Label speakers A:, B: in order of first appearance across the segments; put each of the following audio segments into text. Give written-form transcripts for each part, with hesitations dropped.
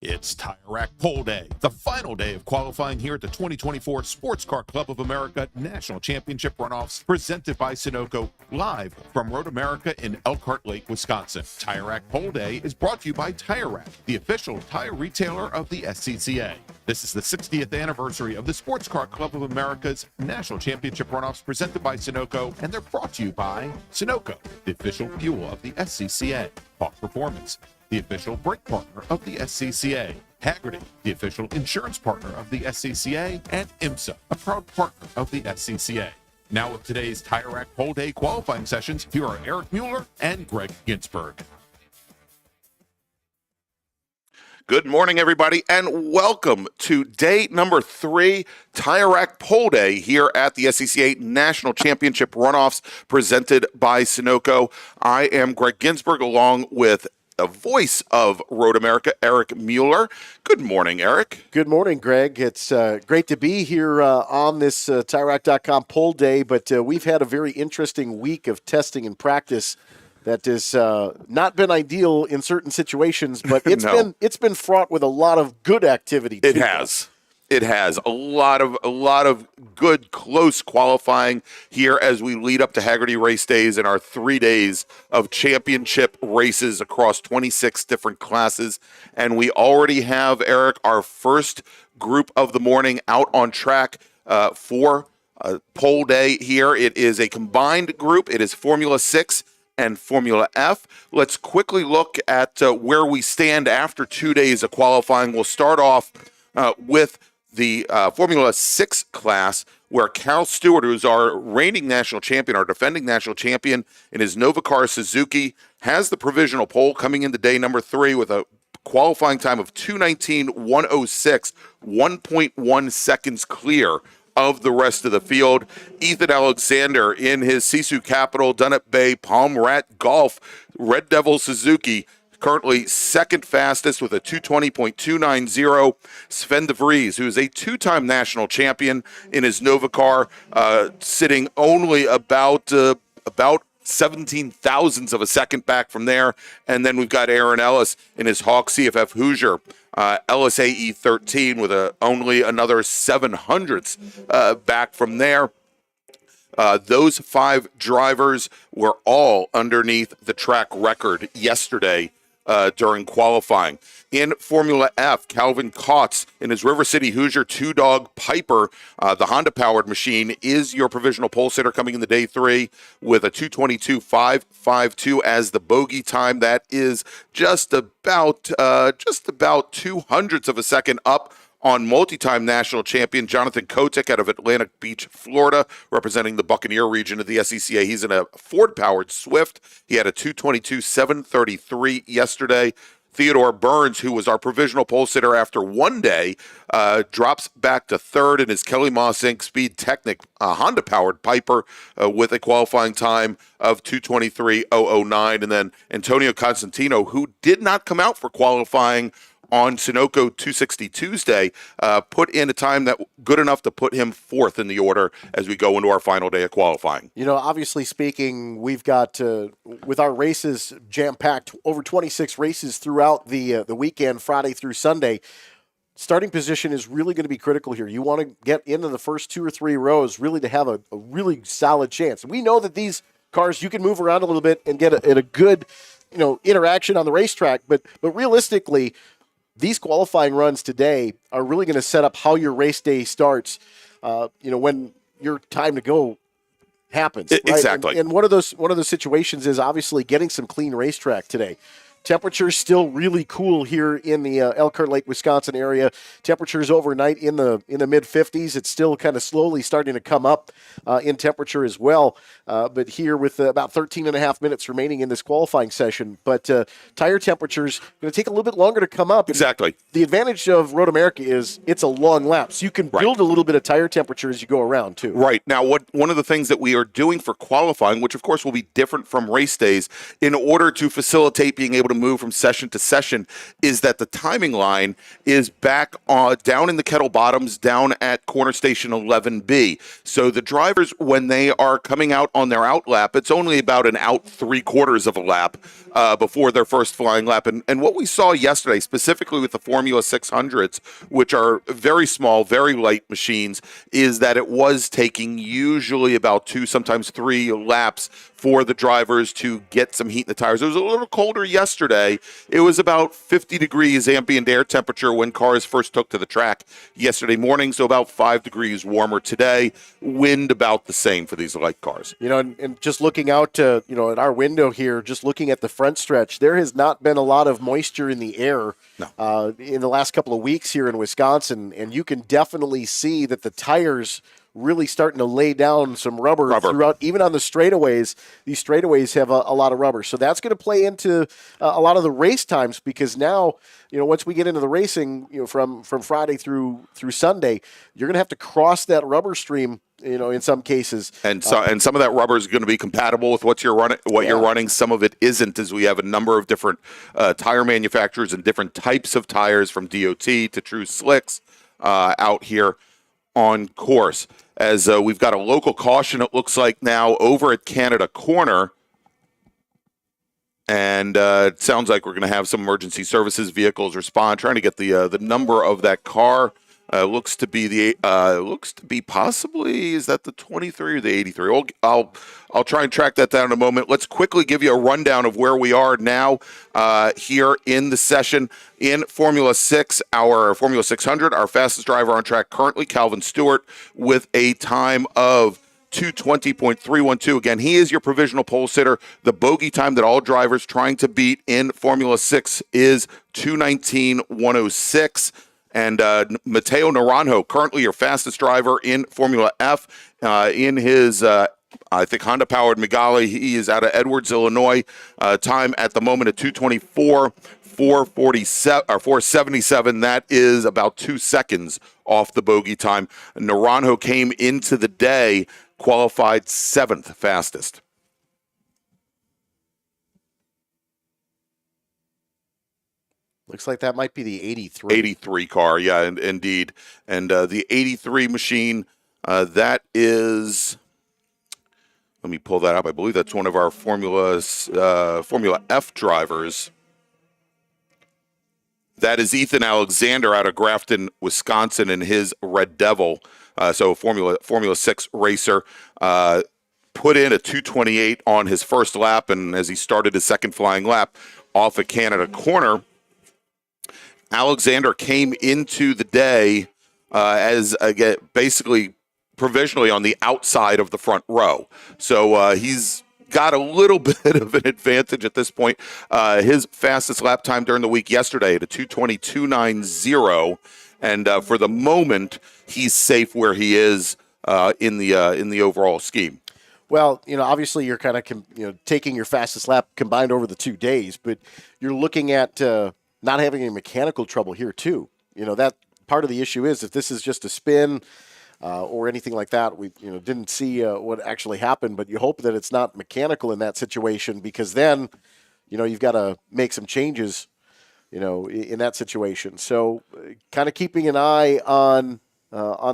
A: It's Tire Rack Pole Day, the final day of qualifying here at the 2024 Sports Car Club of America National Championship Runoffs, presented by Sunoco, live from Road America in Elkhart Lake, Wisconsin. Tire Rack Pole Day is brought to you by Tire Rack, the official tire retailer of the SCCA. This is the 60th anniversary of the Sports Car Club of America's National Championship Runoffs, presented by Sunoco, and they're brought to you by Sunoco, the official fuel of the SCCA. Hawk Performance, the official brake partner of the SCCA. Haggerty, the official insurance partner of the SCCA. And IMSA, a proud partner of the SCCA. Now with today's Tire Rack Pole Day qualifying sessions, here are Eric Mueller and Greg Ginsburg.
B: Good morning, everybody, and welcome to day number 3, Tire Rack Pole Day here at the SCCA National Championship Runoffs, presented by Sunoco. I am Greg Ginsburg, along with the voice of Road America, Eric Mueller. Good morning, Eric.
C: Good morning, Greg. It's great to be here on this TireRack.com Pole Day, but we've had a very interesting week of testing and practice that has not been ideal in certain situations, but it's been fraught with a lot of good activity.
B: It has. It has a lot of good, close qualifying here as we lead up to Haggerty Race Days and our 3 days of championship races across 26 different classes. And we already have, Eric, our first group of the morning out on track for Pole Day here. It is a combined group. It is Formula 6 and Formula F. Let's quickly look at where we stand after 2 days of qualifying. We'll start off with the Formula 6 class, where Cal Stewart, who's our reigning national champion, our defending national champion in his Novacar Suzuki, has the provisional pole coming into day number 3 with a qualifying time of 2:19.106, 1.1 seconds clear of the rest of the field. Ethan Alexander in his Sisu Capital, Dunnet Bay, Palm Rat Golf, Red Devil Suzuki, currently second fastest with a 2:20.290. Sven de Vries, who is a two-time national champion in his Novacar, sitting only about 17 thousandths of a second back from there. And then we've got Aaron Ellis in his Hawk CFF Hoosier, Ellis AE 13 with only another 700ths back from there. Those 5 drivers were all underneath the track record yesterday during qualifying. In Formula F, Calvin Kautz in his River City Hoosier 2-dog Piper, the Honda-powered machine, is your provisional pole sitter coming in the day 3 with a 2:22.552 as the bogey time. That is just about 200ths of a second up on multi-time national champion Jonathan Kotick out of Atlantic Beach, Florida, representing the Buccaneer region of the SCCA. He's in a Ford-powered Swift. He had a 2:22.733 yesterday. Theodore Burns, who was our provisional pole sitter after 1 day, drops back to 3rd in his Kelly Moss Inc. Speed Technic Honda-powered Piper with a qualifying time of 2:23.009. And then Antonio Constantino, who did not come out for qualifying on Sunoco 260 Tuesday, put in a time that good enough to put him 4th in the order as we go into our final day of qualifying.
C: You know, obviously speaking, we've got, with our races jam-packed, over 26 races throughout the weekend, Friday through Sunday. Starting position is really going to be critical here. You want to get into the first 2 or 3 rows really to have a really solid chance. We know that these cars, you can move around a little bit and get a good, interaction on the racetrack, but realistically, these qualifying runs today are really going to set up how your race day starts, when your time to go happens. Right?
B: Exactly.
C: And one of those situations is obviously getting some clean racetrack today. Temperatures still really cool here in the Elkhart Lake, Wisconsin area. Temperatures overnight in the mid-50s. It's still kind of slowly starting to come up in temperature as well. But here with about 13 and a half minutes remaining in this qualifying session. But tire temperatures going to take a little bit longer to come up.
B: Exactly.
C: The advantage of Road America is it's a long lap, so you can build a little bit of tire temperature as you go around too.
B: Right. Now, one of the things that we are doing for qualifying, which of course will be different from race days, in order to facilitate being able to move from session to session, is that the timing line is back down in the kettle bottoms, down at corner station 11B. So the drivers, when they are coming out on their out lap, it's only about an out 3/4 of a lap. before their first flying lap. And what we saw yesterday, specifically with the Formula 600s, which are very small, very light machines, is that it was taking usually about 2, sometimes 3 laps for the drivers to get some heat in the tires. It was a little colder yesterday. It was about 50 degrees ambient air temperature when cars first took to the track yesterday morning, so about 5 degrees warmer today. Wind about the same for these light cars.
C: And just looking out, at our window here, just looking at the front stretch, there has not been a lot of moisture in the air in the last couple of weeks here in Wisconsin, and you can definitely see that the tires really starting to lay down some rubber throughout, even on the straightaways. These straightaways have a lot of rubber. So that's going to play into a lot of the race times, because now, once we get into the racing, from Friday through Sunday, you're going to have to cross that rubber stream, in some cases.
B: And some of that rubber is going to be compatible with what you're running. Some of it isn't, as we have a number of different tire manufacturers and different types of tires, from DOT to True Slicks out here on course. As we've got a local caution, it looks like now, over at Canada Corner. And it sounds like we're going to have some emergency services vehicles respond, trying to get the number of that car. Looks to be possibly, is that the 23 or the 83? I'll try and track that down in a moment. Let's quickly give you a rundown of where we are now here in the session in Formula 6, our Formula 600. Our fastest driver on track currently, Calvin Stewart, with a time of 2:20.312. Again, he is your provisional pole sitter. The bogey time that all drivers trying to beat in Formula 6 is 2:19.106. And Matteo Naranjo, currently your fastest driver in Formula F, in his, I think, Honda-powered Mégane. He is out of Edwards, Illinois. Time at the moment at 477. That is about 2 seconds off the bogey time. Naranjo came into the day, qualified 7th fastest.
C: Looks like that might be the 83.
B: 83 car, yeah, indeed. And the 83 machine, that is, let me pull that up. I believe that's one of our Formula F drivers. That is Ethan Alexander out of Grafton, Wisconsin, in his Red Devil. So Formula 6 racer. Put in a 2:28 on his first lap, and as he started his second flying lap off at Canada Corner, Alexander came into the day as basically provisionally on the outside of the front row. So he's got a little bit of an advantage at this point. His fastest lap time during the week yesterday at a 2:22.90, and for the moment he's safe where he is in the overall scheme.
C: Well, obviously you're kind of taking your fastest lap combined over the 2 days, but you're looking at not having any mechanical trouble here too. That part of the issue is, if this is just a spin or anything like that, we didn't see what actually happened, but you hope that it's not mechanical in that situation, because then you've got to make some changes in that situation. So kind of keeping an eye on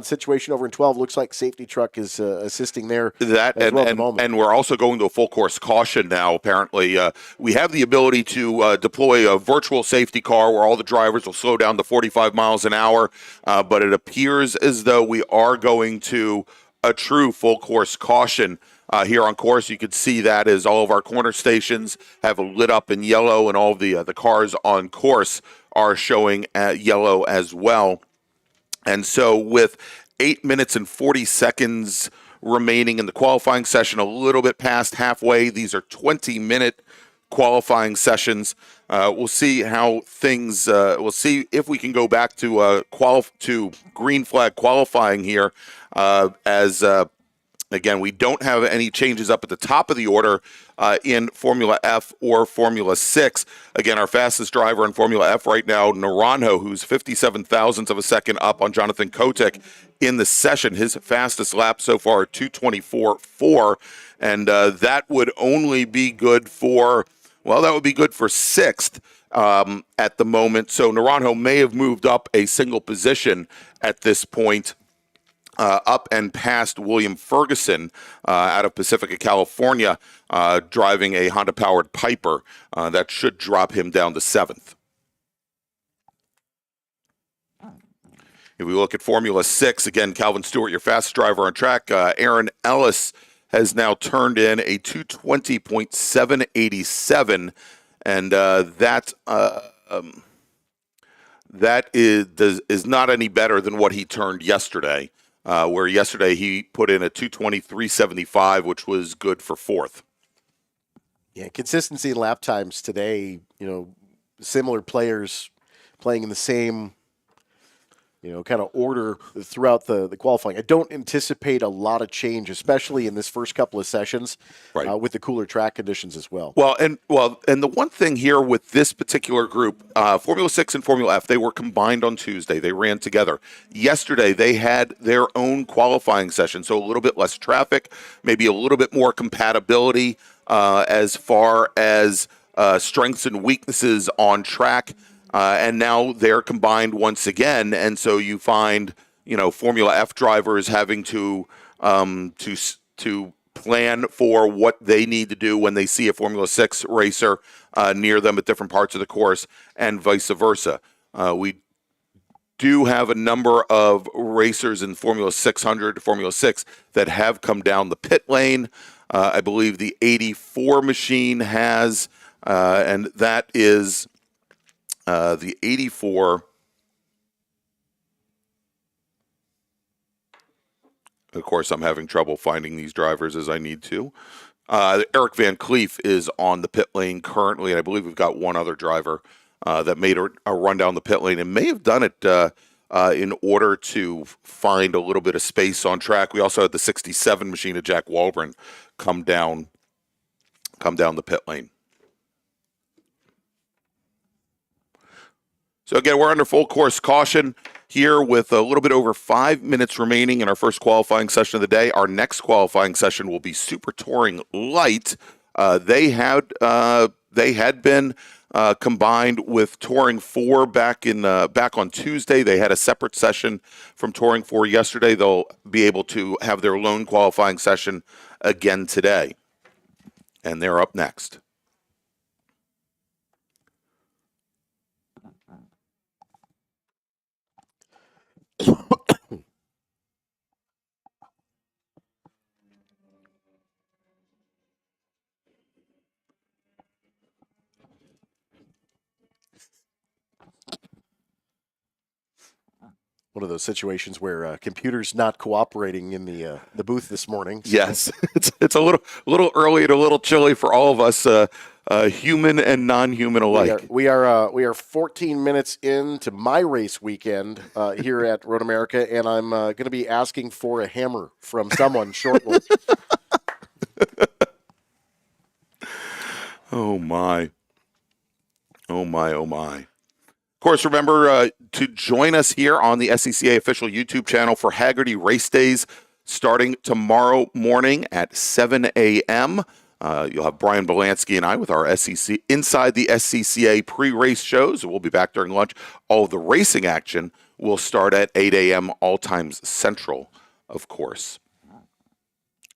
C: situation over in 12. Looks like safety truck is assisting there.
B: And we're also going to a full course caution now. Apparently, we have the ability to deploy a virtual safety car where all the drivers will slow down to 45 miles an hour. But it appears as though we are going to a true full course caution here on course. You can see that as all of our corner stations have lit up in yellow, and all of the cars on course are showing yellow as well. And so with 8 minutes and 40 seconds remaining in the qualifying session, a little bit past halfway, these are 20-minute qualifying sessions. We'll see how things, we'll see if we can go back to green flag qualifying here again, we don't have any changes up at the top of the order in Formula F or Formula 6. Again, our fastest driver in Formula F right now, Naranjo, who's 57 thousandths of a second up on Jonathan Kotick in the session. His fastest lap so far, 2:24.4, and that would only be good for, that would be good for 6th at the moment. So Naranjo may have moved up a single position at this point. up and past William Ferguson out of Pacifica, California, driving a Honda-powered Piper. That should drop him down to 7th. If we look at Formula 6, again, Calvin Stewart, your fastest driver on track. Aaron Ellis has now turned in a 220.787, and that is not any better than what he turned yesterday, where yesterday he put in a 220.375, which was good for 4th.
C: Yeah, consistency in lap times today, similar players playing in the same kind of order throughout the qualifying. I don't anticipate a lot of change, especially in this first couple of sessions,
B: right,
C: with the cooler track conditions as well.
B: Well, and the one thing here with this particular group, Formula 6 and Formula F, they were combined on Tuesday. They ran together. Yesterday, they had their own qualifying session, so a little bit less traffic, maybe a little bit more compatibility as far as strengths and weaknesses on track. And now they're combined once again, and so you find Formula F drivers having to plan for what they need to do when they see a Formula 6 racer near them at different parts of the course, and vice versa. We do have a number of racers in Formula 600, Formula 6 that have come down the pit lane. I believe the 84 machine has, and that is. The 84, of course, I'm having trouble finding these drivers as I need to. Eric Van Cleef is on the pit lane currently, and I believe we've got one other driver that made a run down the pit lane and may have done it in order to find a little bit of space on track. We also had the 67 machine of Jack Walbron come down the pit lane. So again, we're under full course caution here with a little bit over 5 minutes remaining in our first qualifying session of the day. Our next qualifying session will be Super Touring Light. They had been combined with Touring 4 back on Tuesday. They had a separate session from Touring 4 yesterday. They'll be able to have their lone qualifying session again today. And they're up next.
C: One of those situations where computers not cooperating in the booth this morning.
B: So. Yes, it's a little early and a little chilly for all of us, human and non-human alike.
C: We are 14 minutes into my race weekend here at Road America, and I'm going to be asking for a hammer from someone shortly.
B: Oh my! Oh my! Oh my! Of course, remember to join us here on the SCCA official YouTube channel for Hagerty Race Days starting tomorrow morning at 7 a.m. You'll have Brian Belansky and I with our SCC Inside the SCCA pre-race shows. We'll be back during lunch. All of the racing action will start at 8 a.m. all times central, of course.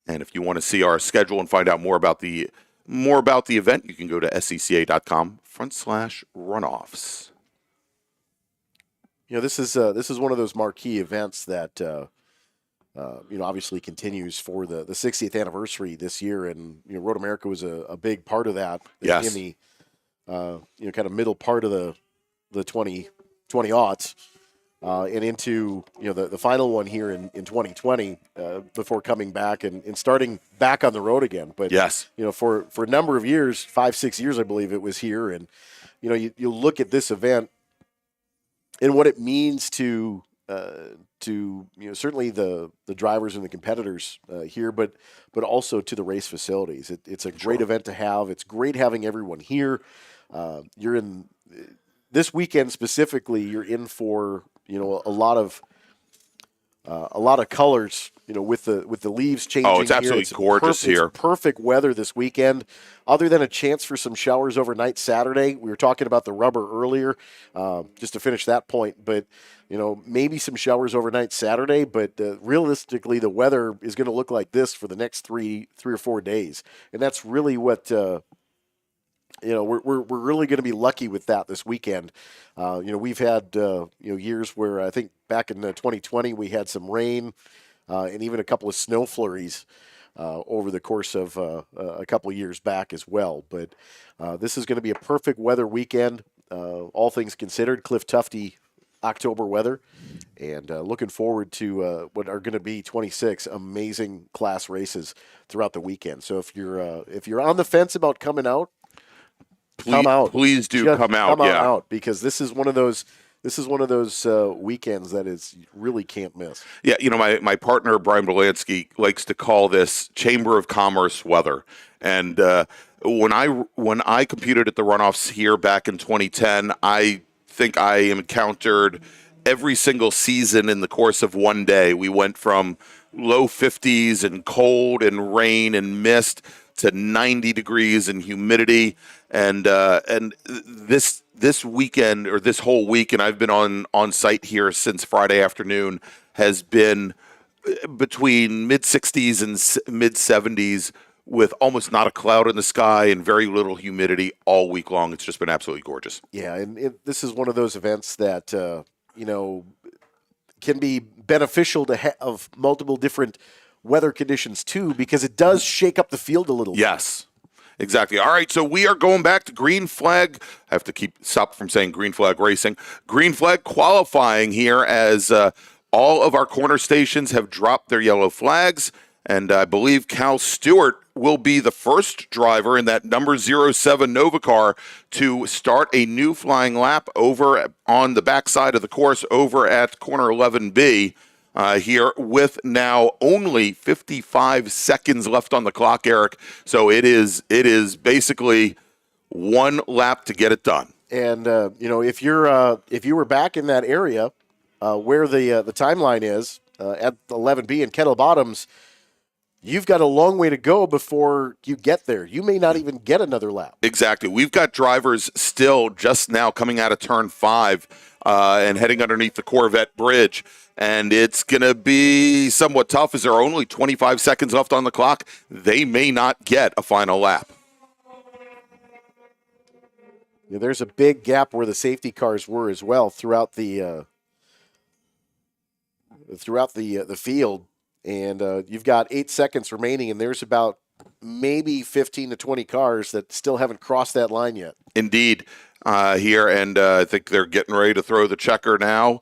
B: And if you want to see our schedule and find out more about the event, you can go to scca.com/runoffs.
C: This is one of those marquee events that obviously continues for the 60th anniversary this year, and Road America was a big part of that.
B: Yes.
C: In the kind of middle part of the 2020s and into the final one here in 2020 before coming back and starting back on the road again. But
B: yes,
C: for a number of years, 5-6 years I believe it was here, and you look at this event and what it means to certainly the drivers and the competitors here, but also to the race facilities. It's a great event to have. It's great having everyone here. You're in this weekend specifically. You're in for a lot of a lot of colors, with the leaves changing.
B: Oh, it's absolutely gorgeous here.
C: It's perfect weather this weekend, other than a chance for some showers overnight Saturday. We were talking about the rubber earlier, just to finish that point. But, maybe some showers overnight Saturday. But realistically, the weather is going to look like this for the next three or 4 days. And that's really what we're really going to be lucky with that this weekend. We've had years where I think back in 2020 we had some rain and even a couple of snow flurries over the course of a couple of years back as well. But this is going to be a perfect weather weekend, all things considered. Cliff Tufty October weather, and looking forward to what are going to be 26 amazing class races throughout the weekend. So if you're on the fence about coming out, come out.
B: Please do come out.
C: Come out, because this is one of those weekends that is really can't miss.
B: Yeah, my partner Brian Belansky likes to call this Chamber of Commerce weather. And when I competed at the runoffs here back in 2010, I think I encountered every single season in the course of one day. We went from low 50s and cold and rain and mist to 90 degrees and humidity. And this weekend, or this whole week, and I've been on site here since Friday afternoon, has been between mid 60s and mid 70s with almost not a cloud in the sky and very little humidity all week long. It's just been absolutely gorgeous.
C: Yeah, and this is one of those events that can be beneficial to have multiple different weather conditions too, because it does shake up the field a little.
B: Yes. Exactly. All right, so we are going back to green flag. I have to stop from saying green flag racing. Green flag qualifying here, as all of our corner stations have dropped their yellow flags, and I believe Cal Stewart will be the first driver in that number 07 Nova car to start a new flying lap over on the backside of the course over at corner 11B. Here with now only 55 seconds left on the clock, Eric. So it is basically one lap to get it done.
C: And if you were back in that area where the timeline is at 11B and Kettle Bottoms, you've got a long way to go before you get there. You may not even get another lap.
B: Exactly. We've got drivers still just now coming out of turn 5 and heading underneath the Corvette Bridge. And it's going to be somewhat tough as there are only 25 seconds left on the clock. They may not get a final lap.
C: Yeah, there's a big gap where the safety cars were as well throughout the field. And you've got 8 seconds remaining, and there's about maybe 15 to 20 cars that still haven't crossed that line yet.
B: Indeed, here, and I think they're getting ready to throw the checker now.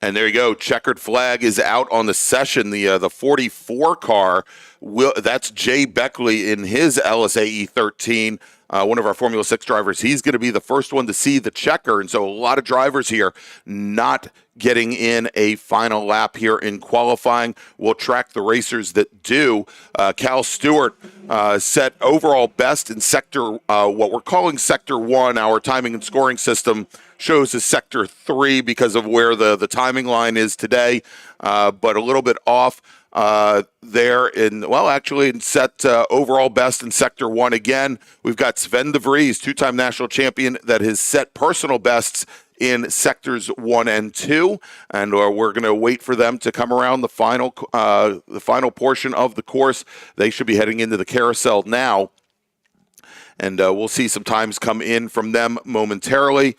B: And there you go. Checkered flag is out on the session. The 44 car, that's Jay Beckley in his LSAE 13, one of our Formula 6 drivers. He's going to be the first one to see the checker. And so a lot of drivers here not getting in a final lap here in qualifying. We'll track the racers that do. Cal Stewart set overall best in sector, what we're calling Sector 1. Our timing and scoring system shows as Sector 3 because of where the timing line is today, but a little bit off there in set overall best in Sector 1 again. We've got Sven de Vries, two-time national champion, that has set personal bests in Sectors 1 and 2, and we're going to wait for them to come around the final portion of the course. They should be heading into the carousel now. And we'll see some times come in from them momentarily.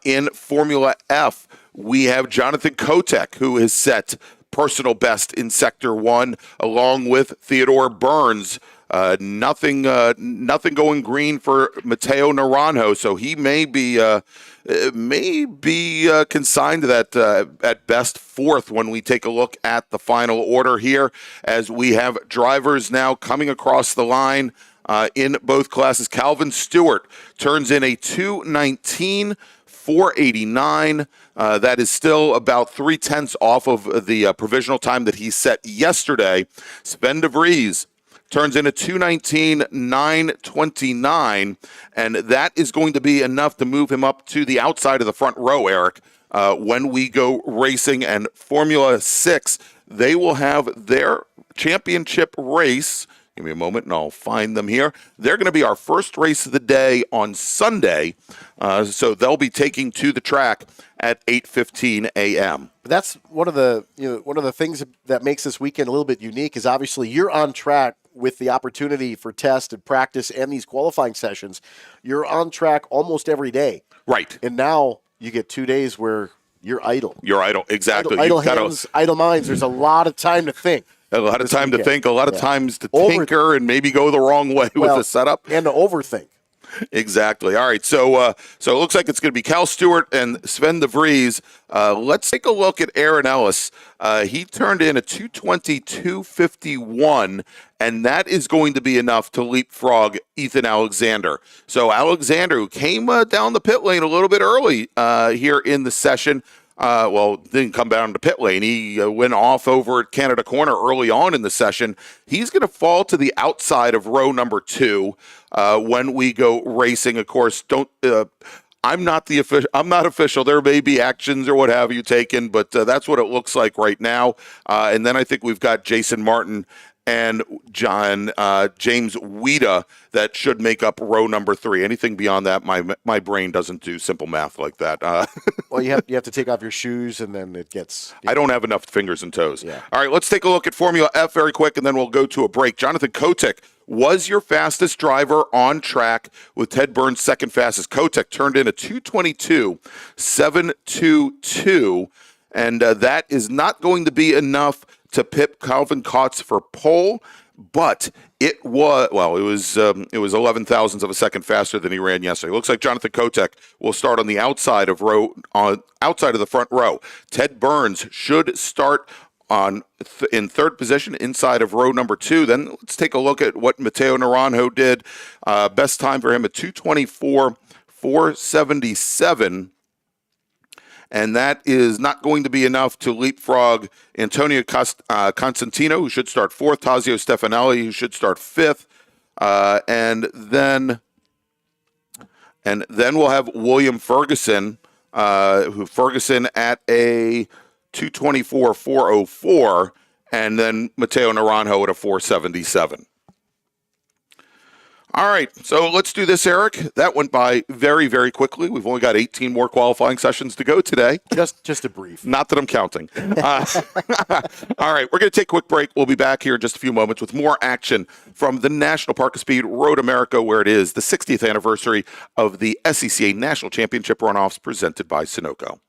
B: In Formula F, we have Jonathan Kotek, who has set personal best in Sector 1, along with Theodore Burns. Nothing going green for Matteo Naranjo, so he may be consigned to that at best fourth when we take a look at the final order here, as we have drivers now coming across the line. In both classes, Calvin Stewart turns in a 2:19.489. That is still about 0.3 off of the provisional time that he set yesterday. Sven de Vries turns in a 2:19.929, and that is going to be enough to move him up to the outside of the front row, Eric, when we go racing. And Formula 6, they will have their championship race. Give me a moment and I'll find them here. They're going to be our first race of the day on Sunday. So they'll be taking to the track at 8:15 a.m.
C: That's one of the things that makes this weekend a little bit unique is obviously you're on track with the opportunity for test and practice and these qualifying sessions. You're on track almost every day.
B: Right.
C: And now you get 2 days where you're idle.
B: You're idle. Exactly.
C: Idle hands, idle minds. There's a lot of time to think.
B: A lot of time to think, a lot of times to tinker and maybe go the wrong way with the setup.
C: And to overthink.
B: Exactly. All right. So it looks like it's going to be Cal Stewart and Sven de Vries. Let's take a look at Aaron Ellis. He turned in a 2:22.51, and that is going to be enough to leapfrog Ethan Alexander. So Alexander, who came down the pit lane a little bit early here in the session, didn't come down to pit lane. He went off over at Canada Corner early on in the session. He's going to fall to the outside of row number 2 when we go racing. Of course, I'm not official. There may be actions or what have you taken, but that's what it looks like right now. And then I think we've got Jason Martin and James Weeda that should make up row number 3. Anything beyond that, my brain doesn't do simple math like that.
C: Well, you have to take off your shoes, and then it gets.
B: I don't have enough fingers and toes.
C: Yeah.
B: All right, let's take a look at Formula F very quick, and then we'll go to a break. Jonathan Kotick was your fastest driver on track, with Ted Burns second fastest. Kotick turned in a 2:22.722, and that is not going to be enough to pip Calvin Kotz for pole, but it was 11 thousandths of a second faster than he ran yesterday. It looks like Jonathan Kotick will start on the outside of the front row. Ted Burns should start in third position inside of row number 2. Then let's take a look at what Matteo Naranjo did. Best time for him at 2:24.477. And that is not going to be enough to leapfrog Antonio Constantino, who should start 4th, Tazio Stefanelli, who should start 5th, and then we'll have William Ferguson, Ferguson at a 2:24.404, and then Matteo Naranjo at a 4:77. All right, so let's do this, Eric. That went by very, very quickly. We've only got 18 more qualifying sessions to go today.
C: Just a brief.
B: Not that I'm counting. All right, we're going to take a quick break. We'll be back here in just a few moments with more action from the National Park of Speed Road America, where it is the 60th anniversary of the SCCA National Championship Runoffs presented by Sunoco.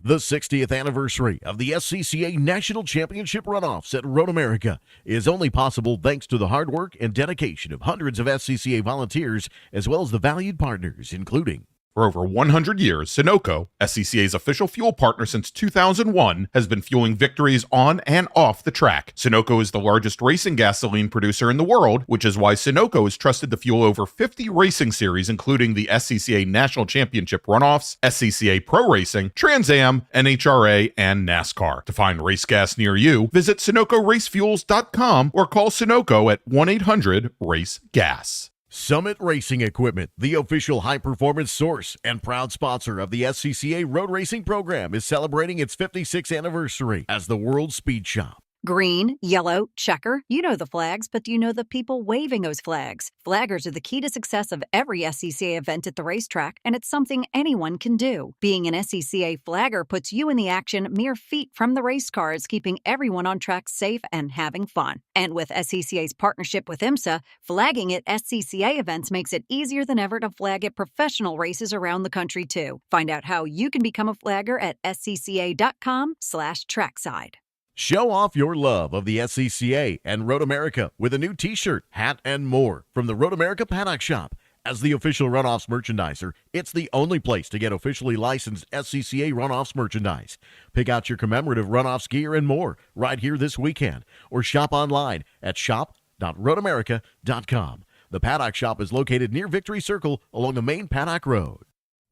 D: The 60th anniversary of the SCCA National Championship Runoffs at Road America is only possible thanks to the hard work and dedication of hundreds of SCCA volunteers, as well as the valued partners, including
A: For over 100 years, Sunoco, SCCA's official fuel partner since 2001, has been fueling victories on and off the track. Sunoco is the largest racing gasoline producer in the world, which is why Sunoco is trusted to fuel over 50 racing series, including the SCCA National Championship Runoffs, SCCA Pro Racing, Trans Am, NHRA, and NASCAR. To find race gas near you, visit SunocoRaceFuels.com or call Sunoco at 1-800-RACE-GAS.
D: Summit Racing Equipment, the official high-performance source and proud sponsor of the SCCA Road Racing Program, is celebrating its 56th anniversary as the World Speed Shop.
E: Green, yellow, checker. You know the flags, but do you know the people waving those flags? Flaggers are the key to success of every SCCA event at the racetrack, and it's something anyone can do. Being an SCCA flagger puts you in the action mere feet from the race cars, keeping everyone on track safe and having fun. And with SCCA's partnership with IMSA, flagging at SCCA events makes it easier than ever to flag at professional races around the country, too. Find out how you can become a flagger at scca.com/trackside.
D: Show off your love of the SCCA and Road America with a new t-shirt, hat, and more from the Road America Paddock Shop. As the official Runoffs merchandiser, it's the only place to get officially licensed SCCA Runoffs merchandise. Pick out your commemorative Runoffs gear and more right here this weekend, or shop online at shop.roadamerica.com. The Paddock Shop is located near Victory Circle along the main Paddock Road.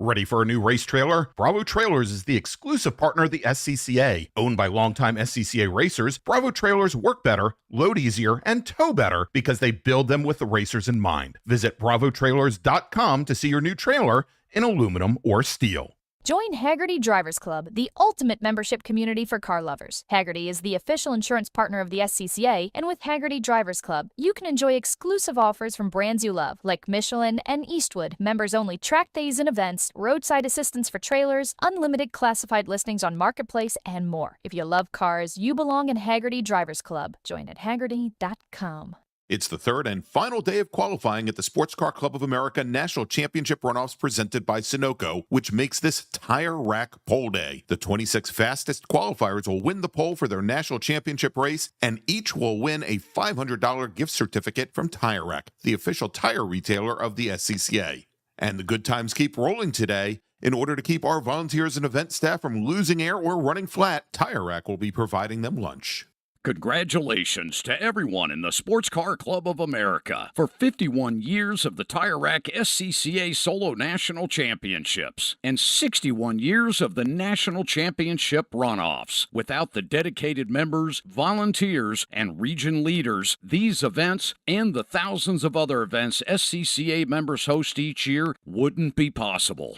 A: Ready for a new race trailer? Bravo Trailers is the exclusive partner of the SCCA. Owned by longtime SCCA racers, Bravo Trailers work better, load easier, and tow better because they build them with the racers in mind. Visit bravotrailers.com to see your new trailer in aluminum or steel.
F: Join Hagerty Drivers Club, the ultimate membership community for car lovers. Hagerty is the official insurance partner of the SCCA, and with Hagerty Drivers Club, you can enjoy exclusive offers from brands you love, like Michelin and Eastwood, members-only track days and events, roadside assistance for trailers, unlimited classified listings on Marketplace, and more. If you love cars, you belong in Hagerty Drivers Club. Join at Hagerty.com.
A: It's the third and final day of qualifying at the Sports Car Club of America National Championship Runoffs presented by Sunoco, which makes this tire rack pole day. The 26 fastest qualifiers will win the pole for their national championship race, and each will win a $500 gift certificate from Tire Rack, the official tire retailer of the SCCA. And the good times keep rolling today. In order to keep our volunteers and event staff from losing air or running flat, Tire Rack will be providing them lunch.
G: Congratulations to everyone in the Sports Car Club of America for 51 years of the Tire Rack SCCA Solo National Championships and 61 years of the National Championship Runoffs. Without the dedicated members, volunteers, and region leaders, these events and the thousands of other events SCCA members host each year wouldn't be possible.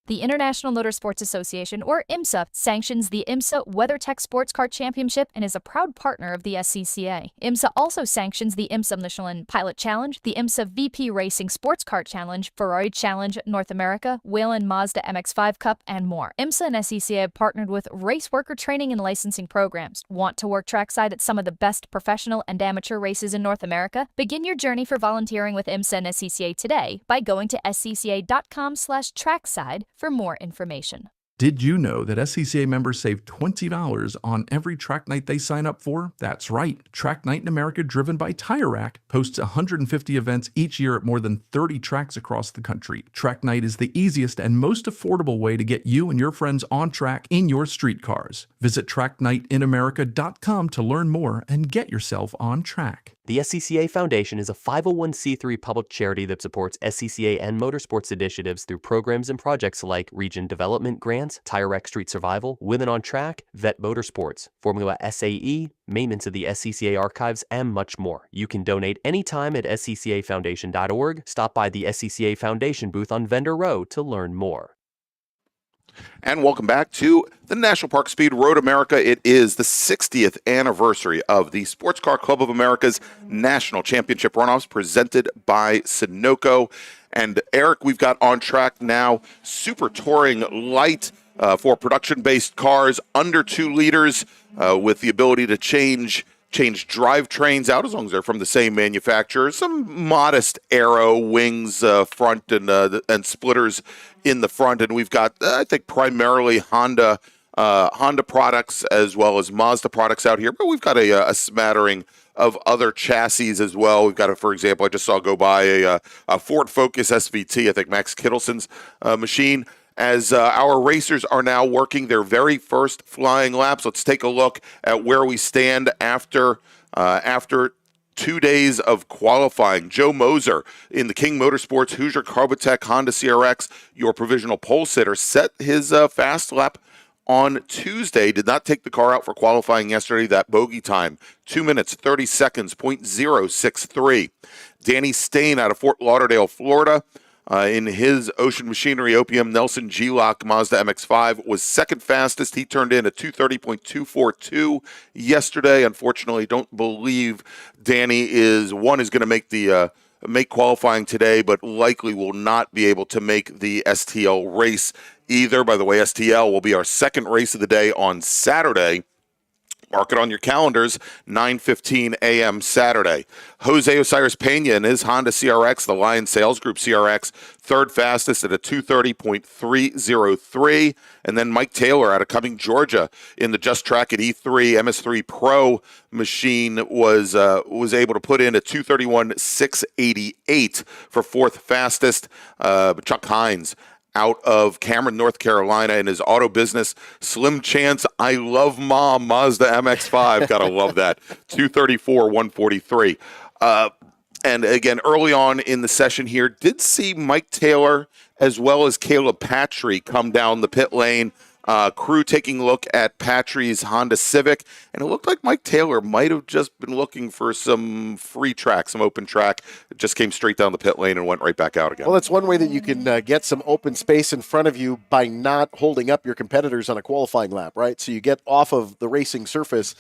F: The International Motorsports Association, or IMSA, sanctions the IMSA WeatherTech Sports Car Championship and is a proud partner of the SCCA. IMSA also sanctions the IMSA Michelin Pilot Challenge, the IMSA VP Racing Sports Car Challenge, Ferrari Challenge North America, Whelen Mazda MX-5 Cup, and more. IMSA and SCCA have partnered with race worker training and licensing programs. Want to work trackside at some of the best professional and amateur races in North America? Begin your journey for volunteering with IMSA and SCCA today by going to scca.com/trackside for more information.
H: Did you know that SCCA members save $20 on every track night they sign up for? That's right. Track Night in America, driven by Tire Rack, hosts 150 events each year at more than 30 tracks across the country. Track Night is the easiest and most affordable way to get you and your friends on track in your street cars. Visit tracknightinamerica.com to learn more and get yourself on track.
I: The SCCA Foundation is a 501c3 public charity that supports SCCA and motorsports initiatives through programs and projects like Region Development Grants, Tire Rack Street Survival, Women on Track, Vet Motorsports, Formula SAE, maintenance of the SCCA archives, and much more. You can donate anytime at sccafoundation.org. Stop by the SCCA Foundation booth on Vendor Row to learn more.
B: And welcome back to the National Park Speed Road America. It is the 60th anniversary of the Sports Car Club of America's National Championship Runoffs presented by Sunoco. And Eric, we've got on track now Super Touring Light for production-based cars under 2 liters with the ability to change drivetrains out as long as they're from the same manufacturer. Some modest aero wings front and splitters in the front, and we've got I think primarily Honda products as well as Mazda products out here, but we've got a smattering of other chassis as well. We've got, for example, I just saw go by a Ford Focus SVT, I think Max Kittelson's machine. As our racers are now working their very first flying laps, let's take a look at where we stand after 2 days of qualifying. Joe Moser in the King Motorsports Hoosier Coveted Honda CRX, your provisional pole sitter, set his fast lap on Tuesday. Did not take the car out for qualifying yesterday. That bogey time, 2 minutes, 30 seconds, .063. Danny Stain out of Fort Lauderdale, Florida, in his Ocean Machinery OPM Nelson G-Lock Mazda MX-5 was second fastest. He turned in a 2:30.242 yesterday. Unfortunately, don't believe Danny is going to make qualifying today, but likely will not be able to make the STL race either. By the way, STL will be our second race of the day on Saturday. Mark it on your calendars, 9:15 a.m. Saturday. Jose Osiris Pena in his Honda CRX, the Lion Sales Group CRX, third fastest at a 2:30.303. And then Mike Taylor out of Cumming, Georgia, in the Just Track at E3 MS3 Pro machine was able to put in a 2:31.688 for fourth fastest. Chuck Hines out of Cameron, North Carolina, in his auto business, Slim Chance, I Love Mom, Mazda MX-5. Gotta love that. 2:34.143. And again, early on in the session here, did see Mike Taylor as well as Caleb Patry come down the pit lane Crew taking a look at Patri's Honda Civic, and it looked like Mike Taylor might have just been looking for some free track, some open track. It just came straight down the pit lane and went right back out again.
C: Well, that's one way that you can get some open space in front of you by not holding up your competitors on a qualifying lap, right? So you get off of the racing surface,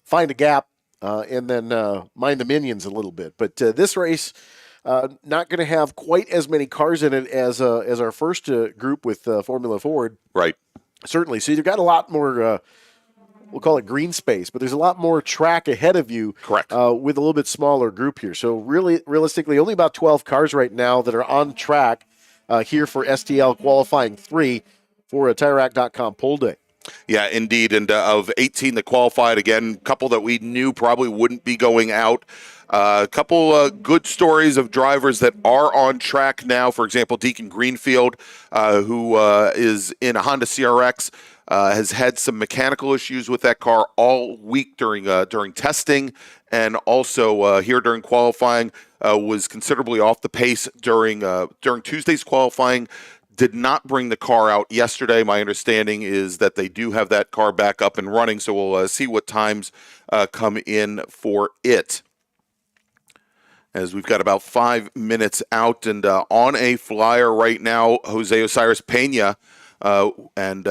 C: find a gap, and then mind the minions a little bit. But this race, not going to have quite as many cars in it as our first group with Formula Ford.
B: Right.
C: Certainly. So you've got a lot more, we'll call it green space, but there's a lot more track ahead of you.
B: Correct.
C: With a little bit smaller group here. So really, realistically, only about 12 cars right now that are on track here for STL qualifying 3 for a TireRack.com poll day.
B: Yeah, indeed. And of 18 that qualified, again, a couple that we knew probably wouldn't be going out. A couple good stories of drivers that are on track now. For example, Deacon Greenfield, who is in a Honda CRX, has had some mechanical issues with that car all week during testing, and also here during qualifying was considerably off the pace during Tuesday's qualifying. Did not bring the car out yesterday. My understanding is that they do have that car back up and running, so we'll see what times come in for it. As we've got about 5 minutes out, and on a flyer right now, Jose Osiris Pena, and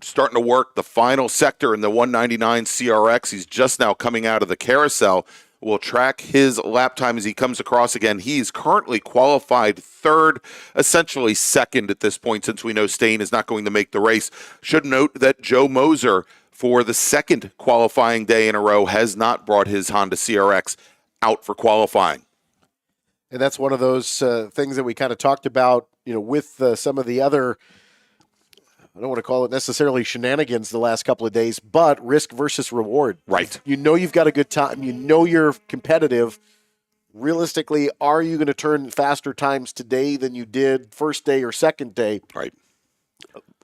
B: starting to work the final sector in the 199 CRX. He's just now coming out of the carousel. We'll track his lap time as he comes across again. He's currently qualified third, essentially second at this point, since we know Stain is not going to make the race. Should note that Joe Moser, for the second qualifying day in a row, has not brought his Honda CRX out for qualifying.
C: And that's one of those things that we kind of talked about, with some of the other, I don't want to call it necessarily shenanigans the last couple of days, but risk versus reward.
B: Right.
C: You've got a good time. You're competitive. Realistically, are you going to turn faster times today than you did first day or second day?
B: Right.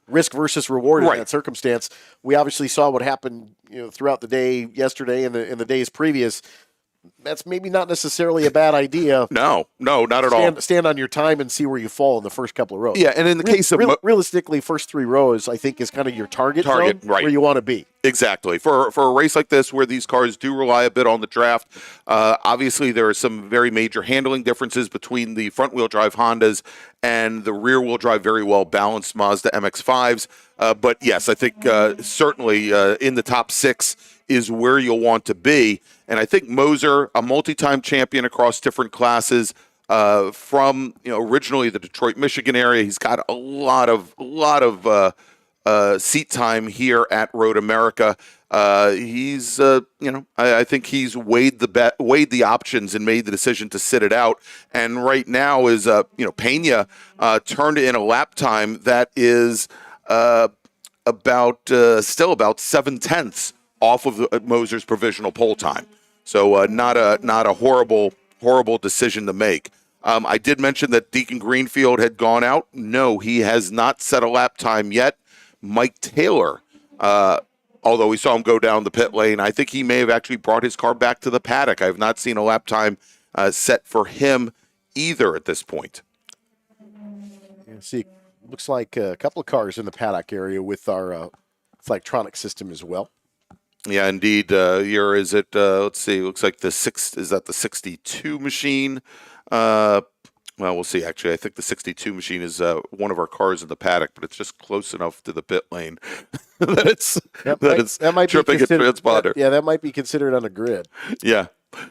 C: Risk versus reward in that circumstance. We obviously saw what happened, throughout the day yesterday and the days previous. That's maybe not necessarily a bad idea.
B: No, not at all.
C: Stand on your time and see where you fall in the first couple of rows.
B: Yeah, and in the case of
C: realistically, first 3 rows, I think, is kind of your target zone,
B: right,
C: where you want to be.
B: Exactly. For a race like this, where these cars do rely a bit on the draft, obviously there are some very major handling differences between the front-wheel drive Hondas and the rear-wheel drive, very well-balanced Mazda MX-5s. But yes, I think certainly in the top 6 is where you'll want to be. And I think Moser, a multi-time champion across different classes, from originally the Detroit, Michigan area, he's got a lot of seat time here at Road America. He's I think he's weighed the options and made the decision to sit it out. And right now is Pena turned in a lap time that is still about 7/10 off of Moser's provisional pole time. So not a horrible decision to make. I did mention that Deacon Greenfield had gone out. No, he has not set a lap time yet. Mike Taylor, although we saw him go down the pit lane, I think he may have actually brought his car back to the paddock. I have not seen a lap time set for him either at this point.
C: See, looks like a couple of cars in the paddock area with our electronic system as well.
B: Yeah, indeed. Here is it. Let's see. Looks like is that the 62 machine? Well, we'll see. Actually, I think the 62 machine is one of our cars in the paddock, but it's just close enough to the pit lane that it's tripping at transponder.
C: Yeah, that might be considered on a grid.
B: Yeah.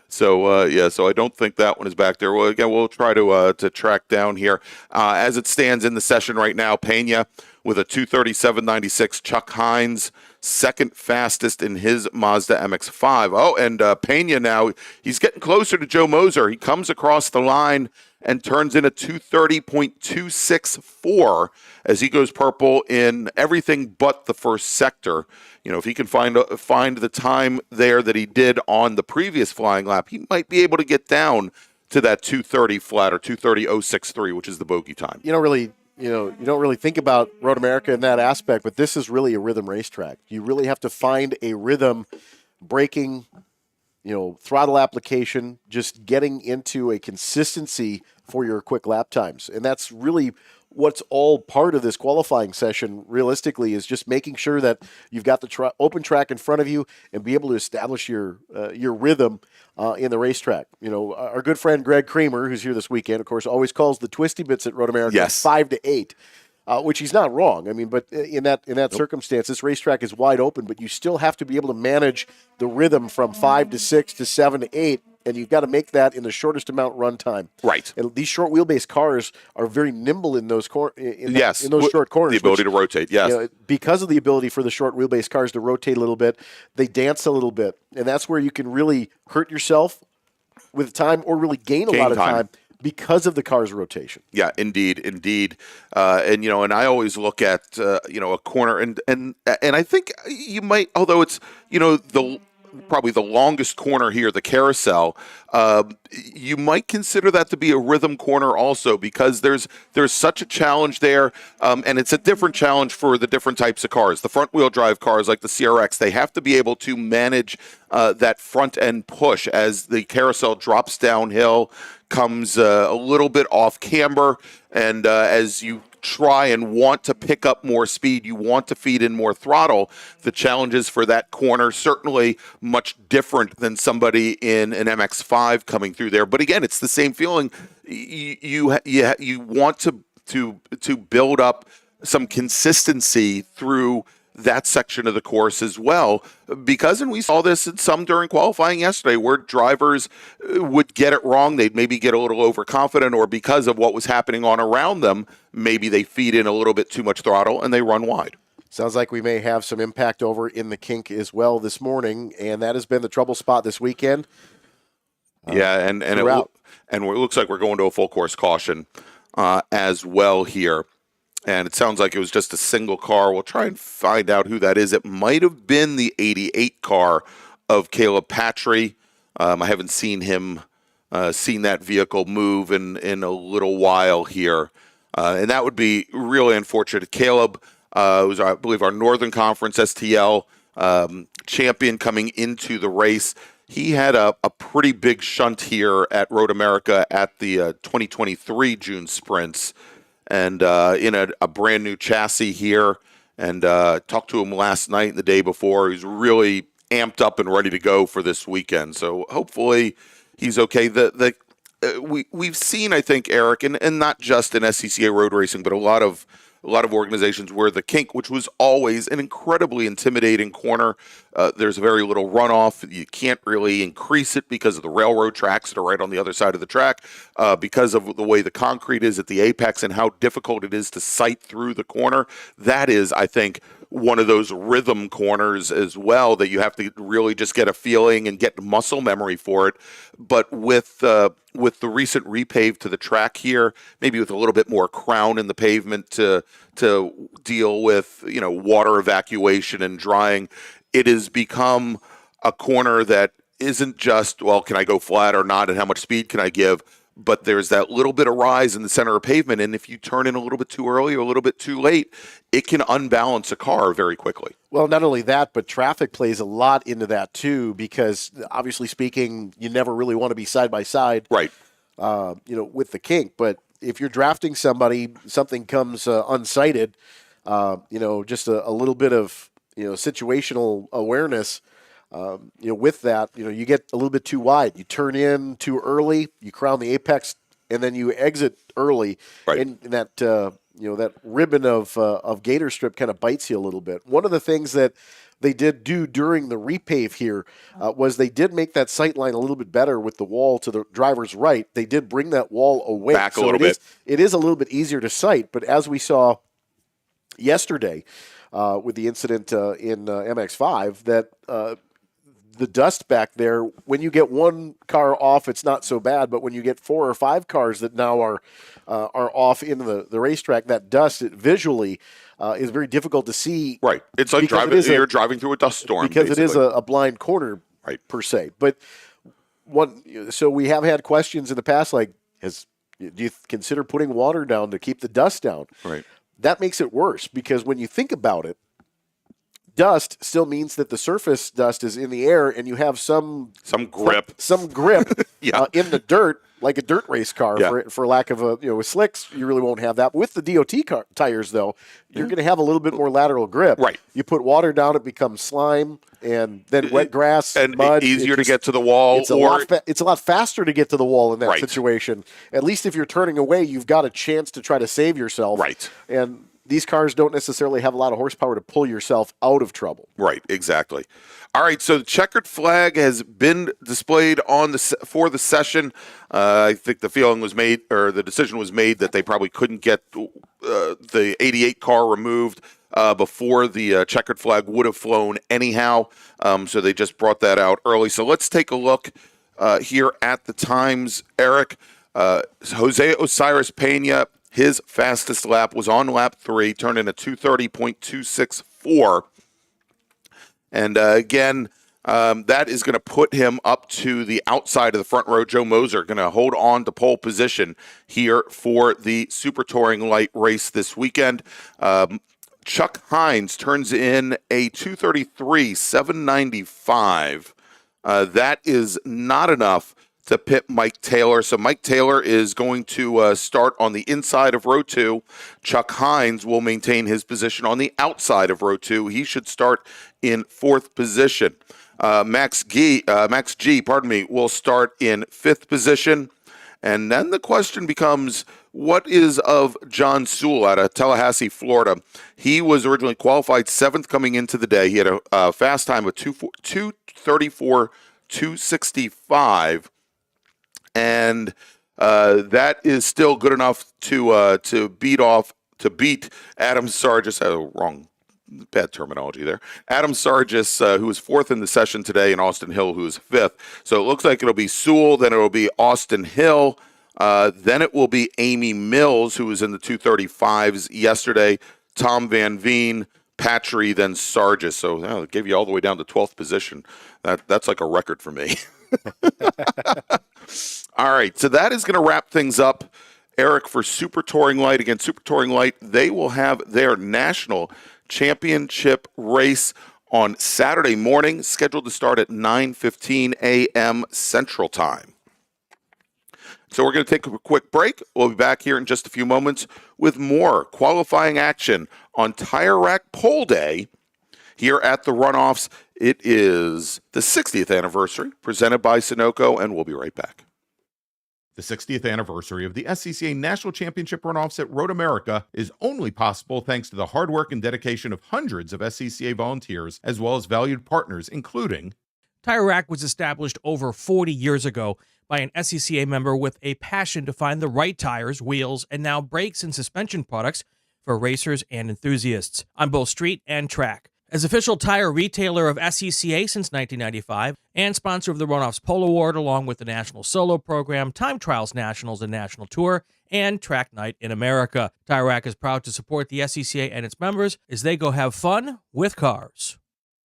B: So so I don't think that one is back there. Well, again, we'll try to track down here. As it stands in the session right now, Pena with a 2:37.96. Chuck Hines, second fastest in his Mazda MX-5. Oh, and Pena now, he's getting closer to Joe Moser. He comes across the line and turns in a 2:30.264 as he goes purple in everything but the first sector. If he can find the time there that he did on the previous flying lap, he might be able to get down to that 2:30 flat, or 2:30.063, which is the bogey time.
C: You don't really think about Road America in that aspect, but this is really a rhythm racetrack. You really have to find a rhythm, braking, throttle application, just getting into a consistency for your quick lap times. And that's really what's all part of this qualifying session realistically is just making sure that you've got the open track in front of you and be able to establish your rhythm in the racetrack. You know, our good friend Greg Kramer, who's here this weekend, of course, always calls the twisty bits at Road America 5 to 8. Which he's not wrong. I mean, but in that circumstance, this racetrack is wide open, but you still have to be able to manage the rhythm from 5 to 6 to 7 to 8, and you've got to make that in the shortest amount run time.
B: Right.
C: And these short wheelbase cars are very nimble in those in those short corners.
B: The ability to rotate, yes.
C: You know, because of the ability for the short wheelbase cars to rotate a little bit, they dance a little bit, and that's where you can really hurt yourself with time or really gain a lot of time. Because of the car's rotation.
B: Yeah, indeed. And, you know, and I always look at, you know, a corner and I think you might, although it's, you know, probably the longest corner here, the carousel, you might consider that to be a rhythm corner also, because there's such a challenge there, and it's a different challenge for the different types of cars. The front wheel drive cars like the CRX, they have to be able to manage that front end push as the carousel drops downhill, comes a little bit off camber, and as you try and want to pick up more speed, you want to feed in more throttle, the challenges for that corner certainly much different than somebody in an MX-5 coming through there. But again, it's the same feeling. You want to build up some consistency through that section of the course as well, because, and we saw this in some during qualifying yesterday, where drivers would get it wrong. They'd maybe get a little overconfident, or because of what was happening on around them, maybe they feed in a little bit too much throttle and they run wide.
C: Sounds like we may have some impact over in the kink as well this morning, and that has been the trouble spot this weekend.
B: Yeah, and it looks like we're going to a full course caution as well here. And it sounds like it was just a single car. We'll try and find out who that is. It might have been the 88 car of Caleb Patry. I haven't seen that vehicle move in a little while here. And that would be really unfortunate. Caleb was, I believe, our Northern Conference STL champion coming into the race. He had a pretty big shunt here at Road America at the 2023 June sprints, and in a brand new chassis here, and talked to him last night and the day before. He's really amped up and ready to go for this weekend. So hopefully he's okay. We've seen, I think, Eric, and not just in SCCA road racing, but a lot of organizations where the kink, which was always an incredibly intimidating corner, there's very little runoff. You can't really increase it because of the railroad tracks that are right on the other side of the track, because of the way the concrete is at the apex and how difficult it is to sight through the corner. That is, I think, one of those rhythm corners as well, that you have to really just get a feeling and get muscle memory for it. But with the recent repave to the track here, maybe with a little bit more crown in the pavement to deal with, you know, water evacuation and drying, it has become a corner that isn't just, well, can I go flat or not, and how much speed can I give? But there's that little bit of rise in the center of pavement, and if you turn in a little bit too early or a little bit too late, it can unbalance a car very quickly.
C: Well, not only that, but traffic plays a lot into that too, because obviously speaking, you never really want to be side by side,
B: right?
C: With the kink. But if you're drafting somebody, something comes unsighted, just a little bit of situational awareness. With that, you get a little bit too wide. You turn in too early, you crown the apex, and then you exit early.
B: Right.
C: And that, that ribbon of gator strip kind of bites you a little bit. One of the things that they did do during the repave here was they did make that sight line a little bit better with the wall to the driver's right. They did bring that wall away.
B: Back a little bit.
C: It is a little bit easier to sight, but as we saw yesterday with the incident in MX-5, that the dust back there, when you get one car off, it's not so bad. But when you get 4 or 5 cars that now are off in the racetrack, that dust visually is very difficult to see.
B: Right. It's like you're driving through a dust storm.
C: Because basically. It is a blind corner,
B: right,
C: per se. But so we have had questions in the past like, do you consider putting water down to keep the dust down?
B: Right.
C: That makes it worse, because when you think about it, dust still means that the surface dust is in the air, and you have some
B: grip,
C: yeah. In the dirt, like a dirt race car.
B: Yeah.
C: For lack of with slicks, you really won't have that. With the DOT tires, though, you're going to have a little bit more lateral grip.
B: Right.
C: You put water down, it becomes slime, and then wet grass
B: and
C: mud.
B: Easier to get to the wall.
C: It's a lot faster to get to the wall in that
B: Right.
C: situation. At least if you're turning away, you've got a chance to try to save yourself.
B: Right.
C: And these cars don't necessarily have a lot of horsepower to pull yourself out of trouble.
B: Right, exactly. All right, so the checkered flag has been displayed for the session. I think the decision was made that they probably couldn't get the 88 car removed before the checkered flag would have flown anyhow. So they just brought that out early. So let's take a look here at the times, Eric. Jose Osiris Pena, his fastest lap was on lap 3, turned in a 2:30.264. And again, that is going to put him up to the outside of the front row. Joe Moser going to hold on to pole position here for the Super Touring Light race this weekend. Chuck Hines turns in a 2:33.795. That is not enough to pit Mike Taylor. So Mike Taylor is going to start on the inside of row 2. Chuck Hines will maintain his position on the outside of row 2. He should start in 4th position. Max G, will start in 5th position. And then the question becomes, what is of John Sewell out of Tallahassee, Florida? He was originally qualified 7th coming into the day. He had a fast time of 2:34.265. And that is still good enough to beat Adam Sargis. Bad terminology there. Adam Sargis, who was 4th in the session today, and Austin Hill, who was 5th. So it looks like it'll be Sewell, then it'll be Austin Hill, then it will be Amy Mills, who was in the 2:35s yesterday, Tom Van Veen, Patry, then Sargis. So it gave you all the way down to 12th position. That's like a record for me. All right, so that is going to wrap things up, Eric, for Super Touring Light. Again, Super Touring Light, they will have their national championship race on Saturday morning, scheduled to start at 9:15 a.m. Central Time. So we're going to take a quick break. We'll be back here in just a few moments with more qualifying action on Tire Rack Pole Day here at the Runoffs. It is the 60th anniversary, presented by Sunoco, and we'll be right back.
A: The 60th anniversary of the SCCA National Championship Runoffs at Road America is only possible thanks to the hard work and dedication of hundreds of SCCA volunteers, as well as valued partners, including
J: Tire Rack was established over 40 years ago by an SCCA member with a passion to find the right tires, wheels, and now brakes and suspension products for racers and enthusiasts on both street and track. As official tire retailer of SCCA since 1995 and sponsor of the Runoffs Pole Award, along with the National Solo Program, Time Trials Nationals and National Tour, and Track Night in America, Tire Rack is proud to support the SCCA and its members as they go have fun with cars.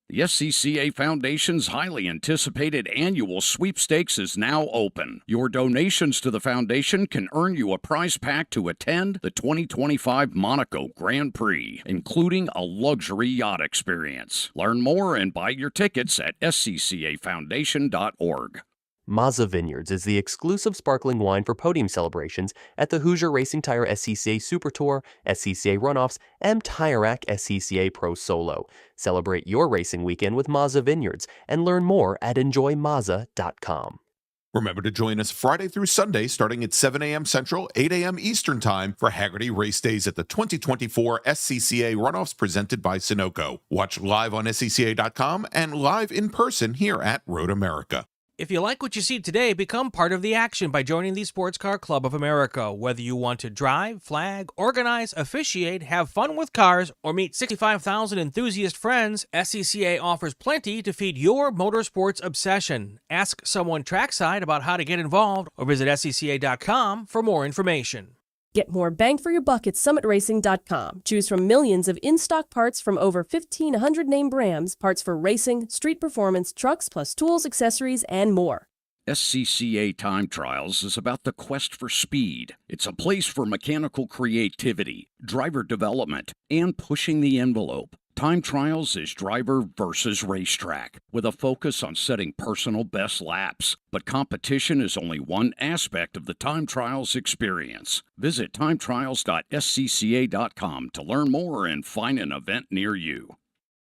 G: The SCCA Foundation's highly anticipated annual sweepstakes is now open. Your donations to the foundation can earn you a prize pack to attend the 2025 Monaco Grand Prix, including a luxury yacht experience. Learn more and buy your tickets at sccafoundation.org.
I: Mazza Vineyards is the exclusive sparkling wine for podium celebrations at the Hoosier Racing Tire SCCA Super Tour, SCCA Runoffs, and Tire Rack SCCA Pro Solo. Celebrate your racing weekend with Mazza Vineyards and learn more at enjoymazza.com.
A: Remember to join us Friday through Sunday starting at 7 a.m. Central, 8 a.m. Eastern Time for Haggerty Race Days at the 2024 SCCA Runoffs presented by Sunoco. Watch live on SCCA.com and live in person here at Road America.
J: If you like what you see today, become part of the action by joining the Sports Car Club of America. Whether you want to drive, flag, organize, officiate, have fun with cars, or meet 65,000 enthusiast friends, SCCA offers plenty to feed your motorsports obsession. Ask someone trackside about how to get involved or visit SCCA.com for more information.
K: Get more bang for your buck at summitracing.com. Choose from millions of in-stock parts from over 1,500 name brands, parts for racing, street performance, trucks, plus tools, accessories, and more.
G: SCCA Time Trials is about the quest for speed. It's a place for mechanical creativity, driver development, and pushing the envelope. Time trials is driver versus racetrack, with a focus on setting personal best laps. But competition is only one aspect of the time trials experience. Visit timetrials.scca.com to learn more and find an event near you.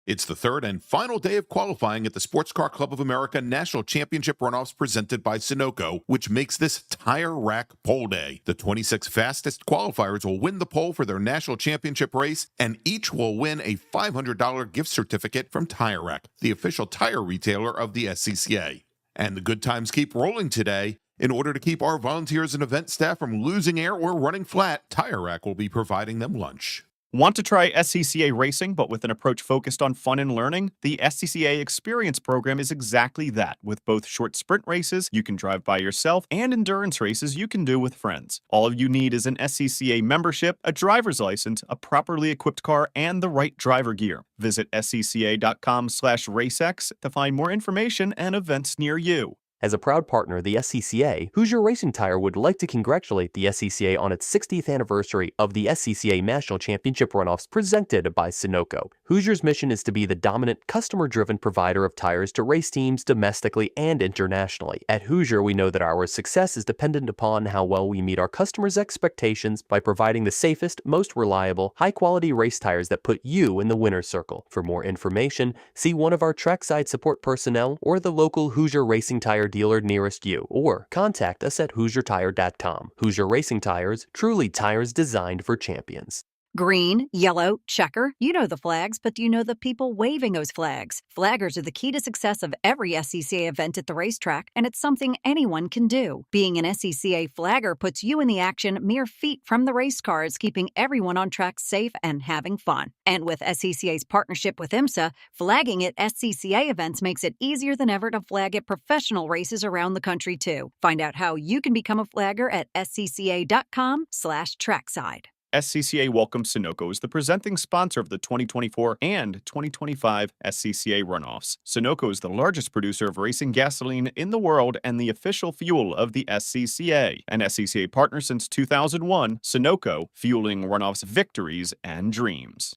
A: It's the third and final day of qualifying at the Sports Car Club of America National Championship Runoffs presented by Sunoco, which makes this tire rack pole day. The 26 fastest qualifiers will win the pole for their national championship race, and each will win a $500 gift certificate from Tire Rack, the official tire retailer of the SCCA. And the good times keep rolling today. In order to keep our volunteers and event staff from losing air or running flat, Tire Rack will be providing them lunch.
L: Want to try SCCA racing, but with an approach focused on fun and learning? The SCCA Experience program is exactly that, with both short sprint races you can drive by yourself and endurance races you can do with friends. All you need is an SCCA membership, a driver's license, a properly equipped car, and the right driver gear. Visit scca.com/racex to find more information and events near you.
I: As a proud partner of the SCCA, Hoosier Racing Tire would like to congratulate the SCCA on its 60th anniversary of the SCCA National Championship Runoffs presented by Sunoco. Hoosier's mission is to be the dominant, customer-driven provider of tires to race teams domestically and internationally. At Hoosier, we know that our success is dependent upon how well we meet our customers' expectations by providing the safest, most reliable, high-quality race tires that put you in the winner's circle. For more information, see one of our trackside support personnel or the local Hoosier Racing Tire dealer nearest you, or contact us at HoosierTire.com. Hoosier Racing Tires, truly tires designed for champions.
E: Green, yellow, checker. You know the flags, but do you know the people waving those flags? Flaggers are the key to success of every SCCA event at the racetrack, and it's something anyone can do. Being an SCCA flagger puts you in the action mere feet from the race cars, keeping everyone on track safe and having fun. And with SCCA's partnership with IMSA, flagging at SCCA events makes it easier than ever to flag at professional races around the country, too. Find out how you can become a flagger at scca.com/trackside.
L: SCCA welcomes Sunoco as the presenting sponsor of the 2024 and 2025 SCCA Runoffs. Sunoco is the largest producer of racing gasoline in the world and the official fuel of the SCCA. An SCCA partner since 2001, Sunoco, fueling runoffs victories and dreams.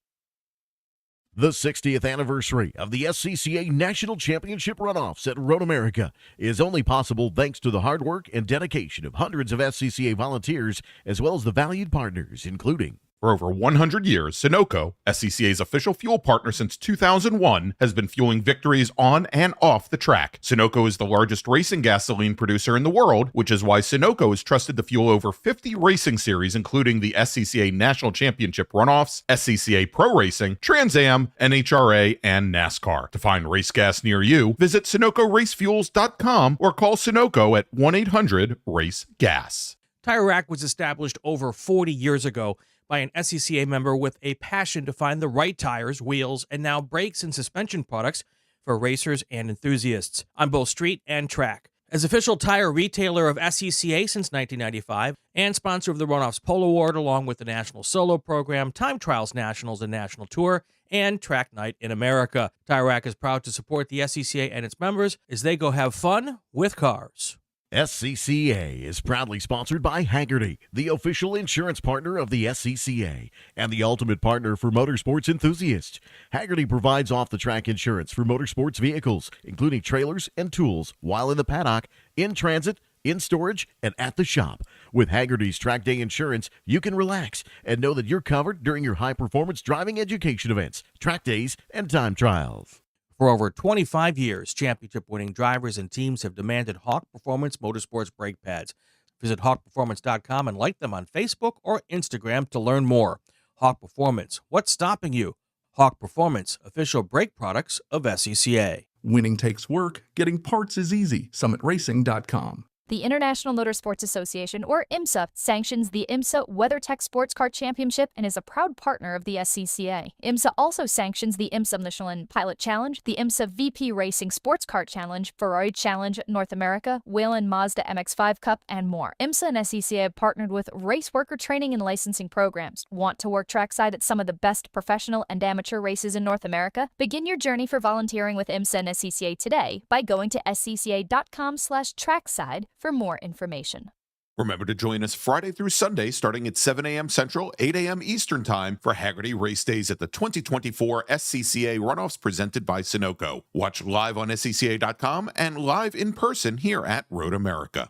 D: The 60th anniversary of the SCCA National Championship Runoffs at Road America is only possible thanks to the hard work and dedication of hundreds of SCCA volunteers, as well as the valued partners, including
A: For over 100 years, Sunoco, SCCA's official fuel partner since 2001, has been fueling victories on and off the track. Sunoco is the largest racing gasoline producer in the world, which is why Sunoco is trusted to fuel over 50 racing series, including the SCCA National Championship Runoffs, SCCA Pro Racing, Trans Am, NHRA, and NASCAR. To find race gas near you, visit SunocoRaceFuels.com or call Sunoco at 1-800-RACE-GAS.
J: Tire Rack was established over 40 years ago by an SCCA member with a passion to find the right tires, wheels, and now brakes and suspension products for racers and enthusiasts on both street and track. As official tire retailer of SCCA since 1995 and sponsor of the Runoffs Pole Award along with the National Solo Program, Time Trials Nationals and National Tour, and Track Night in America, Tire Rack is proud to support the SCCA and its members as they go have fun with cars.
D: SCCA is proudly sponsored by Hagerty, the official insurance partner of the SCCA and the ultimate partner for motorsports enthusiasts. Hagerty provides off-the-track insurance for motorsports vehicles, including trailers and tools, while in the paddock, in transit, in storage, and at the shop. With Hagerty's Track Day Insurance, you can relax and know that you're covered during your high-performance driving education events, track days, and time trials.
J: For over 25 years, championship-winning drivers and teams have demanded Hawk Performance Motorsports brake pads. Visit hawkperformance.com and like them on Facebook or Instagram to learn more. Hawk Performance, what's stopping you? Hawk Performance, official brake products of SCCA.
H: Winning takes work. Getting parts is easy. SummitRacing.com.
F: The International Motor Sports Association, or IMSA, sanctions the IMSA WeatherTech Sports Car Championship and is a proud partner of the SCCA. IMSA also sanctions the IMSA Michelin Pilot Challenge, the IMSA VP Racing Sports Car Challenge, Ferrari Challenge North America, Whelen Mazda MX-5 Cup, and more. IMSA and SCCA have partnered with race worker training and licensing programs. Want to work trackside at some of the best professional and amateur races in North America? Begin your journey for volunteering with IMSA and SCCA today by going to scca.com/trackside for more information.
A: Remember to join us Friday through Sunday starting at 7 a.m. Central, 8 a.m. Eastern Time for Haggerty Race Days at the 2024 SCCA Runoffs presented by Sunoco. Watch live on SCCA.com and live in person here at Road America.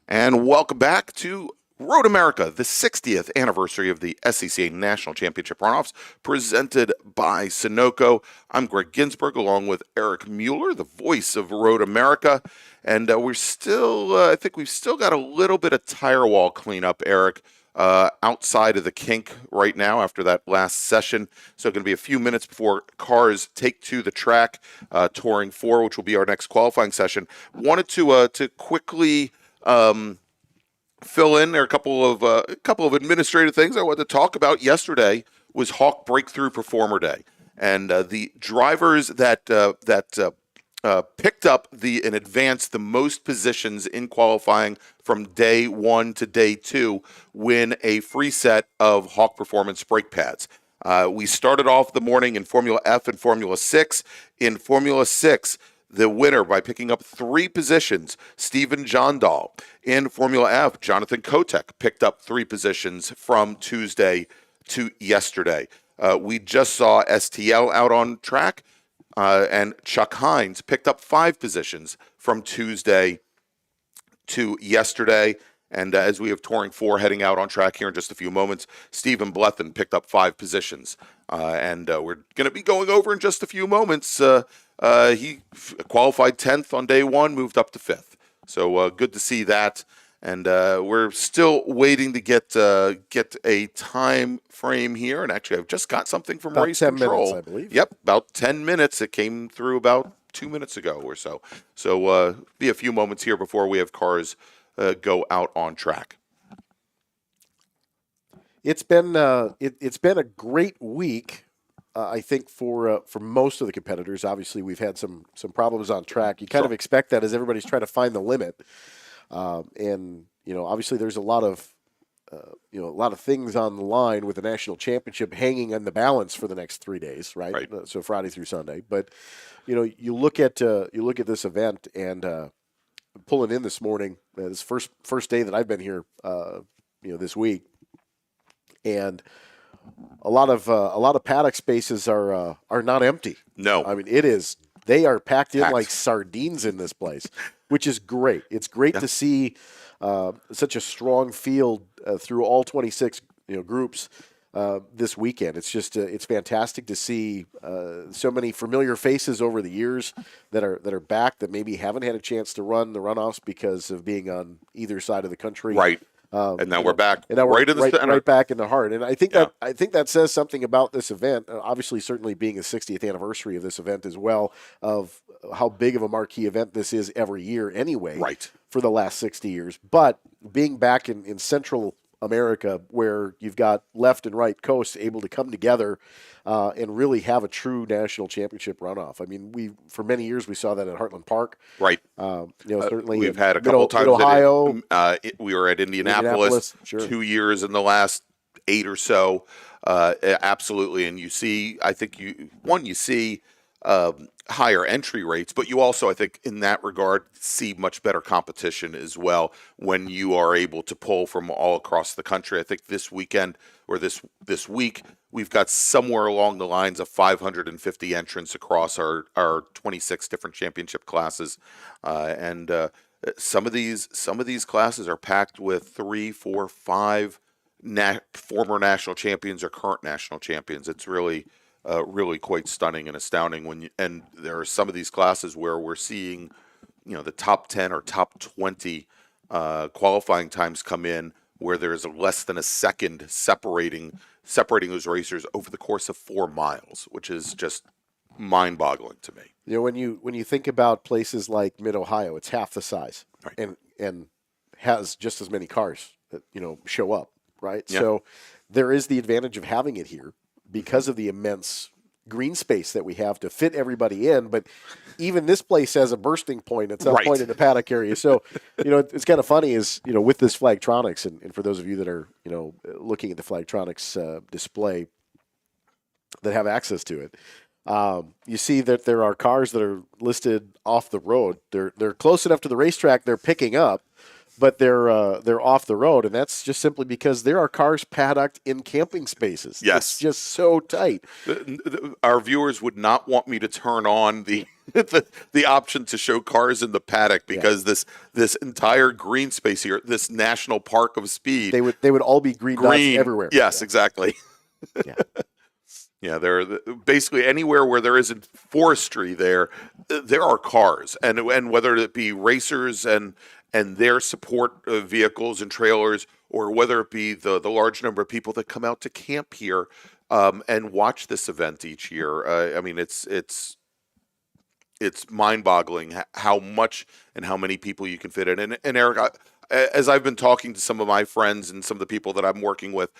B: And welcome back to Road America, the 60th anniversary of the SCCA National Championship Runoffs, presented by Sunoco. I'm Greg Ginsburg, along with Eric Mueller, the voice of Road America. And we're still, I think we've still got a little bit of tire wall cleanup, Eric, outside of the kink right now after that last session. So going to be a few minutes before cars take to the track, Touring 4, which will be our next qualifying session. Wanted to quickly fill in. There are a couple of administrative things I wanted to talk about. Yesterday was Hawk Breakthrough Performer Day, and the drivers that picked up and advanced the most positions in qualifying from day 1 to day 2 win a free set of Hawk Performance brake pads. We started off the morning in Formula F and Formula 6. In Formula 6, the winner by picking up 3 positions, Stephen Jondahl. In Formula F, Jonathan Kotek picked up 3 positions from Tuesday to yesterday. We just saw STL out on track, and Chuck Hines picked up 5 positions from Tuesday to yesterday. And as we have Touring 4 heading out on track here in just a few moments, Stephen Blethen picked up 5 positions. And we're going to be going over in just a few moments. He qualified 10th on day 1, moved up to 5th. So good to see that. And we're still waiting to get a time frame here. And actually, I've just got something from
C: about
B: Race
C: 10
B: Control.
C: minutes, I believe.
B: Yep, about 10 minutes. It came through about 2 minutes ago or so. So be a few moments here before we have cars go out on track.
C: It's been a great week, I think, for most of the competitors. Obviously, we've had some problems on track. You kind of expect that as everybody's trying to find the limit, and obviously there's a lot of things on the line with the national championship hanging on the balance for the next 3 days, right? So Friday through Sunday. But you look at this event and pulling in this morning, this first day that I've been here, this week. And a lot of paddock spaces are not empty.
B: No,
C: I mean it is. They are packed in like sardines in this place, which is great. It's great to see such a strong field through all 26 groups this weekend. It's just it's fantastic to see so many familiar faces over the years that are back that maybe haven't had a chance to run the runoffs because of being on either side of the country.
B: Right. And now we're back.
C: And now we're right back in the heart. And I think that says something about this event. Obviously, certainly being a 60th anniversary of this event as well, of how big of a marquee event this is every year anyway.
B: Right.
C: For the last 60 years. But being back in Central America, where you've got left and right coasts able to come together and really have a true national championship runoff. I mean, for many years we saw that at Heartland Park.
B: Right.
C: Certainly
B: we've had a couple times.
C: Ohio.
B: We were at Indianapolis
C: sure.
B: 2 years in the last 8 or so. Absolutely, and you see, I think you see higher entry rates, but you also, I think, in that regard, see much better competition as well when you are able to pull from all across the country. I think this weekend or this week, we've got somewhere along the lines of 550 entrants across our 26 different championship classes, and some of these classes are packed with 3, 4, 5 former national champions or current national champions. It's really quite stunning and astounding and there are some of these classes where we're seeing, the top 10 or top 20 qualifying times come in where there's less than a second separating those racers over the course of 4 miles, which is just mind-boggling to me.
C: When you think about places like Mid-Ohio, it's half the size,
B: right,
C: and has just as many cars that show up, right?
B: Yeah.
C: So there is the advantage of having it here because of the immense green space that we have to fit everybody in. But even this place has a bursting point at some point in the paddock area. So, it's kind of funny is, with this Flagtronics, and for those of you that are, looking at the Flagtronics display that have access to it, you see that there are cars that are listed off the road. They're close enough to the racetrack they're picking up, but they're off the road, and that's just simply because there are cars paddocked in camping spaces.
B: Yes.
C: It's just so tight.
B: Our viewers would not want me to turn on the the option to show cars in the paddock because this entire green space here, this national park of speed,
C: they would all be green dots everywhere.
B: Yes, exactly.
C: Yeah.
B: Yeah, they're basically anywhere where there isn't forestry there are cars, and whether it be racers and their support vehicles and trailers, or whether it be the large number of people that come out to camp here and watch this event each year. I mean, it's mind-boggling how much and how many people you can fit in. And Eric, as I've been talking to some of my friends and some of the people that I'm working with,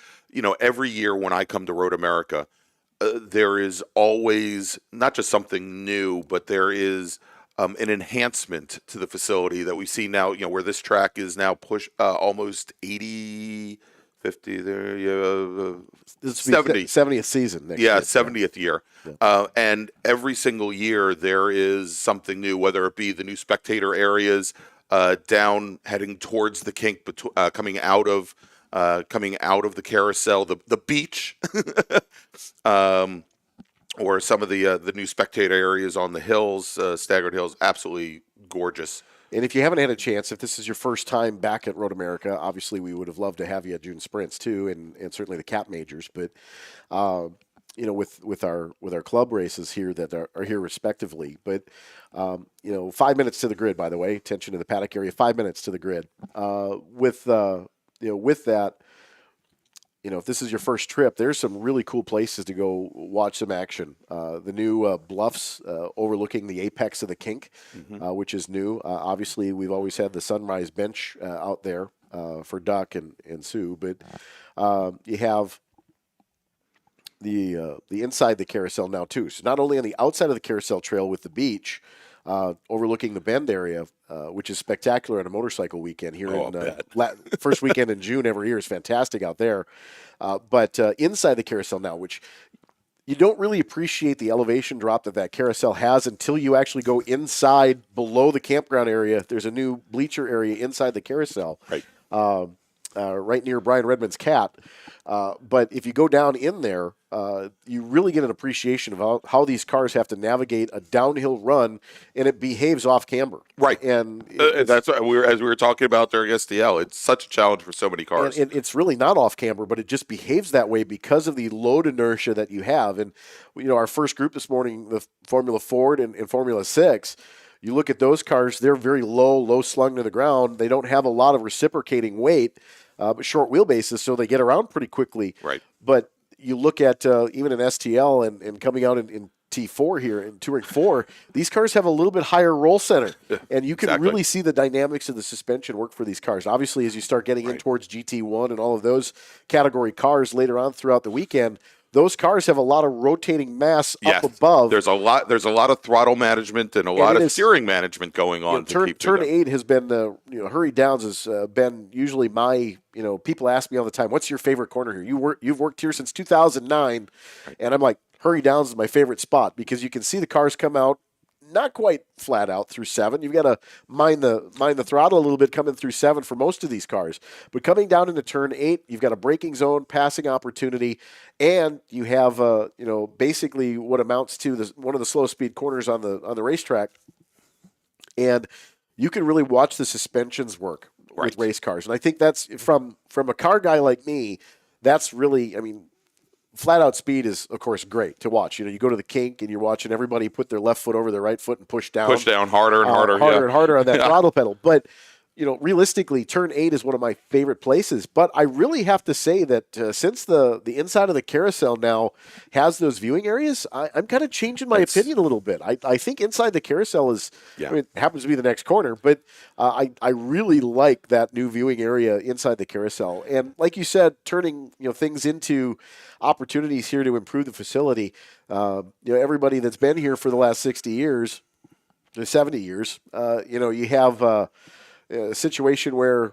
B: every year when I come to Road America, there is always not just something new, but there is an enhancement to the facility that we see now, where this track is now pushed almost 80, 50, there, 70.
C: 70th season. Next year.
B: 70th year. Yeah. And every single year there is something new, whether it be the new spectator areas down heading towards the kink, coming out of the carousel, the beach, or some of the new spectator areas on the hills, staggered hills, absolutely gorgeous.
C: And if you haven't had a chance, if this is your first time back at Road America, obviously we would have loved to have you at June Sprints too, and certainly the Cap Majors. But with our club races here that are here respectively. But 5 minutes to the grid, by the way. Attention to the paddock area. 5 minutes to the grid. With that, if this is your first trip, there's some really cool places to go watch some action. The new bluffs overlooking the apex of the kink, which is new. Obviously, we've always had the Sunrise Bench out there for Duck and Sue, but you have the inside the carousel now too. So not only on the outside of the carousel trail with the beach, overlooking the Bend area, which is spectacular on a motorcycle weekend here first weekend in June every year is fantastic out there. But inside the carousel now, which you don't really appreciate the elevation drop that carousel has until you actually go inside below the campground area. There's a new bleacher area inside the carousel,
B: right,
C: right near Brian Redmond's cat. But if you go down in there, you really get an appreciation of how these cars have to navigate a downhill run, and it behaves off camber.
B: Right,
C: and
B: that's what as we were talking about during STL. It's such a challenge for so many cars.
C: And it's really not off camber, but it just behaves that way because of the load inertia that you have. And our first group this morning, the Formula Ford and Formula 6. You look at those cars; they're very low slung to the ground. They don't have a lot of reciprocating weight. But short wheelbases, so they get around pretty quickly.
B: Right.
C: But you look at even in STL and coming out in T4 here, in Touring 4, these cars have a little bit higher roll center. And you can really see the dynamics of the suspension work for these cars. Obviously, as you start getting in towards GT1 and all of those category cars later on throughout the weekend, those cars have a lot of rotating mass up above.
B: There's a lot of throttle management and a lot of steering management going on.
C: Turn 8 has been Hurry Downs has been usually my people ask me all the time, what's your favorite corner here? You've worked here since 2009, and I'm like, Hurry Downs is my favorite spot because you can see the cars come out not quite flat out through 7. You've got to mind the throttle a little bit coming through 7 for most of these cars. But coming down into turn 8, you've got a braking zone, passing opportunity, and you have basically what amounts to one of the slow speed corners on the racetrack. And you can really watch the suspensions work with race cars. And I think that's from a car guy like me, that's really, flat out speed is, of course, great to watch. You go to the kink and you're watching everybody put their left foot over their right foot and push down
B: harder and harder.
C: And harder on that throttle pedal. But realistically, turn 8 is one of my favorite places. But I really have to say that since the inside of the carousel now has those viewing areas, I'm kind of changing my opinion a little bit. I think inside the carousel is, it happens to be the next corner, but I really like that new viewing area inside the carousel. And like you said, turning things into opportunities here to improve the facility. Everybody that's been here for the last 60 years, 70 years, you have a situation where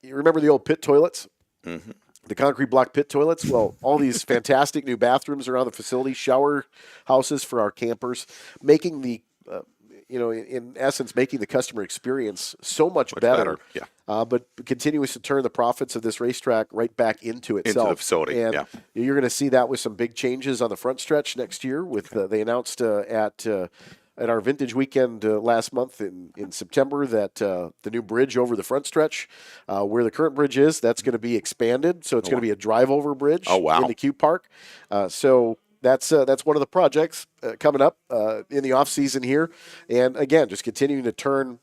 C: you remember the old pit toilets, the concrete block pit toilets. Well, all these fantastic new bathrooms around the facility, shower houses for our campers, making the, in essence, making the customer experience so much better.
B: Yeah.
C: But continues to turn the profits of this racetrack right back into itself.
B: Into the facility,
C: and you're going to see that with some big changes on the front stretch next year. With they announced at our vintage weekend last month in September that the new bridge over the front stretch, where the current bridge is, that's going to be expanded. So it's going to be a drive-over bridge in the Q Park. So that's one of the projects coming up in the off season here. And again, just continuing to turn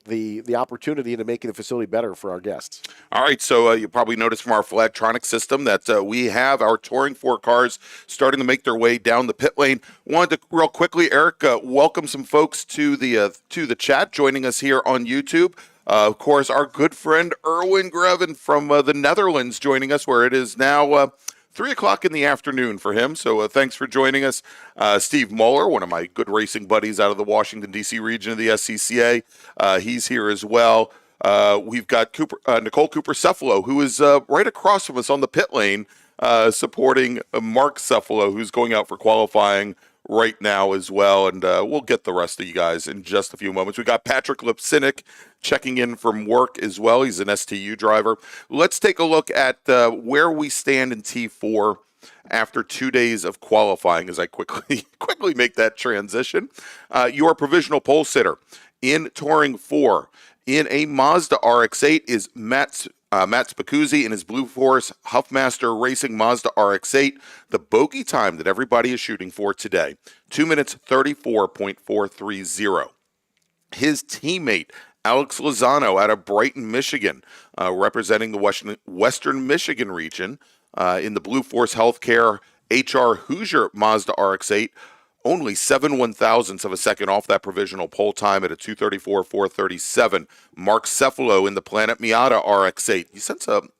C: the opportunity into making the facility better for our guests.
B: All right, so you probably noticed from our Flatronic system that we have our Touring 4 cars starting to make their way down the pit lane. Wanted to real quickly, Eric, welcome some folks to the chat joining us here on YouTube. Of course, our good friend Erwin Greven from the Netherlands joining us, where it is now 3 o'clock in the afternoon for him. So thanks for joining us. Steve Moeller, one of my good racing buddies out of the Washington, D.C. region of the SCCA. He's here as well. We've got Nicole Cooper-Cephalo, who is right across from us on the pit lane, supporting Mark Cephalo, who's going out for qualifying right now as well. And we'll get the rest of you guys in just a few moments. We got Patrick Lipsinick checking in from work as well. He's an STU driver. Let's take a look at where we stand in T4 after 2 days of qualifying as I quickly make that transition. Your provisional pole sitter in Touring 4 in a Mazda RX-8 is Matt Spacuzzi in his Blue Force Huffmaster Racing Mazda RX-8. The bogey time that everybody is shooting for today, 2 minutes 34.430. His teammate, Alex Lozano out of Brighton, Michigan, representing the Western Michigan region in the Blue Force Healthcare HR Hoosier Mazda RX-8, only 7/1,000ths of a second off that provisional pole time at a 2:34.437. Mark Cephalo in the Planet Miata RX-8.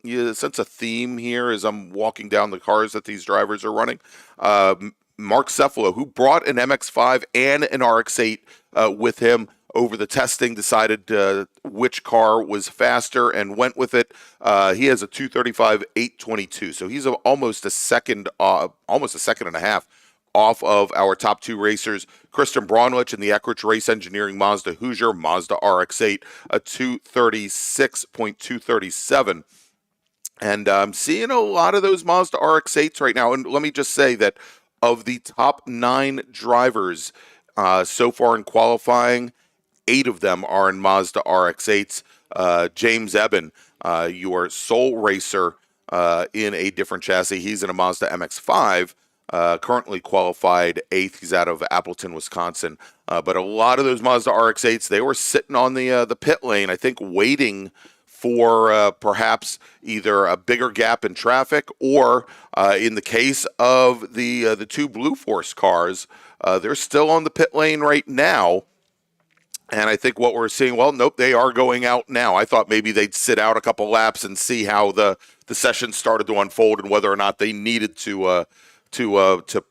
B: You sense a theme here as I'm walking down the cars that these drivers are running. Mark Cephalo, who brought an MX-5 and an RX-8 with him over the testing, decided which car was faster and went with it. He has a 2:35.822, so he's almost a second and a half off of our top two racers, Kristen Braunlich in the Eckrich Race Engineering Mazda Hoosier Mazda RX-8, a 2:36.237. And I'm seeing a lot of those Mazda RX-8s right now. And let me just say that of the top 9 drivers so far in qualifying, 8 of them are in Mazda RX-8s. James Eben, your sole racer in a different chassis, he's in a Mazda MX-5. Currently qualified 8th. He's out of Appleton, Wisconsin. But a lot of those Mazda RX-8s, they were sitting on the pit lane, I think, waiting for perhaps either a bigger gap in traffic or, in the case of the 2 Blue Force cars, they're still on the pit lane right now. And I think what we're seeing, nope, they are going out now. I thought maybe they'd sit out a couple laps and see how the session started to unfold and whether or not they needed to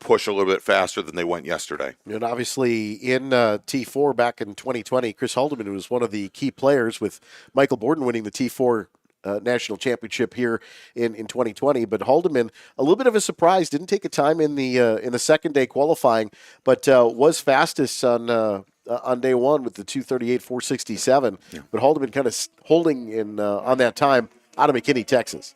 B: push a little bit faster than they went yesterday.
C: And obviously in T4 back in 2020, Chris Haldeman was one of the key players with Michael Borden winning the T4 National Championship here in 2020. But Haldeman, a little bit of a surprise, didn't take a time in the second day qualifying, but was fastest on day one with the 2:38.467. Yeah. But Haldeman kind of holding in on that time out of McKinney, Texas.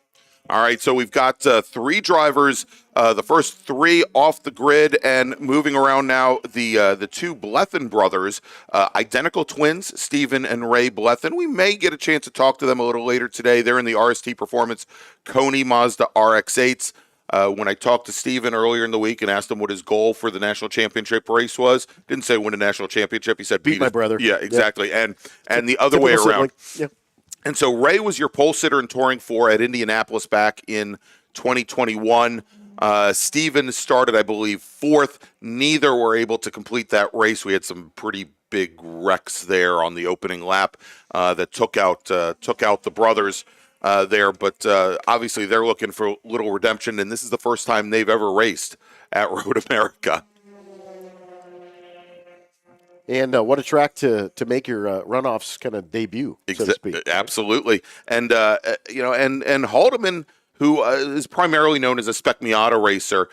B: All right, so we've got 3 drivers, the first 3 off the grid, and moving around now, the 2 Blethen brothers, identical twins, Stephen and Ray Blethen. We may get a chance to talk to them a little later today. They're in the RST Performance Coney Mazda RX-8s. When I talked to Steven earlier in the week and asked him what his goal for the national championship race was, didn't say win a national championship. He said
C: beat my brother.
B: Yeah, exactly. Yep. And the other way around.
C: Yep.
B: And so Ray was your pole sitter in Touring 4 at Indianapolis back in 2021. Steven started, I believe, 4th. Neither were able to complete that race. We had some pretty big wrecks there on the opening lap that took out the brothers there. But obviously they're looking for a little redemption, and this is the first time they've ever raced at Road America.
C: And what a track to make your runoffs kind of debut, so to speak.
B: Absolutely. And, and Haldeman, who is primarily known as a Spec Miata racer,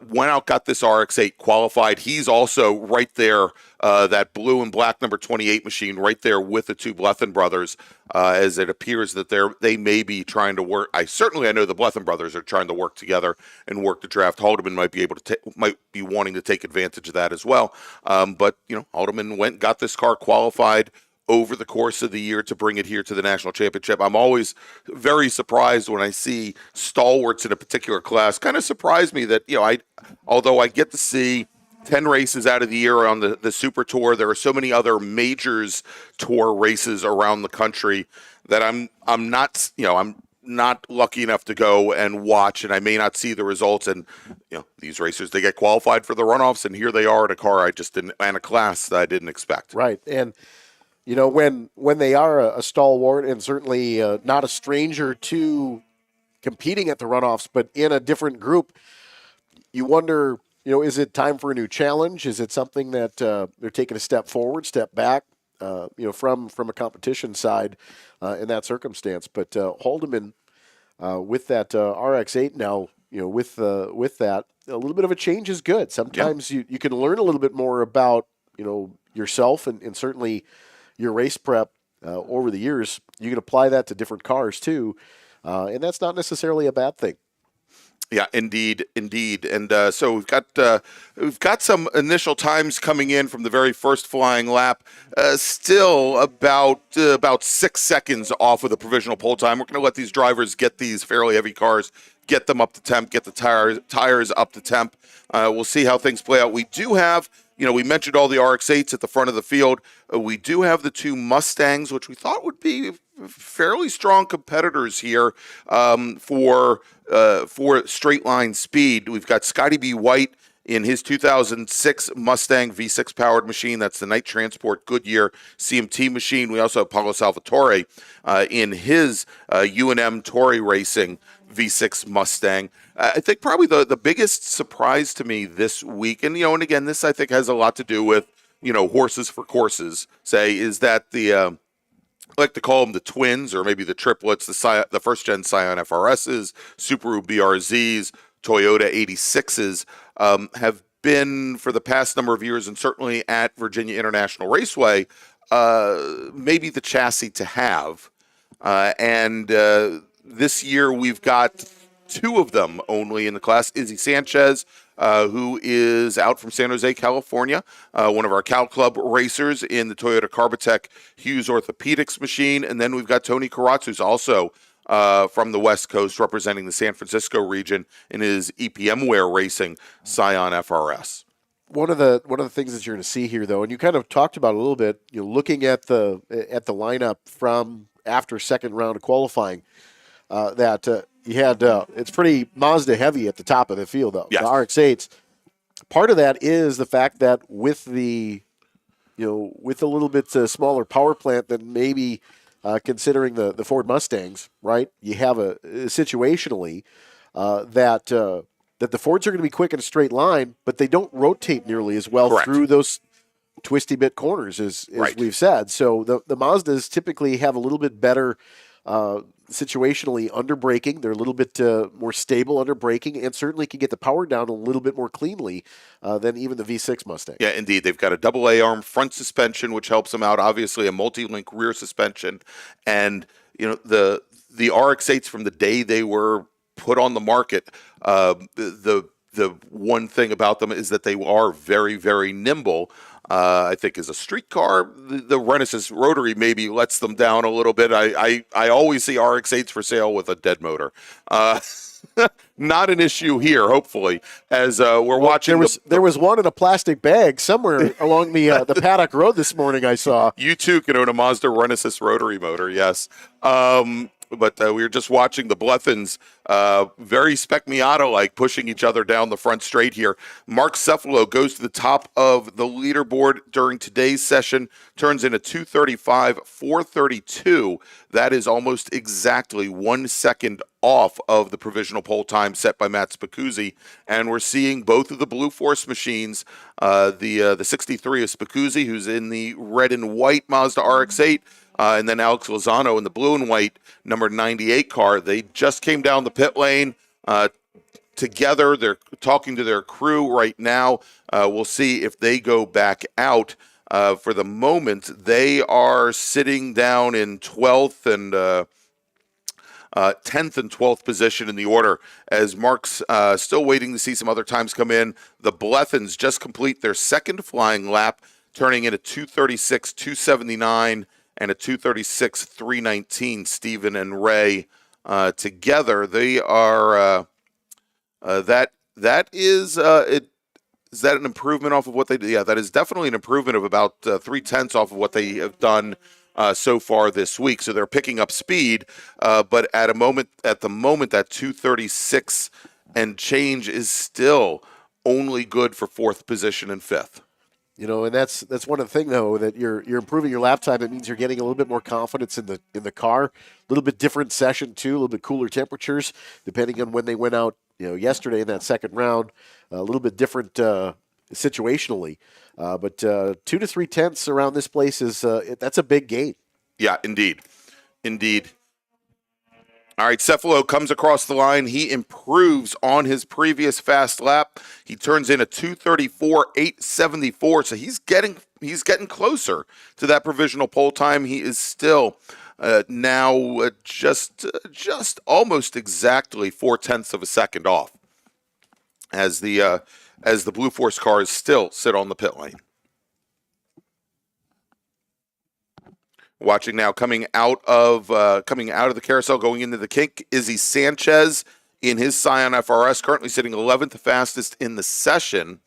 B: went out, got this RX-8 qualified. He's also right there, that blue and black number 28 machine right there with the two Blethen brothers, as it appears that they may be trying to work. I know the Blethen brothers are trying to work together and work the draft. Haldeman might be wanting to take advantage of that as well. But Haldeman got this car qualified over the course of the year to bring it here to the national championship. I'm always very surprised when I see stalwarts in a particular class. Kind of surprised me that, although I get to see 10 races out of the year on the Super Tour, there are so many other majors tour races around the country that I'm not lucky enough to go and watch, and I may not see the results. And these racers, they get qualified for the runoffs, and here they are in a car and a class that I didn't expect.
C: Right. And when they are a stalwart and certainly not a stranger to competing at the runoffs, but in a different group, you wonder, is it time for a new challenge? Is it something that they're taking a step forward, step back, from a competition side in that circumstance? But Haldeman, with that RX-8 now, with that, a little bit of a change is good. Sometimes you can learn a little bit more about, yourself and certainly your race prep over the years. You can apply that to different cars too, and that's not necessarily a bad thing.
B: Yeah, indeed. And so we've got some initial times coming in from the very first flying lap. Still about 6 seconds off of the provisional pole time. We're going to let these drivers get these fairly heavy cars, get them up to temp, get the tires up to temp. We'll see how things play out. We do have, we mentioned all the RX-8s at the front of the field. We do have the two Mustangs, which we thought would be fairly strong competitors here for straight line speed. We've got Scotty B. White in his 2006 Mustang V6 powered machine. That's the Night Transport Goodyear CMT machine. We also have Paulo Salvatore in his UNM Tory Racing V6 Mustang. I think probably the biggest surprise to me this week, and again, this I think has a lot to do with horses for courses. Is that the I like to call them the twins, or maybe the triplets, the first gen Scion FRSs, Subaru BRZs, Toyota 86s have been for the past number of years, and certainly at Virginia International Raceway, maybe the chassis to have. And this year we've got two of them only in the class. Izzy Sanchez, who is out from San Jose, California, one of our Cal Club racers in the Toyota Carbotech Hughes Orthopedics machine. And then we've got Tony Karatz, who's also from the West Coast, representing the San Francisco region in his EPM Wear Racing Scion FRS.
C: One of the things that you're going to see here, though, and you kind of talked about a little bit, looking at the lineup from after second round of qualifying, that you had it's pretty Mazda heavy at the top of the field, though.
B: Yes.
C: The RX-8s. Part of that is the fact that with with a little bit smaller power plant than maybe considering the Ford Mustangs, right? You have a situationally that the Fords are going to be quick in a straight line, but they don't rotate nearly as well
B: Correct.
C: through those twisty bit corners as
B: Right.
C: we've said. So the Mazdas typically have a little bit better situationally under braking. They're a little bit more stable under braking, and certainly can get the power down a little bit more cleanly than even the V6 Mustang.
B: Yeah, indeed. They've got a AA arm front suspension, which helps them out. Obviously, a multi-link rear suspension, and the RX-8s from the day they were put on the market. The one thing about them is that they are very, very nimble. I think as a street car, the Renaissance rotary maybe lets them down a little bit. I always see RX-8s for sale with a dead motor. not an issue here, hopefully, as we're watching.
C: There was one in a plastic bag somewhere along the paddock road this morning, I saw.
B: You too can own a Mazda Run Assist rotary motor, yes. But we were just watching the Blethens, very Spec Miata-like, pushing each other down the front straight here. Mark Cephalo goes to the top of the leaderboard during today's session, turns in a 2:35.432. That is almost exactly 1 second off of the provisional pole time set by Matt Spicuzzi. And we're seeing both of the Blue Force machines, the 63 of Spicuzzi, who's in the red and white Mazda RX-8, and then Alex Lozano in the blue and white number 98 car. They just came down the pit lane together. They're talking to their crew right now. We'll see if they go back out. For the moment, they are sitting down in 12th and 10th and 12th position in the order, as Mark's still waiting to see some other times come in. The Blethens just complete their second flying lap, turning in a 2:36.279 and a 2:36.319. Stephen and Ray together, they are that is it. Is that an improvement off of what they did? Yeah, that is definitely an improvement of about 0.3 off of what they have done so far this week. So they're picking up speed, but at the moment, that 2:36 and change is still only good for fourth position and fifth.
C: You know, and that's one of the things, though, that you're improving your lap time. It means you're getting a little bit more confidence in the car. A little bit different session too, a little bit cooler temperatures, depending on when they went out. You know, yesterday in that second round, a little bit different situationally, but 2 to 3 tenths around this place is that's a big gain.
B: Yeah, indeed. All right, Cephalo comes across the line. He improves on his previous fast lap. He turns in a 2:34.874, so he's getting closer to that provisional pole time. He is still now just almost exactly 0.4 of a second off, as the Blue Force cars still sit on the pit lane. Watching now, coming out of the carousel, going into the kink, Izzy Sanchez in his Scion FRS, currently sitting 11th fastest in the session.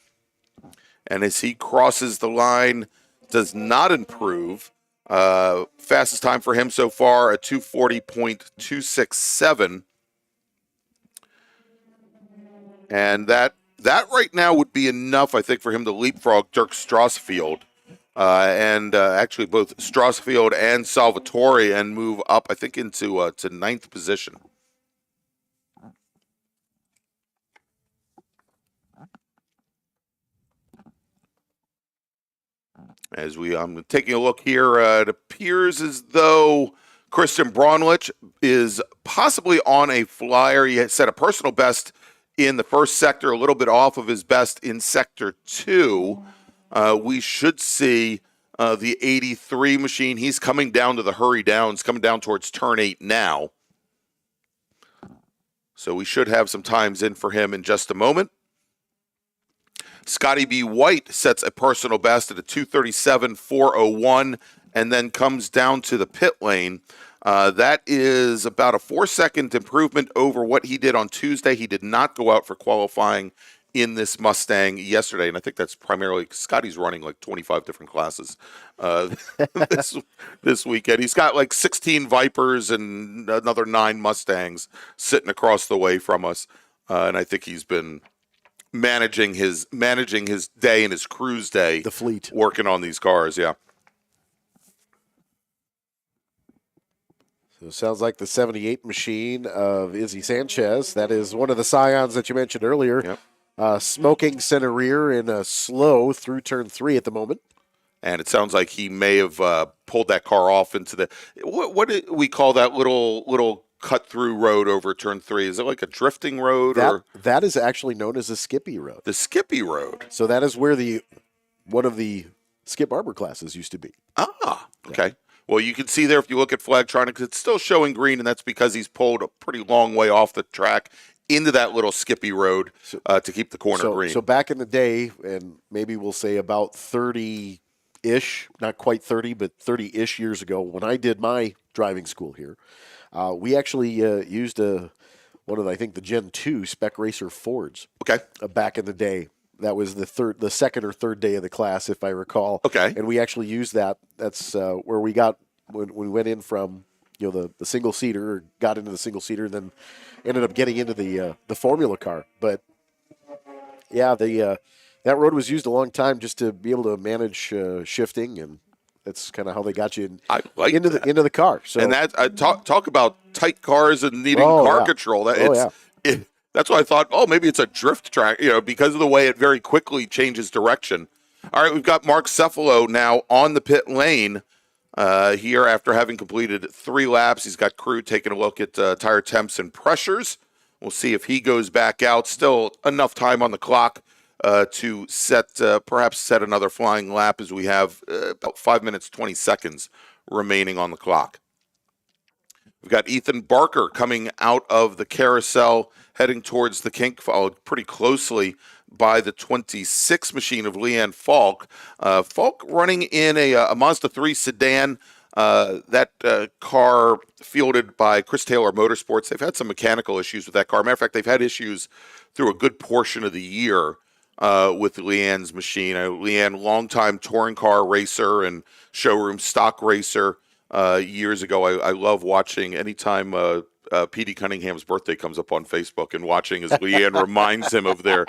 B: And as he crosses the line, does not improve. Fastest time for him so far, a 2:40.267. And that right now would be enough, I think, for him to leapfrog Dirk Strasfield. And actually both Strasfield and Salvatore, and move up, I think, into to 9th position. As I'm taking a look here, it appears as though Christian Braunlich is possibly on a flyer. He had set a personal best in the first sector, a little bit off of his best in sector 2. We should see the 83 machine. He's coming down to the hurry downs, coming down towards turn 8 now. So we should have some times in for him in just a moment. Scotty B. White sets a personal best at a 2:37.401 and then comes down to the pit lane. That is about a 4-second improvement over what he did on Tuesday. He did not go out for qualifying in this Mustang yesterday, and I think that's primarily Scotty's running like 25 different classes this weekend. He's got like 16 Vipers and another 9 Mustangs sitting across the way from us, and I think he's been managing his day and his cruise day,
C: the fleet,
B: working on these cars. Yeah.
C: So it sounds like the 78 machine of Izzy Sanchez. That is one of the Scions that you mentioned earlier.
B: Yep.
C: Smoking center rear in a slow through turn 3 at the moment.
B: And it sounds like he may have pulled that car off into the, what do we call that little cut through road over turn 3? Is it like a drifting road?
C: That is actually known as the Skippy Road.
B: The Skippy Road.
C: So that is where one of the Skip Barber classes used to be.
B: Ah, okay. Yeah. Well, you can see there if you look at Flagtronics, it's still showing green, and that's because he's pulled a pretty long way off the track into that little Skippy Road to keep the corner green.
C: So back in the day, and maybe we'll say about 30-ish, not quite 30, but 30-ish years ago, when I did my driving school here, we actually used one of the, I think the Gen 2 Spec Racer Fords.
B: Okay.
C: Back in the day. That was the second or third day of the class, if I recall.
B: Okay.
C: And we actually used that. That's where we got when we went in from the single seater, or got into the single seater, then ended up getting into the Formula car. But yeah, that road was used a long time just to be able to manage shifting, and that's kind of how they got you into the car. So
B: and that talk about tight cars and needing car control. That's why I thought, maybe it's a drift track, because of the way it very quickly changes direction. All right, we've got Mark Cephalo now on the pit lane here after having completed 3 laps. He's got crew taking a look at tire temps and pressures. We'll see if he goes back out. Still enough time on the clock to perhaps set another flying lap, as we have about 5 minutes, 20 seconds remaining on the clock. We've got Ethan Barker coming out of the carousel, heading towards the kink, followed pretty closely by the 26 machine of Leanne Falk. Falk running in a Mazda 3 sedan. That car fielded by Chris Taylor Motorsports. They've had some mechanical issues with that car. Matter of fact, they've had issues through a good portion of the year with Leanne's machine. Leanne, longtime touring car racer and showroom stock racer. Years ago, I love watching anytime P.D. Cunningham's birthday comes up on Facebook and watching as Leanne reminds him of the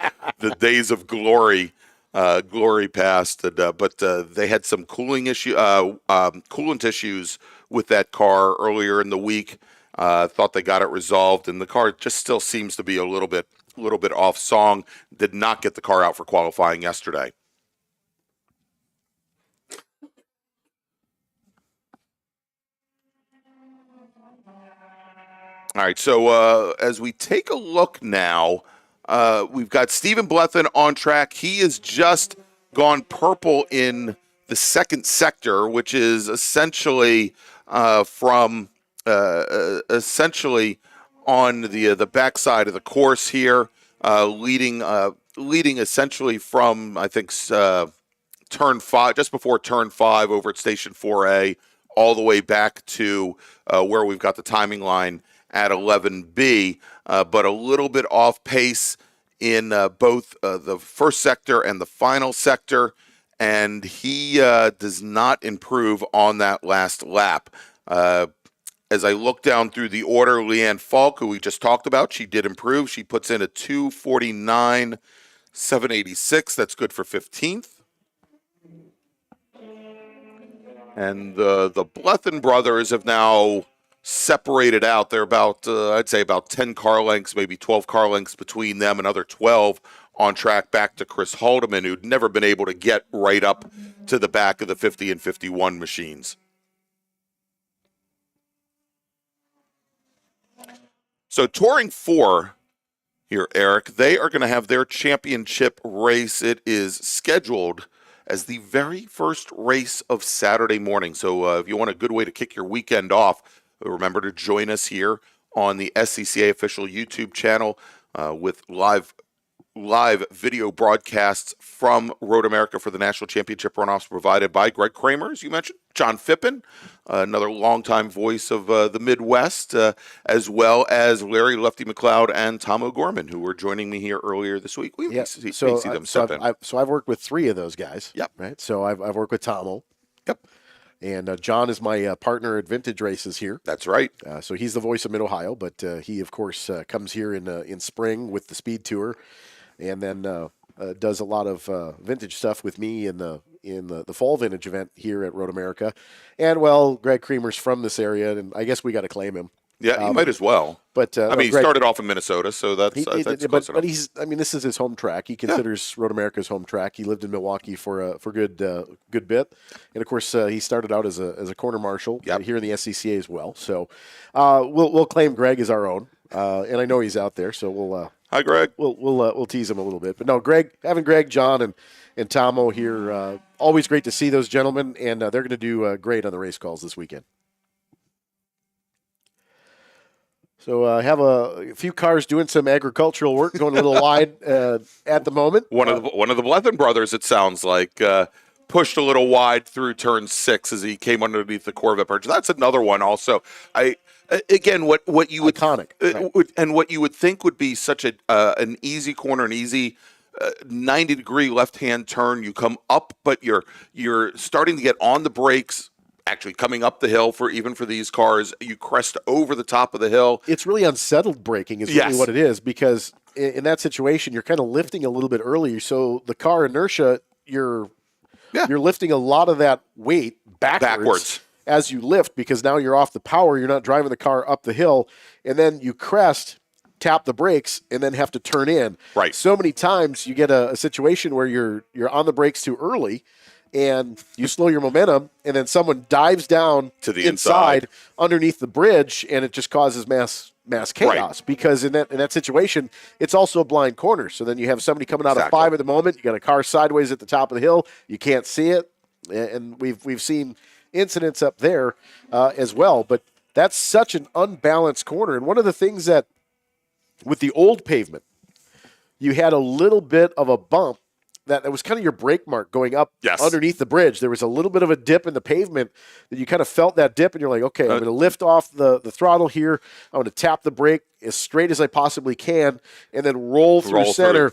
B: days of glory past. But they had some coolant issues with that car earlier in the week. Thought they got it resolved, and the car just still seems to be a little bit off song. Did not get the car out for qualifying yesterday. All right, so as we take a look now, we've got Stephen Blethen on track. He has just gone purple in the second sector, which is essentially from on the backside of the course here, leading essentially from, I think, turn 5, just before turn 5 over at Station 4A, all the way back to where we've got the timing line at 11B, but a little bit off pace in both the first sector and the final sector, and he does not improve on that last lap. As I look down through the order, Leanne Falk, who we just talked about, she did improve. She puts in a 2:49.786. That's good for 15th. And the Blethen brothers have now separated out. They're about, I'd say about 10 car lengths, maybe 12 car lengths between them, another 12 on track back to Chris Haldeman, who'd never been able to get right up to the back of the 50 and 51 machines. So Touring 4 here, Eric, they are going to have their championship race. It is scheduled as the very first race of Saturday morning. So if you want a good way to kick your weekend off, remember to join us here on the SCCA official YouTube channel with live video broadcasts from Road America for the National Championship Runoffs provided by Greg Kramer, as you mentioned, John Phippen, another longtime voice of the Midwest, as well as Larry Lefty McLeod and Tom O'Gorman, who were joining me here earlier this week. We see them step in.
C: I've worked with 3 of those guys.
B: Yep.
C: Right. So I've worked with Tomo.
B: Yep.
C: And John is my partner at Vintage Races here.
B: That's right.
C: So he's the voice of Mid-Ohio, but he, of course, comes here in spring with the Speed Tour, and then does a lot of vintage stuff with me in the fall vintage event here at Road America. And, well, Greg Kramer's from this area, and I guess we got to claim him.
B: Yeah, you might as well.
C: But
B: he started off in Minnesota, so that's close enough.
C: But this is his home track. He considers Road America's home track. He lived in Milwaukee for a good bit, and of course he started out as a corner marshal here in the SCCA as well. So we'll claim Greg as our own, and I know he's out there, so we'll.
B: Hi, Greg.
C: We'll tease him a little bit, but no, having Greg, John, and Tomo here, always great to see those gentlemen, and they're going to do great on the race calls this weekend. So I have a few cars doing some agricultural work, going a little wide at the moment.
B: One of the Blethen brothers, it sounds like, pushed a little wide through turn 6 as he came underneath the Corvette bridge. That's another one also. Again, what you would
C: iconic, right.
B: And what you would think would be such an easy corner, an easy 90-degree left-hand turn. You come up, but you're starting to get on the brakes. Actually, coming up the hill for these cars, you crest over the top of the hill.
C: It's really unsettled braking, is really what it is, because in that situation, you're kind of lifting a little bit earlier. So the car inertia, you're lifting a lot of that weight backwards as you lift, because now you're off the power. You're not driving the car up the hill, and then you crest, tap the brakes, and then have to turn in.
B: Right.
C: So many times you get a situation where you're on the brakes too early, and you slow your momentum, and then someone dives down
B: to the
C: inside underneath the bridge, and it just causes mass chaos. Because in that situation, it's also a blind corner. So then you have somebody coming out of 5 at the moment. You got a car sideways at the top of the hill. You can't see it, and we've seen incidents up there as well. But that's such an unbalanced corner. And one of the things that with the old pavement, you had a little bit of a bump that was kind of your brake mark going up underneath the bridge. There was a little bit of a dip in the pavement that you kind of felt that dip, and you're like, okay, I'm going to lift off the throttle here. I'm going to tap the brake as straight as I possibly can and then roll through center.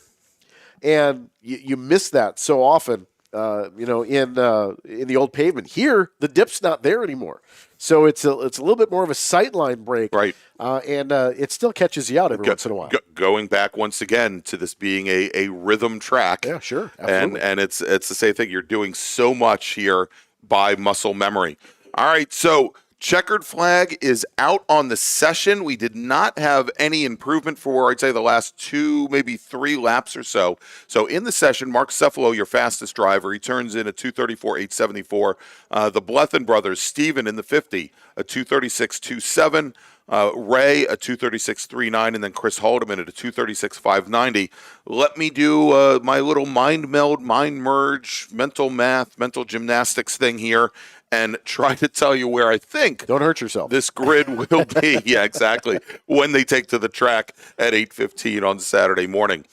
C: And you miss that so often, in the old pavement. Here, the dip's not there anymore. So it's a little bit more of a sightline brake.
B: Right.
C: And it still catches you out every once in a while.
B: Going back once again to this being a rhythm track.
C: Yeah, sure. Absolutely.
B: And it's the same thing. You're doing so much here by muscle memory. All right, so checkered flag is out on the session. We did not have any improvement for, I'd say, the last 2, maybe 3 laps or so. So in the session, Mark Cephalo, your fastest driver, he turns in a 2:34.874. The Blethyn brothers, Steven in the 50, a 2:36.27. Ray, a 2:36.39, and then Chris Haldeman at a 2:36.590. Let me do my little mind meld, mind merge, mental math, mental gymnastics thing here, and try to tell you where I think
C: don't hurt yourself
B: this grid will be. Yeah, exactly. When they take to the track at 8:15 on Saturday morning.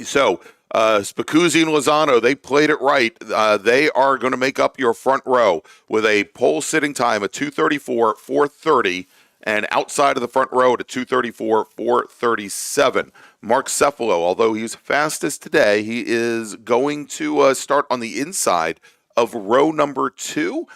B: So Spicuzzi and Lozano, they played it right. They are going to make up your front row with a pole sitting time of 2:34.430. And outside of the front row at a 2:34.437. Mark Cephalo, although he's fastest today, he is going to start on the inside of row number 2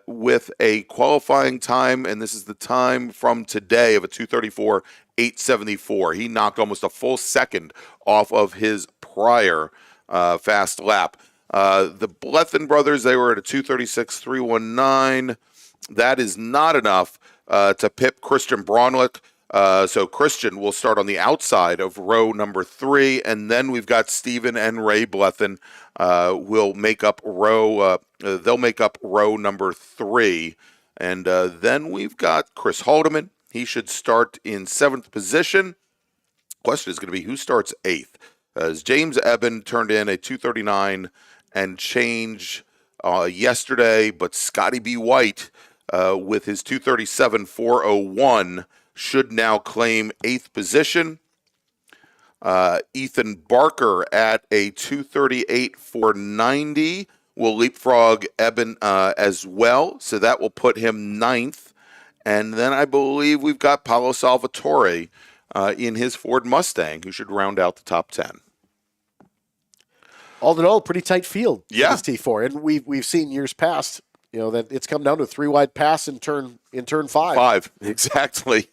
B: with a qualifying time, and this is the time from today, of a 2:34.874. He knocked almost a full second off of his prior fast lap. The Blethyn brothers, they were at a 2:36.319. That is not enough to pip Christian Braunlich. So Christian will start on the outside of row number 3, and then we've got Stephen and Ray Blethyn will make up row. They'll make up row number 3, and then we've got Chris Haldeman. He should start in 7th position. Question is going to be who starts 8th. As James Eben turned in a 2:39 and change yesterday, but Scotty B. White with his 2:37.401 should now claim 8th position. Ethan Barker at a 2:38.490 will leapfrog Eben as well, so that will put him 9th. And then I believe we've got Paolo Salvatore in his Ford Mustang, who should round out the top 10.
C: All in all, pretty tight field.
B: Yeah.
C: This T4, and we've seen years past, that it's come down to a 3-wide pass in turn 5.
B: 5, exactly.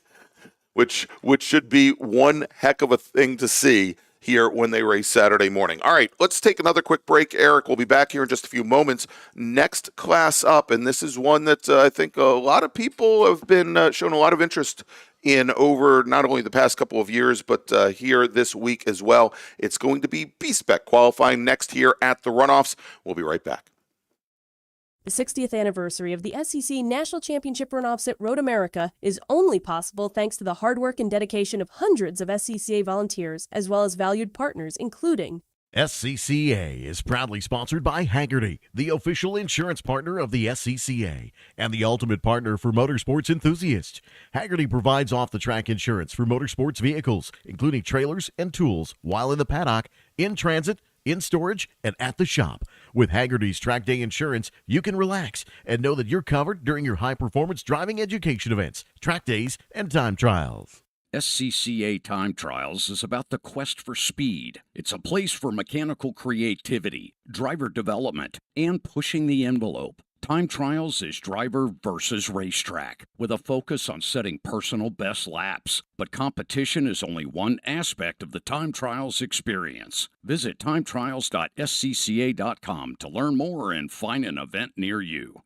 B: Which should be one heck of a thing to see here when they race Saturday morning. All right, let's take another quick break. Eric will be back here in just a few moments. Next class up, and this is one that I think a lot of people have been showing a lot of interest in over not only the past couple of years, but here this week as well. It's going to be B-Spec qualifying next here at the Runoffs. We'll be right back.
K: The 60th anniversary of the SCCA National Championship Runoffs at Road America is only possible thanks to the hard work and dedication of hundreds of SCCA volunteers, as well as valued partners, including
D: SCCA is proudly sponsored by Hagerty, the official insurance partner of the SCCA and the ultimate partner for motorsports enthusiasts. Hagerty provides off-the-track insurance for motorsports vehicles, including trailers and tools, while in the paddock, in transit, in storage, and at the shop. With Haggerty's Track Day Insurance, you can relax and know that you're covered during your high-performance driving education events, track days, and time trials.
G: SCCA Time Trials is about the quest for speed. It's a place for mechanical creativity, driver development, and pushing the envelope. Time Trials is driver versus racetrack, with a focus on setting personal best laps. But competition is only one aspect of the Time Trials experience. Visit timetrials.scca.com to learn more and find an event near you.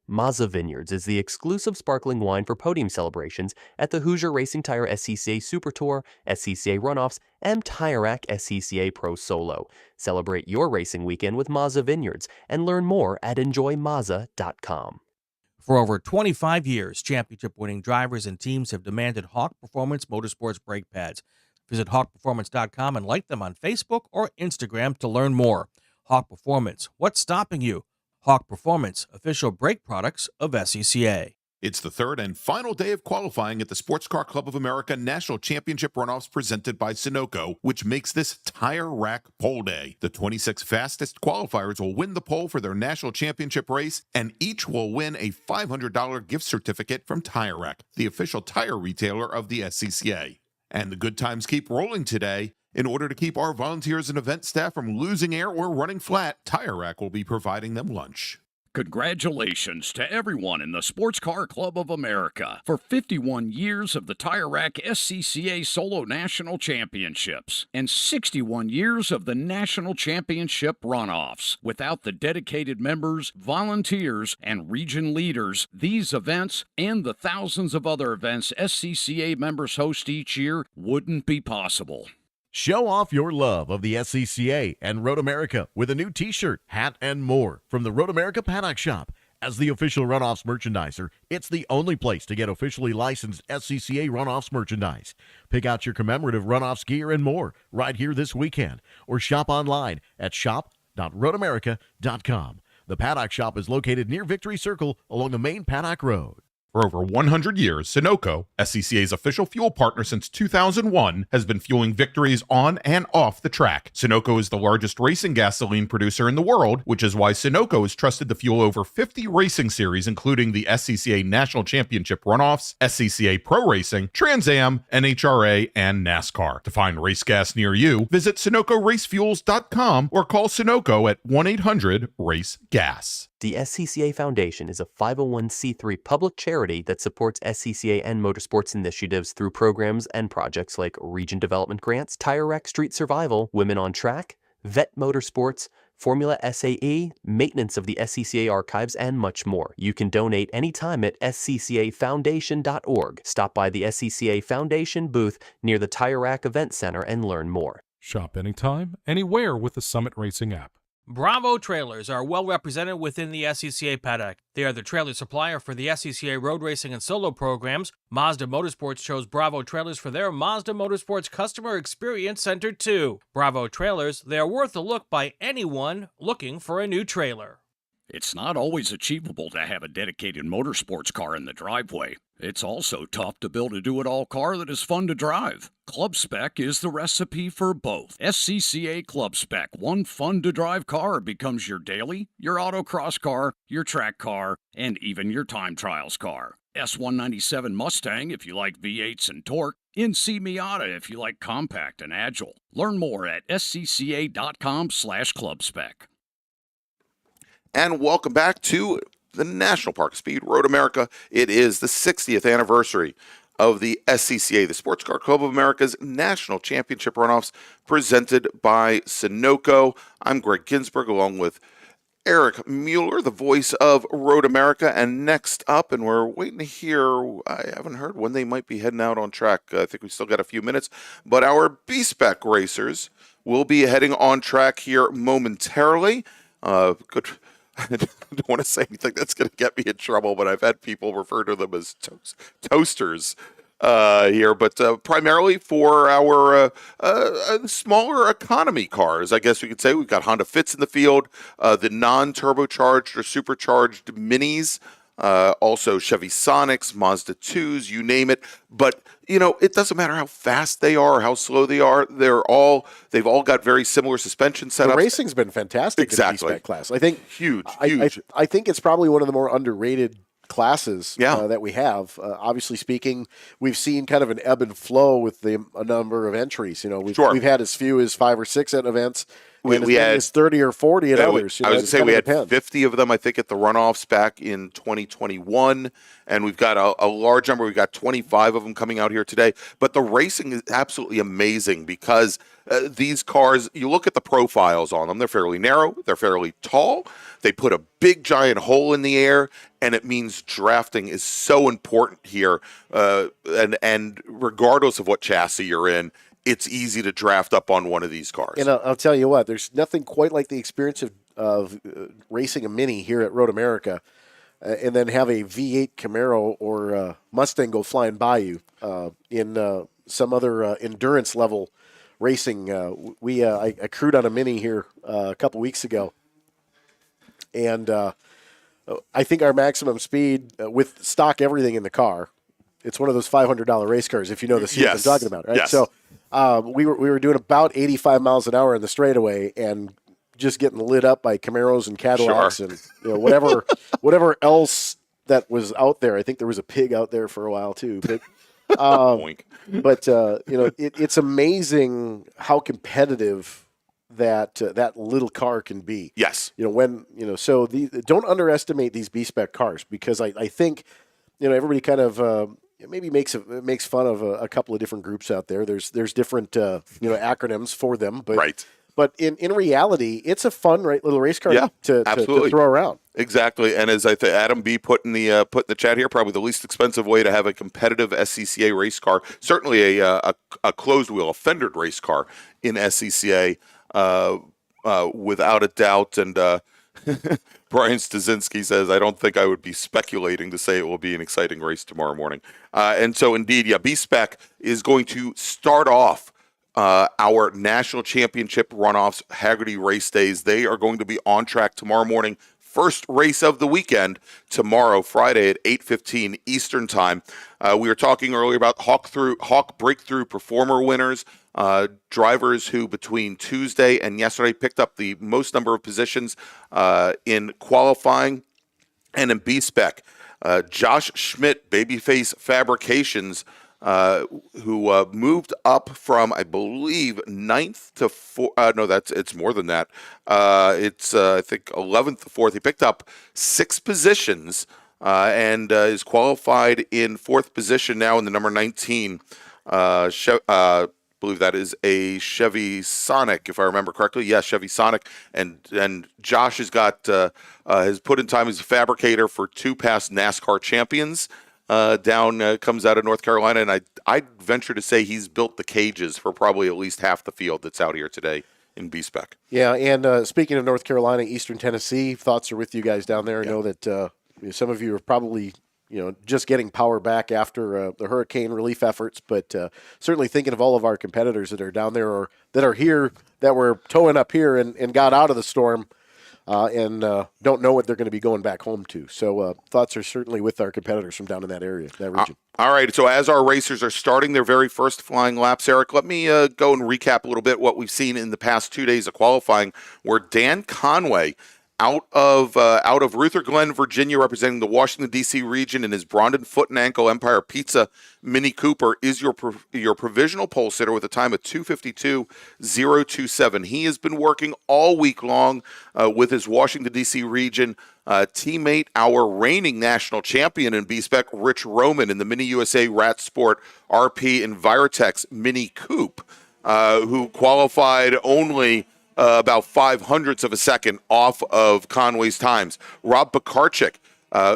I: Mazza Vineyards is the exclusive sparkling wine for podium celebrations at the Hoosier Racing Tire SCCA Super Tour, SCCA Runoffs, and Tire Rack SCCA Pro Solo. Celebrate your racing weekend with Mazza Vineyards and learn more at enjoymazza.com.
J: For over 25 years, championship-winning drivers and teams have demanded Hawk Performance Motorsports brake pads. Visit hawkperformance.com and like them on Facebook or Instagram to learn more. Hawk Performance, what's stopping you? Hawk Performance, official brake products of SCCA.
A: It's the third and final day of qualifying at the Sports Car Club of America National Championship Runoffs presented by Sunoco, which makes this tire rack pole day. The 26 fastest qualifiers will win the pole for their national championship race, and each will win a $500 gift certificate from Tire Rack, the official tire retailer of the SCCA. And the good times keep rolling today. In order to keep our volunteers and event staff from losing air or running flat, Tire Rack will be providing them lunch.
G: Congratulations to everyone in the Sports Car Club of America for 51 years of the Tire Rack SCCA Solo National Championships and 61 years of the National Championship Runoffs. Without the dedicated members, volunteers, and region leaders, these events and the thousands of other events SCCA members host each year wouldn't be possible.
D: Show off your love of the SCCA and Road America with a new t-shirt, hat, and more from the Road America Paddock Shop. As the official Runoffs merchandiser, it's the only place to get officially licensed SCCA Runoffs merchandise. Pick out your commemorative Runoffs gear and more right here this weekend, or shop online at shop.roadamerica.com. The Paddock Shop is located near Victory Circle along the main Paddock Road.
A: For over 100 years, Sunoco, SCCA's official fuel partner since 2001, has been fueling victories on and off the track. Sunoco is the largest racing gasoline producer in the world, which is why Sunoco is trusted to fuel over 50 racing series, including the SCCA National Championship Runoffs, SCCA Pro Racing, Trans Am, NHRA, and NASCAR. To find race gas near you, visit SunocoRaceFuels.com or call Sunoco at 1-800-RACE-GAS.
I: The SCCA Foundation is a 501c3 public charity that supports SCCA and motorsports initiatives through programs and projects like Region Development Grants, Tire Rack Street Survival, Women on Track, Vet Motorsports, Formula SAE, maintenance of the SCCA archives, and much more. You can donate anytime at sccafoundation.org. Stop by the SCCA Foundation booth near the Tire Rack Event Center and learn more.
M: Shop anytime, anywhere with the Summit Racing app.
J: Bravo Trailers are well represented within the SCCA paddock. They are the trailer supplier for the SCCA road racing and solo programs. Mazda Motorsports chose Bravo Trailers for their Mazda Motorsports Customer Experience Center too. Bravo Trailers, they are worth a look by anyone looking for a new trailer.
G: It's not always achievable to have a dedicated motorsports car in the driveway. It's also tough to build a do-it-all car that is fun to drive. Club Spec is the recipe for both. SCCA Club Spec, one fun-to-drive car becomes your daily, your autocross car, your track car, and even your time trials car. S197 Mustang if you like V8s and torque. NC Miata if you like compact and agile. Learn more at scca.com/clubspec.
B: And welcome back to the National Park Speed Road America. It is the 60th anniversary of the SCCA, the Sports Car Club of America's National Championship Runoffs, presented by Sunoco. I'm Greg Ginsberg, along with Eric Mueller, the voice of Road America. And next up, and we're waiting to hear, I haven't heard when they might be heading out on track. I think we still got a few minutes, but our B-Spec racers will be heading on track here momentarily. Good. I don't want to say anything that's going to get me in trouble, but I've had people refer to them as toasters here, but primarily for our smaller economy cars, I guess we could say. We've got Honda Fits in the field, the non-turbocharged or supercharged minis, also Chevy Sonics, Mazda 2s, you name it. But, it doesn't matter how fast they are or how slow they are. They've all got very similar suspension setups.
C: The racing's been fantastic in the B-Spec class. I think
B: huge.
C: I think it's probably one of the more underrated classes that we have. Obviously speaking, we've seen kind of an ebb and flow with a number of entries. We've had as few as 5 or 6 at events. We had 30 or 40 at others.
B: I was going to say we had 50 of them, I think, at the runoffs back in 2021, and we've got a large number. We've got 25 of them coming out here today. But the racing is absolutely amazing because these cars, you look at the profiles on them, they're fairly narrow, they're fairly tall, they put a big giant hole in the air, and it means drafting is so important here. And regardless of what chassis you're in, it's easy to draft up on one of these cars.
C: And I'll tell you what, there's nothing quite like the experience of racing a Mini here at Road America and then have a V8 Camaro or Mustang go flying by you in some other endurance level racing. I crewed on a Mini here a couple weeks ago, and I think our maximum speed with stock everything in the car, it's one of those $500 race cars, if you know the series I'm talking about, right?
B: Yes.
C: So we were doing about 85 miles an hour in the straightaway and just getting lit up by Camaros and Cadillacs and whatever else that was out there. I think there was a pig out there for a while too. But it's amazing how competitive that little car can be.
B: Yes.
C: So don't underestimate these B-Spec cars because I think everybody kind of maybe makes fun of a couple of different groups out there. There's different acronyms for them, but in reality, it's a fun little race car to throw around.
B: Exactly, and as Adam B put in the chat here, probably the least expensive way to have a competitive SCCA race car, certainly a closed wheel, a fendered race car in SCCA, without a doubt. And Brian Stasinski says, I don't think I would be speculating to say it will be an exciting race tomorrow morning. And so indeed, B-Spec is going to start off our national championship runoffs, Hagerty race days. They are going to be on track tomorrow morning. First race of the weekend tomorrow, Friday at 8:15 Eastern Time. We were talking earlier about Hawk Breakthrough Performer winners, drivers who between Tuesday and yesterday picked up the most number of positions in qualifying and in B-Spec. Josh Schmidt, Babyface Fabrications, who moved up from, I believe, 9th to 4th. It's more than that. It's, I think, 11th to 4th. He picked up 6 positions and is qualified in 4th position now in the number 19. I believe that is a Chevy Sonic, if I remember correctly. Yes, Chevy Sonic. And Josh has put in time as a fabricator for 2 past NASCAR champions. Comes out of North Carolina, and I'd venture to say he's built the cages for probably at least half the field that's out here today in B-Spec.
C: Yeah, and speaking of North Carolina, Eastern Tennessee, thoughts are with you guys down there. I know that some of you are probably just getting power back after the hurricane relief efforts, but certainly thinking of all of our competitors that are down there or that are here that were towing up here and got out of the storm. And don't know what they're going to be going back home to. So thoughts are certainly with our competitors from down in that area, that region.
B: All right, so as our racers are starting their very first flying laps, Eric, let me go and recap a little bit what we've seen in the past 2 days of qualifying, where Dan Conway, out of Ruther Glen, Virginia, representing the Washington, D.C. region in his Brondon Foot and Ankle Empire Pizza Mini Cooper, is your provisional pole sitter with a time of 2:52.027. He has been working all week long with his Washington, D.C. region teammate, our reigning national champion in B-Spec, Rich Roman, in the Mini USA Rat Sport RP Envirotex Mini Coupe, who qualified only about 0.05 of a second off of Conway's times. Rob Bakarczyk,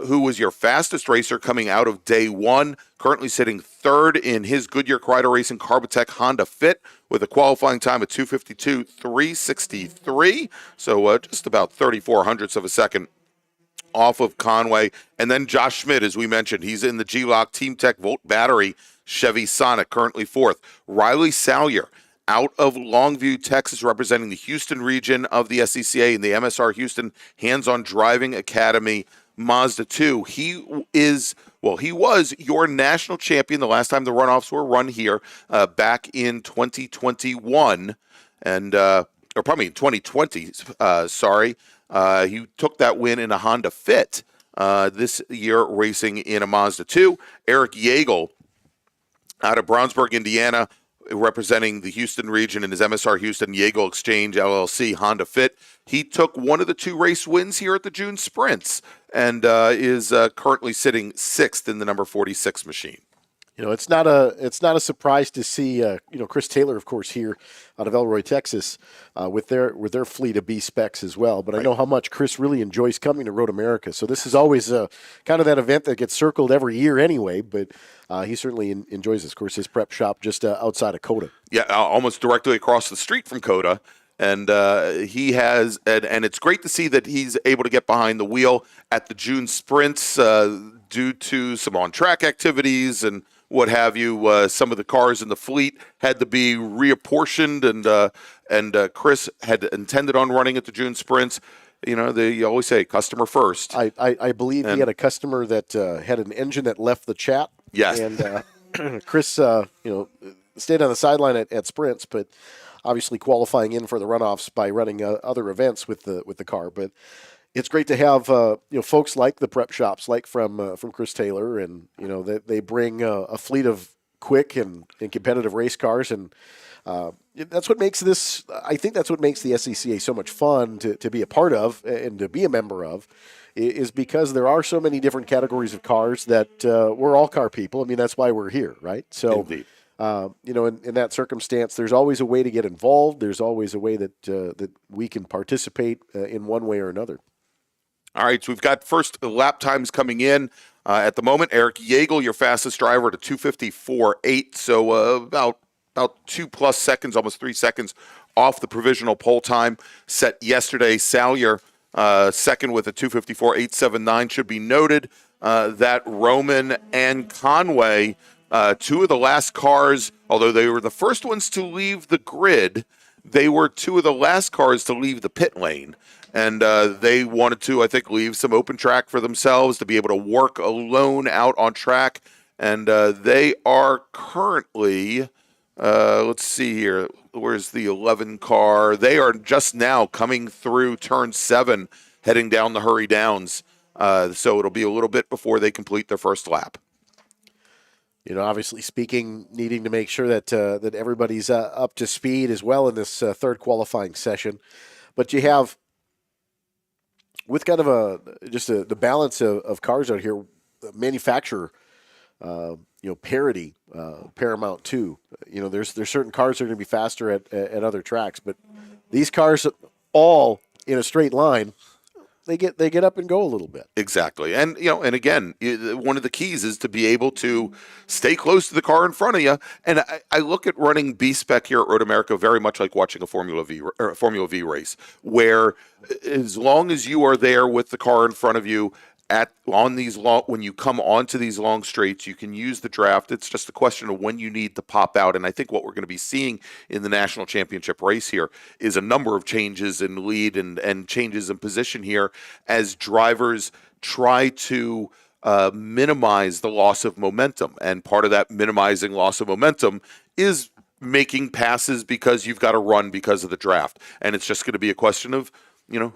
B: who was your fastest racer coming out of day one, currently sitting 3rd in his Goodyear Crider Racing Carbotech Honda Fit with a qualifying time of 2:52.363. So just about 0.34 of a second off of Conway. And then Josh Schmidt, as we mentioned, he's in the G-Lock Team Tech Volt Battery Chevy Sonic, currently 4th. Riley Salyer, out of Longview, Texas, representing the Houston region of the SCCA and the MSR Houston Hands-On Driving Academy Mazda 2. He was your national champion the last time the runoffs were run here back in 2021, and or probably in 2020. Sorry, he took that win in a Honda Fit. This year racing in a Mazda 2. Eric Yeagle out of Brownsburg, Indiana, representing the Houston region in his MSR Houston Yeagle Exchange LLC Honda Fit. He took one of the 2 race wins here at the June Sprints and is currently sitting 6th in the number 46 machine.
C: It's not a surprise to see Chris Taylor, of course, here out of Elroy, Texas, with their fleet of B specs as well. But I know how much Chris really enjoys coming to Road America. So this is always kind of that event that gets circled every year anyway. But he certainly enjoys this. Of course, his prep shop just outside of Coda.
B: Yeah, almost directly across the street from Coda. And he has, and it's great to see that he's able to get behind the wheel at the June Sprints due to some on-track activities and what have you. Some of the cars in the fleet had to be reapportioned, and Chris had intended on running at the June Sprints. You always say customer first.
C: I believe he had a customer that had an engine that left the chat.
B: Yes.
C: And Chris, stayed on the sideline at Sprints, but obviously qualifying in for the runoffs by running other events with the car. But it's great to have folks like the prep shops, like from Chris Taylor, and they bring a fleet of quick and competitive race cars, and that's what makes this. I think that's what makes the SCCA so much fun to be a part of and to be a member of, is because there are so many different categories of cars that we're all car people. I mean, that's why we're here, right? So.
B: Indeed.
C: In that circumstance, there's always a way to get involved. There's always a way that we can participate in one way or another.
B: All right, so we've got first lap times coming in at the moment. Eric Yeagle, your fastest driver, at a 2:54.8, so about 2+ seconds, almost 3 seconds off the provisional pole time set yesterday. Salyer, second with a 2:54.879. Should be noted that Roman and Conway, 2 of the last cars, although they were the first ones to leave the grid, they were 2 of the last cars to leave the pit lane. And they wanted to, I think, leave some open track for themselves to be able to work alone out on track. And they are currently, let's see here, where's the 11 car? They are just now coming through turn 7, heading down the Hurry Downs. So it'll be a little bit before they complete their first lap.
C: Obviously speaking, needing to make sure that everybody's up to speed as well in this third qualifying session. But you have, with kind of the balance of cars out here, manufacturer, parity, paramount too. There's certain cars that are going to be faster at other tracks, but these cars all in a straight line, they get up and go a little bit.
B: Exactly. And, and again, one of the keys is to be able to stay close to the car in front of you. And I look at running B-Spec here at Road America very much like watching a Formula V race, where as long as you are there with the car in front of you when you come onto these long straights, you can use the draft. It's just a question of when you need to pop out. And I think what we're going to be seeing in the national championship race here is a number of changes in lead and changes in position here as drivers try to minimize the loss of momentum. And part of that minimizing loss of momentum is making passes because you've got to run because of the draft. And it's just going to be a question of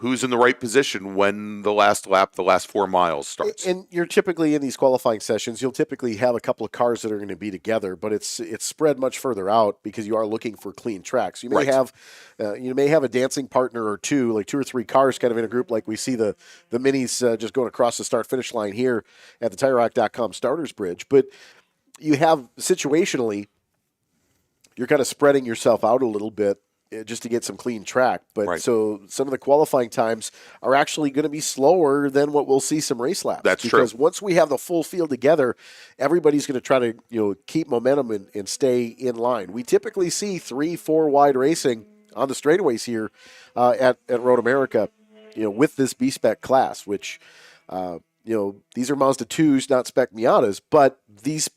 B: who's in the right position when the last lap, the last 4 miles starts.
C: And you're typically in these qualifying sessions, you'll typically have a couple of cars that are going to be together, but it's spread much further out because you are looking for clean tracks. You may have a dancing partner or two, like 2 or 3 cars kind of in a group, like we see the minis just going across the start-finish line here at the TireRack.com Starters Bridge. But you have situationally, you're kind of spreading yourself out a little bit just to get some clean track. But so some of the qualifying times are actually going to be slower than what we'll see some race laps.
B: That's true.
C: Because once we have the full field together, everybody's going to try to keep momentum and stay in line. We typically see 3-4 wide racing on the straightaways here at Road America, with this B-Spec class, which, these are Mazda 2s, not Spec Miatas, but these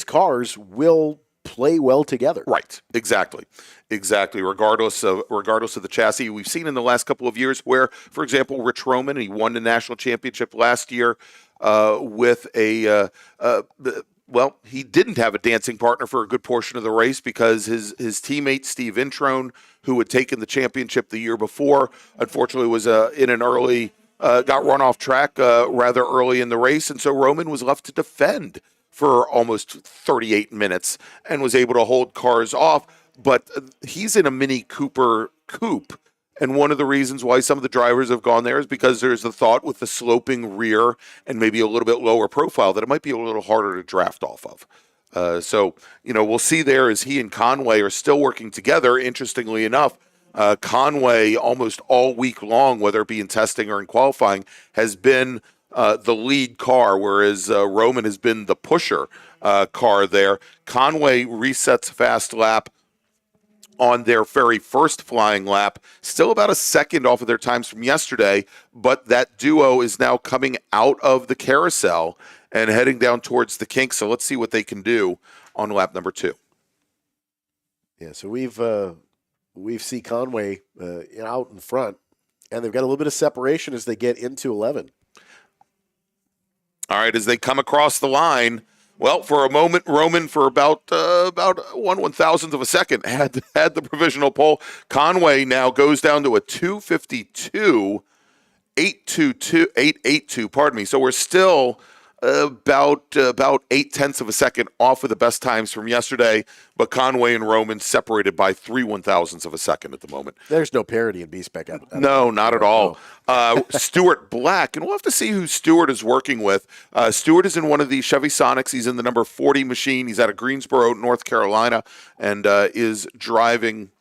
C: cars will play well together.
B: Right. Exactly. Regardless of the chassis, we've seen in the last couple of years where, for example, Rich Roman, he won the national championship last year with a well, he didn't have a dancing partner for a good portion of the race because his teammate Steve Introne, who had taken the championship the year before, unfortunately was in an early got run off track rather early in the race, and so Roman was left to defend for almost 38 minutes and was able to hold cars off. But he's in a Mini Cooper coupe. And one of the reasons why some of the drivers have gone there is because there's the thought with the sloping rear and maybe a little bit lower profile that it might be a little harder to draft off of. So, we'll see there as he and Conway are still working together. Interestingly enough, Conway almost all week long, whether it be in testing or in qualifying, has been the lead car, whereas Roman has been the pusher car there. Conway resets fast lap on their very first flying lap, still about a second off of their times from yesterday, but that duo is now coming out of the carousel and heading down towards the kink. So let's see what they can do on lap number 2.
C: Yeah, so we've seen Conway out in front, and they've got a little bit of separation as they get into 11.
B: All right, as they come across the line, well, for a moment, Roman, for about 1/1000th of a second, had the provisional pole. Conway now goes down to a 2:52.882. Pardon me. So we're still about 0.8 of a second off of the best times from yesterday, but Conway and Roman separated by 3/1000ths of a second at the moment.
C: There's no parity in B-Spec.
B: No, not at all. Stuart Black, and we'll have to see who Stuart is working with. Stuart is in one of the Chevy Sonics. He's in the number 40 machine. He's out of Greensboro, North Carolina, and is driving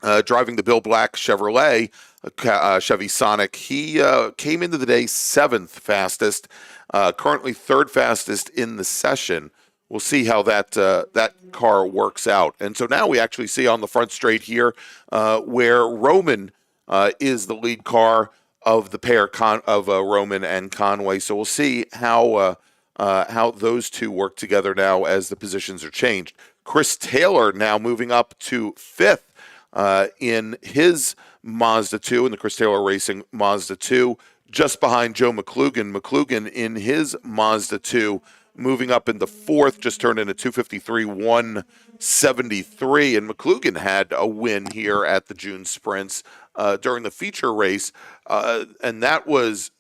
B: the Bill Black Chevrolet Chevy Sonic. He came into the day 7th fastest, currently 3rd fastest in the session. We'll see how that car works out. And so now we actually see on the front straight here where Roman is the lead car of the pair of Roman and Conway. So we'll see how those two work together now as the positions are changed. Chris Taylor now moving up to 5th in his Mazda 2, in the Chris Taylor Racing Mazda 2, just behind Joe McClugan. McClugan in his Mazda 2 moving up into 4th, just turned in a 2:53.173, and McClugan had a win here at the June Sprints during the feature race, and that was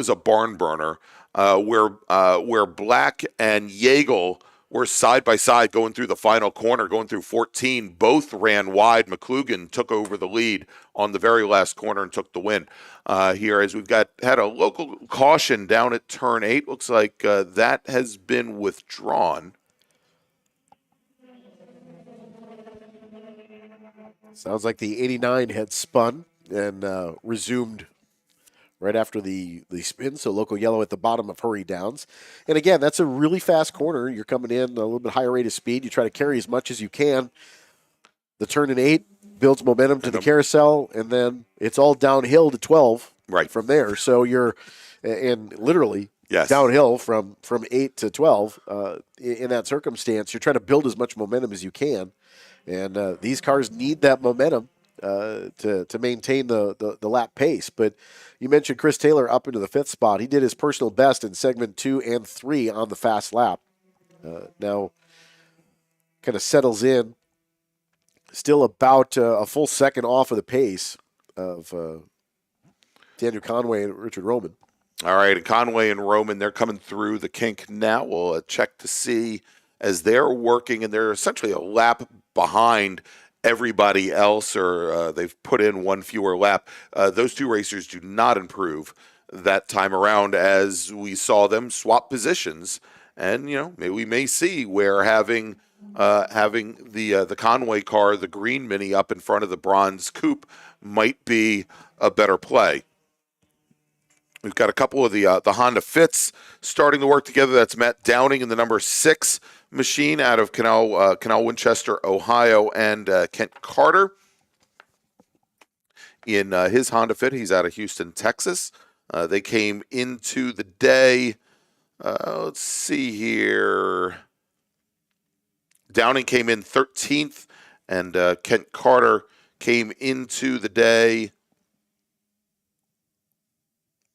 B: a barn burner where Black and Yeagle were side by side going through the final corner, going through 14. Both ran wide. McClugan took over the lead on the very last corner and took the win. Here, as we've had a local caution down at turn 8. Looks like that has been withdrawn.
C: Sounds like the 89 had spun and resumed right after the spin, so local yellow at the bottom of Hurry Downs. And again, that's a really fast corner. You're coming in a little bit higher rate of speed. You try to carry as much as you can. The turn in 8 builds momentum to the carousel, and then it's all downhill to 12
B: right
C: from there. So you're, and literally downhill from 8 to 12. In that circumstance, you're trying to build as much momentum as you can. And these cars need that momentum to maintain the lap pace. But you mentioned Chris Taylor up into the 5th spot. He did his personal best in segment 2 and 3 on the fast lap. Now kind of settles in, still about a full second off of the pace of Daniel Conway and Richard Roman.
B: All right, and Conway and Roman, they're coming through the kink now. We'll check to see as they're working, and they're essentially a lap behind everybody else, or they've put in one fewer lap. Those two racers do not improve that time around, as we saw them swap positions. And maybe we may see where having the Conway car, the green Mini, up in front of the bronze coupe might be a better play. We've got a couple of the Honda Fits starting to work together. That's Matt Downing in the number 6 machine out of Canal Winchester, Ohio, and Kent Carter in his Honda Fit. He's out of Houston, Texas. They came into the day, let's see here, Downing came in 13th, and Kent Carter came into the day.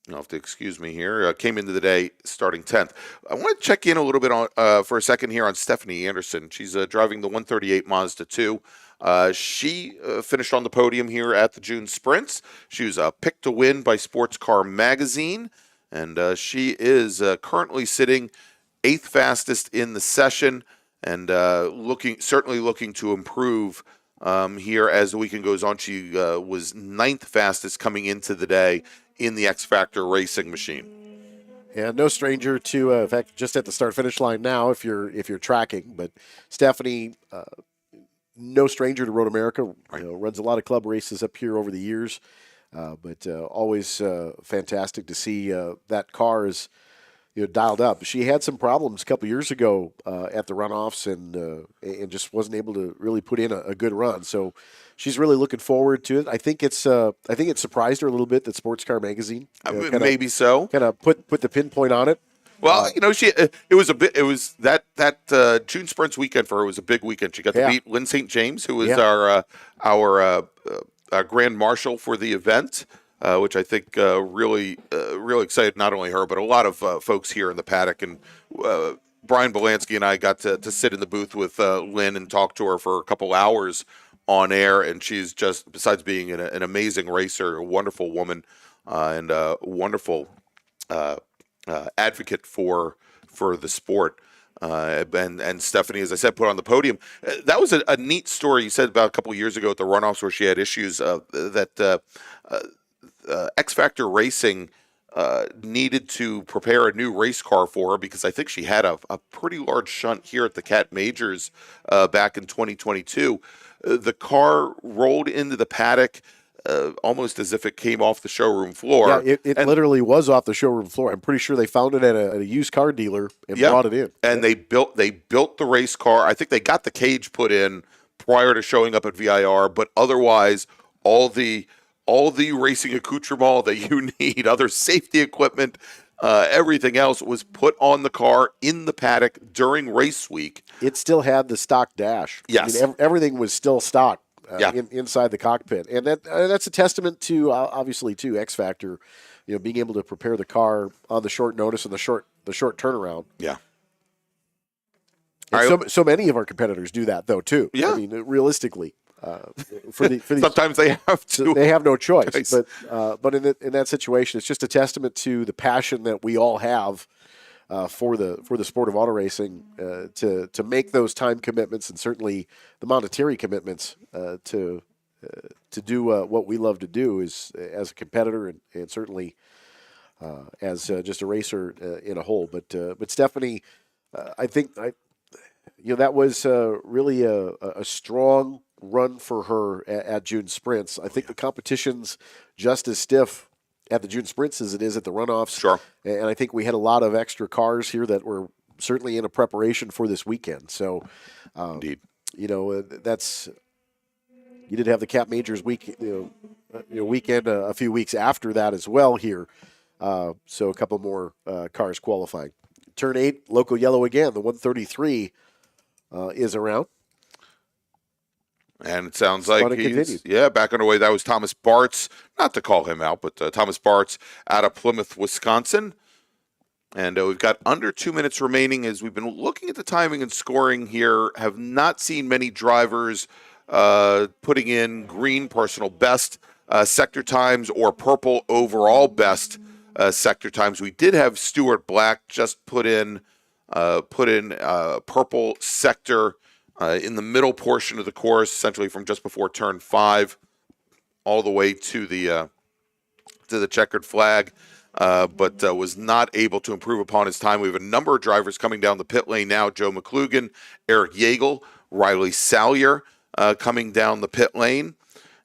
B: You'll have to excuse me here. Came into the day starting 10th. I want to check in a little bit on for a second here on Stephanie Anderson. She's driving the 138 Mazda 2. She finished on the podium here at the June Sprints. She was picked to win by Sports Car Magazine, and she is currently sitting 8th fastest in the session, and certainly looking to improve here as the weekend goes on. She was 9th fastest coming into the day in the X Factor racing machine.
C: Yeah, no stranger to, in fact, just at the start-finish line now, if you're tracking. But Stephanie, no stranger to Road America.
B: Right.
C: Runs a lot of club races up here over the years. But always fantastic to see that car is dialed up. She had some problems a couple years ago at the runoffs, and just wasn't able to really put in a good run. So she's really looking forward to it. I think it surprised her a little bit that Sports Car Magazine
B: Maybe so.
C: kind of put the pinpoint on it.
B: Well, it was that June Sprints weekend for her was a big weekend. She got to beat Lynn St. James, who was our grand marshal for the event, which I think really excited not only her but a lot of folks here in the paddock. And Brian Belansky and I got to sit in the booth with Lynn and talk to her for a couple hours on air. And she's just, besides being an amazing racer, a wonderful woman, and a wonderful advocate for the sport. And Stephanie, as I said, put on the podium. That was a neat story you said about a couple of years ago at the runoffs where she had issues that X Factor Racing needed to prepare a new race car for her, because I think she had a pretty large shunt here at the Cat Majors back in 2022. The car rolled into the paddock almost as if it came off the showroom floor.
C: Yeah, it literally was off the showroom floor. I'm pretty sure they found it at a used car dealer and brought it in.
B: And they built the race car. I think they got the cage put in prior to showing up at VIR, but otherwise all the racing accoutrement that you need, other safety equipment, everything else was put on the car in the paddock during race week.
C: It still had the stock dash.
B: Yes.
C: I mean, everything was still stock. Inside the cockpit, and that's a testament to obviously to X Factor, being able to prepare the car on the short notice and the short turnaround.
B: Yeah.
C: And so many of our competitors do that though too.
B: Yeah.
C: I mean, realistically, for these,
B: sometimes they have to.
C: They have no choice. But in that situation, it's just a testament to the passion that we all have for the sport of auto racing, to make those time commitments and certainly the monetary commitments to do what we love to do as a competitor and certainly as just a racer in a whole. But Stephanie, I think that was really a strong run for her at June Sprints. I think the competition's just as stiff at the June Sprints as it is at the runoffs.
B: Sure. And
C: I think we had a lot of extra cars here that were certainly in a preparation for this weekend. So,
B: indeed,
C: that's, you did have the Cat Majors weekend a few weeks after that as well here. So a couple more cars qualifying. Turn 8, local yellow again. The 133 is around.
B: And it sounds like he's back on the way. That was Thomas Bartz, not to call him out, but Thomas Bartz out of Plymouth, Wisconsin. And we've got under 2 minutes remaining as we've been looking at the timing and scoring here. Have not seen many drivers putting in green personal best sector times or purple overall best sector times. We did have Stuart Black just put in purple sector in the middle portion of the course, essentially from just before turn 5 all the way to the checkered flag, but was not able to improve upon his time. We have a number of drivers coming down the pit lane now. Joe McClugan, Eric Yeagle, Riley Salyer coming down the pit lane.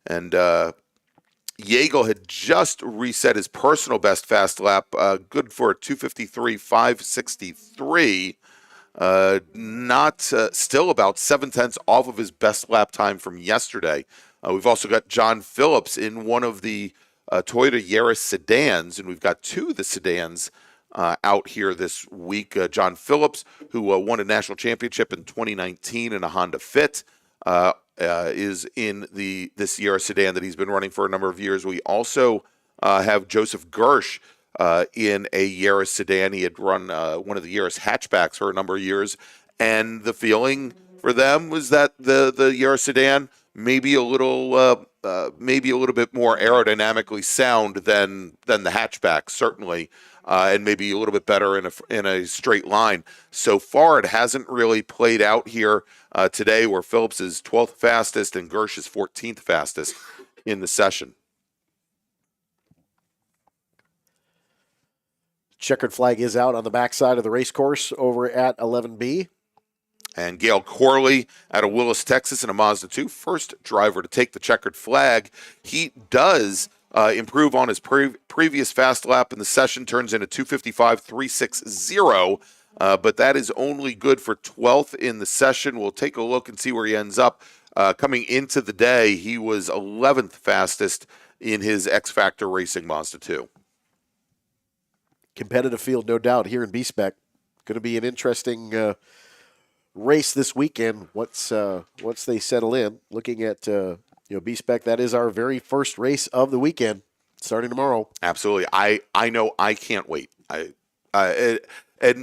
B: And Yeagle had just reset his personal best fast lap, good for a 2:53.563. Not still about 7/10 off of his best lap time from yesterday. We've also got John Phillips in one of the Toyota Yaris sedans, and we've got two of the sedans out here this week. John Phillips, who won a national championship in 2019 in a Honda Fit, is in this Sierra sedan that he's been running for a number of years. We also have Joseph Gersh in a Yaris sedan. He had run one of the Yaris hatchbacks for a number of years, and the feeling for them was that the Yaris sedan maybe a little bit more aerodynamically sound than the hatchback, certainly. And maybe a little bit better in a straight line. So far, it hasn't really played out here today, where Phillips is 12th fastest and Gersh is 14th fastest in the session.
C: Checkered flag is out on the backside of the race course over at 11B.
B: And Gail Corley out of Willis, Texas, in a Mazda 2, first driver to take the checkered flag. He does improve on his previous fast lap in the session, turns in a 2:55.360, but that is only good for 12th in the session. We'll take a look and see where he ends up. Coming into the day, he was 11th fastest in his X Factor Racing Mazda 2.
C: Competitive field, no doubt, here in B-Spec. Going to be an interesting race this weekend once they settle in. Looking at B-Spec, that is our very first race of the weekend, starting tomorrow.
B: Absolutely. I know I can't wait. And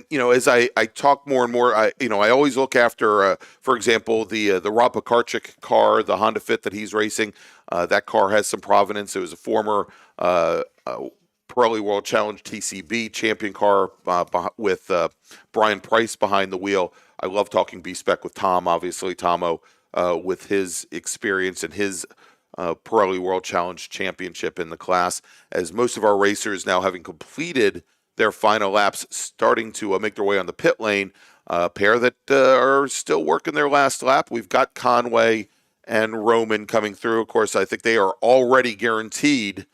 B: as I talk more and more, I always look after, for example, the Rob Pekarczyk car, the Honda Fit that he's racing. That car has some provenance. It was a former Pirelli World Challenge TCB champion car with Brian Price behind the wheel. I love talking B-Spec with Tom, obviously, Tomo. With his experience and his Pirelli World Challenge Championship in the class, as most of our racers now having completed their final laps, starting to make their way on the pit lane. A pair that are still working their last lap. We've got Conway and Roman coming through. Of course, I think they are already guaranteed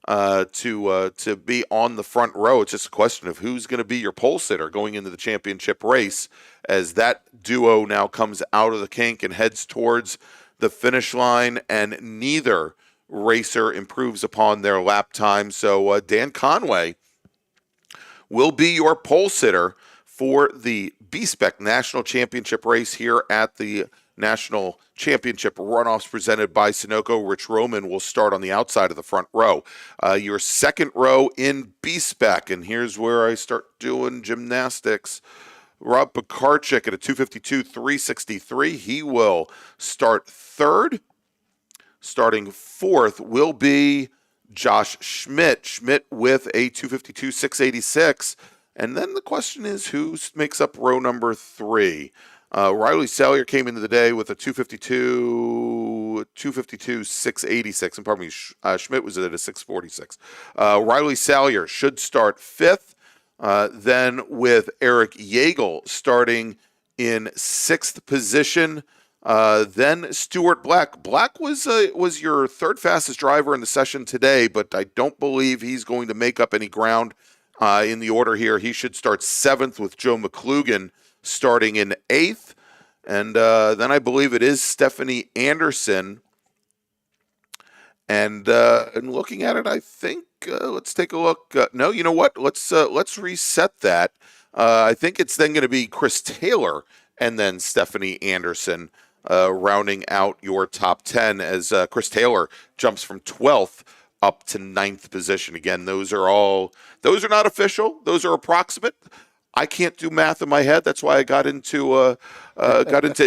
B: to be on the front row. It's just a question of who's going to be your pole sitter going into the championship race, as that duo now comes out of the kink and heads towards the finish line, and neither racer improves upon their lap time. So Dan Conway will be your pole sitter for the B-Spec National Championship race here at the National Championship Runoffs presented by Sunoco. Rich Roman will start on the outside of the front row. Your second row in B-Spec, and here's where I start doing gymnastics. Rob Pekarczyk at a 2:52.363. He will start third. Starting fourth will be Josh Schmidt. Schmidt with a 2:52.686. And then the question is, who makes up row number 3? Riley Salyer came into the day with a 2:52.686. And pardon me, Schmidt was at a 6:46. Riley Salyer should start fifth. Then with Eric Yeagle starting in sixth position. Then Stuart Black. Black was your third fastest driver in the session today, but I don't believe he's going to make up any ground in the order here. He should start seventh, with Joe McClugan starting in eighth. And then I believe it is Stephanie Anderson. And looking at it, I think let's take a look. No, you know what? Let's reset that. I think it's then going to be Chris Taylor and then Stephanie Anderson rounding out your top 10, as Chris Taylor jumps from 12th up to 9th position. Again, those are not official. Those are approximate. I can't do math in my head. That's why I got into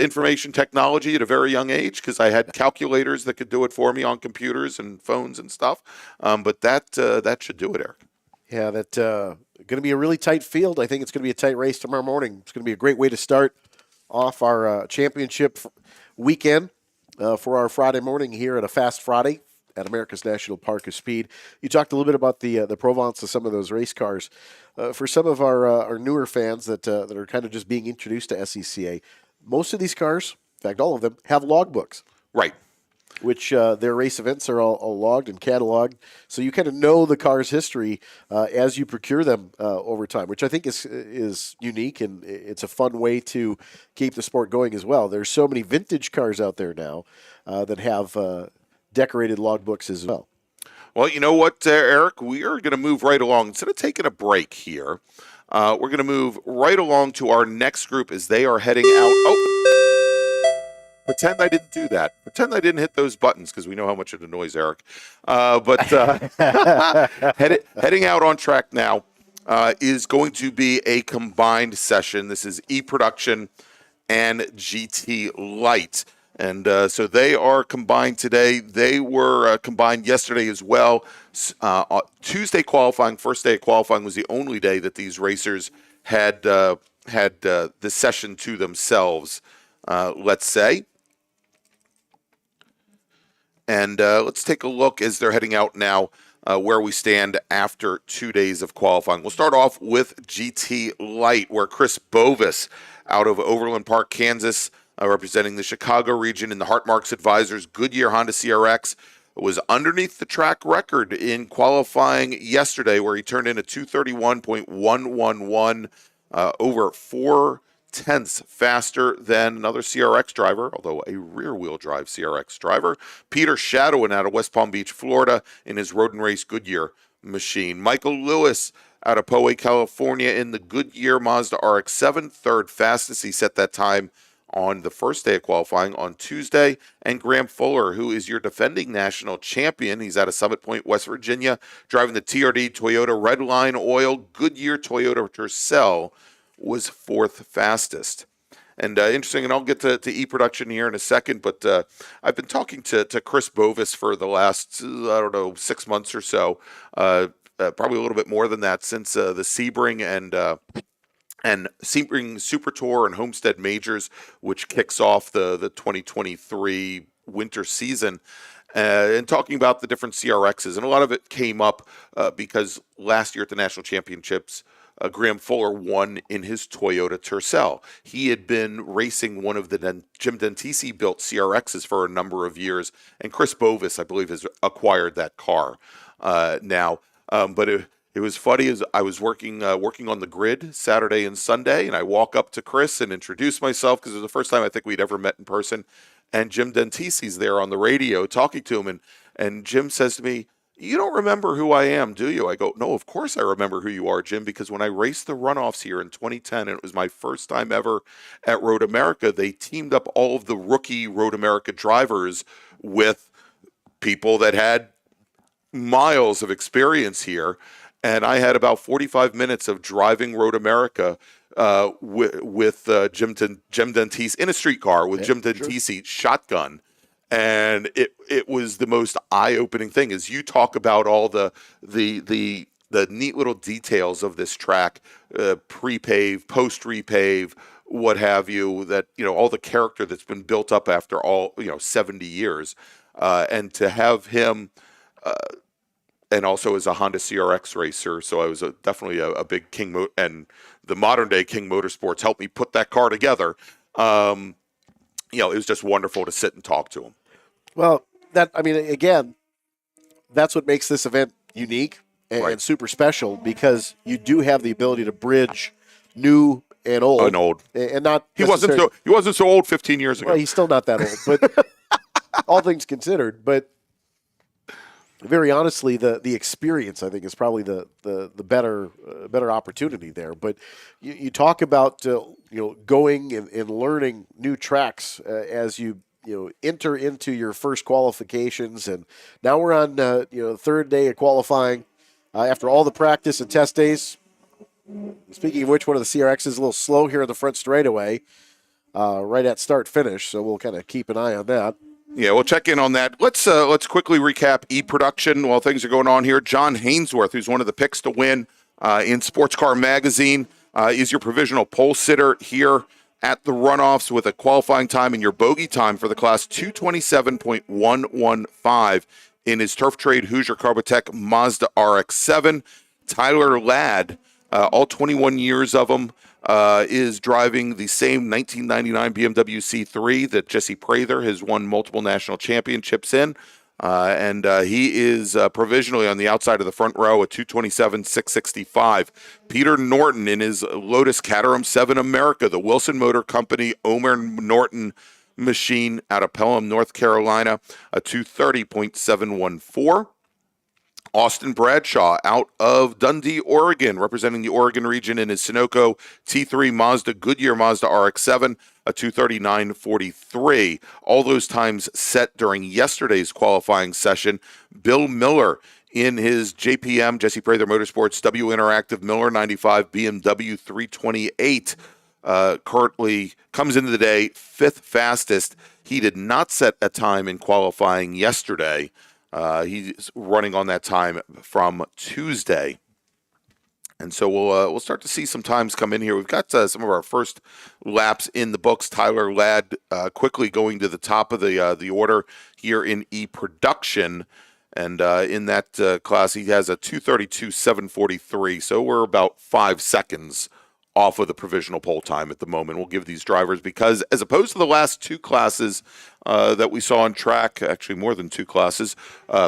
B: information technology at a very young age, because I had calculators that could do it for me on computers and phones and stuff. But that should do it, Eric.
C: Yeah, that's going to be a really tight field. I think it's going to be a tight race tomorrow morning. It's going to be a great way to start off our championship weekend for our Friday morning here at a Fast Friday at America's National Park of Speed. You talked a little bit about the provenance of some of those race cars. For some of our newer fans that are kind of just being introduced to SCCA, most of these cars, in fact, all of them, have logbooks.
B: Right.
C: Which their race events are all logged and cataloged. So you kind of know the car's history as you procure them over time, which I think is unique, and it's a fun way to keep the sport going as well. There's so many vintage cars out there now that have decorated logbooks as well.
B: Well, you know what, Eric? We are going to move right along. Instead of taking a break here, we're going to move right along to our next group as they are heading out. Oh, pretend I didn't do that. Pretend I didn't hit those buttons because we know how much it annoys Eric. But heading out on track now is going to be a combined session. This is E-Production and GT Light. And so they are combined today. They were combined yesterday as well. Tuesday qualifying, first day of qualifying, was the only day that these racers had the session to themselves, let's say. And let's take a look as they're heading out now where we stand after 2 days of qualifying. We'll start off with GT Light, where Chris Bovis out of Overland Park, Kansas, representing the Chicago region in the Hartmarks Advisors Goodyear Honda CRX, was underneath the track record in qualifying yesterday, where he turned in a 231.111, over 4/10 faster than another CRX driver, although a rear-wheel drive CRX driver, Peter Shadowin out of West Palm Beach, Florida, in his Road and Race Goodyear machine. Michael Lewis out of Poway, California, in the Goodyear Mazda RX-7, third fastest. He set that time on the first day of qualifying on Tuesday. And Graham Fuller, who is your defending national champion. He's out of Summit Point, West Virginia, driving the TRD Toyota Redline Oil Goodyear Toyota Tercel, was fourth fastest. And interesting, and I'll get to E-Production here in a second, but I've been talking to Chris Bovis for the last, 6 months or so, probably a little bit more than that, since the Sebring and Sebring Super Tour and Homestead Majors, which kicks off the 2023 winter season, and talking about the different CRXs. And a lot of it came up because last year at the National Championships, Graham Fuller won in his Toyota Tercel. He had been racing one of the Jim Dentisi built CRXs for a number of years, and Chris Bovis, I believe, has acquired that car now. But it was funny as I was working on the grid Saturday and Sunday, and I walk up to Chris and introduce myself because it was the first time I think we'd ever met in person. And Jim Dentisi's there on the radio talking to him, and Jim says to me, "You don't remember who I am, do you?" I go, "No, of course I remember who you are, Jim, because when I raced the runoffs here in 2010, and it was my first time ever at Road America, they teamed up all of the rookie Road America drivers with people that had miles of experience here. And I had about 45 minutes of driving Road America with Jim Dentisi in a street car with Jim Dentisi shotgun. And it was the most eye-opening thing as you talk about all the neat little details of this track, pre-pave, post-repave, what have you, that, all the character that's been built up after all, 70 years. And to have him, and also as a Honda CRX racer, so I was definitely a big King, and the modern day King Motorsports helped me put that car together. It was just wonderful to sit and talk to him.
C: Well, again, that's what makes this event unique and super special, because you do have the ability to bridge new and old. And not
B: he wasn't so old 15 years ago.
C: Well, he's still not that old, but all things considered. But very honestly, the experience, I think, is probably the better opportunity there. But you talk about going and learning new tracks as you enter into your first qualifications, and now we're on third day of qualifying after all the practice and test days. Speaking of which, one of the CRXs is a little slow here in the front straightaway, right at start finish. So we'll kind of keep an eye on that.
B: Yeah, we'll check in on that. Let's quickly recap E-Production while things are going on here. John Hainsworth, who's one of the picks to win in Sports Car Magazine, is your provisional pole sitter here at the runoffs with a qualifying time and your bogey time for the class 227.115 in his Turf Trade Hoosier Carbotech Mazda RX-7. Tyler Ladd, all 21 years of them, is driving the same 1999 BMW C3 that Jesse Prather has won multiple national championships in. And he is provisionally on the outside of the front row at 227.665. Peter Norton in his Lotus Caterham 7 America, the Wilson Motor Company Omer Norton machine out of Pelham, North Carolina, a 230.714. Austin Bradshaw out of Dundee, Oregon, representing the Oregon region in his Sunoco T3 Mazda Goodyear Mazda RX-7, a 2:39.43. All those times set during yesterday's qualifying session. Bill Miller in his JPM, Jesse Prather Motorsports W Interactive Miller 95 BMW 328. Currently comes into the day 5th fastest. He did not set a time in qualifying yesterday. He's running on that time from Tuesday. And so we'll start to see some times come in here. We've got some of our first laps in the books. Tyler Ladd quickly going to the top of the order here in E-Production. And in that class, he has a 2:32.743. So we're about 5 seconds off of the provisional pole time at the moment. We'll give these drivers, because as opposed to the last 2 classes that we saw on track, actually more than 2 classes,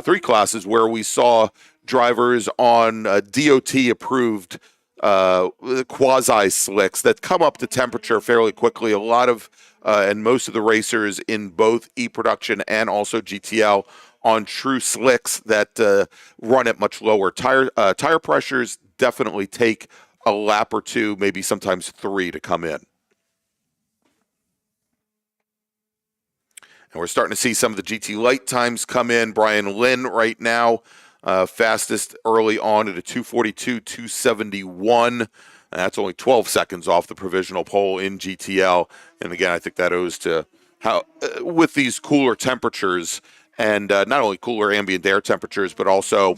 B: 3 classes where we saw drivers on DOT-approved quasi-slicks that come up to temperature fairly quickly. A lot of, and most of the racers in both E-Production and also GTL on true slicks that run at much lower tire pressures, definitely take a lap or 2, maybe sometimes 3 to come in. And we're starting to see some of the GT Light times come in. Brian Lynn right now, fastest early on at a 2:42.271. That's only 12 seconds off the provisional pole in GTL. And again, I think that owes to how, with these cooler temperatures, and not only cooler ambient air temperatures, but also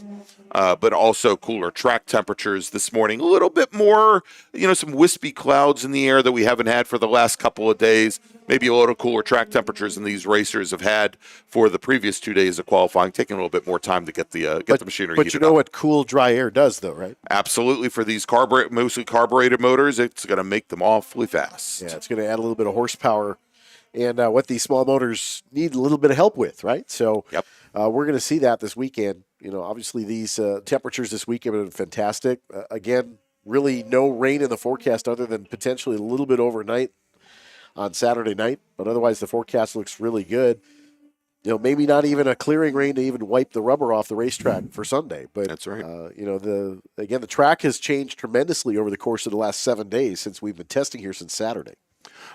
B: cooler track temperatures this morning. A little bit more, some wispy clouds in the air that we haven't had for the last couple of days. Maybe a little cooler track temperatures than these racers have had for the previous 2 days of qualifying, taking a little bit more time to get the machinery heated up. But you know what
C: cool, dry air does, though, right?
B: Absolutely. For these mostly carbureted motors, it's going to make them awfully fast.
C: Yeah, it's going to add a little bit of horsepower. And what these small motors need a little bit of help with, right? So we're going to see that this weekend. Obviously these temperatures this weekend have been fantastic. Again, really no rain in the forecast other than potentially a little bit overnight on Saturday night. But otherwise the forecast looks really good. Maybe not even a clearing rain to even wipe the rubber off the racetrack for Sunday. But
B: that's right.
C: The track has changed tremendously over the course of the last 7 days since we've been testing here since Saturday.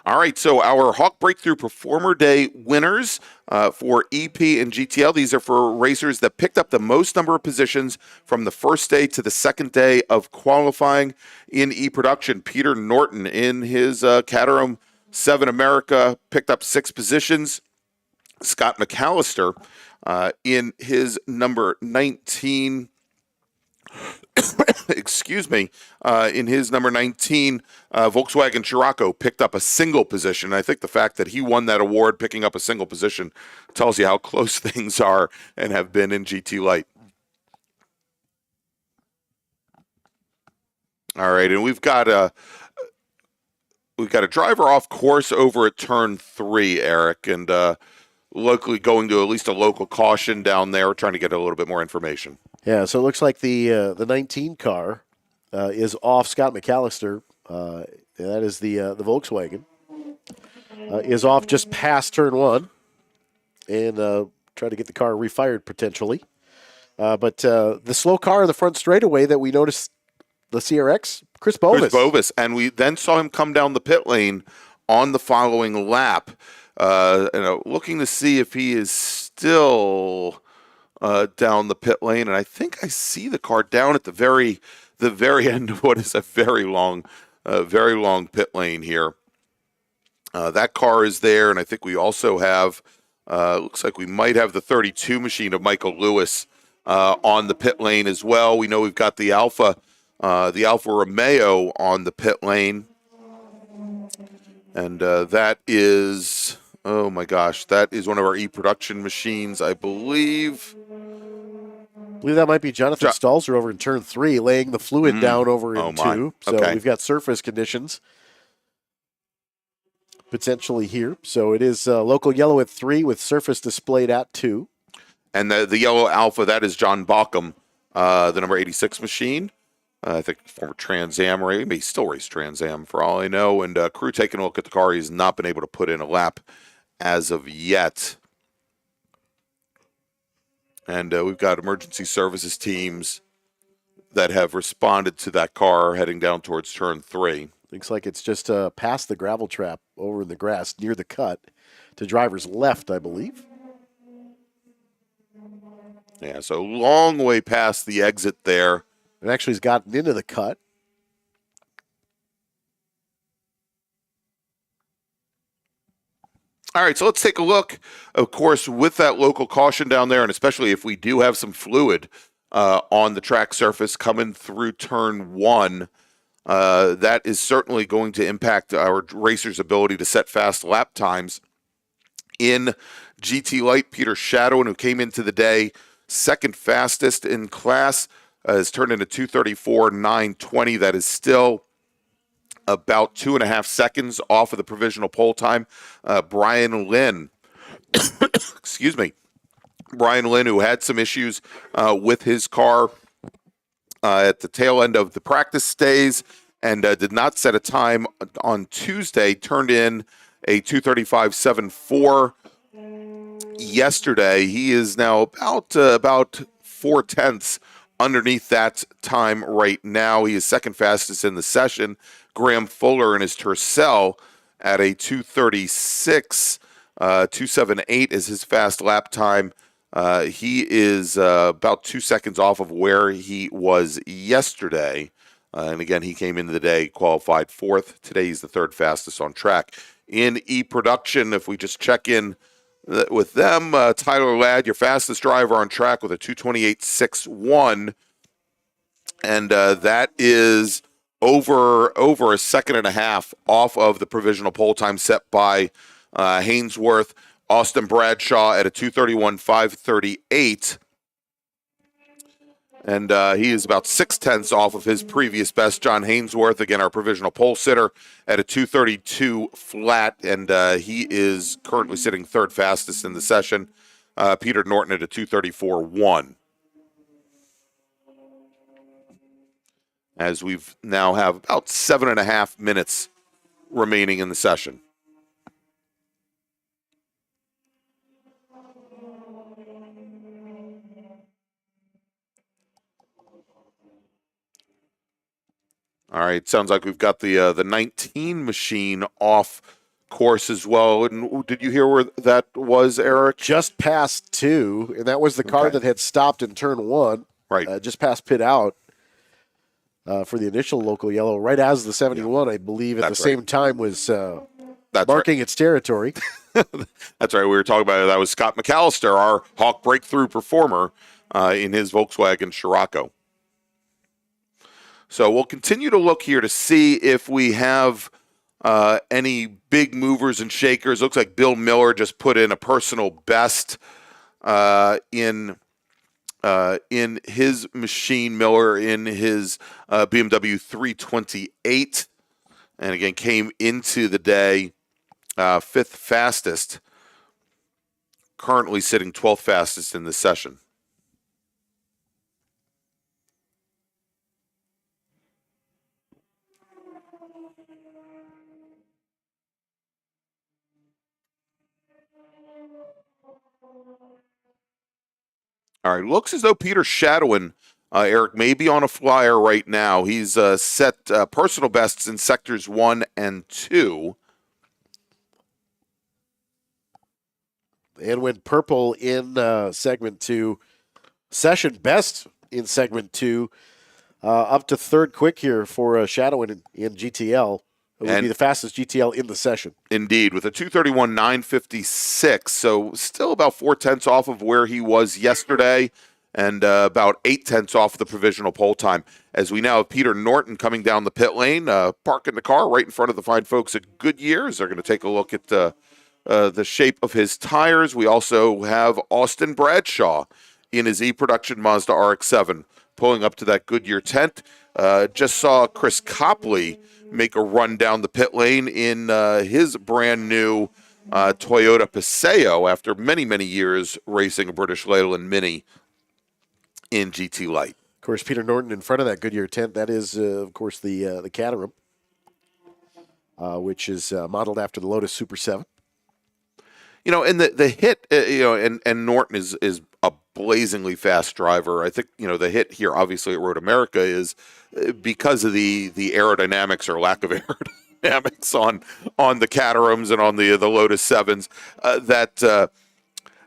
B: All right, so our Hawk Breakthrough Performer Day winners for EP and GTL. These are for racers that picked up the most number of positions from the first day to the second day of qualifying in E-Production. Peter Norton in his Caterham 7 America picked up 6 positions. Scott McAllister in his number 19... in his number 19 Volkswagen Scirocco picked up a single position. I think the fact that he won that award picking up a single position tells you how close things are and have been in GT Light. All right, and we've got a driver off course over at turn 3, Eric, and locally going to at least a local caution down there, trying to get a little bit more information.
C: Yeah, so it looks like the 19 car is off. Scott McAllister, that is the Volkswagen, is off just past turn 1 and try to get the car refired potentially. But the slow car in the front straightaway that we noticed, the CRX, Chris Bovis.
B: And we then saw him come down the pit lane on the following lap, looking to see if he is still down the pit lane, and I think I see the car down at the very end of what is a very long pit lane here. That car is there, and I think we also have, looks like we might have the 32 machine of Michael Lewis on the pit lane as well. We know we've got the Alfa Romeo on the pit lane, and that is, oh my gosh, that is one of our E-Production machines, I believe.
C: I believe that might be Jonathan Stalzer over in turn 3, laying the fluid down over in 2. So we've got surface conditions potentially here. So it is local yellow at 3 with surface displayed at 2.
B: And the yellow Alpha, that is John Bauckham, the number 86 machine. I think former Trans Am, or he may still race Trans Am for all I know. And crew taking a look at the car. He's not been able to put in a lap as of yet. And we've got emergency services teams that have responded to that car heading down towards turn 3.
C: Looks like it's just past the gravel trap over in the grass near the cut to driver's left, I believe.
B: Yeah, so long way past the exit there.
C: It actually has gotten into the cut.
B: All right, so let's take a look, of course, with that local caution down there, and especially if we do have some fluid on the track surface coming through turn 1, that is certainly going to impact our racers' ability to set fast lap times. In GT Light, Peter Shadowin, who came into the day second fastest in class, has turned into 2:34.920. That is still about 2.5 seconds off of the provisional pole time. Brian Lynn, excuse me, Brian Lynn, who had some issues with his car at the tail end of the practice days and did not set a time on Tuesday, turned in a 2:35.74 yesterday. He is now about 0.4 underneath that time right now. He is second fastest in the session. Graham Fuller in his Tercel at a 2:36, 2:78 is his fast lap time. He is about 2 seconds off of where he was yesterday. And again, he came into the day, qualified 4th. Today he's the 3rd fastest on track. In E-Production, if we just check in with them, Tyler Ladd, your fastest driver on track with a 2:28.61. And that is over a second and a half off of the provisional pole time set by Hainsworth. Austin Bradshaw at a 2:31.538. And he is about 0.6 off of his previous best. John Hainsworth, again, our provisional pole sitter, at a 2:32 flat, and he is currently sitting 3rd fastest in the session. Peter Norton at a 2:34.1. As we've now have about 7.5 minutes remaining in the session. All right, sounds like we've got the 19 machine off course as well. And did you hear where that was, Eric?
C: Just past 2, and that was the car that had stopped in turn 1.
B: Right.
C: Just past pit out for the initial local yellow, right as the 71, I believe, at the same time was marking its territory.
B: That's right. We were talking about it. That was Scott McAllister, our Hawk breakthrough performer in his Volkswagen Scirocco. So we'll continue to look here to see if we have any big movers and shakers. Looks like Bill Miller just put in a personal best in his machine. Miller in his BMW 328, and again came into the day 5th fastest. Currently sitting 12th fastest in this session. All right, looks as though Peter Shadowin, Eric, may be on a flyer right now. He's set personal bests in sectors 1 and 2.
C: And went purple in segment 2. Session best in segment 2. Up to 3rd quick here for Shadowin in GTL. It would be the fastest GTL in the session.
B: Indeed, with a 2:31.956, so still about 0.4 off of where he was yesterday, and about 0.8 off the provisional pole time. As we now have Peter Norton coming down the pit lane, parking the car right in front of the fine folks at Goodyear's. They're going to take a look at the shape of his tires. We also have Austin Bradshaw in his E-Production Mazda RX-7 pulling up to that Goodyear tent. Just saw Chris Copley make a run down the pit lane in his brand new Toyota Paseo after many, many years racing a British Leyland Mini in GT Light.
C: Of course, Peter Norton in front of that Goodyear tent. That is, of course, the Caterham, which is modeled after the Lotus Super 7.
B: You know, and the hit, and Norton is a blazingly fast driver. I think, the hit here, obviously, at Road America is because of the aerodynamics or lack of aerodynamics on the Caterhams and on the Lotus 7s, that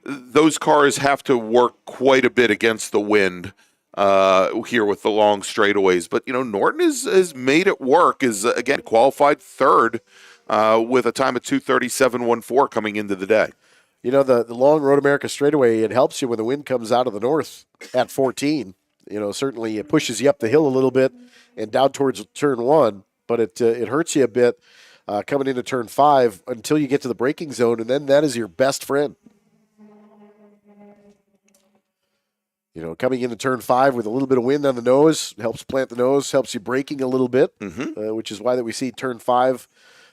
B: those cars have to work quite a bit against the wind here with the long straightaways. But, Norton has made it work, is, again, qualified third with a time of 2:37.14 coming into the day.
C: The long Road America straightaway, it helps you when the wind comes out of the north at 14. Certainly it pushes you up the hill a little bit and down towards turn 1, but it hurts you a bit coming into turn 5 until you get to the braking zone, and then that is your best friend. Coming into turn 5 with a little bit of wind on the nose, helps plant the nose, helps you braking a little bit, which is why that we see turn 5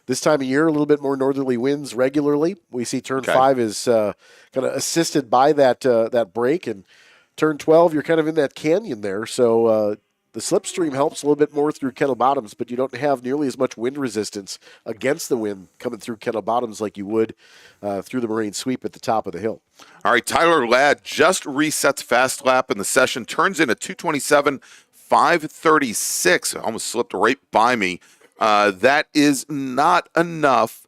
C: this time of year, a little bit more northerly winds regularly. We see turn 5 is kind of assisted by that brake, and turn 12, you're kind of in that canyon there. So the slipstream helps a little bit more through Kettle Bottoms, but you don't have nearly as much wind resistance against the wind coming through Kettle Bottoms like you would through the Marine Sweep at the top of the hill.
B: All right, Tyler Ladd just resets fast lap in the session, turns in a 2:27.536. Almost slipped right by me. That is not enough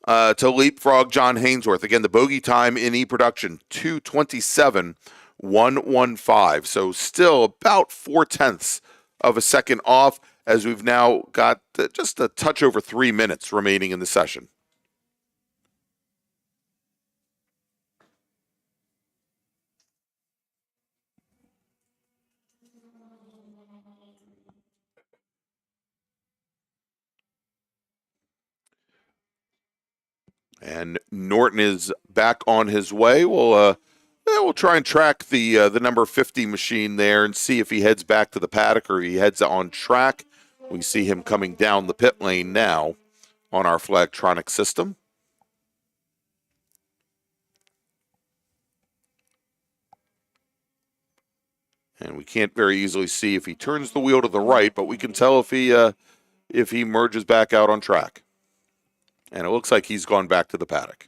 B: to leapfrog John Hainsworth. Again, the bogey time in E-Production, 2:27.115. So still about 0.4 of a second off, as we've now got just a touch over 3 minutes remaining in the session. And Norton is back on his way. We'll try and track the number 50 machine there and see if he heads back to the paddock or he heads on track. We see him coming down the pit lane now on our Flagtronic system. And we can't very easily see if he turns the wheel to the right, but we can tell if he merges back out on track. And it looks like he's gone back to the paddock.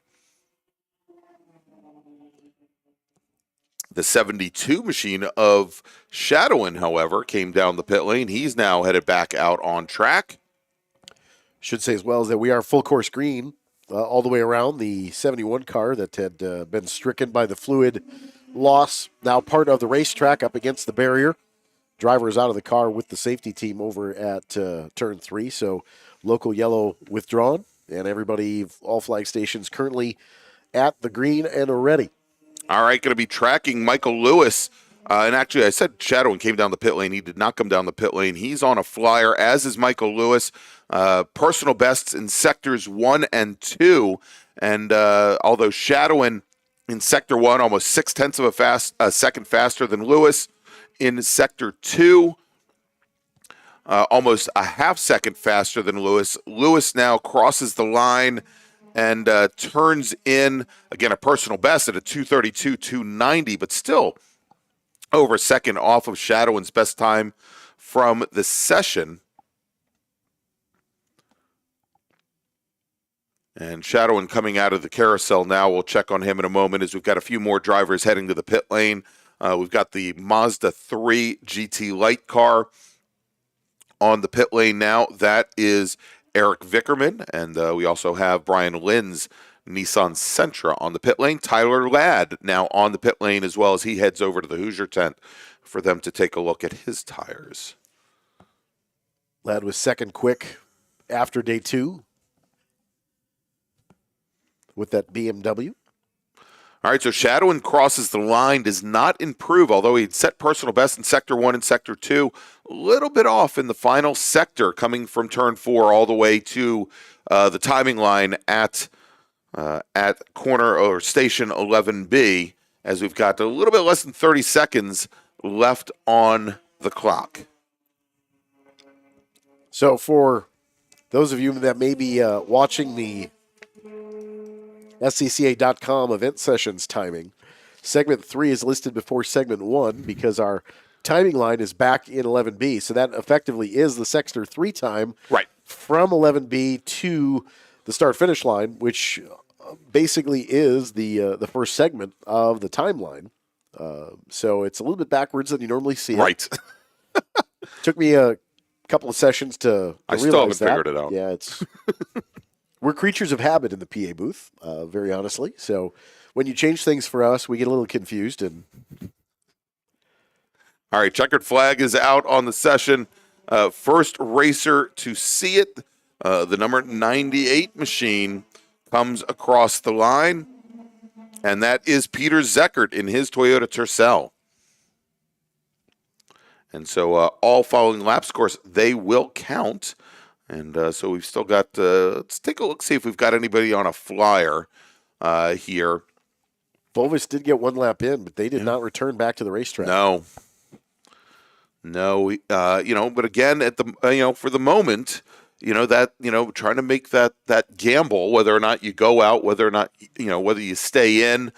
B: The 72 machine of Shadowin, however, came down the pit lane. He's now headed back out on track.
C: Should say as well is that we are full course green all the way around. The 71 car that had been stricken by the fluid loss, now part of the racetrack up against the barrier. Driver is out of the car with the safety team over at turn 3. So local yellow withdrawn. And everybody, all flag stations currently at the green and ready.
B: All right, going to be tracking Michael Lewis. And actually, I said Shadowin came down the pit lane. He did not come down the pit lane. He's on a flyer, as is Michael Lewis. Personal bests in sectors 1 and 2. And although Shadowin in sector 1, almost 0.6 of a second faster than Lewis. In sector 2, almost a half second faster than Lewis. Lewis now crosses the line and turns in, again, a personal best at a 2:32.290, but still over a second off of Shadowin's best time from the session. And Shadowin coming out of the carousel now. We'll check on him in a moment as we've got a few more drivers heading to the pit lane. We've got the Mazda 3 GT Light car on the pit lane now. That is Eric Vickerman, and we also have Brian Lynn's Nissan Sentra on the pit lane. Tyler Ladd now on the pit lane as well as he heads over to the Hoosier tent for them to take a look at his tires.
C: Ladd was second quick after day 2 with that BMW.
B: All right, so Shadowin crosses the line, does not improve, although he'd set personal best in Sector 1 and Sector 2. A little bit off in the final sector, coming from Turn 4 all the way to the timing line at corner or Station 11B, as we've got a little bit less than 30 seconds left on the clock.
C: So for those of you that may be watching the SCCA.com event sessions timing, segment 3 is listed before segment 1 because our timing line is back in 11B. So that effectively is the sector 3 time
B: right
C: from 11B to the start-finish line, which basically is the first segment of the timeline. So it's a little bit backwards than you normally see it.
B: Right.
C: Took me a couple of sessions to
B: I
C: realize
B: still haven't
C: that.
B: figured it out.
C: Yeah, it's we're creatures of habit in the PA booth, very honestly. So when you change things for us, we get a little confused. And
B: all right, checkered flag is out on the session. First racer to see it, the number 98 machine comes across the line, and that is Peter Zeckert in his Toyota Tercel. And so all following laps, of course, they will count. And so we've still got, let's take a look, see if we've got anybody on a flyer here.
C: Volvis did get one lap in, but they did not return back to the racetrack.
B: No, but again, at the, for the moment, trying to make that gamble, whether or not you go out, whether or not, whether you stay in,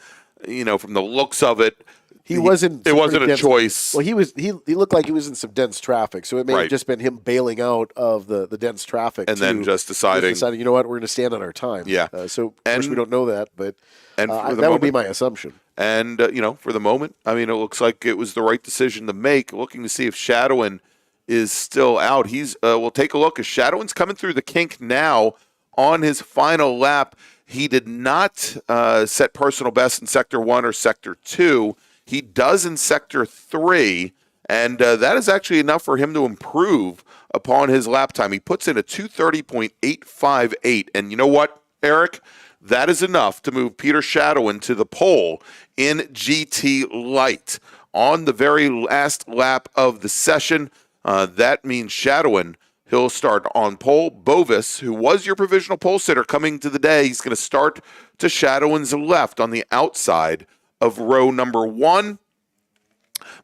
B: from the looks of it,
C: it wasn't
B: a choice.
C: Well, he looked like he was in some dense traffic, so it may have
B: Right.
C: just been him bailing out of the dense traffic.
B: And then just deciding,
C: you know what, we're going to stand on our time.
B: Yeah.
C: So, of course, we don't know that, but
B: and for the
C: that would
B: moment,
C: be my assumption.
B: And, for the moment, I mean, it looks like it was the right decision to make. Looking to see if Shadowin is still out. We'll take a look. As Shadowin's coming through the kink now on his final lap. He did not set personal best in Sector 1 or Sector 2. He does in Sector 3, and that is actually enough for him to improve upon his lap time. He puts in a 2:30.858, and you know what, Eric? That is enough to move Peter Shadowin to the pole in GT Light. On the very last lap of the session, that means Shadowin, he'll start on pole. Bovis, who was your provisional pole sitter coming to the day, he's going to start to Shadowin's left on the outside of row number 1.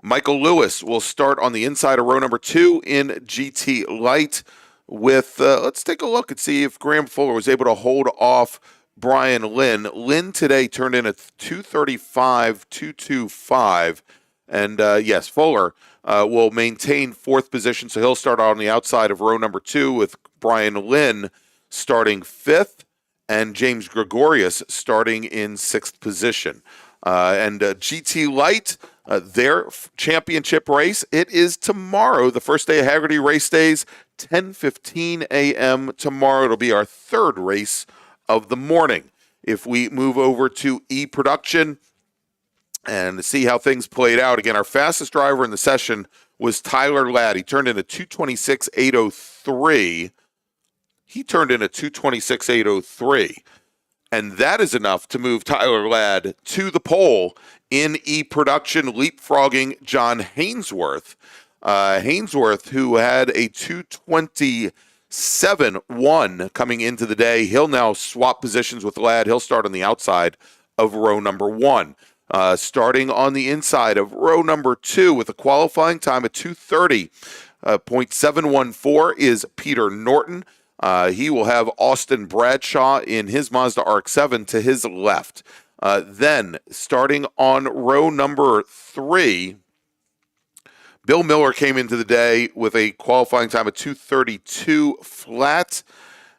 B: Michael Lewis will start on the inside of row number 2 in GT Light with, let's take a look and see if Graham Fuller was able to hold off Brian Lynn. Lynn today turned in a 2:35.225. And yes, Fuller will maintain 4th position, so he'll start on the outside of row number 2 with Brian Lynn starting 5th and James Gregorius starting in 6th position. And GT Light, their championship race, it is tomorrow, the first day of Haggerty Race Days, 10:15 a.m. tomorrow. It'll be our 3rd race of the morning. If we move over to E-Production and see how things played out, again, our fastest driver in the session was Tyler Ladd. He turned in a 2:26.803. He turned in a 2:26.803. And that is enough to move Tyler Ladd to the pole in E-Production, leapfrogging John Hainsworth. Hainsworth, who had a 2:27.1 coming into the day. He'll now swap positions with Ladd. He'll start on the outside of row number 1. Starting on the inside of row number 2 with a qualifying time of 2:30.714 is Peter Norton. He will have Austin Bradshaw in his Mazda RX-7 to his left. Then, starting on row number 3, Bill Miller came into the day with a qualifying time of 2:32 flat,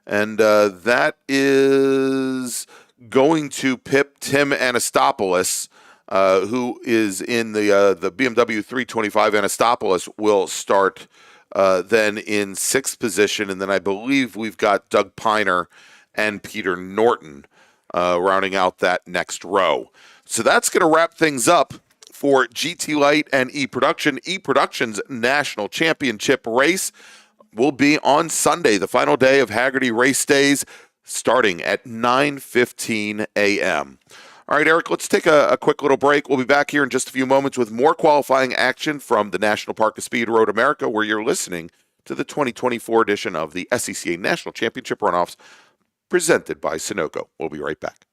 B: and that is going to pip Tim Anastopoulos, who is in the BMW 325. Anastopoulos will start then in 6th position, and then I believe we've got Doug Piner and Peter Norton rounding out that next row. So that's going to wrap things up for GT Light and E-Production. E-Production's National Championship race will be on Sunday, the final day of Haggerty Race Days, starting at 9:15 a.m. All right, Eric, let's take a quick little break. We'll be back here in just a few moments with more qualifying action from the National Park of Speed Road America, where you're listening to the 2024 edition of the SCCA National Championship Runoffs, presented by Sunoco. We'll be right back.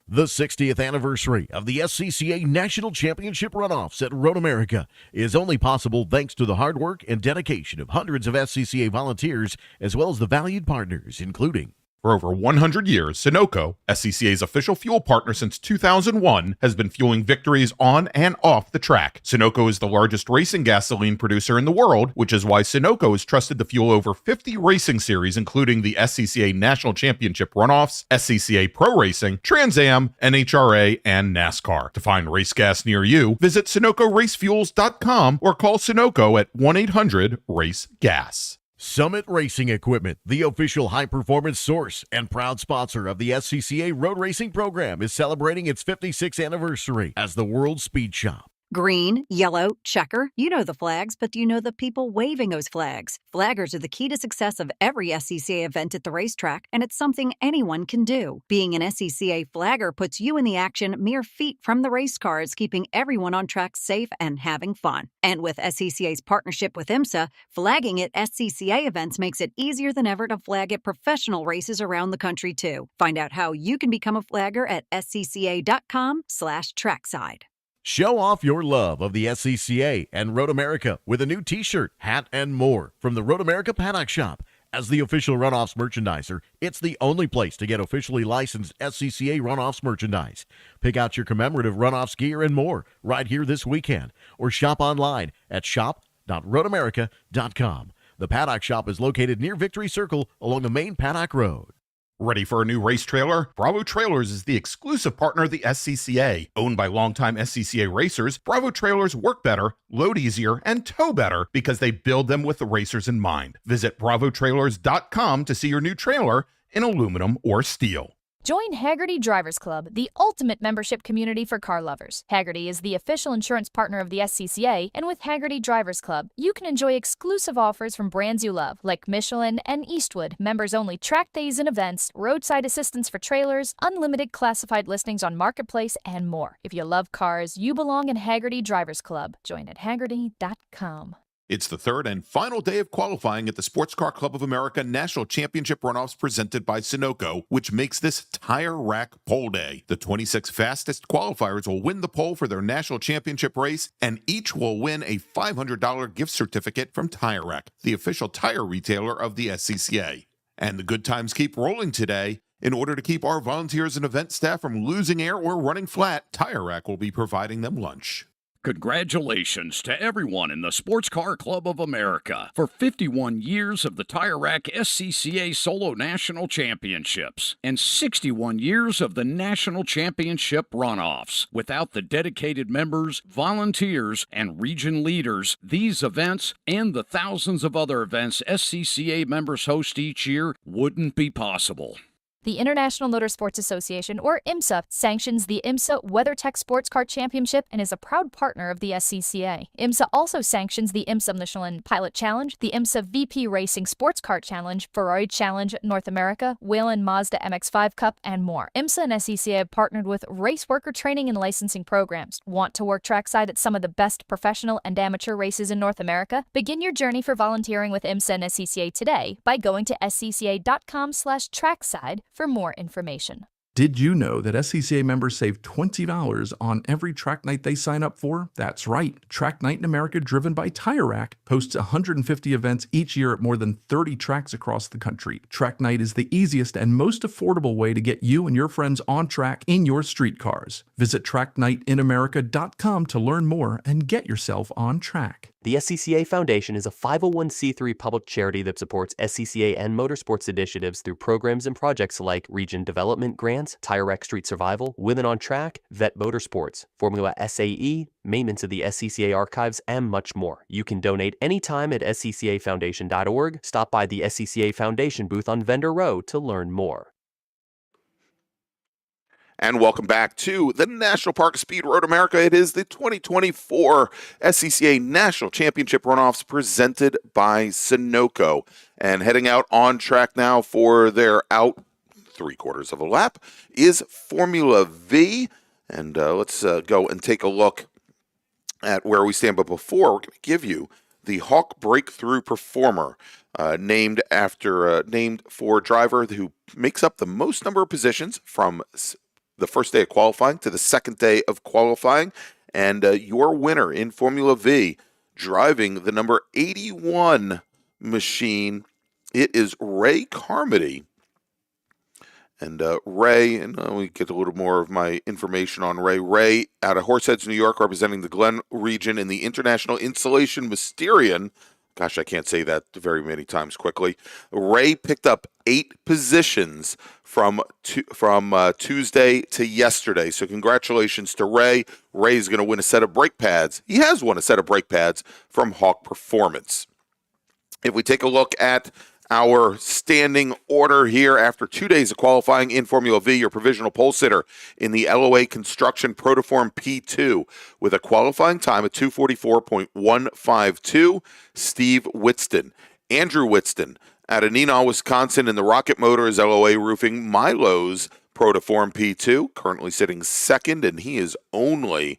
D: The 60th anniversary of the SCCA National Championship Runoffs at Road America is only possible thanks to the hard work and dedication of hundreds of SCCA volunteers, as well as the valued partners, including
A: For over 100 years, Sunoco, SCCA's official fuel partner since 2001, has been fueling victories on and off the track. Sunoco is the largest racing gasoline producer in the world, which is why Sunoco is trusted to fuel over 50 racing series, including the SCCA National Championship Runoffs, SCCA Pro Racing, Trans Am, NHRA, and NASCAR. To find race gas near you, visit SunocoRaceFuels.com or call Sunoco at 1-800-RACE-GAS.
D: Summit Racing Equipment, the official high-performance source and proud sponsor of the SCCA Road Racing Program, is celebrating its 56th anniversary as the World Speed Shop.
E: Green, yellow, checker. You know the flags, but do you know the people waving those flags? Flaggers are the key to success of every SCCA event at the racetrack, and it's something anyone can do. Being an SCCA flagger puts you in the action mere feet from the race cars, keeping everyone on track safe and having fun. And with SCCA's partnership with IMSA, flagging at SCCA events makes it easier than ever to flag at professional races around the country, too. Find out how you can become a flagger at scca.com/trackside.
D: Show off your love of the SCCA and Road America with a new t-shirt, hat, and more from the Road America Paddock Shop. As the official Runoffs merchandiser, it's the only place to get officially licensed SCCA Runoffs merchandise. Pick out your commemorative Runoffs gear and more right here this weekend, or shop online at shop.roadamerica.com. The Paddock Shop is located near Victory Circle along the main Paddock Road.
A: Ready for a new race trailer? Bravo Trailers is the exclusive partner of the SCCA. Owned by longtime SCCA racers, Bravo Trailers work better, load easier, and tow better because they build them with the racers in mind. Visit bravotrailers.com to see your new trailer in aluminum or steel.
F: Join Hagerty Drivers Club, the ultimate membership community for car lovers. Hagerty is the official insurance partner of the SCCA, and with Hagerty Drivers Club, you can enjoy exclusive offers from brands you love, like Michelin and Eastwood, members-only track days and events, roadside assistance for trailers, unlimited classified listings on Marketplace, and more. If you love cars, you belong in Hagerty Drivers Club. Join at Hagerty.com.
A: It's the third and final day of qualifying at the Sports Car Club of America National Championship Runoffs presented by Sunoco, which makes this tire rack pole day. The 26 fastest qualifiers will win the pole for their national championship race, and each will win a $500 gift certificate from Tire Rack, the official tire retailer of the SCCA. And the good times keep rolling today. In order to keep our volunteers and event staff from losing air or running flat, Tire Rack will be providing them lunch.
G: Congratulations to everyone in the Sports Car Club of America for 51 years of the Tire Rack SCCA Solo National Championships and 61 years of the National Championship Runoffs. Without the dedicated members, volunteers, and region leaders, these events and the thousands of other events SCCA members host each year wouldn't be possible.
F: The International Motor Sports Association, or IMSA, sanctions the IMSA WeatherTech Sports Car Championship and is a proud partner of the SCCA. IMSA also sanctions the IMSA Michelin Pilot Challenge, the IMSA VP Racing Sports Car Challenge, Ferrari Challenge North America, Whelen Mazda MX-5 Cup, and more. IMSA and SCCA have partnered with race worker training and licensing programs. Want to work trackside at some of the best professional and amateur races in North America? Begin your journey for volunteering with IMSA and SCCA today by going to scca.com/trackside for more information.
H: Did you know that SCCA members save $20 on every track night they sign up for? That's right. Track Night in America, driven by Tire Rack, hosts 150 events each year at more than 30 tracks across the country. Track Night is the easiest and most affordable way to get you and your friends on track in your street cars. Visit tracknightinamerica.com to learn more and get yourself on track.
I: The SCCA Foundation is a 501c3 public charity that supports SCCA and motorsports initiatives through programs and projects like Region Development Grants, Tire Rack Street Survival, Women on Track, Vet Motorsports, Formula SAE, maintenance of the SCCA archives, and much more. You can donate anytime at sccafoundation.org. Stop by the SCCA Foundation booth on Vendor Row to learn more.
B: And welcome back to the National Park Speed Road America. It is the 2024 SCCA National Championship Runoffs presented by Sunoco. And heading out on track now for their out 3/4 of a lap is Formula V. And let's go and take a look at where we stand. But before, we're going to give you the Hawk Breakthrough Performer, named for a driver who makes up the most number of positions from the first day of qualifying to the second day of qualifying. And your winner in Formula V, driving the number 81 machine, it is Ray Carmody. And Ray, and we get a little more of my information on Ray. Ray out of Horseheads, New York, representing the Glen region in the International Installation Mysterian. Gosh, I can't say that very many times quickly. Ray picked up 8 positions from Tuesday to yesterday. So congratulations to Ray. Ray's going to win a set of brake pads. He has won a set of brake pads from Hawk Performance. If we take a look at our standing order here after 2 days of qualifying in Formula V, your provisional pole sitter in the LOA Construction Protoform P2 with a qualifying time of 2:44.152, Steve Whitston. Andrew Whitston out of Neenah, Wisconsin in the Rocket Motors LOA Roofing Milo's Protoform P2, currently sitting second, and he is only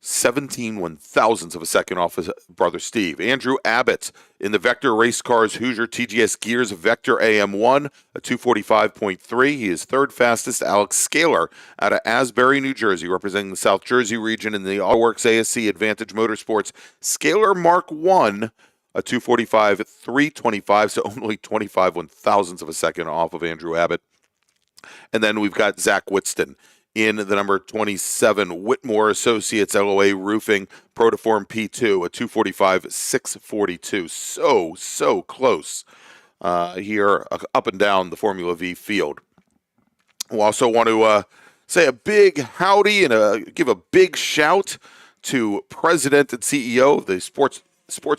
B: 17/1000ths of a second off his brother Steve. Andrew Abbott in the Vector Race Cars Hoosier TGS Gears Vector AM1, a 2:45.3. He is third fastest. Alex Scaler out of Asbury, New Jersey, representing the South Jersey region in the Allworks ASC Advantage Motorsports Scaler Mark 1, a 2:45.325, so only 25/1000ths of a second off of Andrew Abbott. And then we've got Zach Whitston in the number 27 Whitmore Associates LOA Roofing Protoform P2, a 2:45.642. So close here up and down the Formula V field. We also want to say a big howdy and give a big shout to President and CEO of the Sports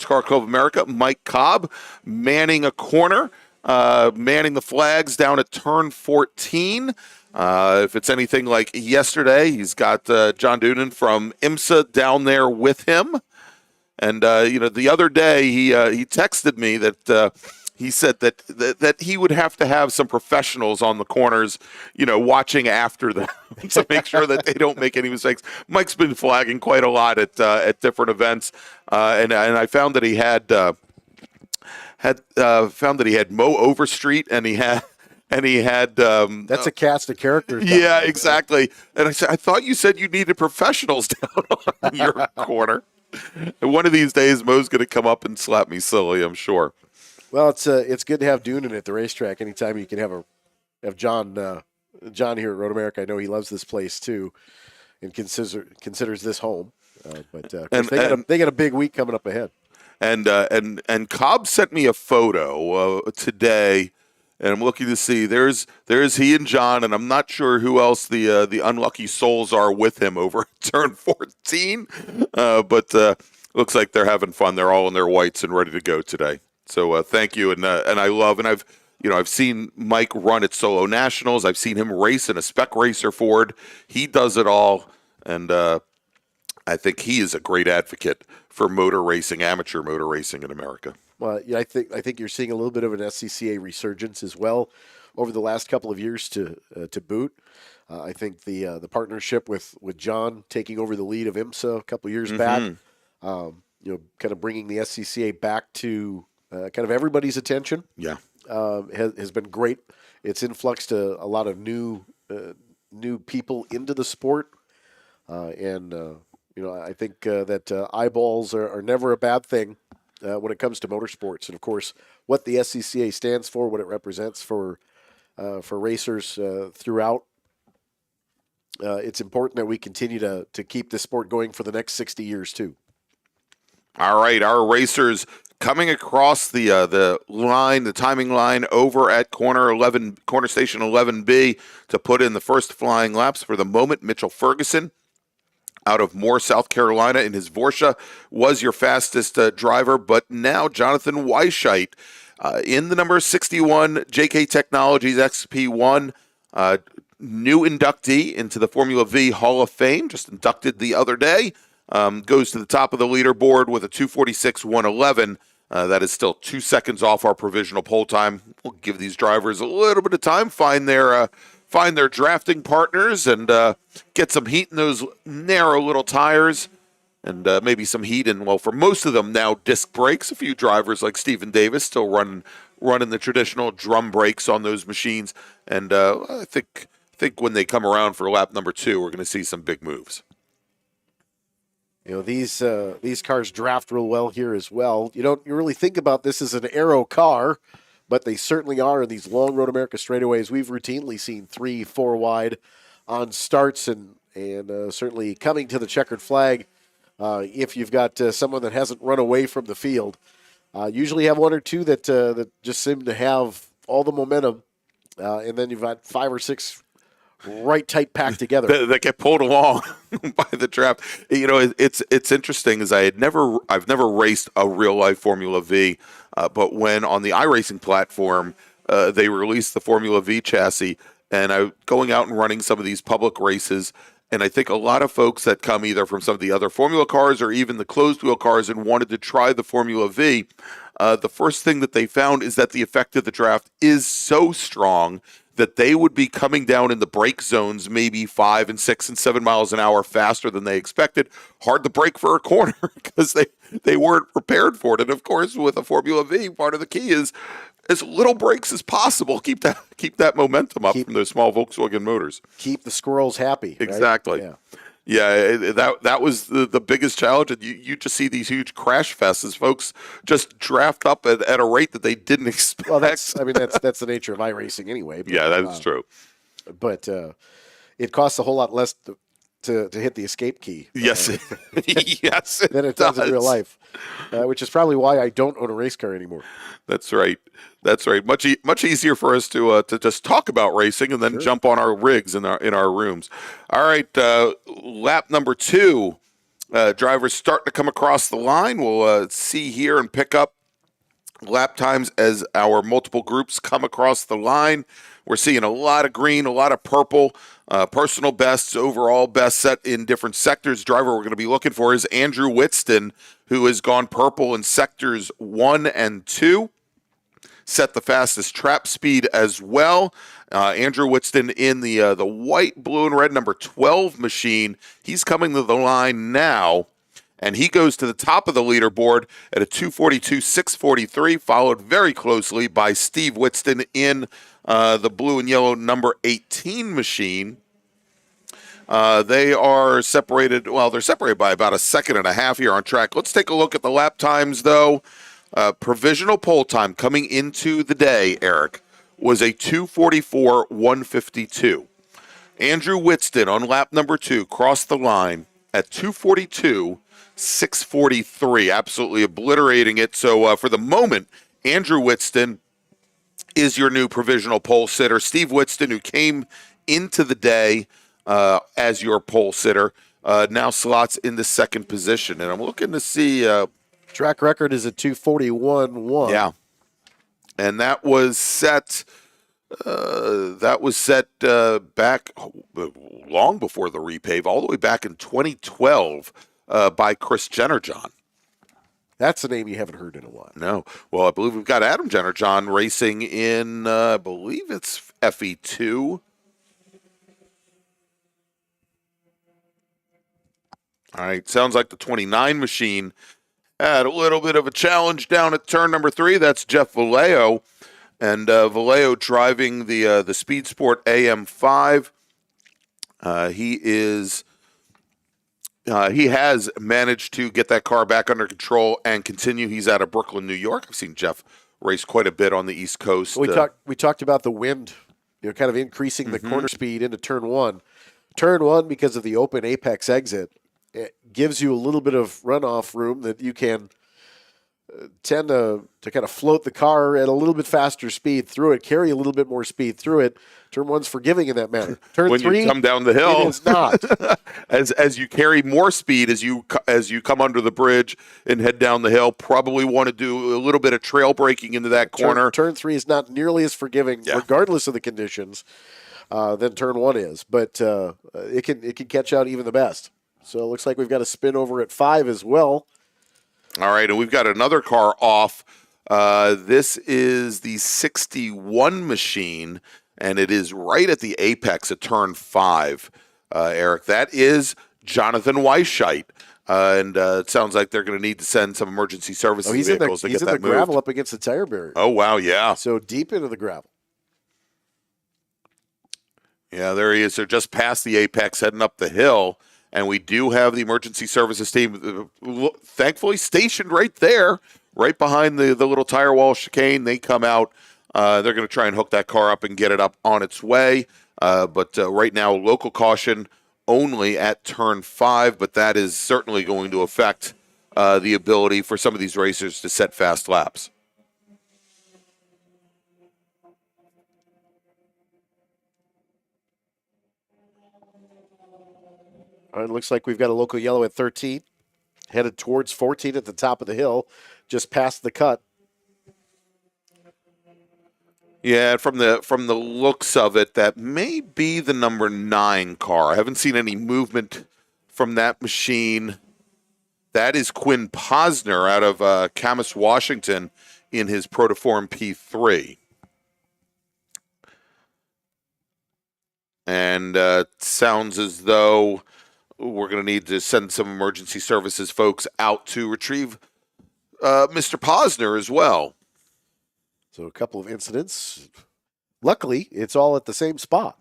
B: Car Club of America, Mike Cobb, manning a corner, manning the flags down at turn 14. If it's anything like yesterday, he's got John Doonan from IMSA down there with him. And, the other day he texted me that he said that he would have to have some professionals on the corners, watching after them to make sure that they don't make any mistakes. Mike's been flagging quite a lot at different events. And I found that he had Mo Overstreet, and he had that's
C: a cast of characters.
B: Yeah, exactly. And I said, I thought you said you needed professionals down on your corner. And one of these days, Mo's going to come up and slap me silly, I'm sure.
C: Well, it's good to have Doonan at the racetrack. Anytime you can have John here at Road America. I know he loves this place too, and considers this home. But they got a big week coming up ahead.
B: And Cobb sent me a photo today. And I'm looking to see there's he and John, and I'm not sure who else the unlucky souls are with him over at turn 14. But looks like they're having fun. They're all in their whites and ready to go today. So thank you, and I love, and I've seen Mike run at Solo Nationals. I've seen him race in a spec racer Ford. He does it all, and I think he is a great advocate for motor racing, amateur motor racing in America.
C: Well, yeah, I think you're seeing a little bit of an SCCA resurgence as well over the last couple of years to boot. I think the partnership with John taking over the lead of IMSA a couple of years back, kind of bringing the SCCA back to kind of everybody's attention.
B: Yeah,
C: has been great. It's influxed a lot of new people into the sport, and I think that eyeballs are never a bad thing. When it comes to motorsports, and of course, what the SCCA stands for, what it represents for racers throughout, it's important that we continue to keep this sport going for the next 60 years too.
B: All right, our racers coming across the line, the timing line over at corner station 11B to put in the first flying laps for the moment. Mitchell Ferguson out of Moore, South Carolina, in his Porsche, was your fastest driver. But now Jonathan Weisheit in the number 61 JK Technologies XP1, new inductee into the Formula V Hall of Fame, just inducted the other day, goes to the top of the leaderboard with a 2:46.111. That is still 2 seconds off our provisional pole time. We'll give these drivers a little bit of time, find their drafting partners, and get some heat in those narrow little tires, and maybe some heat in, well, for most of them now, disc brakes. A few drivers like Stephen Davis still running the traditional drum brakes on those machines. And I think when they come around for lap number 2, we're going to see some big moves.
C: These cars draft real well here as well. You really think about this as an aero car, but they certainly are in these long Road America straightaways. We've routinely seen 3-4 wide on starts, and certainly coming to the checkered flag. If you've got someone that hasn't run away from the field, usually have one or two that just seem to have all the momentum, and then you've got 5 or 6 right tight packed together
B: that get pulled along by the draft. You know, it's interesting, as I've never raced a real life Formula V, but when on the iRacing platform they released the Formula V chassis, and I going out and running some of these public races. And I think a lot of folks that come either from some of the other Formula cars or even the closed wheel cars and wanted to try the Formula V, the first thing that they found is that the effect of the draft is so strong that they would be coming down in the brake zones maybe 5 and 6 and 7 miles an hour faster than they expected. Hard to brake for a corner because they weren't prepared for it. And of course, with a Formula V, part of the key is as little brakes as possible. Keep that momentum up from those small Volkswagen motors.
C: Keep the squirrels happy. Right?
B: Exactly. Yeah, that was the biggest challenge. And you just see these huge crash fests as folks just draft up at a rate that they didn't expect.
C: Well, that's the nature of iRacing anyway. But,
B: yeah, that is true.
C: But it costs a whole lot less to hit the escape key.
B: Yes, yes,
C: than it does in real life, which is probably why I don't own a race car anymore.
B: That's right. That's right. Much easier for us to just talk about racing and then jump on our rigs in our rooms. All right, lap number 2. Drivers starting to come across the line. We'll see here and pick up lap times as our multiple groups come across the line. We're seeing a lot of green, a lot of purple. Personal bests, overall best set in different sectors. Driver we're going to be looking for is Andrew Whitston, who has gone purple in sectors 1 and 2. Set the fastest trap speed as well. Andrew Whitston in the white, blue, and red number 12 machine. He's coming to the line now, and he goes to the top of the leaderboard at a 2:42.643, followed very closely by Steve Whitston in the blue and yellow number 18 machine. They are separated. Well, they're separated by about a second and a half here on track. Let's take a look at the lap times, though. Provisional pole time coming into the day, Eric, was a 2:44.152. Andrew Whitston on lap number 2 crossed the line at 2:42.643, absolutely obliterating it. So for the moment, Andrew Whitston is your new provisional pole sitter. Steve Whitston, who came into the day as your pole sitter, now slots in the second position. And I'm looking to see...
C: track record is a 2:41.1.
B: Yeah. And that was set back long before the repave, all the way back in 2012 by Chris Jennerjohn.
C: That's a name you haven't heard in a while.
B: No. Well, I believe we've got Adam Jennerjohn racing in, I believe it's FE2. All right. Sounds like the 29 machine had a little bit of a challenge down at turn number 3. That's Jeff Vallejo. And Vallejo driving the Speed Sport AM5. He has managed to get that car back under control and continue. He's out of Brooklyn, New York. I've seen Jeff race quite a bit on the East Coast.
C: We talked about the wind, kind of increasing the corner speed into turn 1. Turn 1, because of the open apex exit, it gives you a little bit of runoff room that you can tend to kind of float the car at a little bit faster speed through it, carry a little bit more speed through it. Turn 1's forgiving in that manner. Turn
B: when
C: 3,
B: you come down the hill,
C: it is not.
B: as you carry more speed as you come under the bridge and head down the hill, probably want to do a little bit of trail braking into that corner.
C: Turn 3 is not nearly as forgiving, regardless of the conditions, than turn 1 is. But it can catch out even the best. So it looks like we've got a spin over at 5 as well.
B: All right, and we've got another car off. This is the 61 machine, and it is right at the apex at turn 5, Eric. That is Jonathan Weisheit. And it sounds like they're going to need to send some emergency services vehicles to get that moved.
C: He's in the gravel up against the tire barrier.
B: Oh, wow, yeah.
C: So deep into the gravel.
B: Yeah, there he is. They're just past the apex, heading up the hill. And we do have the emergency services team, thankfully, stationed right there, right behind the little tire wall chicane. They come out They're going to try and hook that car up and get it up on its way. But right now, local caution only at turn 5, but that is certainly going to affect the ability for some of these racers to set fast laps.
C: All right, it looks like we've got a local yellow at 13, headed towards 14 at the top of the hill, just past the cut.
B: Yeah, from the looks of it, that may be the number 9 car. I haven't seen any movement from that machine. That is Quinn Posner out of Camas, Washington, in his Protoform P3. And sounds as though we're going to need to send some emergency services folks out to retrieve Mr. Posner as well.
C: So a couple of incidents. Luckily, it's all at the same spot.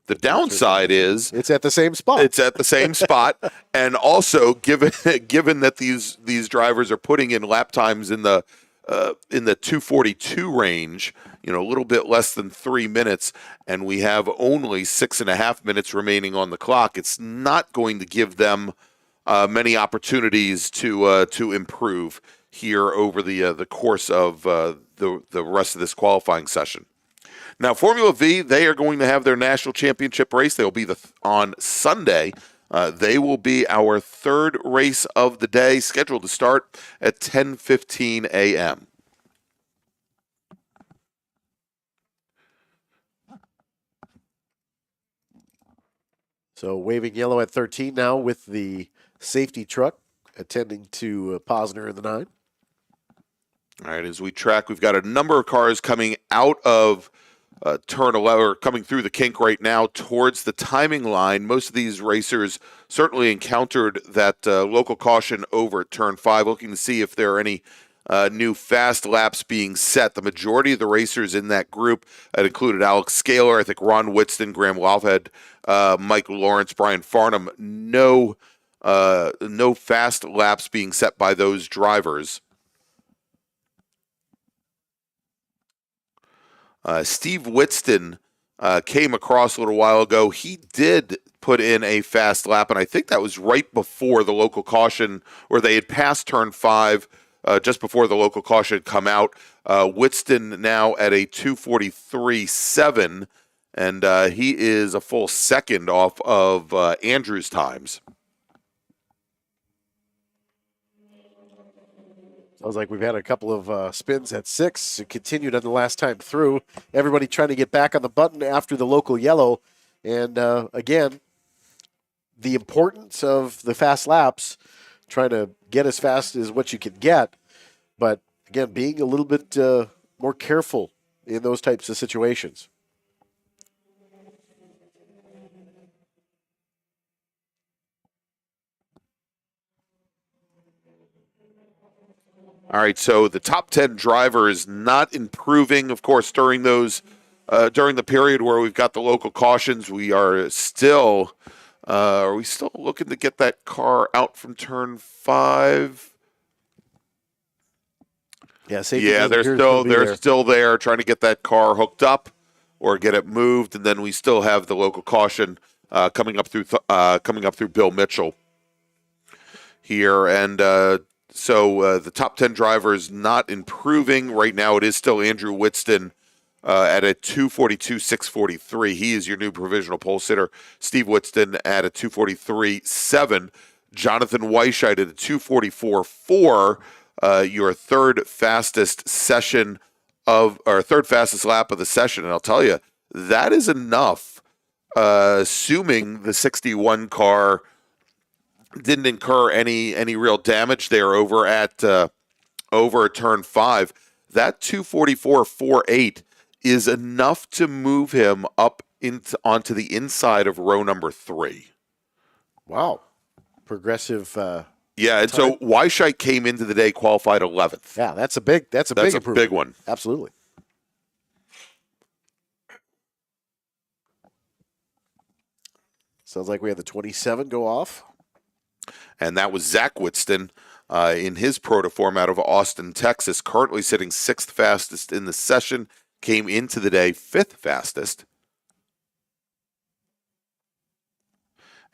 B: The downside is
C: it's at the same spot.
B: It's at the same spot, and also given that these drivers are putting in lap times in the 242 range, a little bit less than 3 minutes, and we have only 6.5 minutes remaining on the clock. It's not going to give them many opportunities to improve here over the course of the rest of this qualifying session. Now, Formula V, they are going to have their national championship race. They will be on Sunday. They will be our third race of the day, scheduled to start at 10:15 a.m.
C: So waving yellow at 13 now with the safety truck attending to Posner in the 9.
B: All right, as we track, we've got a number of cars coming out of turn 11, or coming through the kink right now towards the timing line. Most of these racers certainly encountered that local caution over at turn 5, looking to see if there are any new fast laps being set. The majority of the racers in that group, that included Alex Scaler, I think Ron Whitston, Graham Lovehead, Mike Lawrence, Brian Farnham. No fast laps being set by those drivers. Steve Whitston came across a little while ago. He did put in a fast lap, and I think that was right before the local caution, or they had passed turn 5 just before the local caution had come out. Whitston now at a 2:43.7, and he is a full second off of Andrew's times.
C: Sounds like we've had a couple of spins at 6. It continued on the last time through. Everybody trying to get back on the button after the local yellow. And again, the importance of the fast laps, trying to get as fast as what you can get. But again, being a little bit more careful in those types of situations.
B: All right, so the top 10 drivers not improving, of course, during the period where we've got the local cautions. We are still, are we still looking to get that car out from turn 5?
C: Yeah,
B: they're still there trying to get that car hooked up or get it moved, and then we still have the local caution coming up through Bill Mitchell here, and. So the top 10 drivers not improving. Right now it is still Andrew Whitston at a 2:42.643. He is your new provisional pole sitter. Steve Whitston at a 2:43.7. Jonathan Weisheit at a 2:44.4. Your third fastest lap of the session. And I'll tell you, that is enough, assuming the 61 car didn't incur any real damage there over at turn 5. That 2:44.48 is enough to move him up onto the inside of row number 3.
C: Wow, progressive.
B: Yeah, and so Weisheit came into the day qualified 11th.
C: Yeah, that's a big improvement.
B: Big one.
C: Absolutely. Sounds like we had the 27 go off.
B: and that was Zach Whitston in his protoform out of Austin, Texas, currently sitting 6th fastest in the session, came into the day 5th fastest.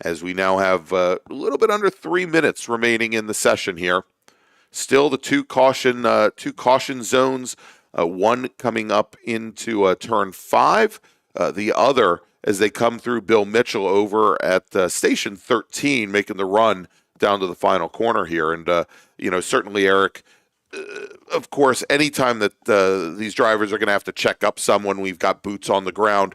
B: As we now have a little bit under 3 minutes remaining in the session here. Still the two caution zones, one coming up into turn 5, the other as they come through Bill Mitchell over at station 13, making the run down to the final corner here. And, certainly, Eric, of course, anytime that these drivers are going to have to check up someone, we've got boots on the ground,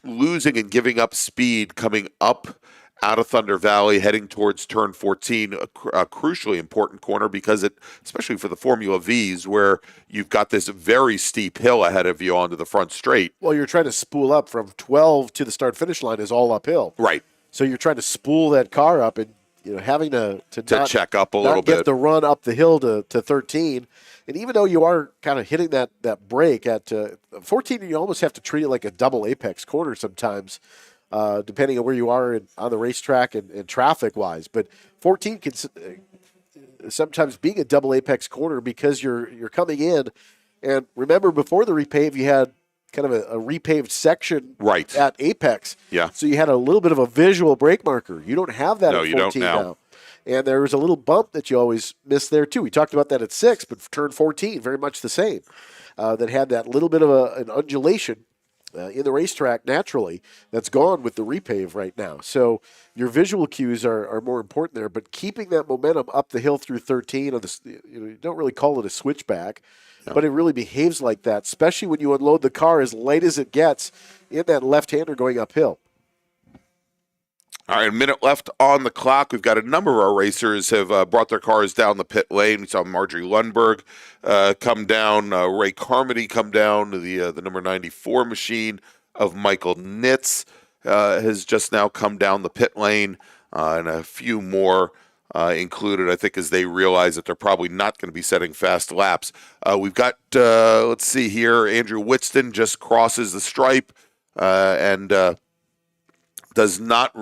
B: losing and giving up speed coming up out of Thunder Valley, heading towards turn 14, a crucially important corner because especially for the Formula Vs, where you've got this very steep hill ahead of you onto the front straight.
C: Well, you're trying to spool up from 12 to the start-finish line is all uphill.
B: Right.
C: So you're trying to spool that car up and having to
B: check up a little bit.
C: Get the run up the hill to 13. And even though you are kind of hitting that break at 14, you almost have to treat it like a double apex corner sometimes, depending on where you are on the racetrack and traffic-wise. But 14 can sometimes be a double apex corner because you're coming in. And remember, before the repave, you had kind of a repaved section at apex.
B: Yeah.
C: So you had a little bit of a visual brake marker. You don't have that at 14
B: you don't
C: now. And there was a little bump that you always miss there, too. We talked about that at 6, but turn 14, very much the same. That had that little bit of an undulation in the racetrack naturally that's gone with the repave right now. So your visual cues are more important there, but keeping that momentum up the hill through 13, you don't really call it a switchback, but it really behaves like that, especially when you unload the car as light as it gets in that left-hander going uphill.
B: All right, a minute left on the clock. We've got a number of our racers have brought their cars down the pit lane. We saw Marjorie Lundberg come down, Ray Carmody come down, the number 94 machine of Michael Nitz has just now come down the pit lane, and a few more included, I think, as they realize that they're probably not going to be setting fast laps. We've got, let's see here, Andrew Whitston just crosses the stripe and does not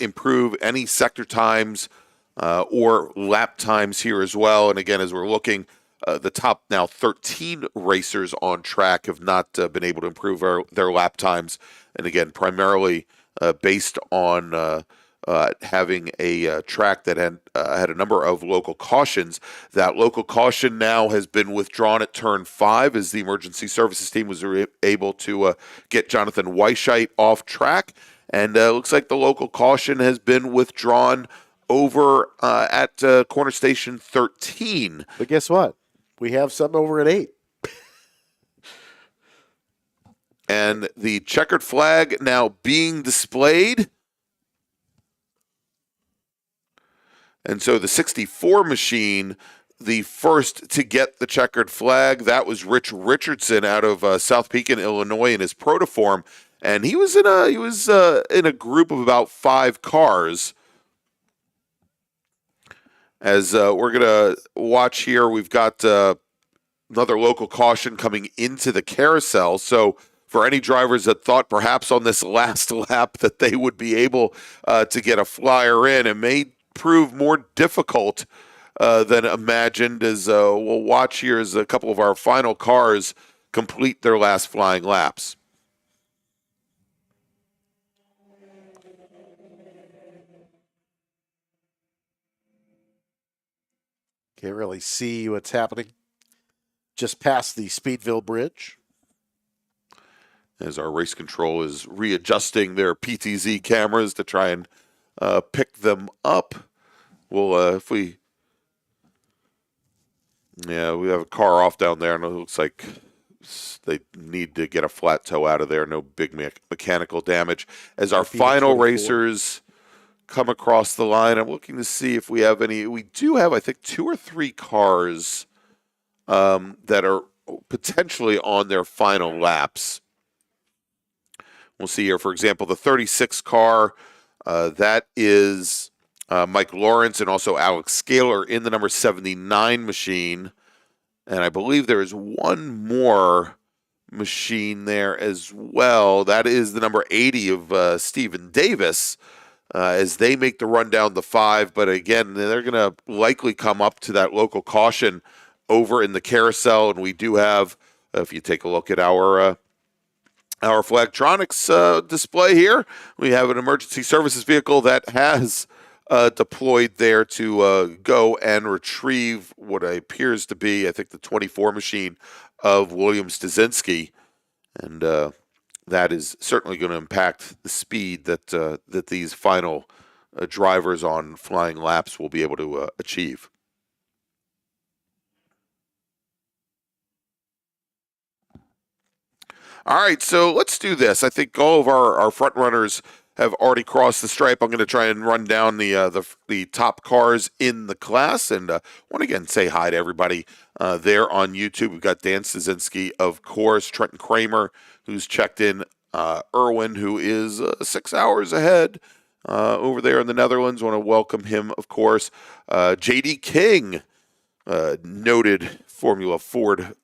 B: improve any sector times or lap times here as well. And again, as we're looking, the top now 13 racers on track have not been able to improve their lap times. And again, primarily based on having a track that had a number of local cautions. That local caution now has been withdrawn at turn 5 as the emergency services team was able to get Jonathan Weishite off track. And looks like the local caution has been withdrawn over at corner station 13.
C: But guess what? We have some over at 8.
B: And the checkered flag now being displayed. And so the 64 machine, the first to get the checkered flag, that was Rich Richardson out of South Pekin, Illinois, in his protoform, and he was in a group of about 5 cars. As we're gonna watch here, we've got another local caution coming into the carousel. So for any drivers that thought perhaps on this last lap that they would be able to get a flyer in, it may prove more difficult than imagined, as we'll watch here as a couple of our final cars complete their last flying laps.
C: Can't really see what's happening just past the Speedville Bridge.
B: As our race control is readjusting their PTZ cameras to try and pick them up. Well, we have a car off down there, and it looks like they need to get a flat toe out of there. No big mechanical damage. As our final racers come across the line, I'm looking to see if we have any. We do have, I think, 2 or 3 cars that are potentially on their final laps. We'll see here, for example, the 36 car, that is Mike Lawrence and also Alex Scaler in the number 79 machine. And I believe there is one more machine there as well. That is the number 80 of Stephen Davis. as they make the run down the 5. But again, they're going to likely come up to that local caution over in the carousel. And we do have, if you take a look at our Flagtronics display here, we have an emergency services vehicle that has deployed there to go and retrieve what appears to be, I think, the 24 machine of William Stasinski. And that is certainly going to impact the speed that these final drivers on flying laps will be able to achieve. All right, so let's do this. I think all of our front runners have already crossed the stripe. I'm going to try and run down the top cars in the class, and want to again say hi to everybody there on YouTube. We've got Dan Stasinski, of course, Trenton Kramer, who's checked in, Irwin, who is 6 hours ahead over there in the Netherlands. Want to welcome him, of course. J.D. King, noted Formula Ford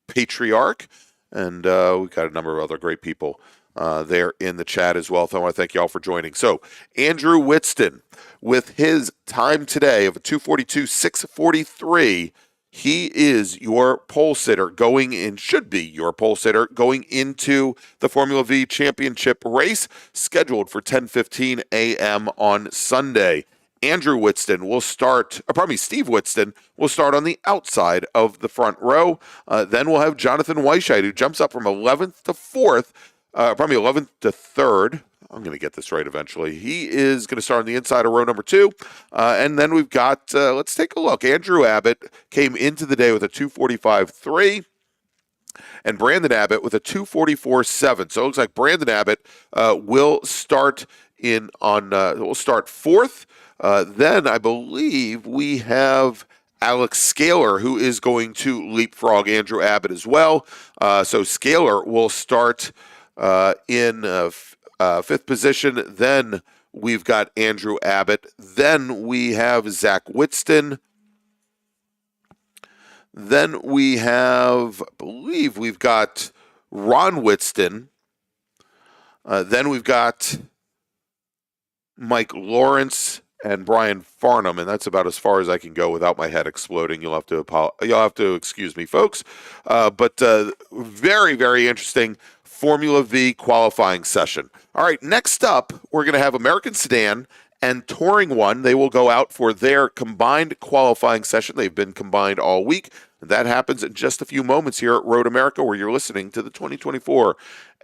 B: patriarch. And we've got a number of other great people there in the chat as well. So I want to thank you all for joining. So Andrew Whitston, with his time today of a 2:42.643, he is your pole sitter going in, should be your pole sitter going into the Formula V Championship race scheduled for 10:15 a.m. on Sunday. Andrew Whitston will start, Steve Whitston will start on the outside of the front row. Then we'll have Jonathan Weisheit, who jumps up from 11th to 4th, 11th to 3rd. I'm going to get this right eventually. He is going to start on the inside of row number 2. And then we've got, let's take a look. Andrew Abbott came into the day with a 2:45.3. And Brandon Abbott with a 2:44.7. So it looks like Brandon Abbott will start will start 4th. Then I believe we have Alex Scaler, who is going to leapfrog Andrew Abbott as well. So Scaler will start in 5th position. Then we've got Andrew Abbott. Then we have Zach Whitston. Then we have, I believe we've got Ron Whitston. Then we've got Mike Lawrence and Brian Farnham, and that's about as far as I can go without my head exploding. You'll have to excuse me, folks. But very, very interesting Formula V qualifying session. All right, next up, we're going to have American Sedan and Touring One. They will go out for their combined qualifying session. They've been combined all week. That happens in just a few moments here at Road America, where you're listening to the 2024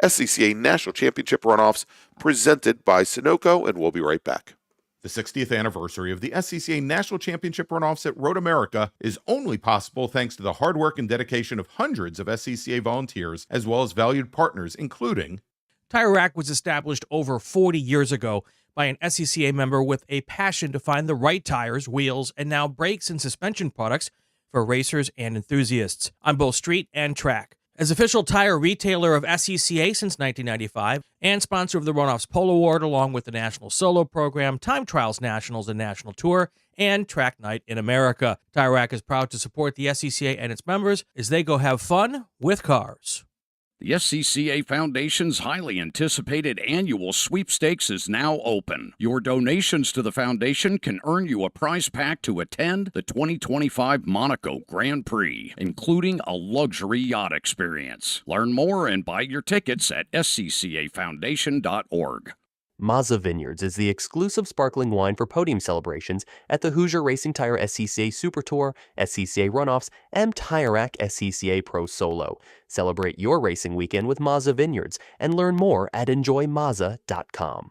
B: SCCA National Championship Runoffs presented by Sunoco, and we'll be right back.
A: The 60th anniversary of the SCCA National Championship Runoffs at Road America is only possible thanks to the hard work and dedication of hundreds of SCCA volunteers, as well as valued partners, including
J: Tire Rack was established over 40 years ago by an SCCA member with a passion to find the right tires, wheels, and now brakes and suspension products for racers and enthusiasts on both street and track. As official tire retailer of SCCA since 1995 and sponsor of the Runoffs Pole Award, along with the National Solo Program, Time Trials Nationals and National Tour, and Track Night in America, Tire Rack is proud to support the SCCA and its members as they go have fun with cars.
G: The SCCA Foundation's highly anticipated annual sweepstakes is now open. Your donations to the foundation can earn you a prize pack to attend the 2025 Monaco Grand Prix, including a luxury yacht experience. Learn more and buy your tickets at sccafoundation.org.
I: Mazza Vineyards is the exclusive sparkling wine for podium celebrations at the Hoosier Racing Tire SCCA Super Tour, SCCA Runoffs, and Tire Rack SCCA Pro Solo. Celebrate your racing weekend with Mazza Vineyards and learn more at enjoymazza.com.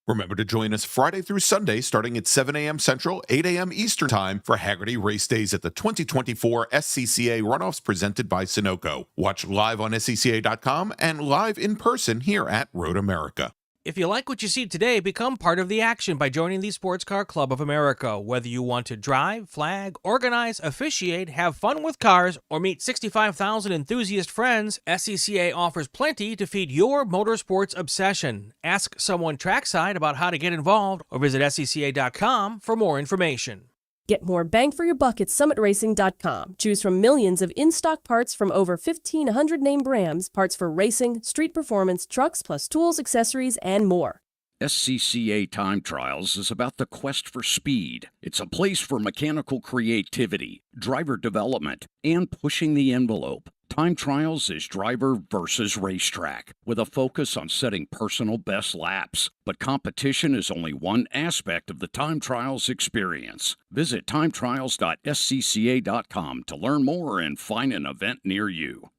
A: Remember to join us Friday through Sunday starting at 7 a.m. Central, 8 a.m. Eastern Time for Haggerty Race Days at the 2024 SCCA Runoffs presented by Sunoco. Watch live on SCCA.com and live in person here at Road America.
J: If you like what you see today, become part of the action by joining the Sports Car Club of America. Whether you want to drive, flag, organize, officiate, have fun with cars, or meet 65,000 enthusiast friends, SCCA offers plenty to feed your motorsports obsession. Ask someone trackside about how to get involved or visit SCCA.com for more information.
K: Get more bang for your buck at summitracing.com. Choose from millions of in-stock parts from over 1,500 name brands, parts for racing, street performance, trucks, plus tools, accessories, and more.
G: SCCA Time Trials is about the quest for speed. It's a place for mechanical creativity, driver development, and pushing the envelope. Time Trials is driver versus racetrack, with a focus on setting personal best laps. But competition is only one aspect of the Time Trials experience. Visit timetrials.scca.com to learn more and find an event near you.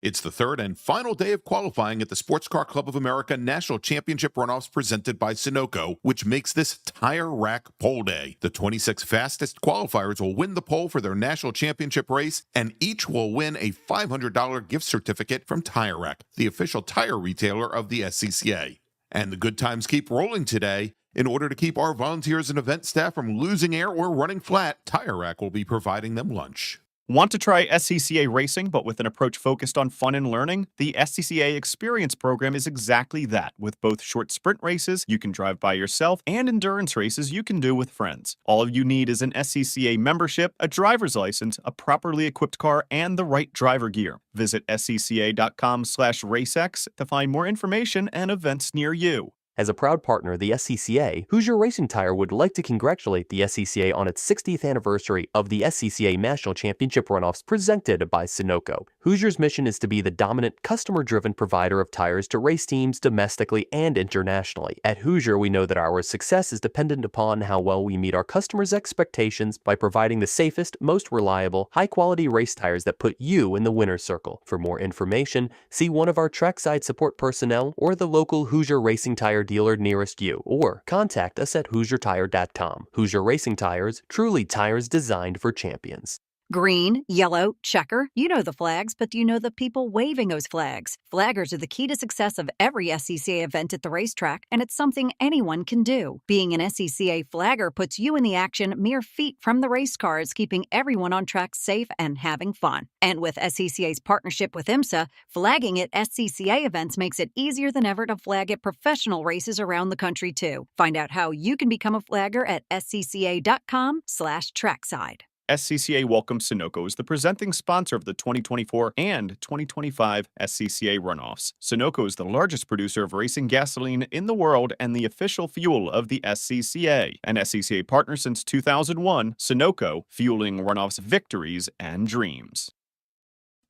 A: It's the third and final day of qualifying at the Sports Car Club of America National Championship Runoffs presented by Sunoco, which makes this tire rack pole day. The 26 fastest qualifiers will win the pole for their national championship race, and each will win a $500 gift certificate from Tire Rack, the official tire retailer of the SCCA. And the good times keep rolling today. In order to keep our volunteers and event staff from losing air or running flat, Tire Rack will be providing them lunch.
L: Want to try SCCA racing, but with an approach focused on fun and learning? The SCCA Experience program is exactly that. With both short sprint races you can drive by yourself and endurance races you can do with friends. All you need is an SCCA membership, a driver's license, a properly equipped car, and the right driver gear. Visit scca.com/racex to find more information and events near you.
I: As a proud partner of the SCCA, Hoosier Racing Tire would like to congratulate the SCCA on its 60th anniversary of the SCCA National Championship Runoffs presented by Sunoco. Hoosier's mission is to be the dominant, customer-driven provider of tires to race teams domestically and internationally. At Hoosier, we know that our success is dependent upon how well we meet our customers' expectations by providing the safest, most reliable, high-quality race tires that put you in the winner's circle. For more information, see one of our trackside support personnel or the local Hoosier Racing Tire dealer nearest you, or contact us at HoosierTire.com. Hoosier Racing Tires, truly tires designed for champions.
E: Green, yellow, checker. You know the flags, but do you know the people waving those flags? Flaggers are the key to success of every SCCA event at the racetrack, and it's something anyone can do. Being an SCCA flagger puts you in the action mere feet from the race cars, keeping everyone on track safe and having fun. And with SCCA's partnership with IMSA, flagging at SCCA events makes it easier than ever to flag at professional races around the country, too. Find out how you can become a flagger at scca.com/trackside.
L: SCCA welcomes Sunoco as the presenting sponsor of the 2024 and 2025 SCCA Runoffs. Sunoco is the largest producer of racing gasoline in the world and the official fuel of the SCCA. An SCCA partner since 2001, Sunoco, fueling runoffs victories and dreams.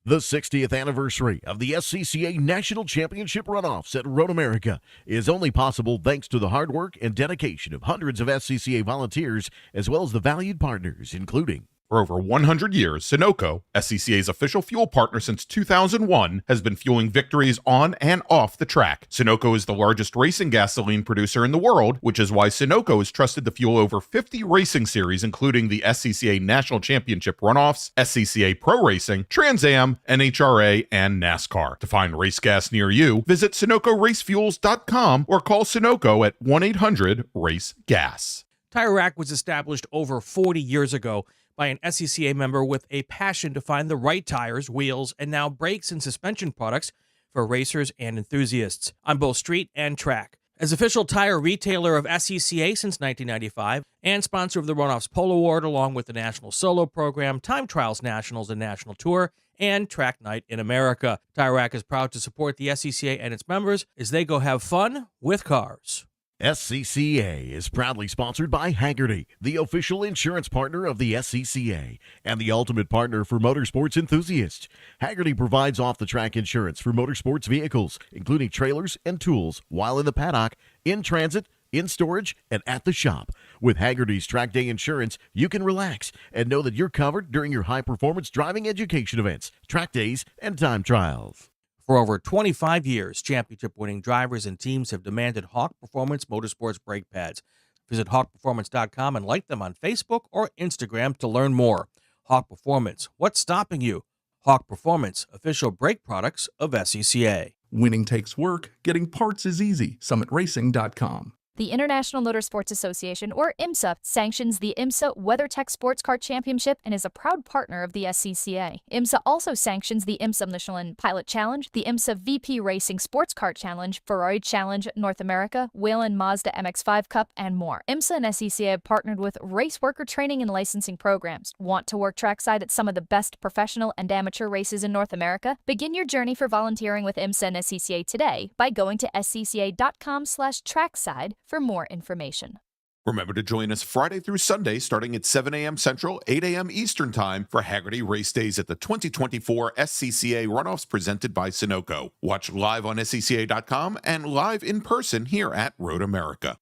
D: The 60th anniversary of the SCCA National Championship Runoffs at Road America is only possible thanks to the hard work and dedication of hundreds of SCCA volunteers, as well as the valued partners, including
A: For over 100 years, Sunoco, SCCA's official fuel partner since 2001, has been fueling victories on and off the track. Sunoco is the largest racing gasoline producer in the world, which is why Sunoco is trusted to fuel over 50 racing series, including the SCCA National Championship Runoffs, SCCA Pro Racing, Trans Am, NHRA, and NASCAR. To find race gas near you, visit SunocoRaceFuels.com or call Sunoco at 1-800-RACE-GAS.
J: Tire Rack was established over 40 years ago by an SCCA member with a passion to find the right tires, wheels, and now brakes and suspension products for racers and enthusiasts on both street and track. As official tire retailer of SCCA since 1995 and sponsor of the Runoffs Pole Award along with the National Solo Program, Time Trials Nationals and National Tour, and Track Night in America, Tire Rack is proud to support the SCCA and its members as they go have fun with cars.
D: SCCA is proudly sponsored by Hagerty, the official insurance partner of the SCCA and the ultimate partner for motorsports enthusiasts. Hagerty provides off-the-track insurance for motorsports vehicles, including trailers and tools, while in the paddock, in transit, in storage, and at the shop. With Hagerty's Track Day Insurance, you can relax and know that you're covered during your high-performance driving education events, track days, and time trials.
J: For over 25 years, championship-winning drivers and teams have demanded Hawk Performance Motorsports brake pads. Visit hawkperformance.com and like them on Facebook or Instagram to learn more. Hawk Performance, what's stopping you? Hawk Performance, official brake products of SCCA.
H: Winning takes work. Getting parts is easy. SummitRacing.com.
F: The International Motorsports Association, or IMSA, sanctions the IMSA WeatherTech Sports Car Championship and is a proud partner of the SCCA. IMSA also sanctions the IMSA Michelin Pilot Challenge, the IMSA VP Racing Sports Car Challenge, Ferrari Challenge North America, Whelen Mazda MX-5 Cup, and more. IMSA and SCCA have partnered with race worker training and licensing programs. Want to work trackside at some of the best professional and amateur races in North America? Begin your journey for volunteering with IMSA and SCCA today by going to scca.com/trackside for more information.
A: Remember to join us Friday through Sunday starting at 7 a.m. Central, 8 a.m. Eastern Time for Haggerty Race Days at the 2024 SCCA Runoffs presented by Sunoco. Watch live on SCCA.com and live in person here at Road America.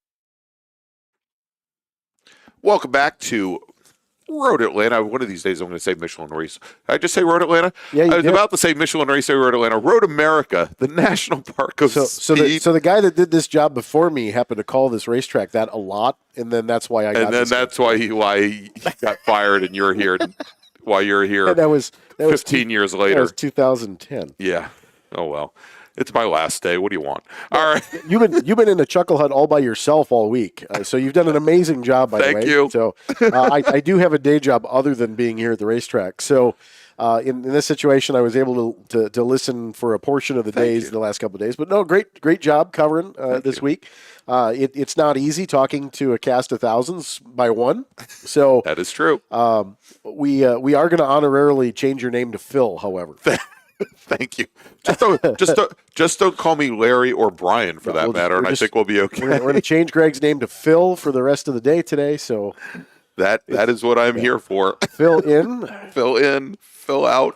B: Welcome back to Road Atlanta. One of these days I'm going to say Michelin Race. Did I just say Road Atlanta?
C: Yeah,
B: I was about to say Michelin Race, Road Atlanta. Road America, the national park of speed.
C: So the guy that did this job before me happened to call this racetrack that a lot, and then that's why I got.
B: And then that's why he got fired, and you're here. Why you're here?
C: And that was
B: 15 years later.
C: That was 2010.
B: Yeah. Oh well. It's my last day. What do you want? All right.
C: You've been in the Chuckle Hut all by yourself all week, so you've done an amazing job. By the way,
B: thank you.
C: So I do have a day job other than being here at the racetrack. So in this situation, I was able to listen for a portion of the days, the last couple of days. But no, great job covering this week. It's not easy talking to a cast of thousands by one. So
B: that is true.
C: We are going to honorarily change your name to Phil, however.
B: Thank you. Just don't call me Larry or Brian for that matter, and I think we'll be okay.
C: We're going to change Greg's name to Phil for the rest of the day today. So
B: that is what I'm here for.
C: Fill in,
B: fill out,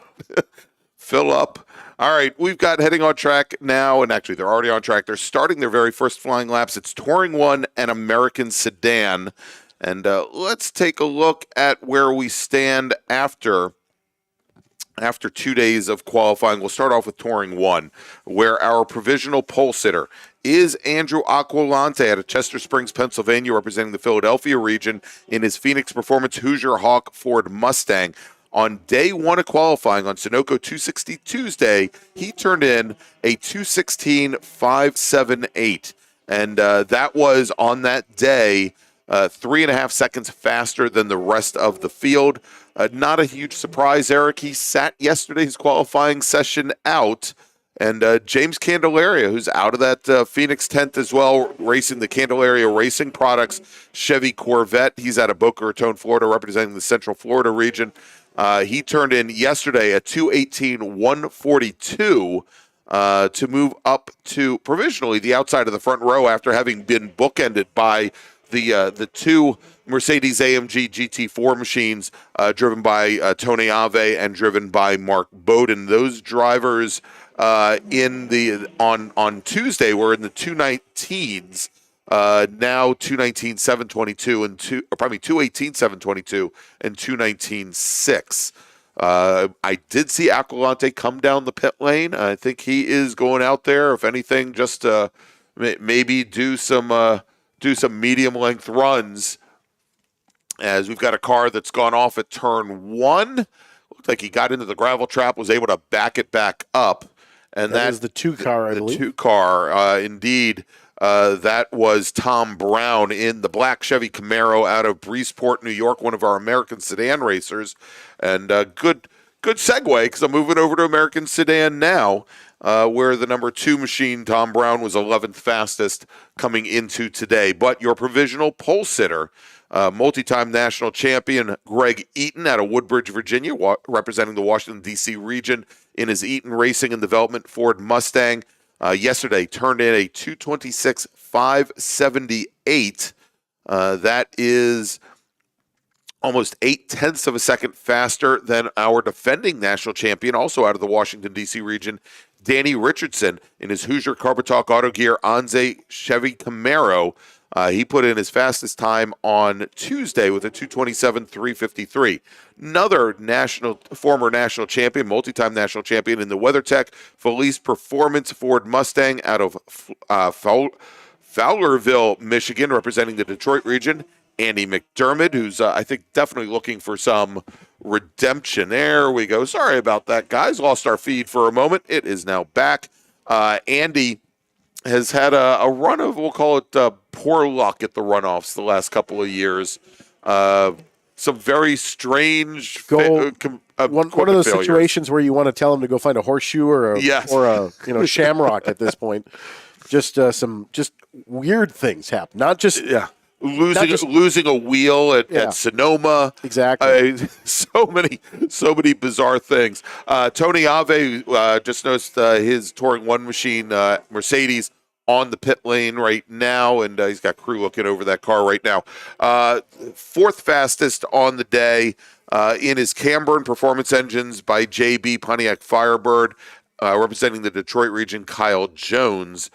B: fill up. All right, we've got heading on track now, and actually they're already on track. They're starting their very first flying laps. It's Touring 1 and American Sedan. And let's take a look at where we stand after 2 days of qualifying. We'll start off with Touring 1, where our provisional pole sitter is Andrew Aquilante out of Chester Springs, Pennsylvania, representing the Philadelphia region in his Phoenix Performance Hoosier Hawk Ford Mustang. On day one of qualifying on Sunoco 260 Tuesday, he turned in a 2:16.578. And that was, on that day, 3.5 seconds faster than the rest of the field. Not a huge surprise, Eric. He sat yesterday's qualifying session out. And James Candelaria, who's out of that Phoenix tent as well, racing the Candelaria Racing Products Chevy Corvette. He's out of Boca Raton, Florida, representing the Central Florida region. He turned in yesterday a 2:18.142 to move up to provisionally the outside of the front row after having been bookended by the two Mercedes AMG GT4 machines driven by Tony Ave and driven by Mark Bowden. Those drivers on Tuesday were in the 219s. Now 219.722 and 218.722 and 219.6. I did see Aquilante come down the pit lane. I think he is going out there, if anything, just to maybe do some medium length runs, as we've got a car that's gone off at turn 1. Looked like he got into the gravel trap, was able to back it back up. And that is
C: the 2 car, I believe.
B: The 2 car, indeed. That was Tom Brown in the black Chevy Camaro out of Breezeport, New York, one of our American Sedan racers. And good segue, because I'm moving over to American Sedan now, where the number 2 machine, Tom Brown, was 11th fastest coming into today. But your provisional pole sitter, multi-time national champion Greg Eaton out of Woodbridge, Virginia, representing the Washington, D.C. region in his Eaton Racing and Development Ford Mustang. Yesterday turned in a 2:26.578. That is almost 0.8 of a second faster than our defending national champion, also out of the Washington, D.C. region, Danny Richardson, in his Hoosier Carbotalk Auto Gear Anze Chevy Camaro. He put in his fastest time on Tuesday with a 2:27.353. Another former national champion, multi-time national champion in the WeatherTech Felice Performance Ford Mustang out of Fowlerville, Michigan, representing the Detroit region. Andy McDermott, who's, I think, definitely looking for some redemption. There we go. Sorry about that, guys. Lost our feed for a moment. It is now back. Andy has had a run of, we'll call it poor luck at the runoffs the last couple of years. Some very strange
C: one of those
B: failures.
C: situations where you want to tell them to go find a horseshoe or a shamrock at this point. Just some weird things happen. Not just
B: losing a wheel at Sonoma.
C: Exactly.
B: So many bizarre things. Tony Ave just noticed his Touring 1 machine, Mercedes, on the pit lane right now, and he's got crew looking over that car right now. Fourth fastest on the day in his Camburn Performance Engines by JB Pontiac Firebird, representing the Detroit region, Kyle Jones,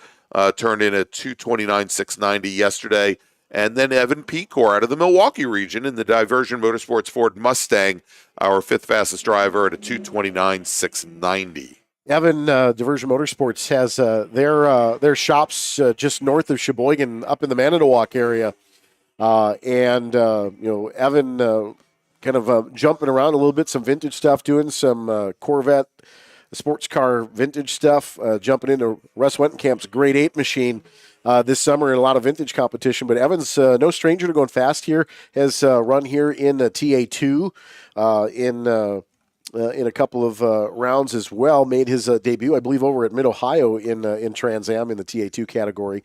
B: turned in a 2:29.690 yesterday. And then Evan Pecor out of the Milwaukee region in the Diversion Motorsports Ford Mustang, our fifth fastest driver at a 2:29.690.
C: Evan, Diversion Motorsports has their shops just north of Sheboygan, up in the Manitowoc area, Evan kind of jumping around a little bit, some vintage stuff, doing some Corvette sports car vintage stuff, jumping into Russ Wentenkamp's Grade 8 machine this summer in a lot of vintage competition. But Evan's no stranger to going fast here, has run here in TA2 in a couple of rounds as well. Made his debut, I believe, over at Mid-Ohio in Trans Am in the TA2 category.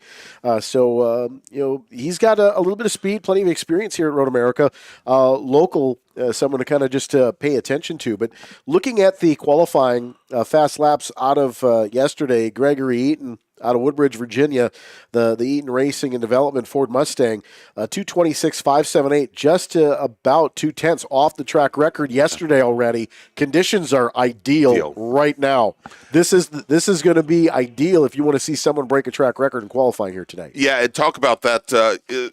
C: He's got a little bit of speed, plenty of experience here at Road America. Local, someone to kind of just pay attention to. But looking at the qualifying fast laps out of yesterday, Gregory Eaton out of Woodbridge, Virginia, the Eaton Racing and Development Ford Mustang, 2:26.578, just about 2/10 off the track record yesterday already. Conditions are ideal right now. This is going to be ideal if you want to see someone break a track record in qualifying here today.
B: Yeah, and talk about that.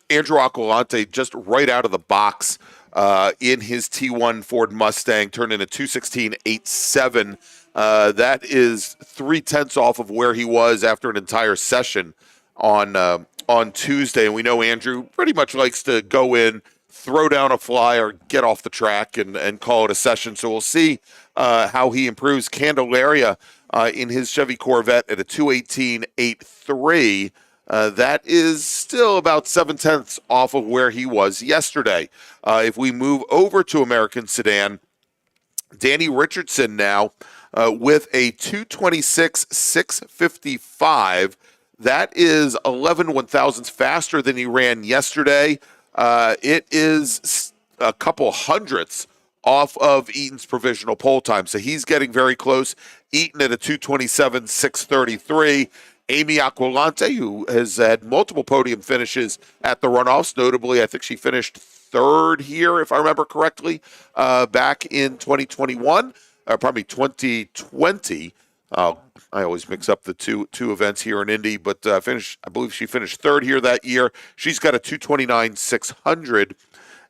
B: Andrew Aquilante just right out of the box in his T1 Ford Mustang turned in a 2:16.87. That is 0.3 off of where he was after an entire session on Tuesday. And we know Andrew pretty much likes to go in, throw down a fly, or get off the track and call it a session. So we'll see how he improves. Candelaria in his Chevy Corvette at a 2:18.83. That is still about 0.7 off of where he was yesterday. If we move over to American Sedan, Danny Richardson now with a 2:26.655. That is 11 1,000ths faster than he ran yesterday. It is a couple hundredths off of Eaton's provisional pole time. So he's getting very close. Eaton at a 2:27.633. Amy Aquilante, who has had multiple podium finishes at the runoffs, notably, I think she finished third here, if I remember correctly, back in 2021, probably 2020. I always mix up the two events here in Indy, but I believe she finished third here that year. She's got a 2:29.600,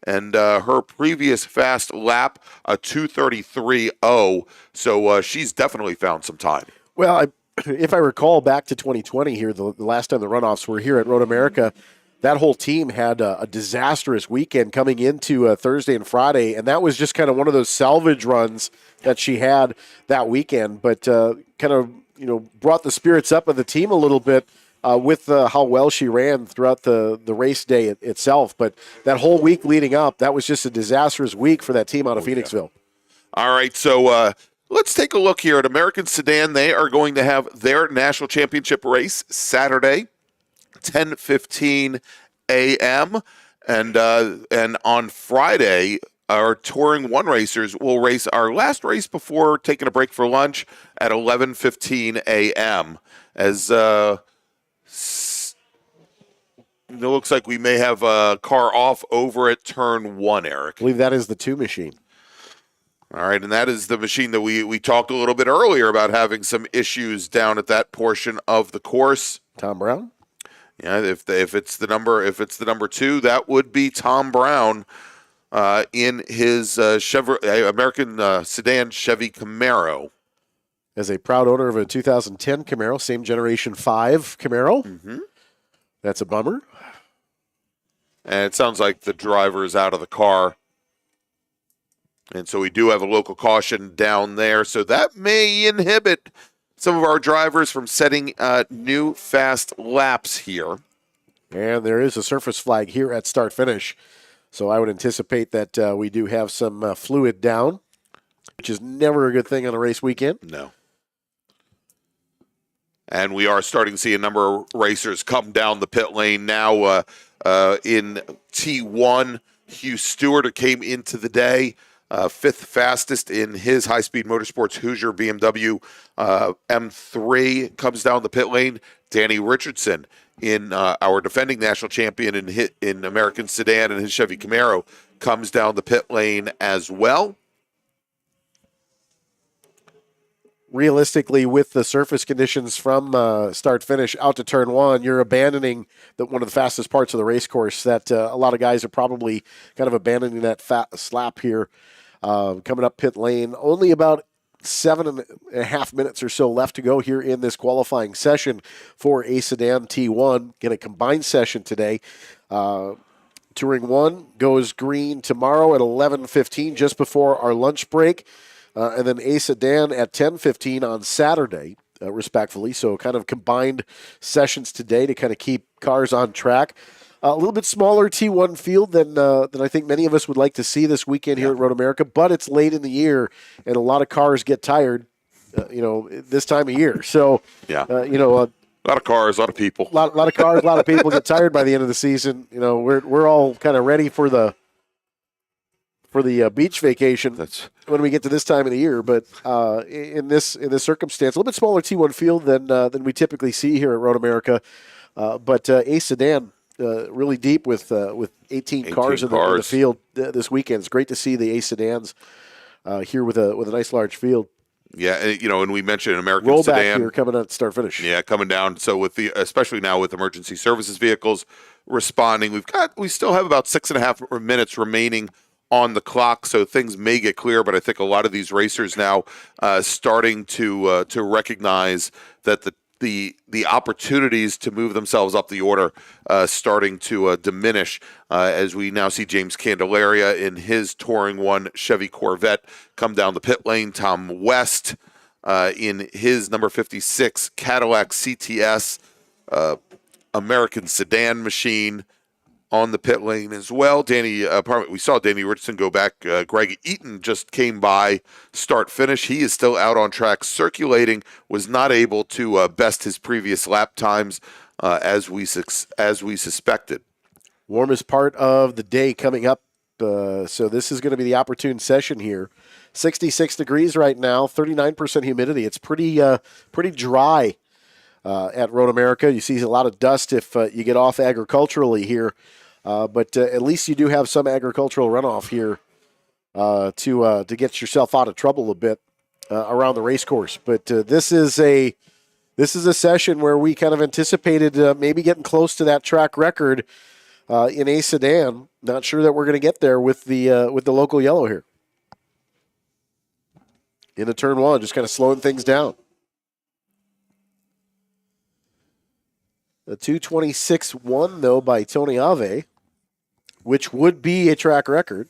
B: and her previous fast lap, a 2:33.0. So she's definitely found some time.
C: Well, if I recall back to 2020 here, the last time the runoffs were here at Road America, that whole team had a disastrous weekend coming into Thursday and Friday, and that was just kind of one of those salvage runs that she had that weekend, but kind of brought the spirits up of the team a little bit with how well she ran throughout the race day itself. But that whole week leading up, that was just a disastrous week for that team out of Phoenixville.
B: Yeah. All right, so let's take a look here at American Sedan. They are going to have their national championship race Saturday, 10:15 a.m. And on Friday, our Touring 1 racers will race our last race before taking a break for lunch at 11:15 a.m. As it looks like we may have a car off over at turn 1, Eric.
C: I believe that is the 2 machine.
B: All right, and that is the machine that we talked a little bit earlier about having some issues down at that portion of the course.
C: Tom Brown?
B: Yeah, if it's the number 2, that would be Tom Brown in his American Sedan Chevy Camaro.
C: As a proud owner of a 2010 Camaro, same generation 5 Camaro.
B: Mm-hmm.
C: That's a bummer.
B: And it sounds like the driver is out of the car. And so we do have a local caution down there. So that may inhibit some of our drivers from setting new fast laps here.
C: And there is a surface flag here at start finish. So I would anticipate that we do have some fluid down, which is never a good thing on a race weekend.
B: No. And we are starting to see a number of racers come down the pit lane now in T1. Hugh Stewart came into the day, fifth fastest in his high-speed motorsports Hoosier BMW M3, comes down the pit lane. Danny Richardson, in our defending national champion in American Sedan and his Chevy Camaro, comes down the pit lane as well.
C: Realistically, with the surface conditions from start finish out to turn one, you're abandoning one of the fastest parts of the race course that a lot of guys are probably kind of abandoning that slap here. Coming up pit lane, only about 7.5 minutes or so left to go here in this qualifying session for a Sedan T1. Get a combined session today. Touring 1 goes green tomorrow at 11:15, just before our lunch break. And then a Sedan at 10:15 on Saturday, respectfully. So kind of combined sessions today to kind of keep cars on track. A little bit smaller T1 field than I think many of us would like to see this weekend here at Road America, but it's late in the year, and a lot of cars get tired, this time of year. So,
B: a lot of cars, a lot of people.
C: A lot of cars, a lot of people get tired by the end of the season. We're all kind of ready for the beach vacation when we get to this time of the year. But in this circumstance, a little bit smaller T1 field than we typically see here at Road America. But a Sedan really deep with 18 cars in the field this weekend. It's great to see the A Sedans here with a nice large field.
B: Yeah, and we mentioned American
C: Rollback
B: Sedan
C: here coming out start finish.
B: Yeah, coming down. So especially now with emergency services vehicles responding, we still have about 6.5 minutes remaining on the clock, so things may get clear. But I think a lot of these racers now starting to recognize that the opportunities to move themselves up the order starting to diminish as we now see James Candelaria in his Touring 1 Chevy Corvette come down the pit lane. Tom West in his number 56 Cadillac CTS American Sedan machine on the pit lane as well. We saw Danny Richardson go back. Greg Eaton just came by start finish. He is still out on track circulating, was not able to best his previous lap times as we suspected.
C: Warmest part of the day coming up. So this is going to be the opportune session here. 66 degrees right now, 39% humidity. It's pretty dry at Road America. You see a lot of dust if you get off agriculturally here. But at least you do have some agricultural runoff here to get yourself out of trouble a bit around the race course. But this is a session where we kind of anticipated maybe getting close to that track record in a Sedan. Not sure that we're going to get there with the local yellow here. Into turn one, just kind of slowing things down. The 2:26.1 though by Tony Ave, which would be a track record.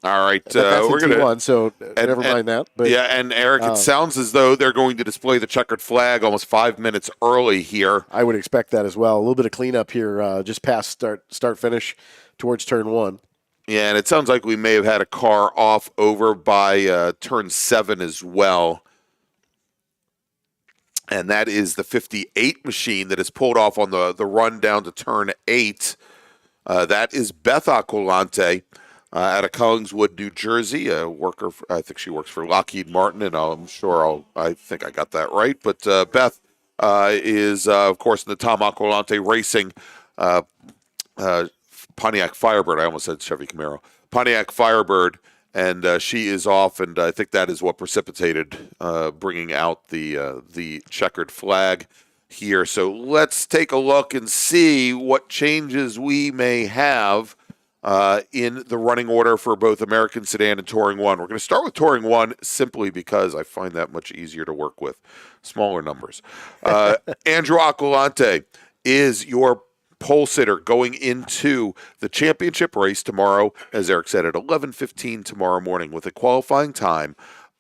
B: All right,
C: we're going to so never mind that. But,
B: and Eric, it sounds as though they're going to display the checkered flag almost 5 minutes early here.
C: I would expect that as well. A little bit of cleanup here, just past start finish towards turn one.
B: Yeah, and it sounds like we may have had a car off over by turn 7 as well. And that is the 58 machine that is pulled off on the run down to turn 8. That is Beth Aquilante out of Collingswood, New Jersey, a worker. I think she works for Lockheed Martin, and I think I got that right. But Beth is, of course, in the Tom Aquilante Racing Pontiac Firebird. I almost said Chevy Camaro. Pontiac Firebird, and she is off, and I think that is what precipitated bringing out the checkered flag here. So let's take a look and see what changes we may have in the running order for both American Sedan and Touring 1. We're going to start with Touring 1 simply because I find that much easier to work with. Smaller numbers. Andrew Aquilante is your pole sitter going into the championship race tomorrow, as Eric said, at 11:15 tomorrow morning with a qualifying time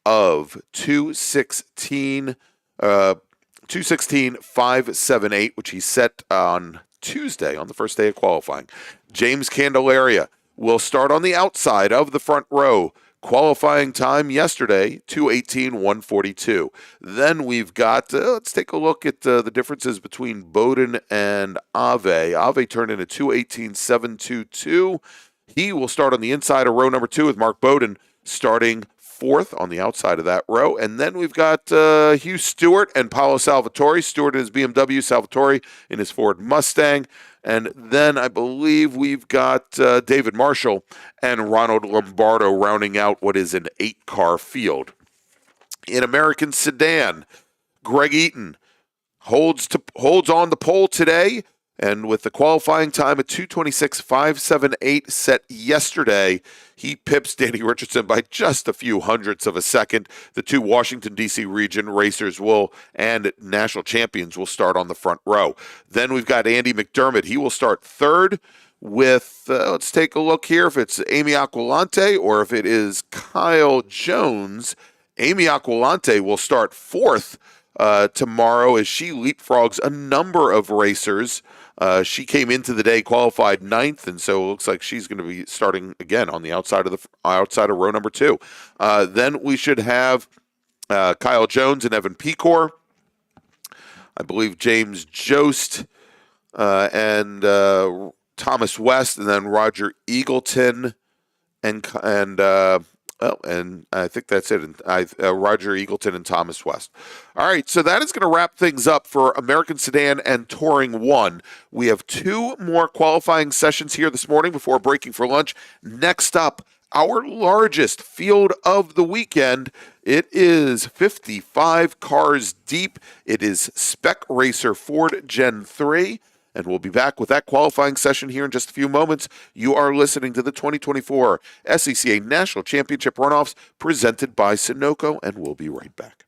B: of 2:16.578, which he set on Tuesday on the first day of qualifying. James Candelaria will start on the outside of the front row. Qualifying time yesterday, 2:18.142. Then we've got, let's take a look at the differences between Bowden and Ave. Ave turned in a 2:18.722. He will start on the inside of row number 2 with Mark Bowden starting 4th on the outside of that row. And then we've got Hugh Stewart and Paolo Salvatore. Stewart in his BMW, Salvatore in his Ford Mustang. And then I believe we've got David Marshall and Ronald Lombardo rounding out what is an 8-car field. In American Sedan, Greg Eaton holds on the pole today, and with the qualifying time at 2:26.578 set yesterday, he pips Danny Richardson by just a few hundredths of a second. The 2 Washington, D.C. region racers and national champions will start on the front row. Then we've got Andy McDermott. He will start 3rd with, let's take a look here, if it's Amy Aquilante or if it is Kyle Jones. Amy Aquilante will start 4th tomorrow as she leapfrogs a number of racers. She came into the day qualified 9th, and so it looks like she's going to be starting again on the outside of row number 2. Then we should have Kyle Jones and Evan Pecor. I believe James Jost and Thomas West, and then Roger Eagleton and I think that's it. Roger Eagleton and Thomas West. All right, so that is going to wrap things up for American Sedan and Touring 1. We have 2 more qualifying sessions here this morning before breaking for lunch. Next up, our largest field of the weekend. It is 55 cars deep. It is Spec Racer Ford Gen 3. And we'll be back with that qualifying session here in just a few moments. You are listening to the 2024 SCCA National Championship Runoffs presented by Sunoco, and we'll be right back.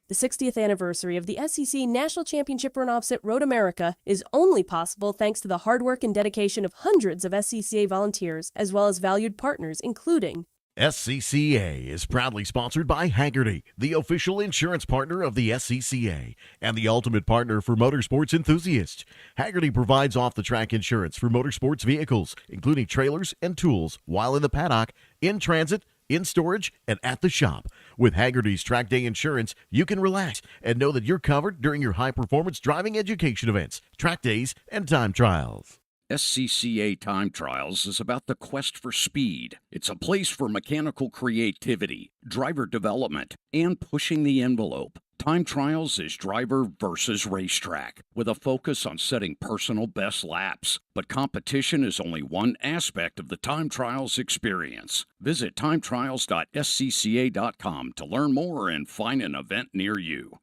K: The 60th anniversary of the SCCA National Championship Runoffs at Road America is only possible thanks to the hard work and dedication of hundreds of SCCA volunteers, as well as valued partners, including
D: SCCA is proudly sponsored by Haggerty, the official insurance partner of the SCCA and the ultimate partner for motorsports enthusiasts. Haggerty provides off-the-track insurance for motorsports vehicles, including trailers and tools, while in the paddock, in transit, in storage, and at the shop. With Haggerty's Track Day Insurance, you can relax and know that you're covered during your high-performance driving education events, track days, and time trials.
G: SCCA Time Trials is about the quest for speed. It's a place for mechanical creativity, driver development, and pushing the envelope. Time Trials is driver versus racetrack, with a focus on setting personal best laps. But competition is only one aspect of the Time Trials experience. Visit timetrials.scca.com to learn more and find an event near you.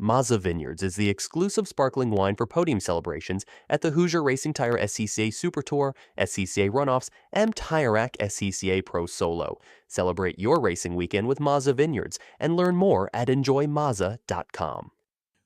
I: Mazza Vineyards is the exclusive sparkling wine for podium celebrations at the Hoosier Racing Tire SCCA Super Tour, SCCA Runoffs, and Tire Rack SCCA Pro Solo. Celebrate your racing weekend with Mazza Vineyards and learn more at enjoymazza.com.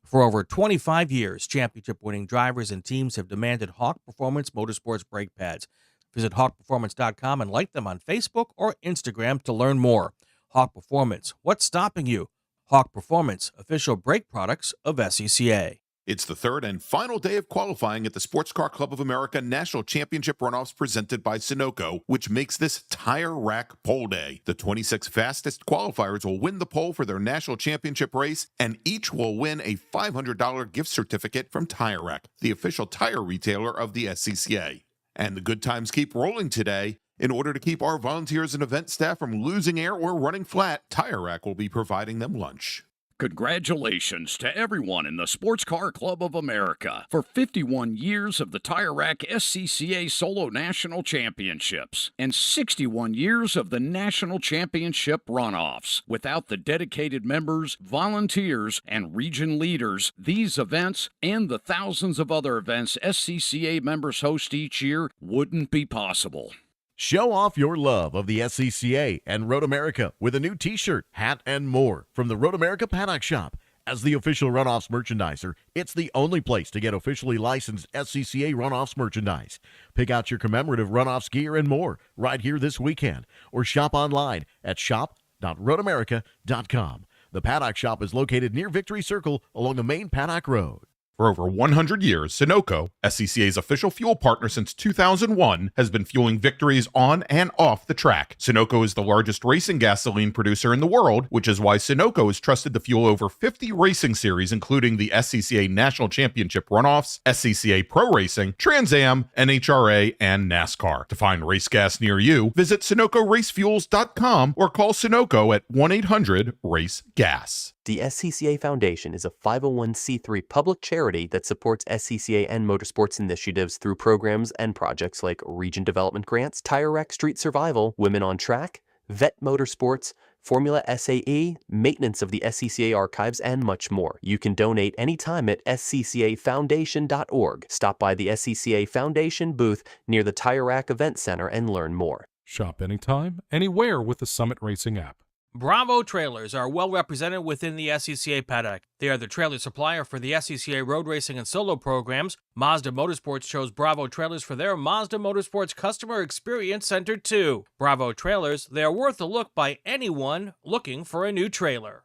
J: For over 25 years, championship-winning drivers and teams have demanded Hawk Performance Motorsports brake pads. Visit hawkperformance.com and like them on Facebook or Instagram to learn more. Hawk Performance, what's stopping you? Hawk Performance, official brake products of SCCA.
A: It's the 3rd and final day of qualifying at the Sports Car Club of America National Championship Runoffs presented by Sunoco, which makes this Tire Rack Pole Day. The 26 fastest qualifiers will win the pole for their national championship race, and each will win a $500 gift certificate from Tire Rack, the official tire retailer of the SCCA. And the good times keep rolling today. In order to keep our volunteers and event staff from losing air or running flat, Tire Rack will be providing them lunch.
G: Congratulations to everyone in the Sports Car Club of America for 51 years of the Tire Rack SCCA Solo National Championships and 61 years of the National Championship Runoffs. Without the dedicated members, volunteers, and region leaders, these events and the thousands of other events SCCA members host each year wouldn't be possible.
D: Show off your love of the SCCA and Road America with a new t-shirt, hat, and more from the Road America Paddock Shop As the official Runoffs merchandiser, it's the only place to get officially licensed SCCA Runoffs merchandise. Pick out your commemorative Runoffs gear and more right here this weekend, or shop online at shop.roadamerica.com. The Paddock Shop is located near Victory Circle along the main Paddock Road.
A: For over 100 years, Sunoco, SCCA's official fuel partner since 2001, has been fueling victories on and off the track. Sunoco is the largest racing gasoline producer in the world, which is why Sunoco is trusted to fuel over 50 racing series, including the SCCA National Championship Runoffs, SCCA Pro Racing, Trans Am, NHRA, and NASCAR. To find race gas near you, visit SunocoRaceFuels.com or call Sunoco at 1-800-RACE-GAS.
I: The SCCA Foundation is a 501c3 public charity that supports SCCA and motorsports initiatives through programs and projects like region development grants, tire rack street survival, women on track, vet motorsports, Formula SAE, maintenance of the SCCA archives, and much more. You can donate anytime at sccafoundation.org. Stop by the SCCA Foundation booth near the Tire Rack Event Center and learn more.
M: Shop anytime, anywhere with the Summit Racing app.
J: Bravo Trailers are well represented within the SCCA paddock. They are the trailer supplier for the SCCA road racing and solo programs. Mazda Motorsports chose Bravo Trailers for their Mazda Motorsports Customer Experience Center too. Bravo Trailers, they are worth a look by anyone looking for a new trailer.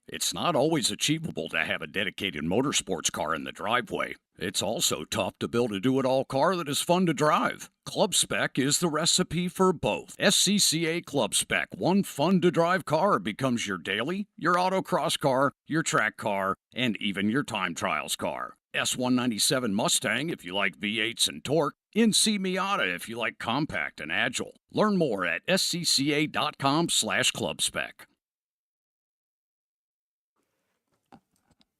G: It's not always achievable to have a dedicated motorsports car in the driveway. It's also tough to build a do-it-all car that is fun to drive. Club Spec is the recipe for both. SCCA Club Spec, one fun-to-drive car becomes your daily, your autocross car, your track car, and even your time trials car. S197 Mustang if you like V8s and torque. NC Miata if you like compact and agile. Learn more at scca.com/clubspec.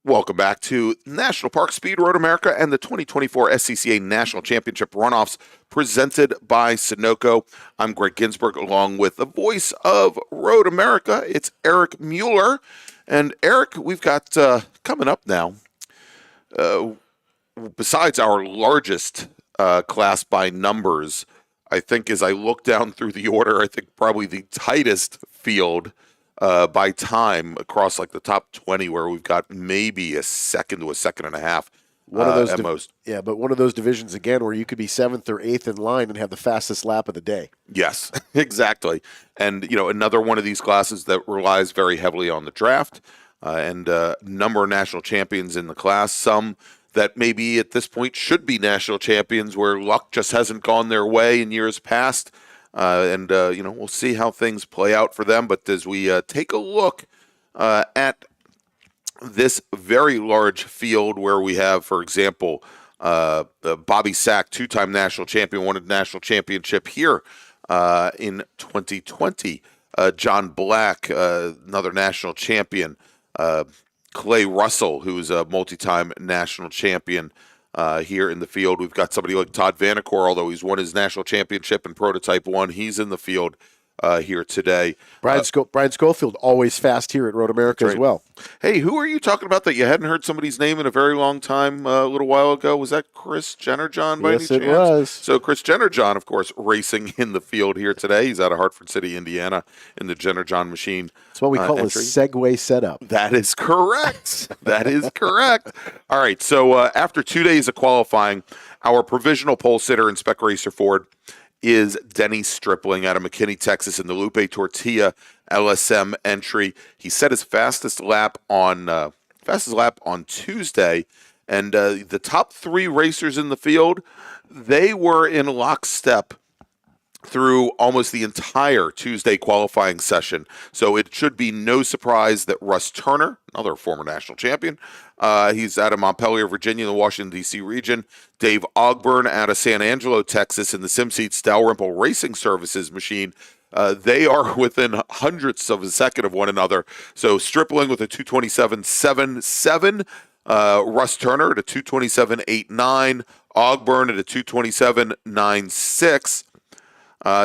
B: Welcome back to National Park Speed Road America and the 2024 SCCA National Championship Runoffs presented by Sunoco. I'm Greg Ginsburg along with the voice of Road America. It's Eric Mueller. And Eric, we've got coming up now, besides our largest class by numbers, I think as I look down through the order, I think probably the tightest field by time across like the top 20, where we've got maybe a second to a second and a half at most.
C: Yeah, but one of those divisions again where you could be 7th or 8th in line and have the fastest lap of the day.
B: Yes, exactly. And, you know, another one of these classes that relies very heavily on the draft and a number of national champions in the class. Some that maybe at this point should be national champions where luck just hasn't gone their way in years past. You know, we'll see how things play out for them. But as we take a look at this very large field where we have, for example, Bobby Sack, two-time national champion, won a national championship here in 2020. John Black, another national champion. Clay Russell, who's a multi-time national champion. Here in the field, we've got somebody like Todd Vanacore, although he's won his national championship in Prototype 1. He's in the field here today.
C: Brian Schofield, always fast here at Road America as well.
B: Hey, who are you talking about that you hadn't heard somebody's name in a very long time a little while ago? Was that Chris Jennerjohn by any chance?
C: Yes, it was.
B: So Chris Jennerjohn, of course, racing in the field here today. He's out of Hartford City, Indiana, in the Jennerjohn machine.
C: That's what we call a Segway setup.
B: That is correct. That is correct. All right, so after 2 days of qualifying, our provisional pole sitter in Spec Racer Ford is Denny Stripling out of McKinney, Texas, in the Lupe Tortilla LSM entry. He set his fastest lap on Tuesday, and the top 3 racers in the field, they were in lockstep through almost the entire Tuesday qualifying session. So it should be no surprise that Russ Turner, another former national champion, he's out of Montpelier, Virginia, in the Washington, D.C. region. Dave Ogburn out of San Angelo, Texas, in the SimSeats Dalrymple Racing Services machine. They are within hundredths of a second of one another. So Stripling with a 227.77, Russ Turner at a 227.89, Ogburn at a 227.96.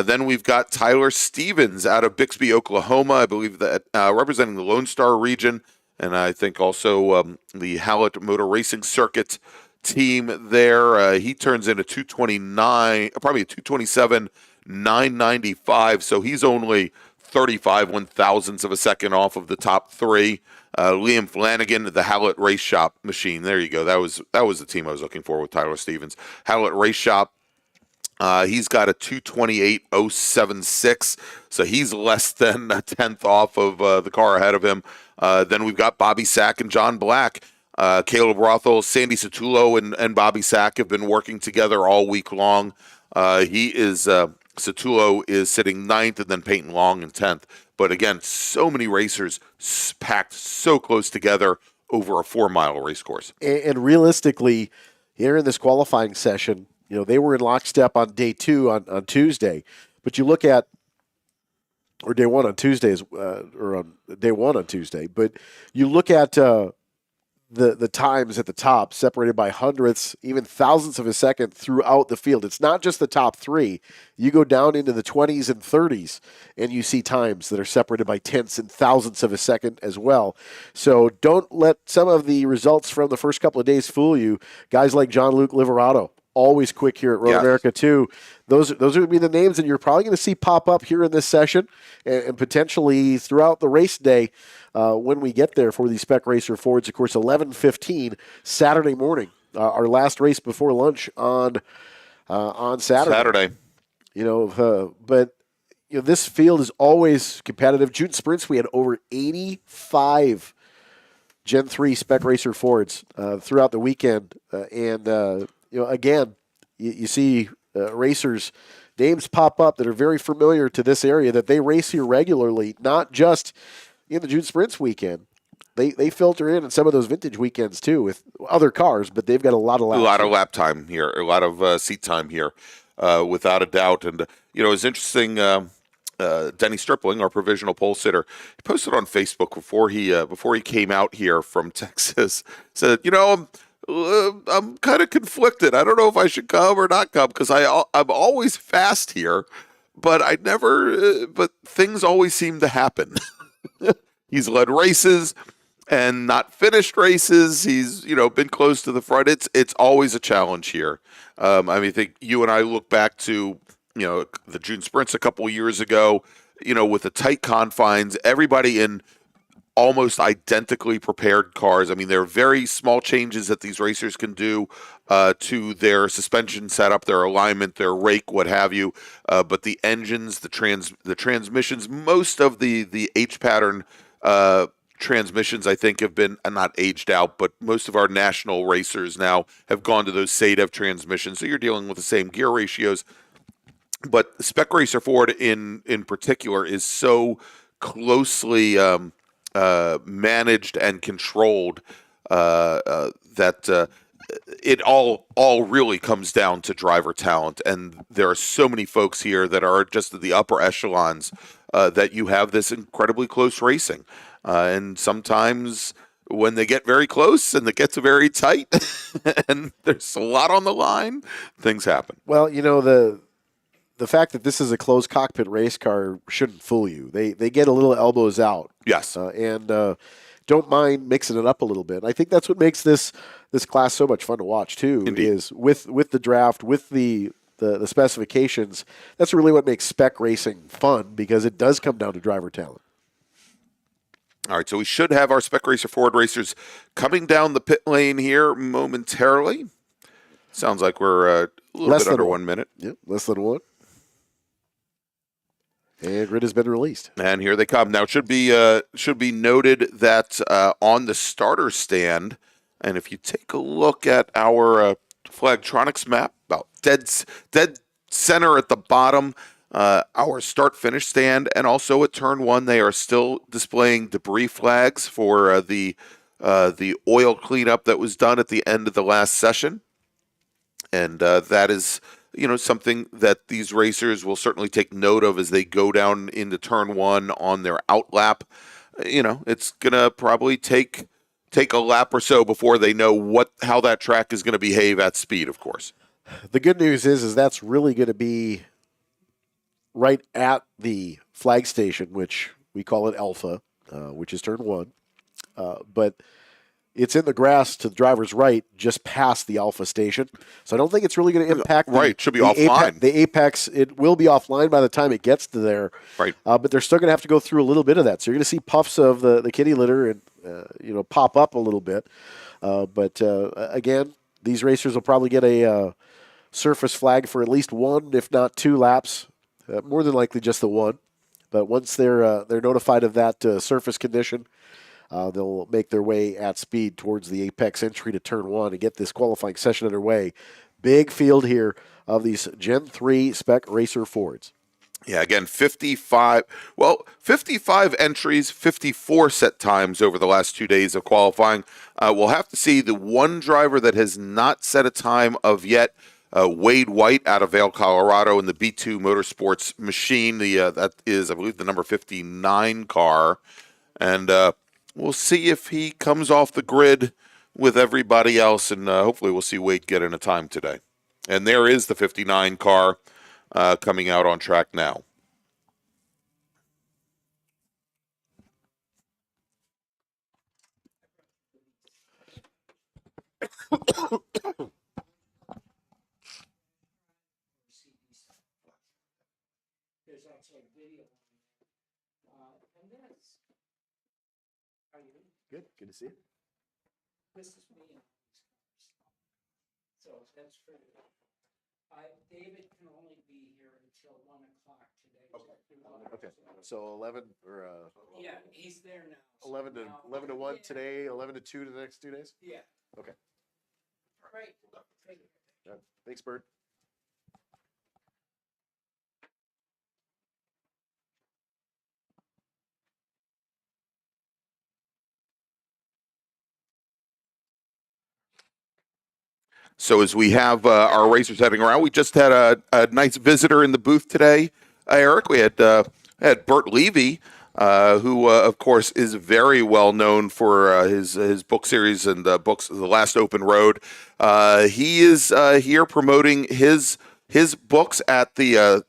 B: Then we've got Tyler Stevens out of Bixby, Oklahoma, I believe that representing the Lone Star region, and I think also the Hallett Motor Racing Circuit team there. He turns in a 227.995, so he's only 35 1,000ths of a second off of the top three. Liam Flanagan, the Hallett Race Shop machine. There you go. That was the team I was looking for with Tyler Stevens. Hallett Race Shop. He's got a 228.076, so he's less than a tenth off of the car ahead of him. Then we've got Bobby Sack and John Black. Caleb Rothel, Sandy Satullo, and Bobby Sack have been working together all week long. Satullo is sitting ninth, and then Peyton Long in 10th. But again, so many racers packed so close together over a 4-mile race course.
C: And realistically, here in this qualifying session, they were in lockstep on day 2 on Tuesday. But you look at, or day 1 on Tuesdays, or on day 1 on Tuesday. But you look at the times at the top, separated by hundredths, even thousandths of a second throughout the field. It's not just the top 3. You go down into the 20s and 30s, and you see times that are separated by tenths and thousandths of a second as well. So don't let some of the results from the first couple of days fool you. Guys like John-Luc Liverato, always quick here at Road America too. Those are going to be the names that you're probably going to see pop up here in this session and potentially throughout the race day when we get there for the Spec Racer Fords. Of course, 11:15 Saturday morning, our last race before lunch on Saturday. But this field is always competitive. June sprints, we had over 85 Gen 3 Spec Racer Fords throughout the weekend, again, you see racers' names pop up that are very familiar to this area, that they race here regularly, not just in the June Sprints weekend. They filter in some of those vintage weekends too with other cars, but they've got a lot of laps.
B: A lot of lap time here, a lot of seat time here, without a doubt. And it's interesting. Denny Stripling, our provisional pole sitter, he posted on Facebook before he came out here from Texas. Said, I'm kind of conflicted. I don't know if I should come or not come because I'm always fast here, but but things always seem to happen. He's led races and not finished races. He's been close to the front. It's always a challenge here. I think you and I look back to the June Sprints a couple years ago. With the tight confines, everybody in almost identically prepared cars. I mean, there are very small changes that these racers can do to their suspension setup, their alignment, their rake, what have you. But the engines, the transmissions, most of the H pattern transmissions, I think, have been not aged out, but most of our national racers now have gone to those SADEV transmissions. So you're dealing with the same gear ratios. But Spec Racer Ford in particular is so closely managed and controlled that it all really comes down to driver talent. And there are so many folks here that are just at the upper echelons that you have this incredibly close racing. And sometimes when they get very close and it gets very tight and there's a lot on the line, things happen.
C: Well, the fact that this is a closed cockpit race car shouldn't fool you. They get a little elbows out.
B: Yes.
C: And don't mind mixing it up a little bit. I think that's what makes this class so much fun to watch, too.
B: Indeed.
C: Is with the draft, with the specifications, that's really what makes spec racing fun, because it does come down to driver talent.
B: All right, so we should have our Spec Racer Ford racers coming down the pit lane here momentarily. Sounds like we're a little bit under 1 minute.
C: Yep, less than one. And grid has been released.
B: And here they come. Now, it should be noted that on the starter stand, and if you take a look at our Flagtronics map, about dead center at the bottom, our start-finish stand, and also at turn one, they are still displaying debris flags for the oil cleanup that was done at the end of the last session. And that is something that these racers will certainly take note of as they go down into turn one on their out lap. It's going to probably take a lap or so before they know how that track is going to behave at speed, of course.
C: The good news is that's really going to be right at the flag station, which we call it Alpha, which is turn one. But it's in the grass to the driver's right, just past the Alpha station. So I don't think it's really going to impact.
B: Right, should be offline.
C: The apex, it will be offline by the time it gets to there.
B: Right.
C: But they're still going to have to go through a little bit of that. So you're going to see puffs of the kitty litter and pop up a little bit. But again, these racers will probably get a surface flag for at least one, if not 2 laps. More than likely just the one. But once they're notified of that surface condition, they'll make their way at speed towards the apex entry to turn 1 and get this qualifying session underway. Big field here of these Gen 3 spec racer Fords.
B: Yeah, again, 55 entries, 54 set times over the last 2 days of qualifying. We'll have to see the one driver that has not set a time of yet. Wade White out of Vail, Colorado, in the B2 Motorsports machine. That is, I believe, the number 59 car. And we'll see if he comes off the grid with everybody else, and hopefully we'll see Wade get in a time today. And there is the 59 car coming out on track now.
C: Good to see you.
N: This is me. So that's for David can only be here until 1 o'clock today.
C: Okay. So 11 or
N: yeah, he's there now. So
C: 11 to 1 today, 11 to 2 the next 2 days?
N: Yeah.
C: Okay.
N: Great.
C: Yeah. Thanks, Bert.
B: So as we have our racers heading around, we just had a nice visitor in the booth today, Eric. We had Bert Levy, who, of course, is very well known for his book series and books, The Last Open Road. He is here promoting his books at the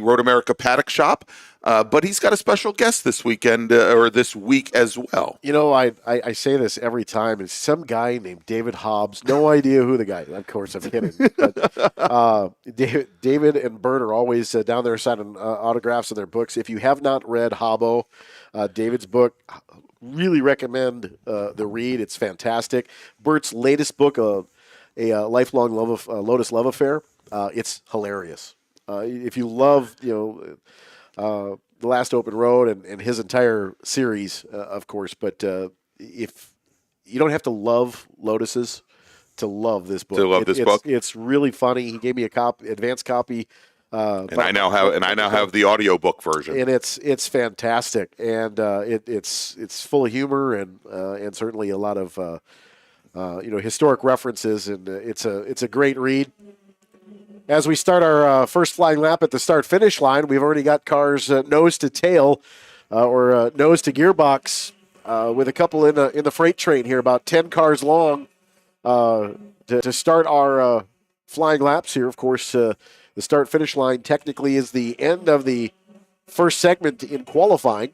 B: Road America Paddock Shop. But he's got a special guest this weekend or this week as well.
C: You know, I say this every time. It's some guy named David Hobbs. No idea who the guy is. Of course, I'm kidding. But, David and Bert are always down there signing autographs in their books. If you have not read Hobbo, David's book, really recommend the read. It's fantastic. Bert's latest book, a lifelong Lotus love affair. It's hilarious. If you love, The Last Open Road and his entire series, of course. But if you don't have to love Lotuses to love this book.
B: This book.
C: It's really funny. He gave me a advanced copy.
B: And I now have the audiobook version.
C: And it's fantastic. And it's full of humor and certainly a lot of historic references, and it's a great read. As we start our first flying lap at the start-finish line, we've already got cars nose to tail or nose to gearbox with a couple in the freight train here, about 10 cars long to start our flying laps here. Of course, the start-finish line technically is the end of the first segment in qualifying,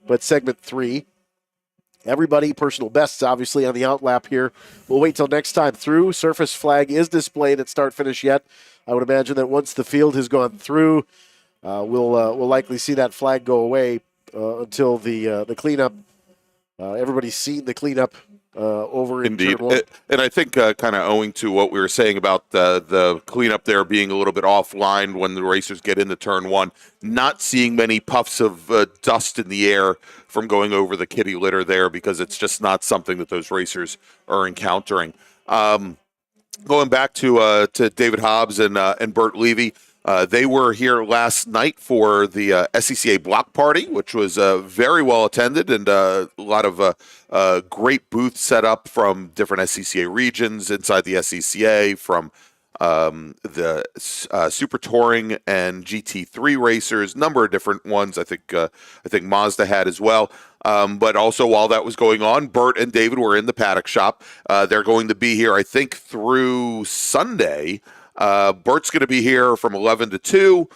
C: but segment 3. Everybody, personal bests, obviously, on the outlap here. We'll wait till next time through. Surface flag is displayed at start-finish yet. I would imagine that once the field has gone through, we'll likely see that flag go away until the cleanup. Everybody's seen the cleanup over in
B: Indeed.
C: turn 1.
B: And I think kind of owing to what we were saying about the cleanup there being a little bit offline when the racers get into turn 1, not seeing many puffs of dust in the air from going over the kitty litter there because it's just not something that those racers are encountering. Going back to David Hobbs and Bert Levy, they were here last night for the SCCA block party, which was very well attended and a lot of great booths set up from different SCCA regions inside the SCCA, from the Super Touring and GT3 racers, number of different ones. I think Mazda had as well. But also while that was going on, Bert and David were in the paddock shop. They're going to be here, I think, through Sunday. Bert's going to be here from 11 to 2.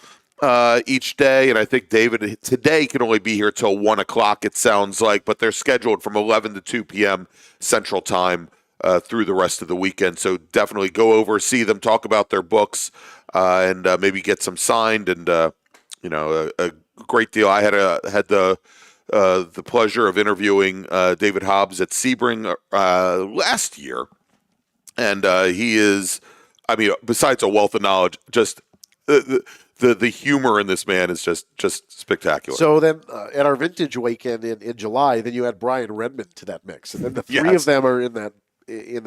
B: each day, and I think David today can only be here till 1 o'clock, it sounds like, but they're scheduled from 11 to 2 p.m. Central Time through the rest of the weekend. So definitely go over, see them, talk about their books, and maybe get some signed, and a great deal. I had the pleasure of interviewing David Hobbs at Sebring last year, and he is, I mean, besides a wealth of knowledge, just the humor in this man is just spectacular.
C: So then at our vintage weekend in July, then you add Brian Redmond to that mix, and then the three of them are in the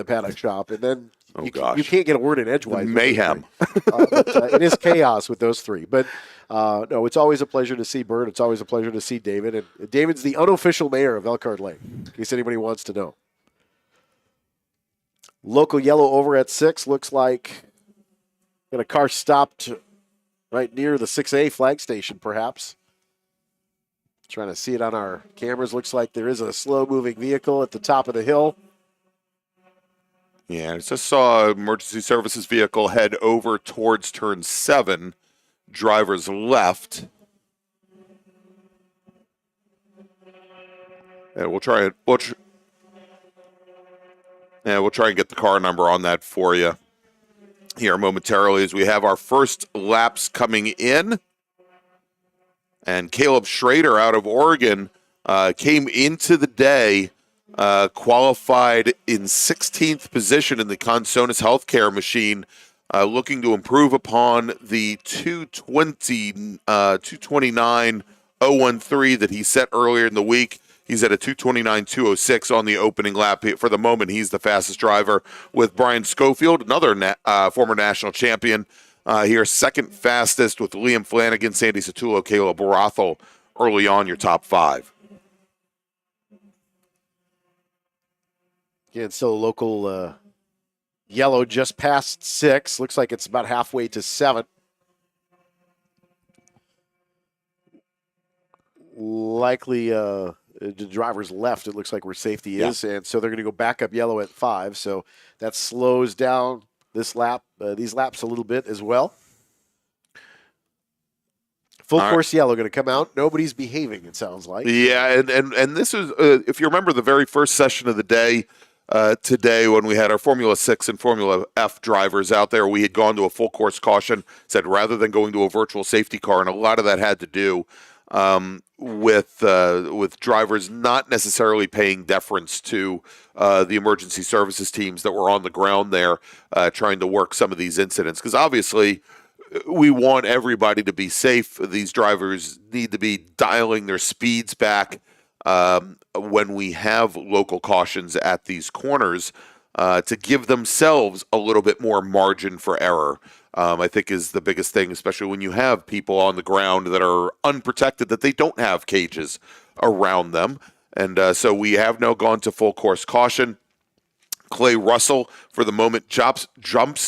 C: paddock shop, and then you can't get a word in edgewise.
B: Mayhem.
C: It is chaos with those three. But no, it's always a pleasure to see Bert. It's always a pleasure to see David. And David's the unofficial mayor of Elkhart Lake, in case anybody wants to know. Local yellow over at 6 looks like got a car stopped right near the 6A flag station, perhaps. Trying to see it on our cameras. Looks like there is a slow-moving vehicle at the top of the hill.
B: Yeah, I just saw an emergency services vehicle head over towards turn 7, driver's left. And we'll try and get the car number on that for you here momentarily as we have our first laps coming in. And Caleb Schrader out of Oregon came into the day, qualified in 16th position in the Consonas Healthcare machine, looking to improve upon the 229.013 that he set earlier in the week. He's at a 229.206 on the opening lap. For the moment, he's the fastest driver, with Brian Schofield, another former national champion, here second fastest, with Liam Flanagan, Sandy Satullo, Caleb Rothel early on your top 5.
C: Again, so local yellow just past 6. Looks like it's about halfway to 7. Likely the driver's left, it looks like, where safety is, and so they're going to go back up yellow at 5. So that slows down these laps a little bit as well. Full course yellow going to come out. Nobody's behaving, it sounds like.
B: Yeah, and this is, if you remember the very first session of the day, today when we had our Formula 6 and Formula F drivers out there, we had gone to a full course caution, said rather than going to a virtual safety car, and a lot of that had to do with drivers not necessarily paying deference to the emergency services teams that were on the ground there trying to work some of these incidents. Because obviously we want everybody to be safe. These drivers need to be dialing their speeds back when we have local cautions at these corners to give themselves a little bit more margin for error. I think is the biggest thing, especially when you have people on the ground that are unprotected, that they don't have cages around them. And so we have now gone to full course caution. Clay Russell, for the moment, jumps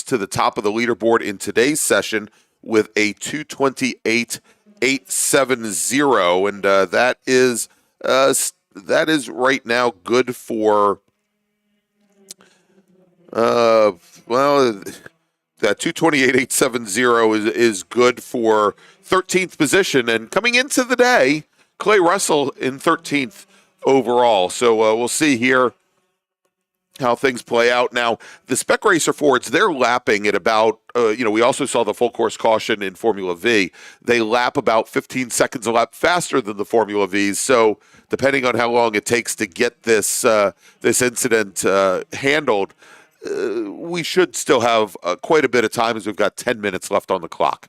B: to the top of the leaderboard in today's session with a 228.870, and that is right now good for that 228.870 is good for 13th position, and coming into the day, Clay Russell in 13th overall. So we'll see here how things play out. Now, the Spec Racer Fords, they're lapping at about, we also saw the full course caution in Formula V. They lap about 15 seconds a lap faster than the Formula Vs. So depending on how long it takes to get this incident handled, we should still have quite a bit of time, as we've got 10 minutes left on the clock.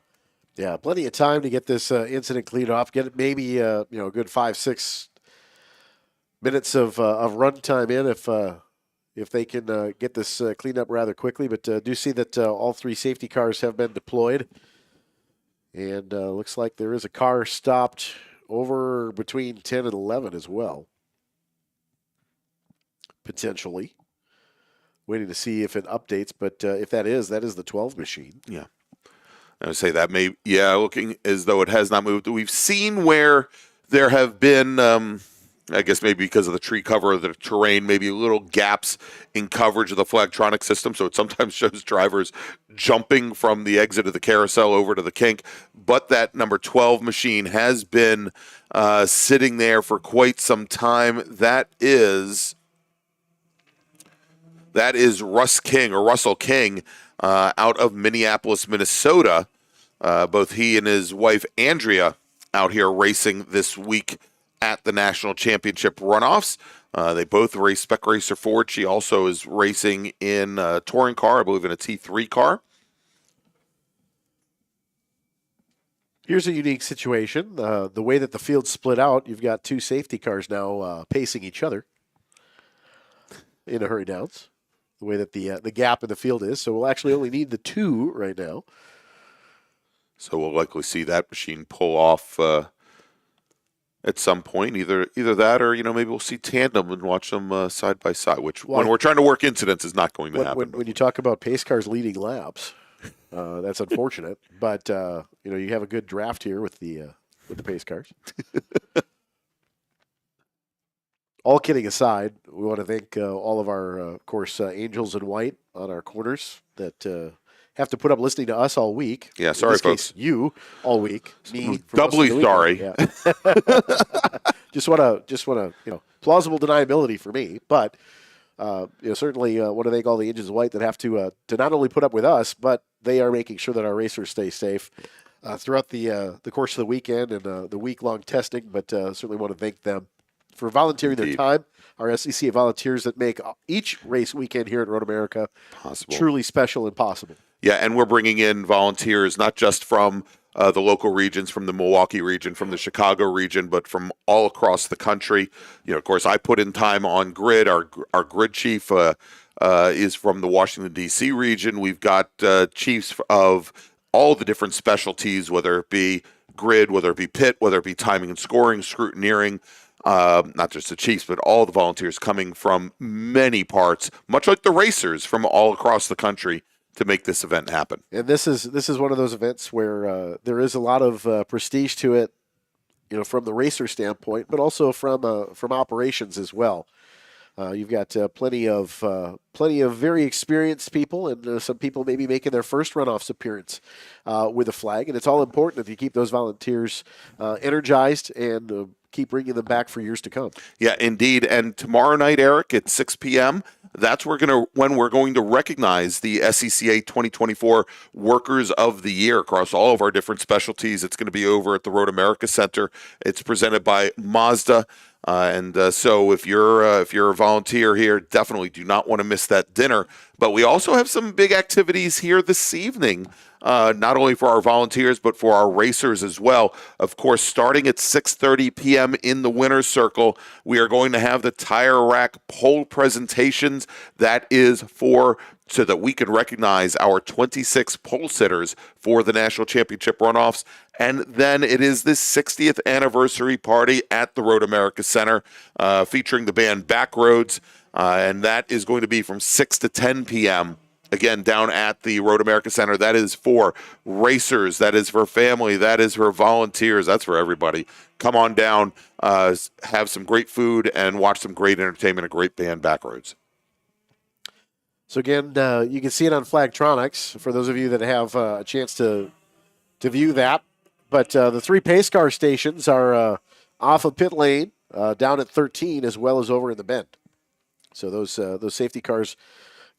C: Yeah, plenty of time to get this incident cleaned off. Get it maybe a good 5-6 minutes of run time in if they can get this cleaned up rather quickly. But do see that all 3 safety cars have been deployed, and looks like there is a car stopped over between 10 and 11 as well, potentially. Waiting to see if it updates, but if that is the 12 machine.
B: Yeah. I would say that looking as though it has not moved. We've seen where there have been, I guess maybe because of the tree cover of the terrain, maybe little gaps in coverage of the flagtronic system. So it sometimes shows drivers jumping from the exit of the carousel over to the kink. But that number 12 machine has been sitting there for quite some time. That is Russell King out of Minneapolis, Minnesota. Both he and his wife, Andrea, out here racing this week at the National Championship Runoffs. They both race Spec Racer Ford. She also is racing in a touring car, I believe in a T3 car.
C: Here's a unique situation. The way that the field's split out, you've got two safety cars now pacing each other in a hurry downs. The way that the gap in the field is. So we'll actually only need the two right now.
B: So we'll likely see that machine pull off at some point, either that or, maybe we'll see tandem and watch them side by side, which when we're trying to work incidents is not going to happen.
C: When you talk about pace cars leading laps, that's unfortunate. But, you have a good draft here with the pace cars. All kidding aside, we want to thank all of our, of course, angels in white on our corners that have to put up listening to us all week.
B: Yeah, sorry, folks.
C: Case, you all week. Me,
B: doubly sorry.
C: Yeah. just want to, plausible deniability for me. But certainly want to thank all the angels in white that have to not only put up with us, but they are making sure that our racers stay safe throughout the course of the weekend and the week-long testing. But certainly want to thank them for volunteering their time. Our SCCA volunteers that make each race weekend here at Road America
B: possible,
C: truly special and possible.
B: Yeah, and we're bringing in volunteers not just from the local regions, from the Milwaukee region, from the Chicago region, but from all across the country. Of course, I put in time on grid. Our grid chief is from the Washington, D.C. region. We've got chiefs of all the different specialties, whether it be grid, whether it be pit, whether it be timing and scoring, scrutineering. Not just the chiefs, but all the volunteers coming from many parts, much like the racers from all across the country, to make this event happen.
C: And this is one of those events where there is a lot of prestige to it, from the racer standpoint, but also from operations as well. You've got plenty of very experienced people, and some people maybe making their first runoffs appearance with a flag. And it's all important if you keep those volunteers energized and keep bringing them back for years to come.
B: Yeah, indeed. And tomorrow night, Eric, at 6 p.m., that's when we're going to recognize the SCCA 2024 Workers of the Year across all of our different specialties. It's going to be over at the Road America Center. It's presented by Mazda. So if you're a volunteer here, definitely do not want to miss that dinner. But we also have some big activities here this evening, not only for our volunteers, but for our racers as well. Of course, starting at 6:30 p.m. in the winner's circle, we are going to have the tire rack pole presentations. That is so that we can recognize our 26 pole sitters for the National Championship Runoffs. And then it is this 60th anniversary party at the Road America Center, featuring the band Backroads. And that is going to be from 6 to 10 p.m., again, down at the Road America Center. That is for racers. That is for family. That is for volunteers. That's for everybody. Come on down, have some great food, and watch some great entertainment, a great band, Backroads.
C: So again, you can see it on Flagtronics for those of you that have a chance to view that. But the three pace car stations are off of pit lane, down at 13, as well as over in the bend. So those safety cars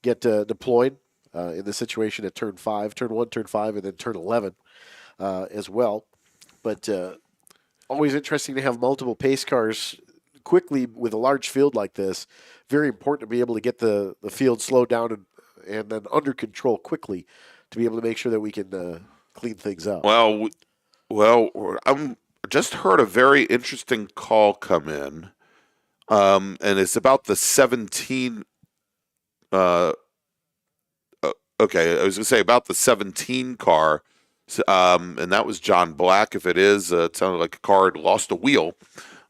C: get deployed in this situation at turn 5, turn 1, turn 5, and then turn 11 as well. But always interesting to have multiple pace cars quickly with a large field like this. Very important to be able to get the field slowed down and then under control quickly to be able to make sure that we can clean things up.
B: Well, I'm just heard a very interesting call come in, and it's about the 17. Okay, I was going to say about the 17 car, and that was John Black. If it is, it sounded like a car had lost a wheel.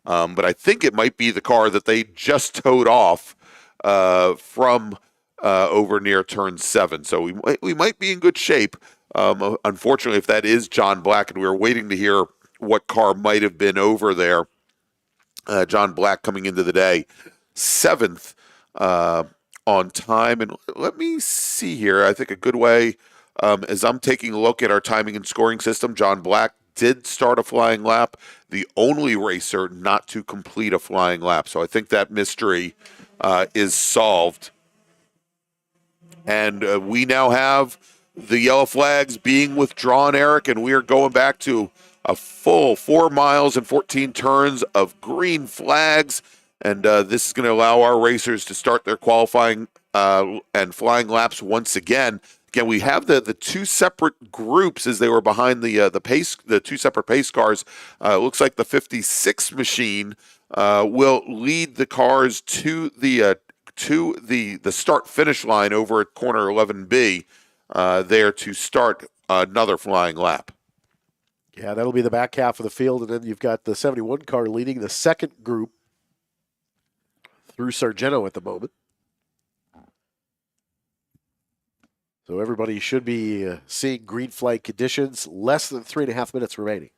B: But I think it might be the car that they just towed off from over near turn 7. So we might be in good shape. Unfortunately, if that is John Black, and we were waiting to hear what car might have been over there, John Black coming into the day 7th on time. And let me see here. I think a good way, as I'm taking a look at our timing and scoring system, John Black did start a flying lap, the only racer not to complete a flying lap. So I think that mystery is solved. And we now have the yellow flags being withdrawn, Eric, and we are going back to a full 4 miles and 14 turns of green flags. And this is going to allow our racers to start their qualifying and flying laps once again. Again, we have the two separate groups as they were behind the two separate pace cars. It looks like the 56 machine will lead the cars to the start finish line over at corner 11B there to start another flying lap.
C: Yeah, that'll be the back half of the field, and then you've got the 71 car leading the second group through Sargento at the moment. So everybody should be seeing green flag conditions, less than 3.5 minutes remaining.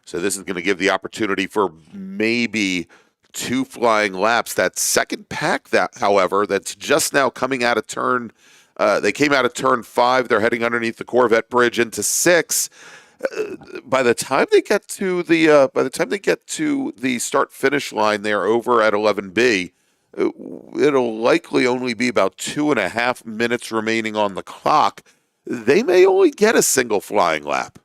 B: So this is going to give the opportunity for maybe 2 flying laps. That second pack, however, that's just now coming out of turn. They came out of turn 5. They're heading underneath the Corvette Bridge into 6. By the time they get to the start finish line there over at 11B, it'll likely only be about 2.5 minutes remaining on the clock. They may only get a single flying lap.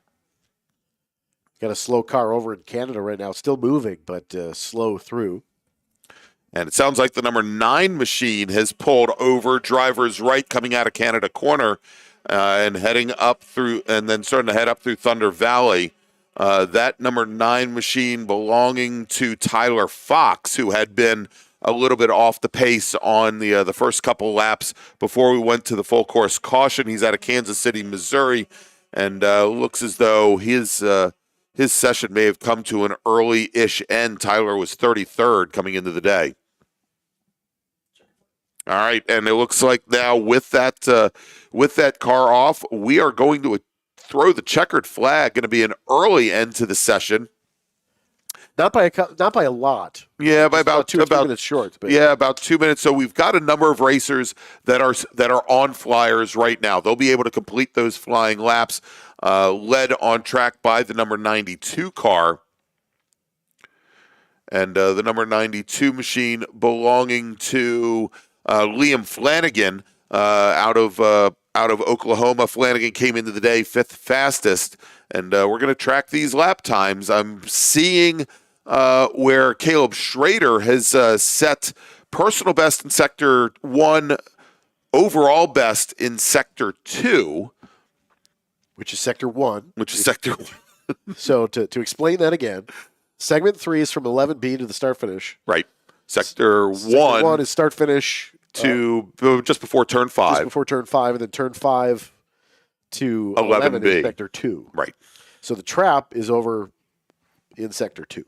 C: Got a slow car over in Canada right now, still moving, but slow through.
B: And it sounds like the number 9 machine has pulled over driver's right coming out of Canada corner and heading up through, and then starting to head up through Thunder Valley. That number 9 machine belonging to Tyler Fox, who had been a little bit off the pace on the first couple laps before we went to the full course caution. He's out of Kansas City, Missouri, and looks as though his session may have come to an early-ish end. Tyler was 33rd coming into the day. All right, and it looks like now with that car off, we are going to throw the checkered flag. Going to be an early end to the session.
C: Not by a lot.
B: Yeah, by about
C: 2 minutes short. But.
B: Yeah, about 2 minutes. So we've got a number of racers that are on flyers right now. They'll be able to complete those flying laps, led on track by the number 92 car. And the number 92 machine belonging to Liam Flanagan out of Oklahoma. Flanagan came into the day 5th fastest. And we're going to track these lap times. I'm seeing where Caleb Schrader has set personal best in Sector 1, overall best in Sector 2.
C: Which is Sector 1.
B: Sector 1.
C: So to explain that again, Segment 3 is from 11B to the start-finish.
B: Right. Sector 1
C: is start-finish.
B: To just before Turn 5.
C: Just before Turn 5, and then Turn 5 to 11 is Sector 2.
B: Right.
C: So the trap is over in Sector 2.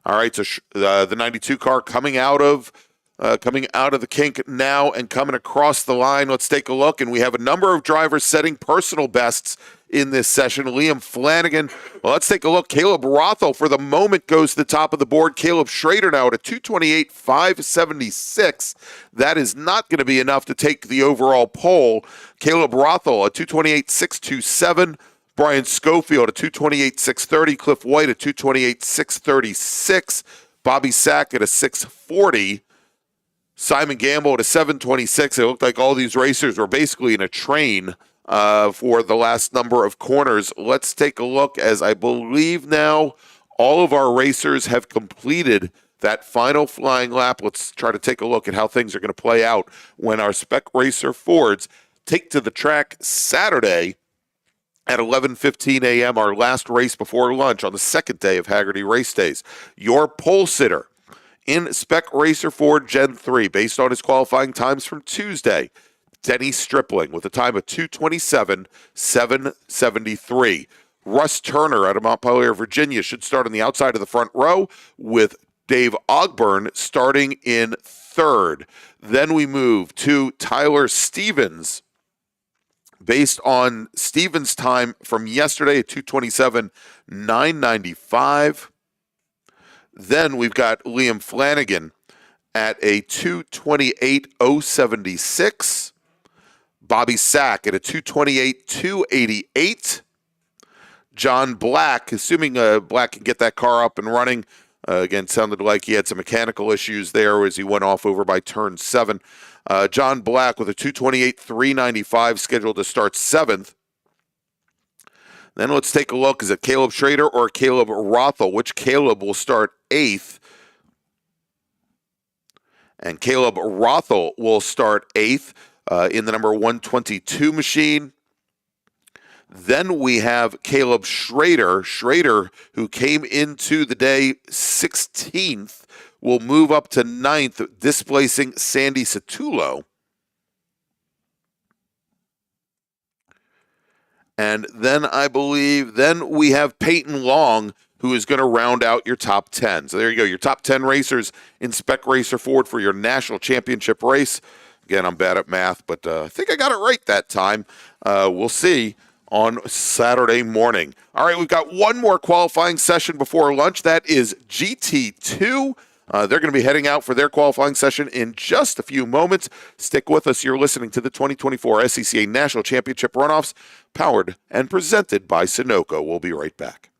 B: All right, so the 92 car coming out of the kink now and coming across the line. Let's take a look, and we have a number of drivers setting personal bests in this session. Liam Flanagan. Well, let's take a look. Caleb Rothel, for the moment, goes to the top of the board. Caleb Schrader now at a 228.576. That is not going to be enough to take the overall pole. Caleb Rothel, a 228.627. Brian Schofield, a 228.630. Cliff White, a 228.636. Bobby Sack at a 640. Simon Gamble at a 726. It looked like all these racers were basically in a train for the last number of corners. Let's take a look, as I believe now all of our racers have completed that final flying lap. Let's try to take a look at how things are going to play out when our Spec Racer Fords take to the track Saturday at 11:15 a.m., our last race before lunch on the second day of Hagerty Race Days. Your pole sitter in Spec Racer Ford Gen 3, based on his qualifying times from Tuesday, Denny Stripling with a time of 2:27.773. Russ Turner out of Montpelier, Virginia, should start on the outside of the front row, with Dave Ogburn starting in 3rd. Then we move to Tyler Stevens based on Stevens' time from yesterday at 2:27.995. Then we've got Liam Flanagan at a 2:28.076. Bobby Sack at a 2:28.288. John Black, assuming Black can get that car up and running. Again, sounded like he had some mechanical issues there as he went off over by turn 7. John Black with a 2:28.395 scheduled to start 7th. Then let's take a look. Is it Caleb Schrader or Caleb Rothel? Which Caleb will start 8th? And Caleb Rothel will start 8th in the number 122 machine. Then we have Caleb Schrader. Schrader, who came into the day 16th, will move up to 9th, displacing Sandy Satullo. And then I believe, we have Peyton Long, who is going to round out your top 10. So there you go, your top 10 racers in Spec Racer Ford for your national championship race. Again, I'm bad at math, but I think I got it right that time. We'll see on Saturday morning. All right, we've got one more qualifying session before lunch. That is GT2. They're going to be heading out for their qualifying session in just a few moments. Stick with us. You're listening to the 2024 SCCA National Championship Runoffs, powered and presented by Sunoco. We'll be right back.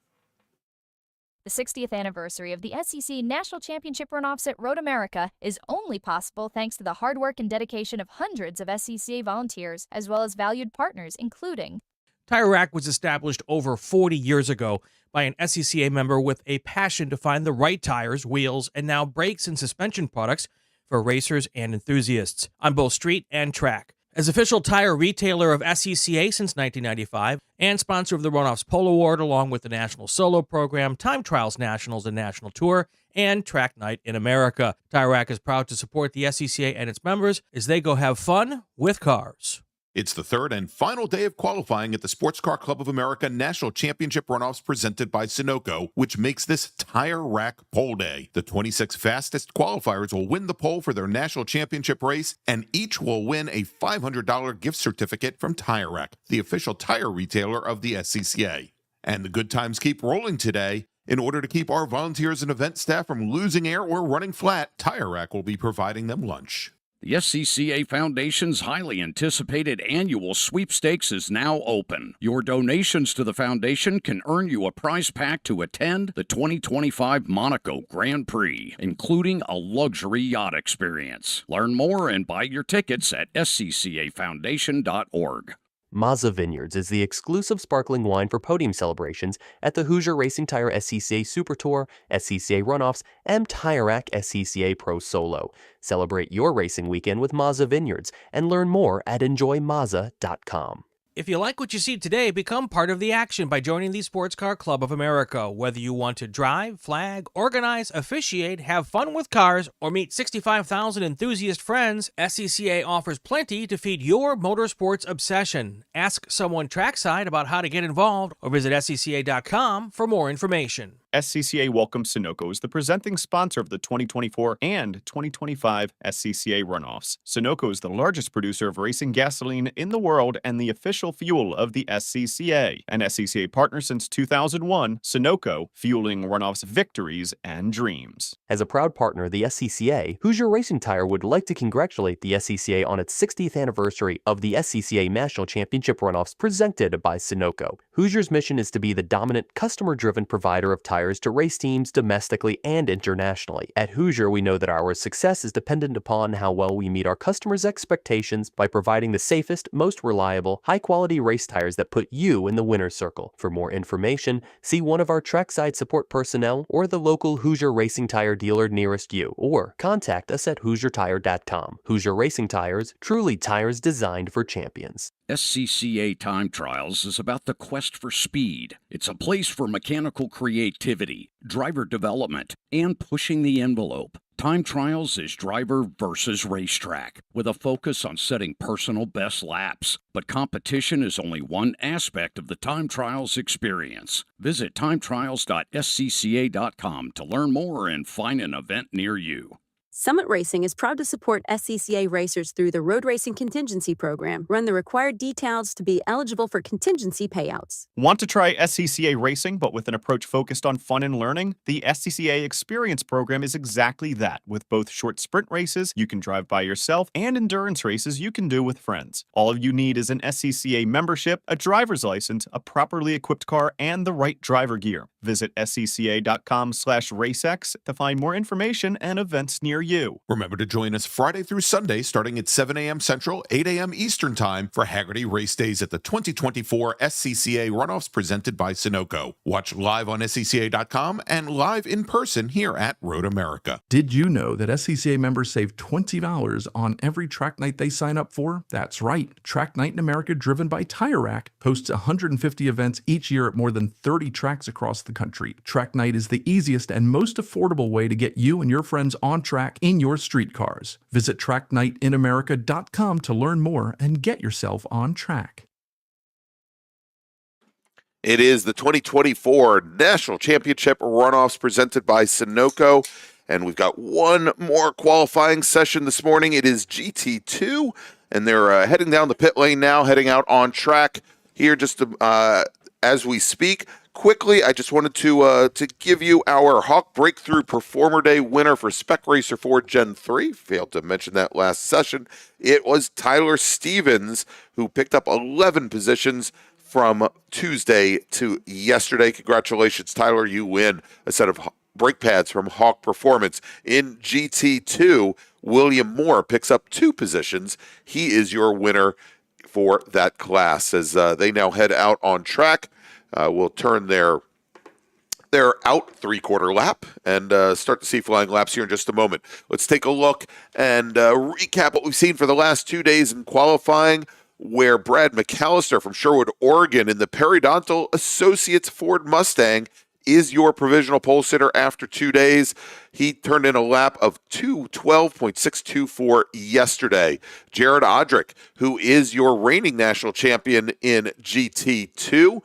F: The 60th anniversary of the SCCA National Championship Runoffs at Road America is only possible thanks to the hard work and dedication of hundreds of SCCA volunteers, as well as valued partners, including
J: Tire Rack was established over 40 years ago by an SCCA member with a passion to find the right tires, wheels, and now brakes and suspension products for racers and enthusiasts on both street and track. As official tire retailer of SCCA since 1995 and sponsor of the Runoffs Polo Award along with the National Solo Program, Time Trials Nationals and National Tour, and Track Night in America, Tire Rack is proud to support the SCCA and its members as they go have fun with cars.
A: It's the third and final day of qualifying at the Sports Car Club of America National Championship Runoffs presented by Sunoco, which makes this Tire Rack Pole Day. The 26 fastest qualifiers will win the pole for their national championship race, and each will win a $500 gift certificate from Tire Rack, the official tire retailer of the SCCA. And the good times keep rolling today. In order to keep our volunteers and event staff from losing air or running flat, Tire Rack will be providing them lunch.
G: The SCCA Foundation's highly anticipated annual sweepstakes is now open. Your donations to the foundation can earn you a prize pack to attend the 2025 Monaco Grand Prix, including a luxury yacht experience. Learn more and buy your tickets at sccafoundation.org.
I: Mazza Vineyards is the exclusive sparkling wine for podium celebrations at the Hoosier Racing Tire SCCA Super Tour, SCCA Runoffs, and Tire Rack SCCA Pro Solo. Celebrate your racing weekend with Mazza Vineyards and learn more at enjoymazza.com.
J: If you like what you see today, become part of the action by joining the Sports Car Club of America. Whether you want to drive, flag, organize, officiate, have fun with cars, or meet 65,000 enthusiast friends, SCCA offers plenty to feed your motorsports obsession. Ask someone trackside about how to get involved or visit scca.com for more information.
L: SCCA welcomes Sunoco as the presenting sponsor of the 2024 and 2025 SCCA Runoffs. Sunoco is the largest producer of racing gasoline in the world and the official fuel of the SCCA. An SCCA partner since 2001, Sunoco, fueling Runoffs victories and dreams.
I: As a proud partner of the SCCA, Hoosier Racing Tire would like to congratulate the SCCA on its 60th anniversary of the SCCA National Championship Runoffs presented by Sunoco. Hoosier's mission is to be the dominant, customer-driven provider of tires to race teams domestically and internationally. At Hoosier, we know that our success is dependent upon how well we meet our customers' expectations by providing the safest, most reliable, high-quality race tires that put you in the winner's circle. For more information, see one of our trackside support personnel or the local Hoosier Racing Tire dealer nearest you, or contact us at HoosierTire.com. Hoosier Racing Tires, truly tires designed for champions.
G: SCCA Time Trials is about the quest for speed. It's a place for mechanical creativity, driver development, and pushing the envelope. Time Trials is driver versus racetrack, with a focus on setting personal best laps. But competition is only one aspect of the Time Trials experience. Visit timetrials.scca.com to learn more and find an event near you.
O: Summit Racing is proud to support SCCA racers through the Road Racing Contingency Program. Run the required details to be eligible for contingency payouts.
L: Want to try SCCA racing, but with an approach focused on fun and learning? The SCCA Experience Program is exactly that. With both short sprint races you can drive by yourself and endurance races you can do with friends. All you need is an SCCA membership, a driver's license, a properly equipped car, and the right driver gear. Visit scca.com/racex to find more information and events near you.
A: Remember to join us Friday through Sunday starting at 7 a.m. Central, 8 a.m. Eastern Time for Haggerty Race Days at the 2024 SCCA Runoffs presented by Sunoco. Watch live on SCCA.com and live in person here at Road America.
H: Did you know that SCCA members save $20 on every track night they sign up for? That's right. Track Night in America, driven by Tire Rack, hosts 150 events each year at more than 30 tracks across the country. Track Night is the easiest and most affordable way to get you and your friends on track in your street cars. Visit tracknightinamerica.com to learn more and get yourself on track.
B: It is the 2024 National Championship Runoffs presented by Sunoco, and we've got one more qualifying session this morning. It is GT2, and they're heading down the pit lane now, heading out on track here just as we speak. Quickly, I just wanted to give you our Hawk Breakthrough Performer Day winner for Spec Racer 4 Gen 3. Failed to mention that last session. It was Tyler Stevens, who picked up 11 positions from Tuesday to yesterday. Congratulations, Tyler. You win a set of brake pads from Hawk Performance. In GT2, William Moore picks up 2 positions. He is your winner for that class as they now head out on track. We'll turn their out three-quarter lap and start to see flying laps here in just a moment. Let's take a look and recap what we've seen for the last 2 days in qualifying, where Brad McAllister from Sherwood, Oregon, in the Periodontal Associates Ford Mustang is your provisional pole sitter after 2 days. He turned in a lap of 2:12.624 yesterday. Jared Odrick, who is your reigning national champion in GT2,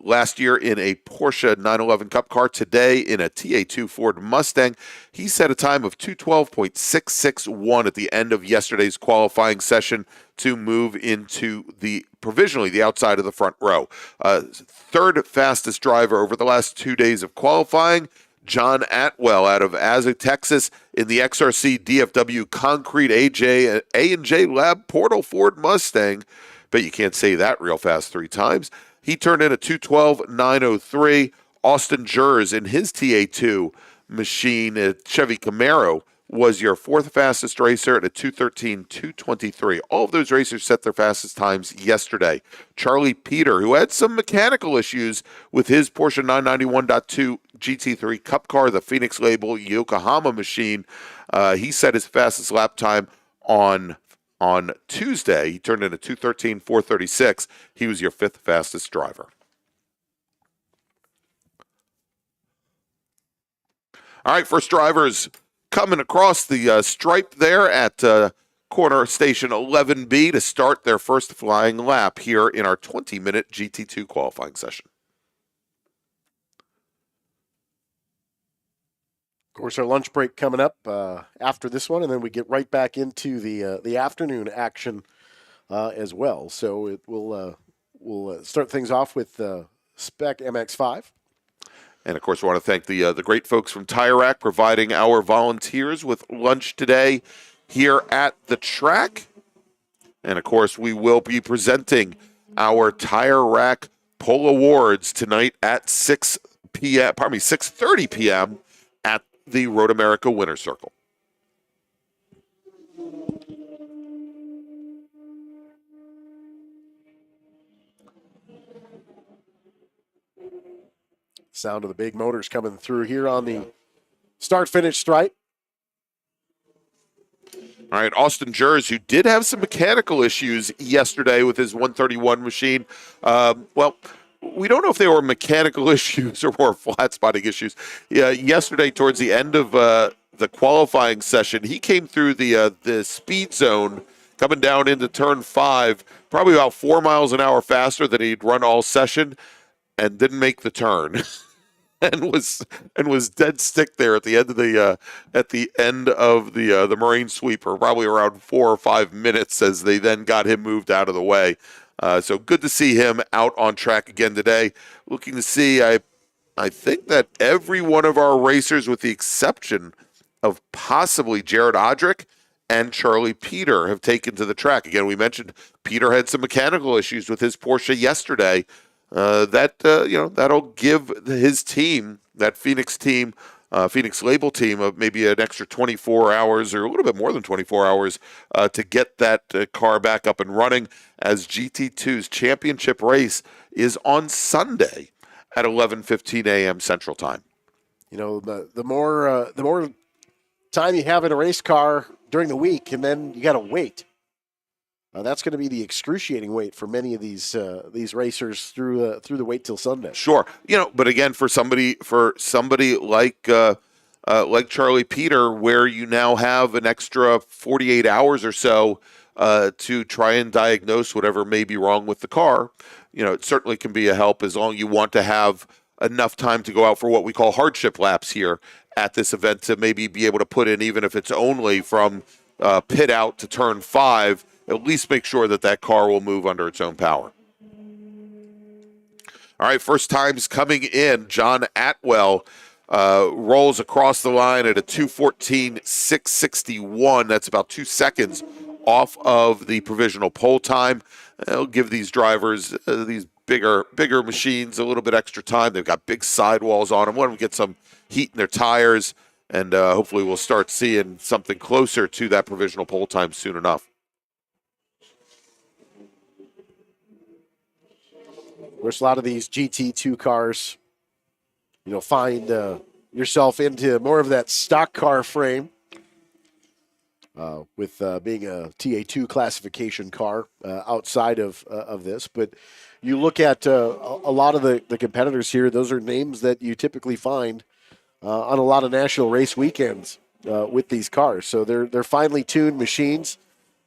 B: last year in a Porsche 911 Cup car, today in a TA2 Ford Mustang. He set a time of 2:12.661 at the end of yesterday's qualifying session to move into provisionally the outside of the front row. Third fastest driver over the last 2 days of qualifying, John Atwell out of Azza, Texas, in the XRC DFW Concrete A&J Lab Portal Ford Mustang. Bet you can't say that real fast 3 times. He turned in a 2:12.903. Austin Jers in his TA2 machine at Chevy Camaro was your 4th fastest racer at a 2:13.223. All of those racers set their fastest times yesterday. Charlie Peter, who had some mechanical issues with his Porsche 991.2 GT3 Cup car, the Phoenix label Yokohama machine, he set his fastest lap time on Tuesday. He turned in a 2:13.436. He was your 5th fastest driver. All right, first drivers coming across the stripe there at corner station 11B to start their first flying lap here in our 20-minute GT2 qualifying session.
C: Of course, our lunch break coming up after this one, and then we get right back into the afternoon action as well. So we'll start things off with Spec MX-5.
B: And, of course, we want to thank the great folks from Tire Rack providing our volunteers with lunch today here at the track. And, of course, we will be presenting our Tire Rack Pole Awards tonight at 6:30 p.m. at the Road America Winner's Circle.
C: Sound of the big motors coming through here on the start-finish stripe.
B: All right, Austin Jers, who did have some mechanical issues yesterday with his 131 machine. Well, we don't know if they were mechanical issues or more flat spotting issues. Yesterday, towards the end of the qualifying session, he came through the speed zone coming down into turn 5, probably about 4 miles an hour faster than he'd run all session, and didn't make the turn. and was dead stick there at the end of the Marine sweep for probably around 4 or 5 minutes as they then got him moved out of the way. So good to see him out on track again today. Looking to see, I think that every one of our racers, with the exception of possibly Jared Odrick and Charlie Peter, have taken to the track. Again, we mentioned Peter had some mechanical issues with his Porsche yesterday. That'll give his team, that Phoenix team, Phoenix label team, of maybe an extra 24 hours or a little bit more than 24 hours to get that car back up and running, as GT2's championship race is on Sunday at 11:15 a.m. Central Time.
C: You know, the more time you have in a race car during the week, and then you got to wait. That's going to be the excruciating wait for many of these racers through the wait till Sunday.
B: Sure, but again, for somebody like Charlie Peter, where you now have an extra 48 hours or so to try and diagnose whatever may be wrong with the car, it certainly can be a help, as long as you want to have enough time to go out for what we call hardship laps here at this event, to maybe be able to put in, even if it's only from pit out to turn 5, at least make sure that car will move under its own power. All right, first times coming in. John Atwell rolls across the line at a 2:14.661. That's about 2 seconds off of the provisional pole time. It'll give these drivers, these bigger machines, a little bit extra time. They've got big sidewalls on them. Let them get some heat in their tires, and hopefully we'll start seeing something closer to that provisional pole time soon enough.
C: Of course, a lot of these GT2 cars, find yourself into more of that stock car frame, with being a TA2 classification car outside of this. But you look at a lot of the competitors here; those are names that you typically find on a lot of national race weekends with these cars. So they're finely tuned machines,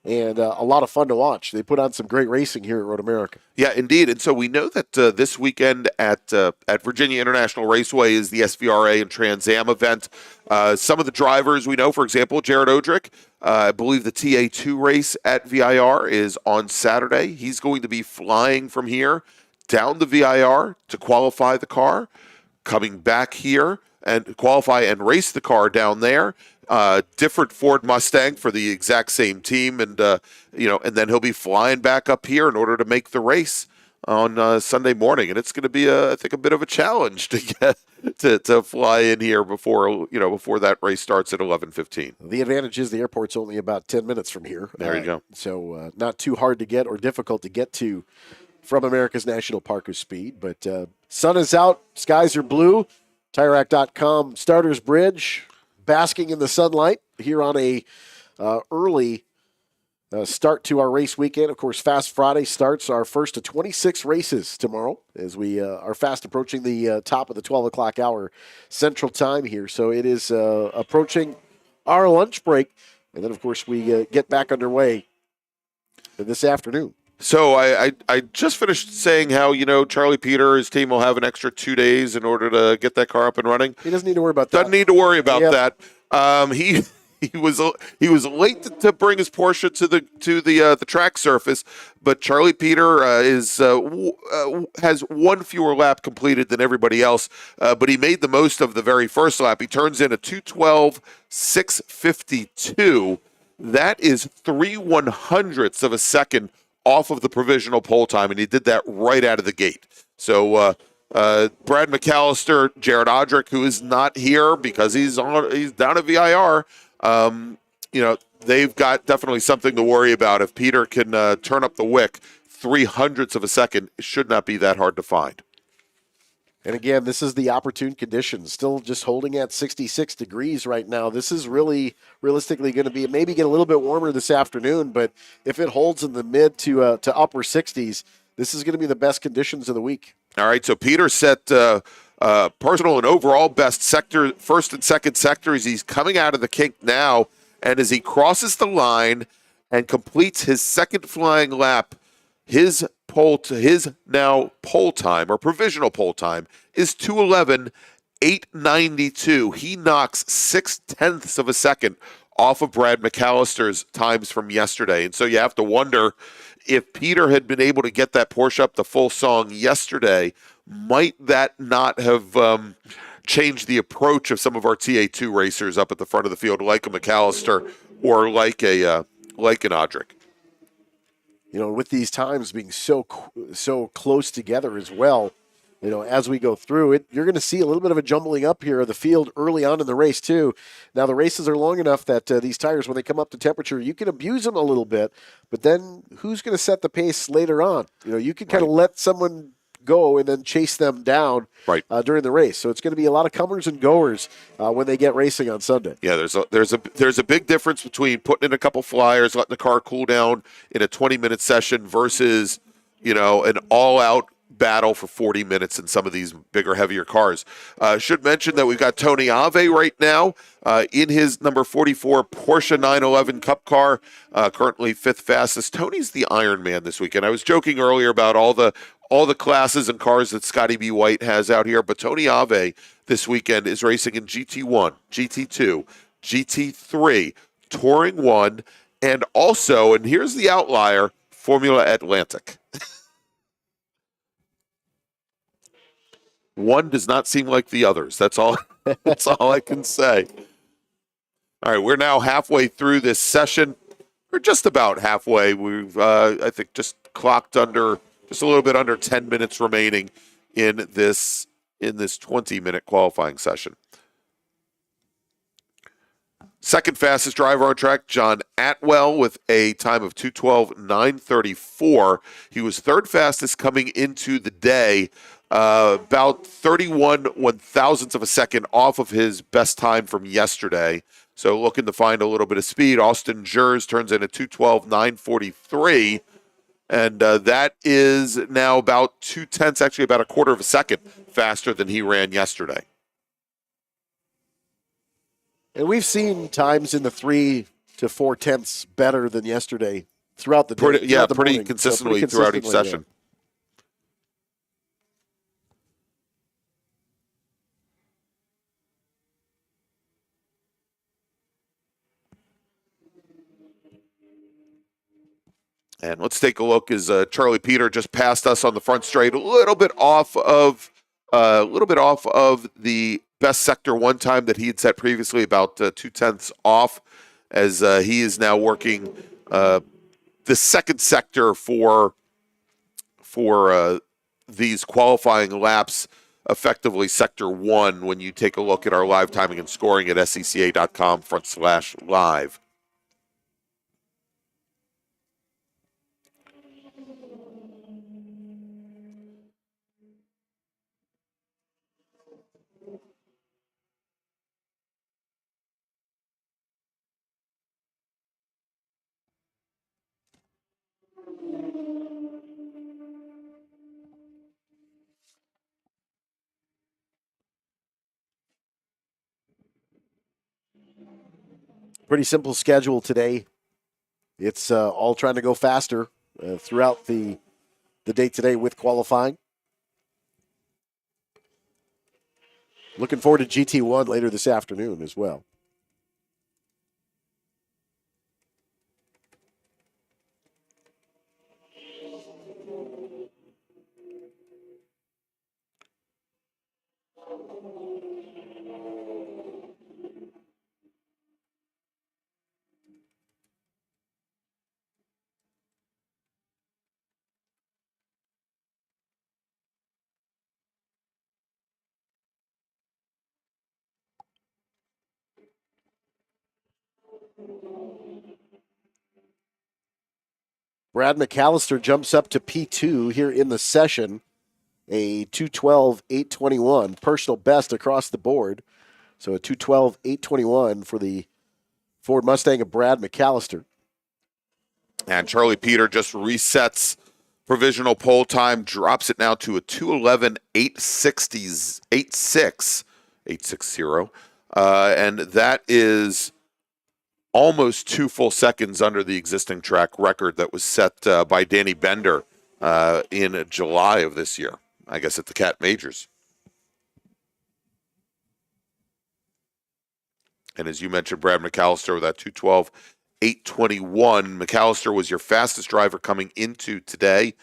C: and a lot of fun to watch. They put on some great racing here at Road America.
B: Yeah, indeed. And so we know that this weekend at Virginia International Raceway is the SVRA and Trans Am event. Some of the drivers we know, for example, Jared Odrick, I believe the TA2 race at VIR is on Saturday. He's going to be flying from here down the VIR to qualify the car, coming back here and qualify and race the car down there. Different Ford Mustang for the exact same team, and and then he'll be flying back up here in order to make the race on Sunday morning. And it's going to be, I think, a bit of a challenge to get to fly in here before that race starts at 11:15.
C: The advantage is the airport's only about 10 minutes from here.
B: There you go.
C: So not too hard to get or difficult to get to from America's National Park of Speed. But sun is out, skies are blue. TireRack.com Starters Bridge, basking in the sunlight here on a early start to our race weekend. Of course, Fast Friday starts our first of 26 races tomorrow, as we are fast approaching the top of the 12 o'clock hour Central Time here. So it is approaching our lunch break, and then, of course, we get back underway this afternoon.
B: So I just finished saying how, Charlie Peter, his team will have an extra 2 days in order to get that car up and running.
C: He doesn't need to worry about that.
B: Doesn't need to worry about that. He was late to bring his Porsche to the track surface, but Charlie Peter has one fewer lap completed than everybody else. But he made the most of the very first lap. He turns in a 2:12.652. That is 3/100ths of a second off of the provisional pole time, and he did that right out of the gate. So Brad McAllister, Jared Odrick, who is not here because he's down at VIR, they've got definitely something to worry about. If Peter can turn up the wick 3/100ths of a second, it should not be that hard to find.
C: And again, this is the opportune conditions. Still just holding at 66 degrees right now. This is realistically going to be, maybe get a little bit warmer this afternoon, but if it holds in the mid to upper 60s, this is going to be the best conditions of the week.
B: All right, so Peter set personal and overall best sector, first and second sectors. He's coming out of the kink now, and as he crosses the line and completes his second flying lap, his now pole time, or provisional pole time, is 2:11 8:92. He knocks 0.6 of a second off of Brad McAllister's times from yesterday. And so you have to wonder if Peter had been able to get that Porsche up the full song yesterday, might that not have changed the approach of some of our TA2 racers up at the front of the field, like a McAllister or like an Audric?
C: You know, with these times being so close together as well, you know, as we go through it, you're going to see a little bit of a jumbling up here of the field early on in the race, too. Now, the races are long enough that these tires, when they come up to temperature, you can abuse them a little bit, but then who's going to set the pace later on? You know, you can kind of let someone go and then chase them down during the race. So it's going to be a lot of comers and goers when they get racing on Sunday.
B: Yeah, there's a big difference between putting in a couple flyers, letting the car cool down in a 20-minute session versus, you know, an all-out battle for 40 minutes in some of these bigger, heavier cars. Should mention that we've got Tony Ave right now in his number 44 Porsche 911 Cup car, currently 5th fastest. Tony's the Iron Man this weekend. I was joking earlier about all the classes and cars that Scotty B. White has out here, but Tony Ave this weekend is racing in GT1, GT2, GT3, Touring 1, and also, and here's the outlier, Formula Atlantic. One does not seem like the others. That's all. That's all I can say. All right, we're now halfway through this session. We're just about halfway. We've, I think, just clocked under, just a little bit under 10 minutes remaining in this 20-minute qualifying session. Second fastest driver on track, John Atwell, with a time of 2:12.934. He was third fastest coming into the day. About 31 one-thousandths of a second off of his best time from yesterday. So looking to find a little bit of speed. Austin Jers turns in a 2:12.943. And that is now about 0.2, actually about a quarter of a second faster than he ran yesterday.
C: And we've seen times in the 3 to 4 tenths better than yesterday throughout the day.
B: Pretty consistently throughout each session.
C: Yeah.
B: And let's take a look as Charlie Peter just passed us on the front straight, a little bit off of the best sector one time that he had set previously, about 0.2 off, as he is now working the second sector for these qualifying laps, effectively sector 1 when you take a look at our live timing and scoring at scca.com/live.
C: Pretty simple schedule today. It's all trying to go faster throughout the day today with qualifying. Looking forward to GT1 later this afternoon as well. Brad McAllister jumps up to P2 here in the session, a 2:12.821, personal best across the board. So a 2:12.821 for the Ford Mustang of Brad McAllister.
B: And Charlie Peter just resets provisional pole time, drops it now to a 2:11.860, and that is almost 2 full seconds under the existing track record that was set by Danny Bender in July of this year, I guess at the Cat Majors. And as you mentioned, Brad McAllister with that 2:12.821. McAllister was your fastest driver coming into today.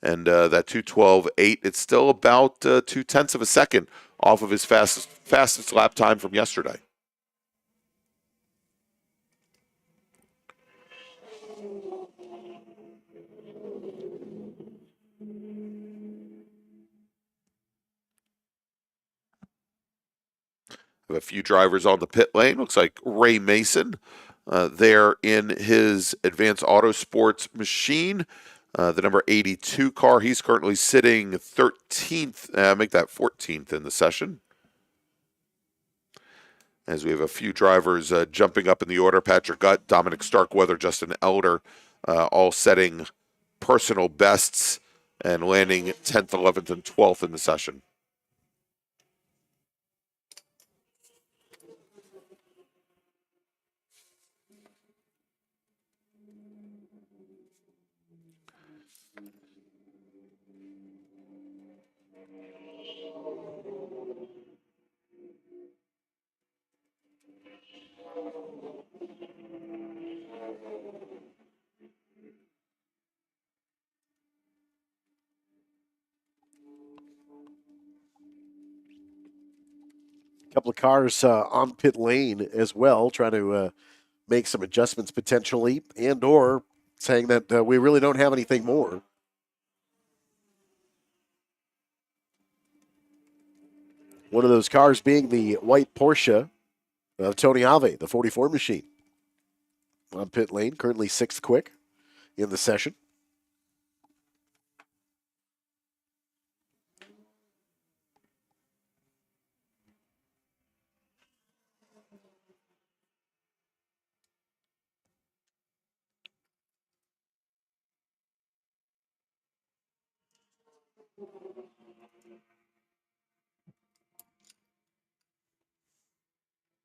B: And that 2:12.8, it's still about 0.2 of a second off of his fastest lap time from yesterday. We have a few drivers on the pit lane. Looks like Ray Mason there in his Advanced Auto Sports machine. The number 82 car, he's currently sitting 13th, make that 14th in the session. As we have a few drivers jumping up in the order, Patrick Gutt, Dominic Starkweather, Justin Elder, all setting personal bests and landing 10th, 11th, and 12th in the session.
C: Couple of cars on pit lane as well, trying to make some adjustments potentially, and or saying that we really don't have anything more. One of those cars being the white Porsche of Tony Ave, the 44 machine. On pit lane, currently 6th quick in the session.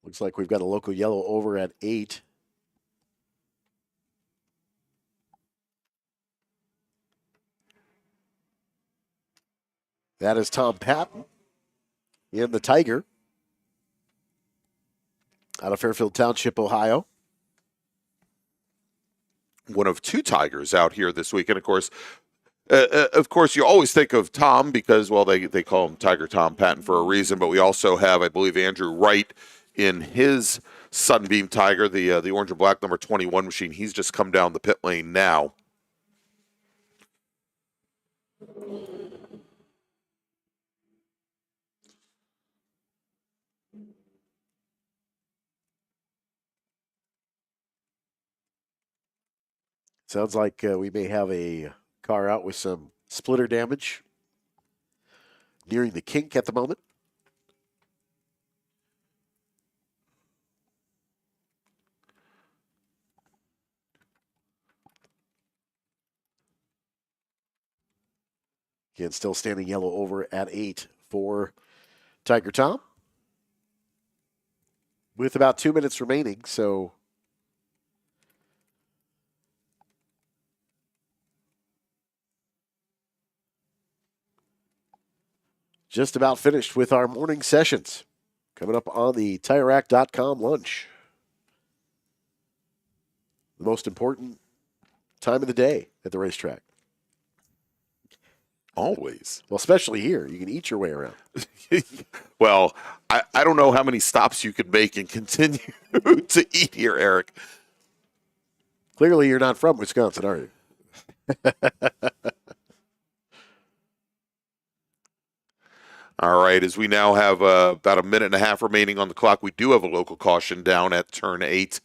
C: Looks like we've got a local yellow over at 8. That is Tom Patton in the Tiger out of Fairfield Township, Ohio.
B: One of 2 Tigers out here this week. And of course, you always think of Tom because, well, they call him Tiger Tom Patton for a reason. But we also have, I believe, Andrew Wright in his Sunbeam Tiger, the orange and black number 21 machine. He's just come down the pit lane now.
C: Sounds like we may have a car out with some splitter damage nearing the kink at the moment. Again, still standing yellow over at 8 for Tiger Tom. With about 2 minutes remaining, so just about finished with our morning sessions. Coming up on the TireRack.com lunch. The most important time of the day at the racetrack.
B: Always.
C: Well, especially here. You can eat your way around.
B: Well, I don't know how many stops you could make and continue to eat here, Eric.
C: Clearly, you're not from Wisconsin, are you?
B: All right, as we now have about a minute and a half remaining on the clock, we do have a local caution down at turn 8,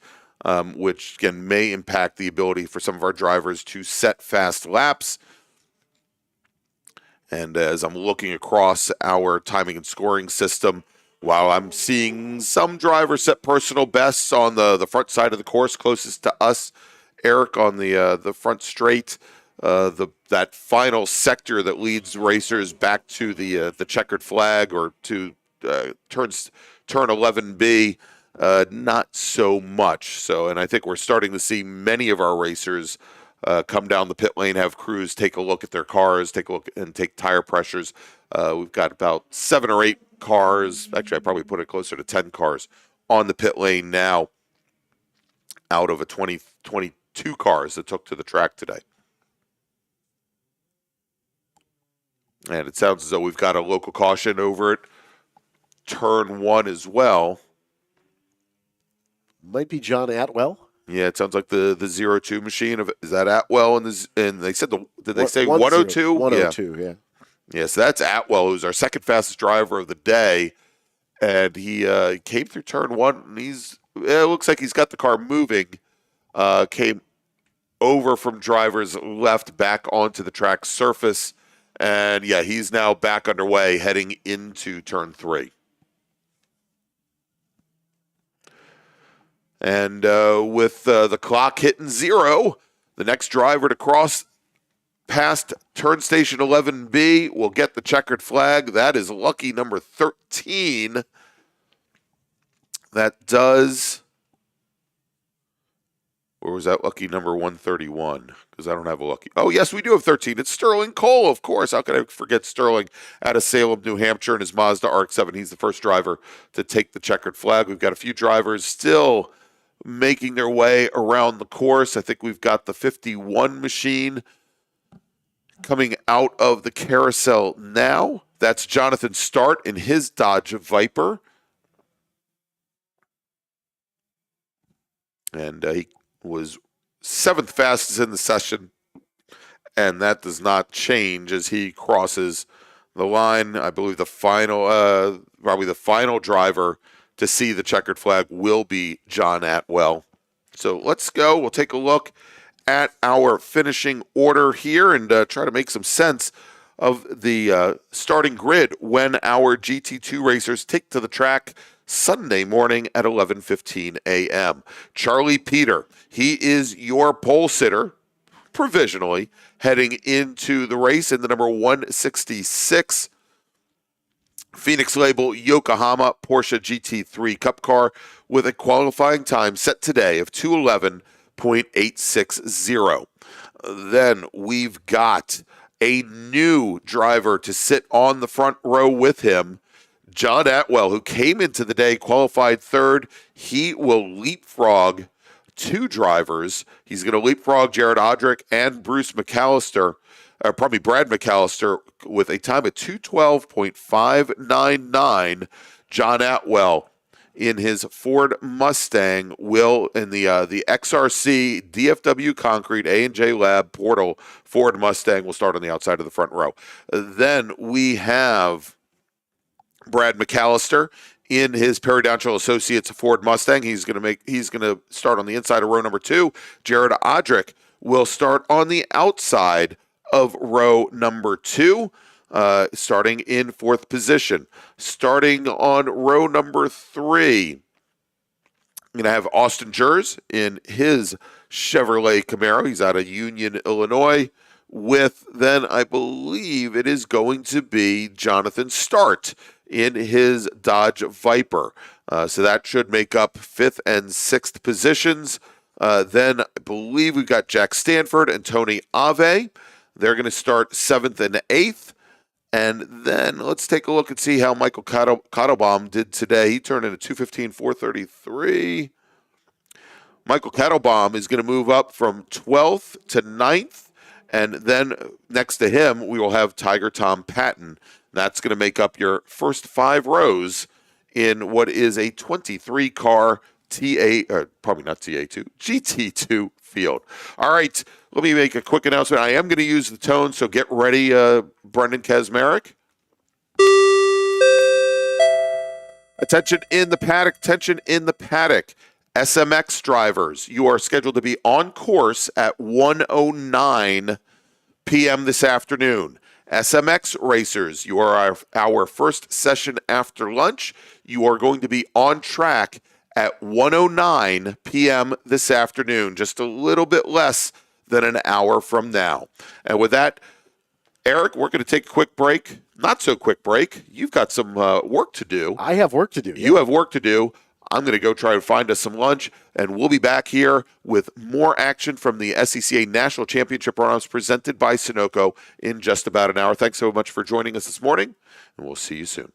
B: which, again, may impact the ability for some of our drivers to set fast laps. And as I'm looking across our timing and scoring system, while I'm seeing some drivers set personal bests on the front side of the course closest to us, Eric, on the front straight, that final sector that leads racers back to the checkered flag or to turn 11B, not so much. So, and I think we're starting to see many of our racers come down the pit lane, have crews take a look at their cars, take a look and take tire pressures. We've got about 7 or 8 cars. Actually, I probably put it closer to 10 cars on the pit lane now out of a 22 cars that took to the track today. And it sounds as though we've got a local caution over it. Turn 1 as well.
C: Might be John Atwell.
B: Yeah, it sounds like the 02 machine. Is that Atwell? And they said, did they say 102?
C: 102, yeah.
B: Yeah, so that's Atwell, who's our second fastest driver of the day. And he came through turn 1, and it looks like he's got the car moving. Came over from driver's left back onto the track surface. And, yeah, he's now back underway heading into turn 3. And with the clock hitting 0, the next driver to cross past turn station 11B will get the checkered flag. That is lucky number 13. That does... Or was that lucky number 131? Because I don't have a lucky. Oh, yes, we do have 13. It's Sterling Cole, of course. How could I forget Sterling out of Salem, New Hampshire, in his Mazda RX-7. He's the first driver to take the checkered flag. We've got a few drivers still making their way around the course. I think we've got the 51 machine coming out of the carousel now. That's Jonathan Start in his Dodge Viper. And he was 7th fastest in the session, and that does not change as he crosses the line. I believe the final, probably the final driver to see the checkered flag will be John Atwell. So let's go. We'll take a look at our finishing order here and try to make some sense of the starting grid when our GT2 racers take to the track Sunday morning at 11:15 a.m. Charlie Peter, he is your pole sitter, provisionally, heading into the race in the number 166 Phoenix Label Yokohama Porsche GT3 Cup car with a qualifying time set today of 2:11.860. Then we've got a new driver to sit on the front row with him, John Atwell, who came into the day qualified 3rd. He will leapfrog 2 drivers. He's going to leapfrog Jared Odrick and Brad McAllister with a time of 2:12.599. John Atwell in his Ford Mustang will, in the XRC DFW Concrete A&J Lab Portal Ford Mustang, will start on the outside of the front row. Then we have Brad McAllister in his Perry Downhill Associates Ford Mustang. He's going to start on the inside of row number 2. Jared Odrick will start on the outside of row number 2, starting in 4th position. Starting on row number 3, I'm going to have Austin Jers in his Chevrolet Camaro. He's out of Union, Illinois. With then, I believe it is going to be Jonathan Start in his Dodge Viper. So that should make up 5th and 6th positions. Then I believe we've got Jack Stanford and Tony Ave. They're going to start 7th and 8th. And then let's take a look and see how Michael Kottlebaum did today. He turned in a 2:15.433. Michael Kottlebaum is going to move up from 12th to 9th. And then next to him, we will have Tiger Tom Patton. That's going to make up your first 5 rows in what is a 23-car GT2 field. All right, let me make a quick announcement. I am going to use the tone, so get ready, Brendan Kazmarek. Attention in the paddock, attention in the paddock. SMX drivers, you are scheduled to be on course at 1:09 p.m. this afternoon. SMX racers, you are our first session after lunch. You are going to be on track at 1:09 p.m. this afternoon, just a little bit less than an hour from now. And with that, Eric, we're going to take a quick break. Not so quick break. You've got some work to do.
C: I have work to do.
B: You have work to do. I'm going to go try to find us some lunch, and we'll be back here with more action from the SCCA National Championship Runoffs presented by Sunoco in just about an hour. Thanks so much for joining us this morning, and we'll see you soon.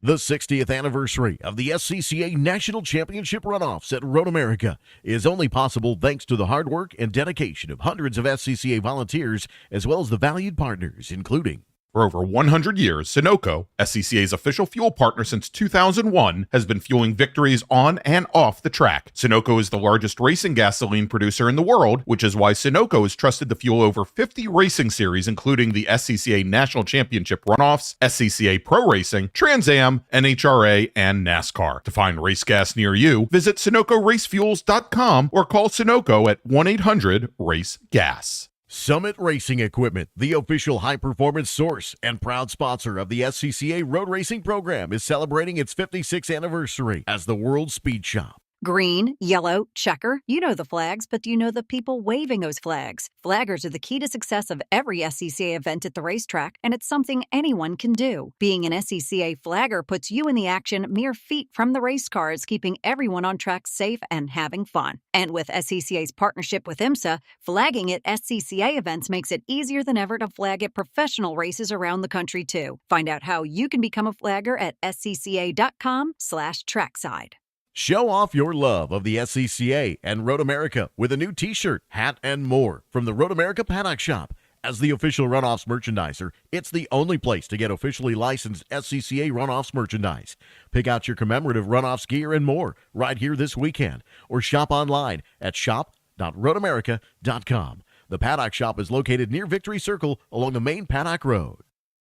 D: The 60th anniversary of the SCCA National Championship Runoffs at Road America is only possible thanks to the hard work and dedication of hundreds of SCCA volunteers, as well as the valued partners, including
A: For over 100 years, Sunoco, SCCA's official fuel partner since 2001, has been fueling victories on and off the track. Sunoco is the largest racing gasoline producer in the world, which is why Sunoco is trusted to fuel over 50 racing series, including the SCCA National Championship Runoffs, SCCA Pro Racing, Trans Am, NHRA, and NASCAR. To find race gas near you, visit SunocoRaceFuels.com or call Sunoco at 1-800-RACE-GAS.
D: Summit Racing Equipment, the official high-performance source and proud sponsor of the SCCA Road Racing Program, is celebrating its 56th anniversary as the World Speed Shop.
E: Green, yellow, checker. You know the flags, but do you know the people waving those flags? Flaggers are the key to success of every SCCA event at the racetrack, and it's something anyone can do. Being an SCCA flagger puts you in the action mere feet from the race cars, keeping everyone on track safe and having fun. And with SCCA's partnership with IMSA, flagging at SCCA events makes it easier than ever to flag at professional races around the country, too. Find out how you can become a flagger at scca.com/trackside.
D: Show off your love of the SCCA and Road America with a new t-shirt, hat, and more from the Road America Paddock Shop. As the official Runoffs merchandiser, it's the only place to get officially licensed SCCA Runoffs merchandise. Pick out your commemorative Runoffs gear and more right here this weekend, or shop online at shop.roadamerica.com. The Paddock Shop is located near Victory Circle along the main Paddock Road.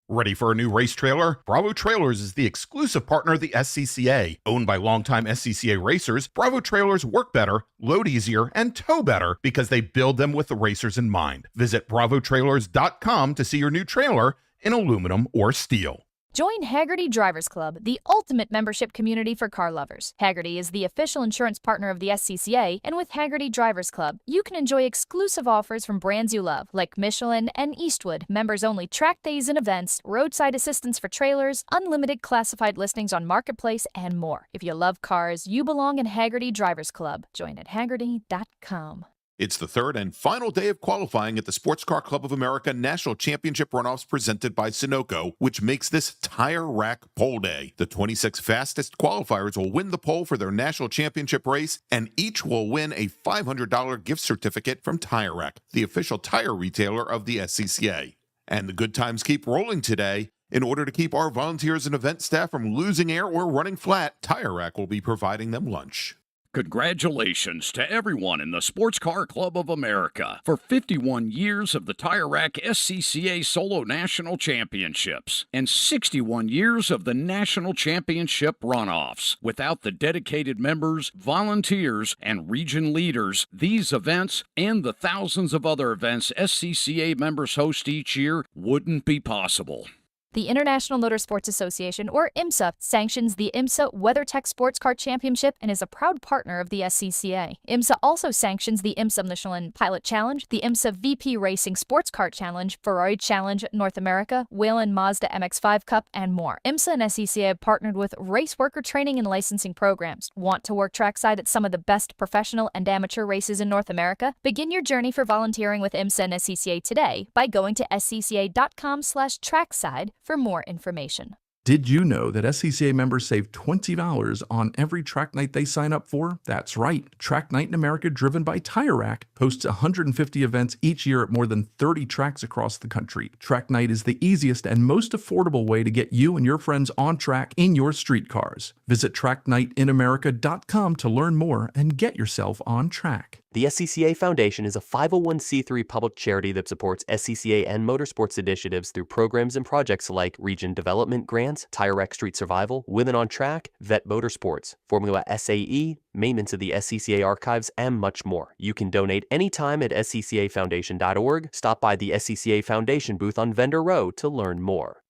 A: Ready for a new race trailer? Bravo Trailers is the exclusive partner of the SCCA. Owned by longtime SCCA racers, Bravo Trailers work better, load easier, and tow better because they build them with the racers in mind. Visit bravotrailers.com to see your new trailer in aluminum or steel.
F: Join Hagerty Drivers Club, the ultimate membership community for car lovers. Hagerty is the official insurance partner of the SCCA, and with Hagerty Drivers Club, you can enjoy exclusive offers from brands you love, like Michelin and Eastwood, members-only track days and events, roadside assistance for trailers, unlimited classified listings on Marketplace, and more. If you love cars, you belong in Hagerty Drivers Club. Join at Hagerty.com.
A: It's the third and final day of qualifying at the Sports Car Club of America National Championship Runoffs presented by Sunoco, which makes this tire rack pole day. The 26 fastest qualifiers will win the pole for their national championship race, and each will win a $500 gift certificate from Tire Rack, the official tire retailer of the SCCA. And the good times keep rolling today. In order to keep our volunteers and event staff from losing air or running flat, Tire Rack will be providing them lunch.
G: Congratulations to everyone in the Sports Car Club of America for 51 years of the Tire Rack SCCA Solo National Championships and 61 years of the National Championship Runoffs. Without the dedicated members, volunteers, and region leaders, these events and the thousands of other events SCCA members host each year wouldn't be possible.
F: The International Motor Sports Association, or IMSA, sanctions the IMSA WeatherTech Sports Car Championship and is a proud partner of the SCCA. IMSA also sanctions the IMSA Michelin Pilot Challenge, the IMSA VP Racing Sports Car Challenge, Ferrari Challenge North America, Whelen Mazda MX-5 Cup, and more. IMSA and SCCA have partnered with race worker training and licensing programs. Want to work trackside at some of the best professional and amateur races in North America? Begin your journey for volunteering with IMSA and SCCA today by going to scca.com/trackside for more information.
H: Did you know that SCCA members save $20 on every track night they sign up for? That's right. Track Night in America, driven by Tire Rack, hosts 150 events each year at more than 30 tracks across the country. Track Night is the easiest and most affordable way to get you and your friends on track in your street cars. Visit tracknightinamerica.com to learn more and get yourself on track.
I: The SCCA Foundation is a 501c3 public charity that supports SCCA and motorsports initiatives through programs and projects like Region Development Grants, Tire Rack Street Survival, Women on Track, Vet Motorsports, Formula SAE, maintenance of the SCCA archives, and much more. You can donate anytime at sccafoundation.org. Stop by the SCCA Foundation booth on Vendor Row to learn more.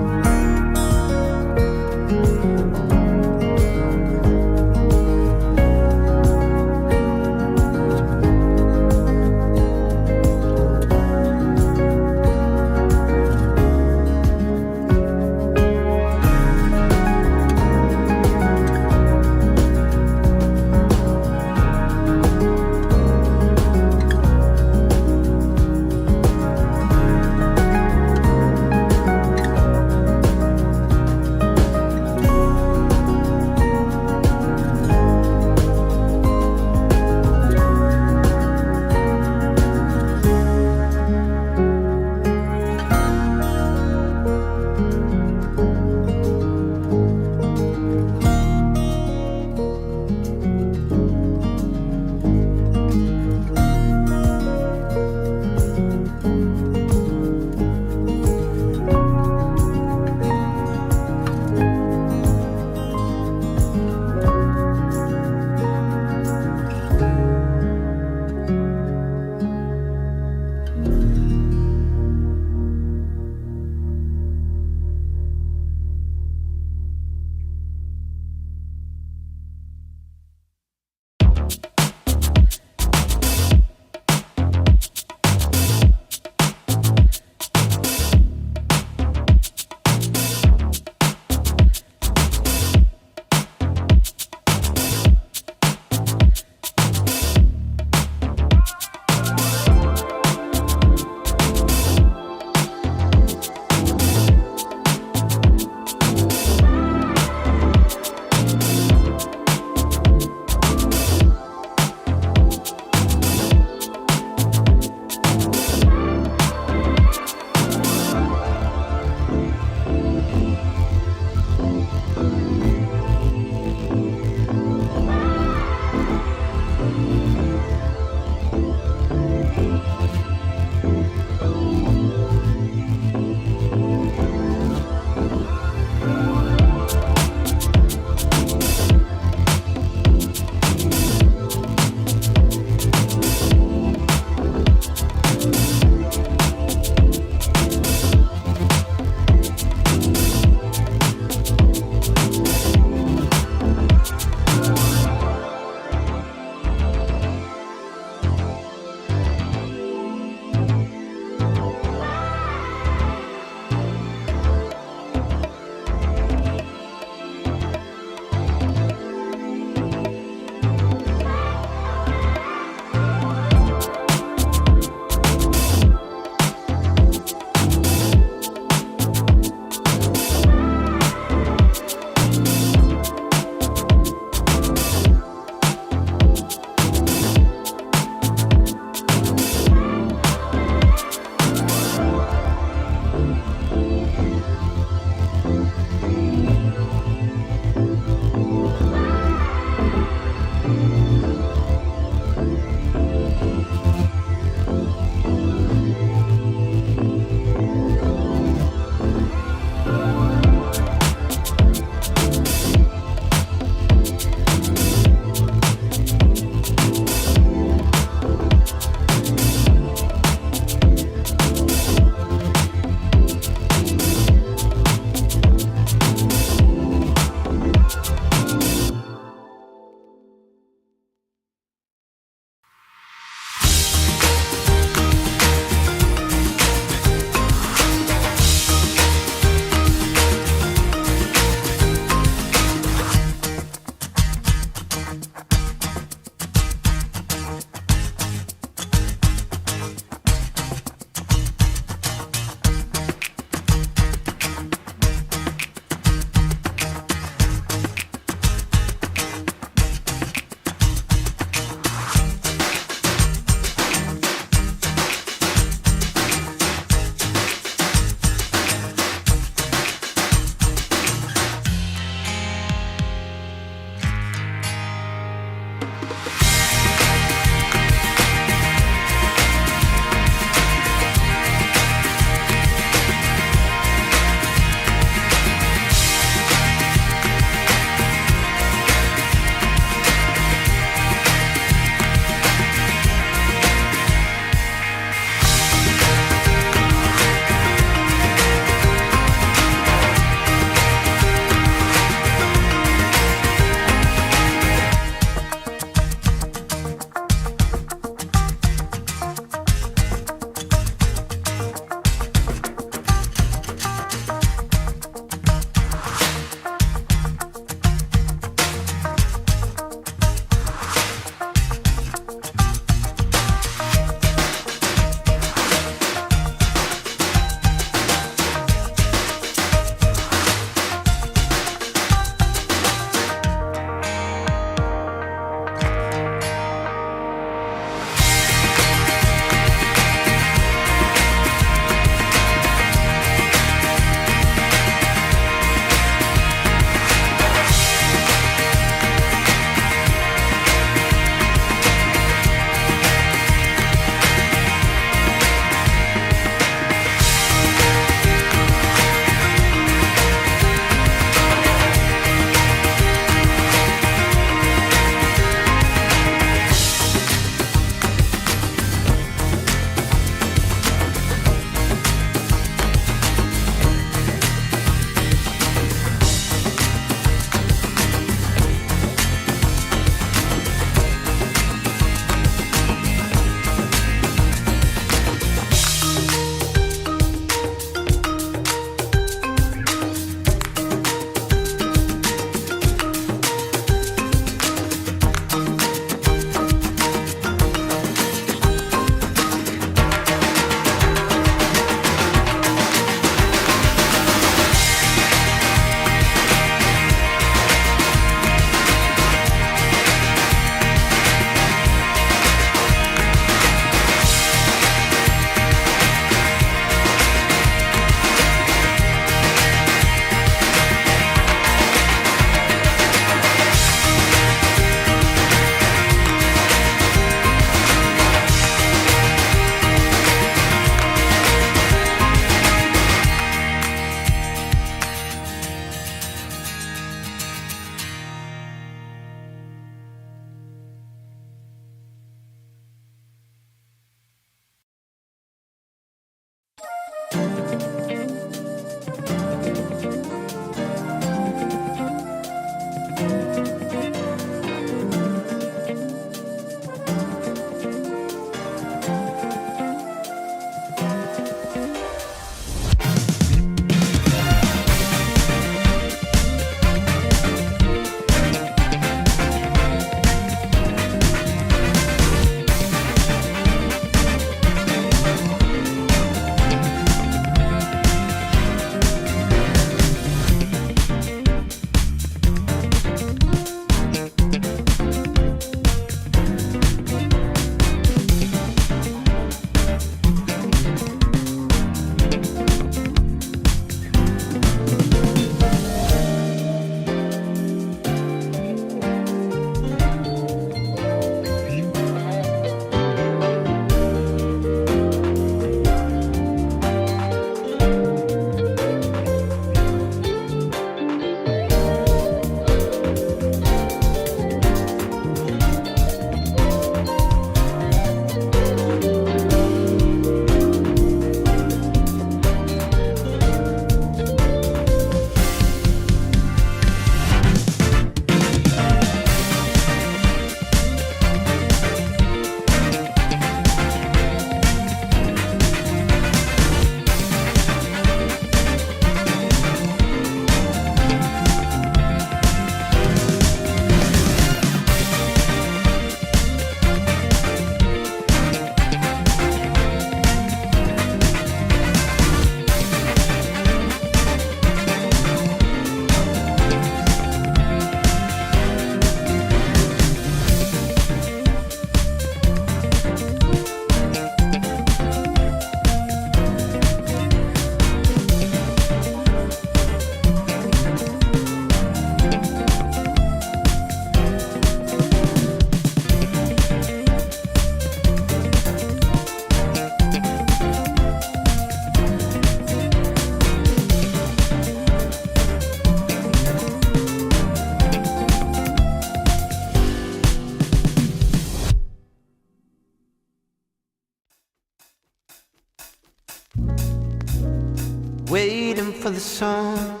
P: the sun.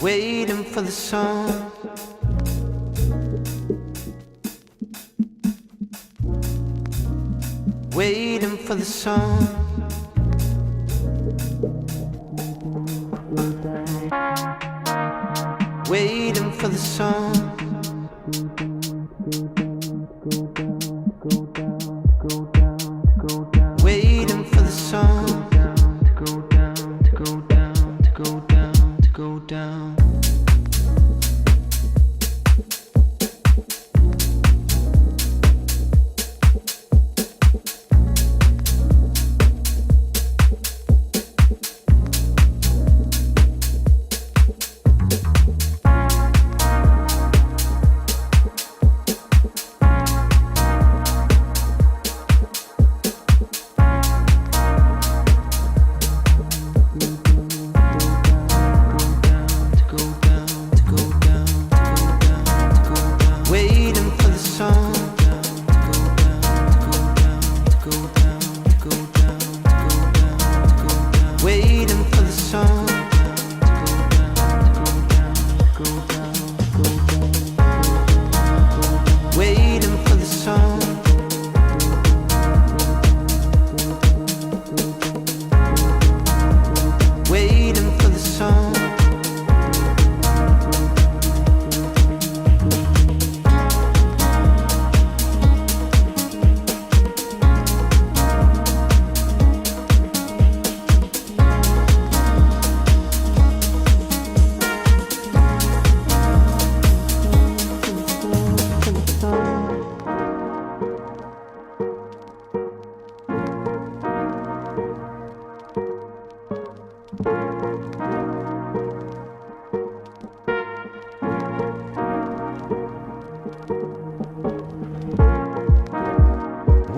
P: Waiting for the sun. Waiting for the sun. Waiting for the sun. Waiting for the sun to go down, to go down, to go down, to go down.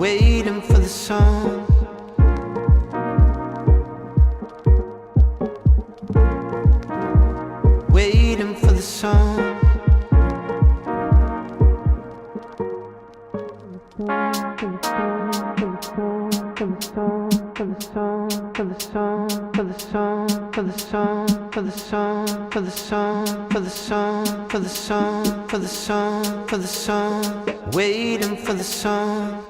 P: Waiting for the sun. Waiting for the sun. Waiting for the sun.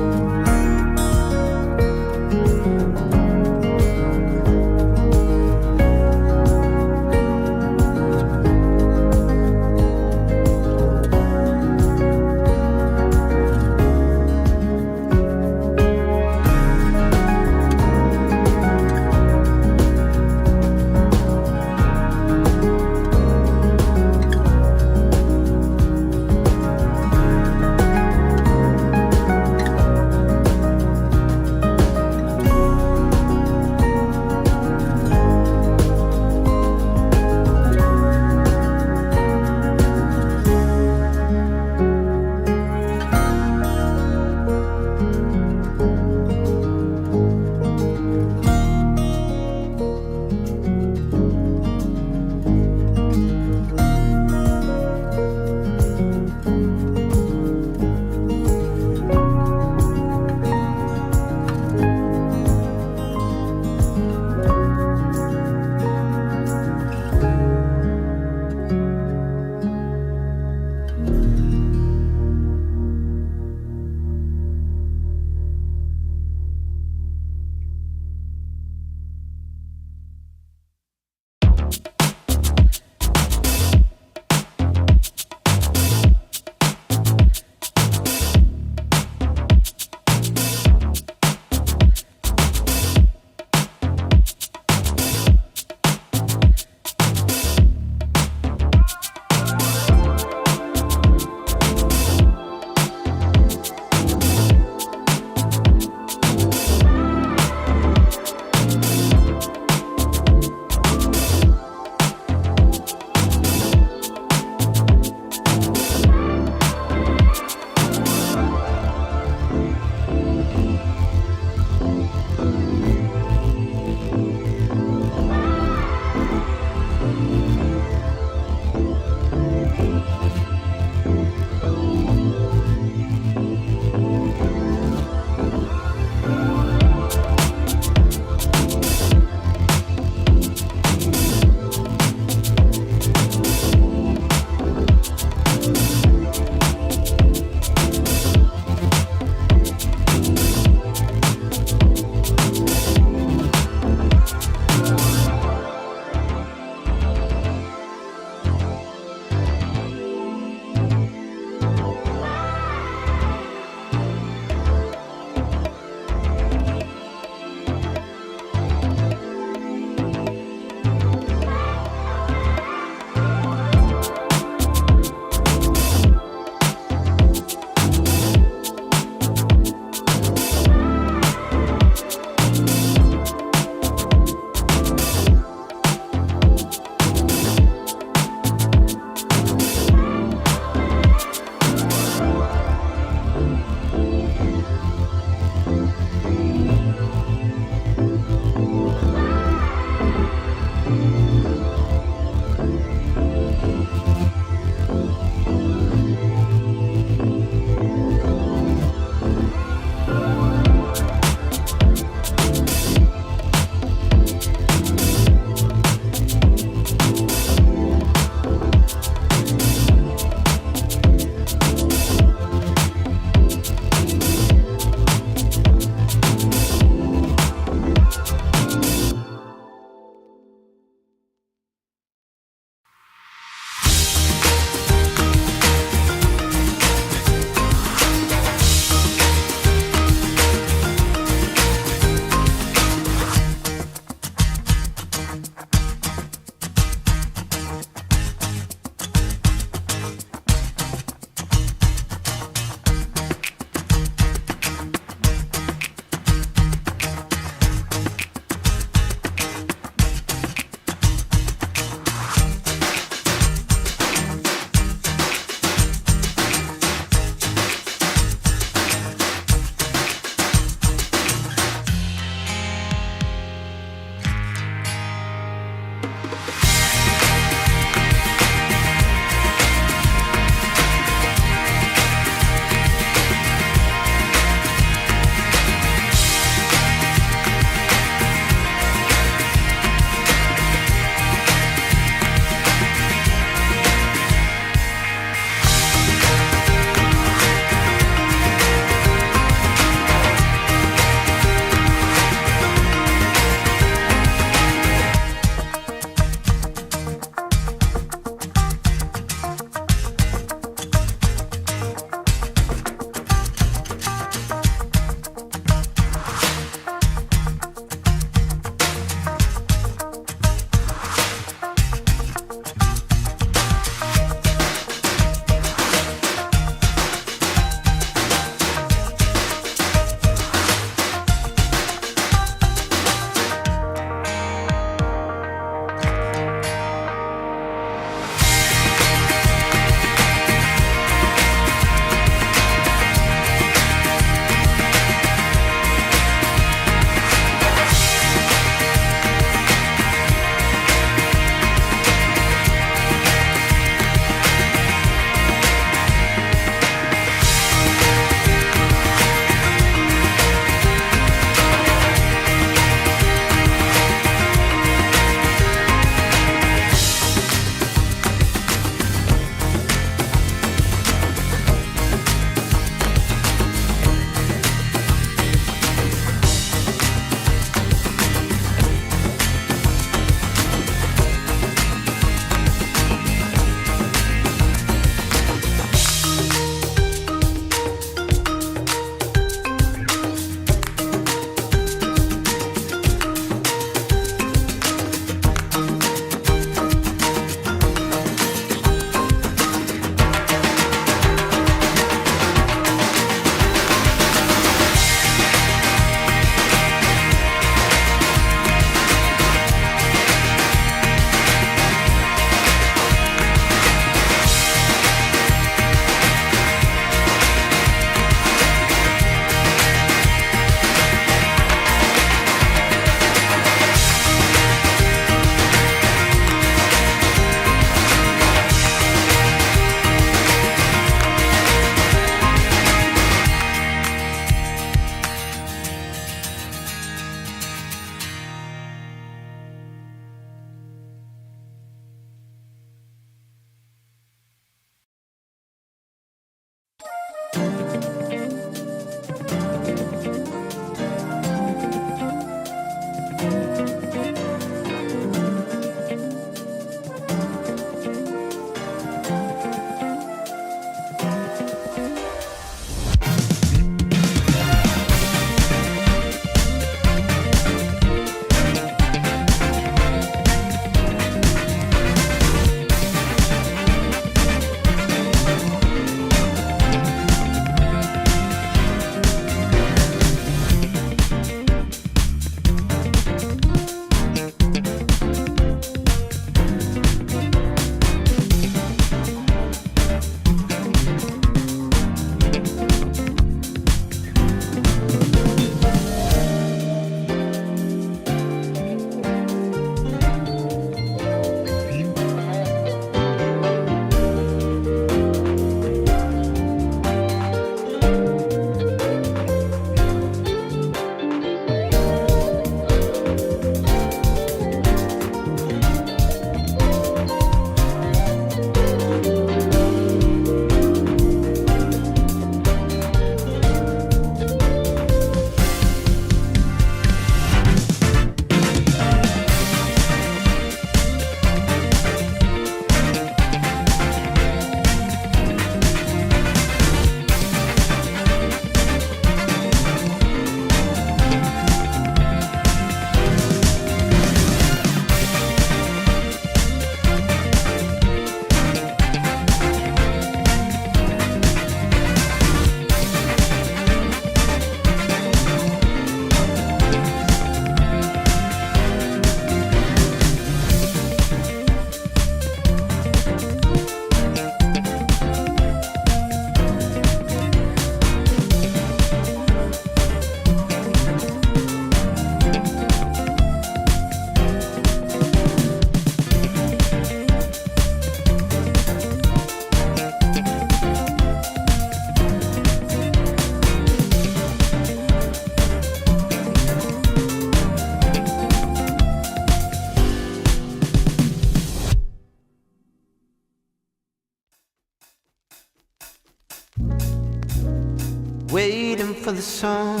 P: Waiting for the sun.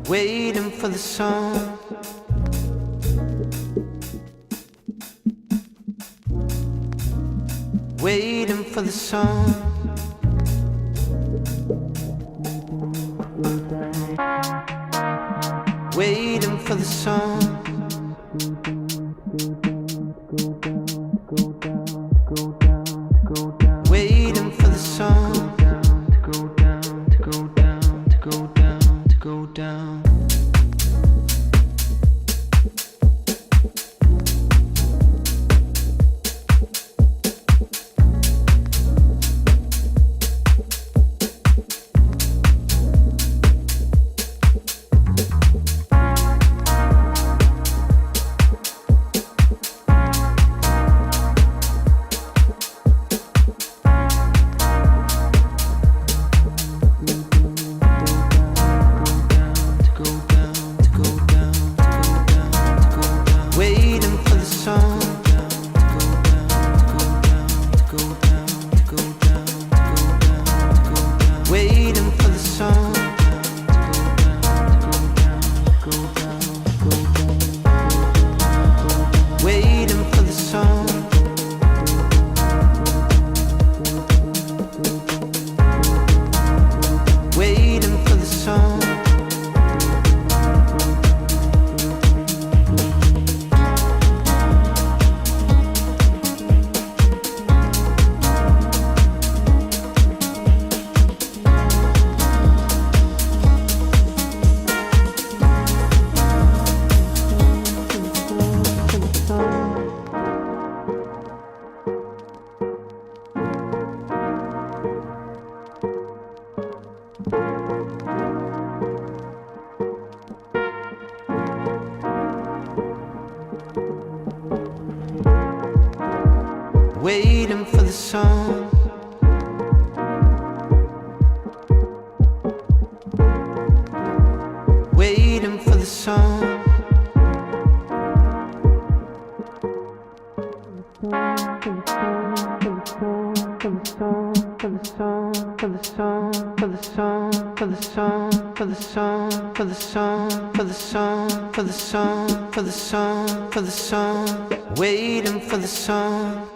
P: Waiting for the sun. Waiting for the sun. Waiting for the sun. Waiting for the sun to go down, to go down, to go down, to go down. Waiting for the sun. Waiting for the sun. for the song, for the song, for the song, for the song, for the song, for the song, waiting for the song.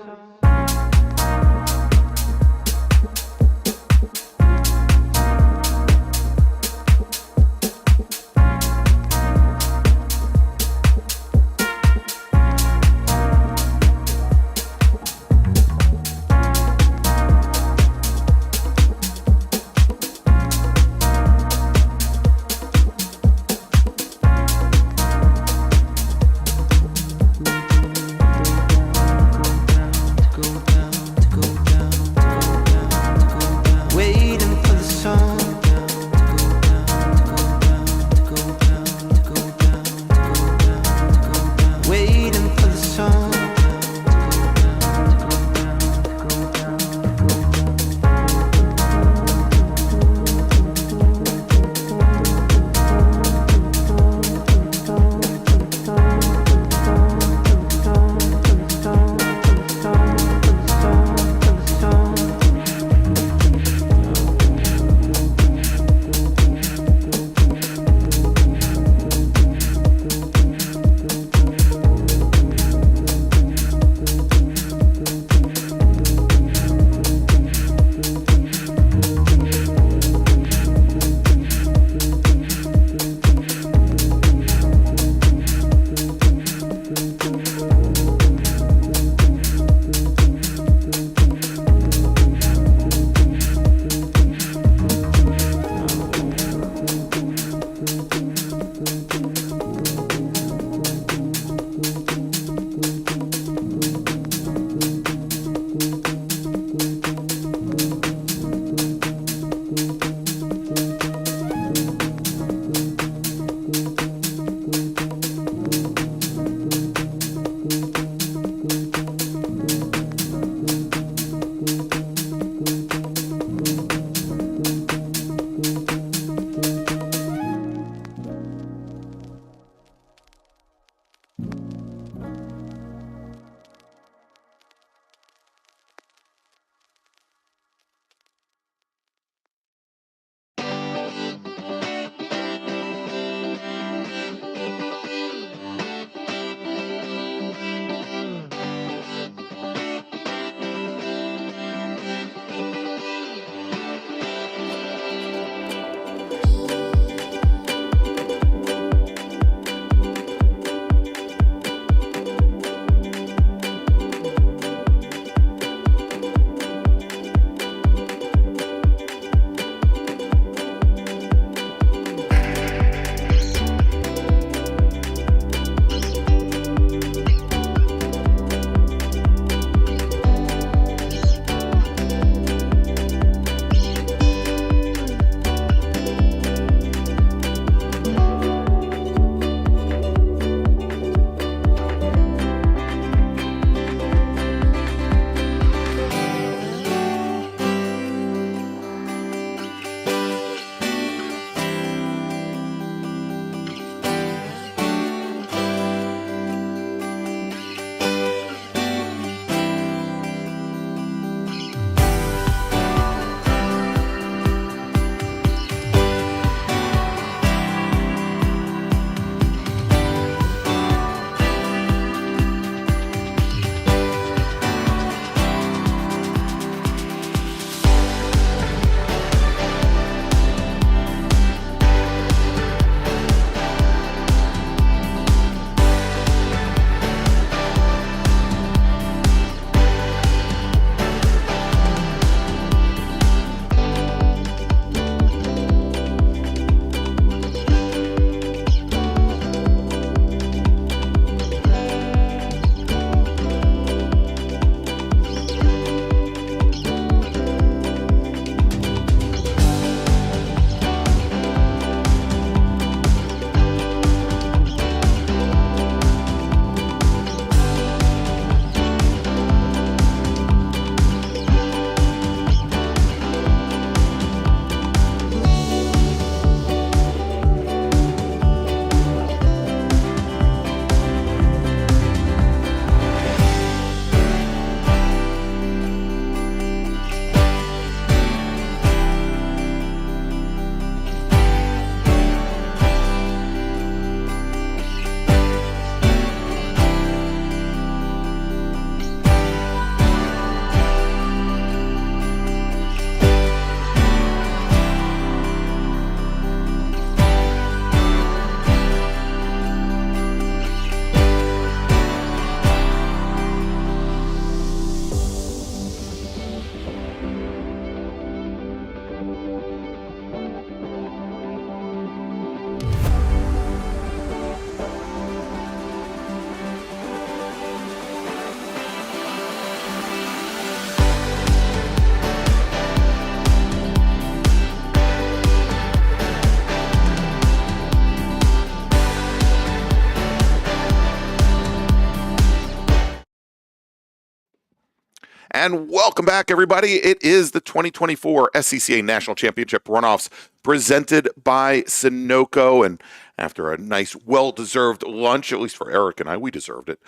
B: And welcome back, everybody. It is the 2024 SCCA National Championship Runoffs presented by Sunoco. And after a nice, well-deserved lunch, at least for Eric and I, we deserved it.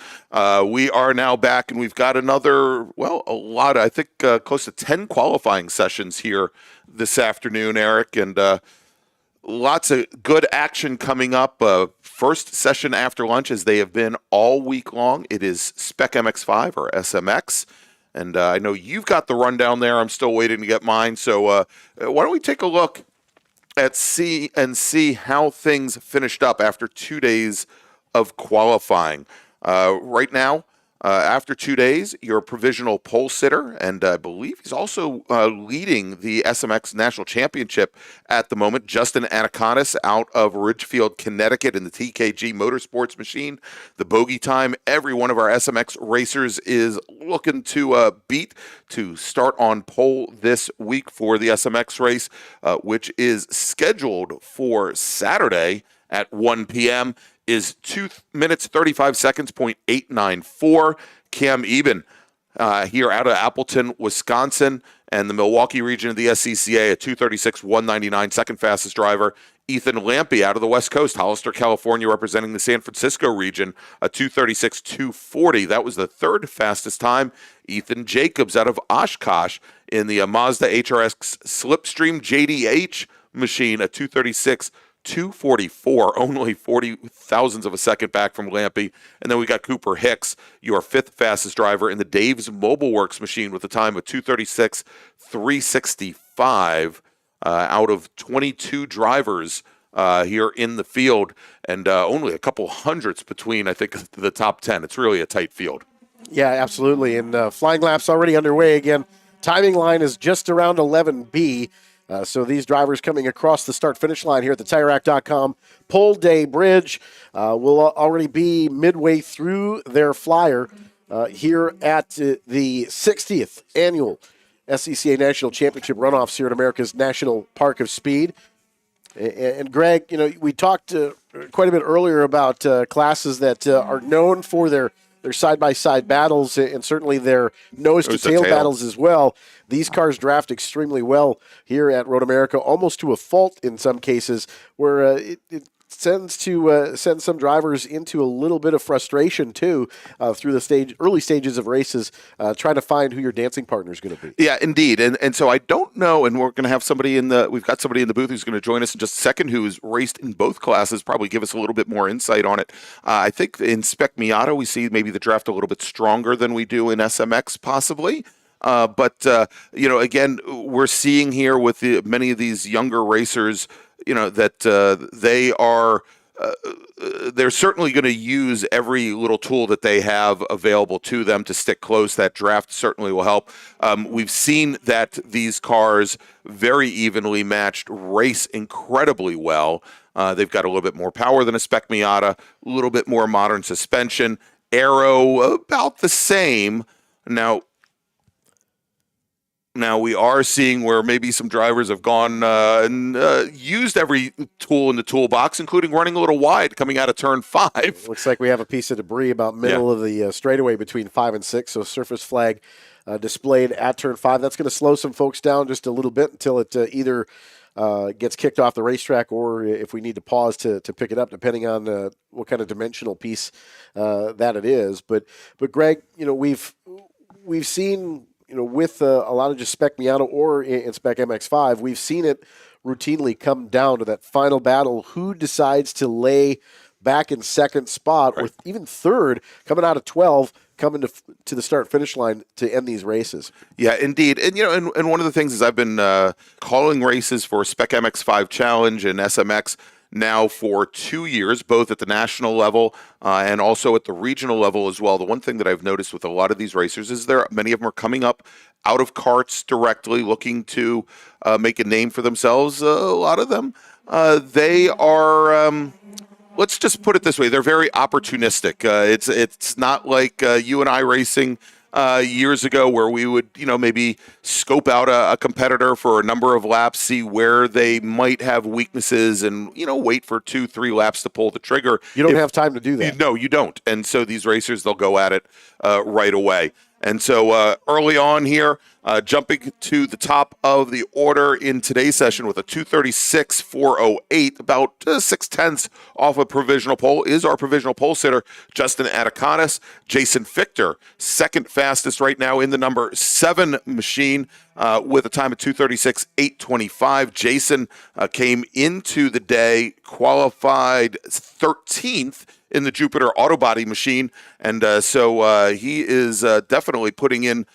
B: We are now back, and we've got another, a lot, I think close to 10 qualifying sessions here this afternoon, Eric. And lots of good action coming up. First session after lunch, as they have been all week long, it is Spec MX5 or SMX. And I know you've got the rundown there. I'm still waiting to get mine. So why don't we take a look at see how things finished up after 2 days of qualifying. Right now, after 2 days, you're a provisional pole sitter, and I believe he's also leading the SMX National Championship at the moment. Justin Anaconis out of Ridgefield, Connecticut in the TKG Motorsports machine. The bogey time every one of our SMX racers is looking to beat to start on pole this week for the SMX race, which is scheduled for Saturday at 1 p.m. is 2 minutes, 35 seconds, .894. Cam Eben here out of Appleton, Wisconsin, and the Milwaukee region of the SCCA at 2:36.199, second fastest driver. Ethan Lampy out of the West Coast, Hollister, California, representing the San Francisco region, a 2:36.240. That was the third fastest time. Ethan Jacobs out of Oshkosh in the Mazda HRX Slipstream JDH machine, a 2:36.244, only 40 thousandths of a second back from Lampy. And then we got Cooper Hicks, your fifth fastest driver in the Dave's Mobile Works machine with a time of 2:36.365 out of 22 drivers here in the field, and only a couple hundredths between, I think, the top 10. It's really a tight field.
C: Yeah, absolutely. And flying laps already underway again. Timing line is just around 11B. So these drivers coming across the start-finish line here at the TireRack.com Pole Day Bridge will already be midway through their flyer here at the 60th Annual SCCA National Championship Runoffs here at America's National Park of Speed. And Greg, we talked quite a bit earlier about classes that are known for their side-by-side battles and certainly their nose-to-tail battles as well. These cars draft extremely well here at Road America, almost to a fault in some cases, where it tends to send some drivers into a little bit of frustration too through the early stages of races, trying to find who your dancing partner is going to be.
B: Yeah, indeed. And so I don't know, and we're going to have we've got somebody in the booth who's going to join us in just a second who's raced in both classes, probably give us a little bit more insight on it. I think in Spec Miata we see maybe the draft a little bit stronger than we do in SMX possibly. But again, we're seeing here with many of these younger racers, that they are they're certainly going to use every little tool that they have available to them to stick close. That draft certainly will help. We've seen that these cars, very evenly matched, race incredibly well. They've got a little bit more power than a Spec Miata, a little bit more modern suspension, aero about the same. Now we are seeing where maybe some drivers have gone and used every tool in the toolbox, including running a little wide coming out of turn 5.
C: Looks like we have a piece of debris about middle of the straightaway between 5 and 6, so surface flag displayed at turn 5. That's going to slow some folks down just a little bit until it either gets kicked off the racetrack or if we need to pause to pick it up, depending on what kind of dimensional piece that it is. But Greg, we've seen, with a lot of just Spec Miata or in Spec MX5, we've seen it routinely come down to that final battle. Who decides to lay back in second spot, or even third, coming out of 12, coming to the start-finish line to end these races?
B: Yeah, indeed. And, and one of the things is I've been calling races for Spec MX5 Challenge and SMX now for 2 years, both at the national level and also at the regional level as well. The one thing that I've noticed with a lot of these racers is many of them are coming up out of karts directly, looking to make a name for themselves. A lot of them, they are, let's just put it this way, they're very opportunistic. It's not like you and I racing years ago where we would, maybe scope out a competitor for a number of laps, see where they might have weaknesses and, wait for 2-3 laps to pull the trigger.
C: You don't have time to do that.
B: No, you don't. And so these racers, they'll go at it right away. And so early on here, jumping to the top of the order in today's session with a 236.408, about 6/10 off a provisional pole, is our provisional pole sitter, Justin Atticanis. Jason Fichter, second fastest right now in the number 7 machine with a time of 236.825. Jason came into the day, qualified 13th in the Jupiter Auto Body machine, and so he is definitely putting in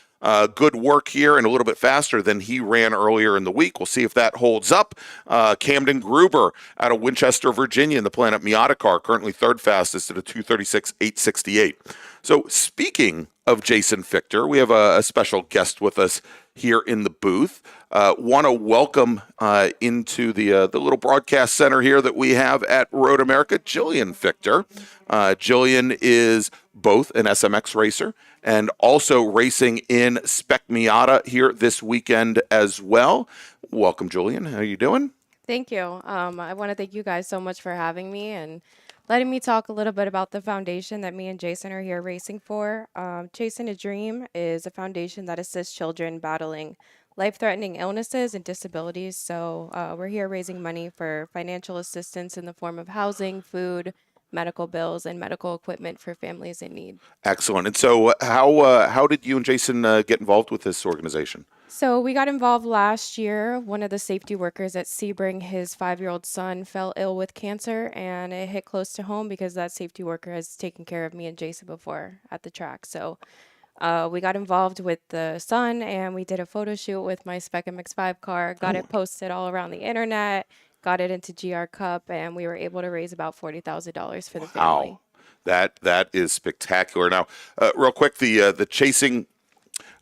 B: good work here and a little bit faster than he ran earlier in the week. We'll see if that holds up. Camden Gruber out of Winchester, Virginia in the Planet Miata car, currently third fastest at a 236.868. So speaking of Jason Fichter, we have a special guest with us here in the booth. Want to welcome into the little broadcast center here that we have at Road America, Jillian Fichter. Jillian is both an SMX racer and also racing in Spec Miata here this weekend as well. Welcome, Jillian. How are you doing?
Q: Thank you. I want to thank you guys so much for having me and letting me talk a little bit about the foundation that me and Jason are here racing for. Chasing a Dream is a foundation that assists children battling life-threatening illnesses and disabilities. So we're here raising money for financial assistance in the form of housing, food, medical bills, and medical equipment for families in need.
B: Excellent. And so how did you and Jason get involved with this organization?
Q: So we got involved last year. One of the safety workers at Sebring, his 5-year-old son, fell ill with cancer, and it hit close to home because that safety worker has taken care of me and Jason before at the track. So we got involved with the son, and we did a photo shoot with my Spec MX-5 car, got it posted all around the internet, got it into GR Cup, and we were able to raise about $40,000 for the family.
B: Wow, that is spectacular. Now, real quick, the Chasing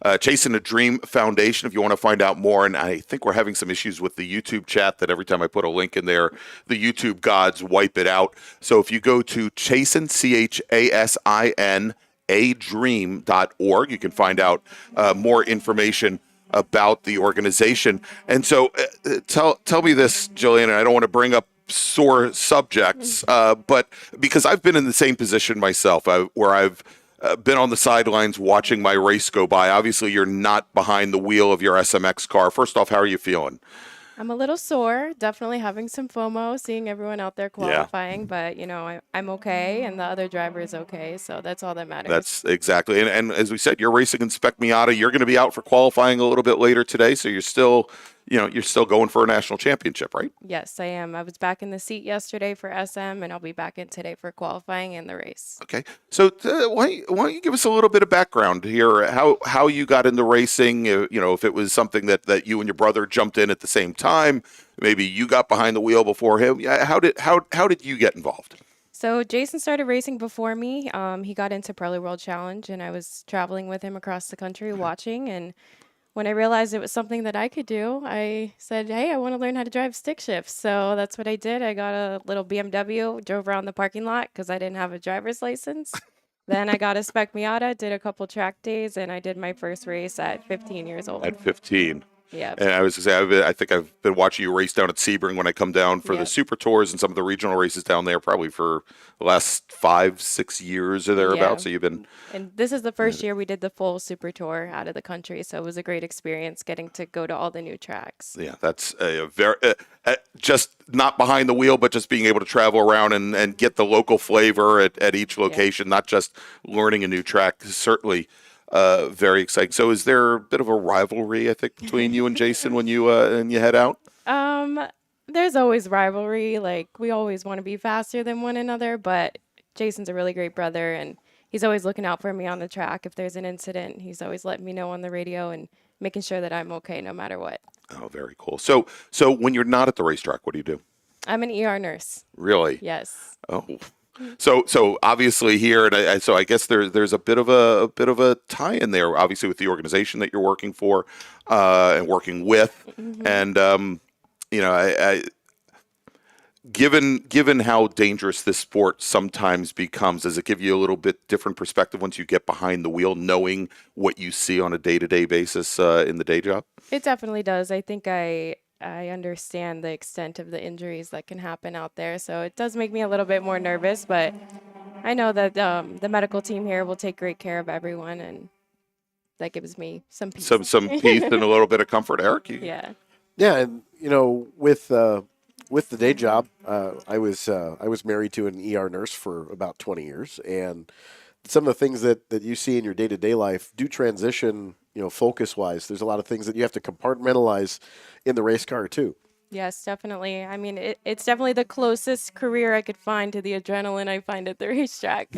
B: a Dream Foundation, if you want to find out more, and I think we're having some issues with the YouTube chat that every time I put a link in there, the YouTube gods wipe it out. So if you go to Chasin, CHASIN, adream.org, you can find out more information about the organization. And so tell me this, Jillian, and I don't want to bring up sore subjects, but because I've been in the same position myself, where I've been on the sidelines watching my race go by. Obviously, you're not behind the wheel of your SMX car. First off, how are you feeling?
Q: I'm a little sore, definitely having some FOMO, seeing everyone out there qualifying, but, you know, I'm okay, and the other driver is okay, so that's all that matters.
B: That's exactly. And as we said, you're racing in Spec Miata. You're going to be out for qualifying a little bit later today, so you're still going for a national championship, right?
Q: Yes, I am. I was back in the seat yesterday for SM, and I'll be back in today for qualifying and the race.
B: Okay. So why don't you give us a little bit of background here, how you got into racing, if it was something that you and your brother jumped in at the same time, maybe you got behind the wheel before him. How did you get involved?
Q: So Jason started racing before me. He got into Pirelli World Challenge, and I was traveling with him across the country watching, and when I realized it was something that I could do, I said, hey, I want to learn how to drive stick shift. So that's what I did. I got a little BMW, drove around the parking lot because I didn't have a driver's license. Then I got a Spec Miata, did a couple track days, and I did my first race at 15 years old.
B: At 15.
Q: Yeah.
B: And I was going to say, I think I've been watching you race down at Sebring when I come down for the Super Tours and some of the regional races down there, probably for the last 5-6 years or thereabouts. So you've been.
Q: And this is the first year we did the full Super Tour out of the country, so it was a great experience getting to go to all the new tracks.
B: Yeah, that's a very just not behind the wheel, but just being able to travel around and get the local flavor at each location, not just learning a new track. Certainly. Very exciting. So is there a bit of a rivalry, I think, between you and Jason when you head out?
Q: There's always rivalry. Like, we always want to be faster than one another, but Jason's a really great brother, and he's always looking out for me on the track. If there's an incident, he's always letting me know on the radio and making sure that I'm okay no matter what.
B: Oh, very cool. So when you're not at the racetrack, what do you do?
Q: I'm an ER nurse.
B: Really?
Q: Yes.
B: Oh. So obviously here, and so I guess there's a bit of a tie in there, obviously with the organization that you're working for and working with, and given how dangerous this sport sometimes becomes, does it give you a little bit different perspective once you get behind the wheel, knowing what you see on a day-to-day basis in the day job?
Q: It definitely does. I think I understand the extent of the injuries that can happen out there. So it does make me a little bit more nervous, but I know that the medical team here will take great care of everyone, and that gives me some peace.
B: Some peace and a little bit of comfort, Eric.
Q: Yeah.
C: Yeah, and with the day job, I was married to an ER nurse for about 20 years, and some of the things that you see in your day-to-day life do transition, focus-wise. There's a lot of things that you have to compartmentalize in the race car too.
Q: Yes, definitely. I mean, it's definitely the closest career I could find to the adrenaline I find at the racetrack.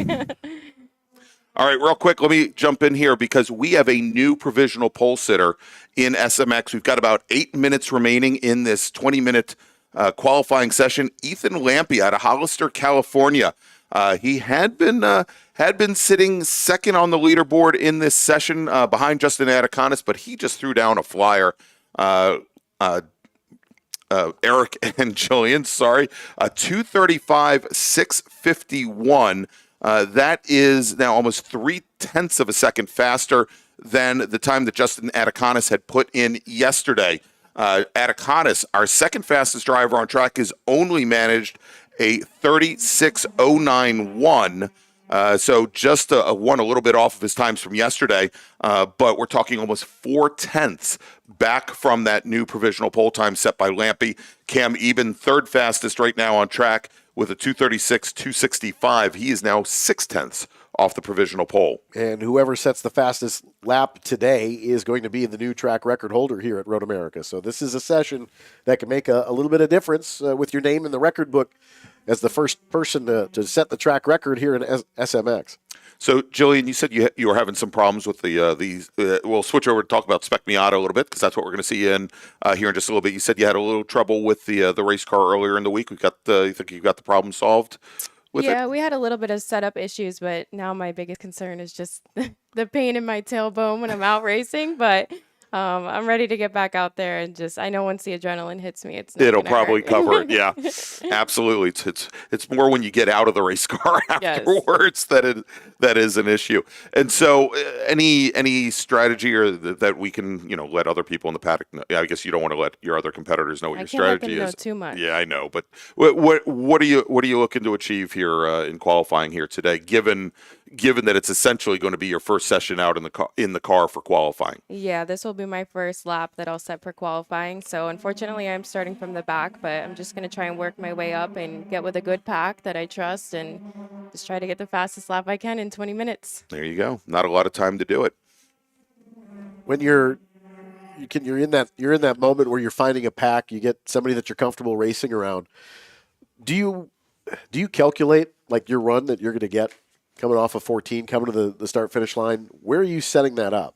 B: All right, real quick, let me jump in here because we have a new provisional pole sitter in SMX. We've got about 8 minutes remaining in this 20-minute qualifying session. Ethan Lampe out of Hollister, California. He had been sitting second on the leaderboard in this session behind Justin Atticonis, but he just threw down a flyer. Eric and Jillian, sorry, 2:35.651. That is now almost 0.3 of a second faster than the time that Justin Atticonis had put in yesterday. Atticonis, our second fastest driver on track, has only managed a 36.091. So just a one a little bit off of his times from yesterday, but we're talking almost 0.4 back from that new provisional pole time set by Lampe. Cam Eben, third fastest right now on track with a 2:36.265. He is now 0.6 off the provisional pole.
C: And whoever sets the fastest lap today is going to be the new track record holder here at Road America. So this is a session that can make a little bit of difference with your name in the record book as the first person to set the track record here in SMX.
B: So, Jillian, you said you were having some problems with we'll switch over to talk about Spec Miata a little bit because that's what we're going to see in here in just a little bit. You said you had a little trouble with the race car earlier in the week. You think you got the problem solved with it?
Q: Yeah, we had a little bit of setup issues, but now my biggest concern is just the pain in my tailbone when I'm out racing. But I'm ready to get back out there and I know once the adrenaline hits me, it'll
B: probably
Q: hurt.
B: cover it. Yeah, absolutely. It's more when you get out of the race car afterwards that is an issue. And so, any strategy or that we can let other people in the paddock know? I guess you don't want to let your other competitors know what your strategy
Q: let them
B: is.
Q: know too much.
B: Yeah, I know. But what are you looking to achieve here in qualifying here today? Given that it's essentially going to be your first session out in the car for qualifying.
Q: Yeah, this will be my first lap that I'll set for qualifying. So unfortunately, I'm starting from the back, but I'm just going to try and work my way up and get with a good pack that I trust and just try to get the fastest lap I can in 20 minutes.
B: There you go. Not a lot of time to do it.
C: When you're in that moment where you're finding a pack, you get somebody that you're comfortable racing around. Do you calculate like your run that you're going to get coming off of 14, coming to the start-finish line? Where are you setting that up?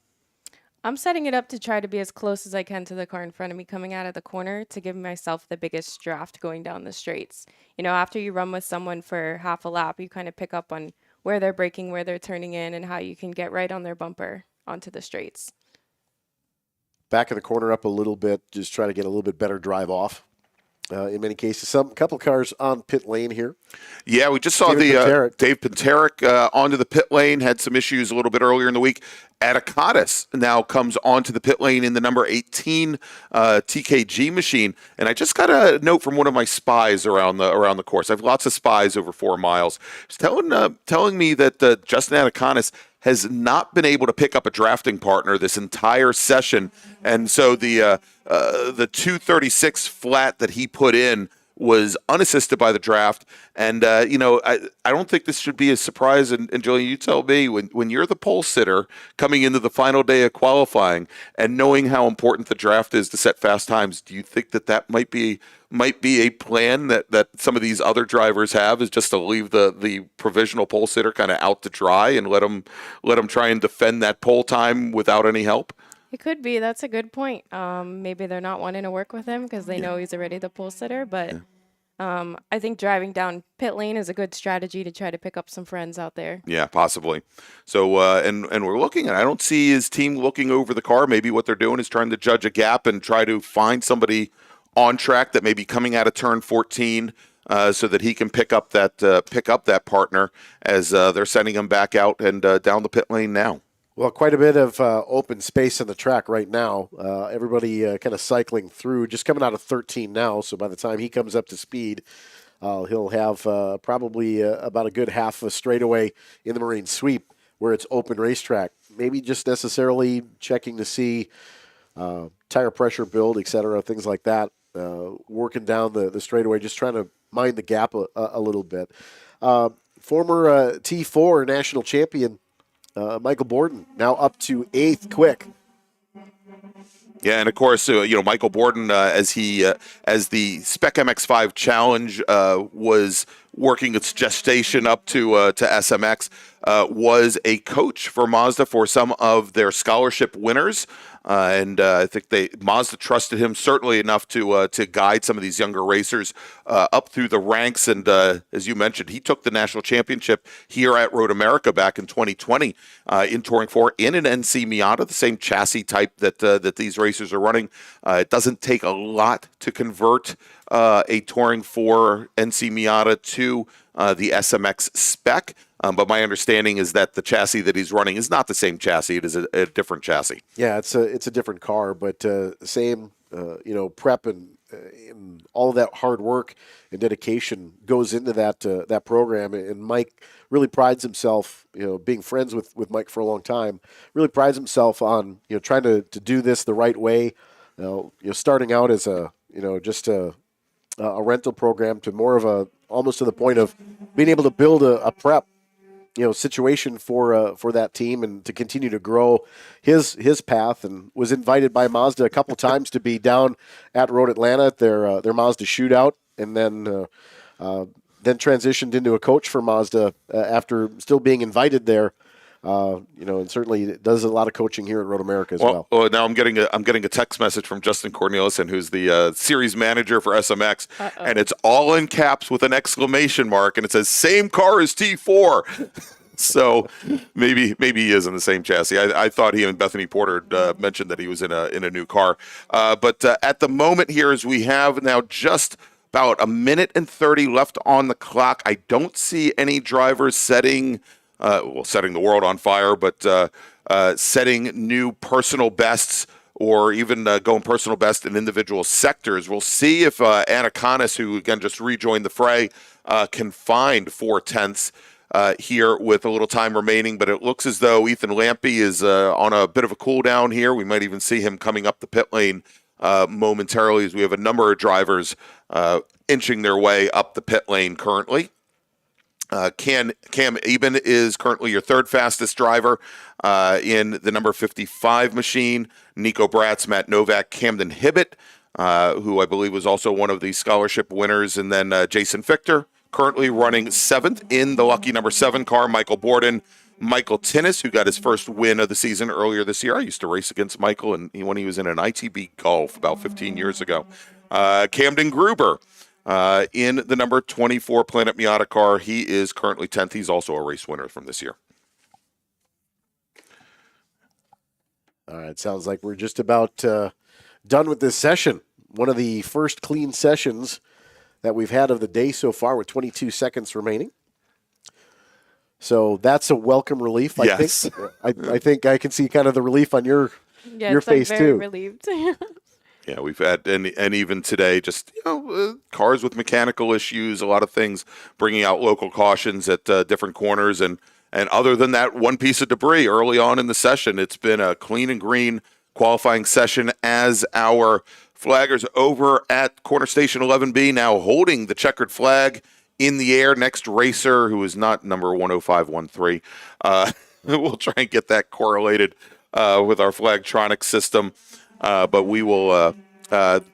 Q: I'm setting it up to try to be as close as I can to the car in front of me coming out of the corner to give myself the biggest draft going down the straights. After you run with someone for half a lap, you kind of pick up on where they're braking, where they're turning in, and how you can get right on their bumper onto the straights.
C: Back of the corner up a little bit, just try to get a little bit better drive off. In many cases, couple cars on pit lane here.
B: Yeah, we just saw Dave Panterick onto the pit lane, had some issues a little bit earlier in the week. Atticonis now comes onto the pit lane in the number 18 TKG machine. And I just got a note from one of my spies around the course. I have lots of spies over 4 miles. He's telling me that Justin Atticonis has not been able to pick up a drafting partner this entire session. And so the 2:36 flat that he put in was unassisted by the draft. And, I don't think this should be a surprise. And Julian, you tell me, when you're the pole sitter coming into the final day of qualifying and knowing how important the draft is to set fast times, do you think that might be a plan that some of these other drivers have, is just to leave the provisional pole sitter kind of out to dry and let them try and defend that pole time without any help?
Q: It could be. That's a good point. Maybe they're not wanting to work with him because they know he's already the pole sitter. But I think driving down pit lane is a good strategy to try to pick up some friends out there.
B: Yeah, possibly. So, and we're looking, and I don't see his team looking over the car. Maybe what they're doing is trying to judge a gap and try to find somebody on track that may be coming out of turn 14 so that he can pick up that partner as they're sending him back out and down the pit lane now.
C: Well, quite a bit of open space in the track right now. Everybody kind of cycling through, just coming out of 13 now. So by the time he comes up to speed, he'll have probably about a good half a straightaway in the Marine Sweep where it's open racetrack. Maybe just necessarily checking to see tire pressure build, et cetera, things like that. Working down the straightaway, just trying to mind the gap a little bit. Former T4 national champion Michael Borden now up to 8th quick.
B: Yeah, and of course, Michael Borden, as the Spec MX5 Challenge was working its gestation up to SMX, was a coach for Mazda for some of their scholarship winners. And I think Mazda trusted him certainly enough to guide some of these younger racers up through the ranks. And as you mentioned, he took the national championship here at Road America back in 2020 in Touring 4 in an NC Miata, the same chassis type that these racers are running. It doesn't take a lot to convert a Touring 4 NC Miata to the SMX spec. But my understanding is that the chassis that he's running is not the same chassis. It is a different chassis.
C: Yeah, it's a different car, but same prep and all of that hard work and dedication goes into that program. And Mike really prides himself, being friends with Mike for a long time, really prides himself on trying to do this the right way. Starting out as just a rental program to more of almost to the point of being able to build a prep situation for that team and to continue to grow his path, and was invited by Mazda a couple times to be down at Road Atlanta at their Mazda shootout, and then transitioned into a coach for Mazda after still being invited there. And certainly does a lot of coaching here at Road America as well.
B: Well, now I'm getting a text message from Justin Corneliuson, who's the series manager for SMX, and it's all in caps with an exclamation mark, and it says "same car as T4." So maybe he is in the same chassis. I thought he and Bethany Porter mentioned that he was in a new car, but at the moment here, as we have now just about a minute and 30 left on the clock, I don't see any drivers setting the world on fire, but setting new personal bests or even going personal best in individual sectors. We'll see if Anna Connis, who again just rejoined the fray, can find 4/10 here with a little time remaining. But it looks as though Ethan Lampy is on a bit of a cool down here. We might even see him coming up the pit lane momentarily, as we have a number of drivers inching their way up the pit lane currently. Cam Eben is currently your third fastest driver in the number 55 machine. Nico Bratz, Matt Novak, Camden Hibbett, who I believe was also one of the scholarship winners, and then Jason Fichter, currently running 7th in the lucky number 7 car. Michael Borden, Michael Tinnis, who got his first win of the season earlier this year. I used to race against Michael when he was in an ITB Golf about 15 years ago. Camden Gruber, in the number 24 Planet Miata car. He is currently 10th. He's also a race winner from this year.
C: All right, sounds like we're just about done with this session. One of the first clean sessions that we've had of the day so far, with 22 seconds remaining. So that's a welcome relief, I
B: yes.
C: think. I think I can see kind of the relief on your face
Q: I'm very
C: too.
Q: Relieved.
B: Yeah, we've had, and even today, just cars with mechanical issues, a lot of things, bringing out local cautions at different corners, and other than that one piece of debris early on in the session, it's been a clean and green qualifying session, as our flaggers over at corner station 11B now holding the checkered flag in the air. Next racer, who is not number 10513, we'll try and get that correlated with our Flagtronic system. But we will.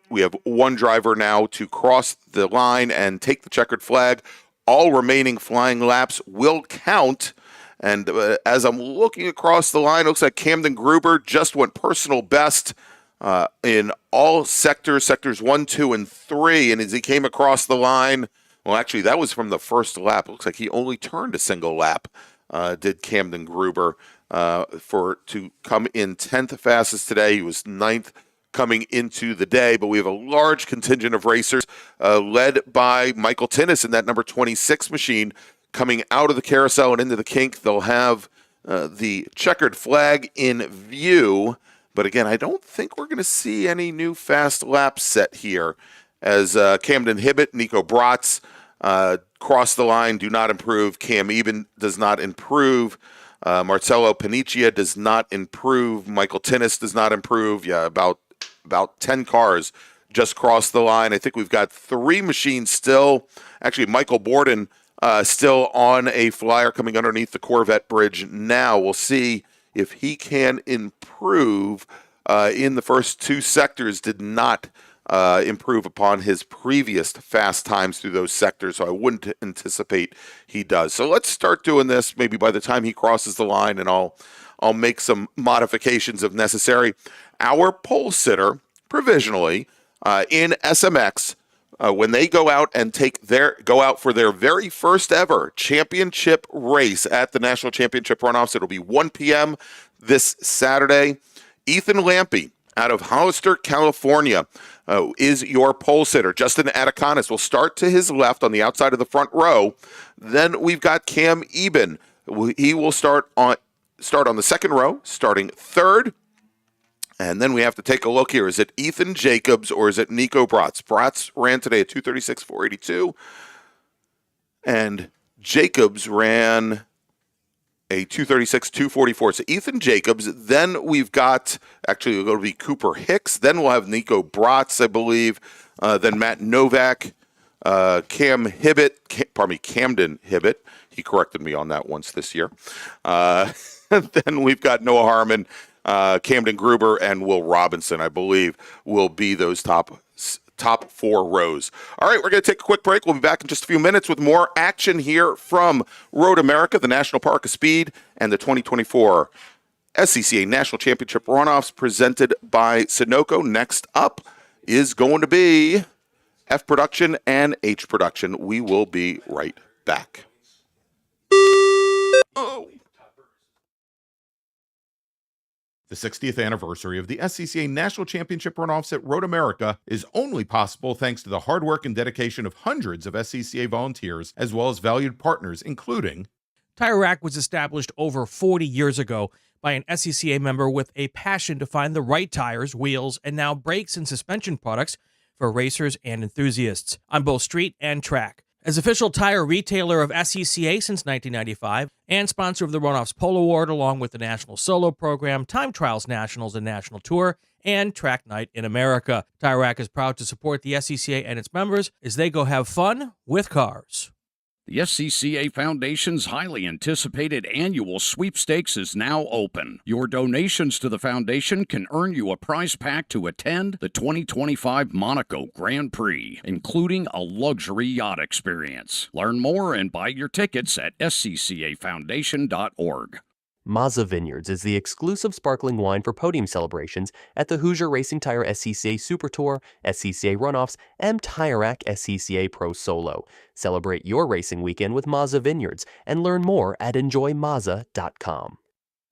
B: We have one driver now to cross the line and take the checkered flag. All remaining flying laps will count. And as I'm looking across the line, it looks like Camden Gruber just went personal best in all sectors 1, 2, and 3. And as he came across the line, well, actually, that was from the first lap. It looks like he only turned a single lap. Did Camden Gruber. To come in 10th fastest today. He was 9th coming into the day, but we have a large contingent of racers led by Michael Tinnis in that number 26 machine coming out of the carousel and into the kink. They'll have the checkered flag in view, but again, I don't think we're going to see any new fast laps set here, as Camden Hibbett, Nico Bratz cross the line, do not improve. Cam Eben does not improve. Marcelo Paniccia does not improve. Michael Tinnis does not improve. Yeah, about 10 cars just crossed the line. I think we've got 3 machines still. Actually, Michael Borden still on a flyer coming underneath the Corvette bridge now. We'll see if he can improve. In the first 2 sectors, did not improve upon his previous fast times through those sectors, so I wouldn't anticipate he does. So let's start doing this maybe by the time he crosses the line, and I'll make some modifications if necessary. Our pole sitter, provisionally, in SMX, when they go out and go out for their very first ever championship race at the National Championship Runoffs, it'll be 1 p.m. this Saturday. Ethan Lampy out of Hollister, California, is your pole sitter. Justin Atakanis will start to his left on the outside of the front row. Then we've got Cam Eben. He will start on the second row, starting third. And then we have to take a look here. Is it Ethan Jacobs or is it Nico Bratz? Bratz ran today at 2:36.482. And Jacobs ran a 2:36.244. So Ethan Jacobs. Then we've got, actually, it'll be Cooper Hicks. Then we'll have Nico Bratz, I believe. Then Matt Novak, Camden Hibbett. He corrected me on that once this year. Then we've got Noah Harmon, Camden Gruber, and Will Robinson, I believe, will be those top 4 rows. All right, we're going to take a quick break. We'll be back in just a few minutes with more action here from Road America, the National Park of Speed, and the 2024 SCCA National Championship Runoffs presented by Sunoco. Next up is going to be F Production and H Production. We will be right back. Oh.
A: The 60th anniversary of the SCCA National Championship Runoffs at Road America is only possible thanks to the hard work and dedication of hundreds of SCCA volunteers, as well as valued partners, including
J: Tire Rack was established over 40 years ago by an SCCA member with a passion to find the right tires, wheels, and now brakes and suspension products for racers and enthusiasts on both street and track. As official tire retailer of SCCA since 1995 and sponsor of the Runoffs Pole Award along with the National Solo Program, Time Trials Nationals and National Tour, and Track Night in America, Tire Rack is proud to support the SCCA and its members as they go have fun with cars.
G: The SCCA Foundation's highly anticipated annual sweepstakes is now open. Your donations to the foundation can earn you a prize pack to attend the 2025 Monaco Grand Prix, including a luxury yacht experience. Learn more and buy your tickets at sccafoundation.org.
I: Mazza Vineyards is the exclusive sparkling wine for podium celebrations at the Hoosier Racing Tire SCCA Super Tour, SCCA Runoffs, and Tire Rack SCCA Pro Solo. Celebrate your racing weekend with Mazza Vineyards and learn more at enjoymazza.com.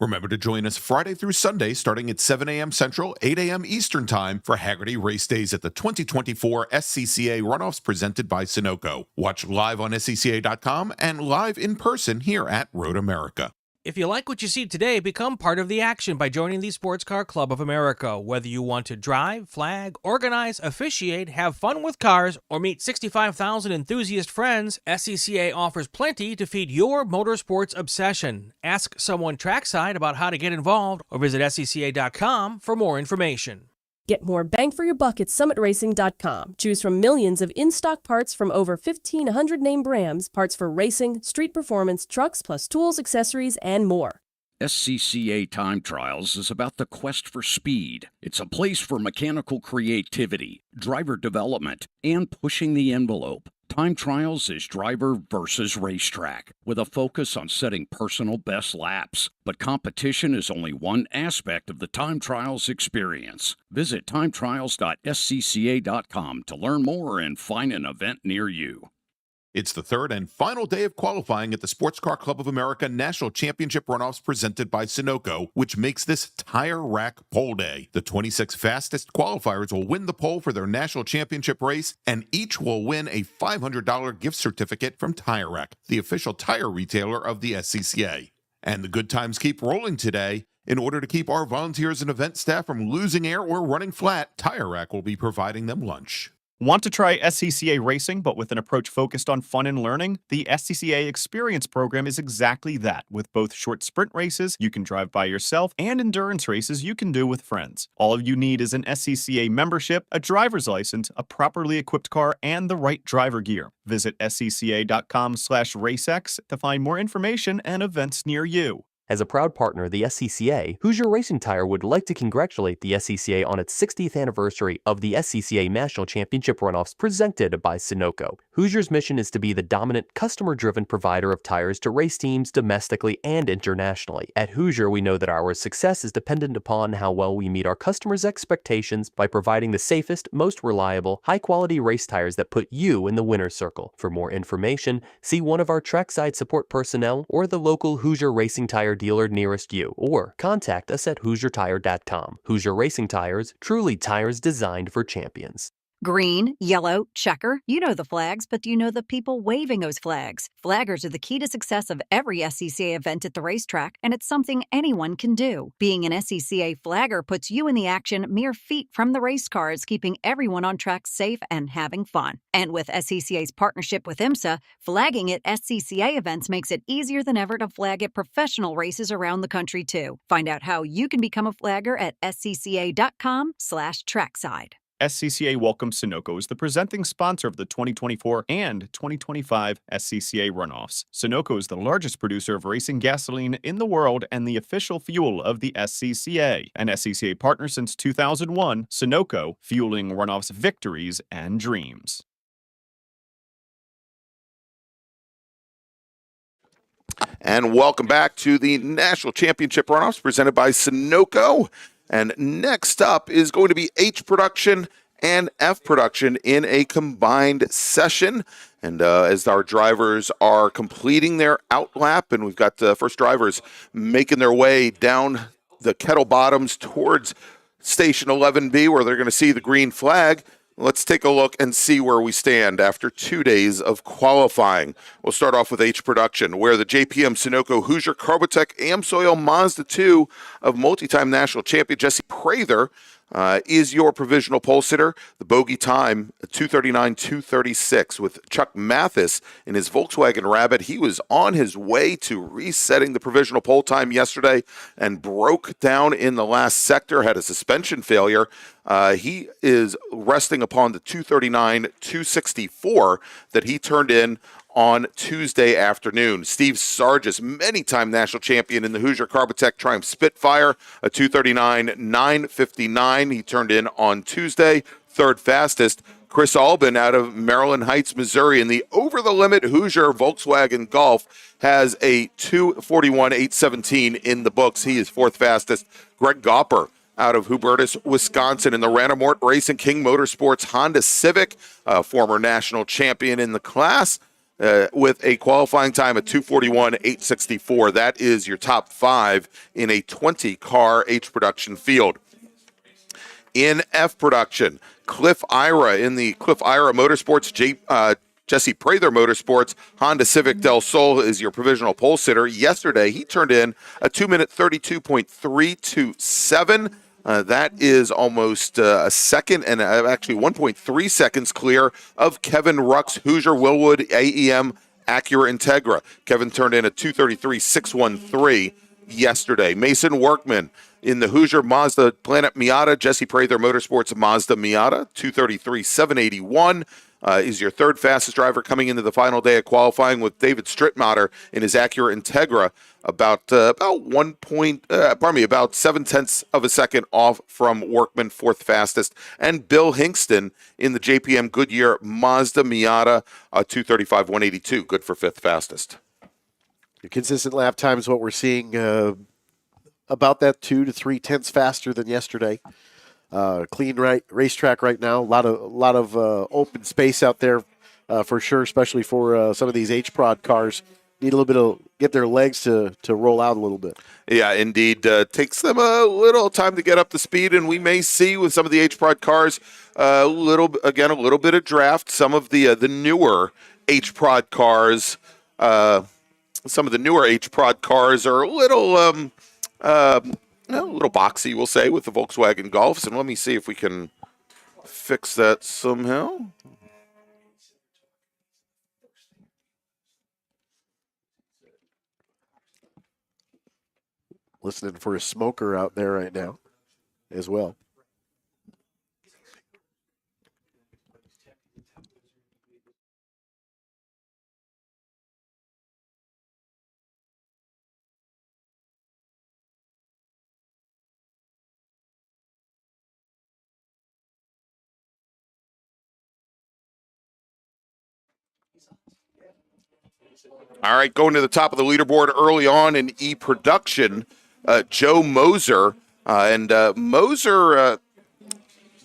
A: Remember to join us Friday through Sunday starting at 7 a.m. Central, 8 a.m. Eastern Time for Haggerty Race Days at the 2024 SCCA Runoffs presented by Sunoco. Watch live on SCCA.com and live in person here at Road America.
J: If you like what you see today, become part of the action by joining the Sports Car Club of America. Whether you want to drive, flag, organize, officiate, have fun with cars, or meet 65,000 enthusiast friends, SCCA offers plenty to feed your motorsports obsession. Ask someone trackside about how to get involved or visit SCCA.com for more information.
K: Get more bang for your buck at summitracing.com. Choose from millions of in-stock parts from over 1,500 name brands, parts for racing, street performance, trucks, plus tools, accessories, and more.
G: SCCA Time Trials is about the quest for speed. It's a place for mechanical creativity, driver development, and pushing the envelope. Time Trials is driver versus racetrack, with a focus on setting personal best laps. But competition is only one aspect of the Time Trials experience. Visit timetrials.scca.com to learn more and find an event near you.
A: It's the third and final day of qualifying at the Sports Car Club of America National Championship Runoffs presented by Sunoco, which makes this Tire Rack Pole Day. The 26 fastest qualifiers will win the pole for their national championship race, and each will win a $500 gift certificate from Tire Rack, the official tire retailer of the SCCA. And the good times keep rolling today. In order to keep our volunteers and event staff from losing air or running flat, Tire Rack will be providing them lunch.
L: Want to try SCCA racing, but with an approach focused on fun and learning? The SCCA Experience program is exactly that, with both short sprint races you can drive by yourself and endurance races you can do with friends. All you need is an SCCA membership, a driver's license, a properly equipped car, and the right driver gear. Visit scca.com/racex to find more information and events near you.
I: As a proud partner of the SCCA, Hoosier Racing Tire would like to congratulate the SCCA on its 60th anniversary of the SCCA National Championship Runoffs presented by Sunoco. Hoosier's mission is to be the dominant, customer-driven provider of tires to race teams domestically and internationally. At Hoosier, we know that our success is dependent upon how well we meet our customers' expectations by providing the safest, most reliable, high-quality race tires that put you in the winner's circle. For more information, see one of our trackside support personnel or the local Hoosier Racing Tire dealer nearest you, or contact us at HoosierTire.com. Hoosier Racing Tires, truly tires designed for champions.
E: Green, yellow, checker. You know the flags, but do you know the people waving those flags? Flaggers are the key to success of every SCCA event at the racetrack, and it's something anyone can do. Being an SCCA flagger puts you in the action mere feet from the race cars, keeping everyone on track safe and having fun. And with SCCA's partnership with IMSA, flagging at SCCA events makes it easier than ever to flag at professional races around the country, too. Find out how you can become a flagger at scca.com/trackside.
L: SCCA welcomes Sunoco as the presenting sponsor of the 2024 and 2025 SCCA Runoffs. Sunoco is the largest producer of racing gasoline in the world and the official fuel of the SCCA. An SCCA partner since 2001, Sunoco, fueling runoffs victories and dreams.
B: And welcome back to the National Championship Runoffs presented by Sunoco. And next up is going to be H production and F production in a combined session. And as our drivers are completing their outlap, and we've got the first drivers making their way down the kettle bottoms towards Station 11B, where they're going to see the green flag. Let's take a look and see where we stand after 2 days of qualifying. We'll start off with H production, where the JPM Sunoco Hoosier Carbotech Amsoil Mazda 2 of multi-time national champion Jesse Prather is your provisional pole sitter. The bogey time, 2:39.236, with Chuck Mathis in his Volkswagen Rabbit. He was on his way to resetting the provisional pole time yesterday and broke down in the last sector, had a suspension failure. He is resting upon the 2:39.264 that he turned in on Tuesday afternoon. Steve Sargis, many-time national champion in the Hoosier Carbotech Triumph Spitfire, a 2:39.959 he turned in on Tuesday. Third fastest, Chris Albin out of Maryland Heights, Missouri, in the over-the-limit Hoosier Volkswagen Golf has a 2:41.817 in the books. He is fourth fastest. Greg Gopper out of Hubertus, Wisconsin, in the Ranamort Racing King Motorsports Honda Civic, former national champion in the class, with a qualifying time of 2:41.864. That is your top five in a 20-car H production field. In F production, Cliff Ira in the Cliff Ira Motorsports, Jesse Prather Motorsports Honda Civic Del Sol is your provisional pole sitter. Yesterday, he turned in a 2-minute 32.327. That is almost a second and actually 1.3 seconds clear of Kevin Ruck's Hoosier Willwood AEM Acura Integra. Kevin turned in a 2:33.613 yesterday. Mason Workman in the Hoosier Mazda Planet Miata, Jesse Prather Motorsports Mazda Miata, 2:33.781. Is your third fastest driver coming into the final day of qualifying, with David Strittmatter in his Acura Integra about 7/10 of a second off from Workman, fourth fastest, and Bill Hinkston in the JPM Goodyear Mazda Miata, 2:35.182, good for fifth fastest.
C: Your consistent lap time is what we're seeing, about that 2 to 3 tenths faster than yesterday. Clean racetrack right now. A lot of open space out there for sure, especially for some of these H-Prod cars. Need a little bit of get their legs to roll out a little bit.
B: Yeah, indeed. Takes them a little time to get up to speed, and we may see with some of the H-Prod cars a little bit of draft. Some of the newer H-Prod cars, are a little boxy, we'll say, with the Volkswagen Golfs. And let me see if we can fix that somehow.
C: Listening for a smoker out there right now as well.
B: All right, going to the top of the leaderboard early on in E-Production, Joe Moser. Moser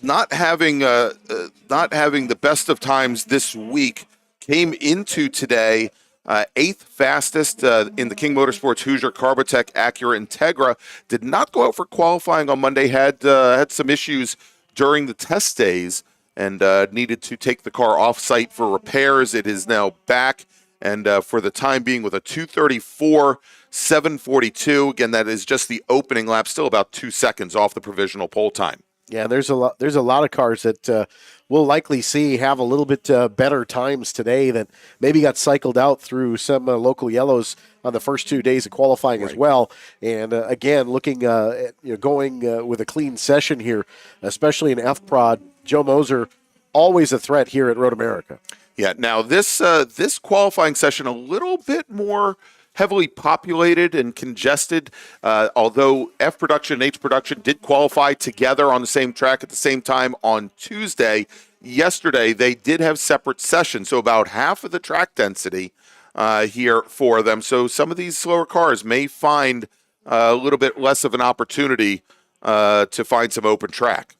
B: not having the best of times this week, came into today 8th fastest in the King Motorsports Hoosier Carbotech Acura Integra. Did not go out for qualifying on Monday. Had some issues during the test days and needed to take the car off-site for repairs. It is now back. And for the time being, with a 2:34.742, again, that is just the opening lap, still about 2 seconds off the provisional pole time.
C: Yeah, there's a lot of cars that we'll likely see have a little bit better times today that maybe got cycled out through some local yellows on the first 2 days of qualifying as well. And again, looking at going with a clean session here, especially in F-Prod, Joe Moser, always a threat here at Road America.
B: Yeah, now this qualifying session a little bit more heavily populated and congested, although F Production and H Production did qualify together on the same track at the same time on Tuesday. Yesterday, they did have separate sessions, so about half of the track density here for them. So some of these slower cars may find a little bit less of an opportunity to find some open track.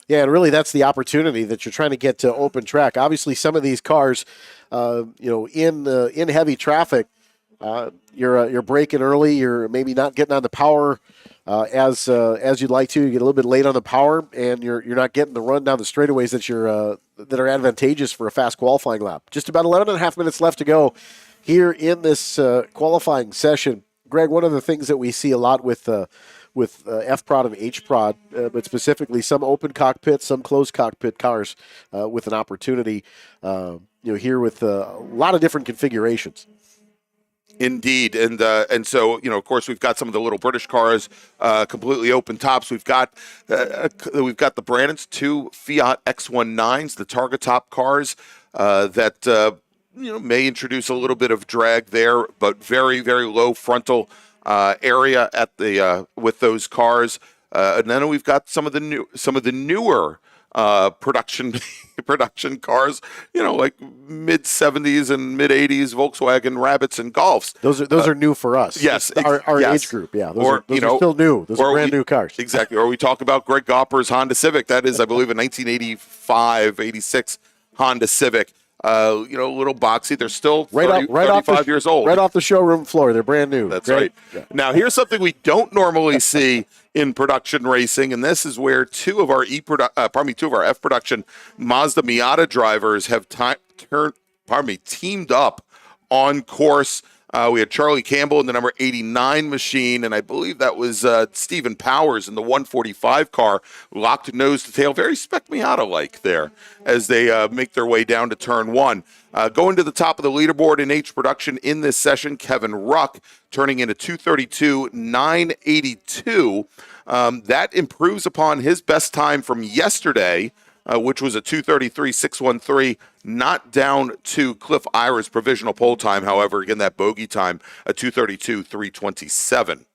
C: Yeah, and really that's the opportunity that you're trying to get to open track. Obviously, some of these cars, in heavy traffic, you're braking early. You're maybe not getting on the power as you'd like to. You get a little bit late on the power, and you're not getting the run down the straightaways that are advantageous for a fast qualifying lap. Just about 11 and a half minutes left to go here in this qualifying session. Greg, one of the things that we see a lot with F-Prod and H-Prod, but specifically some open cockpit, some closed cockpit cars with an opportunity, here with a lot of different configurations.
B: Indeed, and so of course we've got some of the little British cars, completely open tops. We've got the Brandon's 2 Fiat X19s, the Targa top cars that may introduce a little bit of drag there, but very, very low frontal area at the with those cars, and then we've got some of the newer production cars, like mid 70s and mid 80s Volkswagen Rabbits and Golfs.
C: Those are new for us.
B: Yes,
C: our
B: yes.
C: age group. Yeah, those are still new. Those are brand new cars.
B: Exactly. Or we talk about Greg Gopper's Honda Civic. That is, I believe, a 1985, 86 Honda Civic. A little boxy. They're still 35 years old.
C: Right off the showroom floor. They're brand new.
B: That's right. Yeah. Now, here's something we don't normally see in production racing, and this is where two of our F Production Mazda Miata drivers have teamed up on course. We had Charlie Campbell in the number 89 machine, and I believe that was Stephen Powers in the 145 car, locked nose to tail, very Spec Miata-like there as they make their way down to turn one. Going to the top of the leaderboard in H Production in this session, Kevin Ruck turning in a 2:32.982. That improves upon his best time from yesterday, which was a 2:33.613, not down to Cliff Ira's provisional pole time. However, again, that bogey time, a 2:32.327.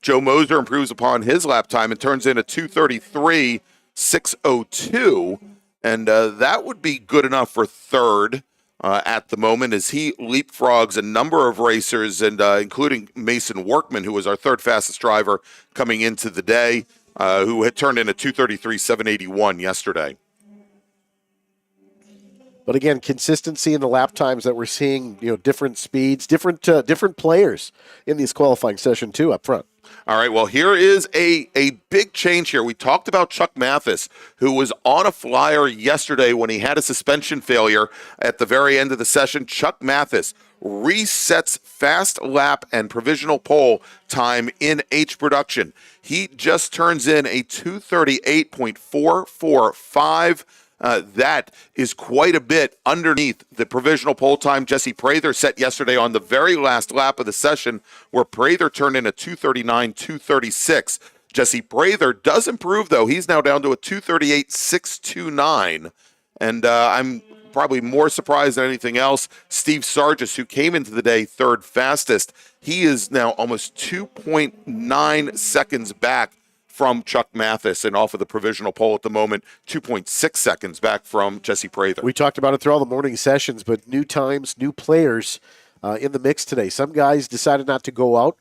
B: Joe Moser improves upon his lap time and turns in a 2:33.602, and that would be good enough for third at the moment as he leapfrogs a number of racers, and including Mason Workman, who was our third fastest driver coming into the day, who had turned in a 2:33.781 yesterday.
C: But again, consistency in the lap times that we're seeing, different speeds, different players in these qualifying session too up front.
B: All right, well, here is a big change here. We talked about Chuck Mathis, who was on a flyer yesterday when he had a suspension failure at the very end of the session. Chuck Mathis resets fast lap and provisional pole time in H production. He just turns in a 2:38.445. That is quite a bit underneath the provisional pole time Jesse Prather set yesterday on the very last lap of the session, where Prather turned in a 2:39.236. Jesse Prather does improve, though. He's now down to a 2:38.629. And I'm probably more surprised than anything else, Steve Sargis, who came into the day third fastest, he is now almost 2.9 seconds back from Chuck Mathis, and off of the provisional pole at the moment, 2.6 seconds back from Jesse Prather.
C: We talked about it through all the morning sessions, but new times, new players in the mix today. Some guys decided not to go out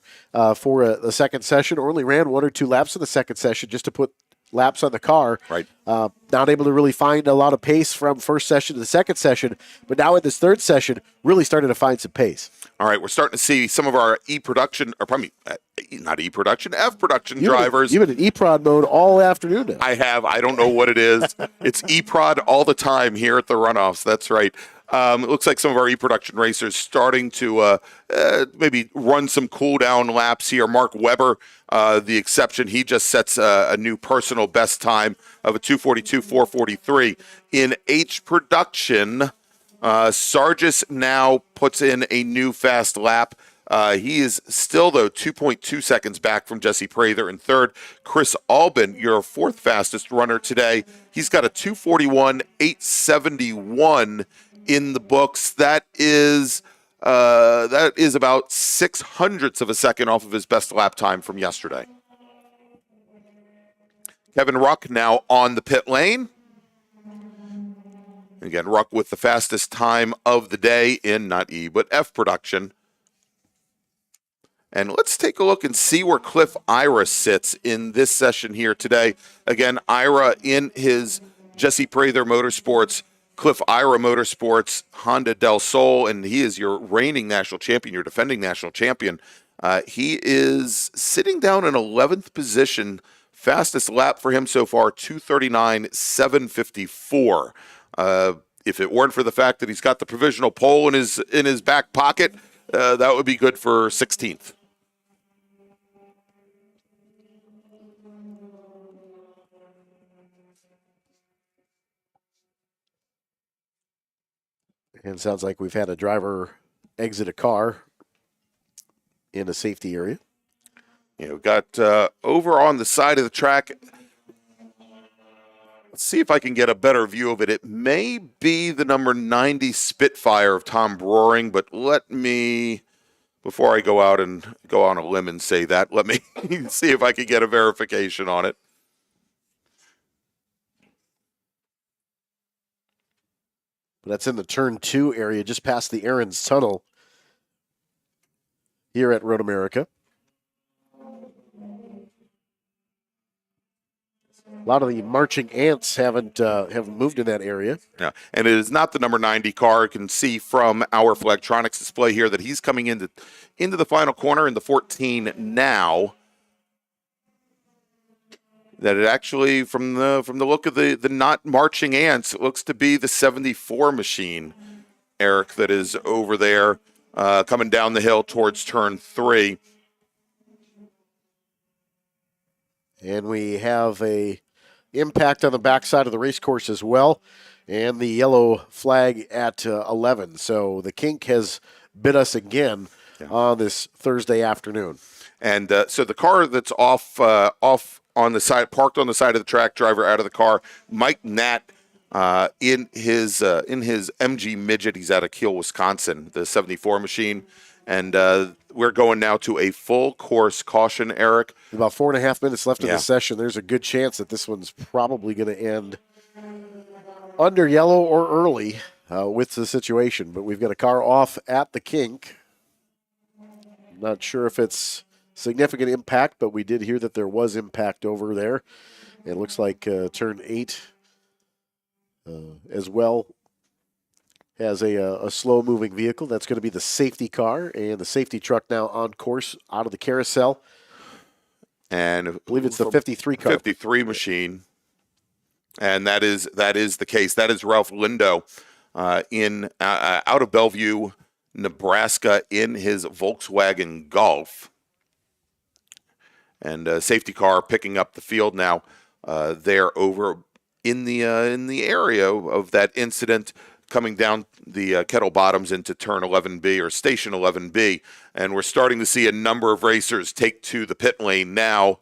C: for the second session, or only ran 1 or 2 laps in the second session just to put laps on the car.
B: Right.
C: Not able to really find a lot of pace from first session to the second session, but now in this third session, really starting to find some pace.
B: All right, we're starting to see some of our E-production, or probably not E-production, F-production drivers.
C: You've been in E-prod mode all afternoon now.
B: I have. I don't know what it is. It's E-prod all the time here at the runoffs. That's right. It looks like some of our E-production racers starting to maybe run some cool-down laps here. Mark Webber, the exception, he just sets a new personal best time of a 2:42.443. In H production, Sargis now puts in a new fast lap. He is still, though, 2.2 seconds back from Jesse Prather in third. Chris Albin, your fourth fastest runner today, he's got a 2:41.871 in the books. That is about 0.06 of a second off of his best lap time from yesterday. Kevin Ruck now on the pit lane. Again, Ruck with the fastest time of the day in not E, but F production. And let's take a look and see where Cliff Ira sits in this session here today. Again, Ira in his Jesse Prather Motorsports, Cliff Ira Motorsports, Honda del Sol, and he is your reigning national champion, your defending national champion. He is sitting down in 11th position. Fastest lap for him so far, 2:39.754. If it weren't for the fact that he's got the provisional pole in his back pocket, that would be good for 16th.
C: And it sounds like we've had a driver exit a car in a safety area.
B: We've got over on the side of the track. Let's see if I can get a better view of it. It may be the number 90 Spitfire of Tom Broering, but let me, before I go out and go on a limb and say that, let me see if I can get a verification on it.
C: But that's in the turn 2 area, just past the Aaron's Tunnel here at Road America. A lot of the marching ants haven't moved in that area.
B: Yeah, and it is not the number 90 car. You can see from our Flagtronics display here that he's coming into the final corner in the 14 now. That it actually, from the look of the not marching ants, it looks to be the 74 machine, Eric, that is over there coming down the hill towards turn 3.
C: And we have a impact on the backside of the race course as well, and the yellow flag at 11. So the kink has bit us again on this Thursday afternoon.
B: And so the car that's off on the side, parked on the side of the track, driver out of the car, Mike Nat in his MG Midget. He's out of Kiel, Wisconsin, the 74 machine. And we're going now to a full course caution, Eric.
C: About 4.5 minutes left in the session. There's a good chance that this one's probably going to end under yellow or early with the situation. But we've got a car off at the kink. Not sure if it's significant impact, but we did hear that there was impact over there. It looks like turn 8 as well has a slow-moving vehicle. That's going to be the safety car, and the safety truck now on course out of the carousel.
B: And
C: I believe it's the 53 car.
B: 53 machine. And that is the case. That is Ralph Lindo in out of Bellevue, Nebraska, in his Volkswagen Golf. And safety car picking up the field now. They're over in the area of that incident, coming down the Kettle Bottoms into turn 11B or station 11B. And we're starting to see a number of racers take to the pit lane now.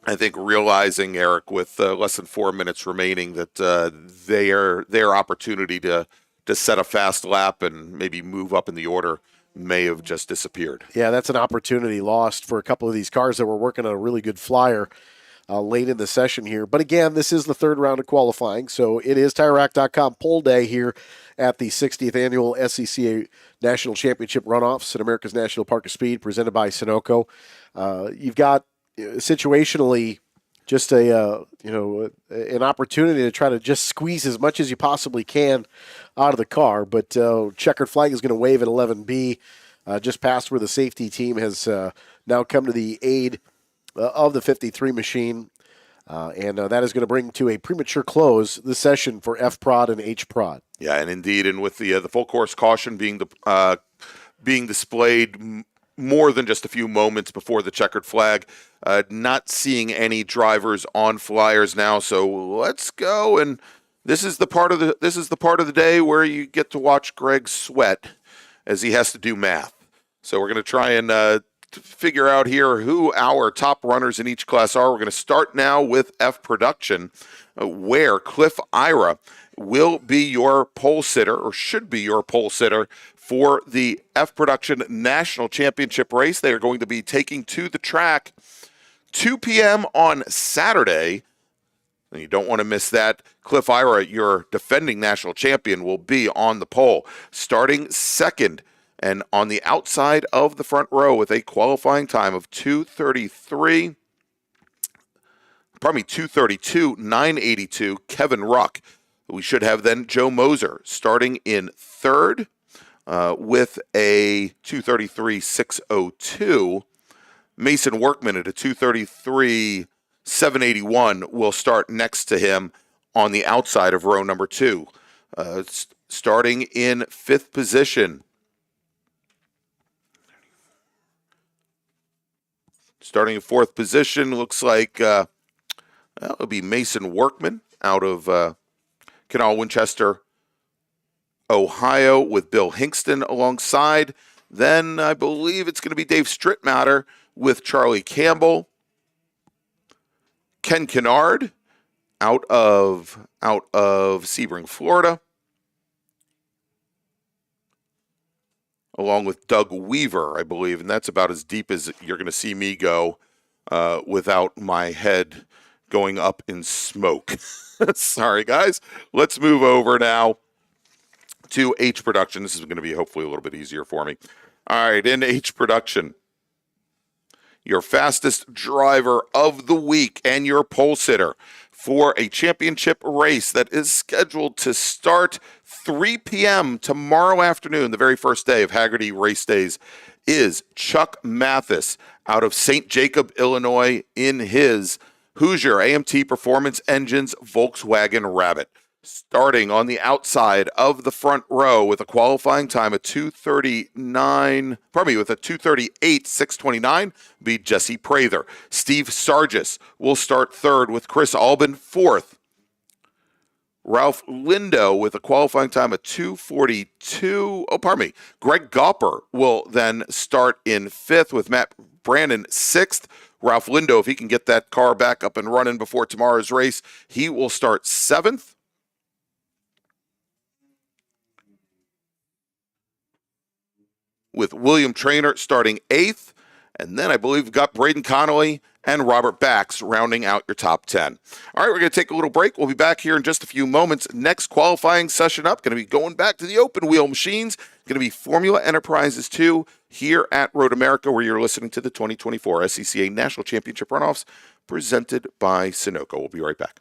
B: I think realizing, Eric, with less than 4 minutes remaining, that their opportunity to set a fast lap and maybe move up in the order may have just disappeared.
C: Yeah, that's an opportunity lost for a couple of these cars that were working on a really good flyer late in the session here. But again, this is the third round of qualifying, so it is TireRack.com poll day here at the 60th Annual SCCA National Championship Runoffs at America's National Park of Speed, presented by Sunoco. You've got situationally just an opportunity to try to just squeeze as much as you possibly can out of the car. But checkered flag is going to wave at 11B, just past where the safety team has now come to the aid of the 53 machine. And that is going to bring to a premature close the session for F-Prod and H-Prod.
B: Yeah, and indeed, and with the full course caution being displayed more than just a few moments before the checkered flag, not seeing any drivers on flyers now. So let's go, and this is the part of the day where you get to watch Greg sweat as he has to do math. So we're going to try and figure out here who our top runners in each class are. We're going to start now with F Production, where Cliff Ira will be your pole sitter, or should be your pole sitter, for the F Production National Championship race. They are going to be taking to the track 2 p.m. on Saturday. And you don't want to miss that. Cliff Ira, your defending national champion, will be on the pole, starting second and on the outside of the front row with a qualifying time of 2:32.982. Kevin Ruck. We should have then Joe Moser starting in third with a 2:33.602. Mason Workman at a 2:33.781 will start next to him on the outside of row number 2. Starting in fifth position. Starting in fourth position, looks like it'll be Mason Workman out of Canal Winchester, Ohio, with Bill Hinkston alongside. Then I believe it's going to be Dave Strittmatter with Charlie Campbell. Ken Kennard out of Sebring, Florida, along with Doug Weaver, I believe, and that's about as deep as you're going to see me go without my head going up in smoke. Sorry, guys. Let's move over now to H Production. This is going to be hopefully a little bit easier for me. All right, in H Production, your fastest driver of the week and your pole sitter for a championship race that is scheduled to start 3 p.m. tomorrow afternoon, the very first day of Hagerty Race Days, is Chuck Mathis out of St. Jacob, Illinois, in his Hoosier AMT Performance Engines Volkswagen Rabbit. Starting on the outside of the front row with a qualifying time of 2:38.629, be Jesse Prather. Steve Sargis will start third with Chris Albin fourth. Ralph Lindo with a qualifying time of 2:42. Greg Gopper will then start in fifth with Matt Brandon sixth. Ralph Lindo, if he can get that car back up and running before tomorrow's race, he will start seventh. With William Traynor starting eighth. And then I believe we've got Braden Connolly and Robert Bax rounding out your top 10. All right, we're going to take a little break. We'll be back here in just a few moments. Next qualifying session up, going to be going back to the open wheel machines. Going to be Formula Enterprises 2 here at Road America, where you're listening to the 2024 SCCA National Championship Runoffs presented by Sunoco. We'll be right back.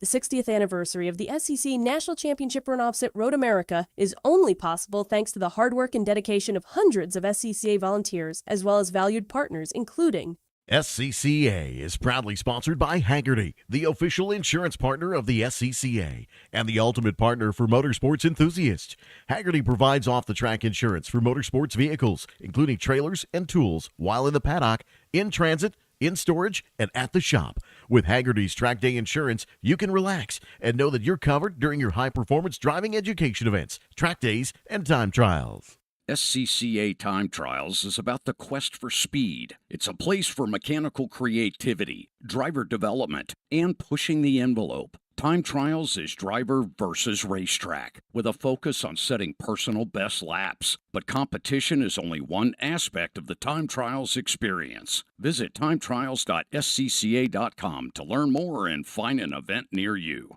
K: The 60th anniversary of the SCCA National Championship Runoffs at Road America is only possible thanks to the hard work and dedication of hundreds of SCCA volunteers, as well as valued partners, including
D: SCCA is proudly sponsored by Haggerty, the official insurance partner of the SCCA and the ultimate partner for motorsports enthusiasts. Haggerty provides off-the-track insurance for motorsports vehicles, including trailers and tools, while in the paddock, in transit, in storage, and at the shop. With Haggerty's Track Day Insurance, you can relax and know that you're covered during your high-performance driving education events, track days, and time trials.
G: SCCA Time Trials is about the quest for speed. It's a place for mechanical creativity, driver development, and pushing the envelope. Time Trials is driver versus racetrack, with a focus on setting personal best laps. But competition is only one aspect of the Time Trials experience. Visit timetrials.scca.com to learn more and find an event near you.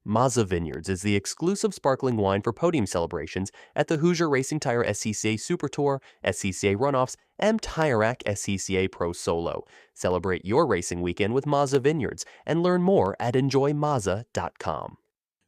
I: Mazza Vineyards is the exclusive sparkling wine for podium celebrations at the Hoosier Racing Tire SCCA Super Tour, SCCA Runoffs, and Tire Rack SCCA Pro Solo. Celebrate your racing weekend with Mazza Vineyards and learn more at enjoymazza.com.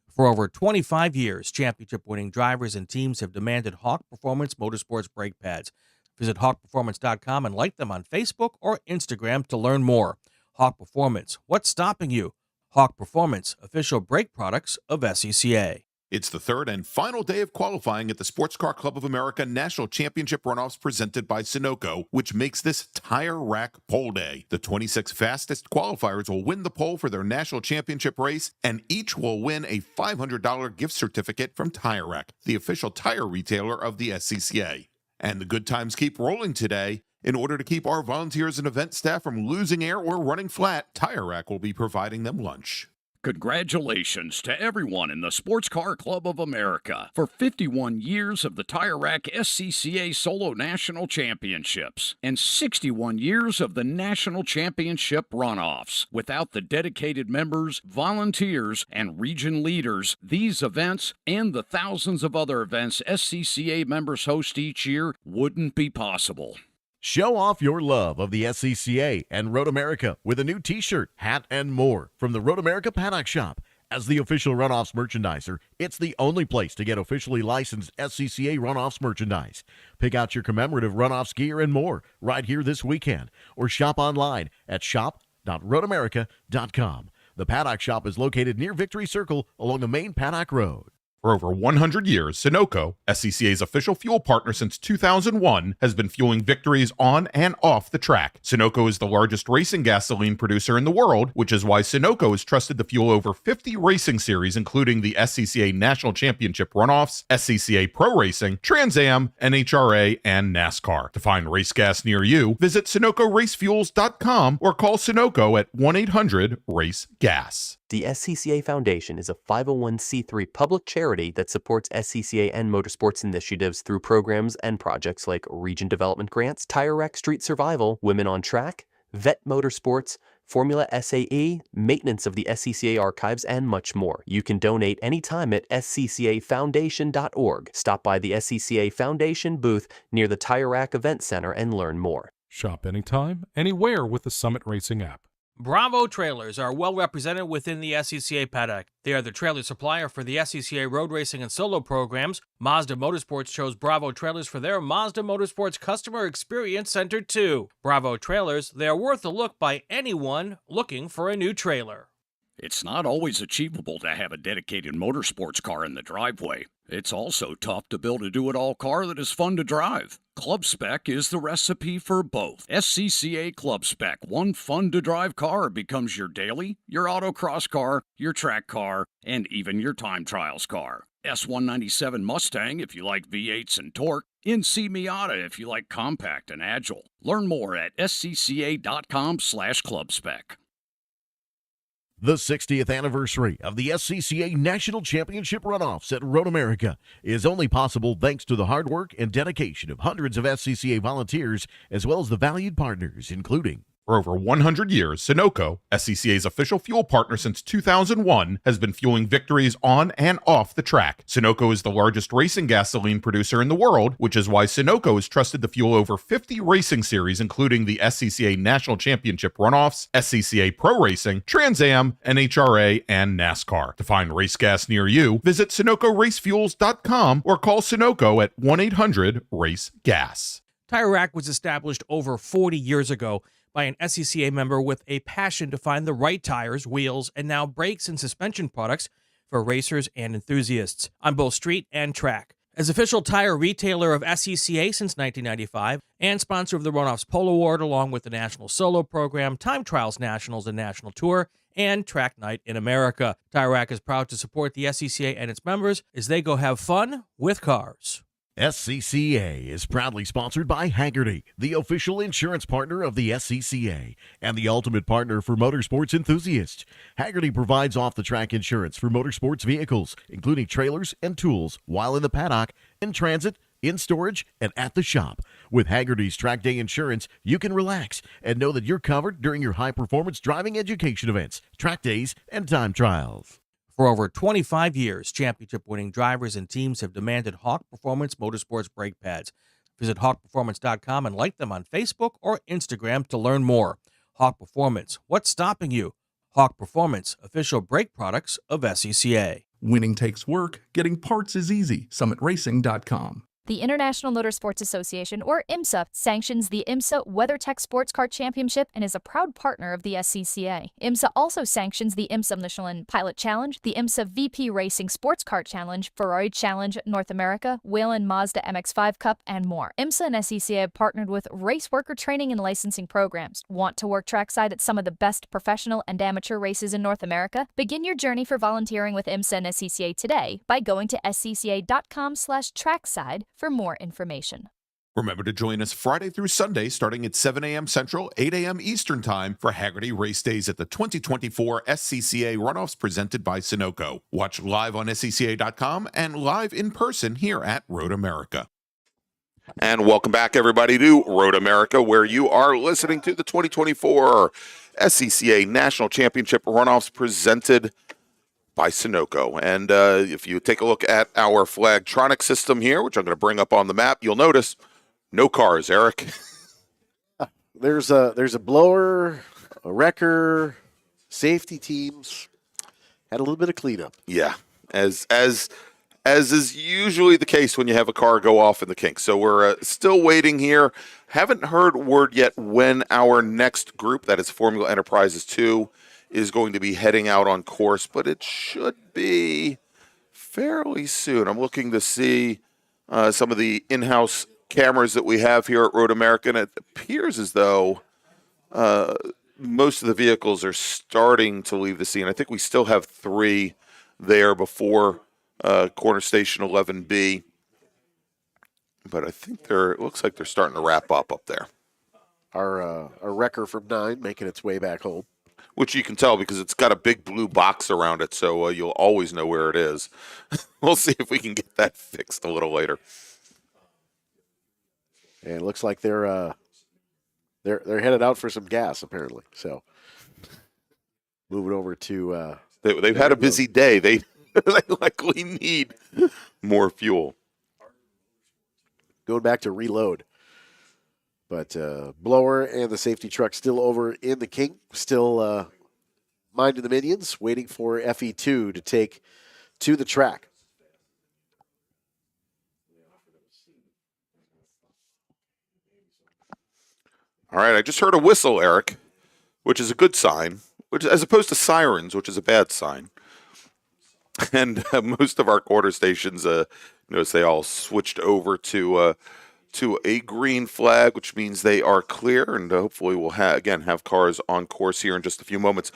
J: For over 25 years, championship-winning drivers and teams have demanded Hawk Performance Motorsports brake pads. Visit hawkperformance.com and like them on Facebook or Instagram to learn more. Hawk Performance, what's stopping you? Hawk Performance, official brake products of SCCA.
A: It's the third and final day of qualifying at the Sports Car Club of America National Championship Runoffs presented by Sunoco, which makes this Tire Rack Pole Day. The 26 fastest qualifiers will win the pole for their national championship race, and each will win a $500 gift certificate from Tire Rack, the official tire retailer of the SCCA. And the good times keep rolling today. In order to keep our volunteers and event staff from losing air or running flat, Tire Rack will be providing them lunch.
G: Congratulations to everyone in the Sports Car Club of America for 51 years of the Tire Rack SCCA Solo National Championships and 61 years of the National Championship Runoffs. Without the dedicated members, volunteers, and region leaders, these events and the thousands of other events SCCA members host each year wouldn't be possible.
D: Show off your love of the SCCA and Road America with a new t-shirt, hat, and more from the Road America Paddock Shop. As the official Runoffs merchandiser, it's the only place to get officially licensed SCCA Runoffs merchandise. Pick out your commemorative Runoffs gear and more right here this weekend, or shop online at shop.roadamerica.com. The Paddock Shop is located near Victory Circle along the main Paddock Road.
A: For over 100 years, Sunoco, SCCA's official fuel partner since 2001, has been fueling victories on and off the track. Sunoco is the largest racing gasoline producer in the world, which is why Sunoco is trusted to fuel over 50 racing series, including the SCCA National Championship Runoffs, SCCA Pro Racing, Trans Am, NHRA, and NASCAR. To find race gas near you, visit SunocoRaceFuels.com or call Sunoco at 1-800-RACE-GAS.
I: The SCCA Foundation is a 501c3 public charity that supports SCCA and motorsports initiatives through programs and projects like Region Development Grants, Tire Rack Street Survival, Women on Track, Vet Motorsports, Formula SAE, maintenance of the SCCA archives, and much more. You can donate anytime at sccafoundation.org. Stop by the SCCA Foundation booth near the Tire Rack Event Center and learn more.
M: Shop anytime, anywhere with the Summit Racing app.
J: Bravo Trailers are well represented within the SCCA paddock. They are the trailer supplier for the SCCA road racing and solo programs. Mazda Motorsports chose Bravo Trailers for their Mazda Motorsports Customer Experience Center too. Bravo Trailers, they are worth a look by anyone looking for a new trailer.
G: It's not always achievable to have a dedicated motorsports car in the driveway. It's also tough to build a do-it-all car that is fun to drive. Club Spec is the recipe for both. SCCA Club Spec, one fun-to-drive car becomes your daily, your autocross car, your track car, and even your time trials car. S197 Mustang if you like V8s and torque. NC Miata if you like compact and agile. Learn more at scca.com/clubspec.
D: The 60th anniversary of the SCCA National Championship Runoffs at Road America is only possible thanks to the hard work and dedication of hundreds of SCCA volunteers, as well as the valued partners, including
A: For over 100 years, Sunoco, SCCA's official fuel partner since 2001, has been fueling victories on and off the track. Sunoco is the largest racing gasoline producer in the world, which is why Sunoco is trusted to fuel over 50 racing series, including the SCCA National Championship Runoffs, SCCA Pro Racing, Trans Am, NHRA, and NASCAR. To find race gas near you, visit SunocoRaceFuels.com or call Sunoco at 1-800-RACE-GAS.
J: Tire Rack was established over 40 years ago by an SCCA member with a passion to find the right tires, wheels, and now brakes and suspension products for racers and enthusiasts on both street and track. As official tire retailer of SCCA since 1995 and sponsor of the Runoffs Pole Award along with the National Solo Program, Time Trials Nationals and National Tour, and Track Night in America. Tire Rack is proud to support the SCCA and its members as they go have fun with cars.
D: SCCA is proudly sponsored by Hagerty, the official insurance partner of the SCCA and the ultimate partner for motorsports enthusiasts. Hagerty provides off-the-track insurance for motorsports vehicles, including trailers and tools, while in the paddock, in transit, in storage, and at the shop. With Hagerty's Track Day Insurance, you can relax and know that you're covered during your high-performance driving education events, track days, and time trials.
J: For over 25 years, championship-winning drivers and teams have demanded Hawk Performance Motorsports brake pads. Visit hawkperformance.com and like them on Facebook or Instagram to learn more. Hawk Performance, what's stopping you? Hawk Performance, official brake products of SCCA.
H: Winning takes work. Getting parts is easy. SummitRacing.com.
F: The International Motor Sports Association, or IMSA, sanctions the IMSA WeatherTech Sports Car Championship and is a proud partner of the SCCA. IMSA also sanctions the IMSA Michelin Pilot Challenge, the IMSA VP Racing Sports Car Challenge, Ferrari Challenge North America, Whelen Mazda MX-5 Cup, and more. IMSA and SCCA have partnered with race worker training and licensing programs. Want to work trackside at some of the best professional and amateur races in North America? Begin your journey for volunteering with IMSA and SCCA today by going to scca.com/trackside for more information.
A: Remember to join us Friday through Sunday starting at 7 a.m. Central, 8 a.m. Eastern Time for Hagerty Race Days at the 2024 SCCA Runoffs presented by Sunoco. Watch live on SCCA.com and live in person here at Road America.
B: And welcome back, everybody, to Road America, where you are listening to the 2024 SCCA National Championship Runoffs presented by Sunoco. And if you take a look at our flagtronic system here, which I'm going to bring up on the map, you'll notice no cars, Eric.
C: There's a blower, a wrecker, safety teams. Had a little bit of cleanup.
B: Yeah, as is usually the case when you have a car go off in the kink. So we're still waiting here. Haven't heard word yet when our next group, that is Formula Enterprises 2, is going to be heading out on course, but it should be fairly soon. I'm looking to see some of the in-house cameras that we have here at Road America, and it appears as though most of the vehicles are starting to leave the scene. I think we still have 3 there before Corner Station 11B, but I think it looks like they're starting to wrap up there.
C: Our wrecker from 9 making its way back home.
B: Which you can tell because it's got a big blue box around it, so you'll always know where it is. We'll see if we can get that fixed a little later.
C: And it looks like they're headed out for some gas, apparently. So moving over to
B: they've had a busy day. They likely need more fuel.
C: Going back to reload. But blower and the safety truck still over in the kink, still minding the minions, waiting for FE2 to take to the track.
B: All right, I just heard a whistle, Eric, which is a good sign, which as opposed to sirens, which is a bad sign. And most of our quarter stations, notice they all switched over to a green flag, which means they are clear, and hopefully we'll have cars on course here in just a few moments.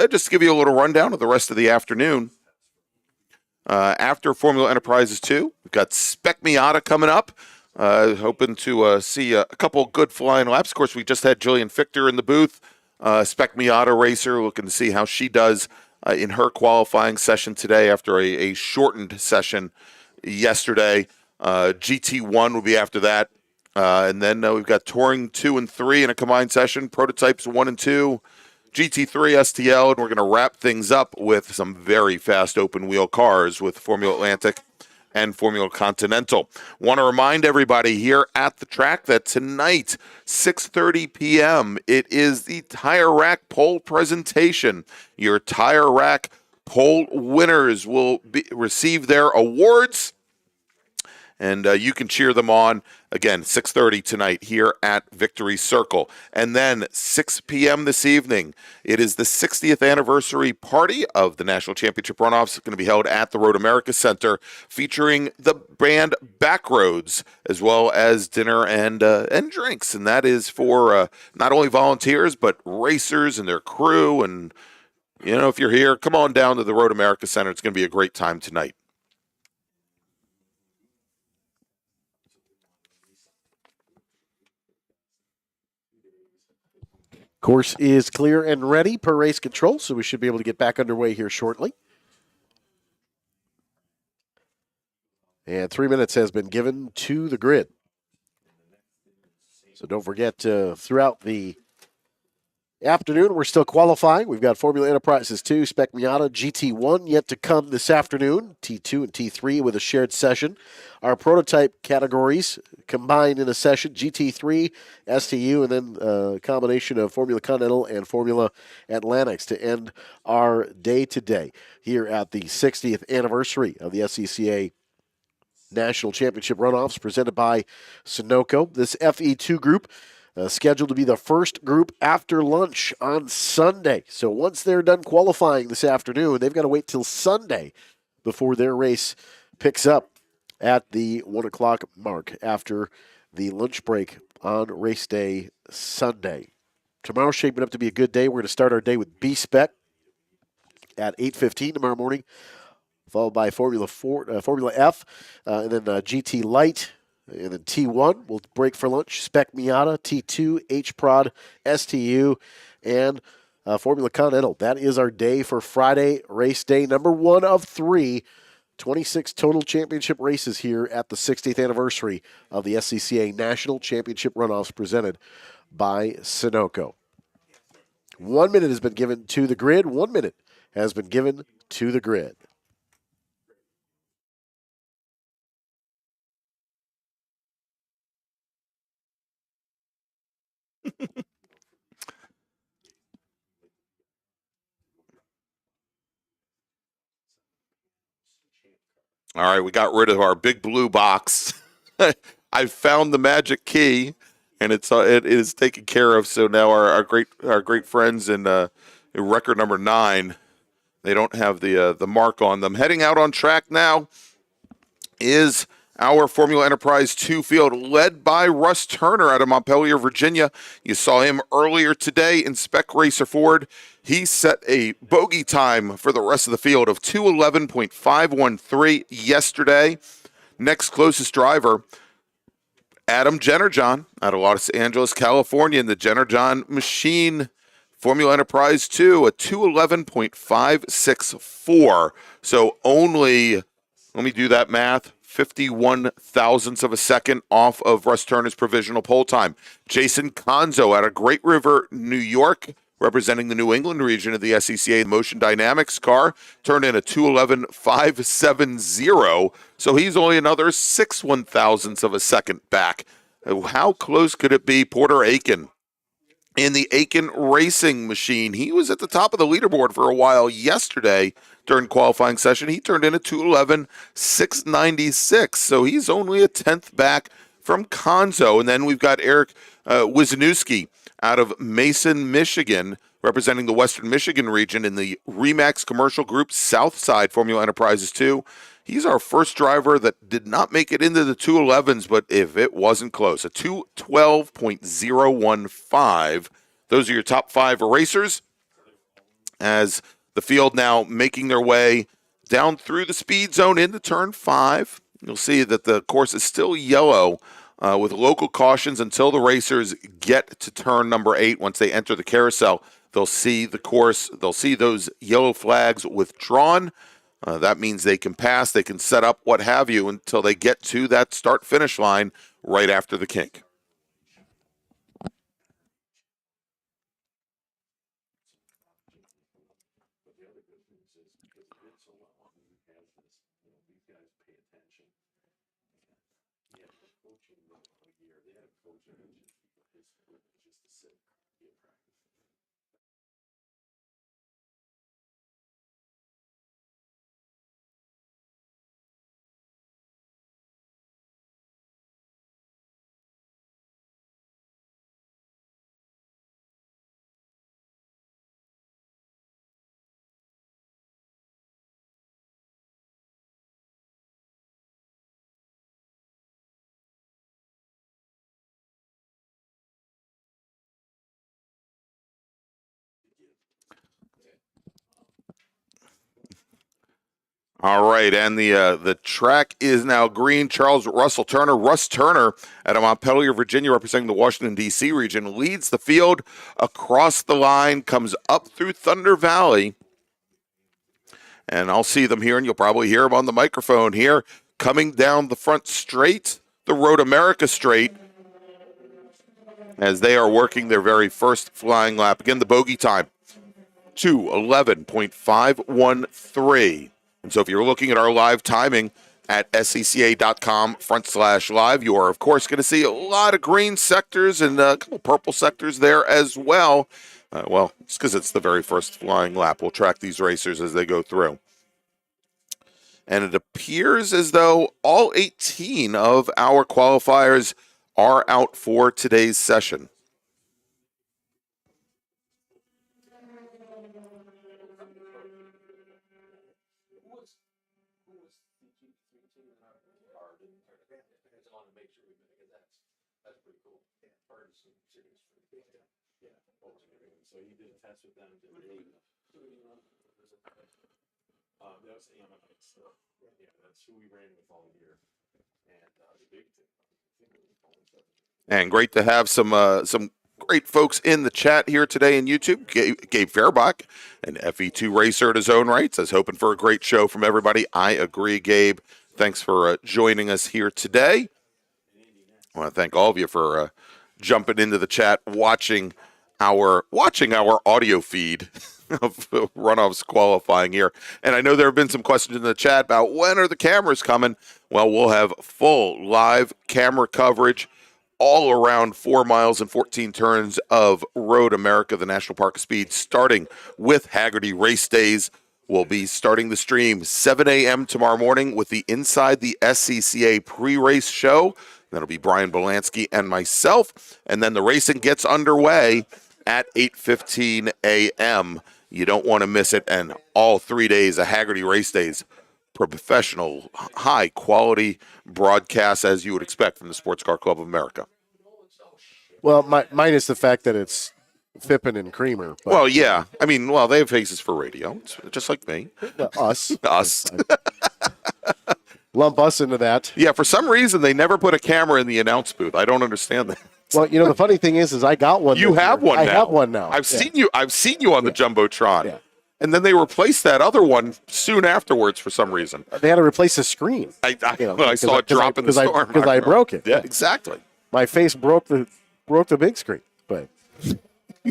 B: Just to give you a little rundown of the rest of the afternoon. After Formula Enterprises 2, we've got Spec Miata coming up. Hoping to see a couple good flying laps. Of course, we just had Jillian Fichter in the booth, Spec Miata racer, looking to see how she does in her qualifying session today after a shortened session yesterday. GT1 will be after that. And then we've got Touring 2 and 3 in a combined session, Prototypes 1 and 2, GT3 STL, and we're going to wrap things up with some very fast open wheel cars with Formula Atlantic and Formula Continental. Want to remind everybody here at the track that tonight, 6:30 p.m., it is the Tire Rack Pole presentation. Your Tire Rack Pole winners will receive their awards, and you can cheer them on, again, 6:30 tonight here at Victory Circle. And then 6 p.m. this evening, it is the 60th anniversary party of the National Championship Runoffs. It's going to be held at the Road America Center, featuring the band Backroads, as well as dinner and drinks. And that is for not only volunteers, but racers and their crew. And, you know, if you're here, come on down to the Road America Center. It's going to be a great time tonight.
C: Course is clear and ready per race control, so we should be able to get back underway here shortly. And 3 minutes has been given to the grid. So don't forget, throughout the afternoon, we're still qualifying. We've got Formula Enterprises 2, Spec Miata, GT1 yet to come this afternoon, T2 and T3 with a shared session. Our prototype categories combined in a session, GT3, STU, and then a combination of Formula Continental and Formula Atlantics to end our day today here at the 60th anniversary of the SCCA National Championship Runoffs presented by Sunoco. This FE2 group scheduled to be the first group after lunch on Sunday. So once they're done qualifying this afternoon, they've got to wait till Sunday before their race picks up at the 1 o'clock mark after the lunch break on race day Sunday. Tomorrow's shaping up to be a good day. We're going to start our day with B-Spec at 8:15 tomorrow morning, followed by Formula F, and then GT Light, and then T1 will break for lunch. Spec Miata, T2, H-Prod, STU, and Formula Continental. That is our day for Friday, race day number 1 of 3. 26 total championship races here at the 60th anniversary of the SCCA National Championship Runoffs presented by Sunoco. 1 minute has been given to the grid. 1 minute has been given to the grid.
B: All right, we got rid of our big blue box. I found the magic key, and it is taken care of. So now our great friends in record number 9, they don't have the mark on them. Heading out on track now is our Formula Enterprise 2 field, led by Russ Turner out of Montpelier, Virginia. You saw him earlier today in Spec Racer Ford. He set a bogey time for the rest of the field of 2:11.513 yesterday. Next closest driver, Adam Jennerjohn out of Los Angeles, California, in the Jennerjohn machine. Formula Enterprise 2, a 2:11.564. So only, let me do that math, 51 thousandths of a second off of Russ Turner's provisional pole time. Jason Conzo out of Great River, New York, representing the New England region of the SCCA Motion Dynamics car, turned in a 2:11.570. So he's only another 6 one-thousandths of a second back. How close could it be? Porter Aiken in the Aiken Racing machine. He was at the top of the leaderboard for a while yesterday during qualifying session. He turned in a 2:11.696. So he's only a 10th back from Conzo. And then we've got Eric Wisniewski out of Mason, Michigan, representing the Western Michigan region in the Remax Commercial Group Southside Formula Enterprises 2. He's our first driver that did not make it into the 2:11s, but if it wasn't close, a 2:12.015. Those are your top 5 racers, as the field now making their way down through the speed zone into turn 5. You'll see that the course is still yellow with local cautions until the racers get to turn number 8. Once they enter the carousel, they'll see the course, they'll see those yellow flags withdrawn. That means they can pass, they can set up, what have you, until they get to that start-finish line right after the kink. All right, and the track is now green. Russ Turner out of Montpelier, Virginia, representing the Washington, D.C. region, leads the field across the line, comes up through Thunder Valley, and I'll see them here, and you'll probably hear them on the microphone here, coming down the front straight, the Road America straight, as they are working their very first flying lap. Again, the bogey time, 2:11.513. And so if you're looking at our live timing at scca.com/live, you are, of course, going to see a lot of green sectors and a couple purple sectors there as well. Well, it's because it's the very first flying lap. We'll track these racers as they go through. And it appears as though all 18 of our qualifiers are out for today's session. And great to have some great folks in the chat here today in YouTube. Gabe Fairbach, an FE2 racer at his own right, says hoping for a great show from everybody. I agree, Gabe. Thanks for joining us here today. I want to thank all of you for jumping into the chat, watching our audio feed of runoffs qualifying here. And I know there have been some questions in the chat about when are the cameras coming. Well, we'll have full live camera coverage all around 4 miles and 14 turns of Road America, the National Park of Speed, starting with Hagerty Race Days. We'll be starting the stream 7 a.m. tomorrow morning with the Inside the SCCA pre-race show. That'll be Brian Belansky and myself. And then the racing gets underway at 8:15 a.m. You don't want to miss it. And all 3 days of Hagerty Race Days, professional, high-quality broadcasts as you would expect from the Sports Car Club of America.
C: Well, minus the fact that it's Fippen and Creamer. But.
B: Well, yeah. I mean, they have faces for radio. It's just like me.
C: Us.
B: Us.
C: Lump us into that.
B: Yeah, for some reason, they never put a camera in the announce booth. I don't understand that.
C: Well, the funny thing is I got one.
B: You have one now.
C: I have one now.
B: I've seen you on the Jumbotron. Yeah. And then they replaced that other one soon afterwards for some reason.
C: They had to replace the screen.
B: I saw it drop in the storm.
C: Because I broke it.
B: Yeah, exactly.
C: My face broke the big screen, but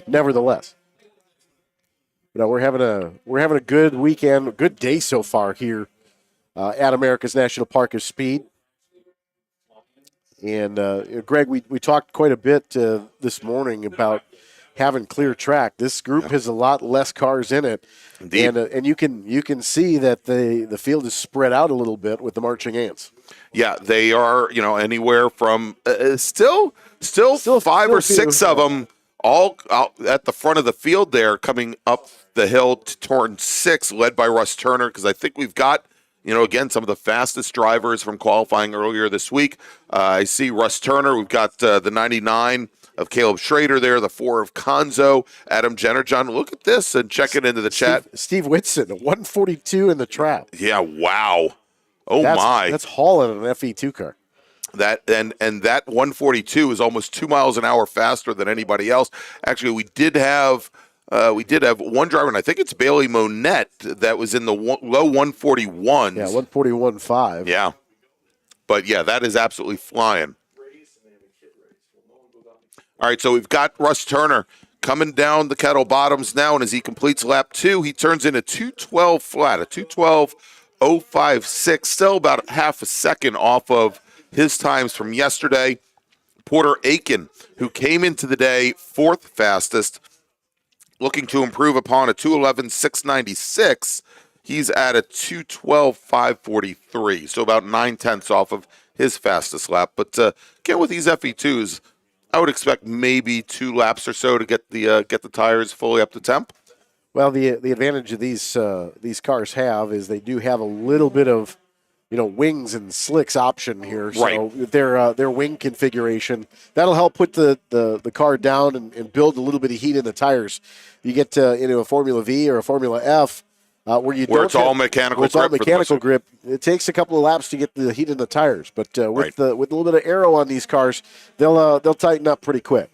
C: nevertheless. We're having a good weekend, a good day so far here at America's National Park of Speed. And Greg, we talked quite a bit this morning about having clear track. This group has a lot less cars in it.
B: Indeed.
C: And you can see that the field is spread out a little bit with the marching ants.
B: Yeah, they are, anywhere from still 5 or 6 of them all out at the front of the field there, coming up the hill to turn 6, led by Russ Turner, because I think we've got, again, some of the fastest drivers from qualifying earlier this week. I see Russ Turner. We've got the 99 of Caleb Schrader there, the 4 of Conzo, Adam Jenner. John, look at this and check it into the chat.
C: Steve Whitson, 142 in the trap.
B: Yeah, wow.
C: That's hauling an FE2 car.
B: That and that 142 is almost 2 miles an hour faster than anybody else. Actually, we did have one driver, and I think it's Bailey Monette, that was in the low 141s.
C: Yeah, 141.5.
B: Yeah. But, yeah, that is absolutely flying. All right, so we've got Russ Turner coming down the kettle bottoms now, and as he completes lap 2, he turns in a 2:12 flat, a 2:12.056, still about half a second off of his times from yesterday. Porter Aiken, who came into the day 4th fastest, looking to improve upon a 2:11.696. He's at a 2:12.543, so about 9/10 off of his fastest lap. But again, with these FE2s, I would expect maybe 2 laps or so to get the tires fully up to temp.
C: Well, the advantage of these cars have is they do have a little bit of wings and slicks option here. So
B: Right.
C: their wing configuration, that'll help put the car down and build a little bit of heat in the tires. You get into a Formula V or a Formula F where
B: it's all mechanical
C: grip. It takes a couple of laps to get the heat in the tires. But with a little bit of aero on these cars, they'll tighten up pretty quick.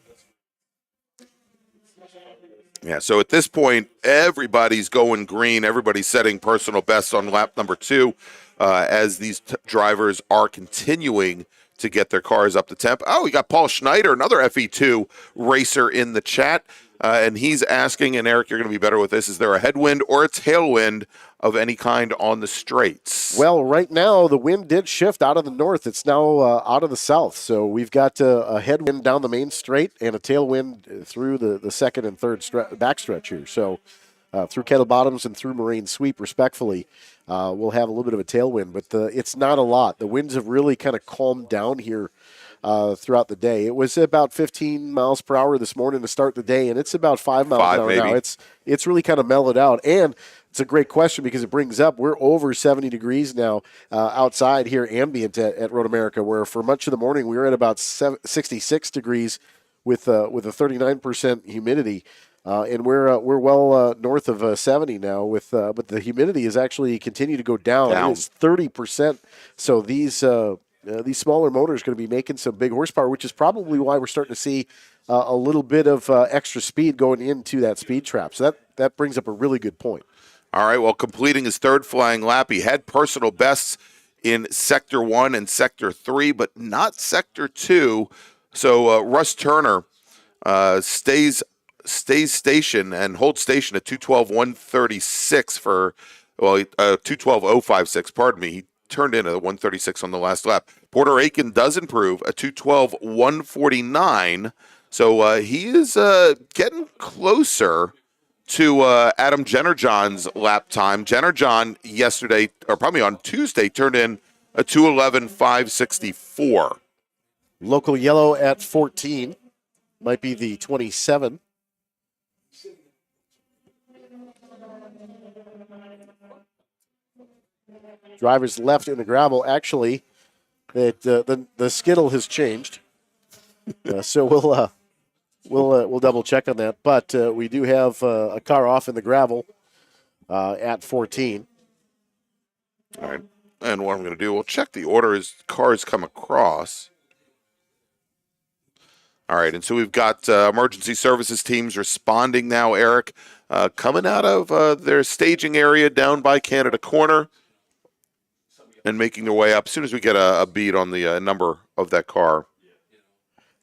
B: Yeah, so at this point, everybody's going green. Everybody's setting personal bests on lap number 2 as these drivers are continuing to get their cars up to temp. Oh, we got Paul Schneider, another FE2 racer in the chat, and he's asking, and Eric, you're going to be better with this, is there a headwind or a tailwind of any kind on the straights?
C: Well, right now, the wind did shift out of the north. It's now out of the south. So we've got a headwind down the main straight and a tailwind through the second and third backstretch here. So through Kettle Bottoms and through Moraine Sweep, respectfully, we'll have a little bit of a tailwind. But it's not a lot. The winds have really kind of calmed down here throughout the day. It was about 15 miles per hour this morning to start the day, and it's about 5 miles an hour now. It's really kind of mellowed out. And it's a great question because it brings up we're over 70 degrees now outside here, ambient at Road America, where for much of the morning we were at about 66 degrees with a 39% humidity, and we're well north of 70 now. But the humidity is actually continued to go down. It's 30%. So these smaller motors are going to be making some big horsepower, which is probably why we're starting to see a little bit of extra speed going into that speed trap. So that brings up a really good point.
B: All right, well, completing his 3rd flying lap, he had personal bests in Sector 1 and Sector 3, but not Sector 2. So Russ Turner stays station and holds station at 2:12.136 for, 2:12.056, pardon me. He turned in a 136 on the last lap. Porter Aiken does improve, a 2:12.149. So he is getting closer to Adam Jennerjohn's lap time. Jennerjohn yesterday, or probably on Tuesday, turned in a 2:11.564.
C: Local yellow at 14. Might be the 27. Drivers left in the gravel. Actually, the skittle has changed. So we'll double check on that. But we do have a car off in the gravel at 14.
B: All right. And what I'm going to do, we'll check the order as cars come across. All right. And so we've got emergency services teams responding now, Eric, coming out of their staging area down by Canada Corner and making their way up as soon as we get a beat on the number of that car.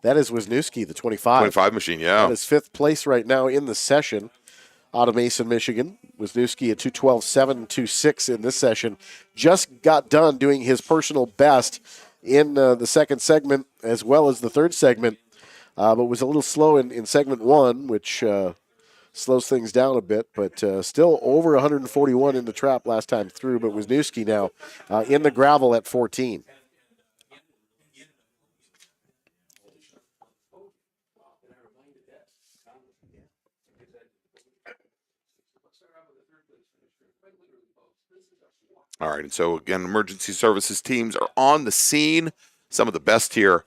C: That is Wisniewski, the 25.
B: 25 machine, yeah.
C: That is 5th place right now in the session out of Mason, Michigan. Wisniewski at 2:12.726 in this session. Just got done doing his personal best in the 2nd segment as well as the 3rd segment, but was a little slow in segment 1, which slows things down a bit, but still over 141 in the trap last time through. But Wisniewski now in the gravel at 14.
B: All right, and so again, emergency services teams are on the scene. Some of the best here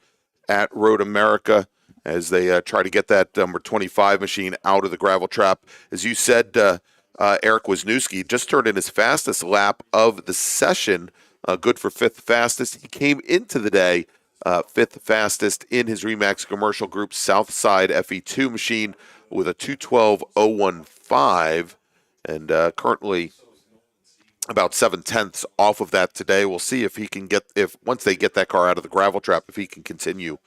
B: at Road America as they try to get that number 25 machine out of the gravel trap. As you said, Eric Wisniewski just turned in his fastest lap of the session, good for 5th fastest. He came into the day 5th fastest in his Remax Commercial Group Southside FE2 machine with a 2:12.015, and currently about 7/10 off of that today. We'll see if he can once they get that car out of the gravel trap, if he can continue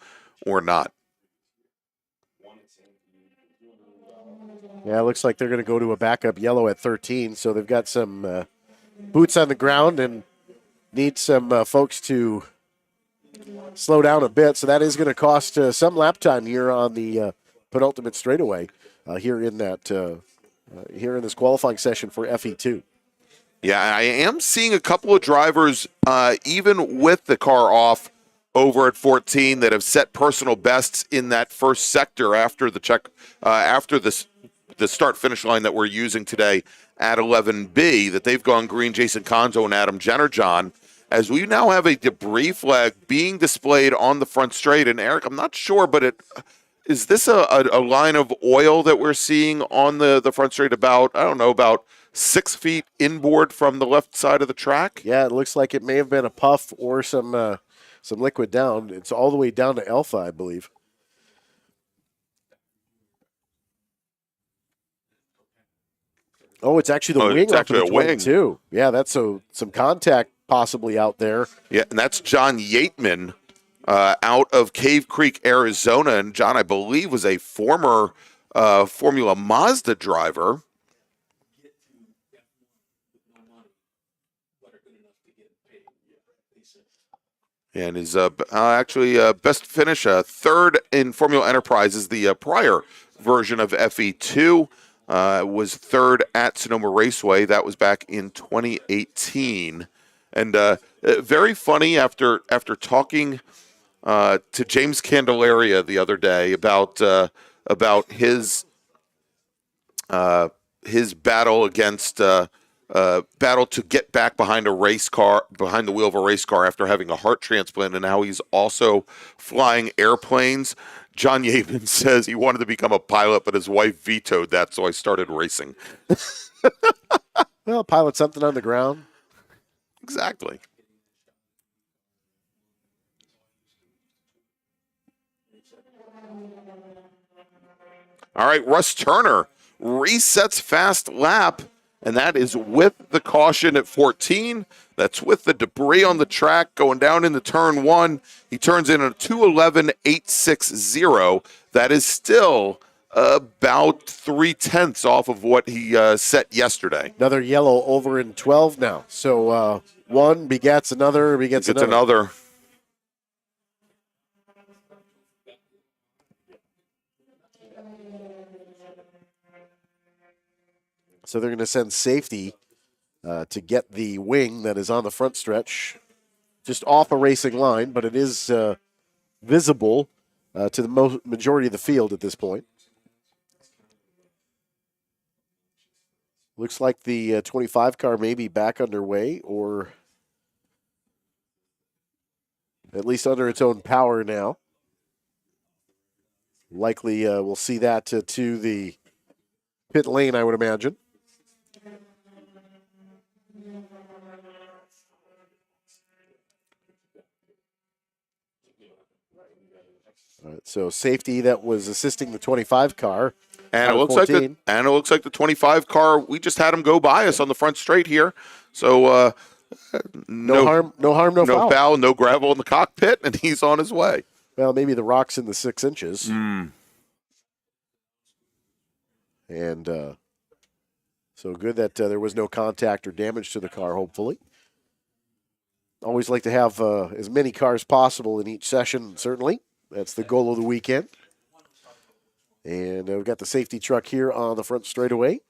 B: or not.
C: Yeah, it looks like they're going to go to a backup yellow at 13, so they've got some boots on the ground and need some folks to slow down a bit. So that is going to cost some lap time here on the penultimate straightaway here in this qualifying session for FE2.
B: Yeah, I am seeing a couple of drivers, even with the car off over at 14, that have set personal bests in that first sector after the start-finish line that we're using today at 11B, that they've gone green. Jason Conzo and Adam Jennerjohn, as we now have a debris flag being displayed on the front straight. And Eric, I'm not sure, but is this a line of oil that we're seeing on the front straight about 6 feet inboard from the left side of the track?
C: Yeah, it looks like it may have been a puff or some liquid down. It's all the way down to Alpha, I believe. Oh, it's actually the wing. It's actually a wing too. Yeah, that's some contact possibly out there.
B: Yeah, and that's John Yateman out of Cave Creek, Arizona. And John, I believe, was a former Formula Mazda driver. And his best finish, third in Formula Enterprises, the prior version of FE2. Was third at Sonoma Raceway. That was back in 2018. And very funny, after talking to James Candelaria the other day about his battle against battle to get back behind the wheel of a race car after having a heart transplant, and how he's also flying airplanes. John Yateman says he wanted to become a pilot, but his wife vetoed that, so I started racing.
C: Well, pilot something on the ground.
B: Exactly. All right, Russ Turner resets fast lap, and that is with the caution at 14. That's with the debris on the track going down into turn 1. He turns in a 2:11.860. That is still about 0.3 off of what he set yesterday.
C: Another yellow over in 12 now. So one begets another, begets another. So they're going to send safety to get the wing that is on the front stretch, just off a racing line, but it is visible to the majority of the field at this point. Looks like the 25 car may be back underway, or at least under its own power now. Likely we'll see that to the pit lane, I would imagine. All right, so safety that was assisting the 25 car.
B: And it looks like the 25 car, we just had him go by us on the front straight here. So
C: no harm, no foul.
B: No gravel in the cockpit, and he's on his way.
C: Well, maybe the rock's in the 6 inches. And so good that there was no contact or damage to the car, hopefully. Always like to have as many cars possible in each session, certainly. That's the goal of the weekend. And we've got the safety truck here on the front straightaway.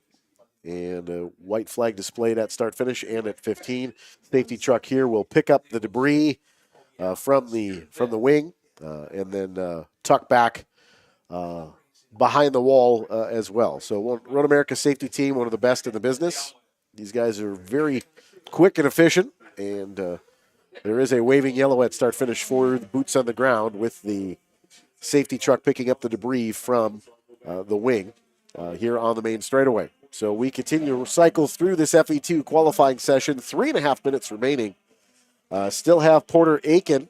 C: And a white flag displayed at start finish and at 15. Safety truck here will pick up the debris from the wing and then tuck back behind the wall as well. So Road America safety team, one of the best in the business. These guys are very quick and efficient, and there is a waving yellow at start finish for the boots on the ground, with the safety truck picking up the debris from the wing here on the main straightaway. So we continue to cycle through this FE2 qualifying session. 3.5 minutes remaining. Still have Porter Aiken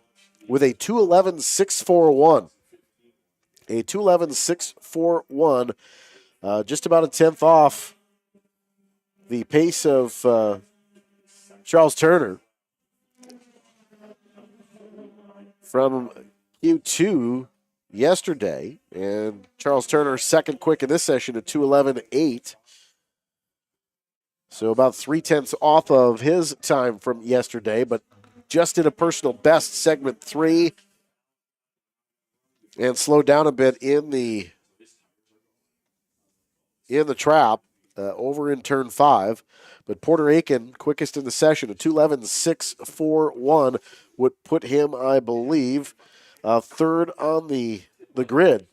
C: with a 2:11.641. A 2:11.641, just about a 10th off the pace of Charles Turner from Q2 yesterday, and Charles Turner second quick in this session at 2:11.8. So about 0.3 off of his time from yesterday, but just did a personal best segment 3 and slowed down a bit in the trap over in turn 5. But Porter Aiken, quickest in the session, a 2:11.641 would put him, I believe, third on the grid,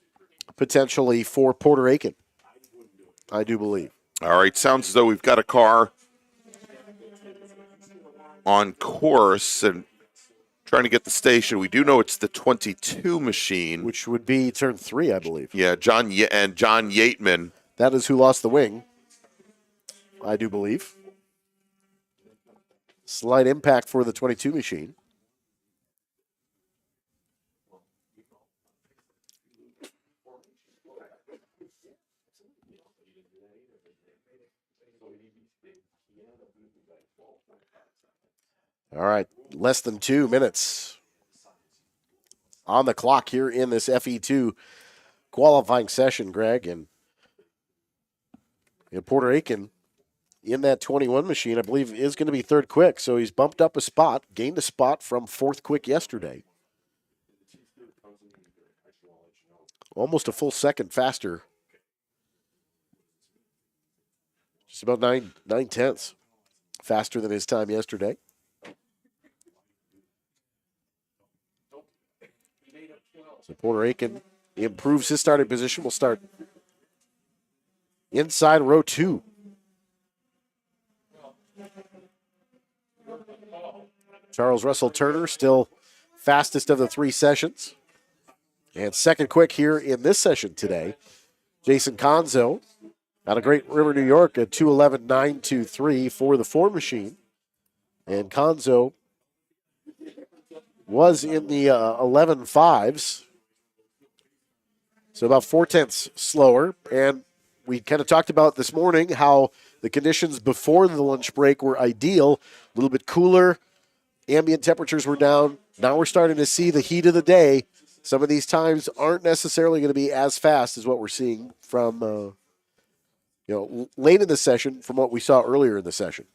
C: potentially for Porter Aiken, I do believe.
B: All right, sounds as though we've got a car on course and trying to get the station. We do know it's the 22 machine.
C: Which would be turn 3, I believe.
B: Yeah, John Yateman.
C: That is who lost the wing, I do believe. Slight impact for the 22 machine. All right, less than 2 minutes on the clock here in this FE2 qualifying session, Greg. And Porter Aiken in that 21 machine, I believe, is going to be third quick. So he's bumped up a spot, gained a spot from fourth quick yesterday. Almost a full second faster. Just about 9/10 faster than his time yesterday. So Porter Aiken improves his starting position. Will start inside row 2. Charles Russell Turner still fastest of the 3 sessions. And second quick here in this session today, Jason Conzo out of Great River, New York at 2:11.923 for the 4 machine. And Conzo was in the 11.5s. So about 0.4 slower. And we kind of talked about this morning how the conditions before the lunch break were ideal, a little bit cooler. Ambient temperatures were down. Now we're starting to see the heat of the day. Some of these times aren't necessarily going to be as fast as what we're seeing from, late in the session from what we saw earlier in the session.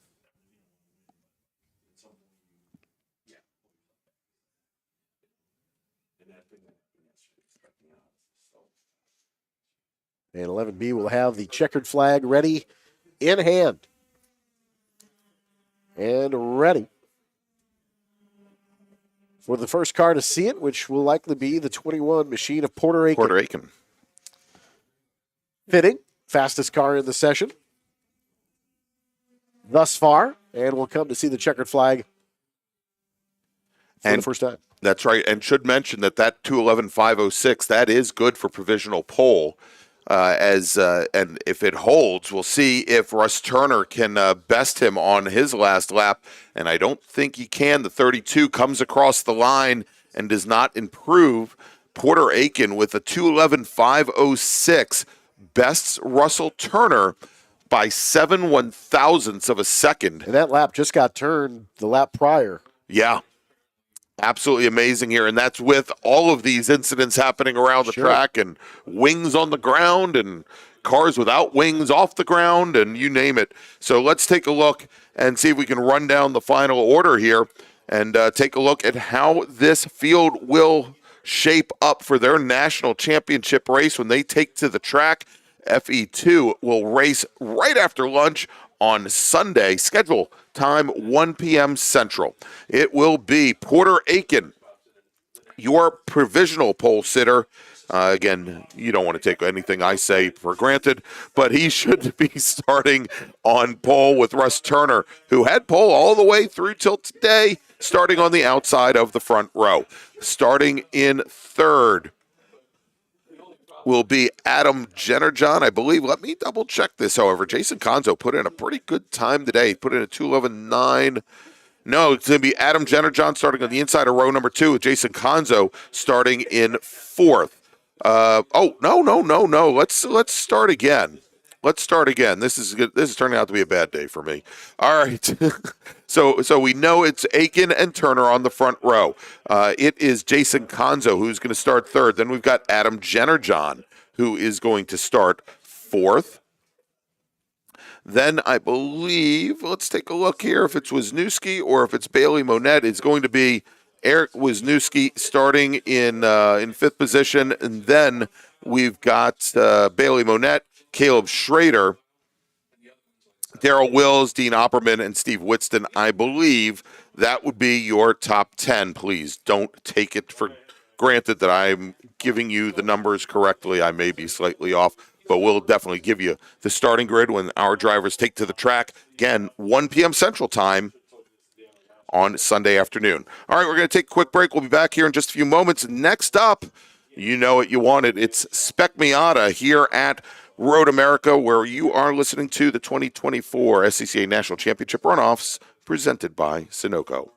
C: And 11B will have the checkered flag ready in hand. And ready for the first car to see it, which will likely be the 21 machine of Porter Aiken. Fitting, fastest car in the session thus far. And we'll come to see the checkered flag for the first time.
B: That's right. And should mention that 2:11.506, that is good for provisional pole. And if it holds, we'll see if Russ Turner can best him on his last lap. And I don't think he can. The 32 comes across the line and does not improve. Porter Aiken with a 2:11.506 bests Russell Turner by 7/1000ths of a second.
C: And that lap just got turned the lap prior.
B: Yeah. Absolutely amazing here, and that's with all of these incidents happening around the track and wings on the ground and cars without wings off the ground and you name it. So let's take a look and see if we can run down the final order here and take a look at how this field will shape up for their national championship race when they take to the track. FE2 will race right after lunch on Sunday. Schedule time 1 p.m. Central. It will be Porter Aiken, your provisional pole sitter. Again, you don't want to take anything I say for granted, but he should be starting on pole with Russ Turner, who had pole all the way through till today, starting on the outside of the front row. Starting in third will be Adam Jennerjohn, I believe. Let me double check this, however. Jason Conzo put in a pretty good time today. He put in a 2:11.9. No, it's going to be Adam Jennerjohn starting on the inside of row number 2 with Jason Conzo starting in fourth. No. Let's start again. let's start again. This is good. This is turning out to be a bad day for me. All right. So we know it's Aiken and Turner on the front row. It is Jason Conzo who's going to start third. Then we've got Adam Jennerjohn who is going to start fourth. Then I believe, let's take a look here, if it's Wisniewski or if it's Bailey Monette, it's going to be Eric Wisniewski starting in fifth position. And then we've got Bailey Monette, Caleb Schrader, Daryl Wills, Dean Opperman, and Steve Whitston. I believe that would be your top 10. Please don't take it for granted that I'm giving you the numbers correctly. I may be slightly off, but we'll definitely give you the starting grid when our drivers take to the track. Again, 1 p.m. Central Time on Sunday afternoon. All right, we're going to take a quick break. We'll be back here in just a few moments. Next up, you know what you wanted. It's Spec Miata here at Road America, where you are listening to the 2024 SCCA National Championship Runoffs presented by Sunoco.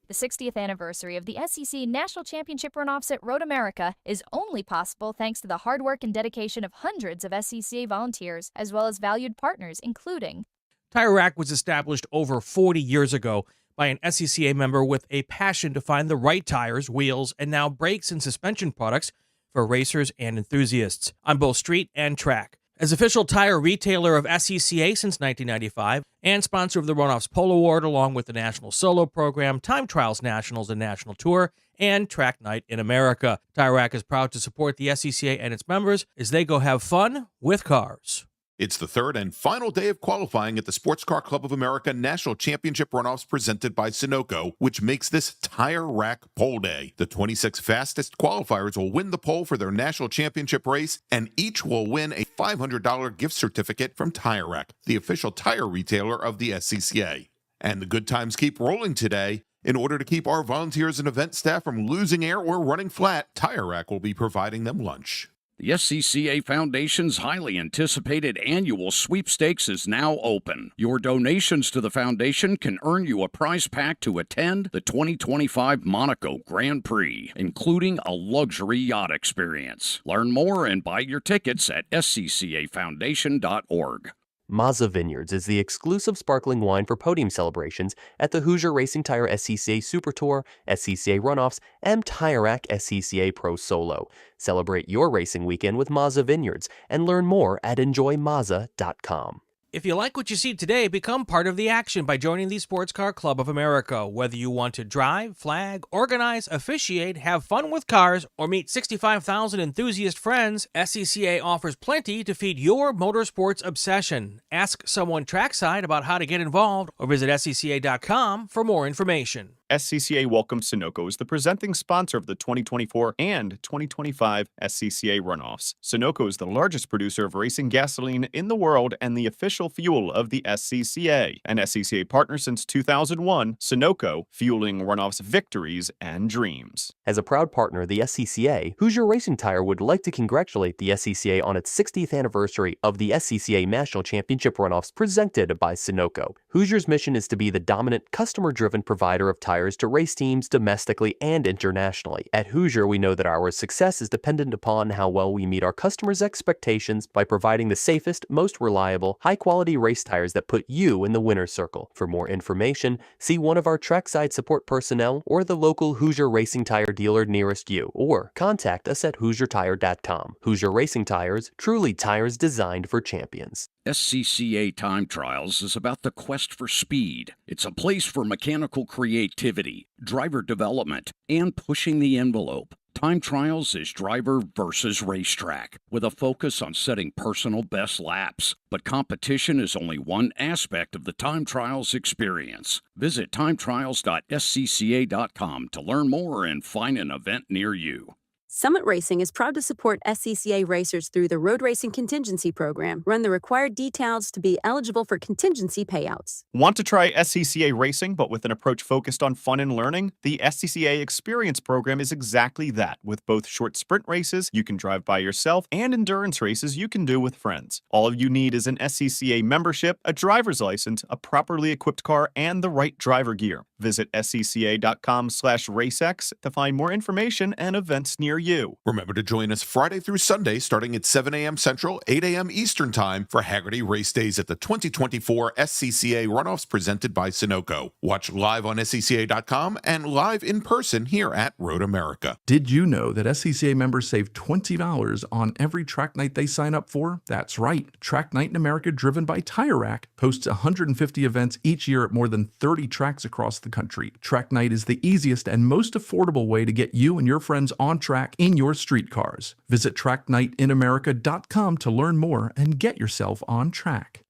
F: The 60th anniversary of the SCCA National Championship Runoffs at Road America is only possible thanks to the hard work and dedication of hundreds of SCCA volunteers, as well as valued partners, including
J: Tire Rack was established over 40 years ago by an SCCA member with a passion to find the right tires, wheels, and now brakes and suspension products for racers and enthusiasts on both street and track. As official tire retailer of SCCA since 1995 and sponsor of the Runoffs Pole Award along with the National Solo Program, Time Trials Nationals and National Tour, and Track Night in America, Tire Rack is proud to support the SCCA and its members as they go have fun with cars.
A: It's the third and final day of qualifying at the Sports Car Club of America National Championship Runoffs presented by Sunoco, which makes this Tire Rack Pole Day. The 26 fastest qualifiers will win the pole for their national championship race, and each will win a $500 gift certificate from Tire Rack, the official tire retailer of the SCCA. And the good times keep rolling today. In order to keep our volunteers and event staff from losing air or running flat, Tire Rack will be providing them lunch.
G: The SCCA Foundation's highly anticipated annual sweepstakes is now open. Your donations to the foundation can earn you a prize pack to attend the 2025 Monaco Grand Prix, including a luxury yacht experience. Learn more and buy your tickets at sccafoundation.org.
I: Mazza Vineyards is the exclusive sparkling wine for podium celebrations at the Hoosier Racing Tire SCCA Super Tour, SCCA Runoffs, and Tire Rack SCCA Pro Solo. Celebrate your racing weekend with Mazza Vineyards and learn more at enjoymazza.com.
J: If you like what you see today, become part of the action by joining the Sports Car Club of America. Whether you want to drive, flag, organize, officiate, have fun with cars, or meet 65,000 enthusiast friends, SCCA offers plenty to feed your motorsports obsession. Ask someone trackside about how to get involved or visit scca.com for more information.
L: SCCA welcomes Sunoco as the presenting sponsor of the 2024 and 2025 SCCA Runoffs. Sunoco is the largest producer of racing gasoline in the world and the official fuel of the SCCA. An SCCA partner since 2001, Sunoco, fueling runoffs victories and dreams.
I: As a proud partner of the SCCA, Hoosier Racing Tire would like to congratulate the SCCA on its 60th anniversary of the SCCA National Championship Runoffs presented by Sunoco. Hoosier's mission is to be the dominant, customer-driven provider of tires to race teams domestically and internationally. At Hoosier, we know that our success is dependent upon how well we meet our customers' expectations by providing the safest, most reliable, high-quality race tires that put you in the winner's circle. For more information, see one of our trackside support personnel or the local Hoosier Racing Tire dealer nearest you, or contact us at HoosierTire.com. Hoosier Racing Tires, truly tires designed for champions.
G: SCCA Time Trials is about the quest for speed. It's a place for mechanical creativity, driver development, and pushing the envelope. Time Trials is driver versus racetrack, with a focus on setting personal best laps. But competition is only one aspect of the Time Trials experience. Visit timetrials.scca.com to learn more and find an event near you.
O: Summit Racing is proud to support SCCA racers through the Road Racing Contingency Program. Run the required details to be eligible for contingency payouts.
L: Want to try SCCA racing, but with an approach focused on fun and learning? The SCCA Experience Program is exactly that. With both short sprint races you can drive by yourself and endurance races you can do with friends. All you need is an SCCA membership, a driver's license, a properly equipped car, and the right driver gear. Visit scca.com/racex to find more information and events near near you.
A: Remember to join us Friday through Sunday starting at 7 a.m. Central, 8 a.m. Eastern Time for Haggerty Race Days at the 2024 SCCA Runoffs presented by Sunoco. Watch live on SCCA.com and live in person here at Road America.
H: Did you know that SCCA members save $20 on every track night they sign up for? That's right. Track Night in America, driven by Tire Rack, posts 150 events each year at more than 30 tracks across the country. Track Night is the easiest and most affordable way to get you and your friends on track in your street cars. Visit tracknightinamerica.com to learn more and get yourself on track.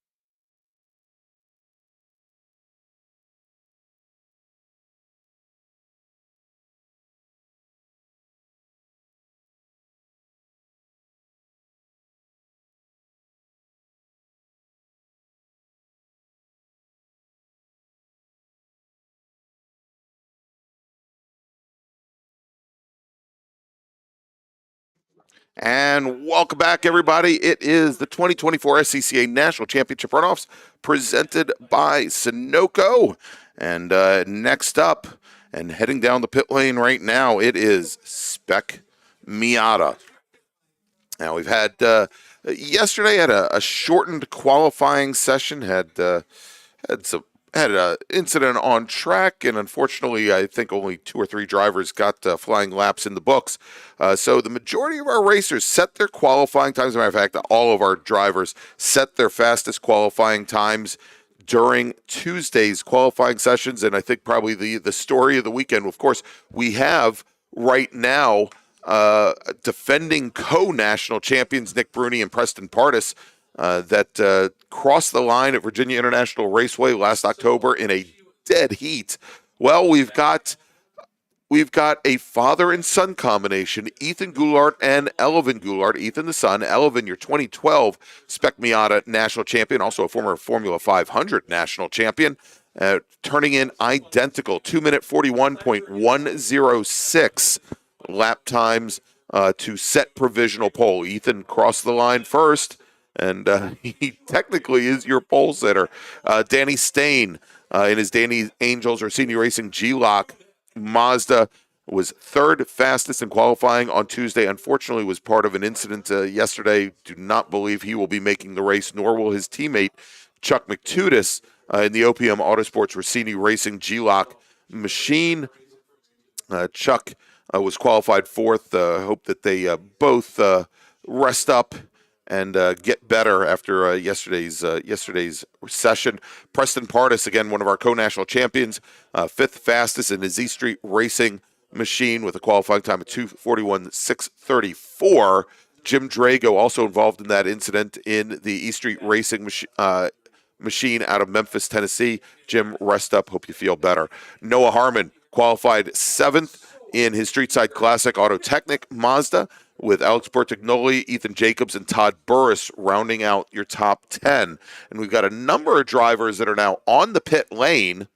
B: And welcome back, everybody. It is the 2024 SCCA National Championship Runoffs presented by Sunoco. And next up, and heading down the pit lane right now, it is Spec Miata. Now, we've had yesterday had a shortened qualifying session, had an incident on track, and unfortunately, I think only 2 or 3 drivers got flying laps in the books. So the majority of our racers set their qualifying times. As a matter of fact, all of our drivers set their fastest qualifying times during Tuesday's qualifying sessions, and I think probably the story of the weekend, of course, we have right now defending co-national champions Nick Bruni and Preston Pardis that crossed the line at Virginia International Raceway last October in a dead heat. Well, we've got a father and son combination, Ethan Goulart and Elvin Goulart. Ethan the son, Elvin, your 2012 Spec Miata national champion, also a former Formula 500 national champion, turning in identical 2-minute 41.106 lap times to set provisional pole. Ethan crossed the line first, and he technically is your pole setter. Danny Stain in his Danny Angels or Senior Racing G-Lock Mazda was third fastest in qualifying on Tuesday. Unfortunately, was part of an incident yesterday. Do not believe he will be making the race, nor will his teammate Chuck McTudis in the OPM Autosports Rossini Racing G-Lock machine. Chuck was qualified fourth. Hope that they both rest up and get better after yesterday's session. Preston Pardis, again, one of our co-national champions, fifth fastest in his E-Street Racing machine with a qualifying time of 2:41.634. Jim Drago also involved in that incident in the E-Street Racing machine out of Memphis, Tennessee. Jim, rest up. Hope you feel better. Noah Harmon qualified seventh in his Streetside Classic Autotechnic Mazda, with Alex Bertignoli, Ethan Jacobs, and Todd Burris rounding out your top 10. And we've got a number of drivers that are now on the pit lane,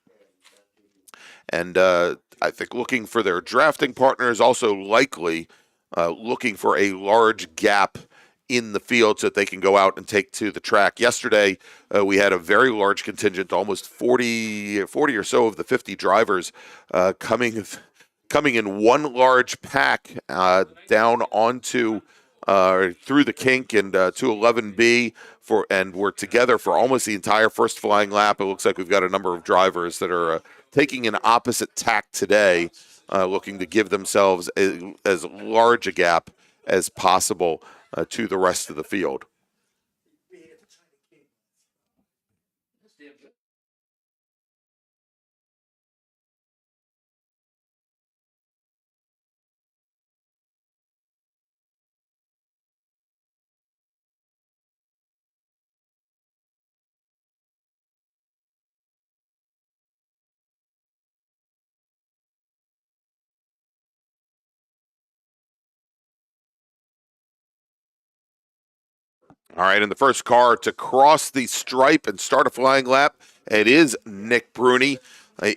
B: and I think looking for their drafting partners, also likely looking for a large gap in the field so that they can go out and take to the track. Yesterday, we had a very large contingent, almost 40 or so of the 50 drivers coming in one large pack down onto through the kink and to 11B and we're together for almost the entire first flying lap. It looks like we've got a number of drivers that are taking an opposite tack today, looking to give themselves as large a gap as possible to the rest of the field. All right, in the first car to cross the stripe and start a flying lap, it is Nick Bruni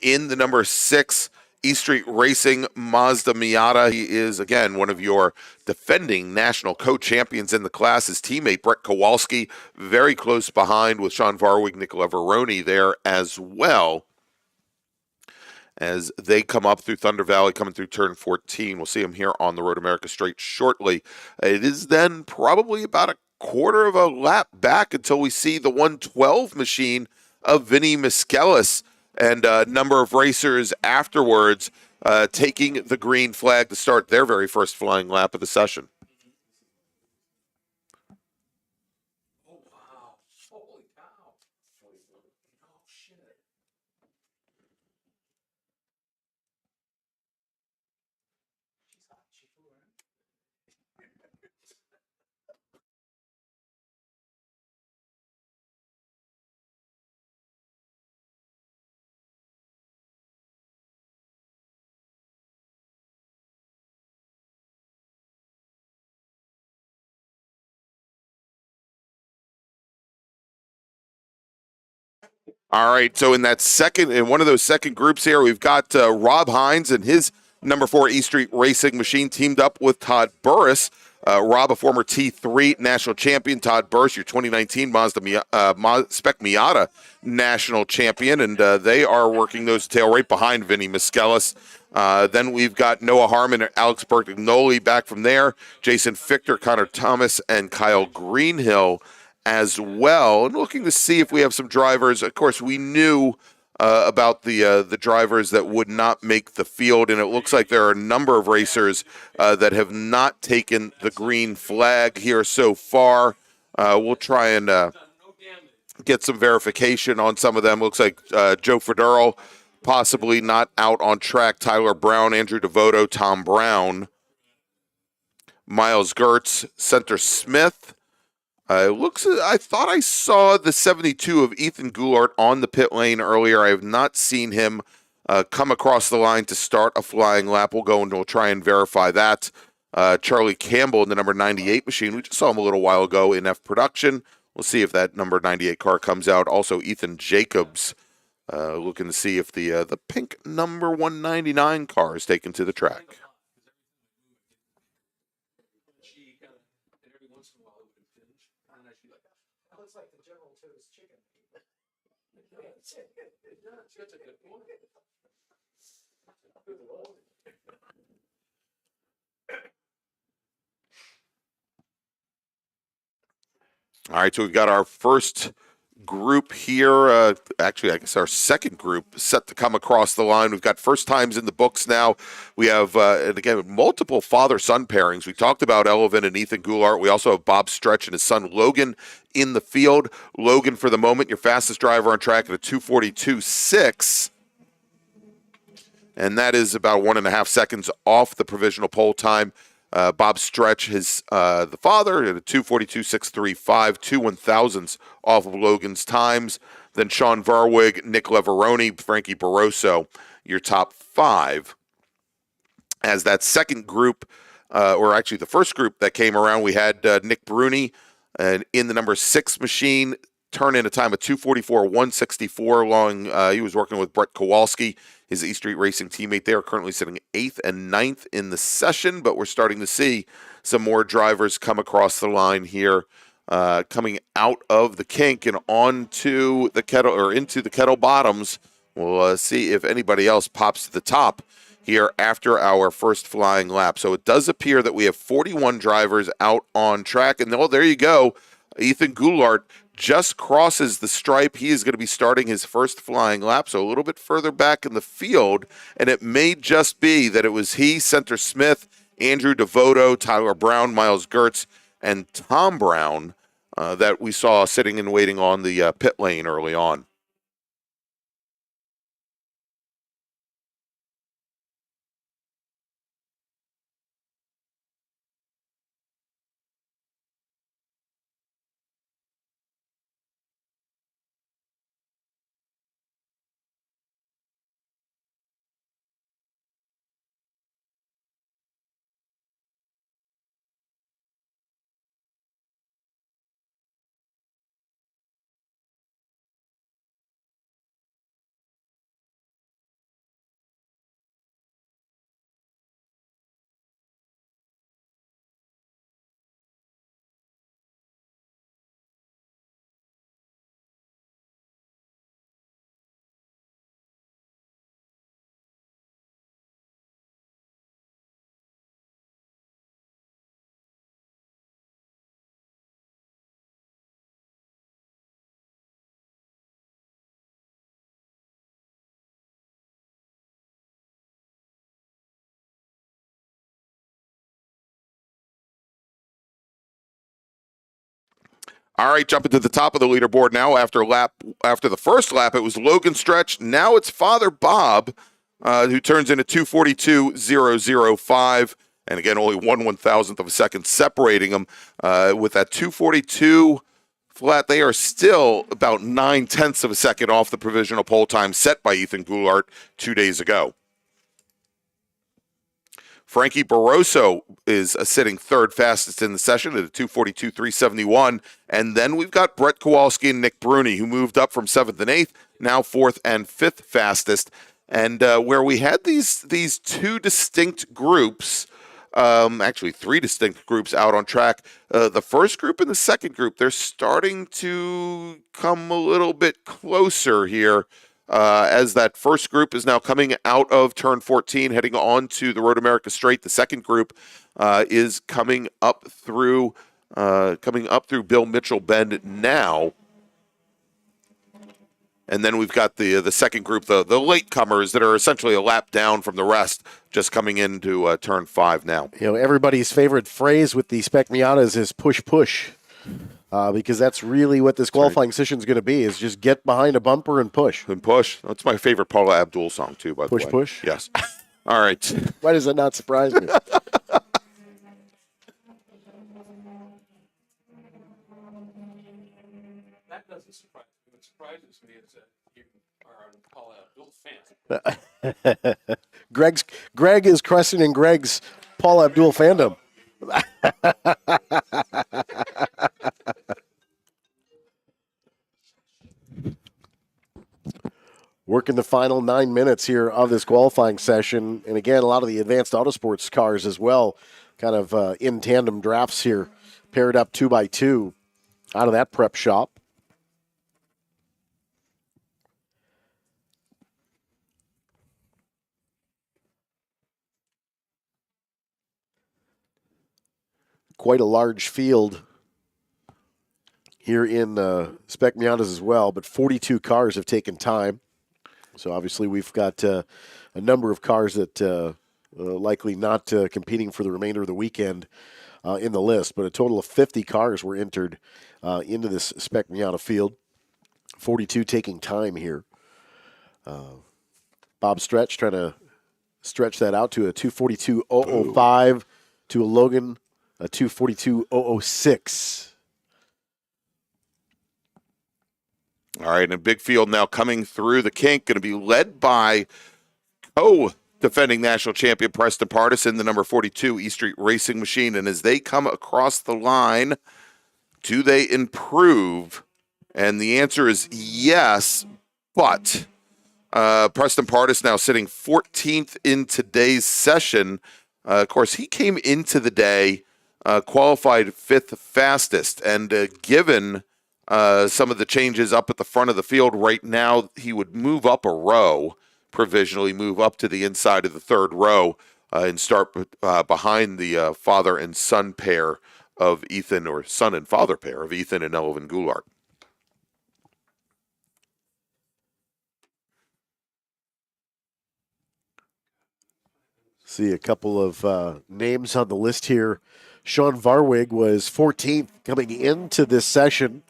B: in the number 6 E-Street Racing Mazda Miata. He is, again, one of your defending national co-champions in the class. His teammate, Brett Kowalski, very close behind with Sean Varwig, Nicola Veroni there as well. as they come up through Thunder Valley, coming through turn 14. We'll see them here on the Road America Straight shortly. It is then probably about a quarter of a lap back until we see the 112 machine of Vinny Miskelis and a number of racers afterwards taking the green flag to start their very first flying lap of the session. All right, so in one of those second groups here, we've got Rob Hines and his number 4 E Street Racing machine teamed up with Todd Burris. Rob, a former T3 national champion. Todd Burris, your 2019 Spec Miata national champion, and they are working nose to tail right behind Vinny Miskelis. Then we've got Noah Harmon and Alex Bertagnoli back from there. Jason Fichter, Connor Thomas, and Kyle Greenhill as well, and looking to see if we have some drivers. Of course, we knew about the drivers that would not make the field, and it looks like there are a number of racers that have not taken the green flag here so far. We'll try and get some verification on some of them. Looks like Joe Federle possibly not out on track. Tyler Brown, Andrew Devoto, Tom Brown, Miles Gertz, Center Smith. I thought I saw the 72 of Ethan Goulart on the pit lane earlier. I have not seen him come across the line to start a flying lap. We'll go and we'll try and verify that. Charlie Campbell in the number 98 machine. We just saw him a little while ago in F production. We'll see if that number 98 car comes out. Also, Ethan Jacobs looking to see if the pink number 199 car is taken to the track. All right, so we've got our first group here. Actually, I guess our second group set to come across the line. We've got first times in the books now. We have, and again, multiple father-son pairings. We talked about Elvin and Ethan Goulart. We also have Bob Stretch and his son Logan in the field. Logan, for the moment, your fastest driver on track at a 2:42.6. And that is about 1.5 seconds off the provisional pole time. Bob Stretch, the father, at a 2:42.635, 2/1000ths off of Logan's times. Then Sean Verwig, Nick Leveroni, Frankie Barroso, your top 5. As that second group, or actually the first group that came around, we had Nick Bruni in the number 6 machine, turn in a time of 2:44.164 long. He was working with Brett Kowalski, his E Street Racing teammate. They are currently sitting 8th and 9th in the session, but we're starting to see some more drivers come across the line here, coming out of the kink and onto the kettle, or into the kettle bottoms. We'll see if anybody else pops to the top here after our first flying lap. So it does appear that we have 41 drivers out on track, and there you go. Ethan Goulart just crosses the stripe. He is going to be starting his first flying lap, so a little bit further back in the field, and it may just be that it was he, Center Smith, Andrew Devoto, Tyler Brown, Miles Gertz, and Tom Brown that we saw sitting and waiting on the pit lane early on. All right, jumping to the top of the leaderboard now. After the first lap, it was Logan Stretch. Now it's Father Bob, who turns in a 2:42.005. And again, only 1/1000th of a second separating them. With that 2:42 flat, they are still about 9/10ths of a second off the provisional pole time set by Ethan Goulart 2 days ago. Frankie Barroso is sitting third fastest in the session at a 2:42.371. And then we've got Brett Kowalski and Nick Bruni, who moved up from 7th and 8th, now 4th and 5th fastest. And where we had these two distinct groups, actually three distinct groups out on track, the first group and the second group, they're starting to come a little bit closer here. As that first group is now coming out of turn 14, heading on to the Road America Straight. The second group is coming up through Bill Mitchell Bend now. And then we've got the second group, the latecomers that are essentially a lap down from the rest, just coming into turn 5 now.
C: You know, everybody's favorite phrase with the Spec Miatas is push, push. Because that's really what this qualifying session is going to be, is just get behind a bumper and push.
B: And push. That's my favorite Paula Abdul song, too, by the way.
C: Push, push?
B: Yes. All right.
C: Why does that not surprise me?
M: That doesn't surprise me. What surprises me is that you are a Paula Abdul fan.
C: Greg is questioning Greg's Paul Abdul fandom. Working the final 9 minutes here of this qualifying session. And again, a lot of the advanced autosports cars as well, kind of in tandem drafts here, paired up 2x2 out of that prep shop. Quite a large field here in Spec Miatas as well, but 42 cars have taken time. So obviously we've got a number of cars that likely not competing for the remainder of the weekend in the list, but a total of 50 cars were entered into this Spec Miata field. 42 taking time here. Bob Stretch trying to stretch that out to a 2:42.005 to a Logan, a 2:42.006.
B: All right, and a big field now coming through the kink, going to be led by co-defending national champion Preston Partisan, the number 42 E Street Racing Machine. And as they come across the line, do they improve? And the answer is yes, but Preston Partisan now sitting 14th in today's session. Of course, he came into the day, qualified 5th fastest, and given some of the changes up at the front of the field right now, he would move up a row, provisionally move up to the inside of the third row and start behind the father and son pair of Ethan, or son and father pair of Ethan and Elvin Goulart.
C: See a couple of names on the list here. Sean Varwig was 14th coming into this session.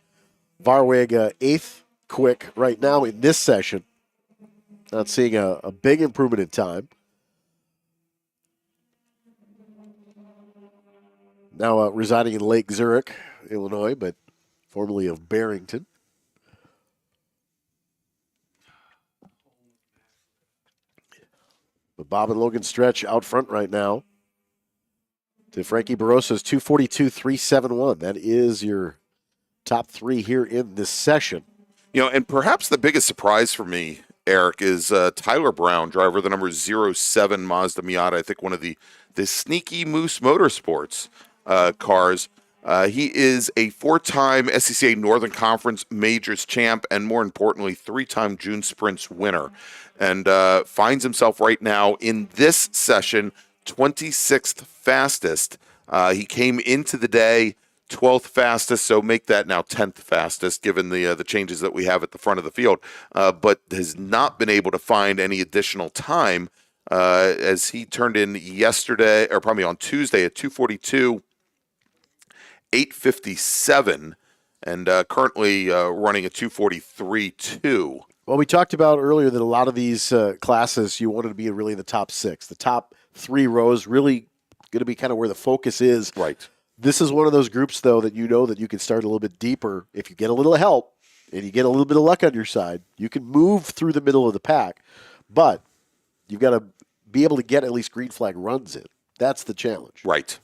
C: Varwig 8th quick right now in this session. Not seeing a big improvement in time. Now residing in Lake Zurich, Illinois, but formerly of Barrington. But Bob and Logan Stretch out front right now. To Frankie Barroso's 2:42.371. That is your top three here in this session.
B: You know, and perhaps the biggest surprise for me, Eric, is Tyler Brown, driver of the number 07 Mazda Miata. I think one of the Sneaky Moose Motorsports cars. He is a 4-time SCCA Northern Conference Majors champ and, more importantly, 3-time June Sprints winner. And finds himself right now in this session 26th fastest. He came into the day 12th fastest, so make that now 10th fastest, given the changes that we have at the front of the field, but has not been able to find any additional time as he turned in yesterday, or probably on Tuesday, at 2:42.857, and currently running a 2:43.2.
C: Well, we talked about earlier that a lot of these classes you wanted to be really in the top 6. The top 3 rows really going to be kind of where the focus is.
B: Right.
C: This is one of those groups, though, that you know that you can start a little bit deeper. If you get a little help and you get a little bit of luck on your side, you can move through the middle of the pack. But you've got to be able to get at least green flag runs in. That's the challenge.
B: Right.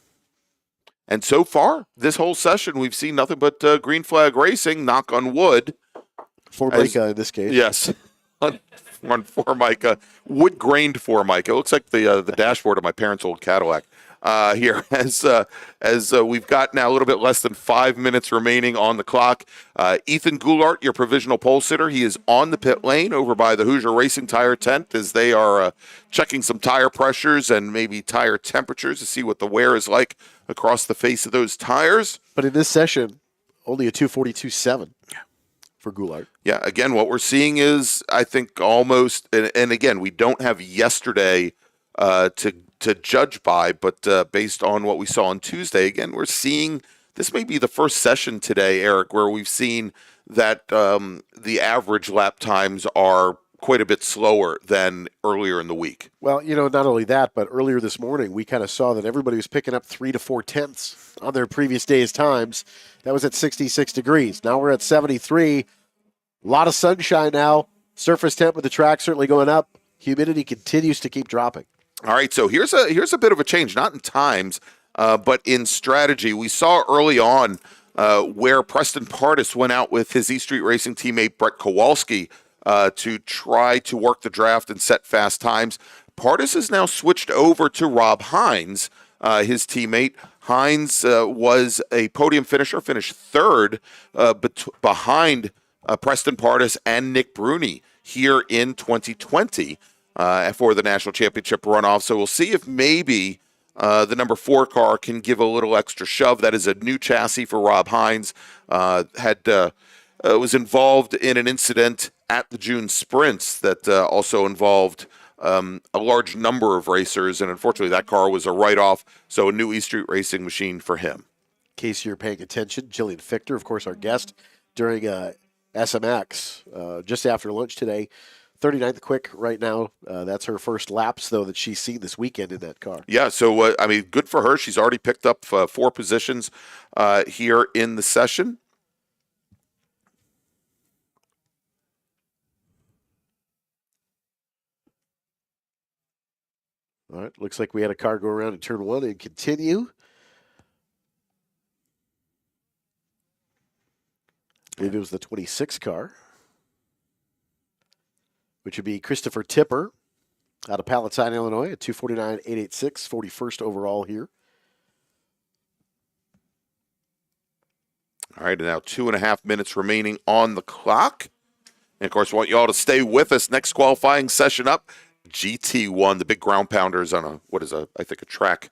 B: And so far, this whole session, we've seen nothing but green flag racing, knock on wood.
C: Formica in this case.
B: Yes. on Formica. Wood-grained Formica. It looks like the dashboard of my parents' old Cadillac. Here, as we've got now a little bit less than 5 minutes remaining on the clock. Ethan Goulart, your provisional pole sitter, he is on the pit lane over by the Hoosier Racing Tire tent as they are checking some tire pressures and maybe tire temperatures to see what the wear is like across the face of those tires.
C: But in this session, only a 242.7 for Goulart.
B: Yeah, again, what we're seeing is, I think, almost, and again, we don't have yesterday to judge by, but based on what we saw on Tuesday, again, we're seeing this may be the first session today, Eric, where we've seen that the average lap times are quite a bit slower than earlier in the week.
C: Well, not only that, but earlier this morning, we kind of saw that everybody was picking up 3 to 4 tenths on their previous day's times. That was at 66 degrees. Now we're at 73. A lot of sunshine now. Surface temp with the track certainly going up. Humidity continues to keep dropping.
B: All right, so here's a bit of a change, not in times, but in strategy. We saw early on where Preston Pardis went out with his E Street Racing teammate Brett Kowalski to try to work the draft and set fast times. Pardis has now switched over to Rob Hines, his teammate. Hines was a podium finisher, finished third behind Preston Pardis and Nick Bruni here in 2020 for the National Championship runoff. So we'll see if maybe the number 4 car can give a little extra shove. That is a new chassis for Rob Hines. Was involved in an incident at the June Sprints that also involved a large number of racers, and unfortunately that car was a write-off, so a new E Street Racing machine for him.
C: In case you're paying attention, Jillian Fichter, of course, our guest during SMX just after lunch today, 39th quick right now. That's her first laps, though, that she's seen this weekend in that car.
B: Yeah, so, good for her. She's already picked up 4 positions here in the session.
C: All right, looks like we had a car go around in turn 1 and continue. I believe it was the 26 car, which would be Christopher Tipper out of Palatine, Illinois, at 249.886, 41st overall here.
B: All right, and now 2.5 minutes remaining on the clock. And, of course, I want you all to stay with us. Next qualifying session up, GT1, the big ground pounders on I think a track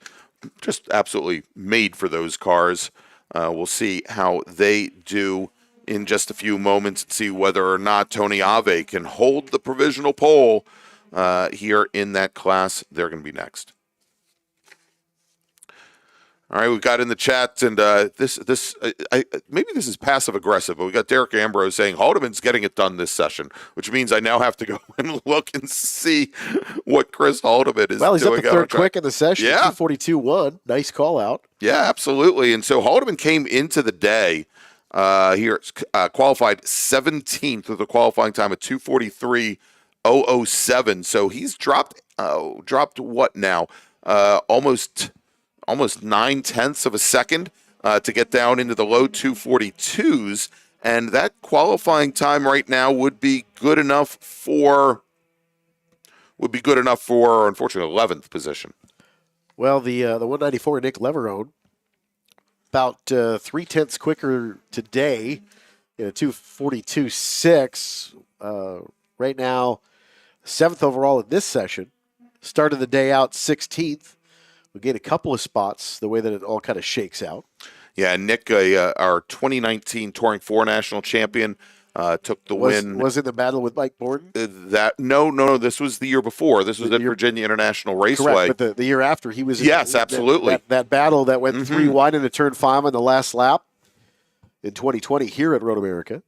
B: just absolutely made for those cars. We'll see how they do in just a few moments and see whether or not Tony Ave can hold the provisional pole here in that class. They're going to be next. All right, we've got in the chat, and maybe this is passive aggressive, but we got Derek Ambrose saying Haldeman's getting it done this session, which means I now have to go and look and see what Chris Haldeman is doing.
C: Well, he's up the third quick in the session.
B: Yeah,
C: 242.1. Nice call out.
B: Yeah, absolutely. And so Haldeman came into the day here, qualified 17th with a qualifying time of 2:43.007. So he's dropped what now? Almost 9/10 of a second to get down into the low 242s, and that qualifying time right now would be good enough for unfortunately 11th position.
C: Well, the 194 Nick Leverone about 3/10 quicker today in a 242.6. Right now, 7th overall in this session. Started the day out 16th. We'll get a couple of spots the way that it all kind of shakes out.
B: Yeah, Nick, our 2019 Touring 4 national champion, took the win.
C: Was it the battle with Mike Borden?
B: No. This was the year before. This was at Virginia International Raceway.
C: Correct, but the year after he was.
B: Yes, absolutely.
C: That battle that went 3 wide into turn 5 on the last lap. in 2020 here at Road America.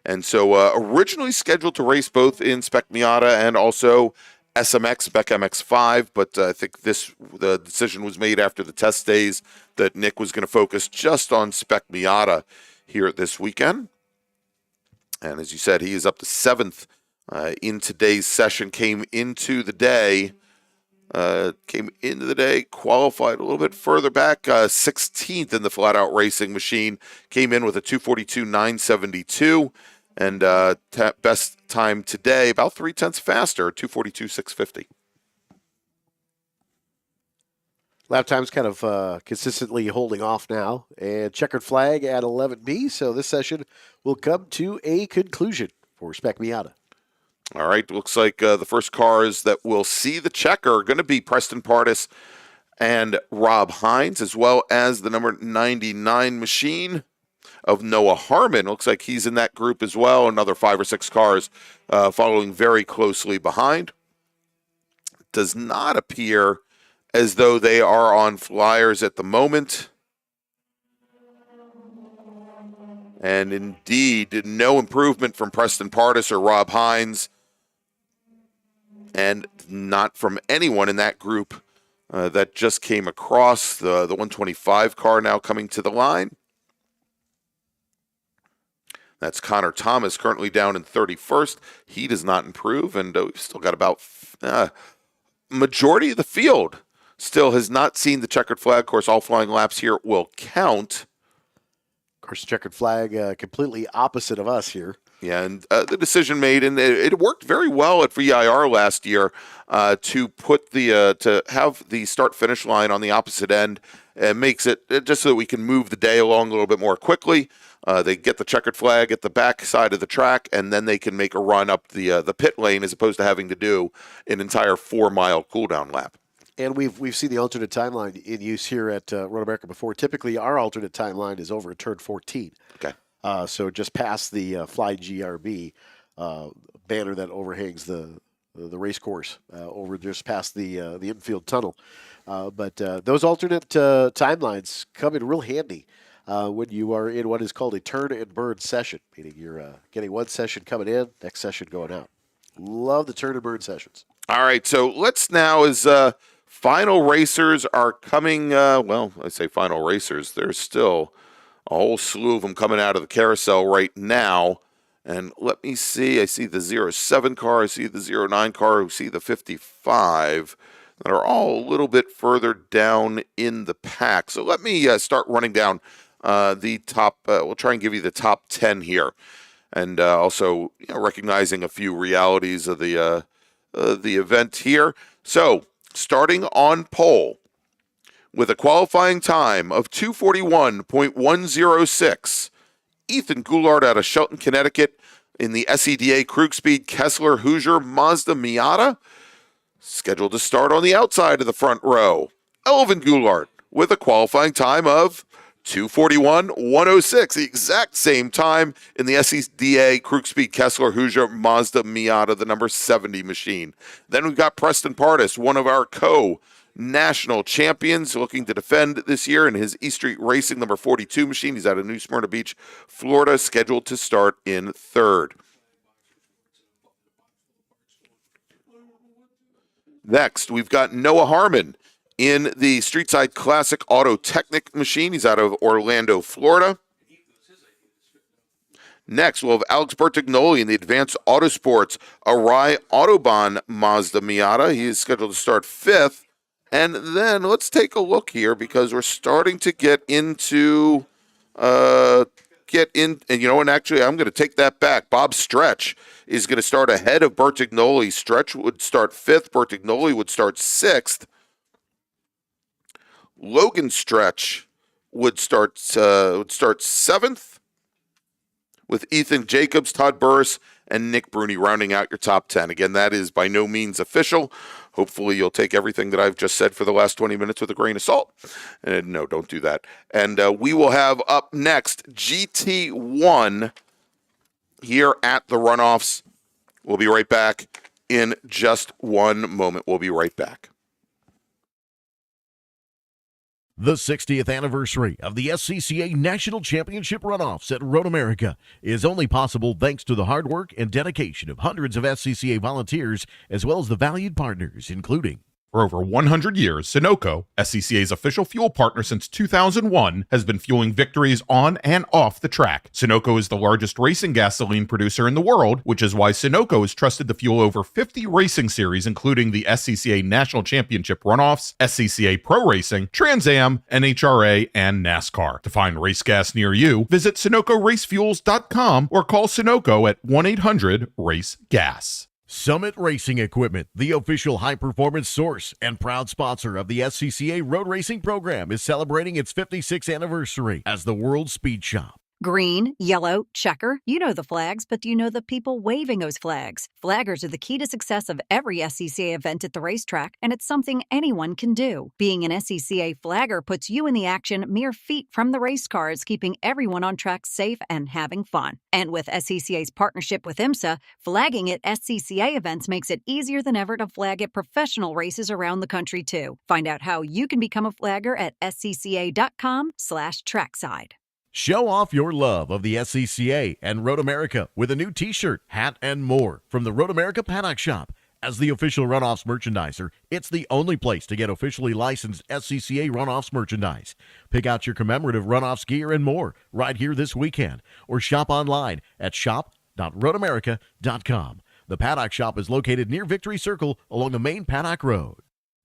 B: And so originally scheduled to race both in Spec Miata and also SMX, Spec MX5, but I think the decision was made after the test days that Nick was going to focus just on Spec Miata here this weekend. And as you said, he is up to 7th in today's session. Came into the day, qualified a little bit further back, 16th in the flat-out racing machine. Came in with a 2:42.972. And best time today, about 0.3 faster, 2:42.650.
C: Lap time's kind of consistently holding off now. And checkered flag at 11B, so this session will come to a conclusion for Spec Miata.
B: All right, looks like the first cars that will see the checker are going to be Preston Pardis and Rob Hines, as well as the number 99 machine of Noah Harmon. Looks like he's in that group as well. Another 5 or 6 cars following very closely behind. Does not appear as though they are on flyers at the moment. And indeed, no improvement from Preston Pardis or Rob Hines. And not from anyone in that group that just came across. The 125 car now coming to the line. That's Connor Thomas, currently down in 31st. He does not improve, and we've still got about majority of the field still has not seen the checkered flag. Of course, all flying laps here will count.
C: Of course, checkered flag completely opposite of us here.
B: Yeah, and the decision made, and it worked very well at VIR last year to put to have the start-finish line on the opposite end. It makes it just so that we can move the day along a little bit more quickly. They get the checkered flag at the back side of the track, and then they can make a run up the pit lane as opposed to having to do an entire 4-mile cooldown lap.
C: And we've seen the alternate timeline in use here at Road America before. Typically, our alternate timeline is over at turn 14.
B: Okay.
C: So just past the Fly GRB banner that overhangs the race course, over just past the infield tunnel. But those alternate timelines come in real handy when you are in what is called a turn and burn session, meaning you're getting one session coming in, next session going out. Love the turn and burn sessions.
B: All right, so let's now, as final racers are coming, well, I say final racers, there's still a whole slew of them coming out of the carousel right now. And let me see, I see the 07 car, I see the 09 car, I see the 55 that are all a little bit further down in the pack. So let me start running down the top, we'll try and give you the top 10 here. And also recognizing a few realities of the event here. So starting on pole with a qualifying time of 2:41.106, Ethan Goulart out of Shelton, Connecticut in the SCDA Kriegspiel Kessler Hoosier Mazda Miata. Scheduled to start on the outside of the front row. Elvin Goulart with a qualifying time of 2:41.106, the exact same time in the SCDA Kriegspiel Kessler Hoosier Mazda Miata, the number 70 machine. Then we've got Preston Pardis, one of our national champions, looking to defend this year in his E Street Racing number 42 machine. He's out of New Smyrna Beach, Florida, scheduled to start in 3rd. Next, we've got Noah Harmon in the Streetside Classic Auto Technic machine. He's out of Orlando, Florida. Next, we'll have Alex Bertignoli in the Advanced Autosports Arai Autobahn Mazda Miata. He is scheduled to start 5th. And then let's take a look here because we're starting to get into, and actually I'm going to take that back. Bob Stretch is going to start ahead of Bertignoli. Stretch would start 5th. Bertignoli would start 6th. Logan Stretch would start 7th, with Ethan Jacobs, Todd Burris, and Nick Bruni rounding out your top 10. Again, that is by no means official. Hopefully you'll take everything that I've just said for the last 20 minutes with a grain of salt. And no, don't do that. And we will have up next GT1 here at the Runoffs. We'll be right back in just one moment. We'll be right back.
D: The 60th anniversary of the SCCA National Championship Runoffs at Road America is only possible thanks to the hard work and dedication of hundreds of SCCA volunteers as well as the valued partners, including
A: For over 100 years, Sunoco, SCCA's official fuel partner since 2001, has been fueling victories on and off the track. Sunoco is the largest racing gasoline producer in the world, which is why Sunoco has trusted to fuel over 50 racing series, including the SCCA National Championship Runoffs, SCCA Pro Racing, Trans Am, NHRA, and NASCAR. To find race gas near you, visit SunocoRaceFuels.com or call Sunoco at 1-800-RACE-GAS.
D: Summit Racing Equipment, the official high-performance source and proud sponsor of the SCCA Road Racing Program, is celebrating its 56th anniversary as the World Speed Shop.
E: Green, yellow, checker. You know the flags, but do you know the people waving those flags? Flaggers are the key to success of every SCCA event at the racetrack, and it's something anyone can do. Being an SCCA flagger puts you in the action mere feet from the race cars, keeping everyone on track safe and having fun. And with SCCA's partnership with IMSA, flagging at SCCA events makes it easier than ever to flag at professional races around the country, too. Find out how you can become a flagger at scca.com/trackside.
D: Show off your love of the SCCA and Road America with a new t-shirt, hat, and more from the Road America Paddock Shop. As the official Runoffs merchandiser, it's the only place to get officially licensed SCCA Runoffs merchandise. Pick out your commemorative Runoffs gear and more right here this weekend, or shop online at shop.roadamerica.com. The Paddock Shop is located near Victory Circle along the main Paddock Road.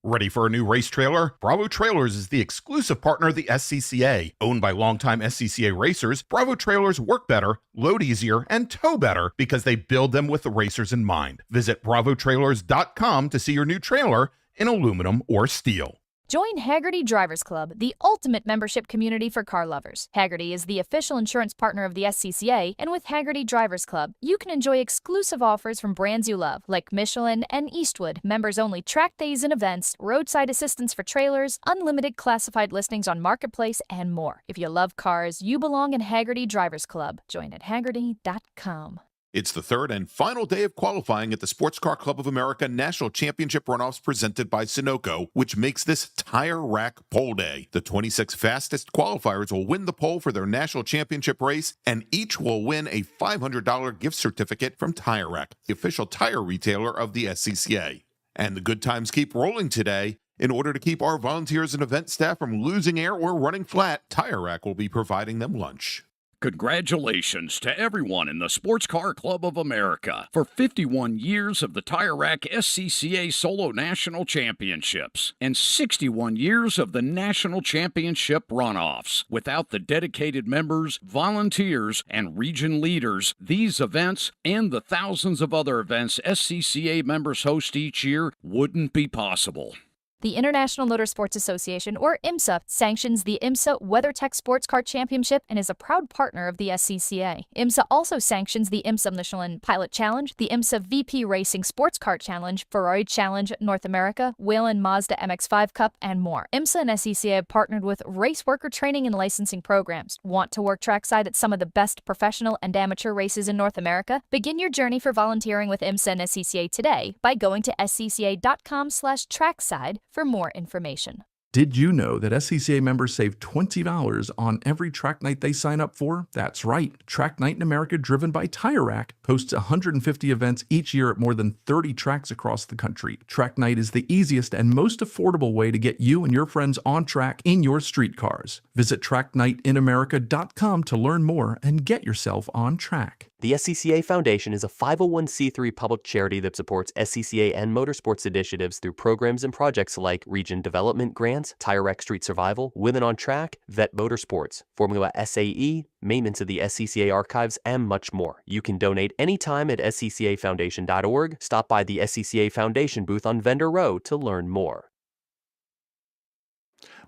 A: Ready for a new race trailer? Bravo Trailers is the exclusive partner of the SCCA. Owned by longtime SCCA racers, Bravo Trailers work better, load easier, and tow better because they build them with the racers in mind. Visit bravotrailers.com to see your new trailer in aluminum or steel.
F: Join Hagerty Drivers Club, the ultimate membership community for car lovers. Hagerty is the official insurance partner of the SCCA, and with Hagerty Drivers Club, you can enjoy exclusive offers from brands you love, like Michelin and Eastwood, members-only track days and events, roadside assistance for trailers, unlimited classified listings on Marketplace, and more. If you love cars, you belong in Hagerty Drivers Club. Join at Hagerty.com.
A: It's the third and final day of qualifying at the Sports Car Club of America National Championship Runoffs presented by Sunoco, which makes this tire rack pole day. The 26 fastest qualifiers will win the pole for their national championship race, and each will win a $500 gift certificate from Tire Rack, the official tire retailer of the SCCA. And the good times keep rolling today. In order to keep our volunteers and event staff from losing air or running flat, Tire Rack will be providing them lunch.
G: Congratulations to everyone in the Sports Car Club of America for 51 years of the Tire Rack SCCA Solo National Championships and 61 years of the National Championship Runoffs. Without the dedicated members, volunteers, and region leaders, these events and the thousands of other events SCCA members host each year wouldn't be possible.
F: The International Motor Sports Association, or IMSA, sanctions the IMSA WeatherTech Sports Car Championship and is a proud partner of the SCCA. IMSA also sanctions the IMSA Michelin Pilot Challenge, the IMSA VP Racing Sports Car Challenge, Ferrari Challenge North America, Whelen Mazda MX-5 Cup, and more. IMSA and SCCA have partnered with race worker training and licensing programs. Want to work trackside at some of the best professional and amateur races in North America? Begin your journey for volunteering with IMSA and SCCA today by going to scca.com/trackside for more information.
H: Did you know that SCCA members save $20 on every track night they sign up for? That's right. Track Night in America, driven by Tire Rack, hosts 150 events each year at more than 30 tracks across the country. Track Night is the easiest and most affordable way to get you and your friends on track in your street cars. Visit tracknightinamerica.com to learn more and get yourself on track.
I: The SCCA Foundation is a 501c3 public charity that supports SCCA and motorsports initiatives through programs and projects like Region Development Grants, Tire Rack Street Survival, Women on Track, Vet Motorsports, Formula SAE, maintenance of the SCCA archives, and much more. You can donate anytime at sccafoundation.org. Stop by the SCCA Foundation booth on Vendor Row to learn more.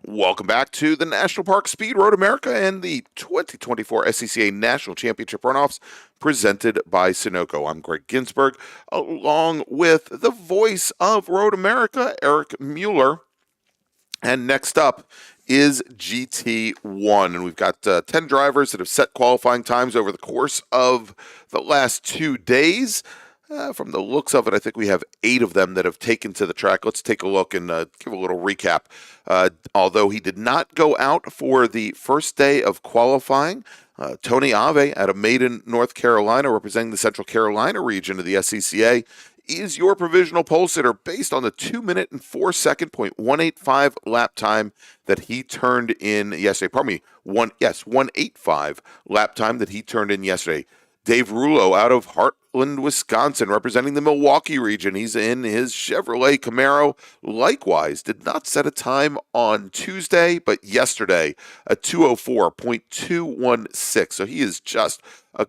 B: Welcome back to the National Park Speed Road America and the 2024 SCCA National Championship Runoffs presented by Sunoco. I'm Greg Ginsburg, along with the voice of Road America, Eric Mueller. And next up is GT1. And we've got 10 drivers that have set qualifying times over the course of the last 2 days. From the looks of it, I think we have 8 of them that have taken to the track. Let's take a look and give a little recap. Although he did not go out for the first day of qualifying, Tony Ave out of Maiden, North Carolina, representing the Central Carolina region of the SCCA, is your provisional pole sitter based on the 2 minute and 4 second .185 lap time that he turned in yesterday. 185 lap time that he turned in yesterday. Dave Rulo out of Heartland, Wisconsin, representing the Milwaukee region. He's in his Chevrolet Camaro. Likewise, did not set a time on Tuesday, but yesterday, a 204.216. So he is just a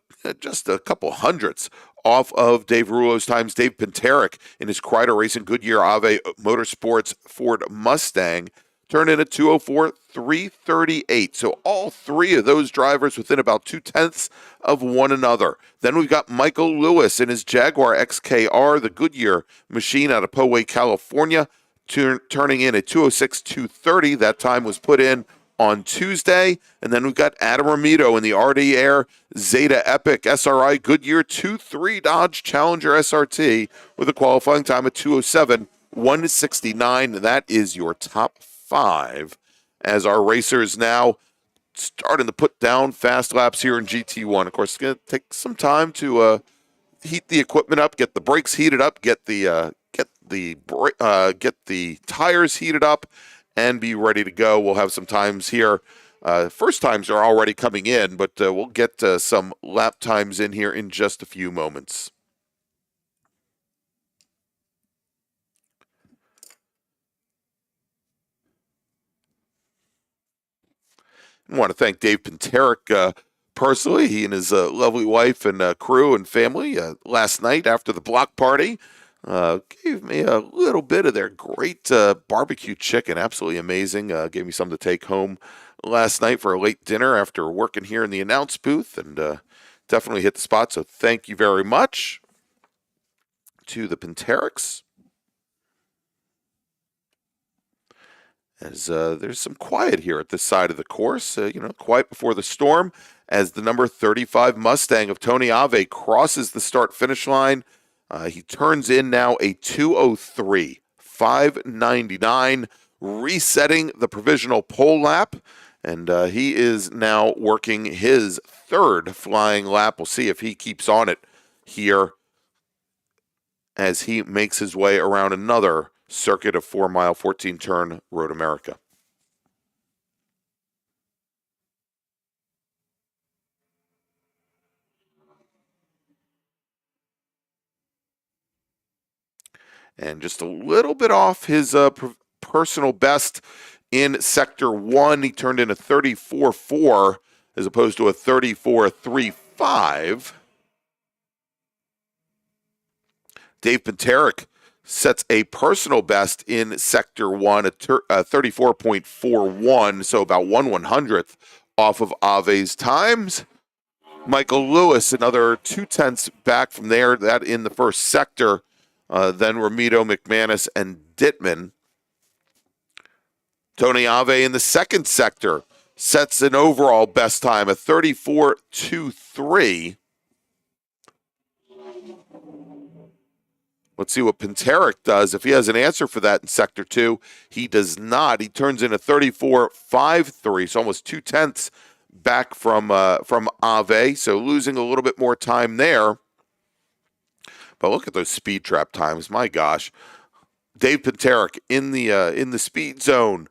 B: couple hundredths off of Dave Rulo's times. Dave Pinterick in his Kreider Racing Goodyear Ave Motorsports Ford Mustang turned in a 204.338. So all 3 of those drivers within about 2/10 of one another. Then we've got Michael Lewis in his Jaguar XKR, the Goodyear machine out of Poway, California, turning in a 206.230. That time was put in on Tuesday. And then we've got Adam Ramito in the RD Air Zeta Epic SRI Goodyear 2.3 Dodge Challenger SRT with a qualifying time of 207.169. That is your top 5 as our racers now starting to put down fast laps here in GT1. Of course, it's going to take some time to heat the equipment up, get the brakes heated up, get the tires heated up, and be ready to go. We'll have some times here. First times are already coming in, but we'll get some lap times in here in just a few moments. I want to thank Dave Pinterick personally. He and his lovely wife and crew and family last night after the block party gave me a little bit of their great barbecue chicken. Absolutely amazing. Gave me some to take home last night for a late dinner after working here in the announce booth, and definitely hit the spot. So thank you very much to the Pintericks. As there's some quiet here at this side of the course, quiet before the storm, as the number 35 Mustang of Tony Ave crosses the start-finish line. He turns in now a 203.599, resetting the provisional pole lap, and he is now working his 3rd flying lap. We'll see if he keeps on it here as he makes his way around another circuit of 4-mile, 14-turn Road America. And just a little bit off his personal best in Sector 1. He turned in a 34.4 as opposed to a 34.35. Dave Pinterick sets a personal best in Sector 1 at 34.41, so about 1/100th off of Ave's times. Michael Lewis, another 2/10 back from there, that in the first sector. Then Ramito, McManus, and Dittman. Tony Ave in the second sector sets an overall best time, a 34.23. Let's see what Pinterick does. If he has an answer for that in Sector 2, he does not. He turns in a 34.53, so almost 2/10 back from Ave, so losing a little bit more time there. But look at those speed trap times. My gosh. Dave Pinterick in the speed zone,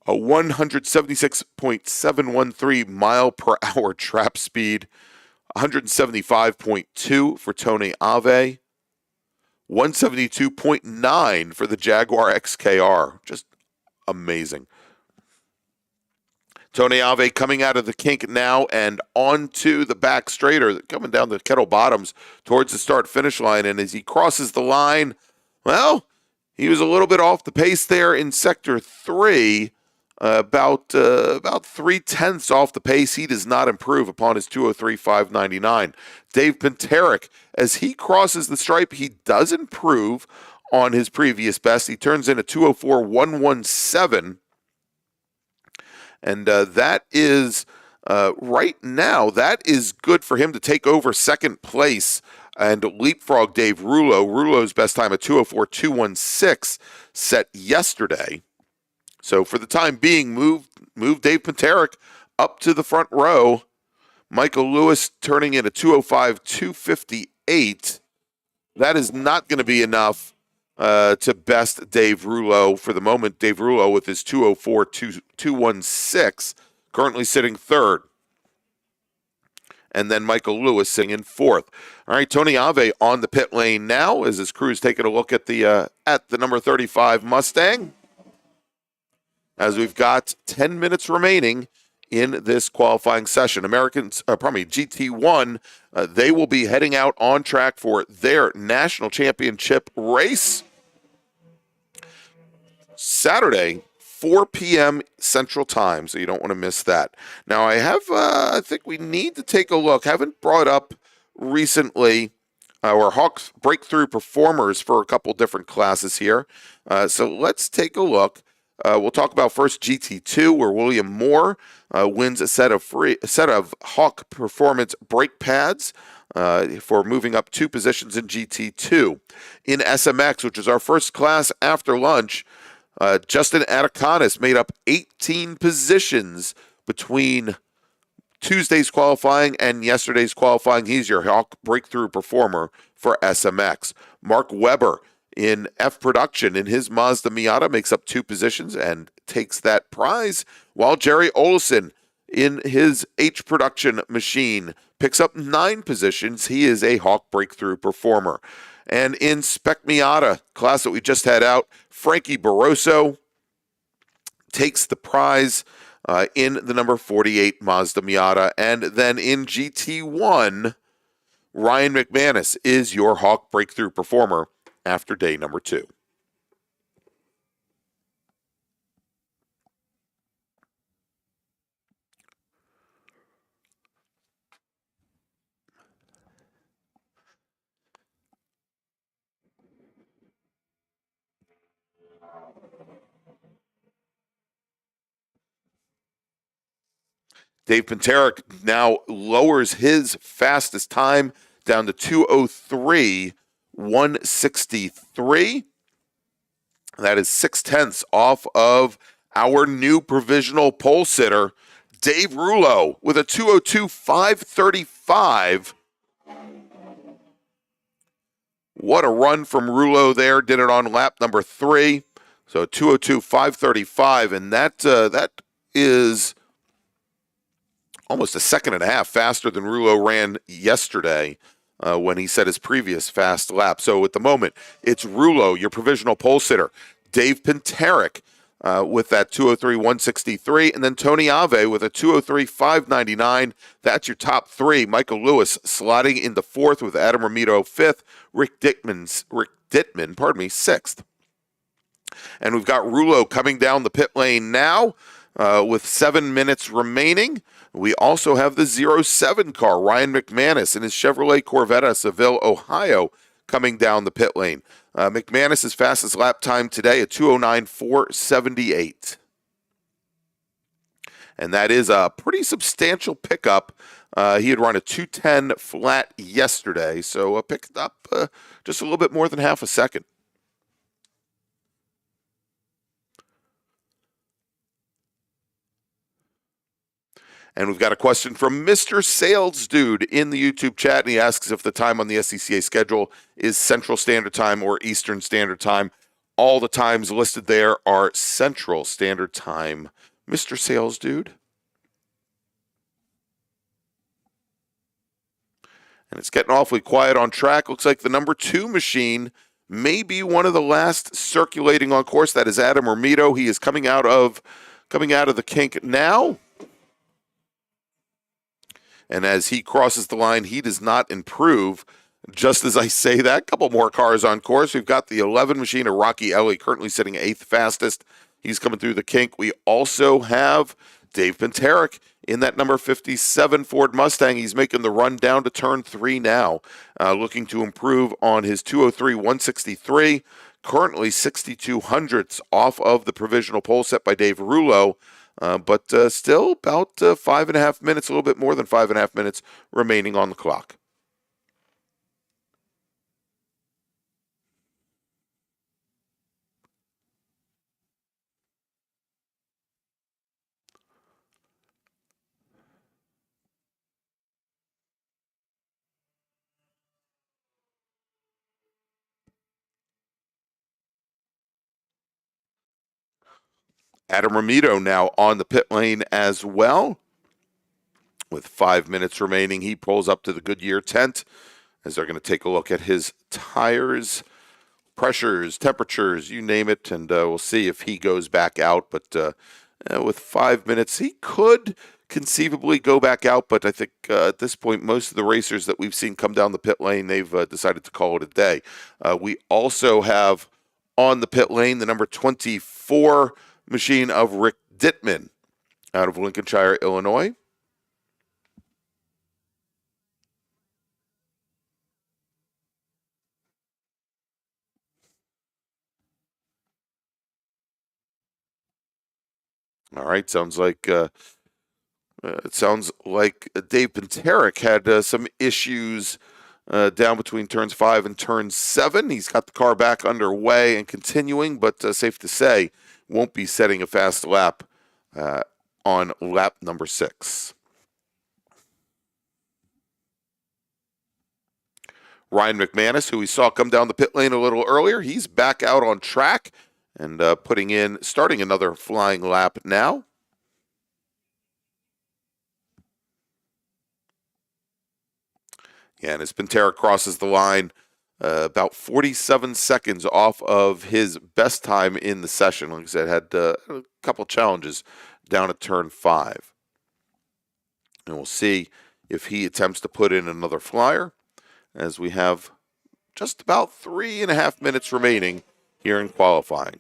B: a 176.713 mile per hour trap speed, 175.2 for Tony Ave. 172.9 for the Jaguar XKR. Just amazing. Tony Ave coming out of the kink now and onto the back straighter, coming down the Kettle Bottoms towards the start-finish line. And as he crosses the line, well, he was a little bit off the pace there in Sector 3, about 3/10 off the pace. He does not improve upon his 203.599. Dave Pinterick, as he crosses the stripe, he does improve on his previous best. He turns in a 204.117. And that is, right now, that is good for him to take over second place and leapfrog Dave Rouleau. Rouleau's best time at 2:04.216 set yesterday. So for the time being, move Dave Panterick up to the front row. Michael Lewis turning in a 2:05.258. That is not going to be enough to best Dave Rouleau for the moment. Dave Rouleau with his 2:04.216, currently sitting third. And then Michael Lewis sitting in fourth. All right, Tony Ave on the pit lane now as his crew's taking a look at the number 35 Mustang. As we've got 10 minutes remaining in this qualifying session. GT1, they will be heading out on track for their national championship race Saturday, 4 p.m. Central Time, so you don't want to miss that. Now, I think we need to take a look. Haven't brought up recently our Hawks breakthrough performers for a couple different classes here. So let's take a look. We'll talk about first GT2, where William Moore wins a set of Hawk Performance brake pads for moving up 2 positions in GT2. In SMX, which is our first class after lunch, Justin Atakanis made up 18 positions between Tuesday's qualifying and yesterday's qualifying. He's your Hawk Breakthrough Performer for SMX. Mark Webber in F Production in his Mazda Miata makes up 2 positions and takes that prize, while Jerry Olson in his H Production machine picks up 9 positions. He is a Hawk Breakthrough Performer. And in Spec Miata, class that we just had out, Frankie Barroso takes the prize in the number 48 Mazda Miata. And then in GT1, Ryan McManus is your Hawk Breakthrough Performer after day number 2. Dave Panterick now lowers his fastest time down to 2:03.163. That is 0.6 off of our new provisional pole sitter, Dave Rouleau, with a 2:02.535. What a run from Rouleau there. Did it on lap number 3. So 2:02.535, and that is almost a second and a half faster than Rouleau ran yesterday when he set his previous fast lap. So at the moment, it's Rouleau, your provisional pole sitter. Dave Panterick with that 2:03.163, and then Tony Ave with a 2:03.599. That's your top 3. Michael Lewis sliding into 4th with Adam Romito 5th. Rick Dittman, 6th. And we've got Rouleau coming down the pit lane now with 7 minutes remaining. We also have the 07 car, Ryan McManus, in his Chevrolet Corvette, Seville, Ohio, coming down the pit lane. McManus' fastest lap time today at 2:09.478. And that is a pretty substantial pickup. He had run a 2:10 flat yesterday, so picked up just a little bit more than half a second. And we've got a question from Mr. Sales Dude in the YouTube chat, and he asks if the time on the SCCA schedule is Central Standard Time or Eastern Standard Time. All the times listed there are Central Standard Time. Mr. Sales Dude. And it's getting awfully quiet on track. Looks like the number 2 machine may be one of the last circulating on course. That is Adam Romito. He is coming out of the kink now. And as he crosses the line, he does not improve. Just as I say that, a couple more cars on course. We've got the 11 machine of Rocky Ellie currently sitting 8th fastest. He's coming through the kink. We also have Dave Panterick in that number 57 Ford Mustang. He's making the run down to turn 3 now, looking to improve on his 2:03.163. Currently 62 hundredths off of the provisional pole set by Dave Rouleau. But still about 5.5 minutes, a little bit more than 5.5 minutes remaining on the clock. Adam Ramito now on the pit lane as well. With 5 minutes remaining, he pulls up to the Goodyear tent as they're going to take a look at his tires, pressures, temperatures, you name it, and we'll see if he goes back out. But with 5 minutes, he could conceivably go back out, but I think at this point, most of the racers that we've seen come down the pit lane, they've decided to call it a day. We also have on the pit lane the number 24 machine of Rick Dittman out of Lincolnshire, Illinois. All right, sounds like Dave Penterick had some issues down between turns 5 and turn 7. He's got the car back underway and continuing, but safe to say, won't be setting a fast lap on lap number 6. Ryan McManus, who we saw come down the pit lane a little earlier, he's back out on track and starting another flying lap now. Yeah, and as Pantera crosses the line, about 47 seconds off of his best time in the session. Like I said, had a couple challenges down at turn 5. And we'll see if he attempts to put in another flyer, as we have just about 3.5 minutes remaining here in qualifying.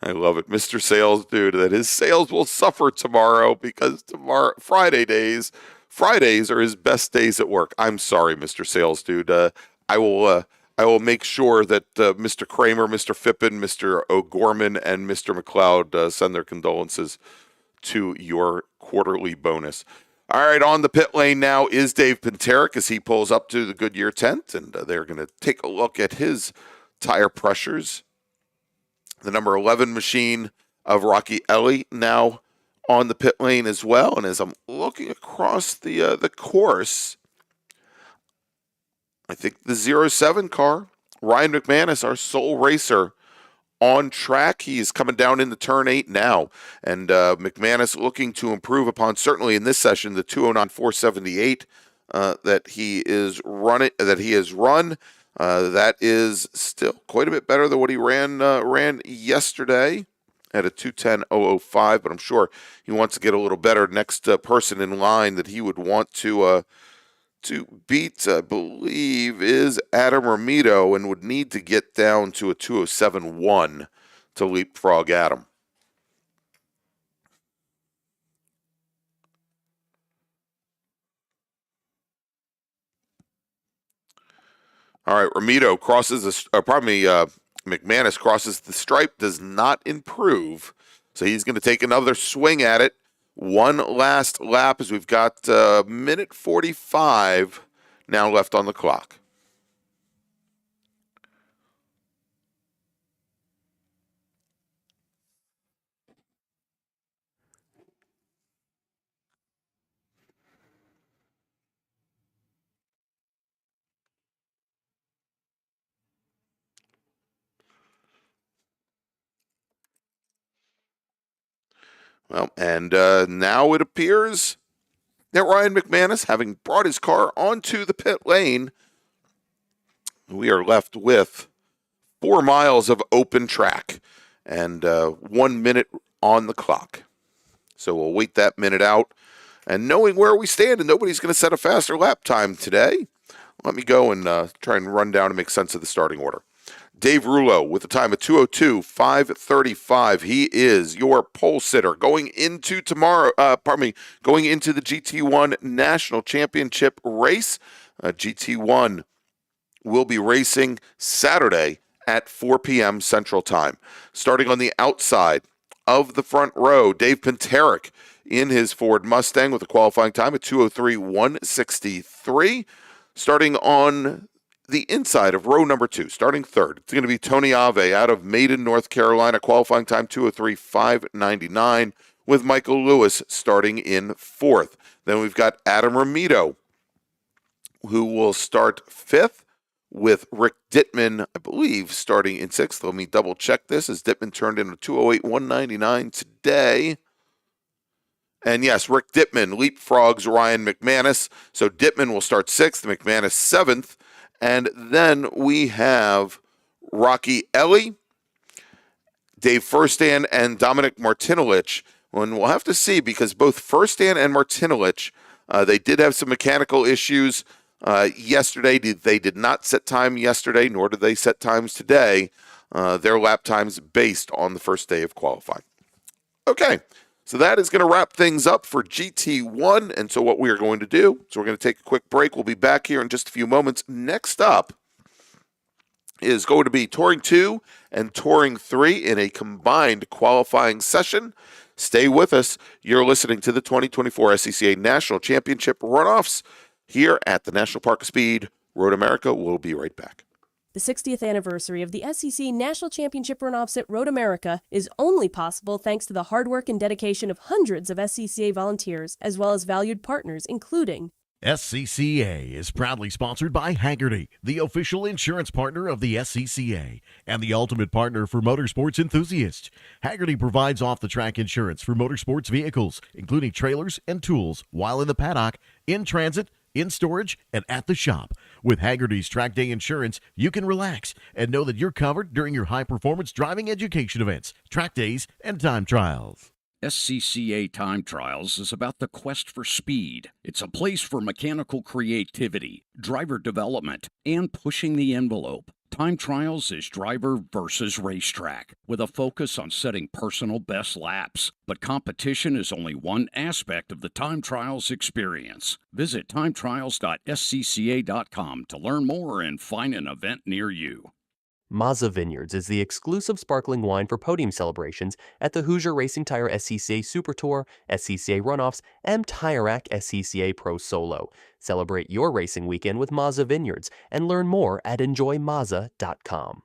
B: I love it. Mr. Sales Dude, that his sales will suffer tomorrow because Fridays are his best days at work. I'm sorry, Mr. Sales Dude. I will make sure that Mr. Kramer, Mr. Fippen, Mr. O'Gorman, and Mr. McLeod send their condolences to your quarterly bonus. All right, on the pit lane now is Dave Penterick as he pulls up to the Goodyear tent, and they're going to take a look at his tire pressures. The number 11 machine of Rocky Ellie now on the pit lane as well. And as I'm looking across the course, I think the 07 car, Ryan McManus, our sole racer, on track. He's coming down into turn 8 now. And McManus looking to improve upon, certainly in this session, the 209.478 that he has run. That is still quite a bit better than what he ran yesterday at a 210.005, but I'm sure he wants to get a little better. Next person in line that he would want to beat, I believe, is Adam Ramito, and would need to get down to a 207.1 to leapfrog Adam. All right, Ramito crosses McManus crosses the stripe, does not improve. So he's going to take another swing at it. One last lap as we've got minute 45 now left on the clock. Well, and now it appears that Ryan McManus, having brought his car onto the pit lane, we are left with 4 miles of open track and 1 minute on the clock. So we'll wait that minute out. And knowing where we stand, and nobody's going to set a faster lap time today, let me go and try and run down and make sense of the starting order. Dave Rulo with a time of 2:02.535. He is your pole sitter going into going into the GT1 National Championship race. GT1 will be racing Saturday at 4 p.m. Central Time. Starting on the outside of the front row, Dave Penterick in his Ford Mustang with a qualifying time of 2:03.163. Starting on the inside of row number 2, starting third, it's going to be Tony Ave out of Maiden, North Carolina, qualifying time 2:03.599, with Michael Lewis starting in fourth. Then we've got Adam Ramito, who will start fifth, with Rick Dittman, I believe, starting in sixth. Let me double check this, as Dittman turned in a 2:08.199 today. And yes, Rick Dittman leapfrogs Ryan McManus. So Dittman will start sixth, McManus seventh. And then we have Rocky Ellie, Dave Firstan, and Dominic Martinelich. And we'll have to see, because both Firstan and Martinelich, they did have some mechanical issues yesterday. They did not set time yesterday, nor did they set times today. Their lap times based on the first day of qualifying. Okay, so that is going to wrap things up for GT1. And so what we are going to do, so we're going to take a quick break. We'll be back here in just a few moments. Next up is going to be Touring 2 and Touring 3 in a combined qualifying session. Stay with us. You're listening to the 2024 SCCA National Championship Runoffs here at the National Park of Speed, Road America. We'll be right back.
K: The 60th anniversary of the SCCA National Championship Runoffs at Road America is only possible thanks to the hard work and dedication of hundreds of SCCA volunteers, as well as valued partners, including
D: SCCA is proudly sponsored by Hagerty, the official insurance partner of the SCCA and the ultimate partner for motorsports enthusiasts. Hagerty provides off-the-track insurance for motorsports vehicles, including trailers and tools, while in the paddock, in transit, in storage, and at the shop. With Hagerty's Track Day Insurance, you can relax and know that you're covered during your high-performance driving education events, track days, and time trials.
G: SCCA Time Trials is about the quest for speed. It's a place for mechanical creativity, driver development, and pushing the envelope. Time Trials is driver versus racetrack, with a focus on setting personal best laps. But competition is only one aspect of the Time Trials experience. Visit timetrials.scca.com to learn more and find an event near you.
I: Mazza Vineyards is the exclusive sparkling wine for podium celebrations at the Hoosier Racing Tire SCCA Super Tour, SCCA Runoffs, and Tire Rack SCCA Pro Solo. Celebrate your racing weekend with Mazza Vineyards and learn more at enjoymazza.com.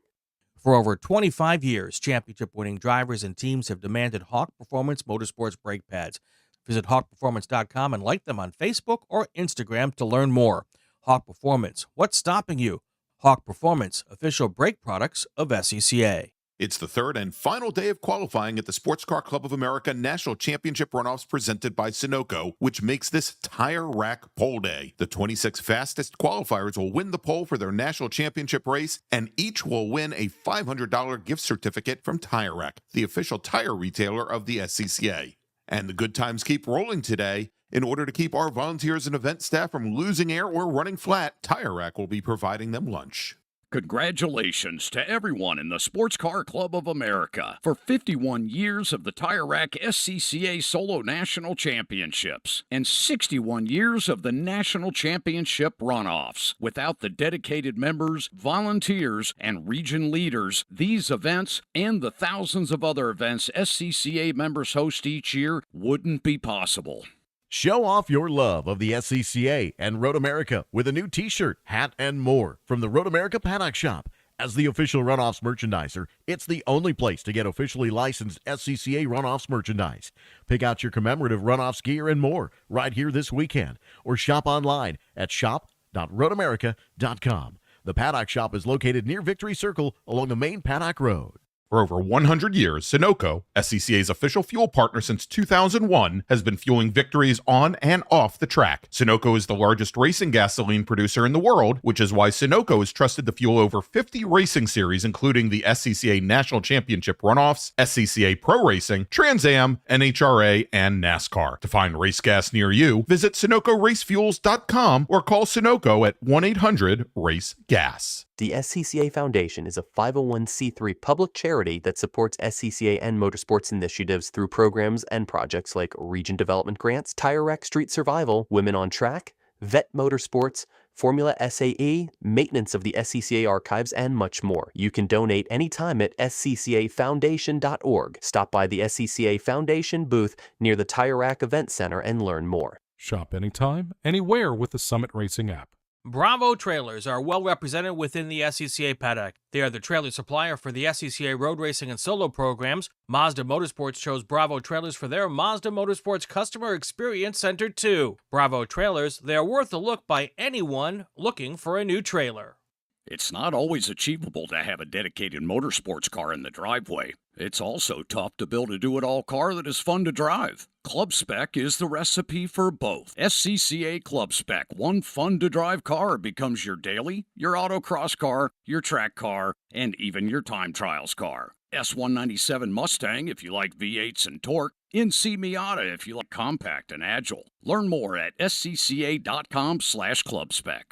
J: For over 25 years, championship-winning drivers and teams have demanded Hawk Performance Motorsports brake pads. Visit hawkperformance.com and like them on Facebook or Instagram to learn more. Hawk Performance, what's stopping you? Hawk Performance, official brake products of SCCA.
A: It's the third and final day of qualifying at the Sports Car Club of America National Championship Runoffs presented by Sunoco, which makes this tire rack pole day. The 26 fastest qualifiers will win the pole for their national championship race, and each will win a $500 gift certificate from Tire Rack, the official tire retailer of the SCCA. And the good times keep rolling today. In order to keep our volunteers and event staff from losing air or running flat, Tire Rack will be providing them lunch.
G: Congratulations to everyone in the Sports Car Club of America for 51 years of the Tire Rack SCCA Solo National Championships and 61 years of the National Championship Runoffs. Without the dedicated members, volunteers, and region leaders, these events and the thousands of other events SCCA members host each year wouldn't be possible.
D: Show off your love of the SCCA and Road America with a new t-shirt, hat, and more from the Road America Paddock Shop. As the official Runoffs merchandiser, it's the only place to get officially licensed SCCA Runoffs merchandise. Pick out your commemorative Runoffs gear and more right here this weekend, or shop online at shop.roadamerica.com. The Paddock Shop is located near Victory Circle along the main Paddock Road.
A: For over 100 years, Sunoco, SCCA's official fuel partner since 2001, has been fueling victories on and off the track. Sunoco is the largest racing gasoline producer in the world, which is why Sunoco is trusted to fuel over 50 racing series, including the SCCA National Championship Runoffs, SCCA Pro Racing, Trans Am, NHRA, and NASCAR. To find race gas near you, visit SunocoRaceFuels.com or call Sunoco at 1-800-RACE-GAS.
I: The SCCA Foundation is a 501c3 public charity that supports SCCA and motorsports initiatives through programs and projects like Region Development Grants, Tire Rack Street Survival, Women on Track, Vet Motorsports, Formula SAE, maintenance of the SCCA archives, and much more. You can donate anytime at sccafoundation.org. Stop by the SCCA Foundation booth near the Tire Rack Event Center and learn more.
R: Shop anytime, anywhere with the Summit Racing app.
J: Bravo Trailers are well represented within the SCCA paddock. They are the trailer supplier for the SCCA road racing and solo programs. Mazda Motorsports chose Bravo Trailers for their Mazda Motorsports Customer Experience Center too. Bravo Trailers, they are worth a look by anyone looking for a new trailer.
G: It's not always achievable to have a dedicated motorsports car in the driveway. It's also tough to build a do-it-all car that is fun to drive. Club Spec is the recipe for both. SCCA Club Spec, one fun-to-drive car becomes your daily, your autocross car, your track car, and even your time trials car. S197 Mustang if you like V8s and torque. NC Miata if you like compact and agile. Learn more at scca.com/clubspec.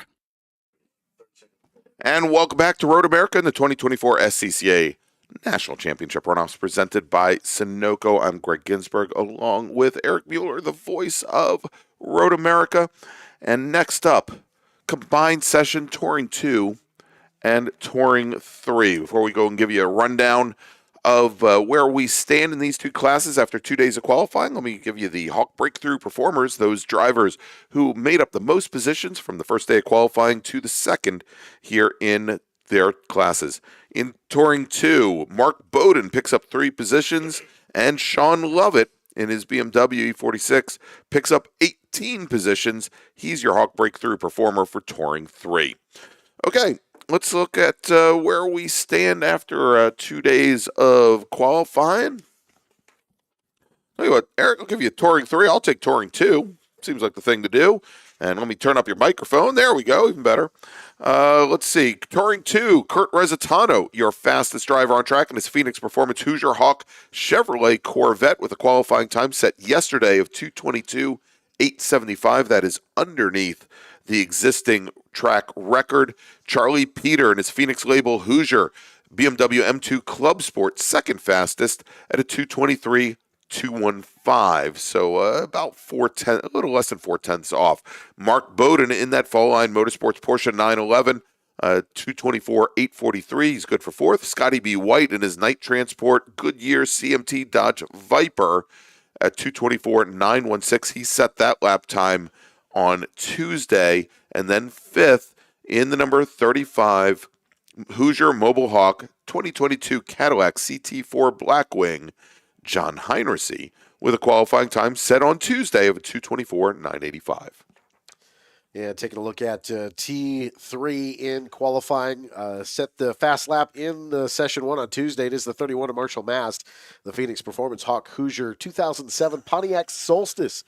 B: And welcome back to Road America in the 2024 SCCA National Championship Runoffs presented by Sunoco. I'm Greg Ginsberg along with Eric Mueller, the voice of Road America. And next up, combined session Touring 2 and Touring 3. Before we go and give you a rundown of where we stand in these two classes after 2 days of qualifying, let me give you the Hawk Breakthrough performers, those drivers who made up the most positions from the first day of qualifying to the second here in their classes. In Touring 2, Mark Bowden picks up 3 positions, and Sean Lovett in his BMW E46 picks up 18 positions. He's your Hawk Breakthrough performer for Touring 3. Okay, let's look at where we stand after 2 days of qualifying. Tell you what, Eric will give you Touring 3. I'll take Touring 2. Seems like the thing to do. And let me turn up your microphone. There we go, even better. Let's see. Touring 2, Kurt Resitano, your fastest driver on track in his Phoenix Performance Hoosier Hawk Chevrolet Corvette with a qualifying time set yesterday of 2:22.875. That is underneath the existing track record. Charlie Peter in his Phoenix Label Hoosier BMW M2 Club Sport, second fastest at a 2:23.215. So about 4/10, a little less than 4/10 off. Mark Bowden in that Fall Line Motorsports Porsche 911, 2:24.843. He's good for fourth. Scotty B. White in his Night Transport Goodyear CMT Dodge Viper at 2:24.916. He set that lap time on Tuesday. And then fifth in the number 35 Hoosier Mobile Hawk 2022 Cadillac CT4 Blackwing, John Heinrichsey, with a qualifying time set on Tuesday of 2:24.985.
C: Yeah, taking a look at T3 in qualifying, set the fast lap in the session 1 on Tuesday. It is the 31 of Marshall Mast, the Phoenix Performance Hawk Hoosier 2007 Pontiac Solstice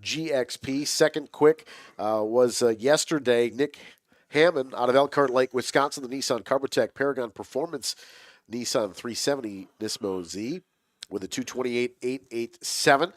C: GXP. Second quick was yesterday, Nick Hammond out of Elkhart Lake, Wisconsin, the Nissan Carbotech Paragon Performance Nissan 370 Nismo Z with a 2:28.887.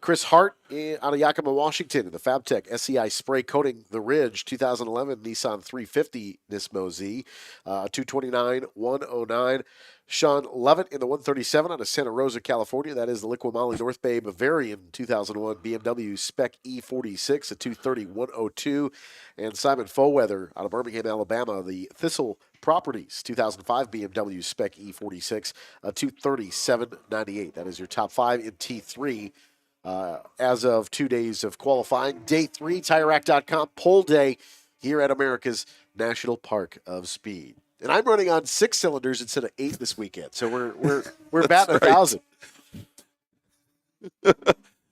C: Chris Hart out of Yakima, Washington, in the Fabtech SCI Spray Coating the Ridge 2011 Nissan 350 Nismo Z, 2:29.109. Sean Levitt in the 137 out of Santa Rosa, California. That is the Liqui-Moly North Bay Bavarian 2001 BMW Spec E46 at 2:30.102. And Simon Foweather out of Birmingham, Alabama, the Thistle Properties 2005 BMW Spec E46, 2:37.98. That is your top 5 in T3 as of 2 days of qualifying. Day 3, TireRack.com, poll day here at America's National Park of Speed. And I'm running on 6 cylinders instead of 8 this weekend, so we're batting 1,000.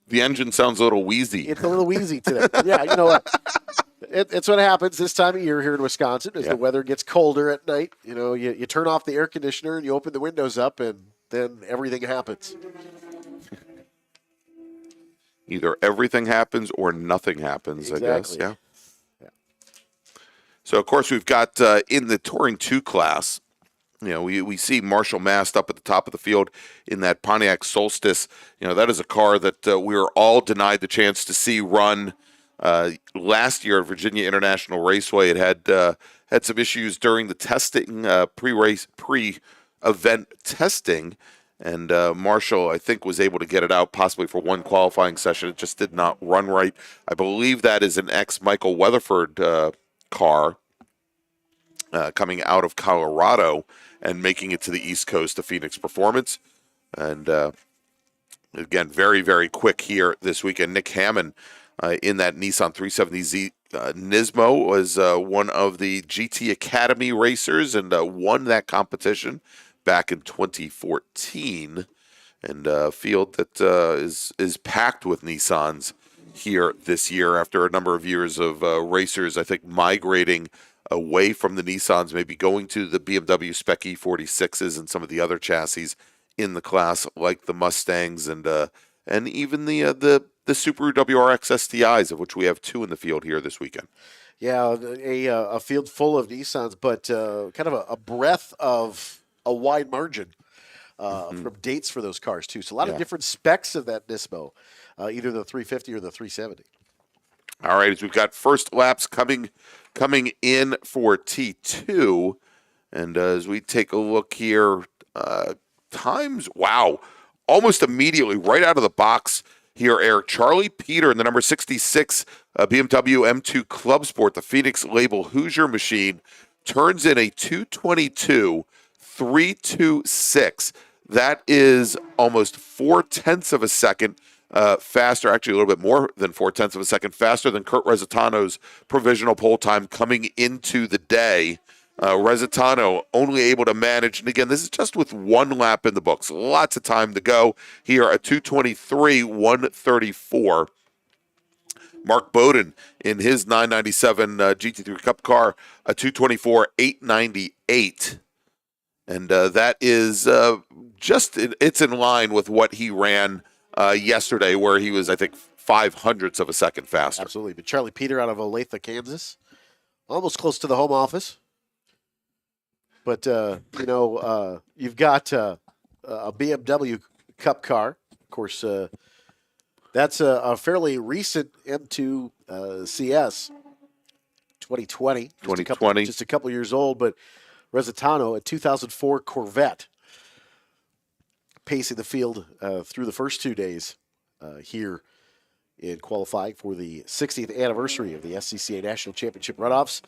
B: The engine sounds a little wheezy.
C: It's a little wheezy today. Yeah, you know what? It's what happens this time of year here in Wisconsin as the weather gets colder at night. You know, you turn off the air conditioner and you open the windows up, and then everything happens.
B: Either everything happens or nothing happens,
C: Exactly.
B: I guess. Yeah. So, of course, we've got in the Touring 2 class, you know, we see Marshall Mast up at the top of the field in that Pontiac Solstice. You know, that is a car that we were all denied the chance to see run last year at Virginia International Raceway. It had some issues during the testing, pre-event testing. And Marshall, I think, was able to get it out possibly for one qualifying session. It just did not run right. I believe that is an ex-Michael Weatherford car coming out of Colorado and making it to the East Coast of Phoenix Performance. And again, very, very quick here this weekend. Nick Hammond in that Nissan 370Z Nismo was one of the GT Academy racers and won that competition back in 2014. And a field that is packed with Nissans here this year after a number of years of racers, I think, migrating away from the Nissans, maybe going to the BMW Spec E46s and some of the other chassis in the class, like the Mustangs and even the Subaru WRX STIs, of which we have 2 in the field here this weekend.
C: Yeah, a field full of Nissans, but kind of a breadth of a wide margin from dates for those cars, too. So a lot of different specs of that Nismo, either the 350 or the 370.
B: All right, as we've got first laps coming in for T2, and as we take a look here, times, wow, almost immediately, right out of the box here, Eric. Charlie Peter in the number 66 BMW M2 Club Sport, the Phoenix label Hoosier machine, turns in a 2:22.326. That is almost 0.4 of a second faster, actually a little bit more than 0.4 of a second faster than Kurt Resitano's provisional pole time coming into the day. Resitano only able to manage, and again, this is just with 1 lap in the books. Lots of time to go here at 2:23.134. Mark Bowden in his 997 GT3 Cup car, a 2:24.898. And that is it's in line with what he ran yesterday, where he was, I think, 0.05 of a second faster.
C: Absolutely. But Charlie Peter out of Olathe, Kansas, almost close to the home office. But, you've got a BMW Cup car. Of course, that's a fairly recent M2 CS, 2020. Just a couple years old, but Resitano, a 2004 Corvette, pacing the field through the first 2 days here in qualifying for the 60th anniversary of the SCCA National Championship Runoffs.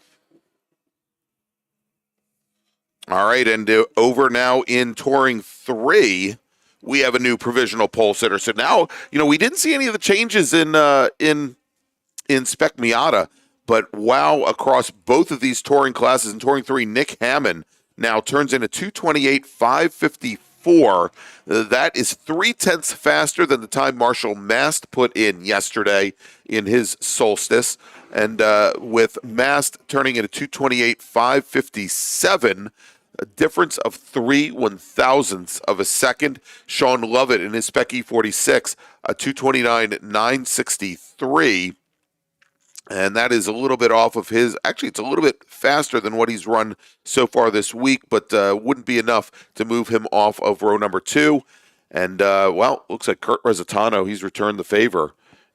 B: All right, and over now in Touring 3, we have a new provisional pole sitter. So now, we didn't see any of the changes in Spec Miata, but wow, across both of these touring classes in Touring 3, Nick Hammond now turns in a 2:28.554. That is 0.3 faster than the time Marshall Mast put in yesterday in his Solstice. And with Mast turning in a 2:28.557, a difference of 3/1000ths of a second. Sean Lovett in his Spec E46, a 2:29.963. And that is a little bit off of his. Actually, it's a little bit faster than what he's run so far this week, but wouldn't be enough to move him off of row number 2. And, looks like Kurt Resitano, he's returned the favor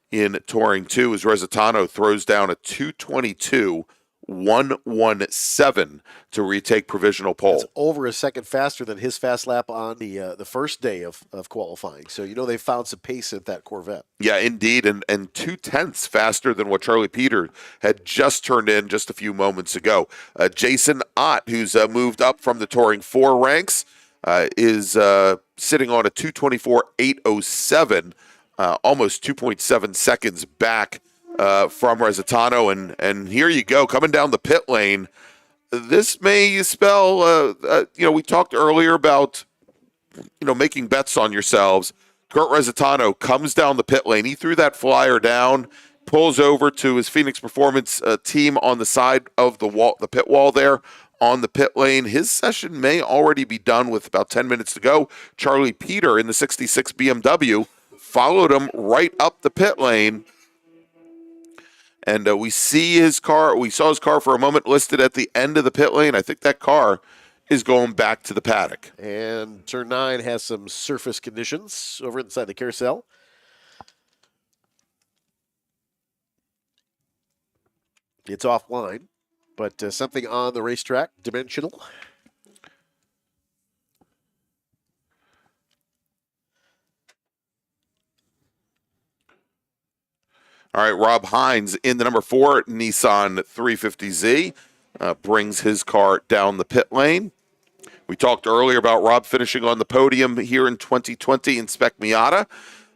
B: in Touring 2 as Resitano throws down a 2:22.117 to retake provisional pole.
C: That's over a second faster than his fast lap on the first day of qualifying. So they found some pace at that Corvette.
B: Yeah, indeed, and 0.2 faster than what Charlie Peter had just turned in just a few moments ago. Jason Ott, who's moved up from the Touring 4 ranks, is sitting on a 2:24.807, almost 2.7 seconds back from Resitano, and here you go, coming down the pit lane. This may spell, we talked earlier about, making bets on yourselves. Kurt Resitano comes down the pit lane. He threw that flyer down, pulls over to his Phoenix Performance team on the side of the pit wall there on the pit lane. His session may already be done with about 10 minutes to go. Charlie Peter in the 66 BMW followed him right up the pit lane. And we saw his car for a moment listed at the end of the pit lane. I think that car is going back to the paddock.
C: And turn 9 has some surface conditions over inside the carousel. It's offline, but something on the racetrack, dimensional.
B: All right, Rob Hines in the number 4 Nissan 350Z brings his car down the pit lane. We talked earlier about Rob finishing on the podium here in 2020 in Spec Miata.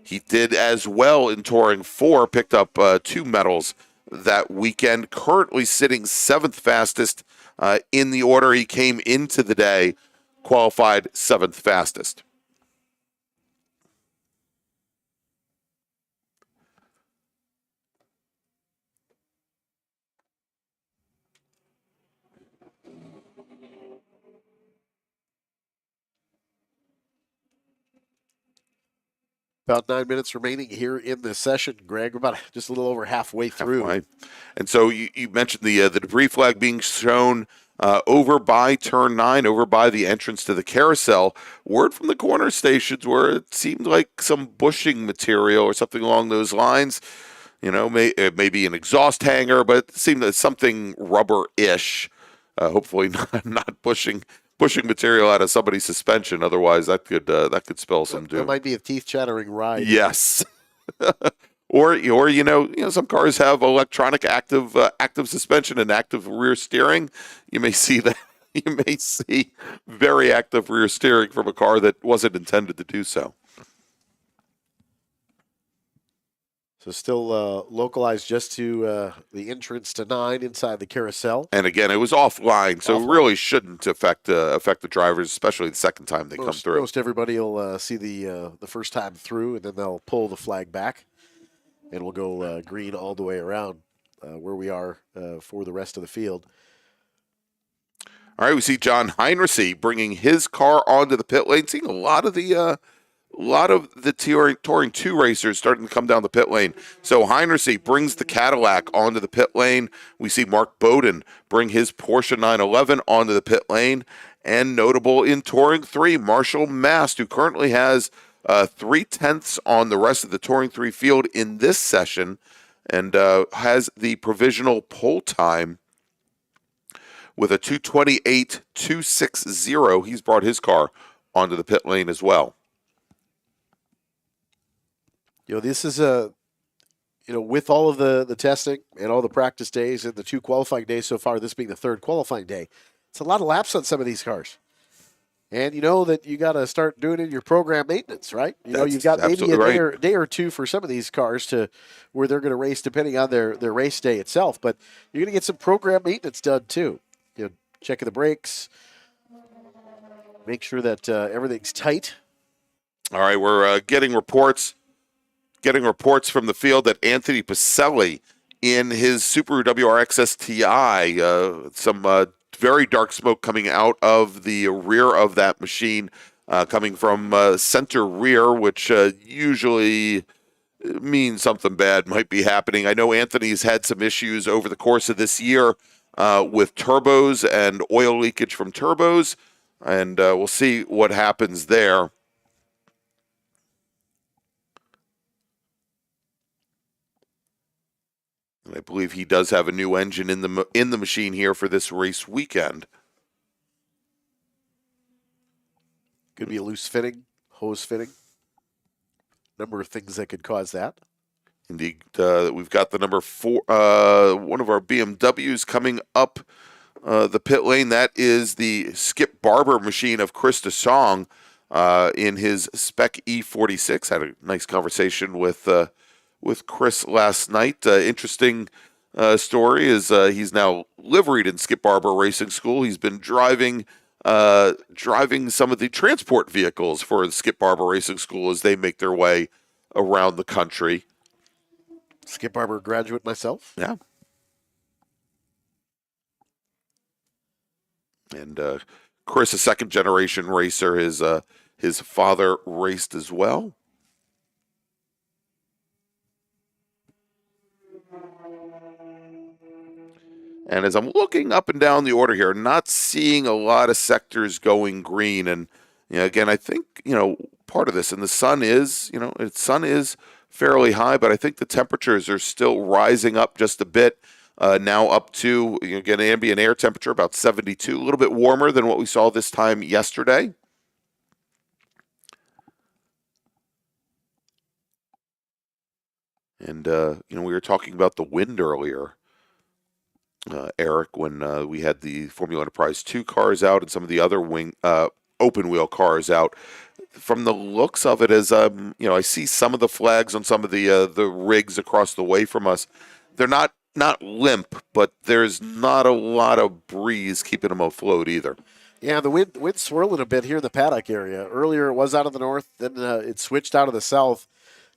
B: He did as well in Touring 4, picked up 2 medals that weekend. Currently sitting 7th fastest in the order he came into the day, qualified 7th fastest.
C: About 9 minutes remaining here in the session, Greg. We're about just a little over halfway through.
B: Halfway. And so you mentioned the debris flag being shown over by turn 9, over by the entrance to the carousel. Word from the corner stations where it seemed like some bushing material or something along those lines. You know, maybe an exhaust hanger, but it seemed that something rubber-ish. Hopefully not bushing material out of somebody's suspension. Otherwise, that could spell some doom.
C: That might be a teeth-chattering ride.
B: Yes. or some cars have electronic active suspension and active rear steering. You may see that. You may see very active rear steering from a car that wasn't intended to do so.
C: So still localized just to the entrance to 9 inside the carousel.
B: And again, it was offline, so it really shouldn't affect the drivers, especially the second time they come through.
C: Most everybody will see the first time through, and then they'll pull the flag back, and we'll go green all the way around where we are for the rest of the field.
B: All right, we see John Heinrichs bringing his car onto the pit lane, seeing a lot of the Touring 2 racers starting to come down the pit lane. So Heinrichs brings the Cadillac onto the pit lane. We see Mark Bowden bring his Porsche 911 onto the pit lane. And notable in Touring 3, Marshall Mast, who currently has 3/10 on the rest of the Touring 3 field in this session and has the provisional pole time with a 2:28.260. He's brought his car onto the pit lane as well.
C: This is with all of the testing and all the practice days and the 2 qualifying days so far, this being the 3rd qualifying day, it's a lot of laps on some of these cars. And you know that you got to start doing in your program maintenance, right? You've got maybe a day or 2 for some of these cars to where they're going to race depending on their race day itself. But you're going to get some program maintenance done too. Checking the brakes, make sure that everything's tight.
B: All right, we're getting reports from the field that Anthony Pacelli in his Subaru WRX STI, some very dark smoke coming out of the rear of that machine, coming from center rear, which usually means something bad might be happening. I know Anthony's had some issues over the course of this year with turbos and oil leakage from turbos, and we'll see what happens there. And I believe he does have a new engine in the machine here for this race weekend.
C: Could be a loose fitting, hose fitting. Number of things that could cause that.
B: Indeed, we've got the number 4, one of our BMWs coming up the pit lane. That is the Skip Barber machine of Chris DeSong in his Spec E46. Had a nice conversation with Chris last night. Interesting story is he's now liveried in Skip Barber Racing School. He's been driving some of the transport vehicles for the Skip Barber Racing School as they make their way around the country.
C: Skip Barber graduate myself.
B: Yeah. And Chris, a second-generation racer, his father raced as well. And as I'm looking up and down the order here, not seeing a lot of sectors going green. And again, I think part of this, and the sun is fairly high, but I think the temperatures are still rising up just a bit. Now up to again ambient air temperature about 72, a little bit warmer than what we saw this time yesterday. And we were talking about the wind earlier. Eric, when we had the Formula Enterprise 2 cars out and some of the other open wheel cars out. From the looks of it, as I see some of the flags on some of the rigs across the way from us, they're not not limp, but there's not a lot of breeze keeping him afloat either.
C: Yeah, the wind swirling a bit here in the paddock area. Earlier it was out of the north, then it switched out of the south,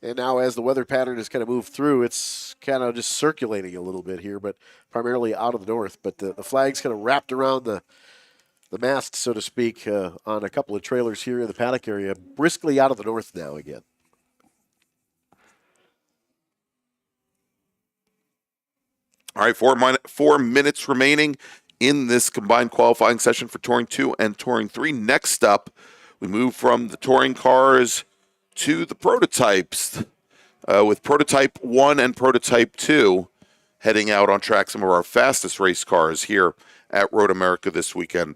C: and now as the weather pattern has kind of moved through, it's kind of just circulating a little bit here, but primarily out of the north. But the flag's kind of wrapped around the mast, so to speak, on a couple of trailers here in the paddock area, briskly out of the north now again.
B: All right, 4 minutes remaining in this combined qualifying session for Touring 2 and Touring 3. Next up, we move from the touring cars to the prototypes, with Prototype 1 and Prototype 2 heading out on track, some of our fastest race cars here at Road America this weekend.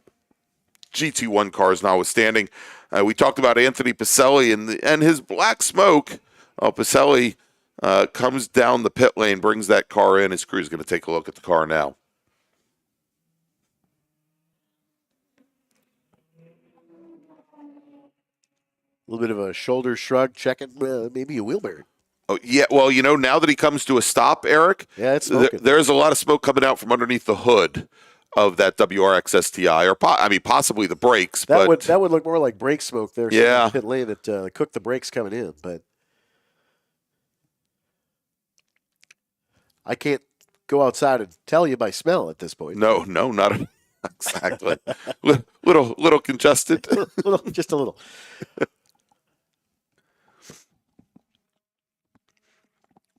B: GT1 cars notwithstanding. We talked about Anthony Pacelli and his black smoke. Pacelli comes down the pit lane, brings that car in. His crew's going to take a look at the car now.
C: A little bit of a shoulder shrug, checking maybe a wheel bearing.
B: Oh, yeah. Well, now that he comes to a stop, Eric,
C: yeah, it's smoking.
B: There's a lot of smoke coming out from underneath the hood of that WRX STI, or possibly the brakes.
C: That would look more like brake smoke there.
B: Yeah,
C: in the pit lane that cooked the brakes coming in, but I can't go outside and tell you by smell at this point.
B: No, not exactly. little congested.
C: Just a little.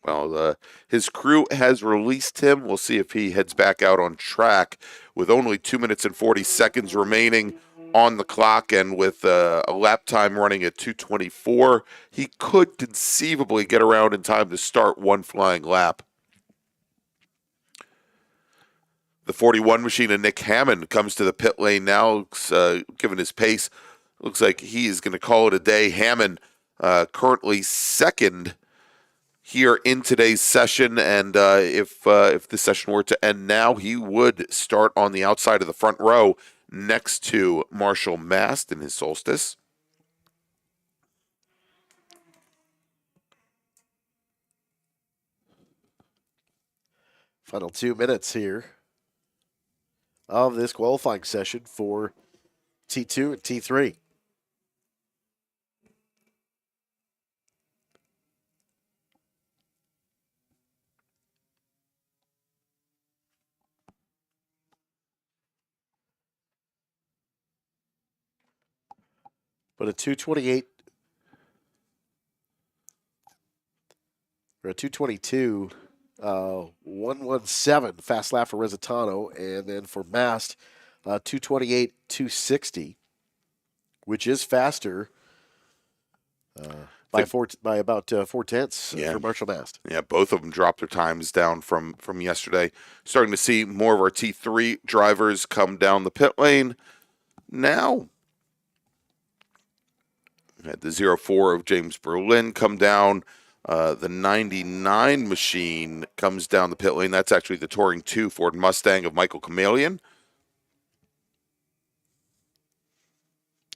B: Well, his crew has released him. We'll see if he heads back out on track with only 2 minutes and 40 seconds remaining on the clock, and with a lap time running at 2:24, he could conceivably get around in time to start one flying lap. The 41 machine of Nick Hammond comes to the pit lane now, given his pace. Looks like he is going to call it a day. Hammond currently second here in today's session, and if the session were to end now, he would start on the outside of the front row next to Marshall Mast in his Solstice.
C: Final 2 minutes here of this qualifying session for T2 and T3. But a 228 or a 222, 117 fast lap for Resitano, and then for Mast, 228, 260, which is faster by about 4/10 for Marshall Mast.
B: Yeah, both of them dropped their times down from yesterday. Starting to see more of our T3 drivers come down the pit lane now. We had the 04 of James Berlin come down. The 99 machine comes down the pit lane. That's actually the Touring 2 Ford Mustang of Michael Kamalian.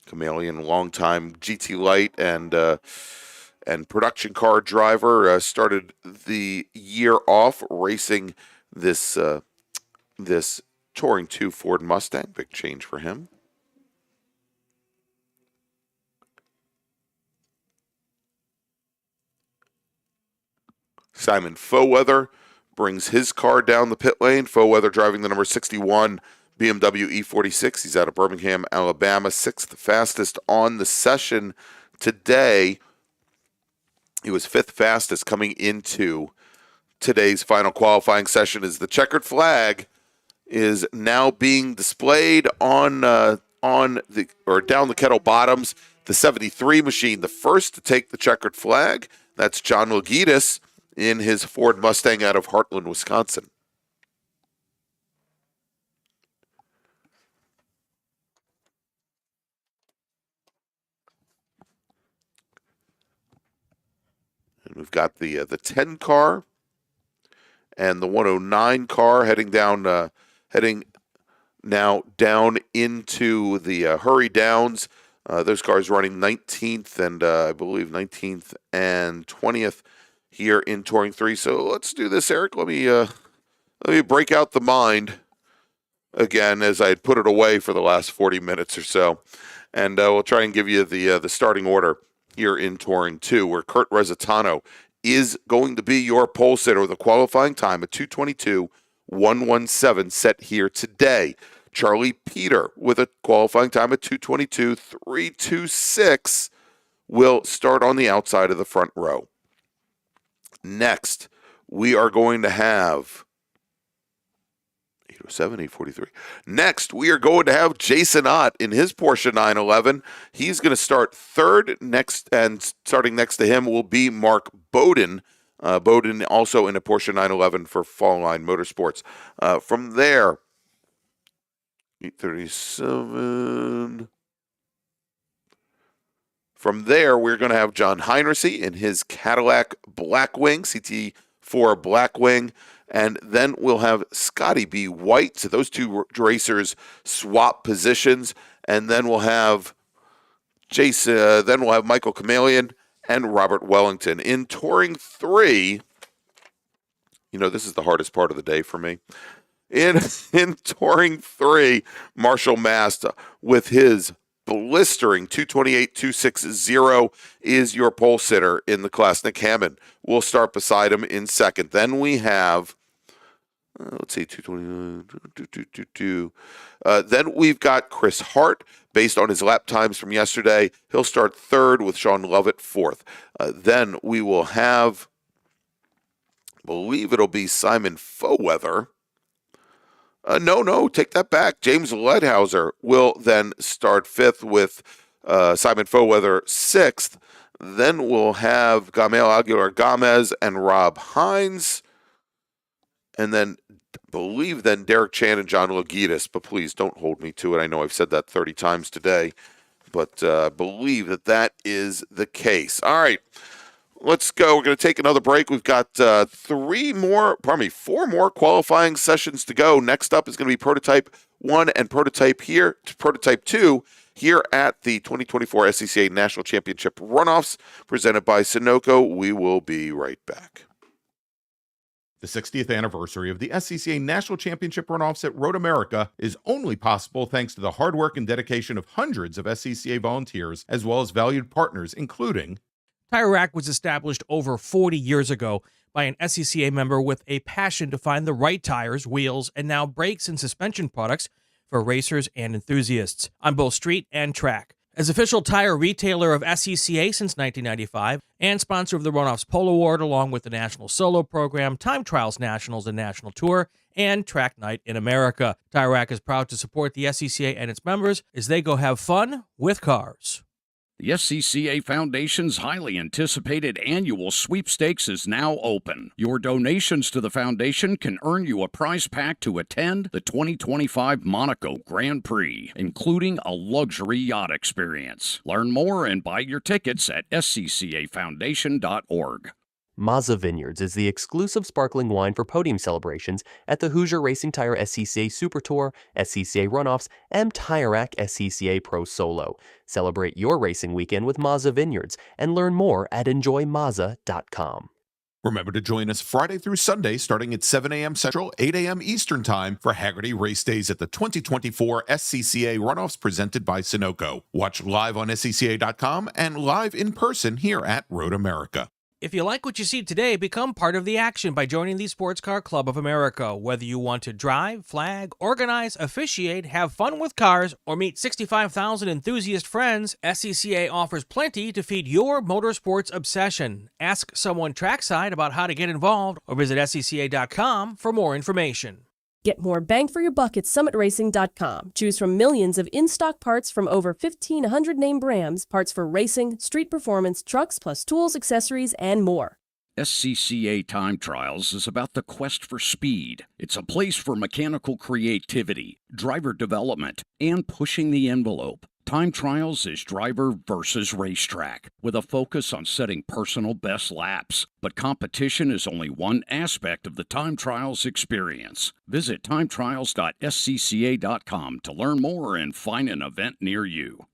B: Kamalian, longtime GT Light and production car driver, started the year off racing this Touring 2 Ford Mustang. Big change for him. Simon Foweather brings his car down the pit lane. Foweather driving the number 61 BMW E46. He's out of Birmingham, Alabama. 6th fastest on the session today. He was 5th fastest coming into today's final qualifying session, as the checkered flag is now being displayed on down the kettle bottoms. The 73 machine, the first to take the checkered flag. That's John Wilgidis in his Ford Mustang out of Heartland, Wisconsin. And we've got the 10 car and the 109 car heading now down into the Hurry Downs. Those cars running 19th and I believe 19th and 20th here in Touring 3. So let's do this, Eric. Let me Let me break out the mind again as I had put it away for the last 40 minutes or so. And we'll try and give you the starting order here in Touring 2, where Kurt Resitano is going to be your pole sitter with a qualifying time at 2:22.117 set here today. Charlie Peter with a qualifying time at 2:22.326 will start on the outside of the front row. Next, we are going to have 807, 843. Next, we are going to have Jason Ott in his Porsche 911. He's going to start third next, and starting next to him will be Mark Bowden. Bowden also in a Porsche 911 for Fall Line Motorsports. From there, 837. From there, we're going to have John Heinrichsey in his Cadillac Blackwing, CT4 Blackwing. And then we'll have Scotty B. White. So those two racers swap positions. And then we'll have Michael Chameleon and Robert Wellington. In Touring 3, this is the hardest part of the day for me. In Touring 3, Marshall Masta with his blistering 2:28.260 is your pole sitter in the class. Nick Hammond will start beside him in second. Then we have, let's see, 2:29. Then we've got Chris Hart, based on his lap times from yesterday. He'll start third with Sean Lovett fourth. Then we will have, I believe it'll be Simon Foweather. No, take that back. James Ledhauser will then start fifth with Simon Foweather sixth. Then we'll have Gamel Aguilar Gomez and Rob Hines. And then Derek Chan and John Logitas. But please don't hold me to it. I know I've said that 30 times today. But believe that is the case. All right. Let's go. We're going to take another break. We've got 4 more qualifying sessions to go. Next up is going to be Prototype 1 and Prototype 2 here at the 2024 SCCA National Championship Runoffs presented by Sunoco. We will be right back.
A: The 60th anniversary of the SCCA National Championship Runoffs at Road America is only possible thanks to the hard work and dedication of hundreds of SCCA volunteers as well as valued partners, including
J: Tire Rack was established over 40 years ago by an SCCA member with a passion to find the right tires, wheels, and now brakes and suspension products for racers and enthusiasts on both street and track. As official tire retailer of SCCA since 1995 and sponsor of the Runoffs Pole Award along with the National Solo Program, Time Trials Nationals and National Tour, and Track Night in America, Tire Rack is proud to support the SCCA and its members as they go have fun with cars.
G: The SCCA Foundation's highly anticipated annual sweepstakes is now open. Your donations to the foundation can earn you a prize pack to attend the 2025 Monaco Grand Prix, including a luxury yacht experience. Learn more and buy your tickets at sccafoundation.org.
I: Mazza Vineyards is the exclusive sparkling wine for podium celebrations at the Hoosier Racing Tire SCCA Super Tour, SCCA Runoffs, and Tire Rack SCCA Pro Solo. Celebrate your racing weekend with Mazza Vineyards and learn more at enjoymazza.com.
A: Remember to join us Friday through Sunday starting at 7 a.m. Central, 8 a.m. Eastern Time for Haggerty Race Days at the 2024 SCCA Runoffs presented by Sunoco. Watch live on SCCA.com and live in person here at Road America.
J: If you like what you see today, become part of the action by joining the Sports Car Club of America. Whether you want to drive, flag, organize, officiate, have fun with cars, or meet 65,000 enthusiast friends, SCCA offers plenty to feed your motorsports obsession. Ask someone trackside about how to get involved or visit scca.com for more information.
K: Get more bang for your buck at summitracing.com. Choose from millions of in-stock parts from over 1,500 name brands, parts for racing, street performance, trucks, plus tools, accessories, and more.
G: SCCA Time Trials is about the quest for speed. It's a place for mechanical creativity, driver development, and pushing the envelope. Time Trials is driver versus racetrack, with a focus on setting personal best laps. But competition is only one aspect of the Time Trials experience. Visit timetrials.scca.com to learn more and find an event near you.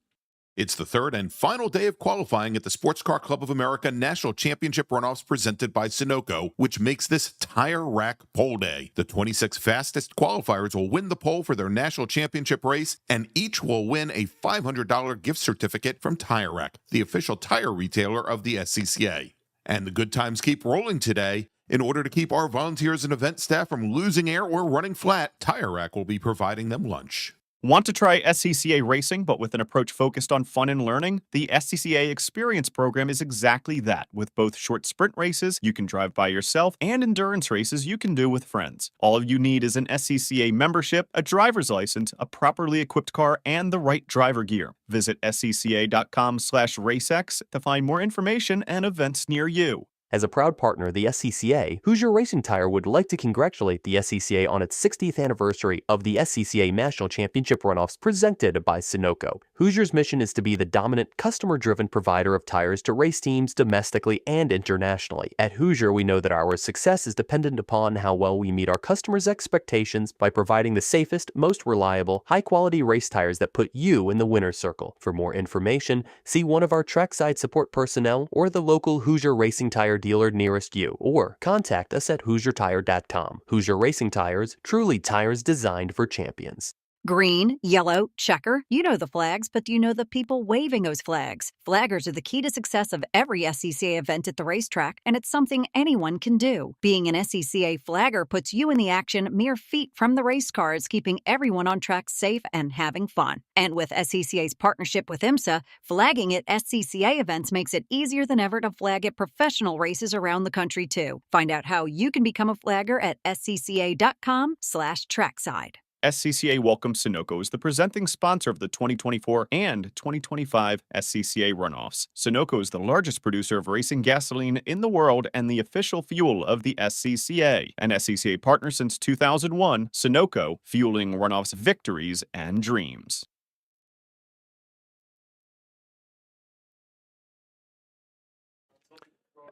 A: It's the third and final day of qualifying at the Sports Car Club of America National Championship Runoffs presented by Sunoco, which makes this tire rack pole day. The 26 fastest qualifiers will win the pole for their national championship race, and each will win a $500 gift certificate from Tire Rack, the official tire retailer of the SCCA. And the good times keep rolling today. In order to keep our volunteers and event staff from losing air or running flat, Tire Rack will be providing them lunch.
L: Want to try SCCA racing, but with an approach focused on fun and learning? The SCCA Experience program is exactly that. With both short sprint races you can drive by yourself and endurance races you can do with friends. All you need is an SCCA membership, a driver's license, a properly equipped car, and the right driver gear. Visit scca.com/racex to find more information and events near you.
I: As a proud partner of the SCCA, Hoosier Racing Tire would like to congratulate the SCCA on its 60th anniversary of the SCCA National Championship Runoffs presented by Sunoco. Hoosier's mission is to be the dominant, customer-driven provider of tires to race teams domestically and internationally. At Hoosier, we know that our success is dependent upon how well we meet our customers' expectations by providing the safest, most reliable, high-quality race tires that put you in the winner's circle. For more information, see one of our trackside support personnel or the local Hoosier Racing Tire dealer nearest you, or contact us at HoosierTire.com. Hoosier Racing Tires, truly tires designed for champions.
E: Green, yellow, checker. You know the flags, but do you know the people waving those flags? Flaggers are the key to success of every SCCA event at the racetrack, and it's something anyone can do. Being an SCCA flagger puts you in the action mere feet from the race cars, keeping everyone on track safe and having fun. And with SCCA's partnership with IMSA, flagging at SCCA events makes it easier than ever to flag at professional races around the country, too. Find out how you can become a flagger at scca.com/trackside.
L: SCCA welcomes Sunoco as the presenting sponsor of the 2024 and 2025 SCCA Runoffs. Sunoco is the largest producer of racing gasoline in the world and the official fuel of the SCCA. An SCCA partner since 2001, Sunoco, fueling runoffs victories and dreams.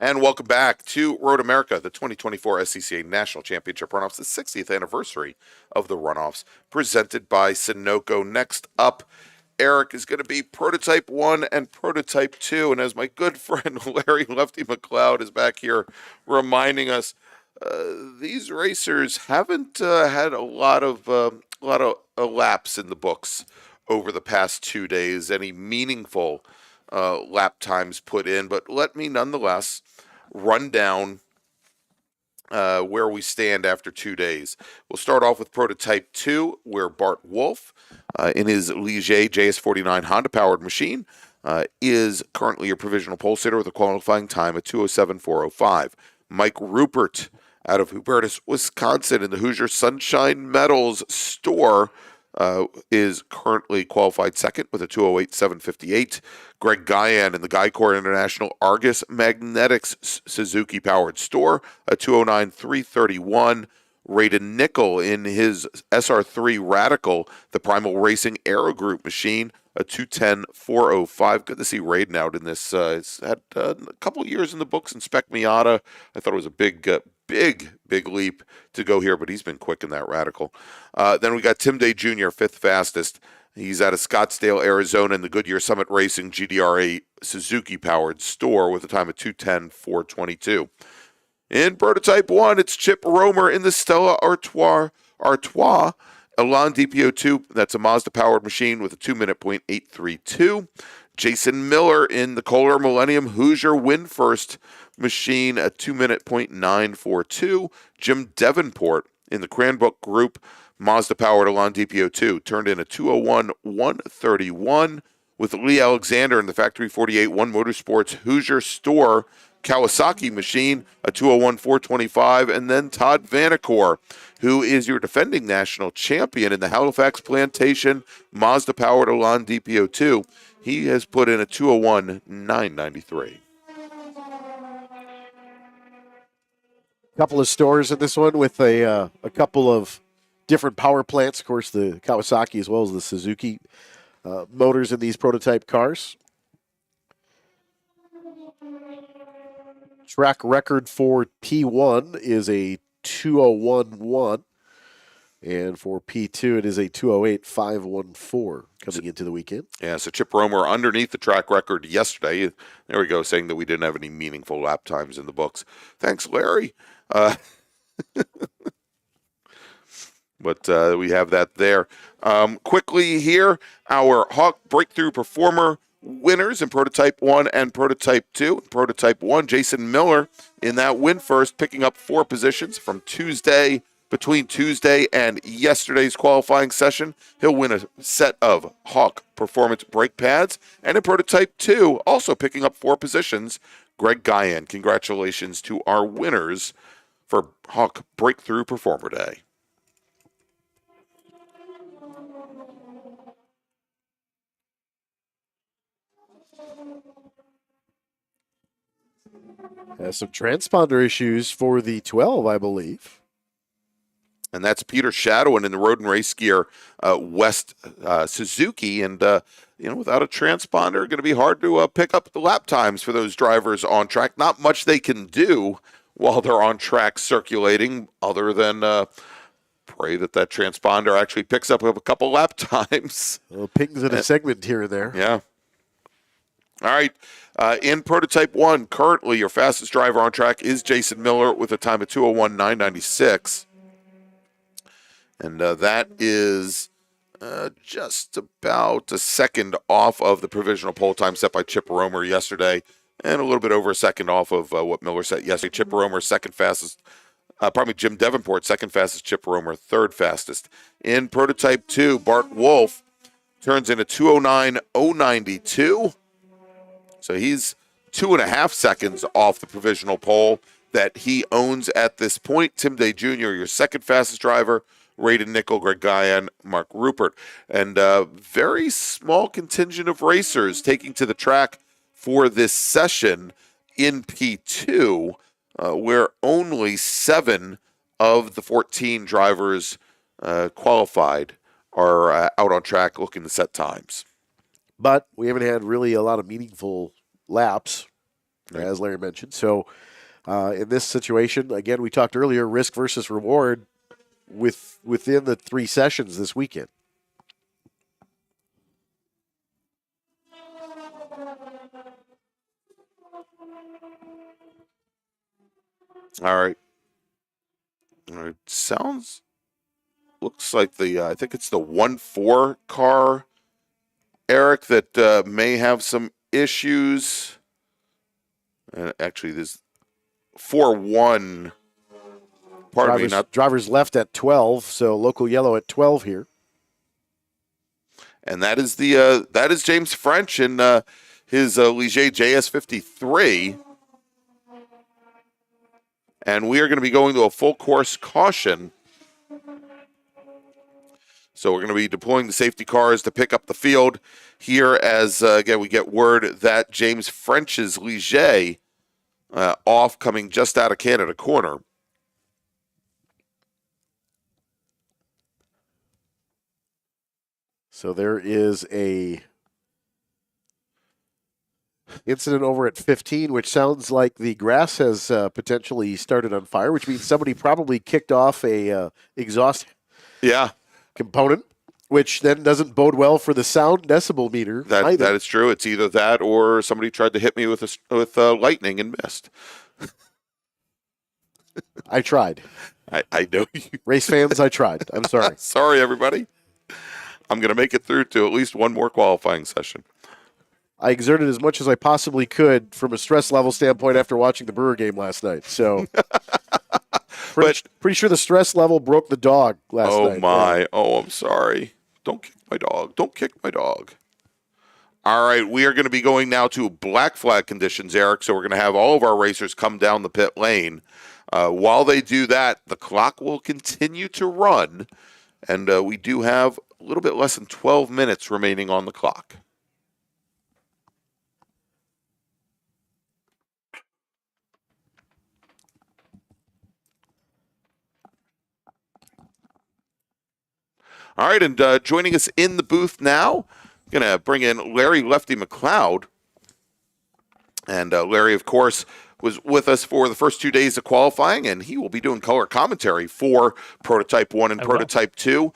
B: And welcome back to Road America, the 2024 SCCA National Championship Runoffs, the 60th anniversary of the runoffs, presented by Sunoco. Next up, Eric, is going to be Prototype 1 and Prototype 2. And as my good friend Larry Lefty McLeod is back here reminding us, these racers haven't had a lot of laps in the books over the past 2 days, any meaningful lap times put in. But let me nonetheless run down where we stand after 2 days. We'll start off with Prototype 2, where Bart Wolf, in his Ligier JS49 Honda-powered machine, is currently your provisional pole sitter with a qualifying time at 2:07.405. Mike Rupert, out of Hubertus, Wisconsin, in the Hoosier Sunshine Metals store, is currently qualified second with a 2:08.758. Greg Guyan in the Guycor International Argus Magnetics Suzuki-powered store, a 2:09.331. Raiden Nickel in his SR3 Radical, the Primal Racing Aero Group machine, a 2:10.405. Good to see Raiden out in this. It's had a couple of years in the books in Spec Miata. I thought it was a big leap to go here, but he's been quick in that Radical. Then we got Tim Day Jr., fifth fastest. He's out of Scottsdale, Arizona, in the Goodyear Summit Racing GDR8 Suzuki-powered store with a time of 2:10.422. In Prototype 1, it's Chip Romer in the Stella Artois Elan DPO2. That's a Mazda-powered machine with a 2:08.32. Jason Miller in the Kohler Millennium Hoosier Win First machine, a 2:09.42. Jim Davenport in the Cranbrook Group Mazda-powered Elan DPO2 turned in a 2:01.131, with Lee Alexander in the Factory 48 One Motorsports Hoosier Store Kawasaki machine, a 2:01.425, and then Todd Vanacore, who is your defending national champion in the Halifax Plantation Mazda-powered Elan DPO2. He has put in a 2:01.993.
C: Couple of stores in this one with a couple of different power plants. Of course, the Kawasaki as well as the Suzuki motors in these prototype cars. Track record for P1 is a 2:01.1. And for P2, it is a 2:08.514 coming into the weekend.
B: Yeah, so Chip Romer underneath the track record yesterday. There we go, saying that we didn't have any meaningful lap times in the books. Thanks, Larry. But we have that there. Quickly here, our Hawk Breakthrough Performer winners in Prototype 1 and Prototype 2. Prototype 1, Jason Miller in that win first, picking up 4 positions from between Tuesday and yesterday's qualifying session. He'll win a set of Hawk Performance brake pads. And in Prototype 2, also picking up 4 positions, Greg Guyan. Congratulations to our winners for Hawk Breakthrough Performer Day.
C: Has some transponder issues for the 12, I believe.
B: And that's Peter Shadowin in the Road and Race Gear West Suzuki. And, without a transponder, going to be hard to pick up the lap times for those drivers on track. Not much they can do while they're on track circulating other than pray that transponder actually picks up a couple lap times.
C: Well, pings in a segment here and there.
B: Yeah. All right. In Prototype 1, currently your fastest driver on track is Jason Miller with a time of 2:01.996. And that is just about a second off of the provisional pole time set by Chip Romer yesterday, and a little bit over a second off of what Miller set yesterday. Chip Romer, second fastest. Jim Davenport, second fastest. Chip Romer, third fastest. In Prototype 2, Bart Wolf turns in a 2:09.092. So he's 2.5 seconds off the provisional pole that he owns at this point. Tim Day Jr., your second fastest driver. Raiden Nickel, Greg Guyan, Mark Rupert. And a very small contingent of racers taking to the track for this session in P2, where only 7 of the 14 drivers qualified are out on track looking to set times.
C: But we haven't had really a lot of meaningful laps, as Larry mentioned. So in this situation, again, we talked earlier, risk versus reward within the 3 sessions this weekend.
B: All right. Looks like I think it's the 1-4 car, Eric, that may have some issues. Actually, there's 4-1. Pardon me,
C: drivers left at 12, so local yellow at 12 here.
B: And that is James French in his Ligier JS53. And we are going to be going to a full course caution. So we're going to be deploying the safety cars to pick up the field here as, again, we get word that James French's Ligier off coming just out of Canada corner.
C: So there is a incident over at 15, which sounds like the grass has potentially started on fire, which means somebody probably kicked off a exhaust component, which then doesn't bode well for the sound decibel meter.
B: That is true. It's either that or somebody tried to hit me with lightning and missed.
C: I tried.
B: I know you.
C: Race fans, I tried. I'm sorry.
B: Sorry, everybody. I'm going to make it through to at least one more qualifying session.
C: I exerted as much as I possibly could from a stress level standpoint after watching the Brewer game last night. So pretty sure the stress level broke the dog last night.
B: Oh, my. Yeah. Oh, I'm sorry. Don't kick my dog. Don't kick my dog. All right, we are going to be going now to black flag conditions, Eric. So we're going to have all of our racers come down the pit lane. While they do that, the clock will continue to run. And we do have a little bit less than 12 minutes remaining on the clock. All right, and joining us in the booth now, going to bring in Larry Lefty McLeod. And Larry, of course, was with us for the first 2 days of qualifying, and he will be doing color commentary for Prototype 1 and Prototype 2.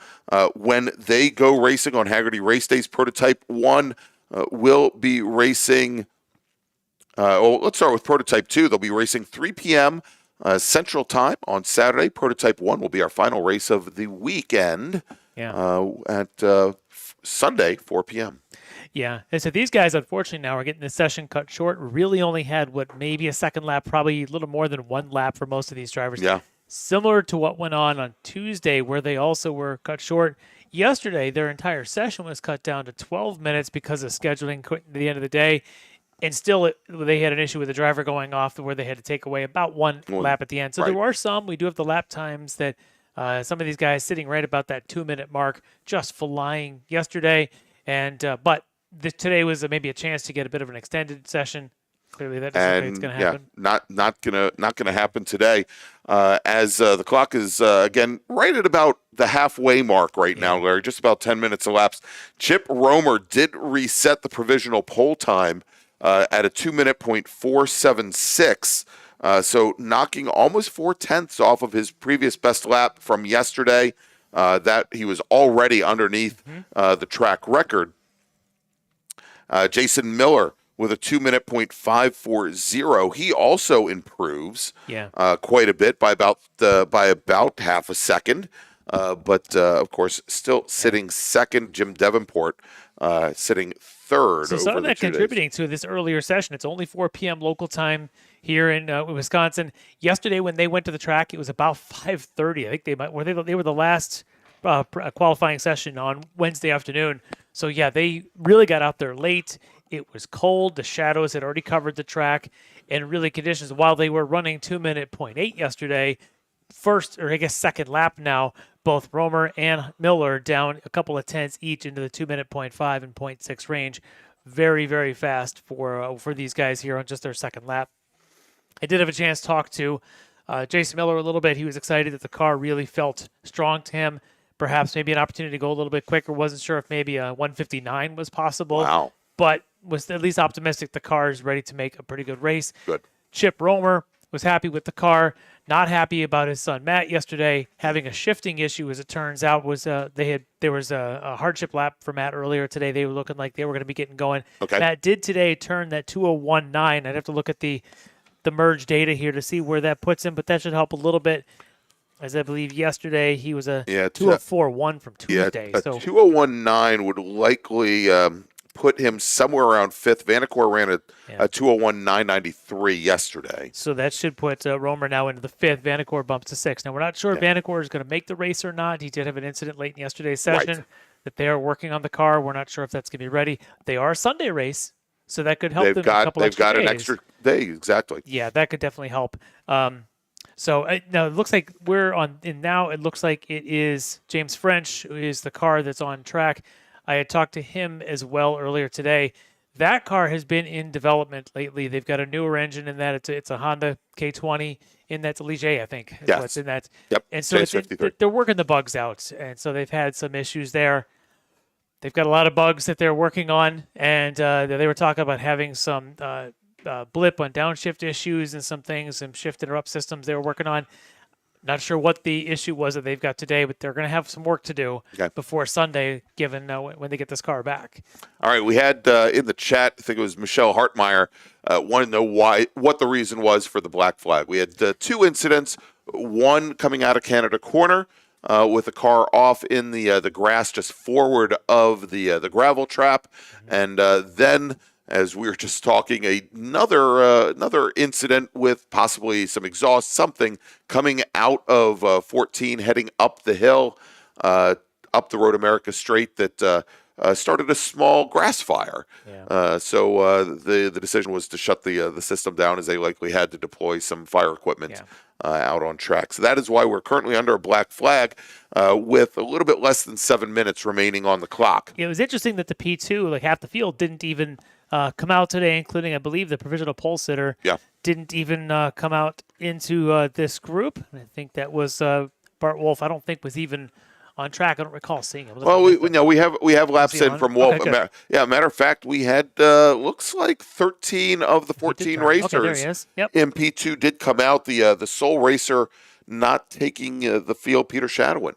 B: When they go racing on Hagerty Race Days, Prototype 1 will be racing, let's start with Prototype 2. They'll be racing 3 p.m. Central Time on Saturday. Prototype 1 will be our final race of the weekend at Sunday, 4 p.m.
R: Yeah, and so these guys, unfortunately, now are getting the session cut short. Really only had, maybe a second lap, probably a little more than one lap for most of these drivers.
B: Yeah.
R: Similar to what went on Tuesday, where they also were cut short. Yesterday, their entire session was cut down to 12 minutes because of scheduling at the end of the day. And still, they had an issue with the driver going off where they had to take away about one lap at the end. So there are some. We do have the lap times that some of these guys sitting right about that 2-minute mark, just flying yesterday. And but today was maybe a chance to get a bit of an extended session. Clearly, that doesn't think it's going to happen.
B: Not gonna happen today. As the clock is again right at about the halfway mark right now, Larry. Just about 10 minutes elapsed. Chip Romer did reset the provisional pole time at a 2-minute .476. So knocking almost 4/10 off of his previous best lap from yesterday. That he was already underneath the track record. Jason Miller with a 2-minute .540. He also improves quite a bit by about half a second. But of course, still sitting second. Jim Davenport sitting third.
R: So some of that contributing to this earlier session. It's only 4 p.m. local time here in Wisconsin. Yesterday, when they went to the track, it was about 5:30. I think they were the last qualifying session on Wednesday afternoon. So yeah, they really got out there late. It was cold. The shadows had already covered the track, and really conditions. While they were running 2-minute .8 yesterday, second lap now, both Romer and Miller down a couple of tenths each into the 2-minute .5 and .6 range. Very, very fast for these guys here on just their second lap. I did have a chance to talk to Jason Miller a little bit. He was excited that the car really felt strong to him. Perhaps maybe an opportunity to go a little bit quicker. Wasn't sure if maybe a 159 was possible.
B: Wow.
R: But was at least optimistic the car is ready to make a pretty good race.
B: Good.
R: Chip Romer was happy with the car. Not happy about his son Matt yesterday having a shifting issue. As it turns out, was there was a hardship lap for Matt earlier today. They were looking like they were going to be getting going.
B: Okay.
R: Matt did today turn that 201.9. I'd have to look at the merge data here to see where that puts him, but that should help a little bit. As I believe yesterday he was a 204.1 from Tuesday.
B: A 201.9 would likely put him somewhere around fifth. Vanacore ran a 201.993 yesterday.
R: So that should put Romer now into the fifth. Vanacore bumps to sixth. Now, we're not sure if Vanacore is going to make the race or not. He did have an incident late in yesterday's session that they are working on the car. We're not sure if that's going to be ready. They are a Sunday race, so that could help them a couple extra days.
B: They've got an extra day, exactly.
R: Yeah, that could definitely help. So now it looks like it looks like it is James French, who is the car that's on track. I had talked to him as well earlier today. That car has been in development lately. They've got a newer engine in that. It's a Honda K20 in that. It's a Ligier, I think.
B: Yes.
R: What's in that.
B: Yep.
R: And so they're working the bugs out. And so they've had some issues there. They've got a lot of bugs that they're working on. And they were talking about having some blip on downshift issues and some things, some shift interrupt systems they were working on. Not sure what the issue was that they've got today, but they're going to have some work to do before Sunday, given when they get this car back.
B: All right, we had in the chat, I think it was Michelle Hartmeyer, wanted to know what the reason was for the black flag. We had two incidents, one coming out of Canada Corner with the car off in the grass just forward of the gravel trap, and then, as we were just talking, another incident with possibly some exhaust, something coming out of 14, heading up the hill, up the Road America straight that started a small grass fire. Yeah. So the decision was to shut the system down, as they likely had to deploy some fire equipment out on track. So that is why we're currently under a black flag with a little bit less than 7 minutes remaining on the clock.
R: It was interesting that the P2, like half the field, didn't even come out today, including, I believe, the provisional pole sitter.
B: Yeah.
R: Didn't even come out into this group. I think that was Bart Wolf. I don't think was even on track. I don't recall seeing him.
B: Well, we have laps in from Walt.
R: Okay,
B: Matter of fact, we had looks like 13 of the 14 racers
R: Okay, there he is. Yep.
B: in P2 did come out. The sole racer not taking the field, Peter Shadowin.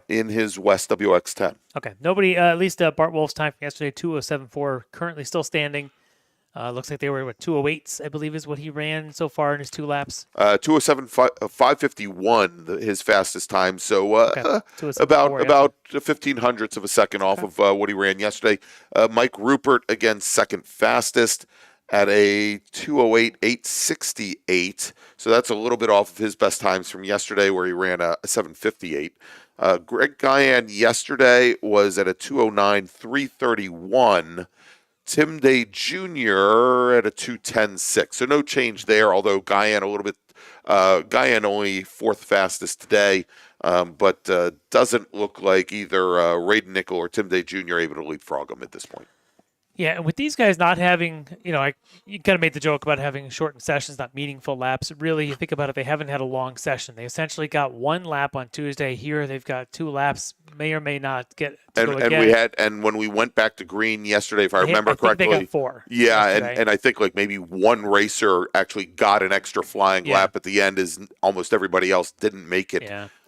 B: In his West WX10.
R: Okay. Nobody, at least Bart Wolf's time from yesterday, 2:07.4, currently still standing. Looks like they were 2:08s, I believe, is what he ran so far in his 2 laps.
B: 2:07.551, his fastest time. So about 0.15 of a second off of what he ran yesterday. Mike Rupert, again, second fastest at a 2:08.868. So that's a little bit off of his best times from yesterday, where he ran a 7:58. Greg Guyan yesterday was at a 2:09.331. Tim Day Jr. at a 2:10.6. So no change there, although Guyan Guyan only 4th fastest today, but doesn't look like either Raiden Nickel or Tim Day Jr. able to leapfrog him at this point.
R: Yeah, and with these guys not having, you kind of made the joke about having shortened sessions, not meaningful laps. Really, you think about it, they haven't had a long session. They essentially got 1 lap on Tuesday. Here, they've got 2 laps, may or may not get to go again.
B: And when we went back to green yesterday, if I remember correctly,
R: they got 4.
B: Yeah, and I think like maybe one racer actually got an extra flying lap at the end, as almost everybody else didn't make it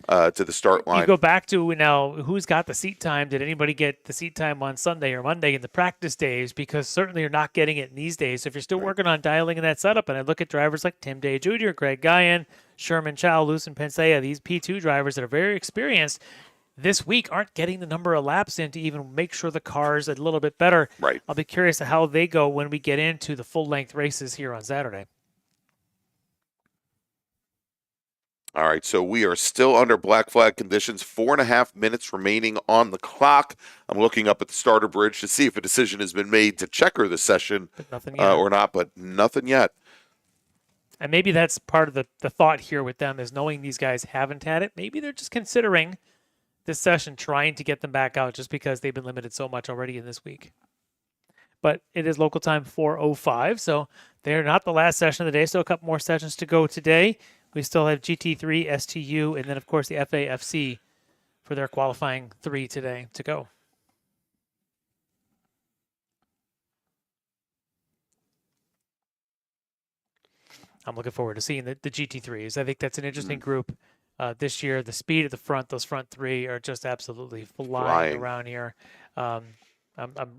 B: to the start line.
R: You go back to now, who's got the seat time? Did anybody get the seat time on Sunday or Monday in the practice days? Because certainly you're not getting it in these days. So if you're still working on dialing in that setup, and I look at drivers like Tim Day Jr., Greg Guyan, Sherman Chow, Lucien Pensea, these P2 drivers that are very experienced this week aren't getting the number of laps in to even make sure the car's a little bit better.
B: Right.
R: I'll be curious to how they go when we get into the full-length races here on Saturday.
B: All right, so we are still under black flag conditions, 4.5 minutes remaining on the clock. I'm looking up at the starter bridge to see if a decision has been made to checker the session or not, but nothing yet.
R: And maybe that's part of the thought here with them, is knowing these guys haven't had it. Maybe they're just considering this session, trying to get them back out just because they've been limited so much already in this week. But it is local time 4:05, so they're not the last session of the day. Still a couple more sessions to go today. We still have GT3, STU, and then, of course, the FAFC for their qualifying 3 today to go. I'm looking forward to seeing the GT3s. I think that's an interesting group this year. The speed at the front, those front 3 are just absolutely flying around here. I'm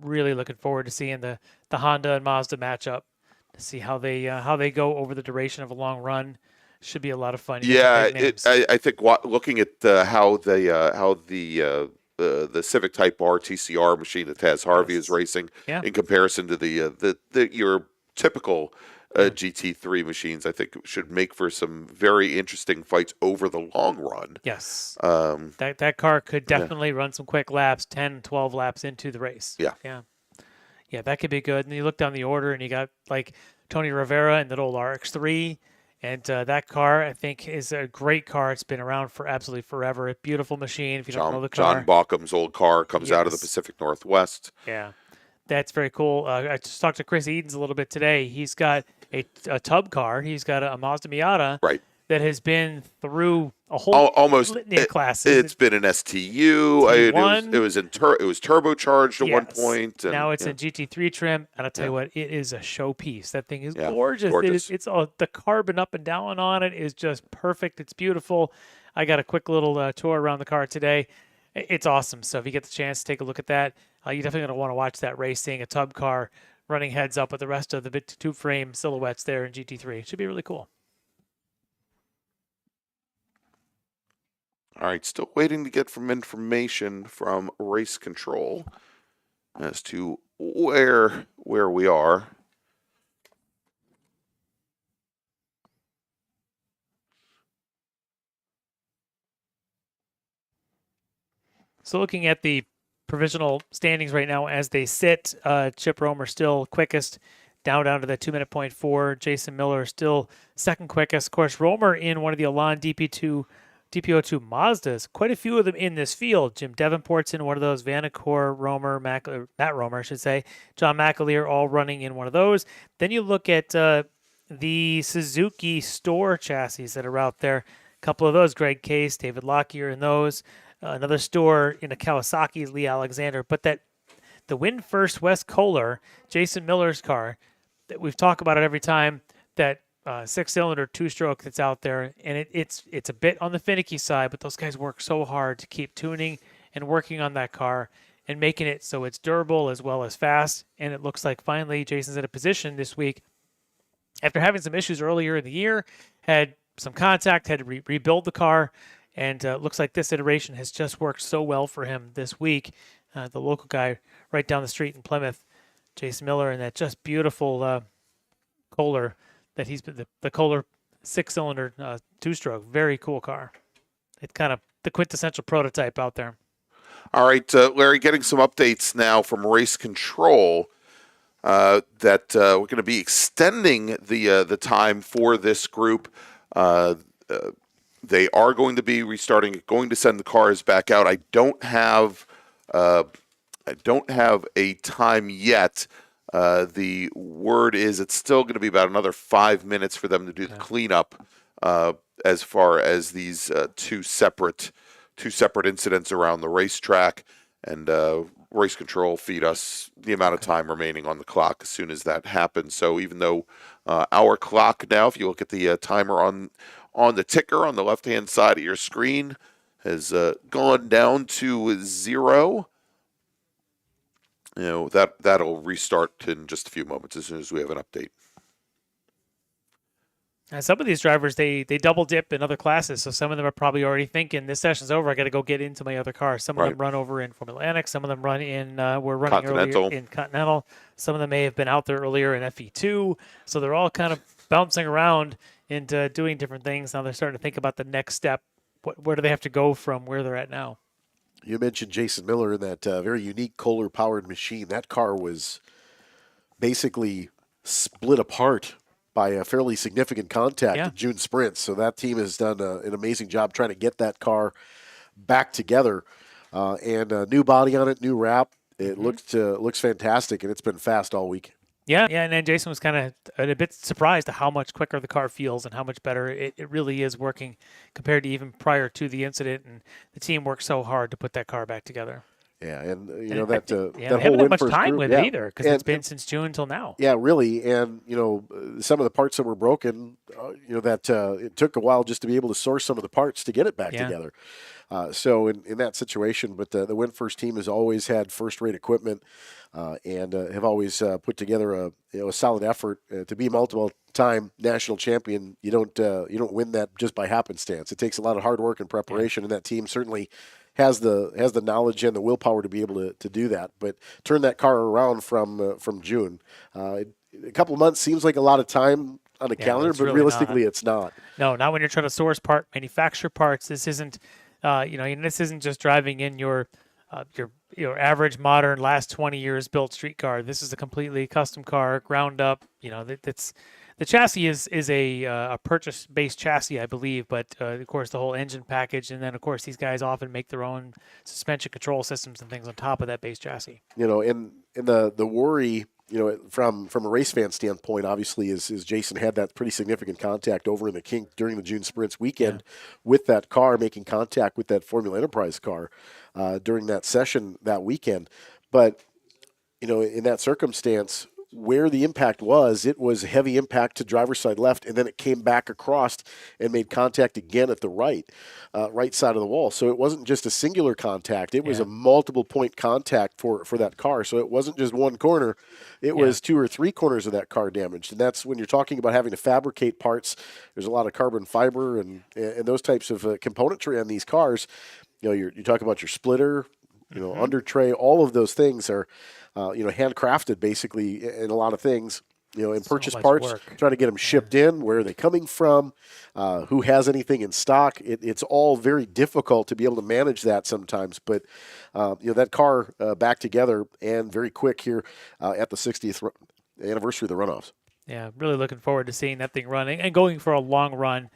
R: really looking forward to seeing the Honda and Mazda matchup, to see how they go over the duration of a long run. Should be a lot of fun.
B: Yeah, I think looking at how the Civic Type R TCR machine that Taz Harvey is racing in comparison to your typical GT3 machines, I think should make for some very interesting fights over the long run.
R: Yes. That car could definitely run some quick laps, 10, 12 laps into the race. Yeah, that could be good. And you look down the order, and you got like Tony Rivera and that old RX-3. And that car, I think, is a great car. It's been around for absolutely forever. A beautiful machine. If you don't know the car,
B: John Baucham's old car comes out of the Pacific Northwest.
R: Yeah, that's very cool. I just talked to Chris Edens a little bit today. He's got a tub car. He's got a Mazda Miata that has been through a whole
B: almost
R: litany of classes.
B: It's been an STU. It was turbocharged at one point. And,
R: now it's in GT3 trim, and I'll tell you what, it is a showpiece. That thing is gorgeous. It's all the carbon up and down on it is just perfect. It's beautiful. I got a quick little tour around the car today. It's awesome. So if you get the chance to take a look at that, you're definitely going to want to watch that race. Seeing a tub car running heads up with the rest of the tube frame silhouettes there in GT3. It should be really cool.
B: All right, still waiting to get some information from race control as to where we are.
R: So looking at the provisional standings right now as they sit, Chip Romer still quickest, down to the 2-minute point 4. Jason Miller still second quickest. Of course, Romer in one of the Elan DP02 Mazdas. Quite a few of them in this field. Jim Davenport's in one of those. Vanacore, Romer, Matt Romer, I should say. John McAleer all running in one of those. Then you look at the Suzuki store chassis that are out there. A couple of those. Greg Case, David Lockyer in those. another store in a Kawasaki's Lee Alexander, but that the Win First West Kohler, Jason Miller's car, that we've talked about it every time, that 6-cylinder 2-stroke that's out there, and it's a bit on the finicky side, but those guys work so hard to keep tuning and working on that car and making it so it's durable as well as fast. And it looks like finally Jason's in a position this week, after having some issues earlier in the year, had some contact, had to rebuild the car, and looks like this iteration has just worked so well for him this week. The local guy right down the street in Plymouth, Jason Miller, and that just beautiful Kohler that he's been the Kohler 6-cylinder 2-stroke. Very cool car. It's kind of the quintessential prototype out there.
B: All right, Larry, getting some updates now from Race Control that we're going to be extending the time for this group. They are going to be restarting, going to send the cars back out. I don't have a time yet. The word is it's still going to be about another 5 minutes for them to do the cleanup as far as these two separate incidents around the racetrack. And Race Control feed us the amount of time remaining on the clock as soon as that happens. So even though our clock now, if you look at the timer on the ticker on the left-hand side of your screen, has gone down to 0. That'll restart in just a few moments as soon as we have an update.
R: And some of these drivers, they double dip in other classes, so some of them are probably already thinking, this session's over, I got to go get into my other car. Some of them run over in Formula Atlantic, some of them run in, we're running earlier in Continental. Some of them may have been out there earlier in FE2, so they're all kind of bouncing around and doing different things. Now they're starting to think about the next step. Where do they have to go from where they're at now?
C: You mentioned Jason Miller in that very unique Kohler-powered machine. That car was basically split apart by a fairly significant contact at June sprints. So that team has done an amazing job trying to get that car back together. And a new body on it, new wrap. It looks fantastic, and it's been fast all week.
R: Yeah, and then Jason was kind of a bit surprised at how much quicker the car feels and how much better it really is working compared to even prior to the incident. And the team worked so hard to put that car back together.
C: Yeah, and
R: that
C: whole
R: they haven't had much time with
C: it
R: it either because it's been since June until now.
C: Yeah, really, and some of the parts that were broken, it took a while just to be able to source some of the parts to get it back together. So in that situation, but the Win First team has always had first-rate equipment and have always put together a solid effort to be multiple-time national champion. You don't win that just by happenstance. It takes a lot of hard work and preparation, and that team certainly has the knowledge and the willpower to be able to do that. But turn that car around from June. A couple of months seems like a lot of time on a calendar, but
R: really
C: realistically, it's not.
R: No, not when you're trying to source manufacture parts. This isn't, this isn't just driving in your average modern last 20 years built street car. This is a completely custom car, ground up. The chassis is a purchase-based chassis, I believe, but of course the whole engine package, and then of course these guys often make their own suspension control systems and things on top of that base chassis.
C: And the worry, from a race fan standpoint, obviously, is Jason had that pretty significant contact over in the kink during the June Sprints weekend with that car, making contact with that Formula Enterprise car during that session that weekend. But, in that circumstance, where the impact was, it was heavy impact to driver's side left, and then it came back across and made contact again at the right side of the wall. So it wasn't just a singular contact. It was a multiple point contact for that car. So it wasn't just one corner. It was 2 or 3 corners of that car damaged. And that's when you're talking about having to fabricate parts. There's a lot of carbon fiber and those types of componentry on these cars. You talk about your splitter, under tray, all of those things are handcrafted basically in a lot of things, and purchase parts, trying to get them shipped in, where are they coming from, who has anything in stock. It's all very difficult to be able to manage that sometimes, but that car back together and very quick here at the 60th anniversary of the runoffs.
R: Yeah, really looking forward to seeing that thing running and going for a long run.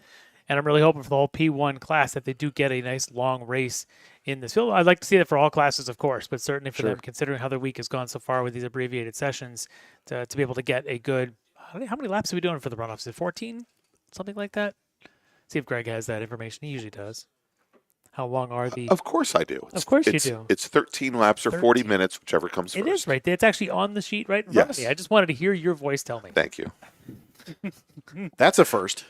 R: And I'm really hoping for the whole P1 class that they do get a nice long race in this field. I'd like to see that for all classes, of course, but certainly for them, considering how their week has gone so far with these abbreviated sessions, to be able to get a good – how many laps are we doing for the runoffs? Is it 14? Something like that? See if Greg has that information. He usually does. How long are the?
B: Of course I do.
R: Of course you do.
B: It's 13 laps or 40 minutes, whichever comes first.
R: It is right there. It's actually on the sheet right in front of me. I just wanted to hear your voice tell me.
B: Thank you.
C: That's a first.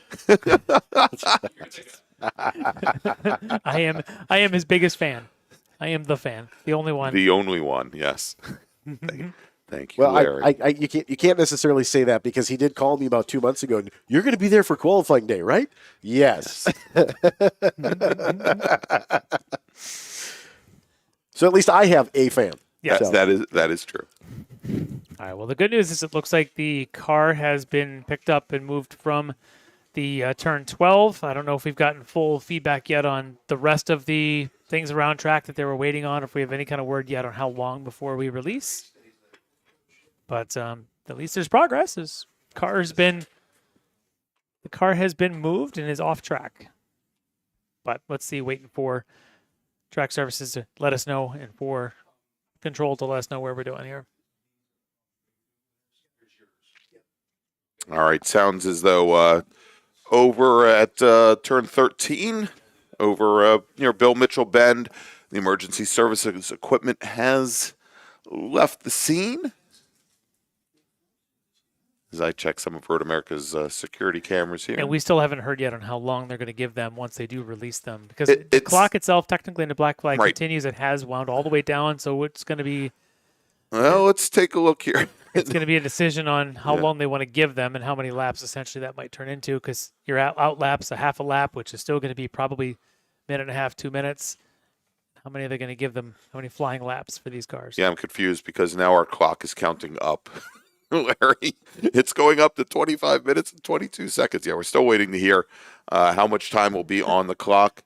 R: I am his biggest fan. I am the fan, the only one.
B: The only one, yes. Thank you,
C: Well,
B: Larry.
C: you can't necessarily say that because he did call me about 2 months ago. You're going to be there for qualifying day, right? Yes. So at least I have a fan.
R: Yes,
C: So.
B: that is true.
R: All right. Well, the good news is it looks like the car has been picked up and moved from the turn 12. I don't know if we've gotten full feedback yet on the rest of the things around track that they were waiting on, if we have any kind of word yet on how long before we release. But at least there's progress. The car has been moved and is off track. But let's see, waiting for track services to let us know and for control to let us know where we're doing here.
B: All right, sounds as though over at turn 13, over near Bill Mitchell Bend, the emergency services equipment has left the scene. As I check some of Road America's security cameras here.
R: And we still haven't heard yet on how long they're going to give them once they do release them. Because the clock itself, technically, in the black flag continues. It has wound all the way down, so it's going to be...
B: Well, let's take a look here.
R: It's going to be a decision on how long they want to give them and how many laps, essentially, that might turn into. Because you're out laps a half a lap, which is still going to be probably minute and a half, 2 minutes. How many are they going to give them? How many flying laps for these cars?
B: Yeah, I'm confused because now our clock is counting up. Larry, it's going up to 25 minutes and 22 seconds. Yeah, we're still waiting to hear how much time will be on the clock.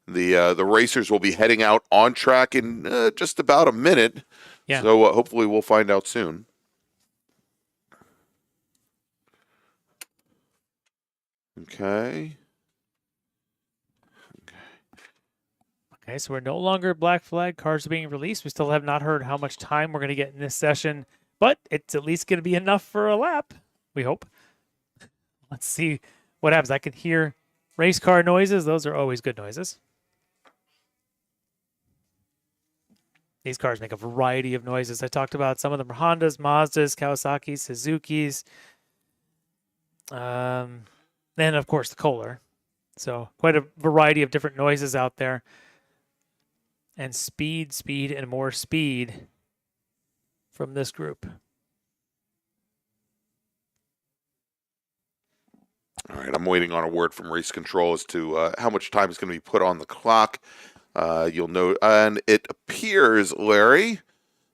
B: The racers will be heading out on track in just about a minute.
R: Yeah.
B: So hopefully we'll find out soon. Okay.
R: Okay, so we're no longer black flag. Cars are being released. We still have not heard how much time we're going to get in this session, but it's at least going to be enough for a lap, we hope. Let's see what happens. I can hear race car noises. Those are always good noises. These cars make a variety of noises. I talked about some of them are Hondas, Mazdas, Kawasaki's, Suzuki's. Then, of course, the Kohler. So quite a variety of different noises out there. And speed, and more speed from this group.
B: All right, I'm waiting on a word from race control as to how much time is going to be put on the clock. You'll note, and it appears, Larry,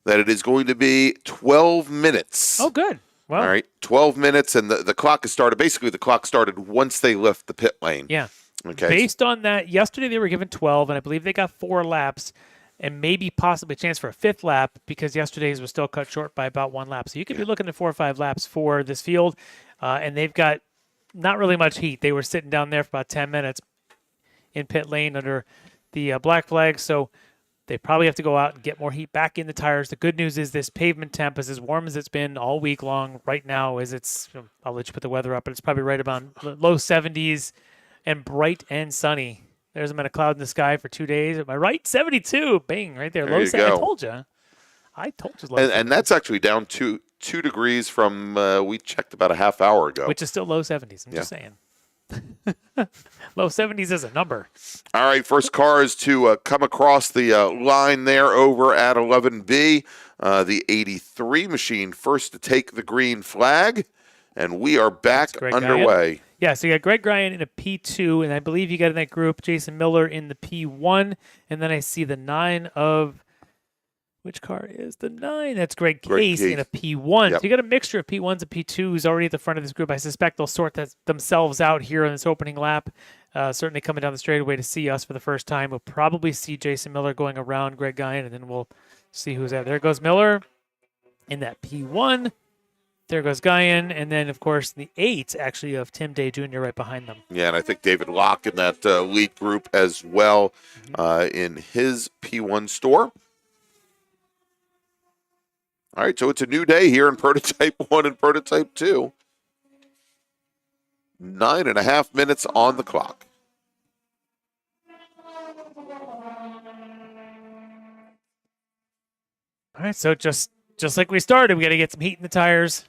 B: that it is going to be 12 minutes.
R: Oh, good. Well,
B: all right, 12 minutes, and the clock has started. Basically, the clock started once they left the pit lane.
R: Yeah.
B: Okay.
R: Based on that, yesterday they were given 12, and I believe they got 4 laps, and maybe possibly a chance for a 5th lap because yesterday's was still cut short by about 1 lap. So you could be looking at 4 or 5 laps for this field, and they've got not really much heat. They were sitting down there for about 10 minutes in pit lane under the black flag, so they probably have to go out and get more heat back in the tires. The good news is this pavement temp is as warm as it's been all week long. Right now, I'll let you put the weather up, but it's probably right about low 70s and bright and sunny. There hasn't been a cloud in the sky for 2 days. Am I right? 72. Bang, right there.
B: There
R: Low
B: you
R: 70.
B: go.
R: I told you. Low
B: And that's actually down 2 degrees from we checked about a half hour ago.
R: Which is still low 70s. I'm just saying. Low 70s is a number.
B: All right, first car is to come across the line there over at 11B. The 83 machine first to take the green flag, and we are back underway.
R: Yeah, so you got Greg Ryan in a P2, and I believe you got in that group Jason Miller in the P1, and then I see the 9 of... Which car is the 9? That's Greg Case in a P1.
B: Yep.
R: So you got a mixture of P1s and P2s already at the front of this group. I suspect they'll sort themselves out here in this opening lap. Certainly coming down the straightaway to see us for the first time. We'll probably see Jason Miller going around Greg Guyan, and then we'll see who's out. There goes Miller in that P1. There goes Guyan, and then, of course, the 8, actually, of Tim Day Jr. right behind them.
B: Yeah, and I think David Locke in that lead group as well in his P1 store. All right, so it's a new day here in Prototype 1 and Prototype 2. 9.5 minutes on the clock.
R: All right, so just like we started, we got to get some heat in the tires.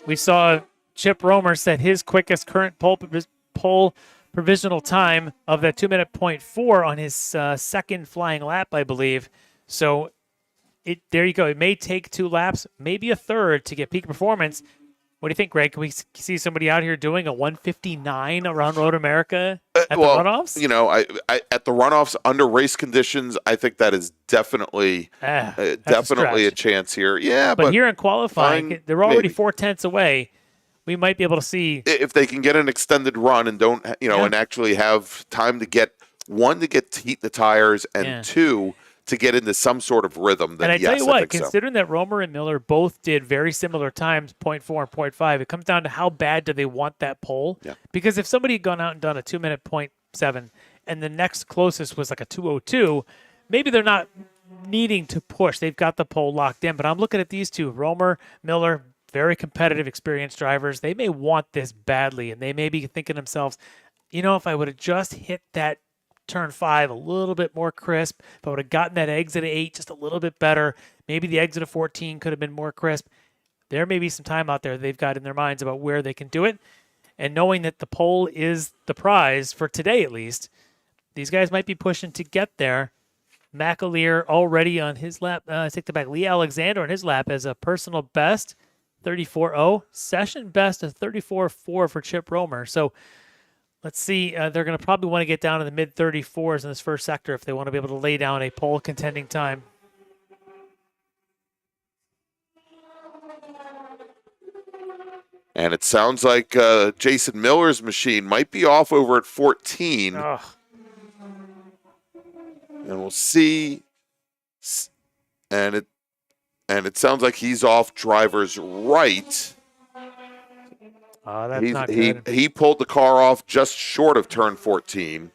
R: We saw Chip Romer set his quickest current pole provisional time of that 2-minute .4 on his second flying lap, I believe. So there you go. It may take 2 laps, maybe a third to get peak performance. What do you think, Greg? Can we see somebody out here doing a 159 around Road America at the runoffs?
B: You know, I at the runoffs under race conditions, I think that is definitely a chance here. Yeah,
R: but here in qualifying, they're already 4/10 away. We might be able to see
B: if they can get an extended run and don't, and actually have time to get to heat the tires and 2 to get into some sort of rhythm. Then
R: and I tell you what, considering
B: so.
R: that Romer and Miller both did very similar times, 0.4 and 0.5, it comes down to how bad do they want that pole?
B: Yeah.
R: Because if somebody had gone out and done a 2-minute .7 and the next closest was like a 2:02, maybe they're not needing to push. They've got the pole locked in. But I'm looking at these two, Romer, Miller, very competitive, experienced drivers. They may want this badly, and they may be thinking to themselves, if I would have just hit that turn 5 a little bit more crisp, if I would have gotten that exit of 8 just a little bit better, maybe the exit of 14 could have been more crisp. There may be some time out there they've got in their minds about where they can do it. And knowing that the pole is the prize, for today at least, these guys might be pushing to get there. McAleer already on his lap. Take the back. Lee Alexander on his lap as a personal best, 34.0. Session best of 34.4 for Chip Romer. So let's see. They're going to probably want to get down in the mid-34s in this first sector if they want to be able to lay down a pole contending time.
B: And it sounds like Jason Miller's machine might be off over at 14.
R: Ugh.
B: And we'll see. And it sounds like he's off driver's right.
R: That's not good.
B: He pulled the car off just short of turn 14.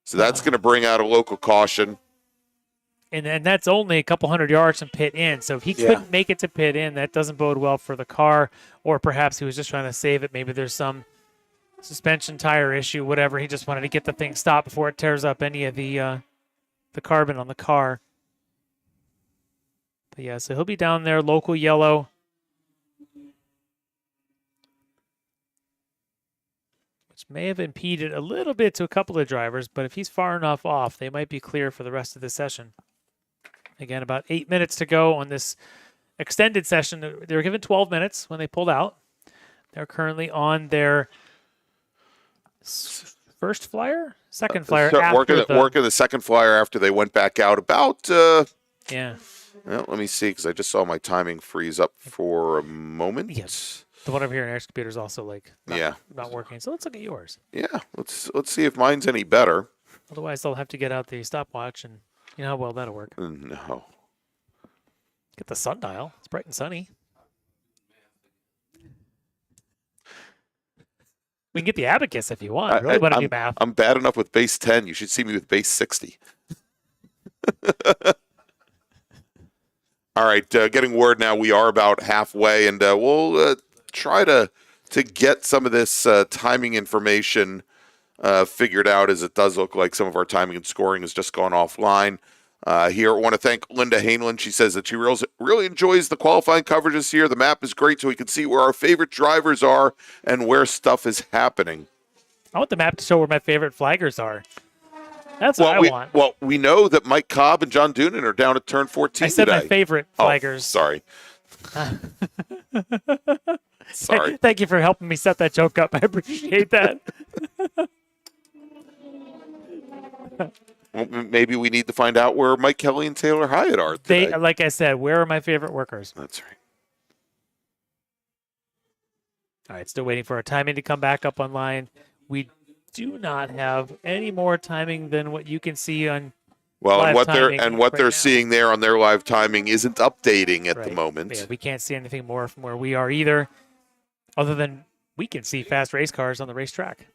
B: So that's going to bring out a local caution.
R: And that's only a couple hundred yards from pit in. So if he couldn't make it to pit in, that doesn't bode well for the car. Or perhaps he was just trying to save it. Maybe there's some suspension tire issue, whatever. He just wanted to get the thing stopped before it tears up any of the carbon on the car. But yeah, so he'll be down there, local yellow. Which may have impeded a little bit to a couple of drivers, but if he's far enough off, they might be clear for the rest of the session. Again, about 8 minutes to go on this extended session. They were given 12 minutes when they pulled out. They're currently on their first flyer? Second flyer.
B: Working the second flyer after they went back out about...
R: yeah.
B: Well, let me see, because I just saw my timing freeze up for a moment.
R: Yes. The one over here in Eric's computer is also not working. So let's look at yours.
B: Yeah, let's see if mine's any better.
R: Otherwise, they'll have to get out the stopwatch, and you know how well that'll work.
B: No.
R: Get the sundial. It's bright and sunny. We can get the abacus if you want. I really want to do math.
B: I'm bad enough with base 10. You should see me with base 60. All right, getting word now. We are about halfway, and we'll try to get some of this timing information figured out, as it does look like some of our timing and scoring has just gone offline. Here, I want to thank Linda Hainland. She says that she really enjoys the qualifying coverage this year. The map is great, so we can see where our favorite drivers are and where stuff is happening.
R: I want the map to show where my favorite flaggers are. That's what I want.
B: Well, we know that Mike Cobb and John Doonan are down at turn 14
R: I said
B: today.
R: My favorite flaggers.
B: Oh, sorry. Sorry.
R: Thank you for helping me set that joke up. I appreciate that.
B: Maybe we need to find out where Mike Kelly and Taylor Hyatt are today.
R: Like I said, where are my favorite workers?
B: That's right.
R: All right, still waiting for our timing to come back up online. We do not have any more timing than what you can see on live
B: and what they're seeing there on their live timing isn't updating at the moment.
R: Yeah, we can't see anything more from where we are either, other than we can see fast race cars on the racetrack.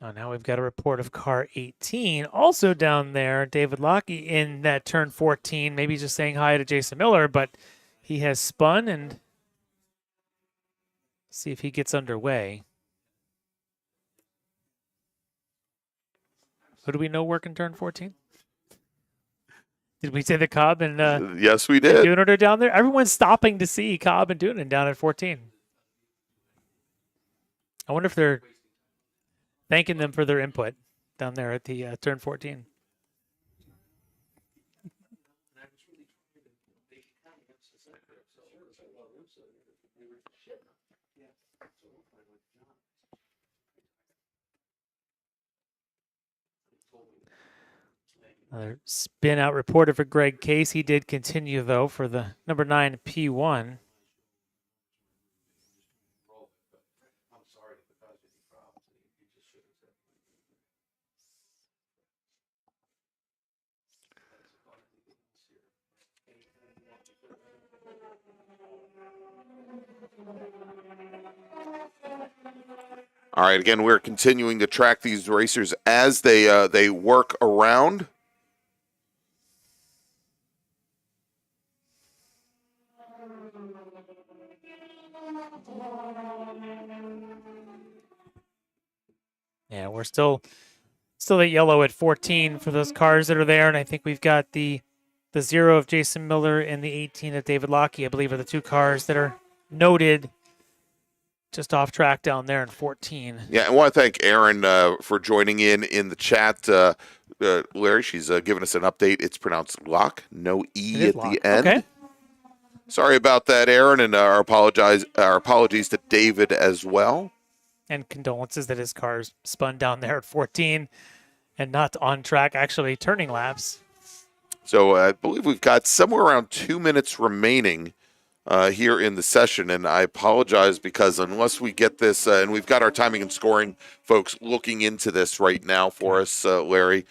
R: Oh, now we've got a report of car 18 also down there. David Lockey in that turn 14, maybe just saying hi to Jason Miller, but he has spun, and see if he gets underway. Who do we know working turn 14? Did we say the Cobb and
B: yes, we did.
R: Doonan are down there? Everyone's stopping to see Cobb and Doonan down at 14. I wonder if they're thanking them for their input down there at the turn 14. Another spin out reported for Greg Case. He did continue, though, for the number 9 P1.
B: All right, again, we're continuing to track these racers as they work around.
R: Yeah, we're still at yellow at 14 for those cars that are there, and I think we've got the 0 of Jason Miller and the 18 of David Lockey, I believe, are the two cars that are noted just off track down there in 14.
B: Yeah, I want to thank Erin for joining in the chat. Larry, she's giving us an update. It's pronounced Lock, no E at the end.
R: Okay.
B: Sorry about that, Erin, and our apologies to David as well.
R: And condolences that his car's spun down there at 14 and not on track, actually turning laps.
B: So I believe we've got somewhere around 2 minutes remaining here in the session, and I apologize because unless we get this, and we've got our timing and scoring folks looking into this right now for us, Larry.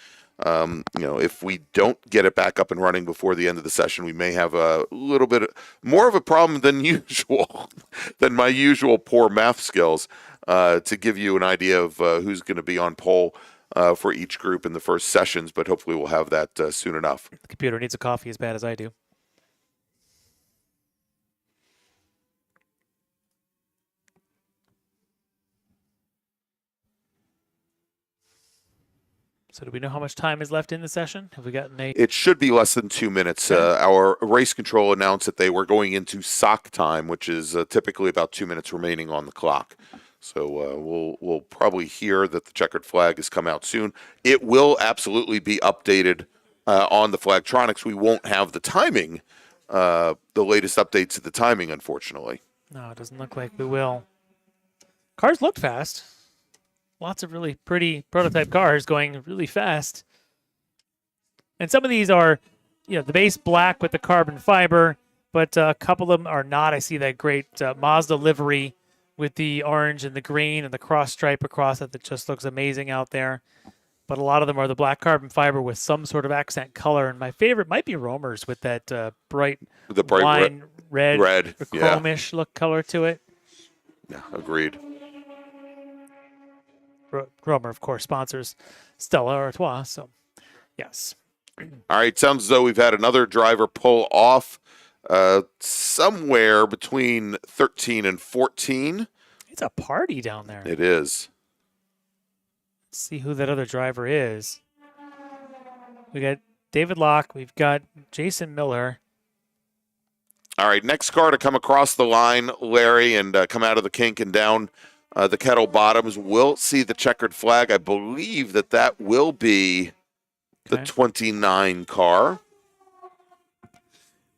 B: If we don't get it back up and running before the end of the session, we may have a little bit more of a problem than usual, than my usual poor math skills, to give you an idea of who's going to be on pole for each group in the first sessions, but hopefully we'll have that soon enough.
R: The computer needs a coffee as bad as I do. So do we know how much time is left in the session? Have we gotten a...
B: It should be less than 2 minutes. Our race control announced that they were going into sock time, which is typically about 2 minutes remaining on the clock. So we'll probably hear that the checkered flag has come out soon. It will absolutely be updated on the Flagtronics. We won't have the timing, the latest updates to the timing, unfortunately.
R: No, it doesn't look like we will. Cars look fast. Lots of really pretty prototype cars going really fast. And some of these are, the base black with the carbon fiber, but a couple of them are not. I see that great Mazda livery with the orange and the green and the cross stripe across it that just looks amazing out there. But a lot of them are the black carbon fiber with some sort of accent color. And my favorite might be Romer's with that bright wine red or chrome-ish look color to it.
B: Yeah, agreed.
R: Romer, of course, sponsors Stella Artois, so yes.
B: All right, sounds as though we've had another driver pull off somewhere between 13 and 14.
R: It's a party down there.
B: It is.
R: Let's see who that other driver is. We got David Locke. We've got Jason Miller.
B: All right, next car to come across the line, Larry, and come out of the kink and down the kettle bottoms will see the checkered flag. I believe that will be the 29 car.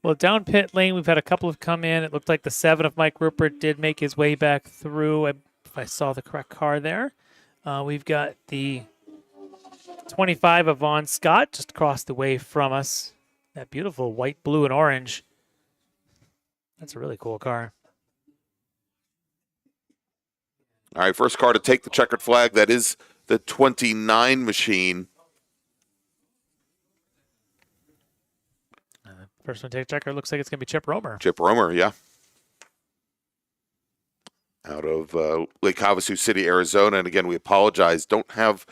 R: Well, down pit lane, we've had a couple have come in. It looked like the 7 of Mike Rupert did make his way back through, if I saw the correct car there. We've got the 25 of Vaughn Scott just across the way from us. That beautiful white, blue, and orange. That's a really cool car.
B: All right, first car to take the checkered flag. That is the 29 machine.
R: First one to take checker looks like it's going to be Chip Romer.
B: Chip Romer, yeah. out of Lake Havasu City, Arizona. And again, we apologize. Don't have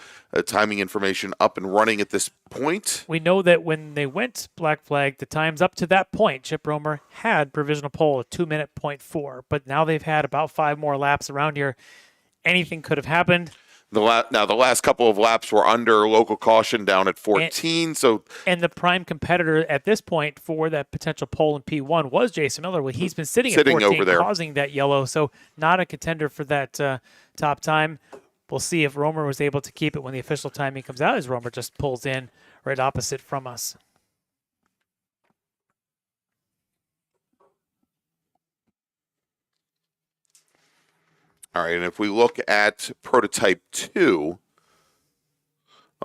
B: timing information up and running at this point.
R: We know that when they went black flag, the times up to that point, Chip Romer had provisional pole at 2-minute .4, but now they've had about 5 more laps around here. Anything could have happened.
B: Now, the last couple of laps were under local caution down at 14.
R: And the prime competitor at this point for that potential pole in P1 was Jason Miller. Well, he's been sitting at 14,
B: over there,
R: causing that yellow. So not a contender for that top time. We'll see if Romer was able to keep it when the official timing comes out, as Romer just pulls in right opposite from us.
B: All right, and if we look at prototype 2,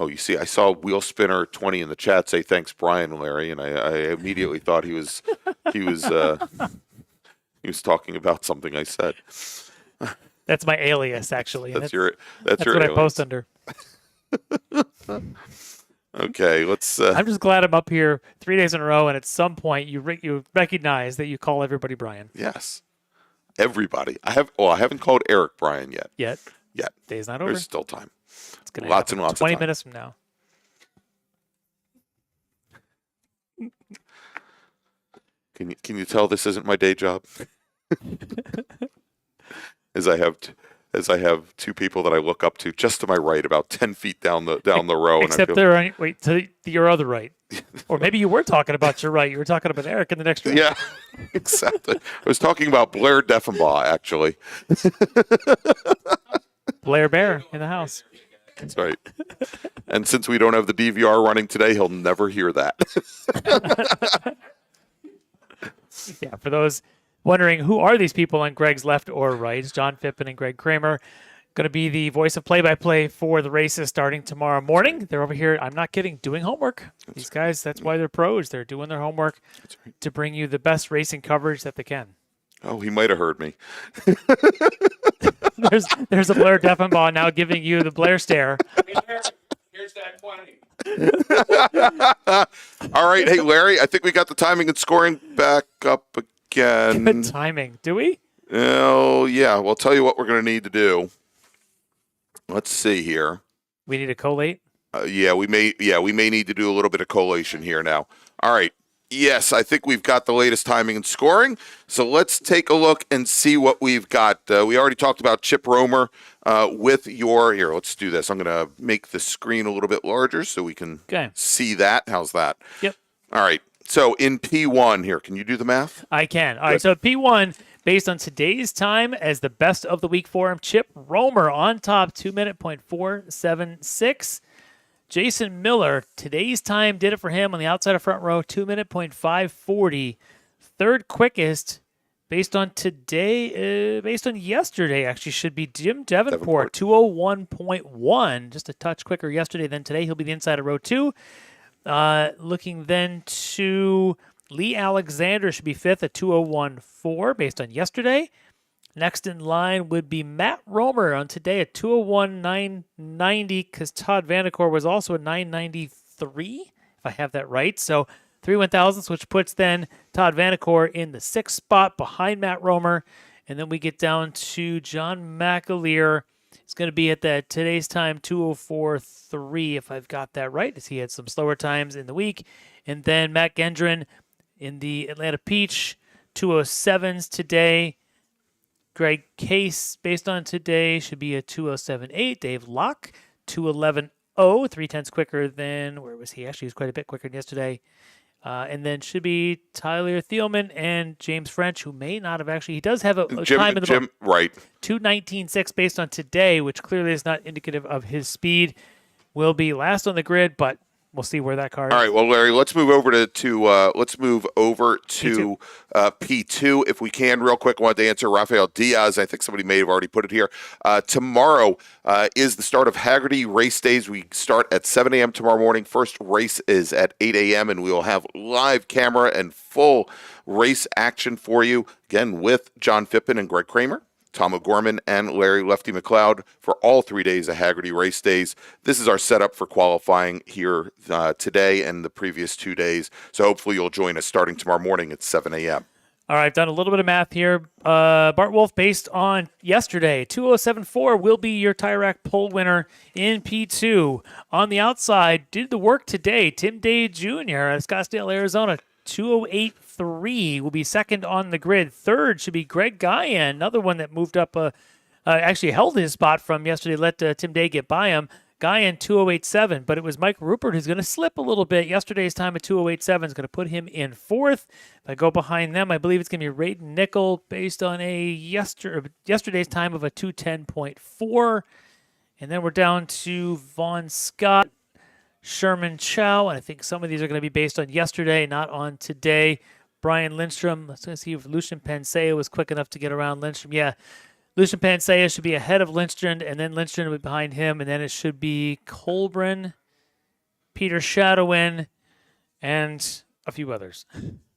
B: you see, I saw Wheel Spinner 20 in the chat say thanks, Brian, Larry, and I immediately thought he was talking about something I said.
R: That's my alias, actually.
B: That's
R: your
B: what
R: alias. I post under.
B: Okay, let's.
R: I'm just glad I'm up here 3 days in a row, and at some point you recognize that you call everybody Brian.
B: Yes. Everybody. I haven't called Eric Brian yet.
R: Yet. Day's not over.
B: There's still time.
R: It's gonna
B: lots
R: happen
B: and lots
R: 20
B: of time.
R: minutes from now.
B: Can you tell this isn't my day job? As I have 2 people that I look up to just to my right, about 10 feet down the row.
R: Except they're on, to your other right. Or maybe you were talking about your right. You were talking about Eric in the next row.
B: Yeah, exactly. I was talking about Blair Deffenbaugh, actually.
R: Blair Bear in the house.
B: That's right. And since we don't have the DVR running today, he'll never hear that.
R: Yeah, for those wondering who are these people on Greg's left or right, it's John Phippen and Greg Kramer. Going to be the voice of play-by-play for the races starting tomorrow morning. They're over here, I'm not kidding, doing homework. These guys, that's why they're pros. They're doing their homework to bring you the best racing coverage that they can.
B: Oh, he might have heard me.
R: There's a Blair Deffenbaugh now giving you the Blair stare.
M: Here's that 20.
B: All right. Hey, Larry, I think we got the timing and scoring back up again.
R: Good timing. Do we?
B: Oh, yeah. Well, I'll tell you what we're going to need to do. Let's see here.
R: We need to collate?
B: We may need to do a little bit of collation here now. All right. Yes, I think we've got the latest timing and scoring. So let's take a look and see what we've got. We already talked about Chip Romer with here, let's do this. I'm going to make the screen a little bit larger so we can see that. How's that?
R: Yep.
B: All right. So in P1 here, can you do the math?
R: I can. All right. So P1, based on today's time as the best of the week for him, Chip Romer on top, 2-minute .476. Jason Miller, today's time did it for him on the outside of front row, 2-minute .540. Third quickest, based on yesterday, actually, should be Jim Davenport, 201.1. Just a touch quicker yesterday than today. He'll be the inside of row 2. Looking then to Lee Alexander, should be 5th at 201.4 based on yesterday. Next in line would be Matt Romer on today at 201.990 because Todd Vanacore was also at 993, if I have that right. So 3 1,000ths, which puts then Todd Vanacore in the 6th spot behind Matt Romer. And then we get down to John McAleer. It's going to be at that today's time, 204.3, if I've got that right, as he had some slower times in the week. And then Matt Gendron in the Atlanta Peach, 207s today. Greg Case, based on today, should be a 207.8. Dave Locke, 211.0, 3/10 quicker than, where was he? Actually, he was quite a bit quicker than yesterday. And then should be Tyler Thielman and James French, who may not have actually, he does have a time in the book.
B: Right.
R: 2:19.6 based on today, which clearly is not indicative of his speed. Will be last on the grid, but we'll see where that car is.
B: All right, well, Larry, let's move over to P2 if we can, real quick. I wanted to answer Rafael Diaz. I think somebody may have already put it here. Tomorrow is the start of Hagerty race days. We start at 7 a.m. tomorrow morning. First race is at 8 a.m., and we will have live camera and full race action for you, again, with John Phippen and Greg Kramer, Tom O'Gorman, and Larry Lefty McLeod for all 3 days of Hagerty race days. This is our setup for qualifying here today and the previous 2 days. So hopefully you'll join us starting tomorrow morning at 7 a.m.
R: All right, I've done a little bit of math here. Bart Wolf, based on yesterday, 207.4 will be your tire rack pole winner in P2. On the outside, did the work today. Tim Day Jr. of Scottsdale, Arizona, 208.3 will be second on the grid. Third should be Greg Guyan, another one that moved up, actually held his spot from yesterday, let Tim Day get by him. Guyan 208.7, but it was Mike Rupert who's going to slip a little bit. Yesterday's time at 208.7 is going to put him in fourth. If I go behind them, I believe it's going to be Rayton Nickel based on a yesterday's time of a 210.4. And then we're down to Vaughn Scott, Sherman Chow, and I think some of these are going to be based on yesterday, not on today. Brian Lindstrom, let's see if Lucian Penseo was quick enough to get around Lindstrom. Yeah, Lucian Penseo should be ahead of Lindstrom, and then Lindstrom will be behind him, and then it should be Colbrin, Peter Shadowin, and a few others.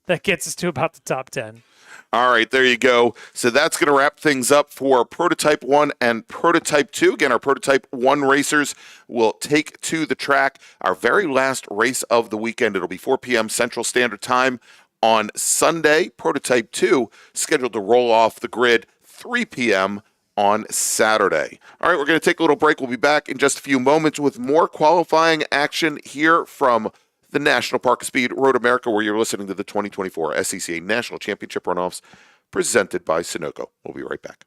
R: That gets us to about the top 10.
B: All right, there you go. So that's going to wrap things up for Prototype 1 and Prototype 2. Again, our Prototype 1 racers will take to the track our very last race of the weekend. It'll be 4 p.m. Central Standard Time on Sunday. Prototype 2 scheduled to roll off the grid 3 p.m. on Saturday. All right, we're going to take a little break. We'll be back in just a few moments with more qualifying action here from the National Park Speed Road America, where you're listening to the 2024 SCCA National Championship Runoffs presented by Sunoco. We'll be right back.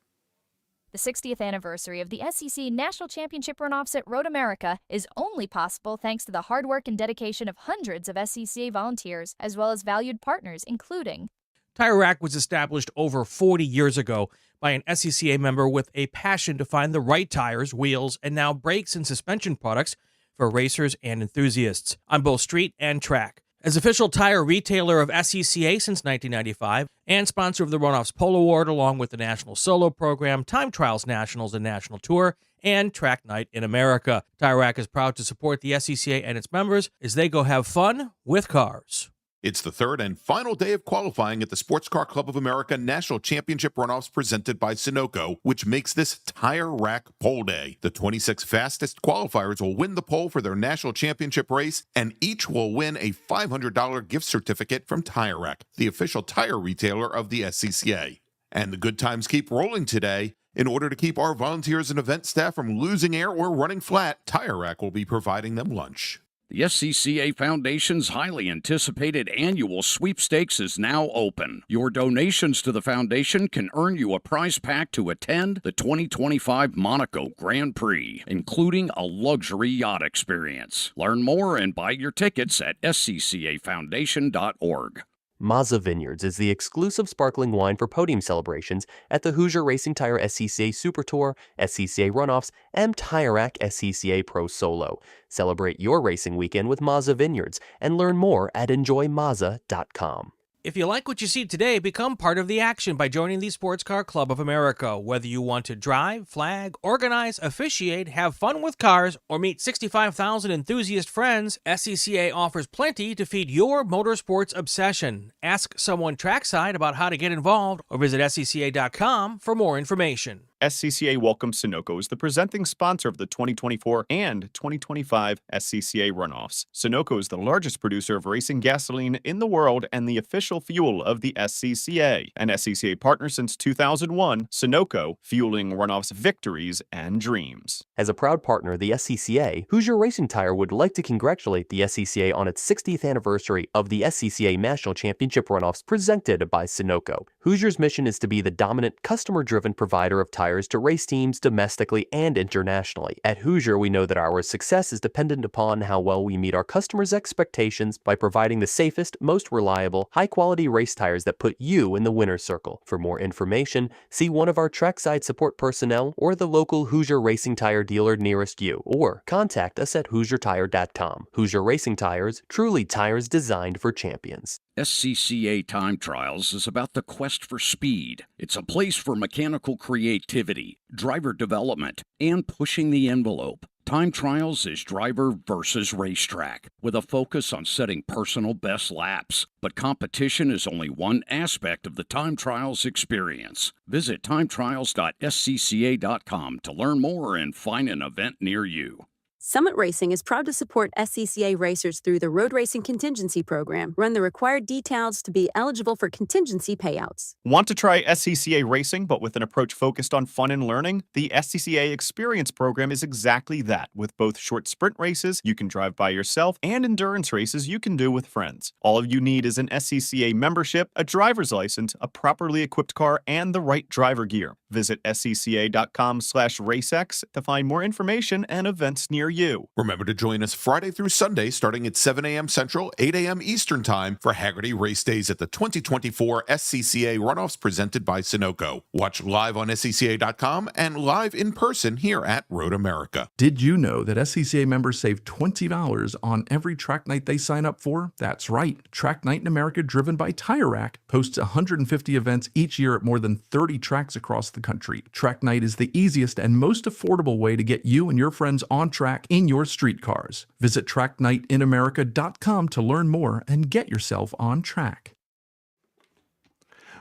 F: The 60th anniversary of the SCCA National Championship Runoffs at Road America is only possible thanks to the hard work and dedication of hundreds of SCCA volunteers, as well as valued partners, including
J: Tire Rack was established over 40 years ago by an SCCA member with a passion to find the right tires, wheels, and now brakes and suspension products for racers and enthusiasts on both street and track. As official tire retailer of SCCA since 1995 and sponsor of the Runoffs Pole Award along with the National Solo Program, Time Trials Nationals and National Tour, and Track Night in America. Tire Rack is proud to support the SCCA and its members as they go have fun with cars.
A: It's the third and final day of qualifying at the Sports Car Club of America National Championship Runoffs presented by Sunoco, which makes this Tire Rack Pole Day. The 26 fastest qualifiers will win the pole for their national championship race, and each will win a $500 gift certificate from Tire Rack, the official tire retailer of the SCCA. And the good times keep rolling today. In order to keep our volunteers and event staff from losing air or running flat, Tire Rack will be providing them lunch.
G: The SCCA Foundation's highly anticipated annual sweepstakes is now open. Your donations to the foundation can earn you a prize pack to attend the 2025 Monaco Grand Prix, including a luxury yacht experience. Learn more and buy your tickets at sccafoundation.org.
I: Mazza Vineyards is the exclusive sparkling wine for podium celebrations at the Hoosier Racing Tire SCCA Super Tour, SCCA Runoffs, and Tire Rack SCCA Pro Solo. Celebrate your racing weekend with Mazza Vineyards and learn more at enjoymazza.com.
J: If you like what you see today, become part of the action by joining the Sports Car Club of America. Whether you want to drive, flag, organize, officiate, have fun with cars, or meet 65,000 enthusiast friends, SCCA offers plenty to feed your motorsports obsession. Ask someone trackside about how to get involved or visit scca.com for more information.
L: SCCA welcomes Sunoco as the presenting sponsor of the 2024 and 2025 SCCA Runoffs. Sunoco is the largest producer of racing gasoline in the world and the official fuel of the SCCA. An SCCA partner since 2001, Sunoco, fueling Runoffs' victories and dreams.
I: As a proud partner of the SCCA, Hoosier Racing Tire would like to congratulate the SCCA on its 60th anniversary of the SCCA National Championship Runoffs presented by Sunoco. Hoosier's mission is to be the dominant, customer-driven provider of tires to race teams domestically and internationally. At Hoosier, we know that our success is dependent upon how well we meet our customers' expectations by providing the safest, most reliable, high-quality race tires that put you in the winner's circle. For more information, see one of our trackside support personnel or the local Hoosier Racing Tire dealer nearest you, or contact us at HoosierTire.com. Hoosier Racing Tires, truly tires designed for champions.
G: SCCA Time Trials is about the quest for speed. It's a place for mechanical creativity, driver development, and pushing the envelope. Time Trials is driver versus racetrack, with a focus on setting personal best laps. But competition is only one aspect of the Time Trials experience. Visit timetrials.scca.com to learn more and find an event near you.
O: Summit Racing is proud to support SCCA racers through the Road Racing Contingency Program. Run the required details to be eligible for contingency payouts.
L: Want to try SCCA racing, but with an approach focused on fun and learning? The SCCA Experience Program is exactly that. With both short sprint races you can drive by yourself and endurance races you can do with friends. All you need is an SCCA membership, a driver's license, a properly equipped car, and the right driver gear. Visit scca.com/racex to find more information and events near you.
A: Remember to join us Friday through Sunday starting at 7 a.m. Central, 8 a.m. Eastern Time for Haggerty Race Days at the 2024 SCCA Runoffs presented by Sunoco. Watch live on SCCA.com and live in person here at Road America.
H: Did you know that SCCA members save $20 on every track night they sign up for? That's right. Track Night in America, driven by Tire Rack, hosts 150 events each year at more than 30 tracks across the country. Track Night is the easiest and most affordable way to get you and your friends on track in your street cars. Visit tracknightinamerica.com to learn more and get yourself on track.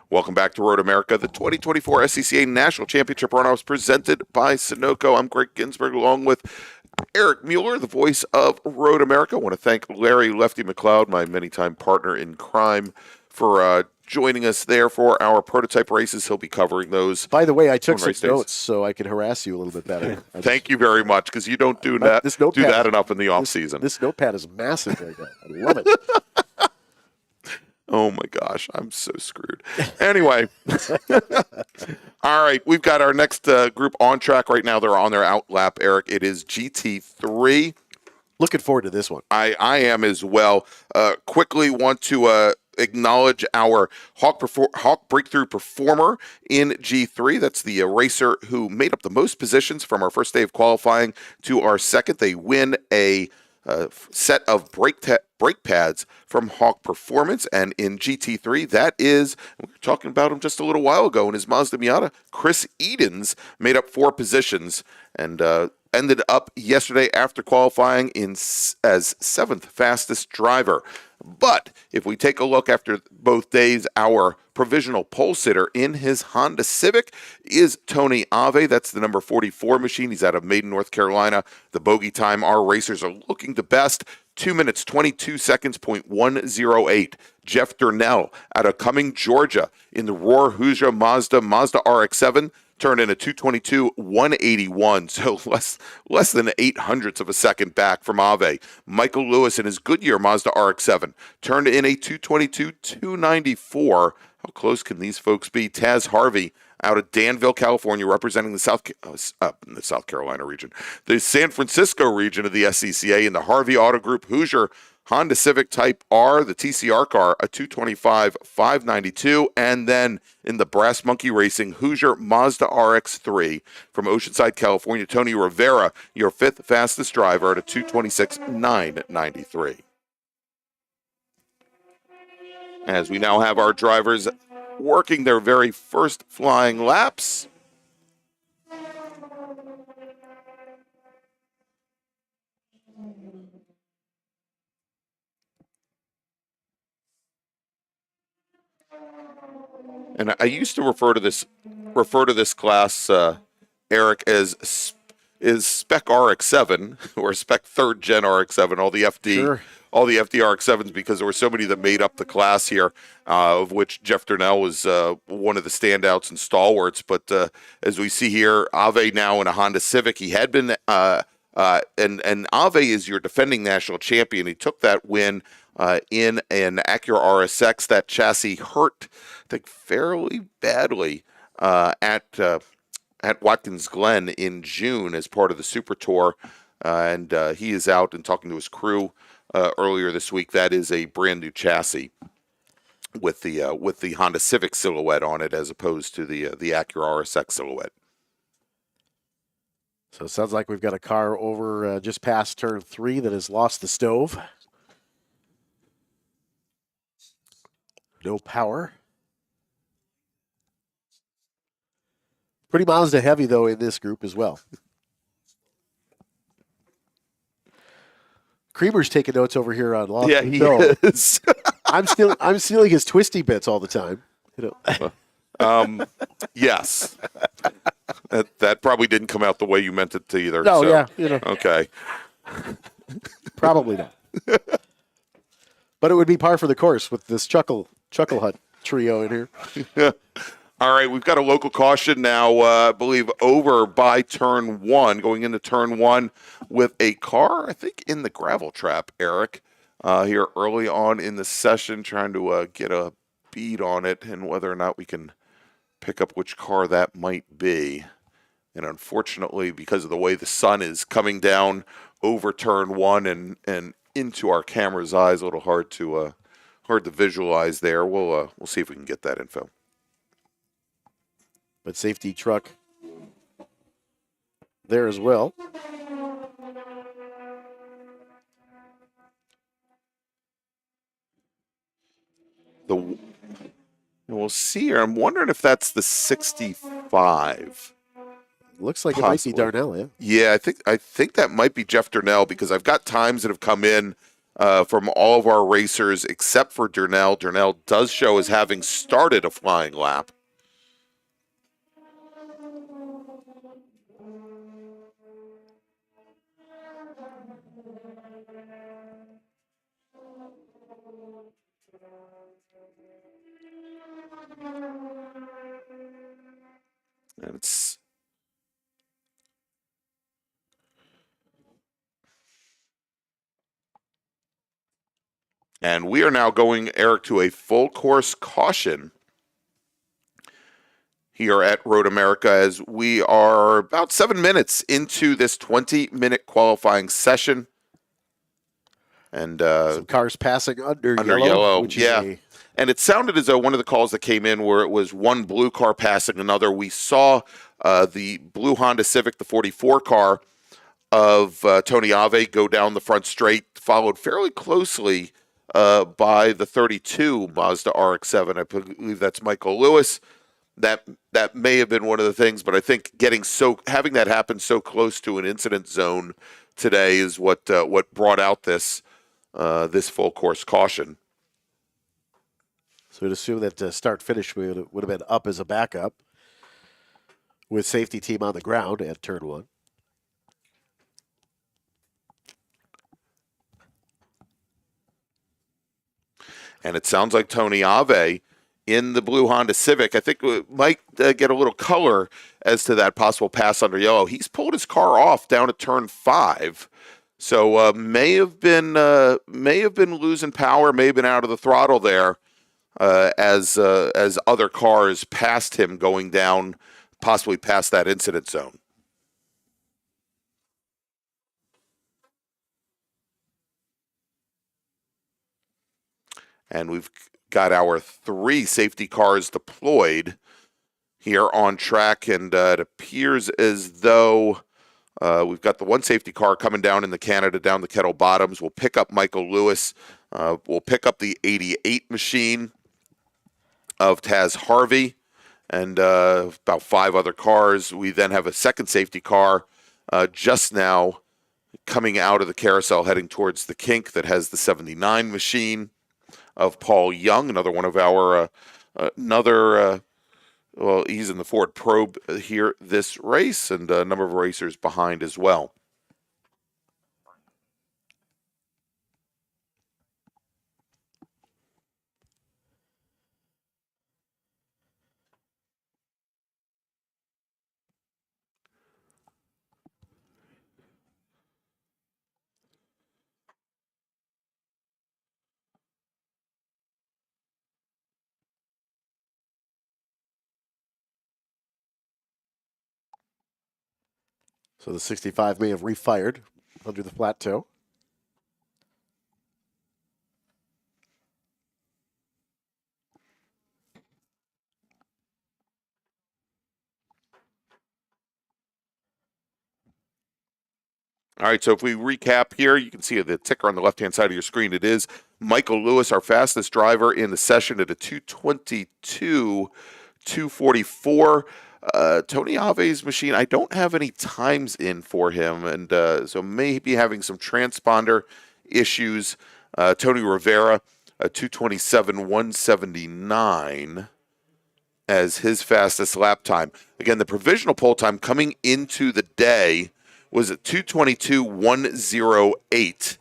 B: Welcome back to Road America, the 2024 SCCA National Championship Runoffs presented by Sunoco. I'm Greg Ginsberg along with Eric Mueller, the voice of Road America. I want to thank Larry Lefty McLeod, my many-time partner in crime, for joining us there for our prototype races. He'll be covering those.
C: By the way, I took some notes so I can harass you a little bit better.
B: Thank you very much, because you don't do that enough in the off season.
C: This notepad is massive right now. I love it.
B: Oh my gosh, I'm so screwed. Anyway, all right, we've got our next group on track right now. They're on their out lap, Eric. It is GT3.
C: Looking forward to this one.
B: I am as well. Quickly want to acknowledge our Hawk Breakthrough Performer in G3. That's the racer who made up the most positions from our first day of qualifying to our second. They win a set of brake pads from Hawk Performance, and in GT3, that is, we were talking about him just a little while ago in his Mazda Miata, Chris Edens made up 4 positions and ended up yesterday after qualifying as 7th fastest driver. But if we take a look after both days, our provisional pole sitter in his Honda Civic is Tony Ave. That's the number 44 machine. He's out of Maiden, North Carolina. The bogey time our racers are looking the best, 2 minutes, 22 seconds, .108. Jeff Durnell out of Cumming, Georgia, in the Roar Hoosier Mazda RX-7, turned in a 222.181, so less than 0.08 of a second back from Ave. Michael Lewis in his Goodyear Mazda RX-7 turned in a 222.294. How close can these folks be? Taz Harvey out of Danville, California, representing the South Carolina region, the San Francisco region of the SCCA, in the Harvey Auto Group Hoosier Honda Civic Type R, the TCR car, a 225.592, and then in the Brass Monkey Racing Hoosier Mazda RX-3 from Oceanside, California, Tony Rivera, your 5th fastest driver at a 226.993. As we now have our drivers working their very first flying laps. And I used to refer to this class, Eric, as Spec RX-7 or Spec 3rd Gen RX-7. All the FD RX-7s, because there were so many that made up the class here, of which Jeff Durnell was one of the standouts and stalwarts. But as we see here, Ave now in a Honda Civic. He had been, and Ave is your defending national champion. He took that win in an Acura RSX. That chassis hurt, I think, fairly badly at Watkins Glen in June as part of the Super Tour, and he is out and talking to his crew earlier this week. That is a brand new chassis with the Honda Civic silhouette on it, as opposed to the Acura RSX silhouette.
C: So it sounds like we've got a car over just past turn 3 that has lost the stove. No power. Pretty Mazda heavy, though, in this group as well. Creamer's taking notes over here on Lost.
B: Yeah, he is.
C: I'm stealing his twisty bits all the time. You know.
B: Yes. That probably didn't come out the way you meant it to either.
C: No,
B: so.
C: yeah. You know.
B: Okay.
C: Probably not. But it would be par for the course with this Chuckle Hut trio in here.
B: All right, we've got a local caution now, I believe, over by turn one, going into turn one with a car, I think, in the gravel trap, Eric, here early on in the session, trying to get a bead on it and whether or not we can pick up which car that might be. And unfortunately, because of the way the sun is coming down over turn one and into our camera's eyes, a little hard to visualize there. We'll see if we can get that info.
C: But safety truck there as well.
B: We'll see here. I'm wondering if that's the 65.
C: Looks like
B: Possibly.
C: It might be Darnell, yeah.
B: Yeah, I think that might be Jeff Darnell because I've got times that have come in from all of our racers except for Darnell. Darnell does show as having started a flying lap. And we are now going, Eric, to a full course caution here at Road America as we are about 7 minutes into this 20-minute qualifying session. And
C: some cars passing under yellow. Which is
B: and it sounded as though one of the calls that came in where it was one blue car passing another. We saw the blue Honda Civic, the 44 car of Tony Ave, go down the front straight, followed fairly closely by the 32 Mazda RX-7. I believe that's Michael Lewis. That may have been one of the things, but I think having that happen so close to an incident zone today is what brought out this full course caution.
C: So we'd assume that start finish would have been up as a backup with safety team on the ground at turn one.
B: And it sounds like Tony Ave in the blue Honda Civic, I think we might get a little color as to that possible pass under yellow. He's pulled his car off down at turn 5. So may have been losing power, may have been out of the throttle there as other cars passed him going down, possibly past that incident zone. And we've got our 3 safety cars deployed here on track, and it appears as though we've got the one safety car coming down in the Canada, down the Kettle Bottoms. We'll pick up Michael Lewis. We'll pick up the 88 machine of Taz Harvey and about 5 other cars. We then have a second safety car just now coming out of the carousel heading towards the kink that has the 79 machine of Paul Young, another one of our, well, he's in the Ford Probe here this race, and a number of racers behind as well.
C: So the 65 may have refired under the flat toe.
B: All right, so if we recap here, you can see the ticker on the left-hand side of your screen. It is Michael Lewis, our fastest driver in the session at a 2:22, 2:44. Tony Ave's machine, I don't have any times in for him, and so may be having some transponder issues. Tony Rivera, a 2:27, 179 as his fastest lap time. Again, the provisional pole time coming into the day was at 2:22.108,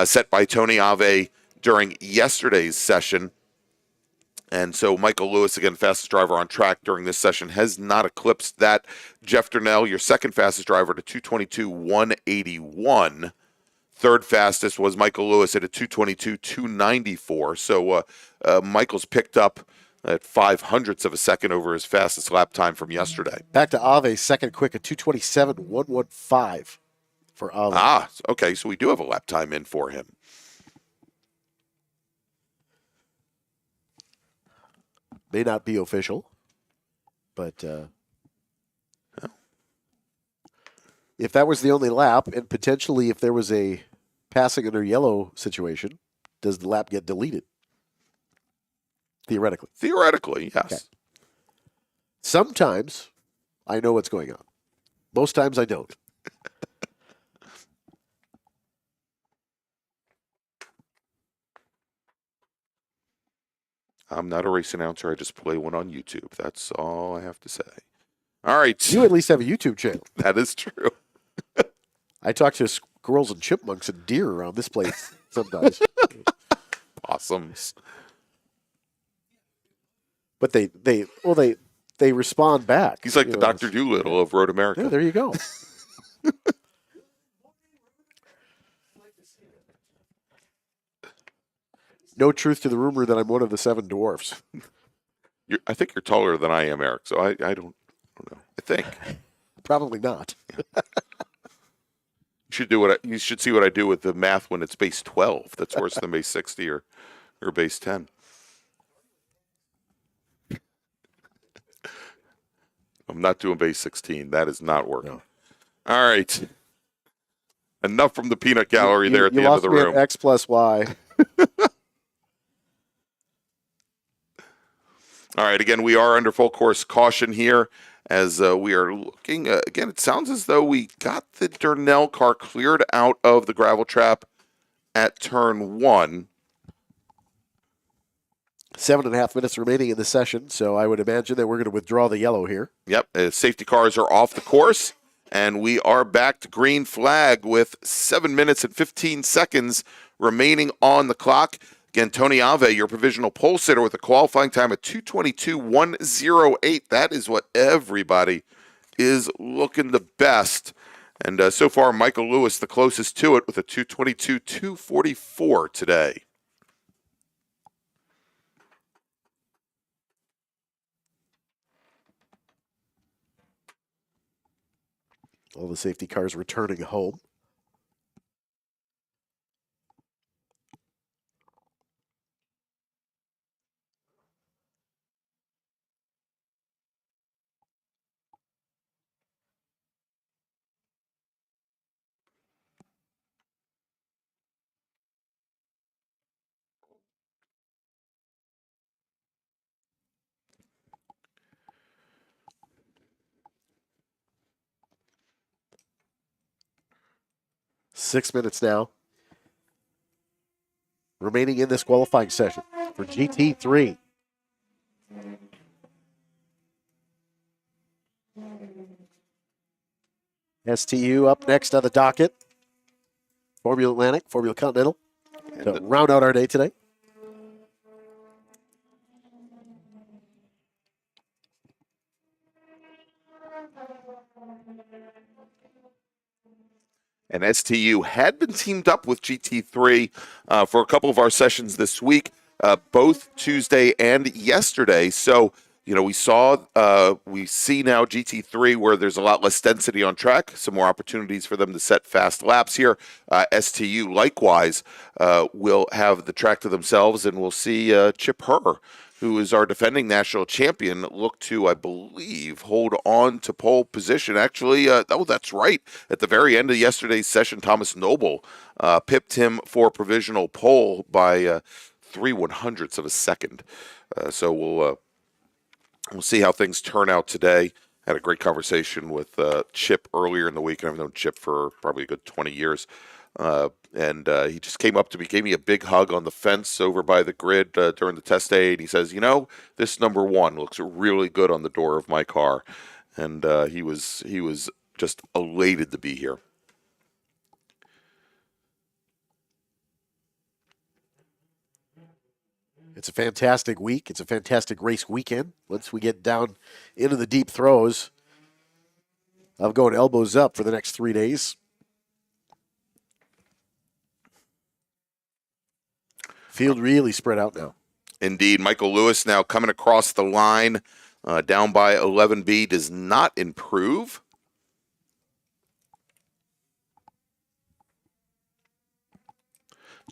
B: set by Tony Ave during yesterday's session. And so Michael Lewis, again, fastest driver on track during this session, has not eclipsed that. Jeff Durnell, your second fastest driver, to 2:22.181. Third fastest was Michael Lewis at a 2:22.294. So Michael's picked up at 0.05 of a second over his fastest lap time from yesterday.
C: Back to Ave's second quick at 2:27.115 for Ave.
B: Ah, okay, so we do have a lap time in for him.
C: May not be official, but if that was the only lap, and potentially if there was a passing under yellow situation, does the lap get deleted? Theoretically.
B: Theoretically, yes.
C: Okay. Sometimes I know what's going on. Most times I don't.
B: I'm not a race announcer. I just play one on YouTube. That's all I have to say. All right.
C: You at least have a YouTube channel.
B: That is true.
C: I talk to squirrels and chipmunks and deer around this place sometimes.
B: Possums.
C: But they respond back.
B: He's like the Dr. Doolittle of Road America.
C: Yeah, there you go. No truth to the rumor that I'm one of the 7 dwarfs.
B: I think you're taller than I am, Eric. So I don't know. I think
C: probably not.
B: You should see what I do with the math when it's base 12. That's worse than base 60 or base 10. I'm not doing base 16. That is not working. No. All right. Enough from the peanut gallery there at the end of the room.
C: X plus Y.
B: All right, again, we are under full course caution here as we are looking. Again, it sounds as though we got the Durnell car cleared out of the gravel trap at turn 1.
C: 7.5 minutes remaining in the session, so I would imagine that we're going to withdraw the yellow here.
B: Yep, safety cars are off the course, and we are back to green flag with 7 minutes and 15 seconds remaining on the clock. Again, Tony Ave, your provisional pole sitter with a qualifying time of 2:22.108. That is what everybody is looking the best. And so far, Michael Lewis, the closest to it, with a 2:22.244 today.
C: All the safety cars returning home. Six minutes now remaining in this qualifying session for GT3. STU up next on the docket. Formula Atlantic, Formula Continental to round out our day today.
B: And STU had been teamed up with GT3 for a couple of our sessions this week, both Tuesday and yesterday. So, you know, we see now GT3 where there's a lot less density on track, some more opportunities for them to set fast laps here. STU likewise will have the track to themselves, and we'll see Chip Herr, who is our defending national champion, look to, I believe, hold on to pole position. Actually, that's right. At the very end of yesterday's session, Thomas Noble pipped him for provisional pole by 0.03 of a second. So we'll see how things turn out today. Had a great conversation with Chip earlier in the week, and I've known Chip for probably a good 20 years. And he just came up to me, gave me a big hug on the fence over by the grid during the test day, and he says, you know, this number 1 looks really good on the door of my car. And he was just elated to be here.
C: It's a fantastic week. It's a fantastic race weekend. Once we get down into the deep throes, I'm going elbows up for the next 3 days. Field really spread out now.
B: Indeed. Michael Lewis now coming across the line, down by 11B, does not improve.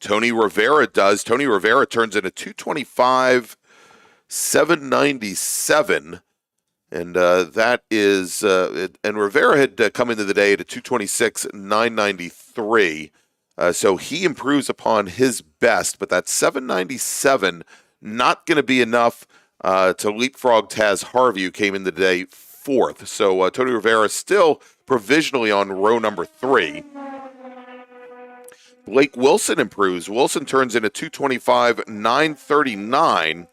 B: Tony Rivera does. Tony Rivera turns in a 225.797. And that is, and Rivera had come into the day at a 226.993. So he improves upon his best, but that 797 not going to be enough to leapfrog Taz Harvey, who came in the day fourth. So Tony Rivera still provisionally on row number 3. Blake Wilson improves. Wilson turns in a 225.939.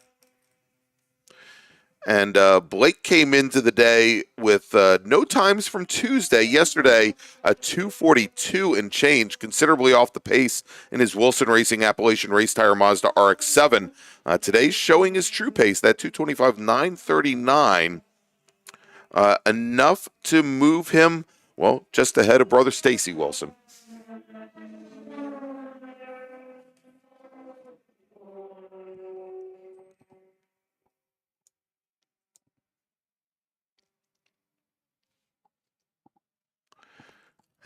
B: And Blake came into the day with no times from Tuesday. Yesterday, a 242 and change, considerably off the pace in his Wilson Racing Appalachian Race Tire Mazda RX-7. Today's showing his true pace, that 225.939. Enough to move him, well, just ahead of brother Stacy Wilson.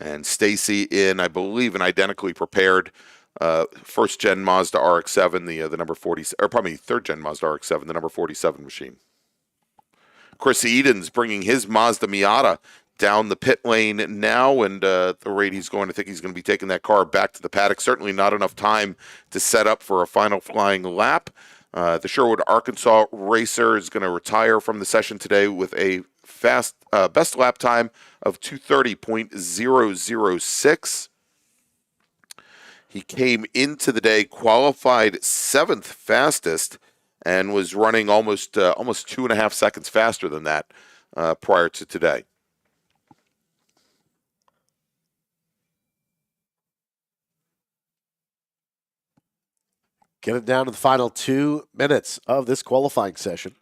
B: And Stacy in, I believe, an identically prepared first-gen Mazda RX-7, the number 40, or probably third-gen Mazda RX-7, the number 47 machine. Chris Edens bringing his Mazda Miata down the pit lane now, and the rate he's going, I think he's going to be taking that car back to the paddock. Certainly not enough time to set up for a final flying lap. The Sherwood, Arkansas racer is going to retire from the session today with a fast best lap time of 2:30.006. He came into the day qualified 7th fastest and was running almost 2.5 seconds faster than that prior to today.
C: Get it down to the final 2 minutes of this qualifying session.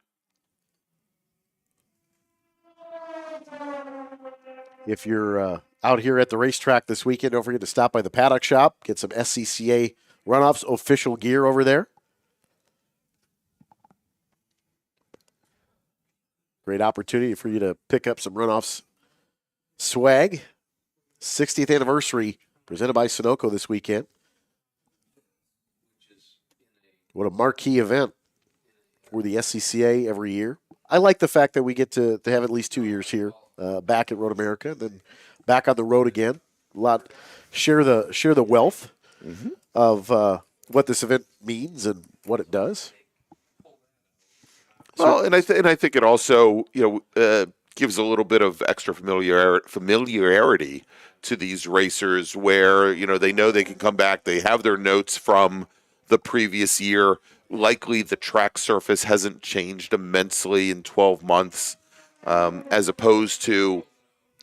C: If you're out here at the racetrack this weekend, don't forget to stop by the paddock shop, get some SCCA Runoffs official gear over there. Great opportunity for you to pick up some Runoffs swag. 60th anniversary presented by Sunoco this weekend. What a marquee event for the SCCA every year. I like the fact that we get to have at least 2 years here. Back at Road America, then back on the road again. Share the wealth of what this event means and what it does.
B: Well, and I think it also gives a little bit of extra familiarity to these racers, where they know they can come back. They have their notes from the previous year. Likely the track surface hasn't changed immensely in 12 months. As opposed to,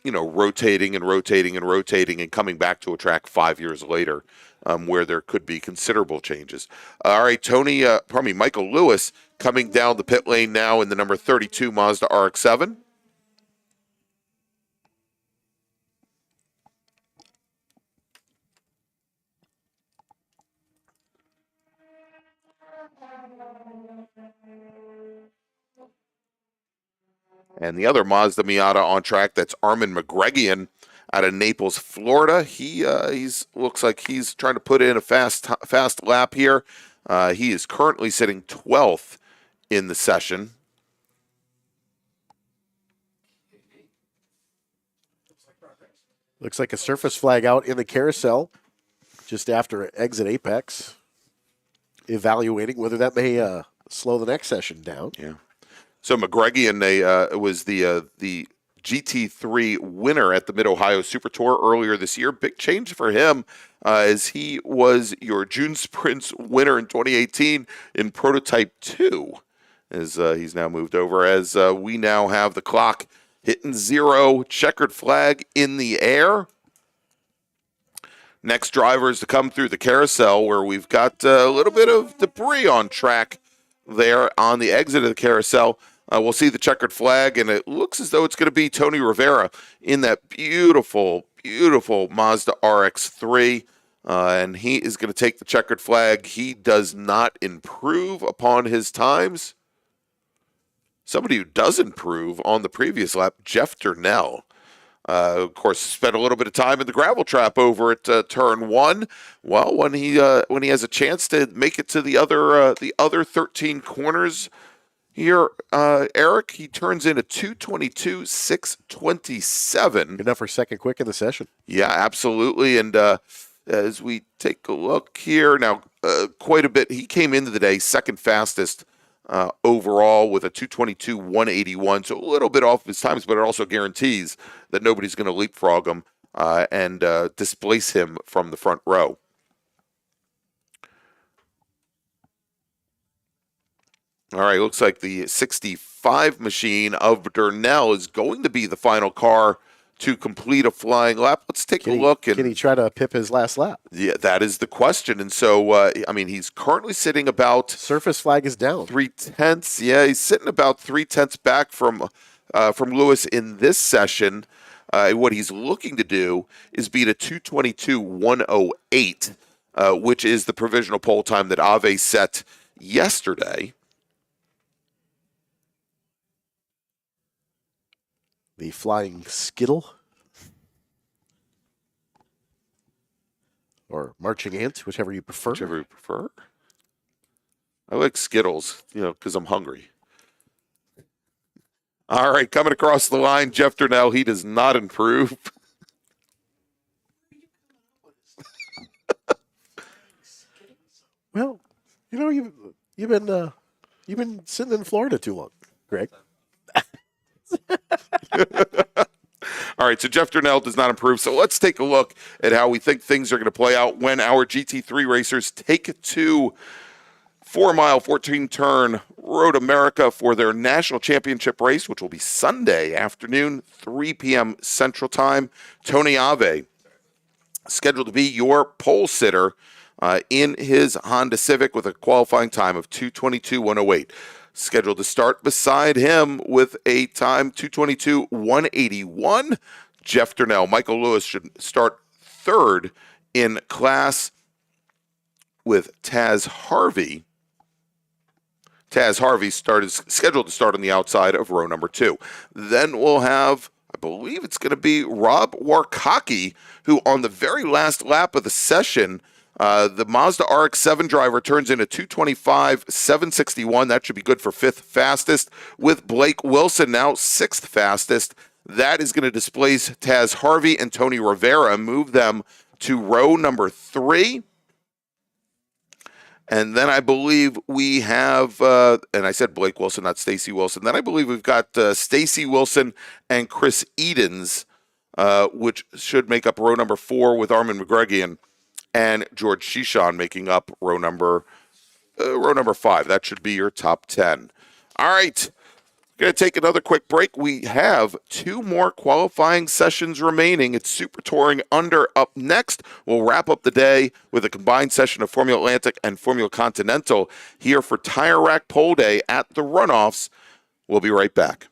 B: rotating and coming back to a track 5 years later, where there could be considerable changes. All right, Michael Lewis coming down the pit lane now in the number 32 Mazda RX-7. And the other Mazda Miata on track, that's Armin McGregorian out of Naples, Florida. He's looks like he's trying to put in a fast lap here. He is currently sitting 12th in the session.
C: Looks like a surface flag out in the carousel just after exit apex. Evaluating whether that may slow the next session down.
B: Yeah. So McGregorian was the GT3 winner at the Mid-Ohio Super Tour earlier this year. Big change for him as he was your June Sprints winner in 2018 in Prototype 2. As he's now moved over, as we now have the clock hitting 0, checkered flag in the air. Next drivers to come through the carousel, where we've got a little bit of debris on track there on the exit of the carousel. We'll see the checkered flag, and it looks as though it's going to be Tony Rivera in that beautiful, beautiful Mazda RX-3. And he is going to take the checkered flag. He does not improve upon his times. Somebody who does improve on the previous lap, Jeff Durnell. Of course, spent a little bit of time in the gravel trap over at turn 1. Well, when he has a chance to make it to the other 13 corners here, Eric, he turns in a 2:22.627.
C: Good enough for second quick in the session.
B: Yeah, absolutely. And as we take a look here now, quite a bit. He came into the day second fastest overall with a 2:22.181, so a little bit off of his times, but it also guarantees that nobody's going to leapfrog him and displace him from the front row. All right, looks like the 65 machine of Durnell is going to be the final car to complete a flying lap. Let's take a look.
C: Can he try to pip his last lap?
B: Yeah, that is the question. And so, he's currently sitting about...
C: Surface flag is down.
B: 3/10. Yeah, he's sitting about 3/10 back from Lewis in this session. What he's looking to do is beat a 2:22.108, which is the provisional pole time that Ave set yesterday.
C: The flying skittle. Or marching ant, whichever you prefer.
B: Whichever you prefer. I like Skittles, because I'm hungry. All right, coming across the line, Jeff Durnell. He does not improve.
C: Well, you've been sitting in Florida too long, Greg.
B: All right, so Jeff Durnell does not improve. So let's take a look at how we think things are going to play out when our GT3 racers take it to 4-mile, 14-turn Road America for their national championship race, which will be Sunday afternoon, 3 p.m. Central Time. Tony Ave, scheduled to be your pole sitter in his Honda Civic with a qualifying time of 2:22.108. Scheduled to start beside him with a time 2:22.181. Jeff Durnell. Michael Lewis should start third in class with Taz Harvey. Taz Harvey scheduled to start on the outside of row number 2. Then we'll have, I believe it's going to be Rob Warkaki, who on the very last lap of the session, the Mazda RX-7 driver turns in a 2:25.761. That should be good for 5th fastest, with Blake Wilson now 6th fastest. That is going to displace Taz Harvey and Tony Rivera, move them to row number 3. And then I believe we have, and I said Blake Wilson, not Stacy Wilson. Then I believe we've got Stacy Wilson and Chris Edens, which should make up row number 4 with Armin McGregor and George Shishan making up row number 5. That should be your top 10. All right, going to take another quick break. We have 2 more qualifying sessions remaining. It's Super Touring Under up next. We'll wrap up the day with a combined session of Formula Atlantic and Formula Continental here for Tire Rack Pole Day at the Runoffs. We'll be right back.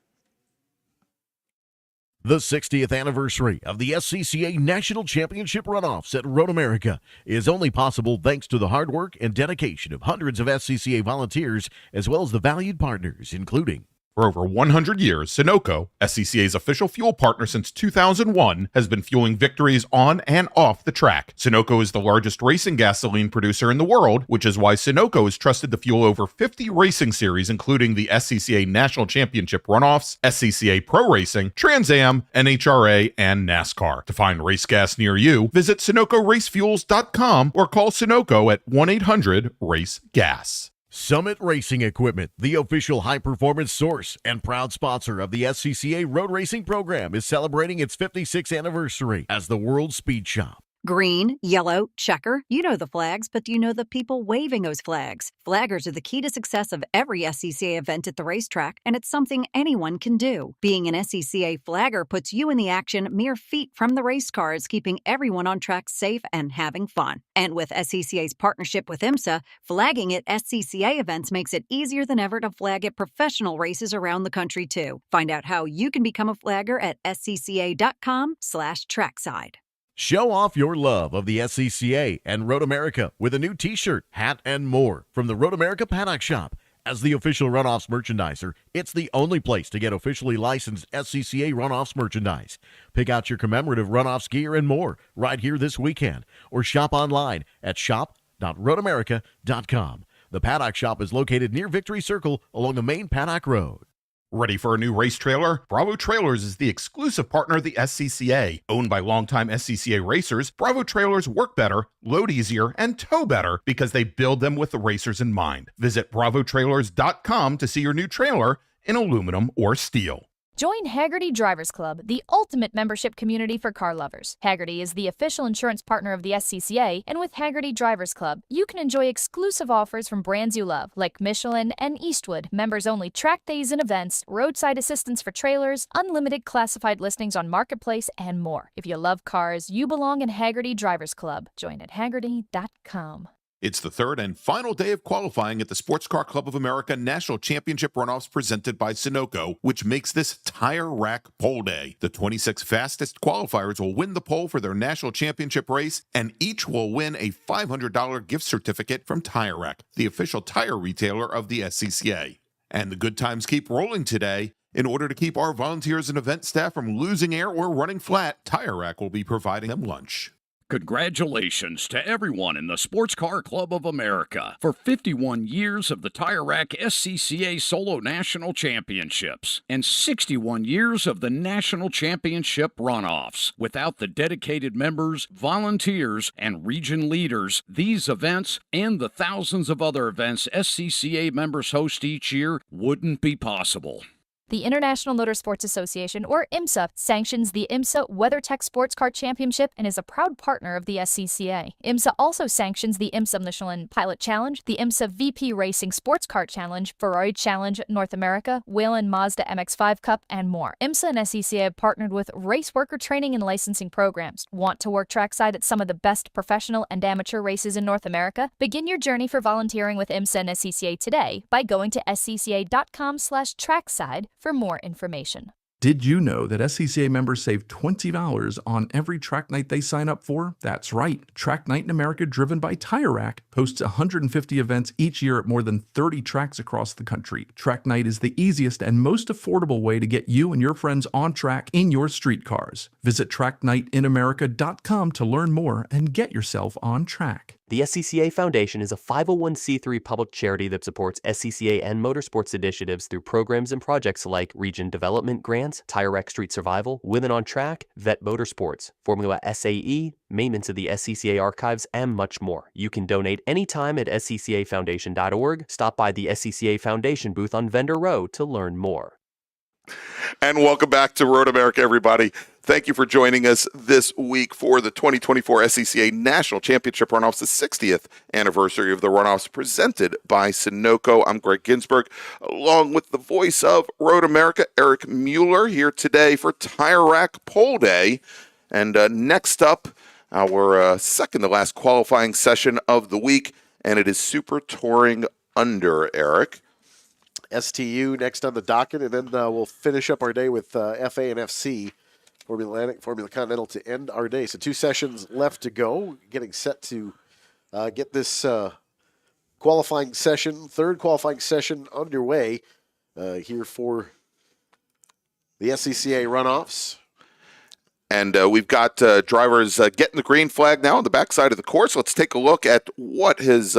D: The 60th anniversary of the SCCA National Championship Runoffs at Road America is only possible thanks to the hard work and dedication of hundreds of SCCA volunteers, as well as the valued partners, including
A: For over 100 years, Sunoco, SCCA's official fuel partner since 2001, has been fueling victories on and off the track. Sunoco is the largest racing gasoline producer in the world, which is why Sunoco is trusted to fuel over 50 racing series, including the SCCA National Championship Runoffs, SCCA Pro Racing, Trans Am, NHRA, and NASCAR. To find race gas near you, visit SunocoRaceFuels.com or call Sunoco at 1-800-RACE-GAS.
D: Summit Racing Equipment, the official high-performance source and proud sponsor of the SCCA Road Racing Program, is celebrating its 56th anniversary as the World Speed Shop.
E: Green, yellow, checker. You know the flags, but do you know the people waving those flags? Flaggers are the key to success of every SCCA event at the racetrack, and it's something anyone can do. Being an SCCA flagger puts you in the action mere feet from the race cars, keeping everyone on track safe and having fun. And with SCCA's partnership with IMSA, flagging at SCCA events makes it easier than ever to flag at professional races around the country, too. Find out how you can become a flagger at scca.com/trackside.
D: Show off your love of the SCCA and Road America with a new t-shirt, hat, and more from the Road America Paddock Shop. As the official Runoffs merchandiser, it's the only place to get officially licensed SCCA Runoffs merchandise. Pick out your commemorative Runoffs gear and more right here this weekend, or shop online at shop.roadamerica.com. The Paddock Shop is located near Victory Circle along the main Paddock Road.
A: Ready for a new race trailer? Bravo Trailers is the exclusive partner of the SCCA. Owned by longtime SCCA racers, Bravo Trailers work better, load easier, and tow better because they build them with the racers in mind. Visit bravotrailers.com to see your new trailer in aluminum or steel.
F: Join Hagerty Drivers Club, the ultimate membership community for car lovers. Hagerty is the official insurance partner of the SCCA, and with Hagerty Drivers Club, you can enjoy exclusive offers from brands you love, like Michelin and Eastwood, members-only track days and events, roadside assistance for trailers, unlimited classified listings on Marketplace, and more. If you love cars, you belong in Hagerty Drivers Club. Join at Hagerty.com.
A: It's the third and final day of qualifying at the Sports Car Club of America National Championship Runoffs presented by Sunoco, which makes this tire rack pole day. The 26 fastest qualifiers will win the pole for their national championship race, and each will win a $500 gift certificate from Tire Rack, the official tire retailer of the SCCA. And the good times keep rolling today. In order to keep our volunteers and event staff from losing air or running flat, Tire Rack will be providing them lunch.
G: Congratulations to everyone in the Sports Car Club of America for 51 years of the Tire Rack SCCA Solo National Championships and 61 years of the National Championship Runoffs. Without the dedicated members, volunteers, and region leaders, these events and the thousands of other events SCCA members host each year wouldn't be possible.
F: The International Motor Sports Association, or IMSA, sanctions the IMSA WeatherTech Sports Car Championship and is a proud partner of the SCCA. IMSA also sanctions the IMSA Michelin Pilot Challenge, the IMSA VP Racing Sports Car Challenge, Ferrari Challenge North America, Whelen Mazda MX-5 Cup, and more. IMSA and SCCA have partnered with race worker training and licensing programs. Want to work trackside at some of the best professional and amateur races in North America? Begin your journey for volunteering with IMSA and SCCA today by going to scca.com/trackside for more information.
H: Did you know that SCCA members save $20 on every track night they sign up for? That's right. Track Night in America, driven by Tire Rack, hosts 150 events each year at more than 30 tracks across the country. Track Night is the easiest and most affordable way to get you and your friends on track in your street cars. Visit tracknightinamerica.com to learn more and get yourself on track.
I: The SCCA Foundation is a 501c3 public charity that supports SCCA and motorsports initiatives through programs and projects like Region Development Grants, Tire Rack Street Survival, Women on Track, Vet Motorsports, Formula SAE, maintenance of the SCCA archives, and much more. You can donate anytime at sccafoundation.org. Stop by the SCCA Foundation booth on Vendor Row to learn more.
B: And welcome back to Road America, everybody. Thank you for joining us this week for the 2024 SCCA National Championship Runoffs, the 60th anniversary of the runoffs presented by Sunoco. I'm Greg Ginsburg, along with the voice of Road America, Eric Mueller, here today for Tire Rack Pole Day. And next up, our second to last qualifying session of the week, and it is Super Touring Under, Eric.
C: STU next on the docket, and then we'll finish up our day with FA and FC, Formula Atlantic, Formula Continental, to end our day. So 2 sessions left to go, getting set to get this qualifying session, third qualifying session underway here for the SCCA runoffs.
B: And we've got drivers getting the green flag now on the backside of the course. Let's take a look at what has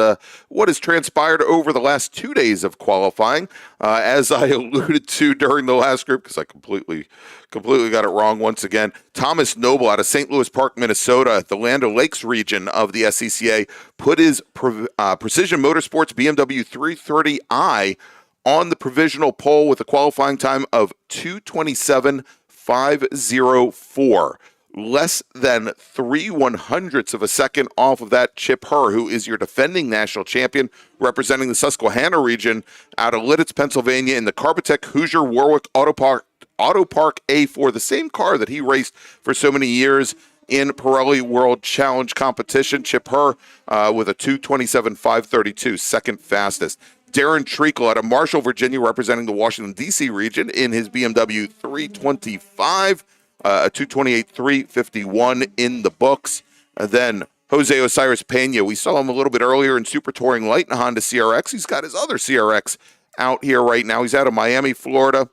B: transpired over the last 2 days of qualifying. As I alluded to during the last group, because I completely got it wrong once again, Thomas Noble out of St. Louis Park, Minnesota, at the Land O'Lakes region of the SCCA, put his Precision Motorsports BMW 330i on the provisional pole with a qualifying time of 2:27.504. less than 3/100ths of a second off of that Chip Herr, who is your defending national champion, representing the Susquehanna region out of Lidditz, Pennsylvania, in the Carbotech Hoosier Warwick Auto Park A4, the same car that he raced for so many years in Pirelli World Challenge competition. Chip Herr with a 2:27.532, second fastest. Darren Treacle out of Marshall, Virginia, representing the Washington, D.C. region in his BMW 325, a 2:28.351 in the books. And then Jose Osiris Pena, we saw him a little bit earlier in Super Touring Light in a Honda CRX. He's got his other CRX out here right now. He's out of Miami, Florida.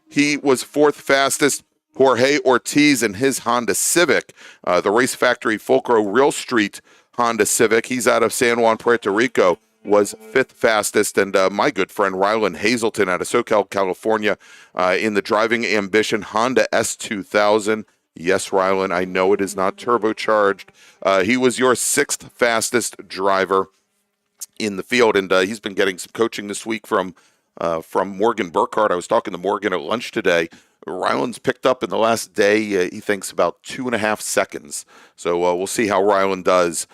B: He was fourth fastest. Jorge Ortiz in his Honda Civic, the Race Factory Fulcro Real Street Honda Civic. He's out of San Juan, Puerto Rico, was fifth fastest. And my good friend Rylan Hazelton out of SoCal, California, in the Driving Ambition Honda S2000. Yes, Rylan, I know it is not turbocharged. He was your sixth fastest driver in the field, and he's been getting some coaching this week from Morgan Burkhardt. I was talking to Morgan at lunch today. Ryland's picked up in the last day, he thinks, about 2.5 seconds. So we'll see how Ryland does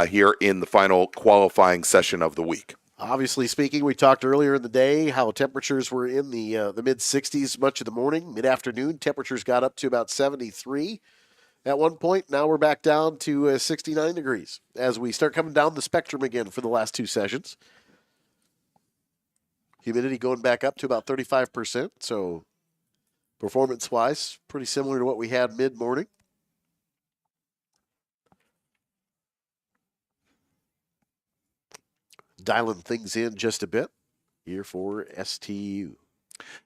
B: here in the final qualifying session of the week.
C: Obviously speaking, we talked earlier in the day how temperatures were in the mid-60s much of the morning. Mid-afternoon, temperatures got up to about 73 at one point. Now we're back down to 69 degrees as we start coming down the spectrum again for the last two sessions. Humidity going back up to about 35%, so performance-wise, pretty similar to what we had mid-morning. Dialing things in just a bit here for STU.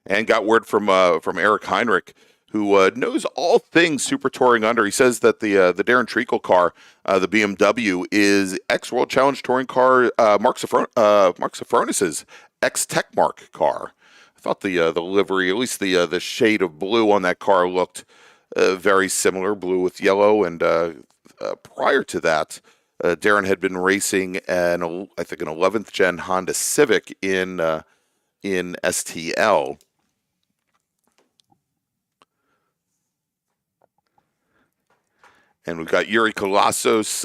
B: And got word from Eric Heinrich, who knows all things Super Touring Under. He says that the Darren Treacle car, the BMW, is ex-World Challenge Touring car Mark Safronis's ex-Techmark car. I thought the livery, at least the shade of blue on that car, looked very similar, blue with yellow. And prior to that, Darren had been racing I think an 11th gen Honda Civic in STL. And we've got Yuri Colossos,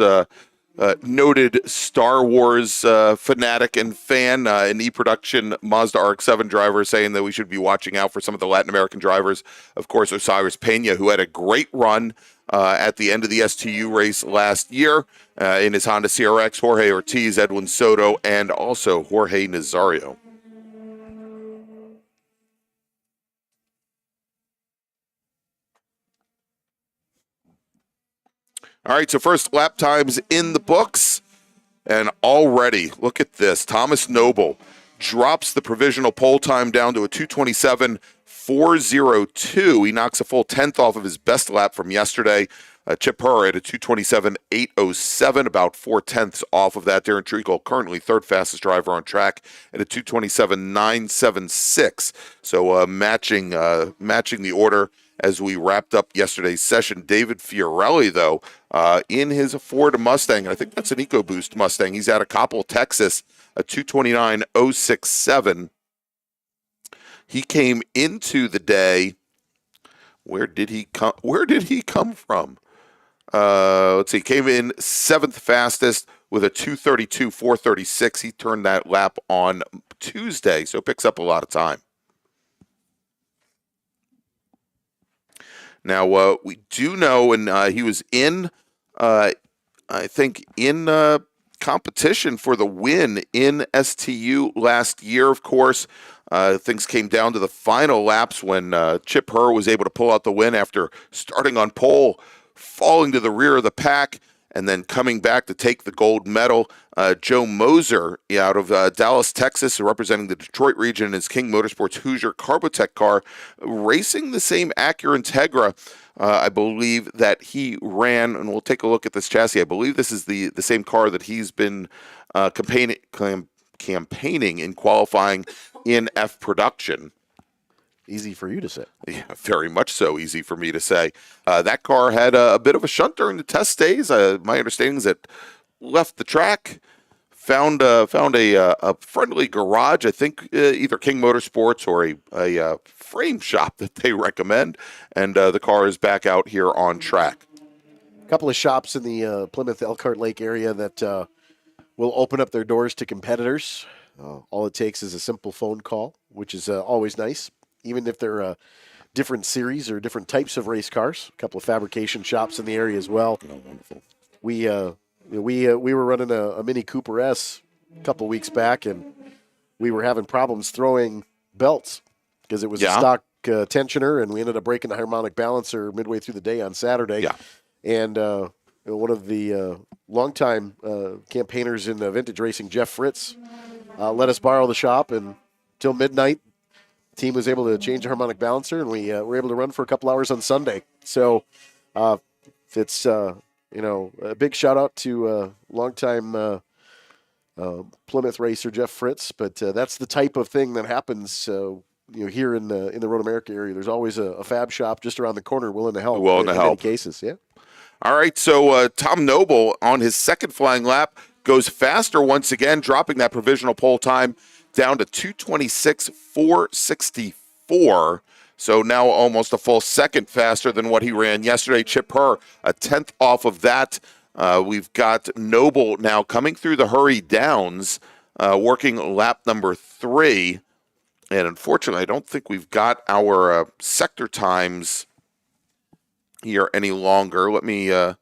B: noted Star Wars fanatic and fan, an E-Production Mazda RX-7 driver, saying that we should be watching out for some of the Latin American drivers. Of course, Osiris Pena, who had a great run at the end of the STU race last year in his Honda CRX, Jorge Ortiz, Edwin Soto, and also Jorge Nazario. All right, so first lap times in the books, and already, look at this. Thomas Noble drops the provisional pole time down to a 2:27.402. He knocks a full 10th off of his best lap from yesterday. Chip Herr at a 2:27.807, about 4/10 off of that. Darren Treacle, currently third fastest driver on track at a 2:27.976. So matching the order as we wrapped up yesterday's session. David Fiorelli, though, in his Ford Mustang, and I think that's an EcoBoost Mustang. He's out of Coppell, Texas, a 2:29.067. He came into the day. Where did he come from? Let's see. Came in seventh fastest with a 2:32.436. He turned that lap on Tuesday, so picks up a lot of time. Now, we do know, and he was in, I think, in competition for the win in STU last year, of course. Things came down to the final laps when Chip Herr was able to pull out the win after starting on pole, falling to the rear of the pack, and then coming back to take the gold medal. Joe Moser out of Dallas, Texas, representing the Detroit region in his King Motorsports Hoosier Carbotech car, racing the same Acura Integra. I believe that he ran, and we'll take a look at this chassis. I believe this is the same car that he's been campaigning in qualifying in F production.
C: Easy for you to say.
B: Yeah, very much so easy for me to say. That car had a bit of a shunt during the test days. My understanding is that left the track, found a friendly garage, I think either King Motorsports or a frame shop that they recommend, and the car is back out here on track.
C: couple of shops in the Plymouth Elkhart Lake area that will open up their doors to competitors. All it takes is a simple phone call, which is always nice, even if they're different series or different types of race cars. A couple of fabrication shops in the area as well.
B: Oh, wonderful.
C: We were running a Mini Cooper S a couple of weeks back, and we were having problems throwing belts because it was a stock tensioner, and we ended up breaking the harmonic balancer midway through the day on Saturday.
B: Yeah.
C: And one of the longtime campaigners in vintage racing, Jeff Fritz, let us borrow the shop, and till midnight, the team was able to change the harmonic balancer, and we were able to run for a couple hours on Sunday. So it's a big shout out to longtime Plymouth racer Jeff Fritz. But that's the type of thing that happens. Here in the Road America area, there's always a fab shop just around the corner willing to help.
B: Willing to help.
C: In many cases, yeah.
B: All right, so Tom Noble on his second flying lap goes faster once again, dropping that provisional pole time down to 2:26.464. So now almost a full second faster than what he ran yesterday. Chip Herr, a tenth off of that. We've got Noble now coming through the hurry downs, working lap number 3. And unfortunately, I don't think we've got our sector times here any longer. Let me...
C: the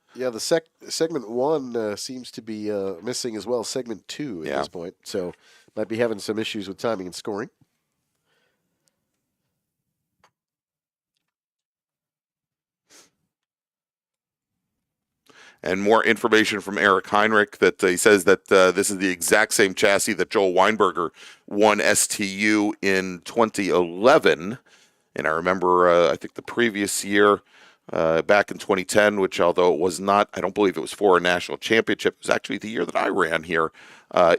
C: segment 1 seems to be missing as well. Segment 2 at this point. So might be having some issues with timing and scoring.
B: And more information from Eric Heinrich that he says that this is the exact same chassis that Joel Weinberger won STU in 2011. And I remember, I think the previous year, back in 2010, which although it was not, I don't believe it was for a national championship, it was actually the year that I ran here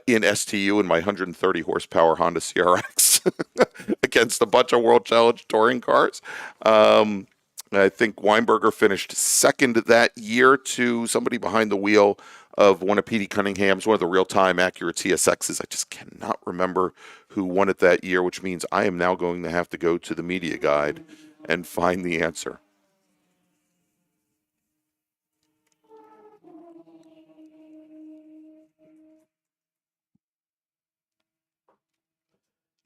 B: in STU in my 130 horsepower Honda CRX against a bunch of World Challenge touring cars. I think Weinberger finished second that year to somebody behind the wheel of one of Petey Cunningham's, one of the real-time accurate TSXs. I just cannot remember who won it that year, which means I am now going to have to go to the media guide and find the answer.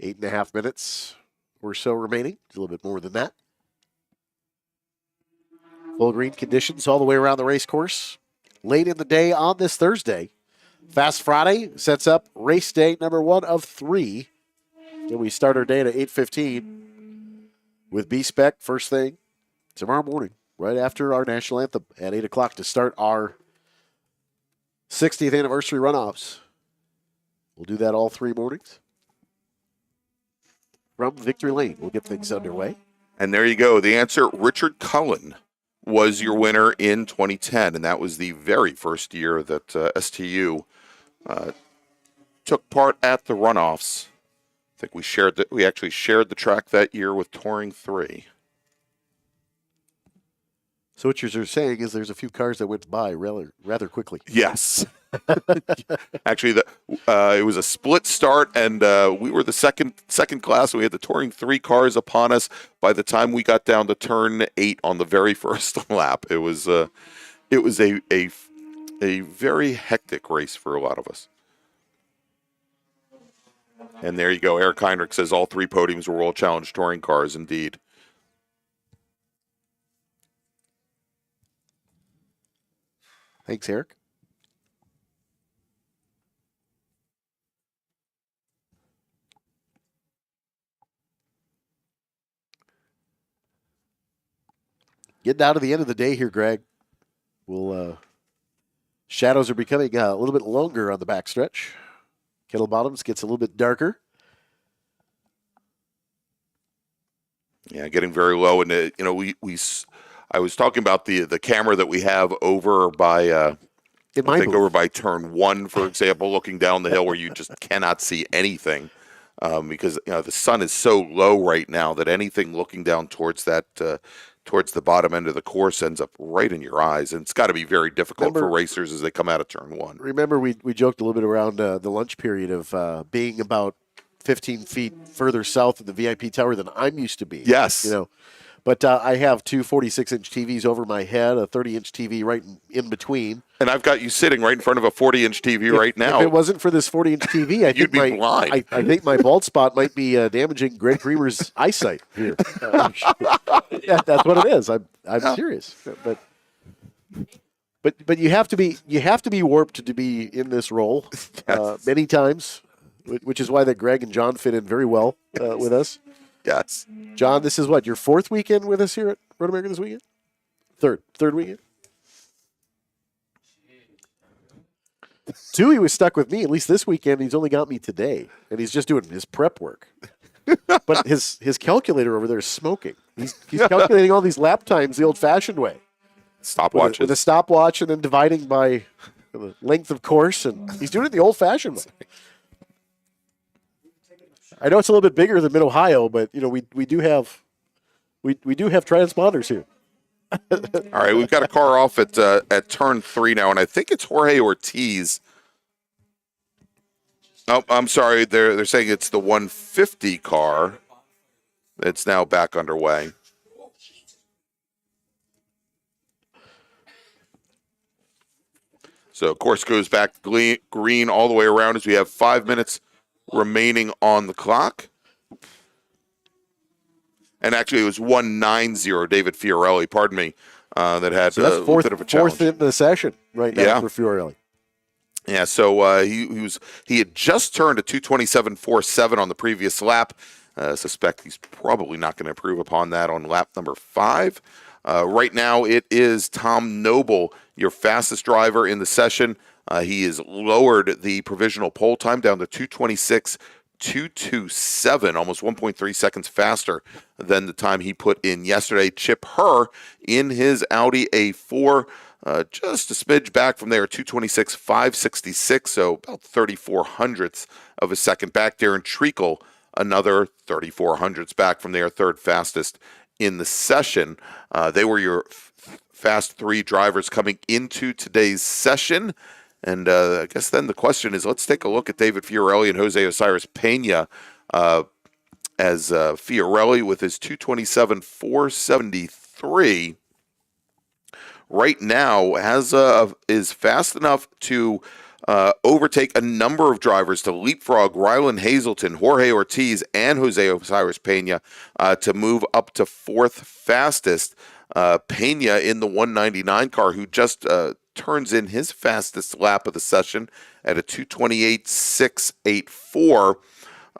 C: Eight and a half minutes or so remaining. A little bit more than that. Full green conditions all the way around the race course. Late in the day on this Thursday. Fast Friday sets up race day number 1 of 3. And we start our day at 8:15 with B-Spec first thing tomorrow morning, right after our national anthem at 8 o'clock to start our 60th anniversary runoffs. We'll do that all 3 mornings. From Victory Lane, we'll get things underway.
B: And there you go. The answer, Richard Cullen was your winner in 2010, and that was the very first year that STU took part at the runoffs. I think we actually shared the track that year with Touring 3.
C: So what you're saying is there's a few cars that went by rather quickly.
B: Yes. Actually, it was a split start, and we were the second class. We had the Touring 3 cars upon us by the time we got down to turn 8 on the very first lap. It was a very hectic race for a lot of us. And there you go. Eric Heinrich says all 3 podiums were World Challenge Touring cars, indeed.
C: Thanks, Eric. Getting out of the end of the day here, Greg. Shadows are becoming a little bit longer on the backstretch. Kettle Bottoms gets a little bit darker.
B: Yeah, getting very low, and I was talking about the camera that we have over by over by turn 1, for example, looking down the hill where you just cannot see anything because the sun is so low right now that anything looking down towards that towards the bottom end of the course ends up right in your eyes, and it's got to be very difficult for racers as they come out of turn 1.
C: Remember, we joked a little bit around the lunch period of being about 15 feet further south of the VIP tower than I'm used to being.
B: Yes.
C: But I have two 46-inch TVs over my head, a 30-inch TV right in between.
B: And I've got you sitting right in front of a 40-inch TV right now.
C: If it wasn't for this 40-inch TV,
B: You'd be blind.
C: I think my bald spot might be damaging Greg Creamer's eyesight here. That's what it is. I'm serious. But you have to be warped to be in this role many times, which is why that Greg and John fit in very well with us.
B: Yes.
C: John, this is what, your fourth weekend with us here at Road America this weekend? Third weekend? Two, he was stuck with me. At least this weekend, he's only got me today, and he's just doing his prep work. But his calculator over there is smoking. He's calculating all these lap times the old-fashioned way.
B: Stopwatches.
C: With a stopwatch and then dividing by the length of course, and he's doing it the old-fashioned way. I know it's a little bit bigger than Mid-Ohio, but we do have transponders here.
B: All right, we've got a car off at turn 3 now, and I think it's Jorge Ortiz. Oh, I'm sorry. They're saying it's the 150 car that's now back underway. So, of course, goes back to green all the way around as we have 5 minutes remaining on the clock. And actually, it was 190, David Fiorelli, pardon me, that had
C: so that's
B: a bit of a challenge.
C: Fourth in the session right now for Fiorelli.
B: Yeah, so he had just turned a 227.47 on the previous lap. Suspect he's probably not going to improve upon that on lap number 5. Right now, it is Tom Noble, your fastest driver in the session. He has lowered the provisional pole time down to 2:26.227, almost 1.3 seconds faster than the time he put in yesterday. Chip Herr in his Audi A4, just a smidge back from there, 2:26.566, so about 34 hundredths of a second back. Darren Treacle, another 34 hundredths back from there, third fastest in the session. They were your fast 3 drivers coming into today's session. And I guess then the question is, let's take a look at David Fiorelli and Jose Osiris Pena, as Fiorelli with his 227.473 right now is fast enough to overtake a number of drivers, to leapfrog Rylan Hazelton, Jorge Ortiz, and Jose Osiris Pena to move up to 4th fastest. Pena in the 199 car, who just turns in his fastest lap of the session at a 2:28.684,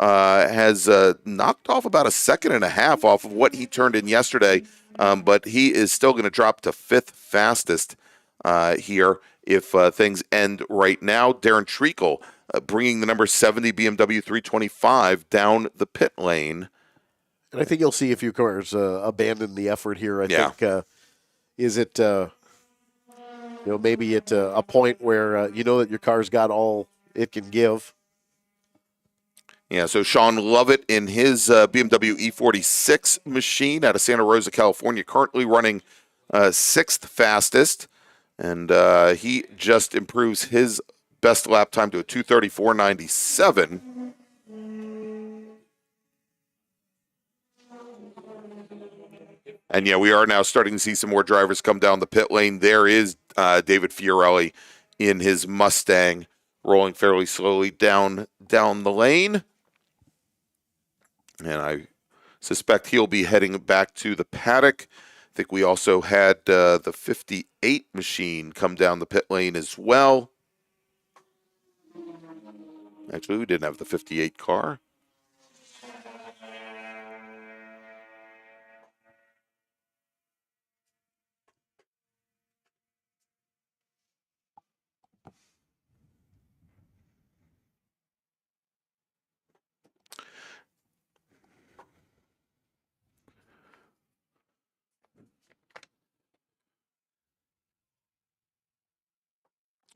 B: has knocked off about a second and a half off of what he turned in yesterday, but he is still going to drop to 5th fastest here if things end right now. Darren Treacle bringing the number 70 BMW 325 down the pit lane.
C: And I think you'll see a few cars abandon the effort here. I think, is it, maybe at a point where that your car's got all it can give.
B: Yeah, so Sean Lovett in his BMW E46 machine out of Santa Rosa, California, currently running 6th fastest. And he just improves his best lap time to a 2:34.97. And yeah, we are now starting to see some more drivers come down the pit lane. There is David Fiorelli in his Mustang, rolling fairly slowly down the lane. And I suspect he'll be heading back to the paddock. I think we also had the 58 machine come down the pit lane as well. Actually, we didn't have the 58 car.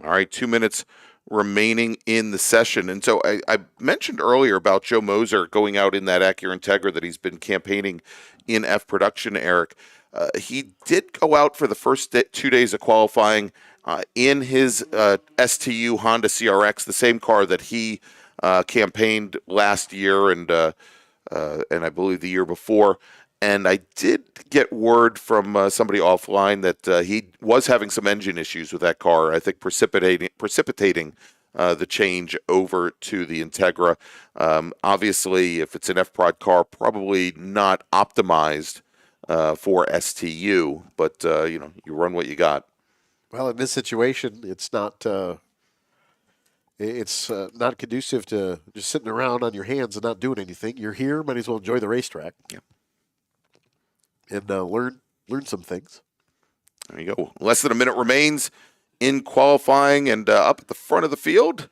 B: All right, 2 minutes remaining in the session. And so I mentioned earlier about Joe Moser going out in that Acura Integra that he's been campaigning in F production, Eric. He did go out for the first 2 days of qualifying in his STU Honda CRX, the same car that he campaigned last year and I believe the year before. And I did get word from somebody offline that he was having some engine issues with that car, I think precipitating the change over to the Integra. Obviously, if it's an F-Prod car, probably not optimized for STU, but you run what you got.
C: Well, in this situation, it's not conducive to just sitting around on your hands and not doing anything. You're here, might as well enjoy the racetrack.
B: Yeah.
C: And learn some things.
B: There you go. Less than a minute remains in qualifying, and up at the front of the field,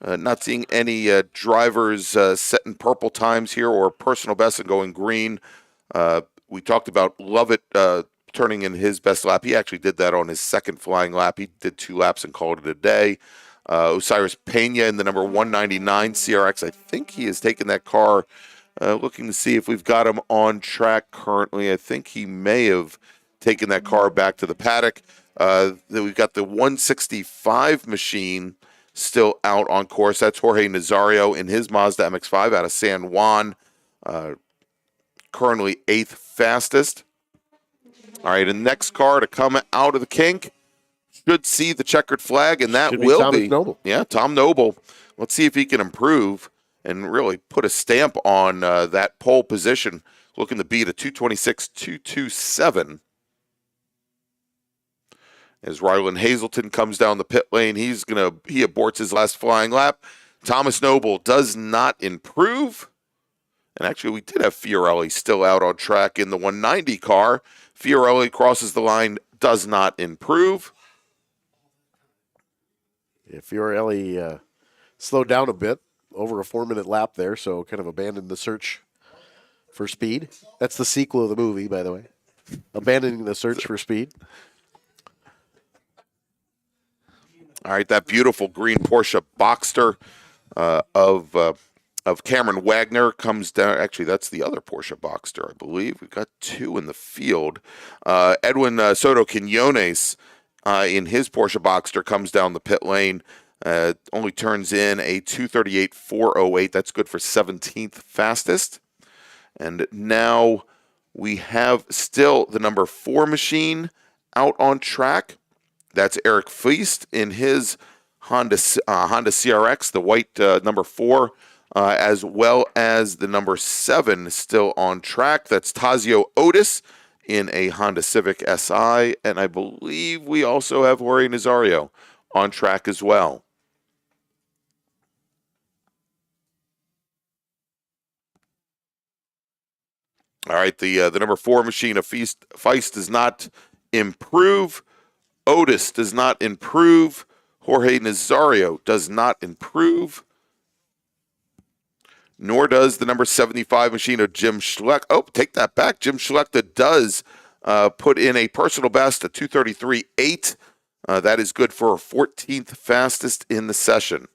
B: not seeing any drivers setting purple times here or personal best and going green. We talked about Lovett turning in his best lap. He actually did that on his second flying lap. He did 2 laps and called it a day. Osiris Pena in the number 199 CRX. I think he has taken that car. Looking to see if we've got him on track currently. I think he may have taken that car back to the paddock. Then we've got the 165 machine still out on course. That's Jorge Nazario in his Mazda MX-5 out of San Juan. Currently 8th fastest. All right, and next car to come out of the kink should see the checkered flag, and that will be
C: Noble.
B: Yeah, Tom Noble. Let's see if he can improve and really put a stamp on that pole position. Looking to beat a 226.227. As Ryland Hazelton comes down the pit lane, he aborts his last flying lap. Thomas Noble does not improve. And actually, we did have Fiorelli still out on track in the 190 car. Fiorelli crosses the line, does not improve.
C: Yeah, Fiorelli slowed down a bit, over a 4-minute lap there, so kind of abandoned the search for speed. That's the sequel of the movie, by the way. Abandoning the search for speed.
B: All right, that beautiful green Porsche Boxster of Cameron Wagner comes down. Actually, that's the other Porsche Boxster, I believe. We've got 2 in the field. Edwin Soto Quinones in his Porsche Boxster comes down the pit lane. Only turns in a 238.408. That's good for 17th fastest. And now we have still the number 4 machine out on track. That's Eric Feist in his Honda CRX, the white number 4, as well as the number 7 still on track. That's Tazio Otis in a Honda Civic SI. And I believe we also have Jorge Nazario on track as well. All right, the number 4 machine of Feist does not improve. Otis does not improve. Jorge Nazario does not improve. Nor does the number 75 machine of Jim Schleck. Oh, take that back. Jim Schleck does put in a personal best, a 233.8. That is good for 14th fastest in the session.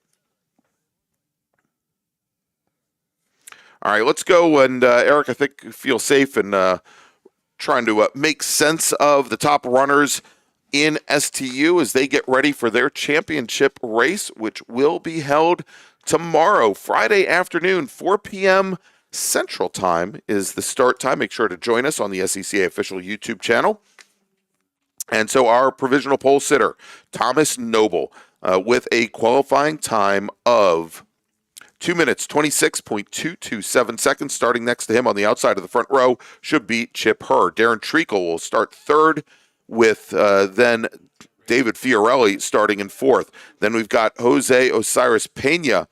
B: All right, let's go. And Eric, I think you feel safe in trying to make sense of the top runners in STU as they get ready for their championship race, which will be held tomorrow, Friday afternoon, 4 p.m. Central Time is the start time. Make sure to join us on the SCCA official YouTube channel. And so our provisional pole sitter, Thomas Noble, with a qualifying time of 2 minutes, 26.227 seconds. Starting next to him on the outside of the front row should be Chip Herr. Darren Treacle will start third, with then David Fiorelli starting in 4th. Then we've got Jose Osiris Pena,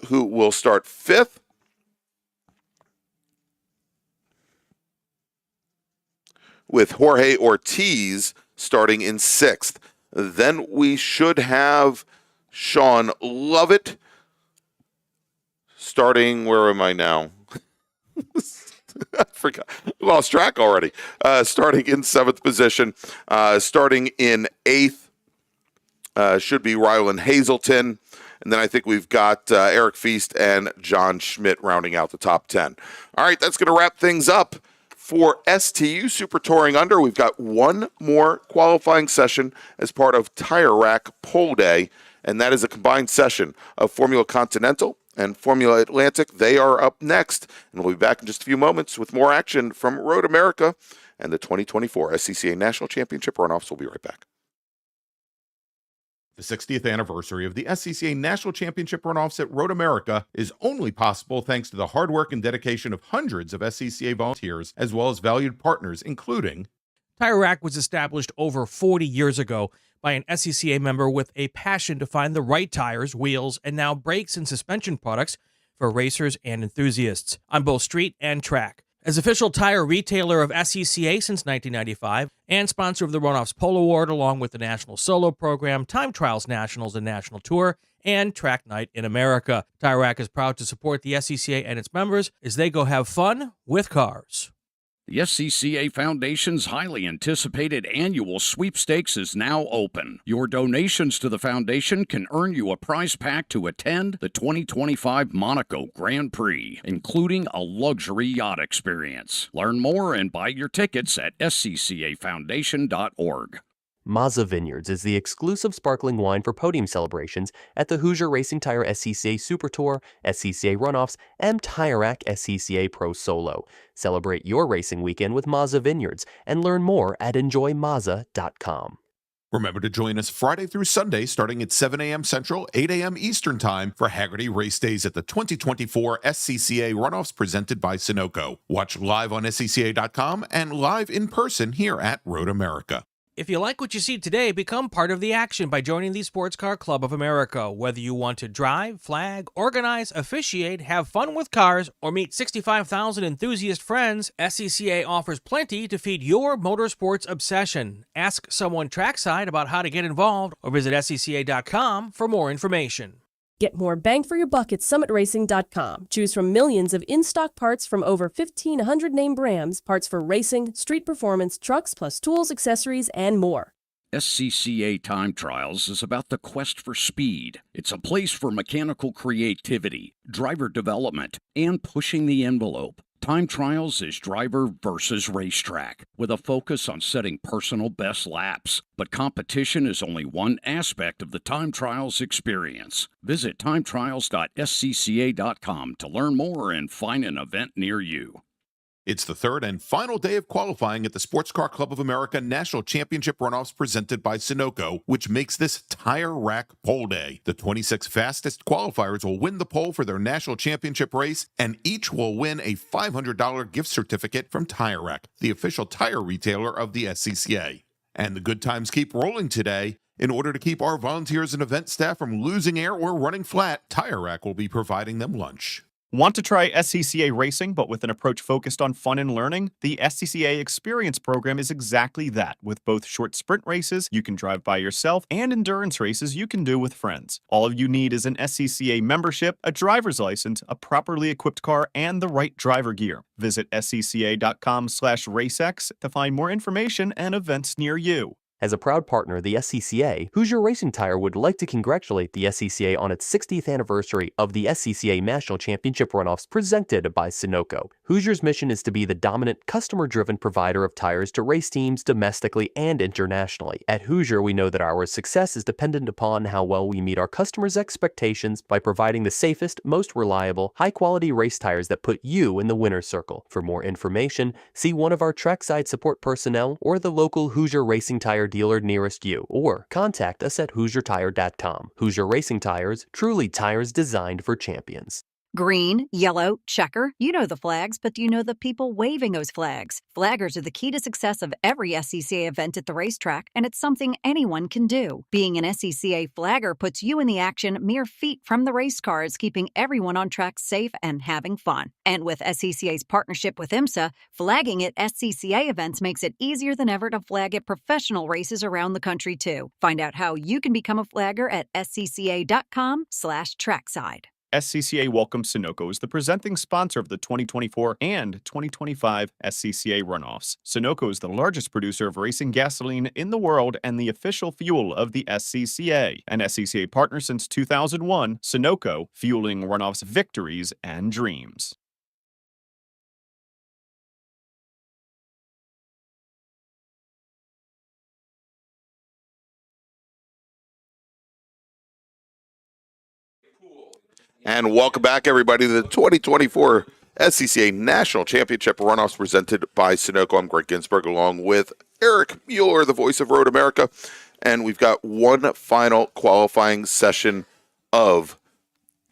B: who will start 5th. With Jorge Ortiz starting in 6th. Then we should have Sean Lovett starting, where am I now? I forgot. Lost track already. Starting in 7th position. Starting in 8th should be Ryland Hazelton. And then I think we've got Eric Feist and John Schmidt rounding out the top 10. All right, that's going to wrap things up for STU Super Touring Under. We've got one more qualifying session as part of Tire Rack Pole Day, and that is a combined session of Formula Continental, and Formula Atlantic, they are up next. And we'll be back in just a few moments with more action from Road America and the 2024 SCCA National Championship Runoffs. We'll be right back.
A: The 60th anniversary of the SCCA National Championship Runoffs at Road America is only possible thanks to the hard work and dedication of hundreds of SCCA volunteers, as well as valued partners, including
J: Tire Rack was established over 40 years ago by an SCCA member with a passion to find the right tires, wheels, and now brakes and suspension products for racers and enthusiasts on both street and track. As official tire retailer of SCCA since 1995 and sponsor of the Runoffs Polo Award along with the National Solo Program, Time Trials Nationals and National Tour, and Track Night in America. Tire Rack is proud to support the SCCA and its members as they go have fun with cars.
G: The SCCA Foundation's highly anticipated annual sweepstakes is now open. Your donations to the foundation can earn you a prize pack to attend the 2025 Monaco Grand Prix, including a luxury yacht experience. Learn more and buy your tickets at sccafoundation.org.
I: Mazza Vineyards is the exclusive sparkling wine for podium celebrations at the Hoosier Racing Tire SCCA Super Tour, SCCA Runoffs, and Tire Rack SCCA Pro Solo. Celebrate your racing weekend with Mazza Vineyards and learn more at enjoymazza.com.
A: Remember to join us Friday through Sunday starting at 7 a.m. Central, 8 a.m. Eastern Time for Haggerty Race Days at the 2024 SCCA Runoffs presented by Sunoco. Watch live on SCCA.com and live in person here at Road America.
J: If you like what you see today, become part of the action by joining the Sports Car Club of America. Whether you want to drive, flag, organize, officiate, have fun with cars, or meet 65,000 enthusiast friends, SCCA offers plenty to feed your motorsports obsession. Ask someone trackside about how to get involved or visit SCCA.com for more information.
K: Get more bang for your buck at summitracing.com. Choose from millions of in-stock parts from over 1,500 name brands, parts for racing, street performance, trucks, plus tools, accessories, and more.
G: SCCA Time Trials is about the quest for speed. It's a place for mechanical creativity, driver development, and pushing the envelope. Time Trials is driver versus racetrack, with a focus on setting personal best laps. But competition is only one aspect of the Time Trials experience. Visit timetrials.scca.com to learn more and find an event near you.
A: It's the third and final day of qualifying at the Sports Car Club of America National Championship Runoffs presented by Sunoco, which makes this Tire Rack Pole Day. The 26 fastest qualifiers will win the pole for their national championship race, and each will win a $500 gift certificate from Tire Rack, the official tire retailer of the SCCA. And the good times keep rolling today. In order to keep our volunteers and event staff from losing air or running flat, Tire Rack will be providing them lunch.
L: Want to try SCCA racing, but with an approach focused on fun and learning? The SCCA Experience Program is exactly that. With both short sprint races you can drive by yourself and endurance races you can do with friends. All you need is an SCCA membership, a driver's license, a properly equipped car, and the right driver gear. Visit scca.com/racex to find more information and events near you.
I: As a proud partner of the SCCA, Hoosier Racing Tire would like to congratulate the SCCA on its 60th anniversary of the SCCA National Championship Runoffs presented by Sunoco. Hoosier's mission is to be the dominant, customer-driven provider of tires to race teams domestically and internationally. At Hoosier, we know that our success is dependent upon how well we meet our customers' expectations by providing the safest, most reliable, high-quality race tires that put you in the winner's circle. For more information, see one of our trackside support personnel or the local Hoosier Racing Tire dealer nearest you, or contact us at HoosierTire.com. Hoosier Racing Tires, truly tires designed for champions.
E: Green, yellow, checker. You know the flags, but do you know the people waving those flags? Flaggers are the key to success of every SCCA event at the racetrack, and it's something anyone can do. Being an SCCA flagger puts you in the action mere feet from the race cars, keeping everyone on track safe and having fun. And with SCCA's partnership with IMSA, flagging at SCCA events makes it easier than ever to flag at professional races around the country, too. Find out how you can become a flagger at scca.com/trackside.
L: SCCA welcomes Sunoco as the presenting sponsor of the 2024 and 2025 SCCA Runoffs. Sunoco is the largest producer of racing gasoline in the world and the official fuel of the SCCA. An SCCA partner since 2001, Sunoco, fueling Runoffs victories and dreams.
B: And welcome back, everybody, to the 2024 SCCA National Championship Runoffs presented by Sunoco. I'm Greg Ginsburg, along with Eric Mueller, the voice of Road America. And we've got one final qualifying session of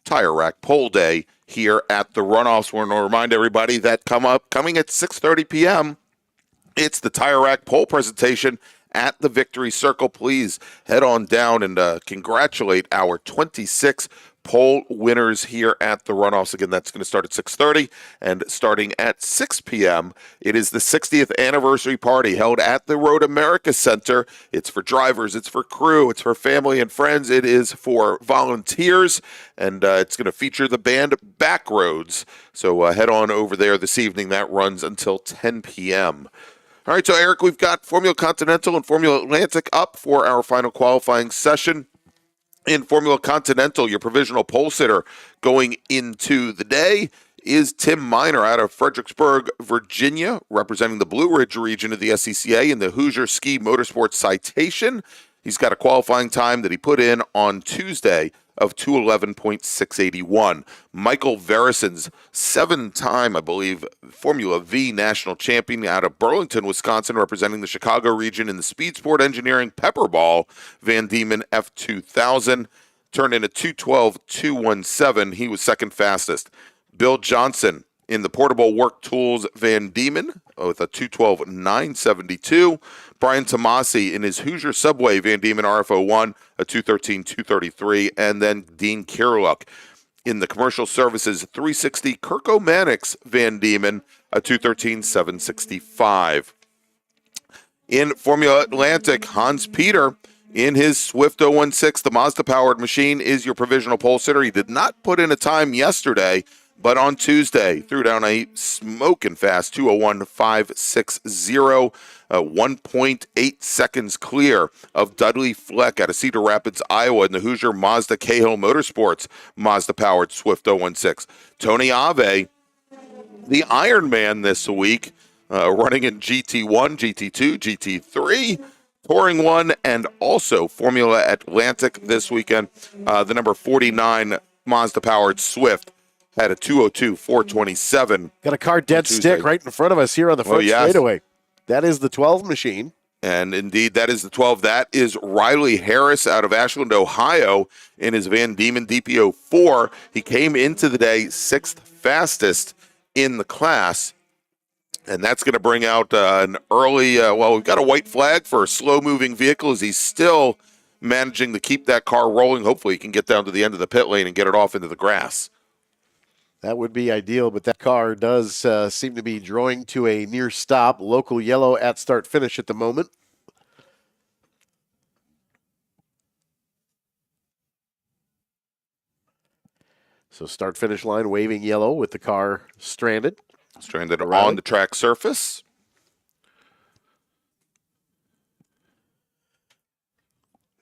B: Tire Rack Pole Day here at the Runoffs. We're going to remind everybody that coming at 6:30 p.m., it's the Tire Rack Pole presentation at the Victory Circle. Please head on down and congratulate our 26 pole winners here at the Runoffs. Again, that's going to start at 6:30, and starting at 6 p.m., it is the 60th anniversary party held at the Road America Center. It's for drivers, it's for crew, it's for family and friends, it is for volunteers, and it's going to feature the band Backroads. So head on over there this evening. That runs until 10 p.m. All right, so Eric, we've got Formula Continental and Formula Atlantic up for our final qualifying session. In Formula Continental, your provisional pole sitter going into the day is Tim Miner out of Fredericksburg, Virginia, representing the Blue Ridge region of the SCCA in the Hoosier Ski Motorsports Citation. He's got a qualifying time that he put in on Tuesday of 2:11.681. Michael Verison's 7-time, I believe, Formula V national champion out of Burlington, Wisconsin, representing the Chicago region in the Speed Sport Engineering Pepperball Van Diemen F2000, turned in a 2:12.217. He was second fastest. Bill Johnson in the Portable Work Tools Van Diemen with a 2:12.972. Brian Tomasi in his Hoosier Subway Van Diemen RFO1, a 2:13.233. And then Dean Kirluck in the Commercial Services 360 Kirko Mannix Van Diemen, a 2:13.765. In Formula Atlantic, Hans Peter in his Swift 016, the Mazda-powered machine, is your provisional pole sitter. He did not put in a time yesterday, but on Tuesday, threw down a smoking fast 2:01.560, 1.8 seconds clear of Dudley Fleck out of Cedar Rapids, Iowa, in the Hoosier Mazda Cahill Motorsports Mazda-powered Swift 016. Tony Ave, the Iron Man this week, running in GT1, GT2, GT3, Touring 1, and also Formula Atlantic this weekend. The number 49 Mazda-powered Swift had a 2:02.427.
C: Got a car dead stick right in front of us here on the front straightaway. That is the 12 machine.
B: And indeed, that is the 12. That is Riley Harris out of Ashland, Ohio, in his Van Diemen DPO4. He came into the day 6th fastest in the class. And that's going to bring out an early, we've got a white flag for a slow-moving vehicle as he's still managing to keep that car rolling. Hopefully he can get down to the end of the pit lane and get it off into the grass.
C: That would be ideal, but that car does seem to be drawing to a near stop. Local yellow at start-finish at the moment. So start-finish line waving yellow with the car stranded.
B: Stranded on the track surface.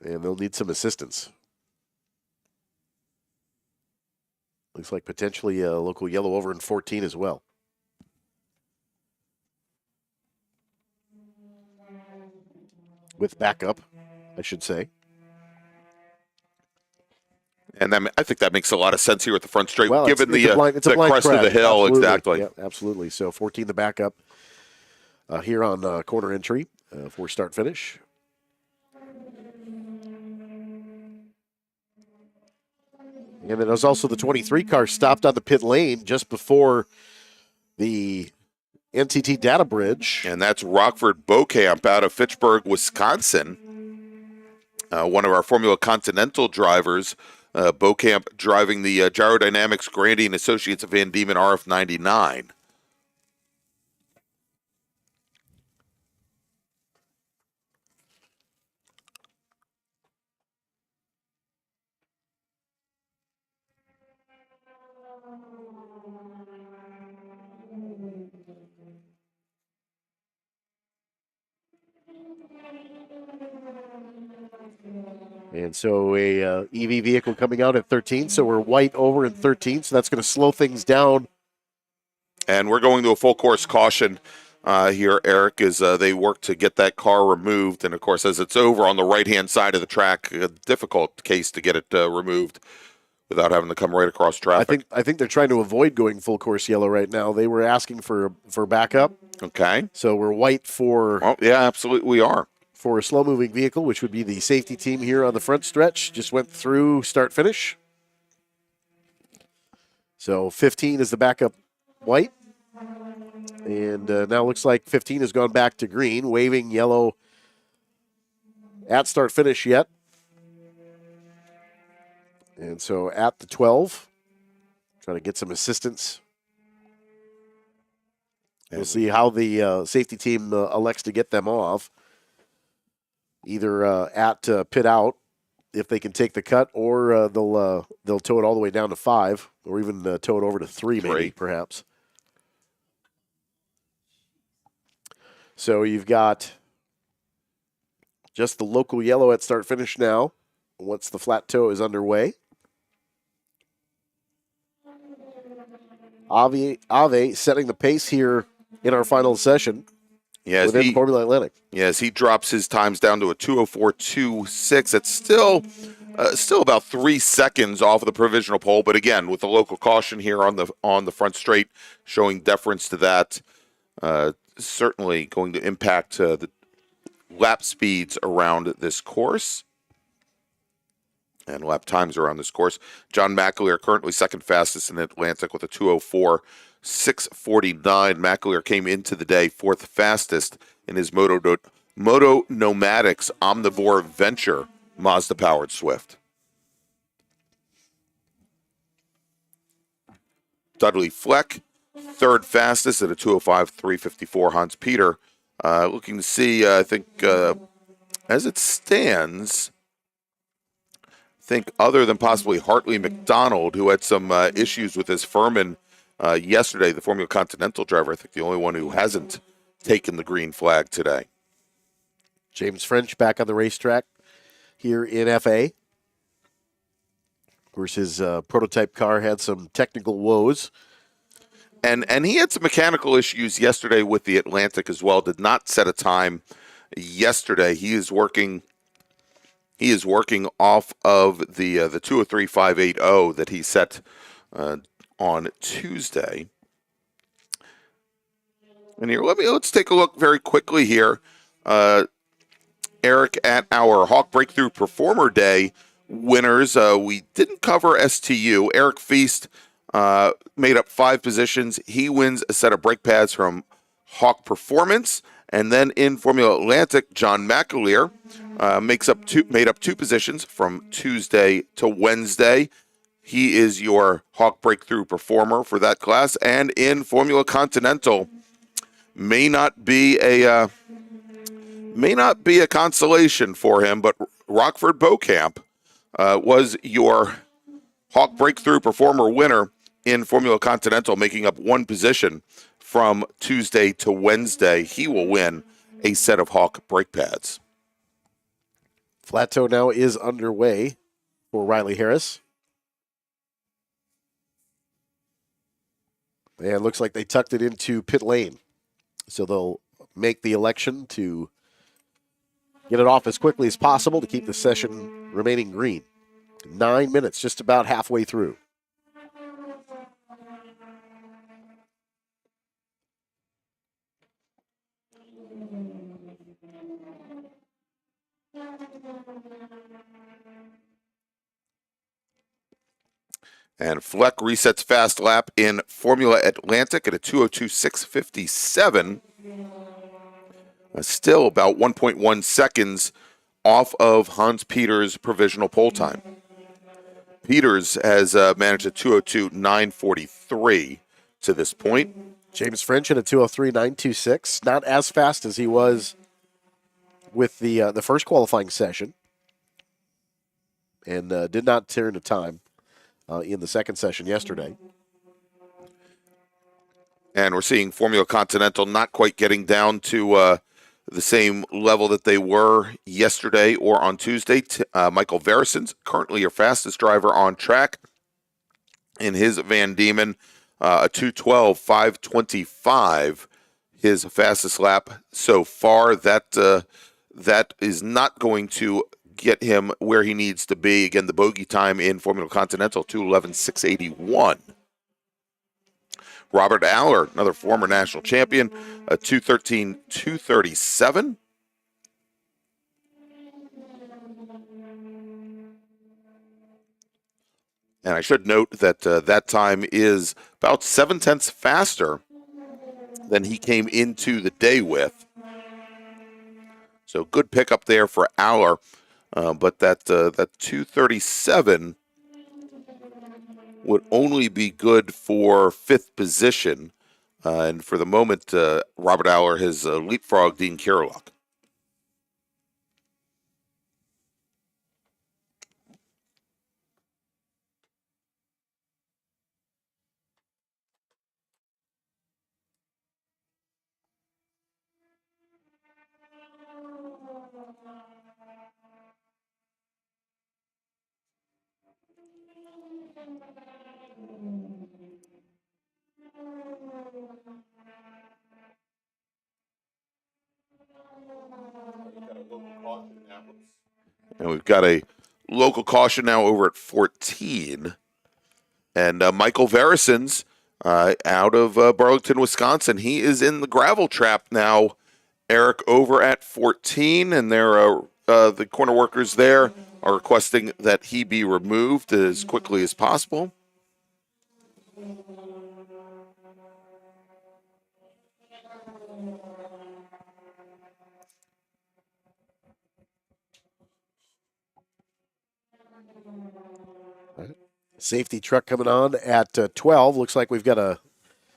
C: And they'll need some assistance. Looks like potentially a local yellow over in 14 as well. With backup, I should say.
B: And then I think that makes a lot of sense here at the front straight,
C: Well,
B: given
C: it's a blind
B: the crest of the hill.
C: Absolutely.
B: Exactly.
C: Yeah, absolutely. So 14 the backup here on corner entry for start finish. And then there's also the 23 car stopped on the pit lane just before the NTT data bridge.
B: And that's Rockford Beaucamp out of Fitchburg, Wisconsin. One of our Formula Continental drivers, Beaucamp, driving the Gyrodynamics Grandy and Associates of Van Diemen RF99.
C: And so a EV vehicle coming out at 13. So we're white over in 13. So that's going to slow things down.
B: And we're going to a full course caution here, Eric, as they work to get that car removed. And, of course, as it's over on the right-hand side of the track, a difficult case to get it removed. without having to come right across traffic.
C: I think they're trying to avoid going full course yellow right now. They were asking for backup.
B: Okay.
C: So we're white for.
B: Oh yeah, absolutely we are.
C: For a slow-moving vehicle, which would be the safety team here on the front stretch. Just went through start-finish. So 15 is the backup white. And now looks like 15 has gone back to green, waving yellow at start-finish yet. And so at the 12, trying to get some assistance. We'll see how the safety team elects to get them off. Either at pit out, if they can take the cut, or they'll tow it all the way down to 5, or even tow it over to 3, maybe, perhaps. So you've got just the local yellow at start-finish now, once the flat tow is underway. Ave setting the pace here in our final session.
B: Yes,
C: within Formula Atlantic.
B: Yes, he drops his times down to a 2:04.26. It's still about 3 seconds off of the provisional pole, but again, with the local caution here on the front straight, showing deference to that, certainly going to impact the lap speeds around this course and lap times around this course. John McAleer currently second fastest in Atlantic with a 2:04.649. McAleer came into the day fourth fastest in his Moto Nomadics Omnivore Venture Mazda-powered Swift. Dudley Fleck, third fastest at a 2:05.354. Hans Peter, looking to see, I think, as it stands, I think other than possibly Hartley McDonald, who had some issues with his Furman yesterday, the Formula Continental driver, I think the only one who hasn't taken the green flag today.
C: James French back on the racetrack here in FA. Of course, his prototype car had some technical woes.
B: And he had some mechanical issues yesterday with the Atlantic as well. Did not set a time yesterday. He is working off of the 2:03.580 that he set on Tuesday. And here, let's take a look very quickly here, Eric, at our Hawk Breakthrough Performer Day winners. We didn't cover STU. Eric Feast made up 5 positions. He wins a set of brake pads from Hawk Performance. And then in Formula Atlantic, John McAleer made up 2 positions from Tuesday to Wednesday. He is your Hawk Breakthrough Performer for that class. And in Formula Continental, may not be a consolation for him, but Rockford Beaucamp was your Hawk Breakthrough Performer winner in Formula Continental, making up 1 position from Tuesday to Wednesday. He will win a set of Hawk brake pads.
C: Flat tow now is underway for Riley Harris. And it looks like they tucked it into pit lane. So they'll make the election to get it off as quickly as possible to keep the session remaining green. 9 minutes, just about halfway through.
B: And Fleck resets fast lap in Formula Atlantic at a 2:02.657. Still about 1.1 seconds off of Hans Peter's provisional pole time. Peters has managed a 2:02.943 to this point.
C: James French at a 2:03.926. Not as fast as he was with the first qualifying session. And did not turn a time in the second session yesterday.
B: And we're seeing Formula Continental not quite getting down to the same level that they were yesterday or on Tuesday. Michael Verison's currently your fastest driver on track in his Van Diemen, a 2:12.525, his fastest lap so far. That is not going to get him where he needs to be. Again, the bogey time in Formula Continental, 2:11.681. Robert Aller, another former national champion, 2:13.237. And I should note that that time is about 0.7 faster than he came into the day with. So good pickup there for Aller, but that 2:37 would only be good for 5th position. And for the moment, Robert Aller has leapfrogged Dean Kirillock. And we've got a local caution now over at 14. And Michael Verisons out of Burlington, Wisconsin. He is in the gravel trap now, Eric, over at 14. And the corner workers there are requesting that he be removed as quickly as possible.
C: Safety truck coming on at 12. Looks like we've got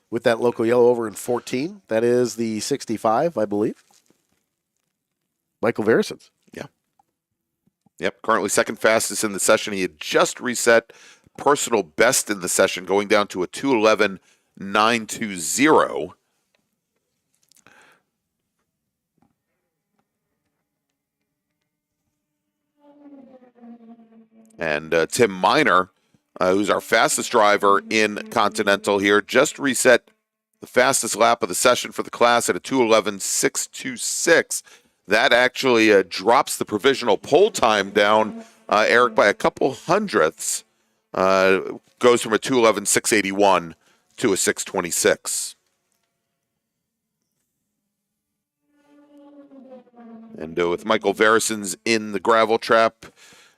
C: with that local yellow over in 14. That is the 65, I believe. Michael Verisons.
B: Yeah. Yep, currently second fastest in the session. He had just reset personal best in the session, going down to a 2:11.920. And Tim Miner, who's our fastest driver in Continental here, just reset the fastest lap of the session for the class at a 2:11.626. That actually drops the provisional pole time down, Eric, by a couple hundredths. Goes from a 2:11.681 to a 6:26. And with Michael Verisons in the gravel trap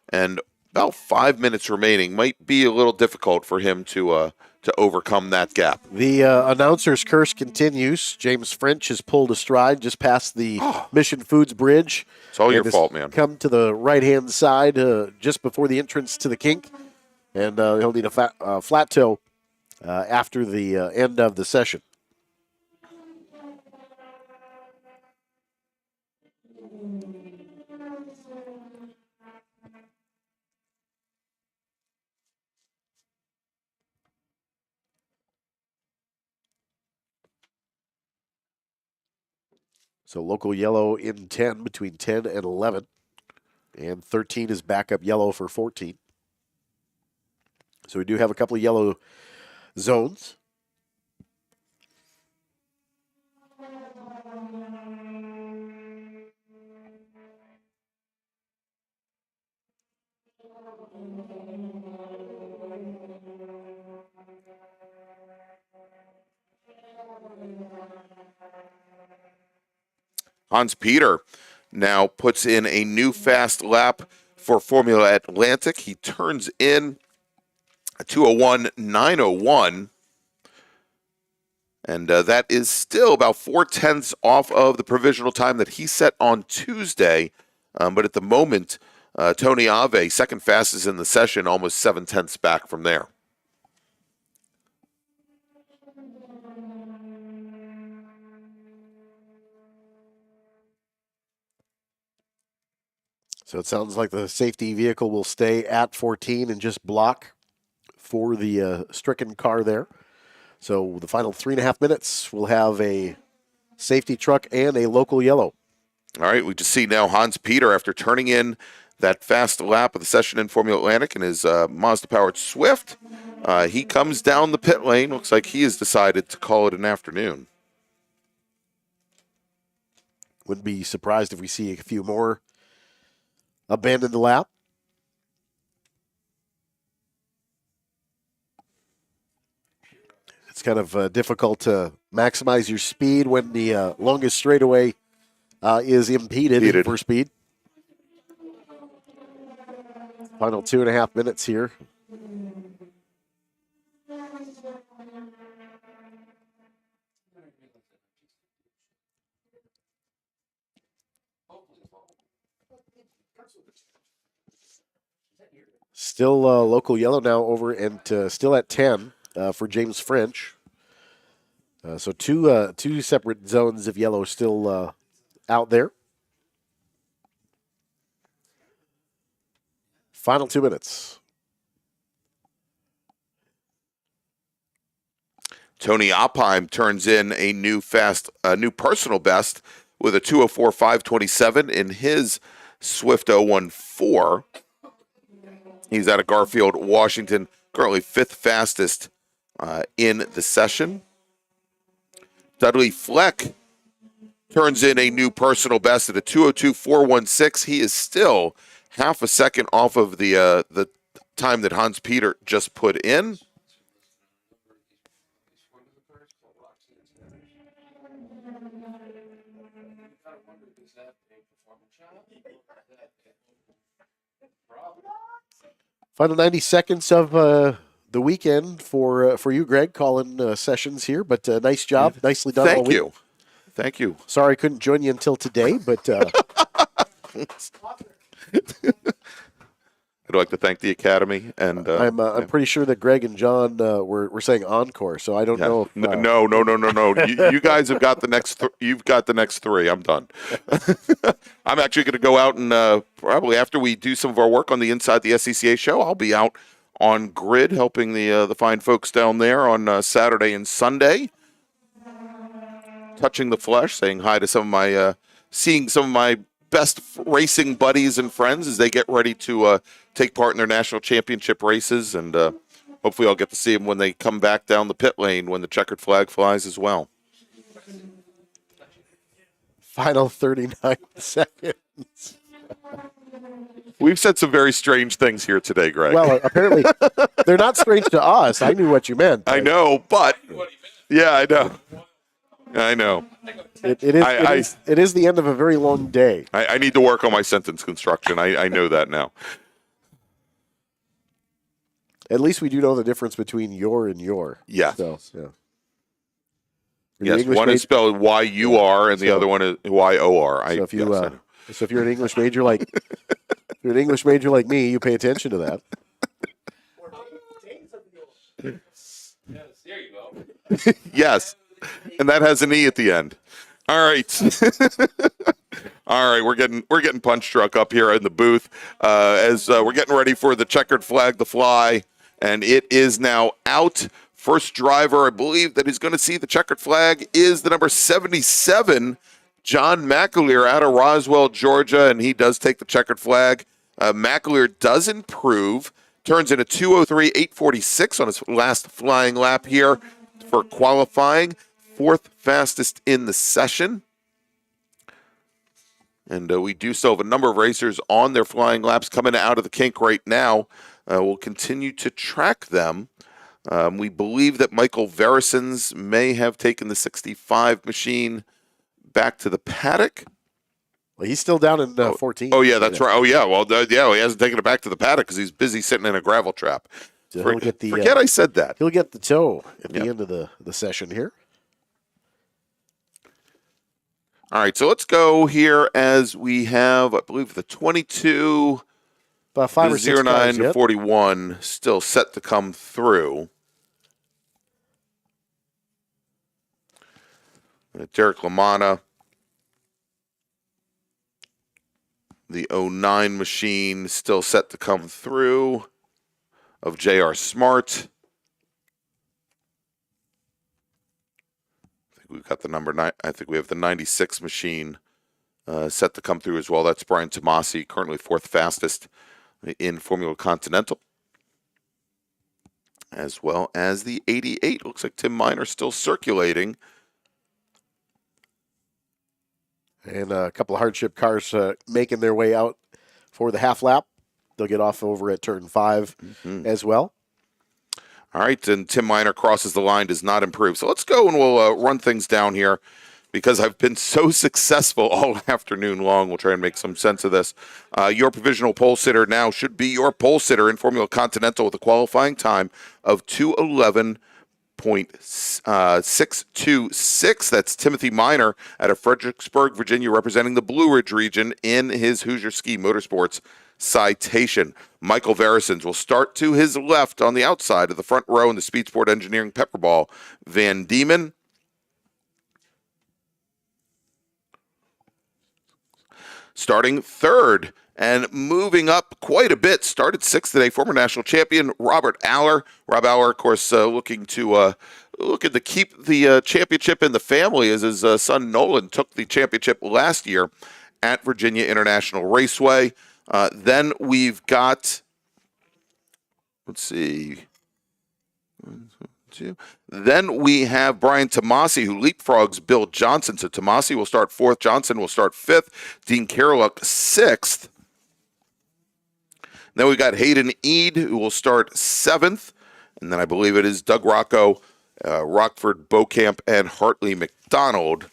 B: and about 5 minutes remaining, might be a little difficult for him to overcome that gap.
C: The announcer's curse continues. James French has pulled a stride just past the Mission Foods Bridge.
B: It's all your fault, man.
C: Come to the right-hand side just before the entrance to the kink, and he'll need a flat toe after the end of the session. So local yellow in 10, between 10 and 11. And 13 is backup yellow for 14. So we do have a couple of yellow zones.
B: Hans Peter now puts in a new fast lap for Formula Atlantic. He turns in a 2:01.901. And that is still about 0.4 off of the provisional time that he set on Tuesday. But at the moment, Tony Ave, second fastest in the session, almost 0.7 back from there.
C: So it sounds like the safety vehicle will stay at 14 and just block for the stricken car there. So the final 3.5 minutes, we'll have a safety truck and a local yellow.
B: All right, we just see now Hans Peter, after turning in that fast lap of the session in Formula Atlantic in his Mazda-powered Swift, he comes down the pit lane. Looks like he has decided to call it an afternoon.
C: Wouldn't be surprised if we see a few more abandon the lap. It's kind of difficult to maximize your speed when the longest straightaway is impeded for speed. Final 2.5 minutes here. Still local yellow now over and still at 10 for James French. So two separate zones of yellow still out there. Final 2 minutes.
B: Tony Oppheim turns in a new personal best with a 2:04.527 in his Swift 014. He's out of Garfield, Washington, currently 5th fastest in the session. Dudley Fleck turns in a new personal best at a 2:02.416. He is still half a second off of the time that Hans Peter just put in.
C: Final 90 seconds of the weekend for you, Greg, calling sessions here. But nice job. Nicely done all week.
B: Thank you.
C: Sorry I couldn't join you until today, but...
B: I'd like to thank the Academy, and
C: I'm pretty sure that Greg and John were saying encore, so I don't know. If,
B: No. you guys have got the next. You've got the next 3. I'm done. I'm actually going to go out and probably after we do some of our work on the Inside the SCCA show, I'll be out on grid helping the fine folks down there on Saturday and Sunday, touching the flesh, saying hi to some of my, seeing some of my best racing buddies and friends as they get ready to take part in their national championship races, and hopefully I'll get to see them when they come back down the pit lane when the checkered flag flies as well.
C: Final 39 seconds.
B: We've said some very strange things here today, Greg.
C: Well, apparently they're not strange to us. I knew what you meant.
B: I know, but yeah, I know.
C: It is the end of a very long day.
B: I need to work on my sentence construction. I know that now.
C: At least we do know the difference between your and your.
B: Yeah.
C: So, yeah.
B: Yes, one is spelled Y-U-R and the other one is Y-O-R.
C: So if you're an English major like me, you pay attention to that.
M: Yes, there you go.
B: Yes, and that has an E at the end. All right. All right, we're getting punch drunk up here in the booth as we're getting ready for the checkered flag to fly, and it is now out. First driver, I believe, that is going to see the checkered flag is the number 77, John McAleer, out of Roswell, Georgia, and he does take the checkered flag. McAleer does improve, turns in a 2:03.846 on his last flying lap here for qualifying, 4th fastest in the session. And we do still have a number of racers on their flying laps coming out of the kink right now. We'll continue to track them. We believe that Michael Verisons may have taken the 65 machine back to the paddock.
C: Well, he's still down in 14.
B: Oh, yeah, that's right. Oh, yeah. Well, he hasn't taken it back to the paddock because he's busy sitting in a gravel trap.
C: So
B: forget I said that.
C: He'll get the tow at the end of the session here.
B: All right, so let's go here as we have, I believe, the 22,
C: about 5 or 6
B: 09 to 41 still set to come through. Derek LaManna, the 09 machine still set to come through of J.R. Smart. We've got the number 9. I think we have the 96 machine set to come through as well. That's Brian Tomasi, currently 4th fastest in Formula Continental. As well as the 88. Looks like Tim Miner still circulating.
C: And a couple of hardship cars making their way out for the half lap. They'll get off over at turn 5 as well.
B: All right, and Tim Miner crosses the line, does not improve. So let's go and we'll run things down here because I've been so successful all afternoon long. We'll try and make some sense of this. Your provisional pole sitter now should be your pole sitter in Formula Continental with a qualifying time of 2:11.626. That's Timothy Miner out of Fredericksburg, Virginia, representing the Blue Ridge region in his Hoosier Ski Motorsports citation. Michael Verisons will start to his left on the outside of the front row in the Speed Sport Engineering Pepperball. Van Diemen starting third and moving up quite a bit. Started sixth today, former national champion Robert Aller. Rob Aller, of course, looking to keep the championship in the family as his son Nolan took the championship last year at Virginia International Raceway. Then we've got, let's see, 1, 2. Then we have Brian Tomasi, who leapfrogs Bill Johnson. So Tomasi will start fourth. Johnson will start fifth. Dean Caroluck sixth. Then we got Hayden Eade, who will start seventh. And then I believe it is Doug Rocco, Rockford Beaucamp, and Hartley McDonald.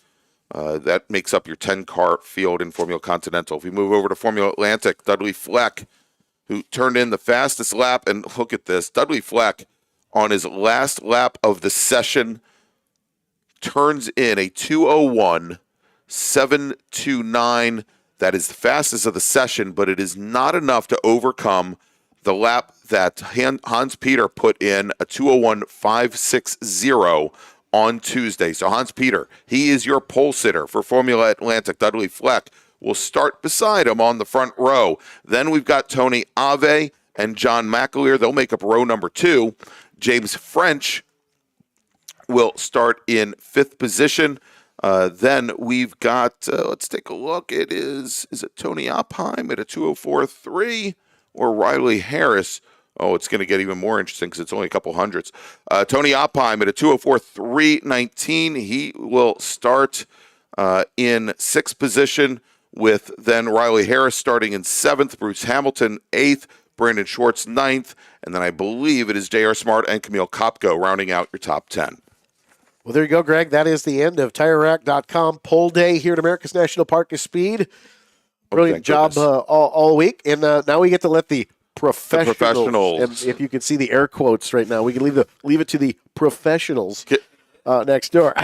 B: That makes up your 10-car field in Formula Continental. If we move over to Formula Atlantic, Dudley Fleck, who turned in the fastest lap, and look at this, Dudley Fleck on his last lap of the session turns in a 2:01.729. That is the fastest of the session, but it is not enough to overcome the lap that Hans Peter put in, a 2:01.560 on Tuesday. So Hans Peter, he is your pole sitter for Formula Atlantic. Dudley Fleck will start beside him on the front row. Then we've got Tony Ave and John McAleer. They'll make up row number 2. James French will start in 5th position. Then we've got, let's take a look. Is it Tony Oppheim at a 2:04.3 or Riley Harris? Oh, it's going to get even more interesting because it's only a couple hundreds. Tony Oppheim at a 2:04.319. He will start in 6th position, with then Riley Harris starting in 7th, Bruce Hamilton 8th, Brandon Schwartz 9th, and then I believe it is J.R. Smart and Camille Kopko rounding out your top 10.
C: Well, there you go, Greg. That is the end of TireRack.com poll day here at America's National Park of Speed. Brilliant job all week. And now we get to let the professionals. And if you can see the air quotes right now, we can leave it to the professionals next door.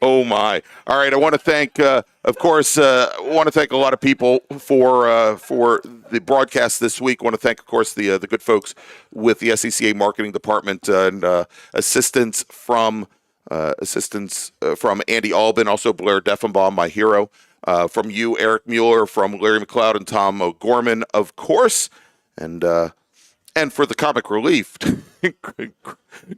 B: Oh, my. All right. I want to thank, a lot of people for the broadcast this week. I want to thank, of course, the good folks with the SCCA Marketing Department and assistance from Andy Albin, also Blair Deffenbaum, my hero. From you, Eric Mueller, from Larry McLeod and Tom O'Gorman, of course, and for the comic relief,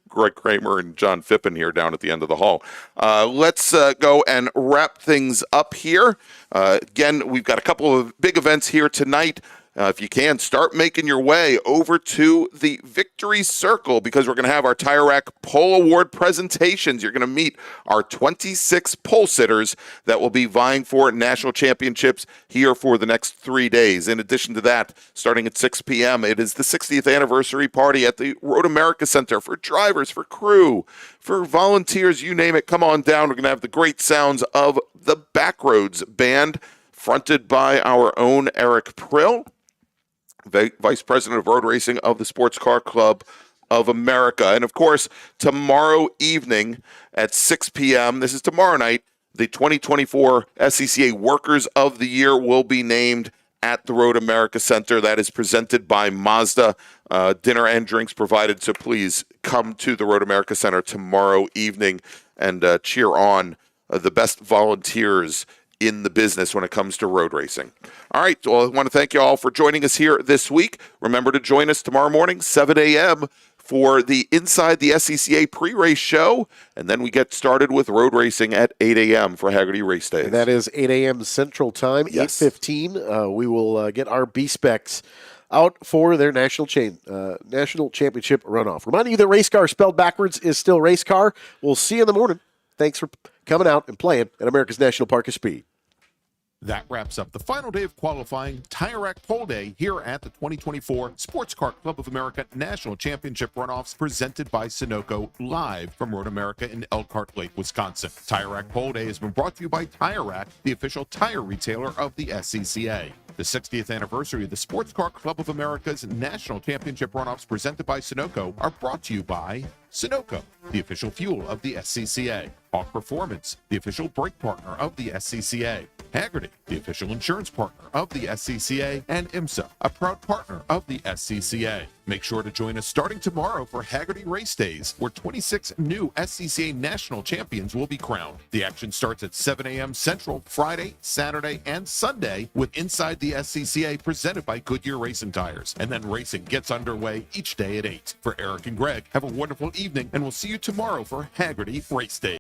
B: Greg Kramer and John Fippen here down at the end of the hall. Let's go and wrap things up here. Again, we've got a couple of big events here tonight. If you can, start making your way over to the Victory Circle because we're going to have our Tire Rack Pole Award presentations. You're going to meet our 26 pole sitters that will be vying for national championships here for the next 3 days. In addition to that, starting at 6 p.m., it is the 60th anniversary party at the Road America Center for drivers, for crew, for volunteers, you name it. Come on down. We're going to have the great sounds of the Backroads Band, fronted by our own Eric Prill, Vice President of Road Racing of the Sports Car Club of America. And, of course, tomorrow evening at 6 p.m., this is tomorrow night, the 2024 SCCA Workers of the Year will be named at the Road America Center. That is presented by Mazda. Dinner and drinks provided, so please come to the Road America Center tomorrow evening and cheer on the best volunteers in the business when it comes to road racing. All right, well, I want to thank you all for joining us here this week. Remember to join us tomorrow morning, 7 a.m., for the Inside the SCCA pre-race show, and then we get started with road racing at 8 a.m. for Hagerty Race Days.
C: And that is 8 a.m. Central Time,
B: yes.
C: 8:15. We will get our B-Specs out for their national championship runoff. Reminding you that race car spelled backwards is still race car. We'll see you in the morning. Thanks for coming out and playing at America's National Park of Speed.
A: That wraps up the final day of qualifying, Tire Rack Pole Day, here at the 2024 Sports Car Club of America National Championship Runoffs, presented by Sunoco, live from Road America in Elkhart Lake, Wisconsin. Tire Rack Pole Day has been brought to you by Tire Rack, the official tire retailer of the SCCA. The 60th anniversary of the Sports Car Club of America's National Championship Runoffs, presented by Sunoco, are brought to you by Sunoco, the official fuel of the SCCA. Hawk Performance, the official brake partner of the SCCA. Hagerty, the official insurance partner of the SCCA. And IMSA, a proud partner of the SCCA. Make sure to join us starting tomorrow for Hagerty Race Days, where 26 new SCCA national champions will be crowned. The action starts at 7 a.m. Central, Friday, Saturday, and Sunday, with Inside the SCCA presented by Goodyear Racing Tires. And then racing gets underway each day at 8. For Eric and Greg, have a wonderful evening, and we'll see you tomorrow for Hagerty Race Day.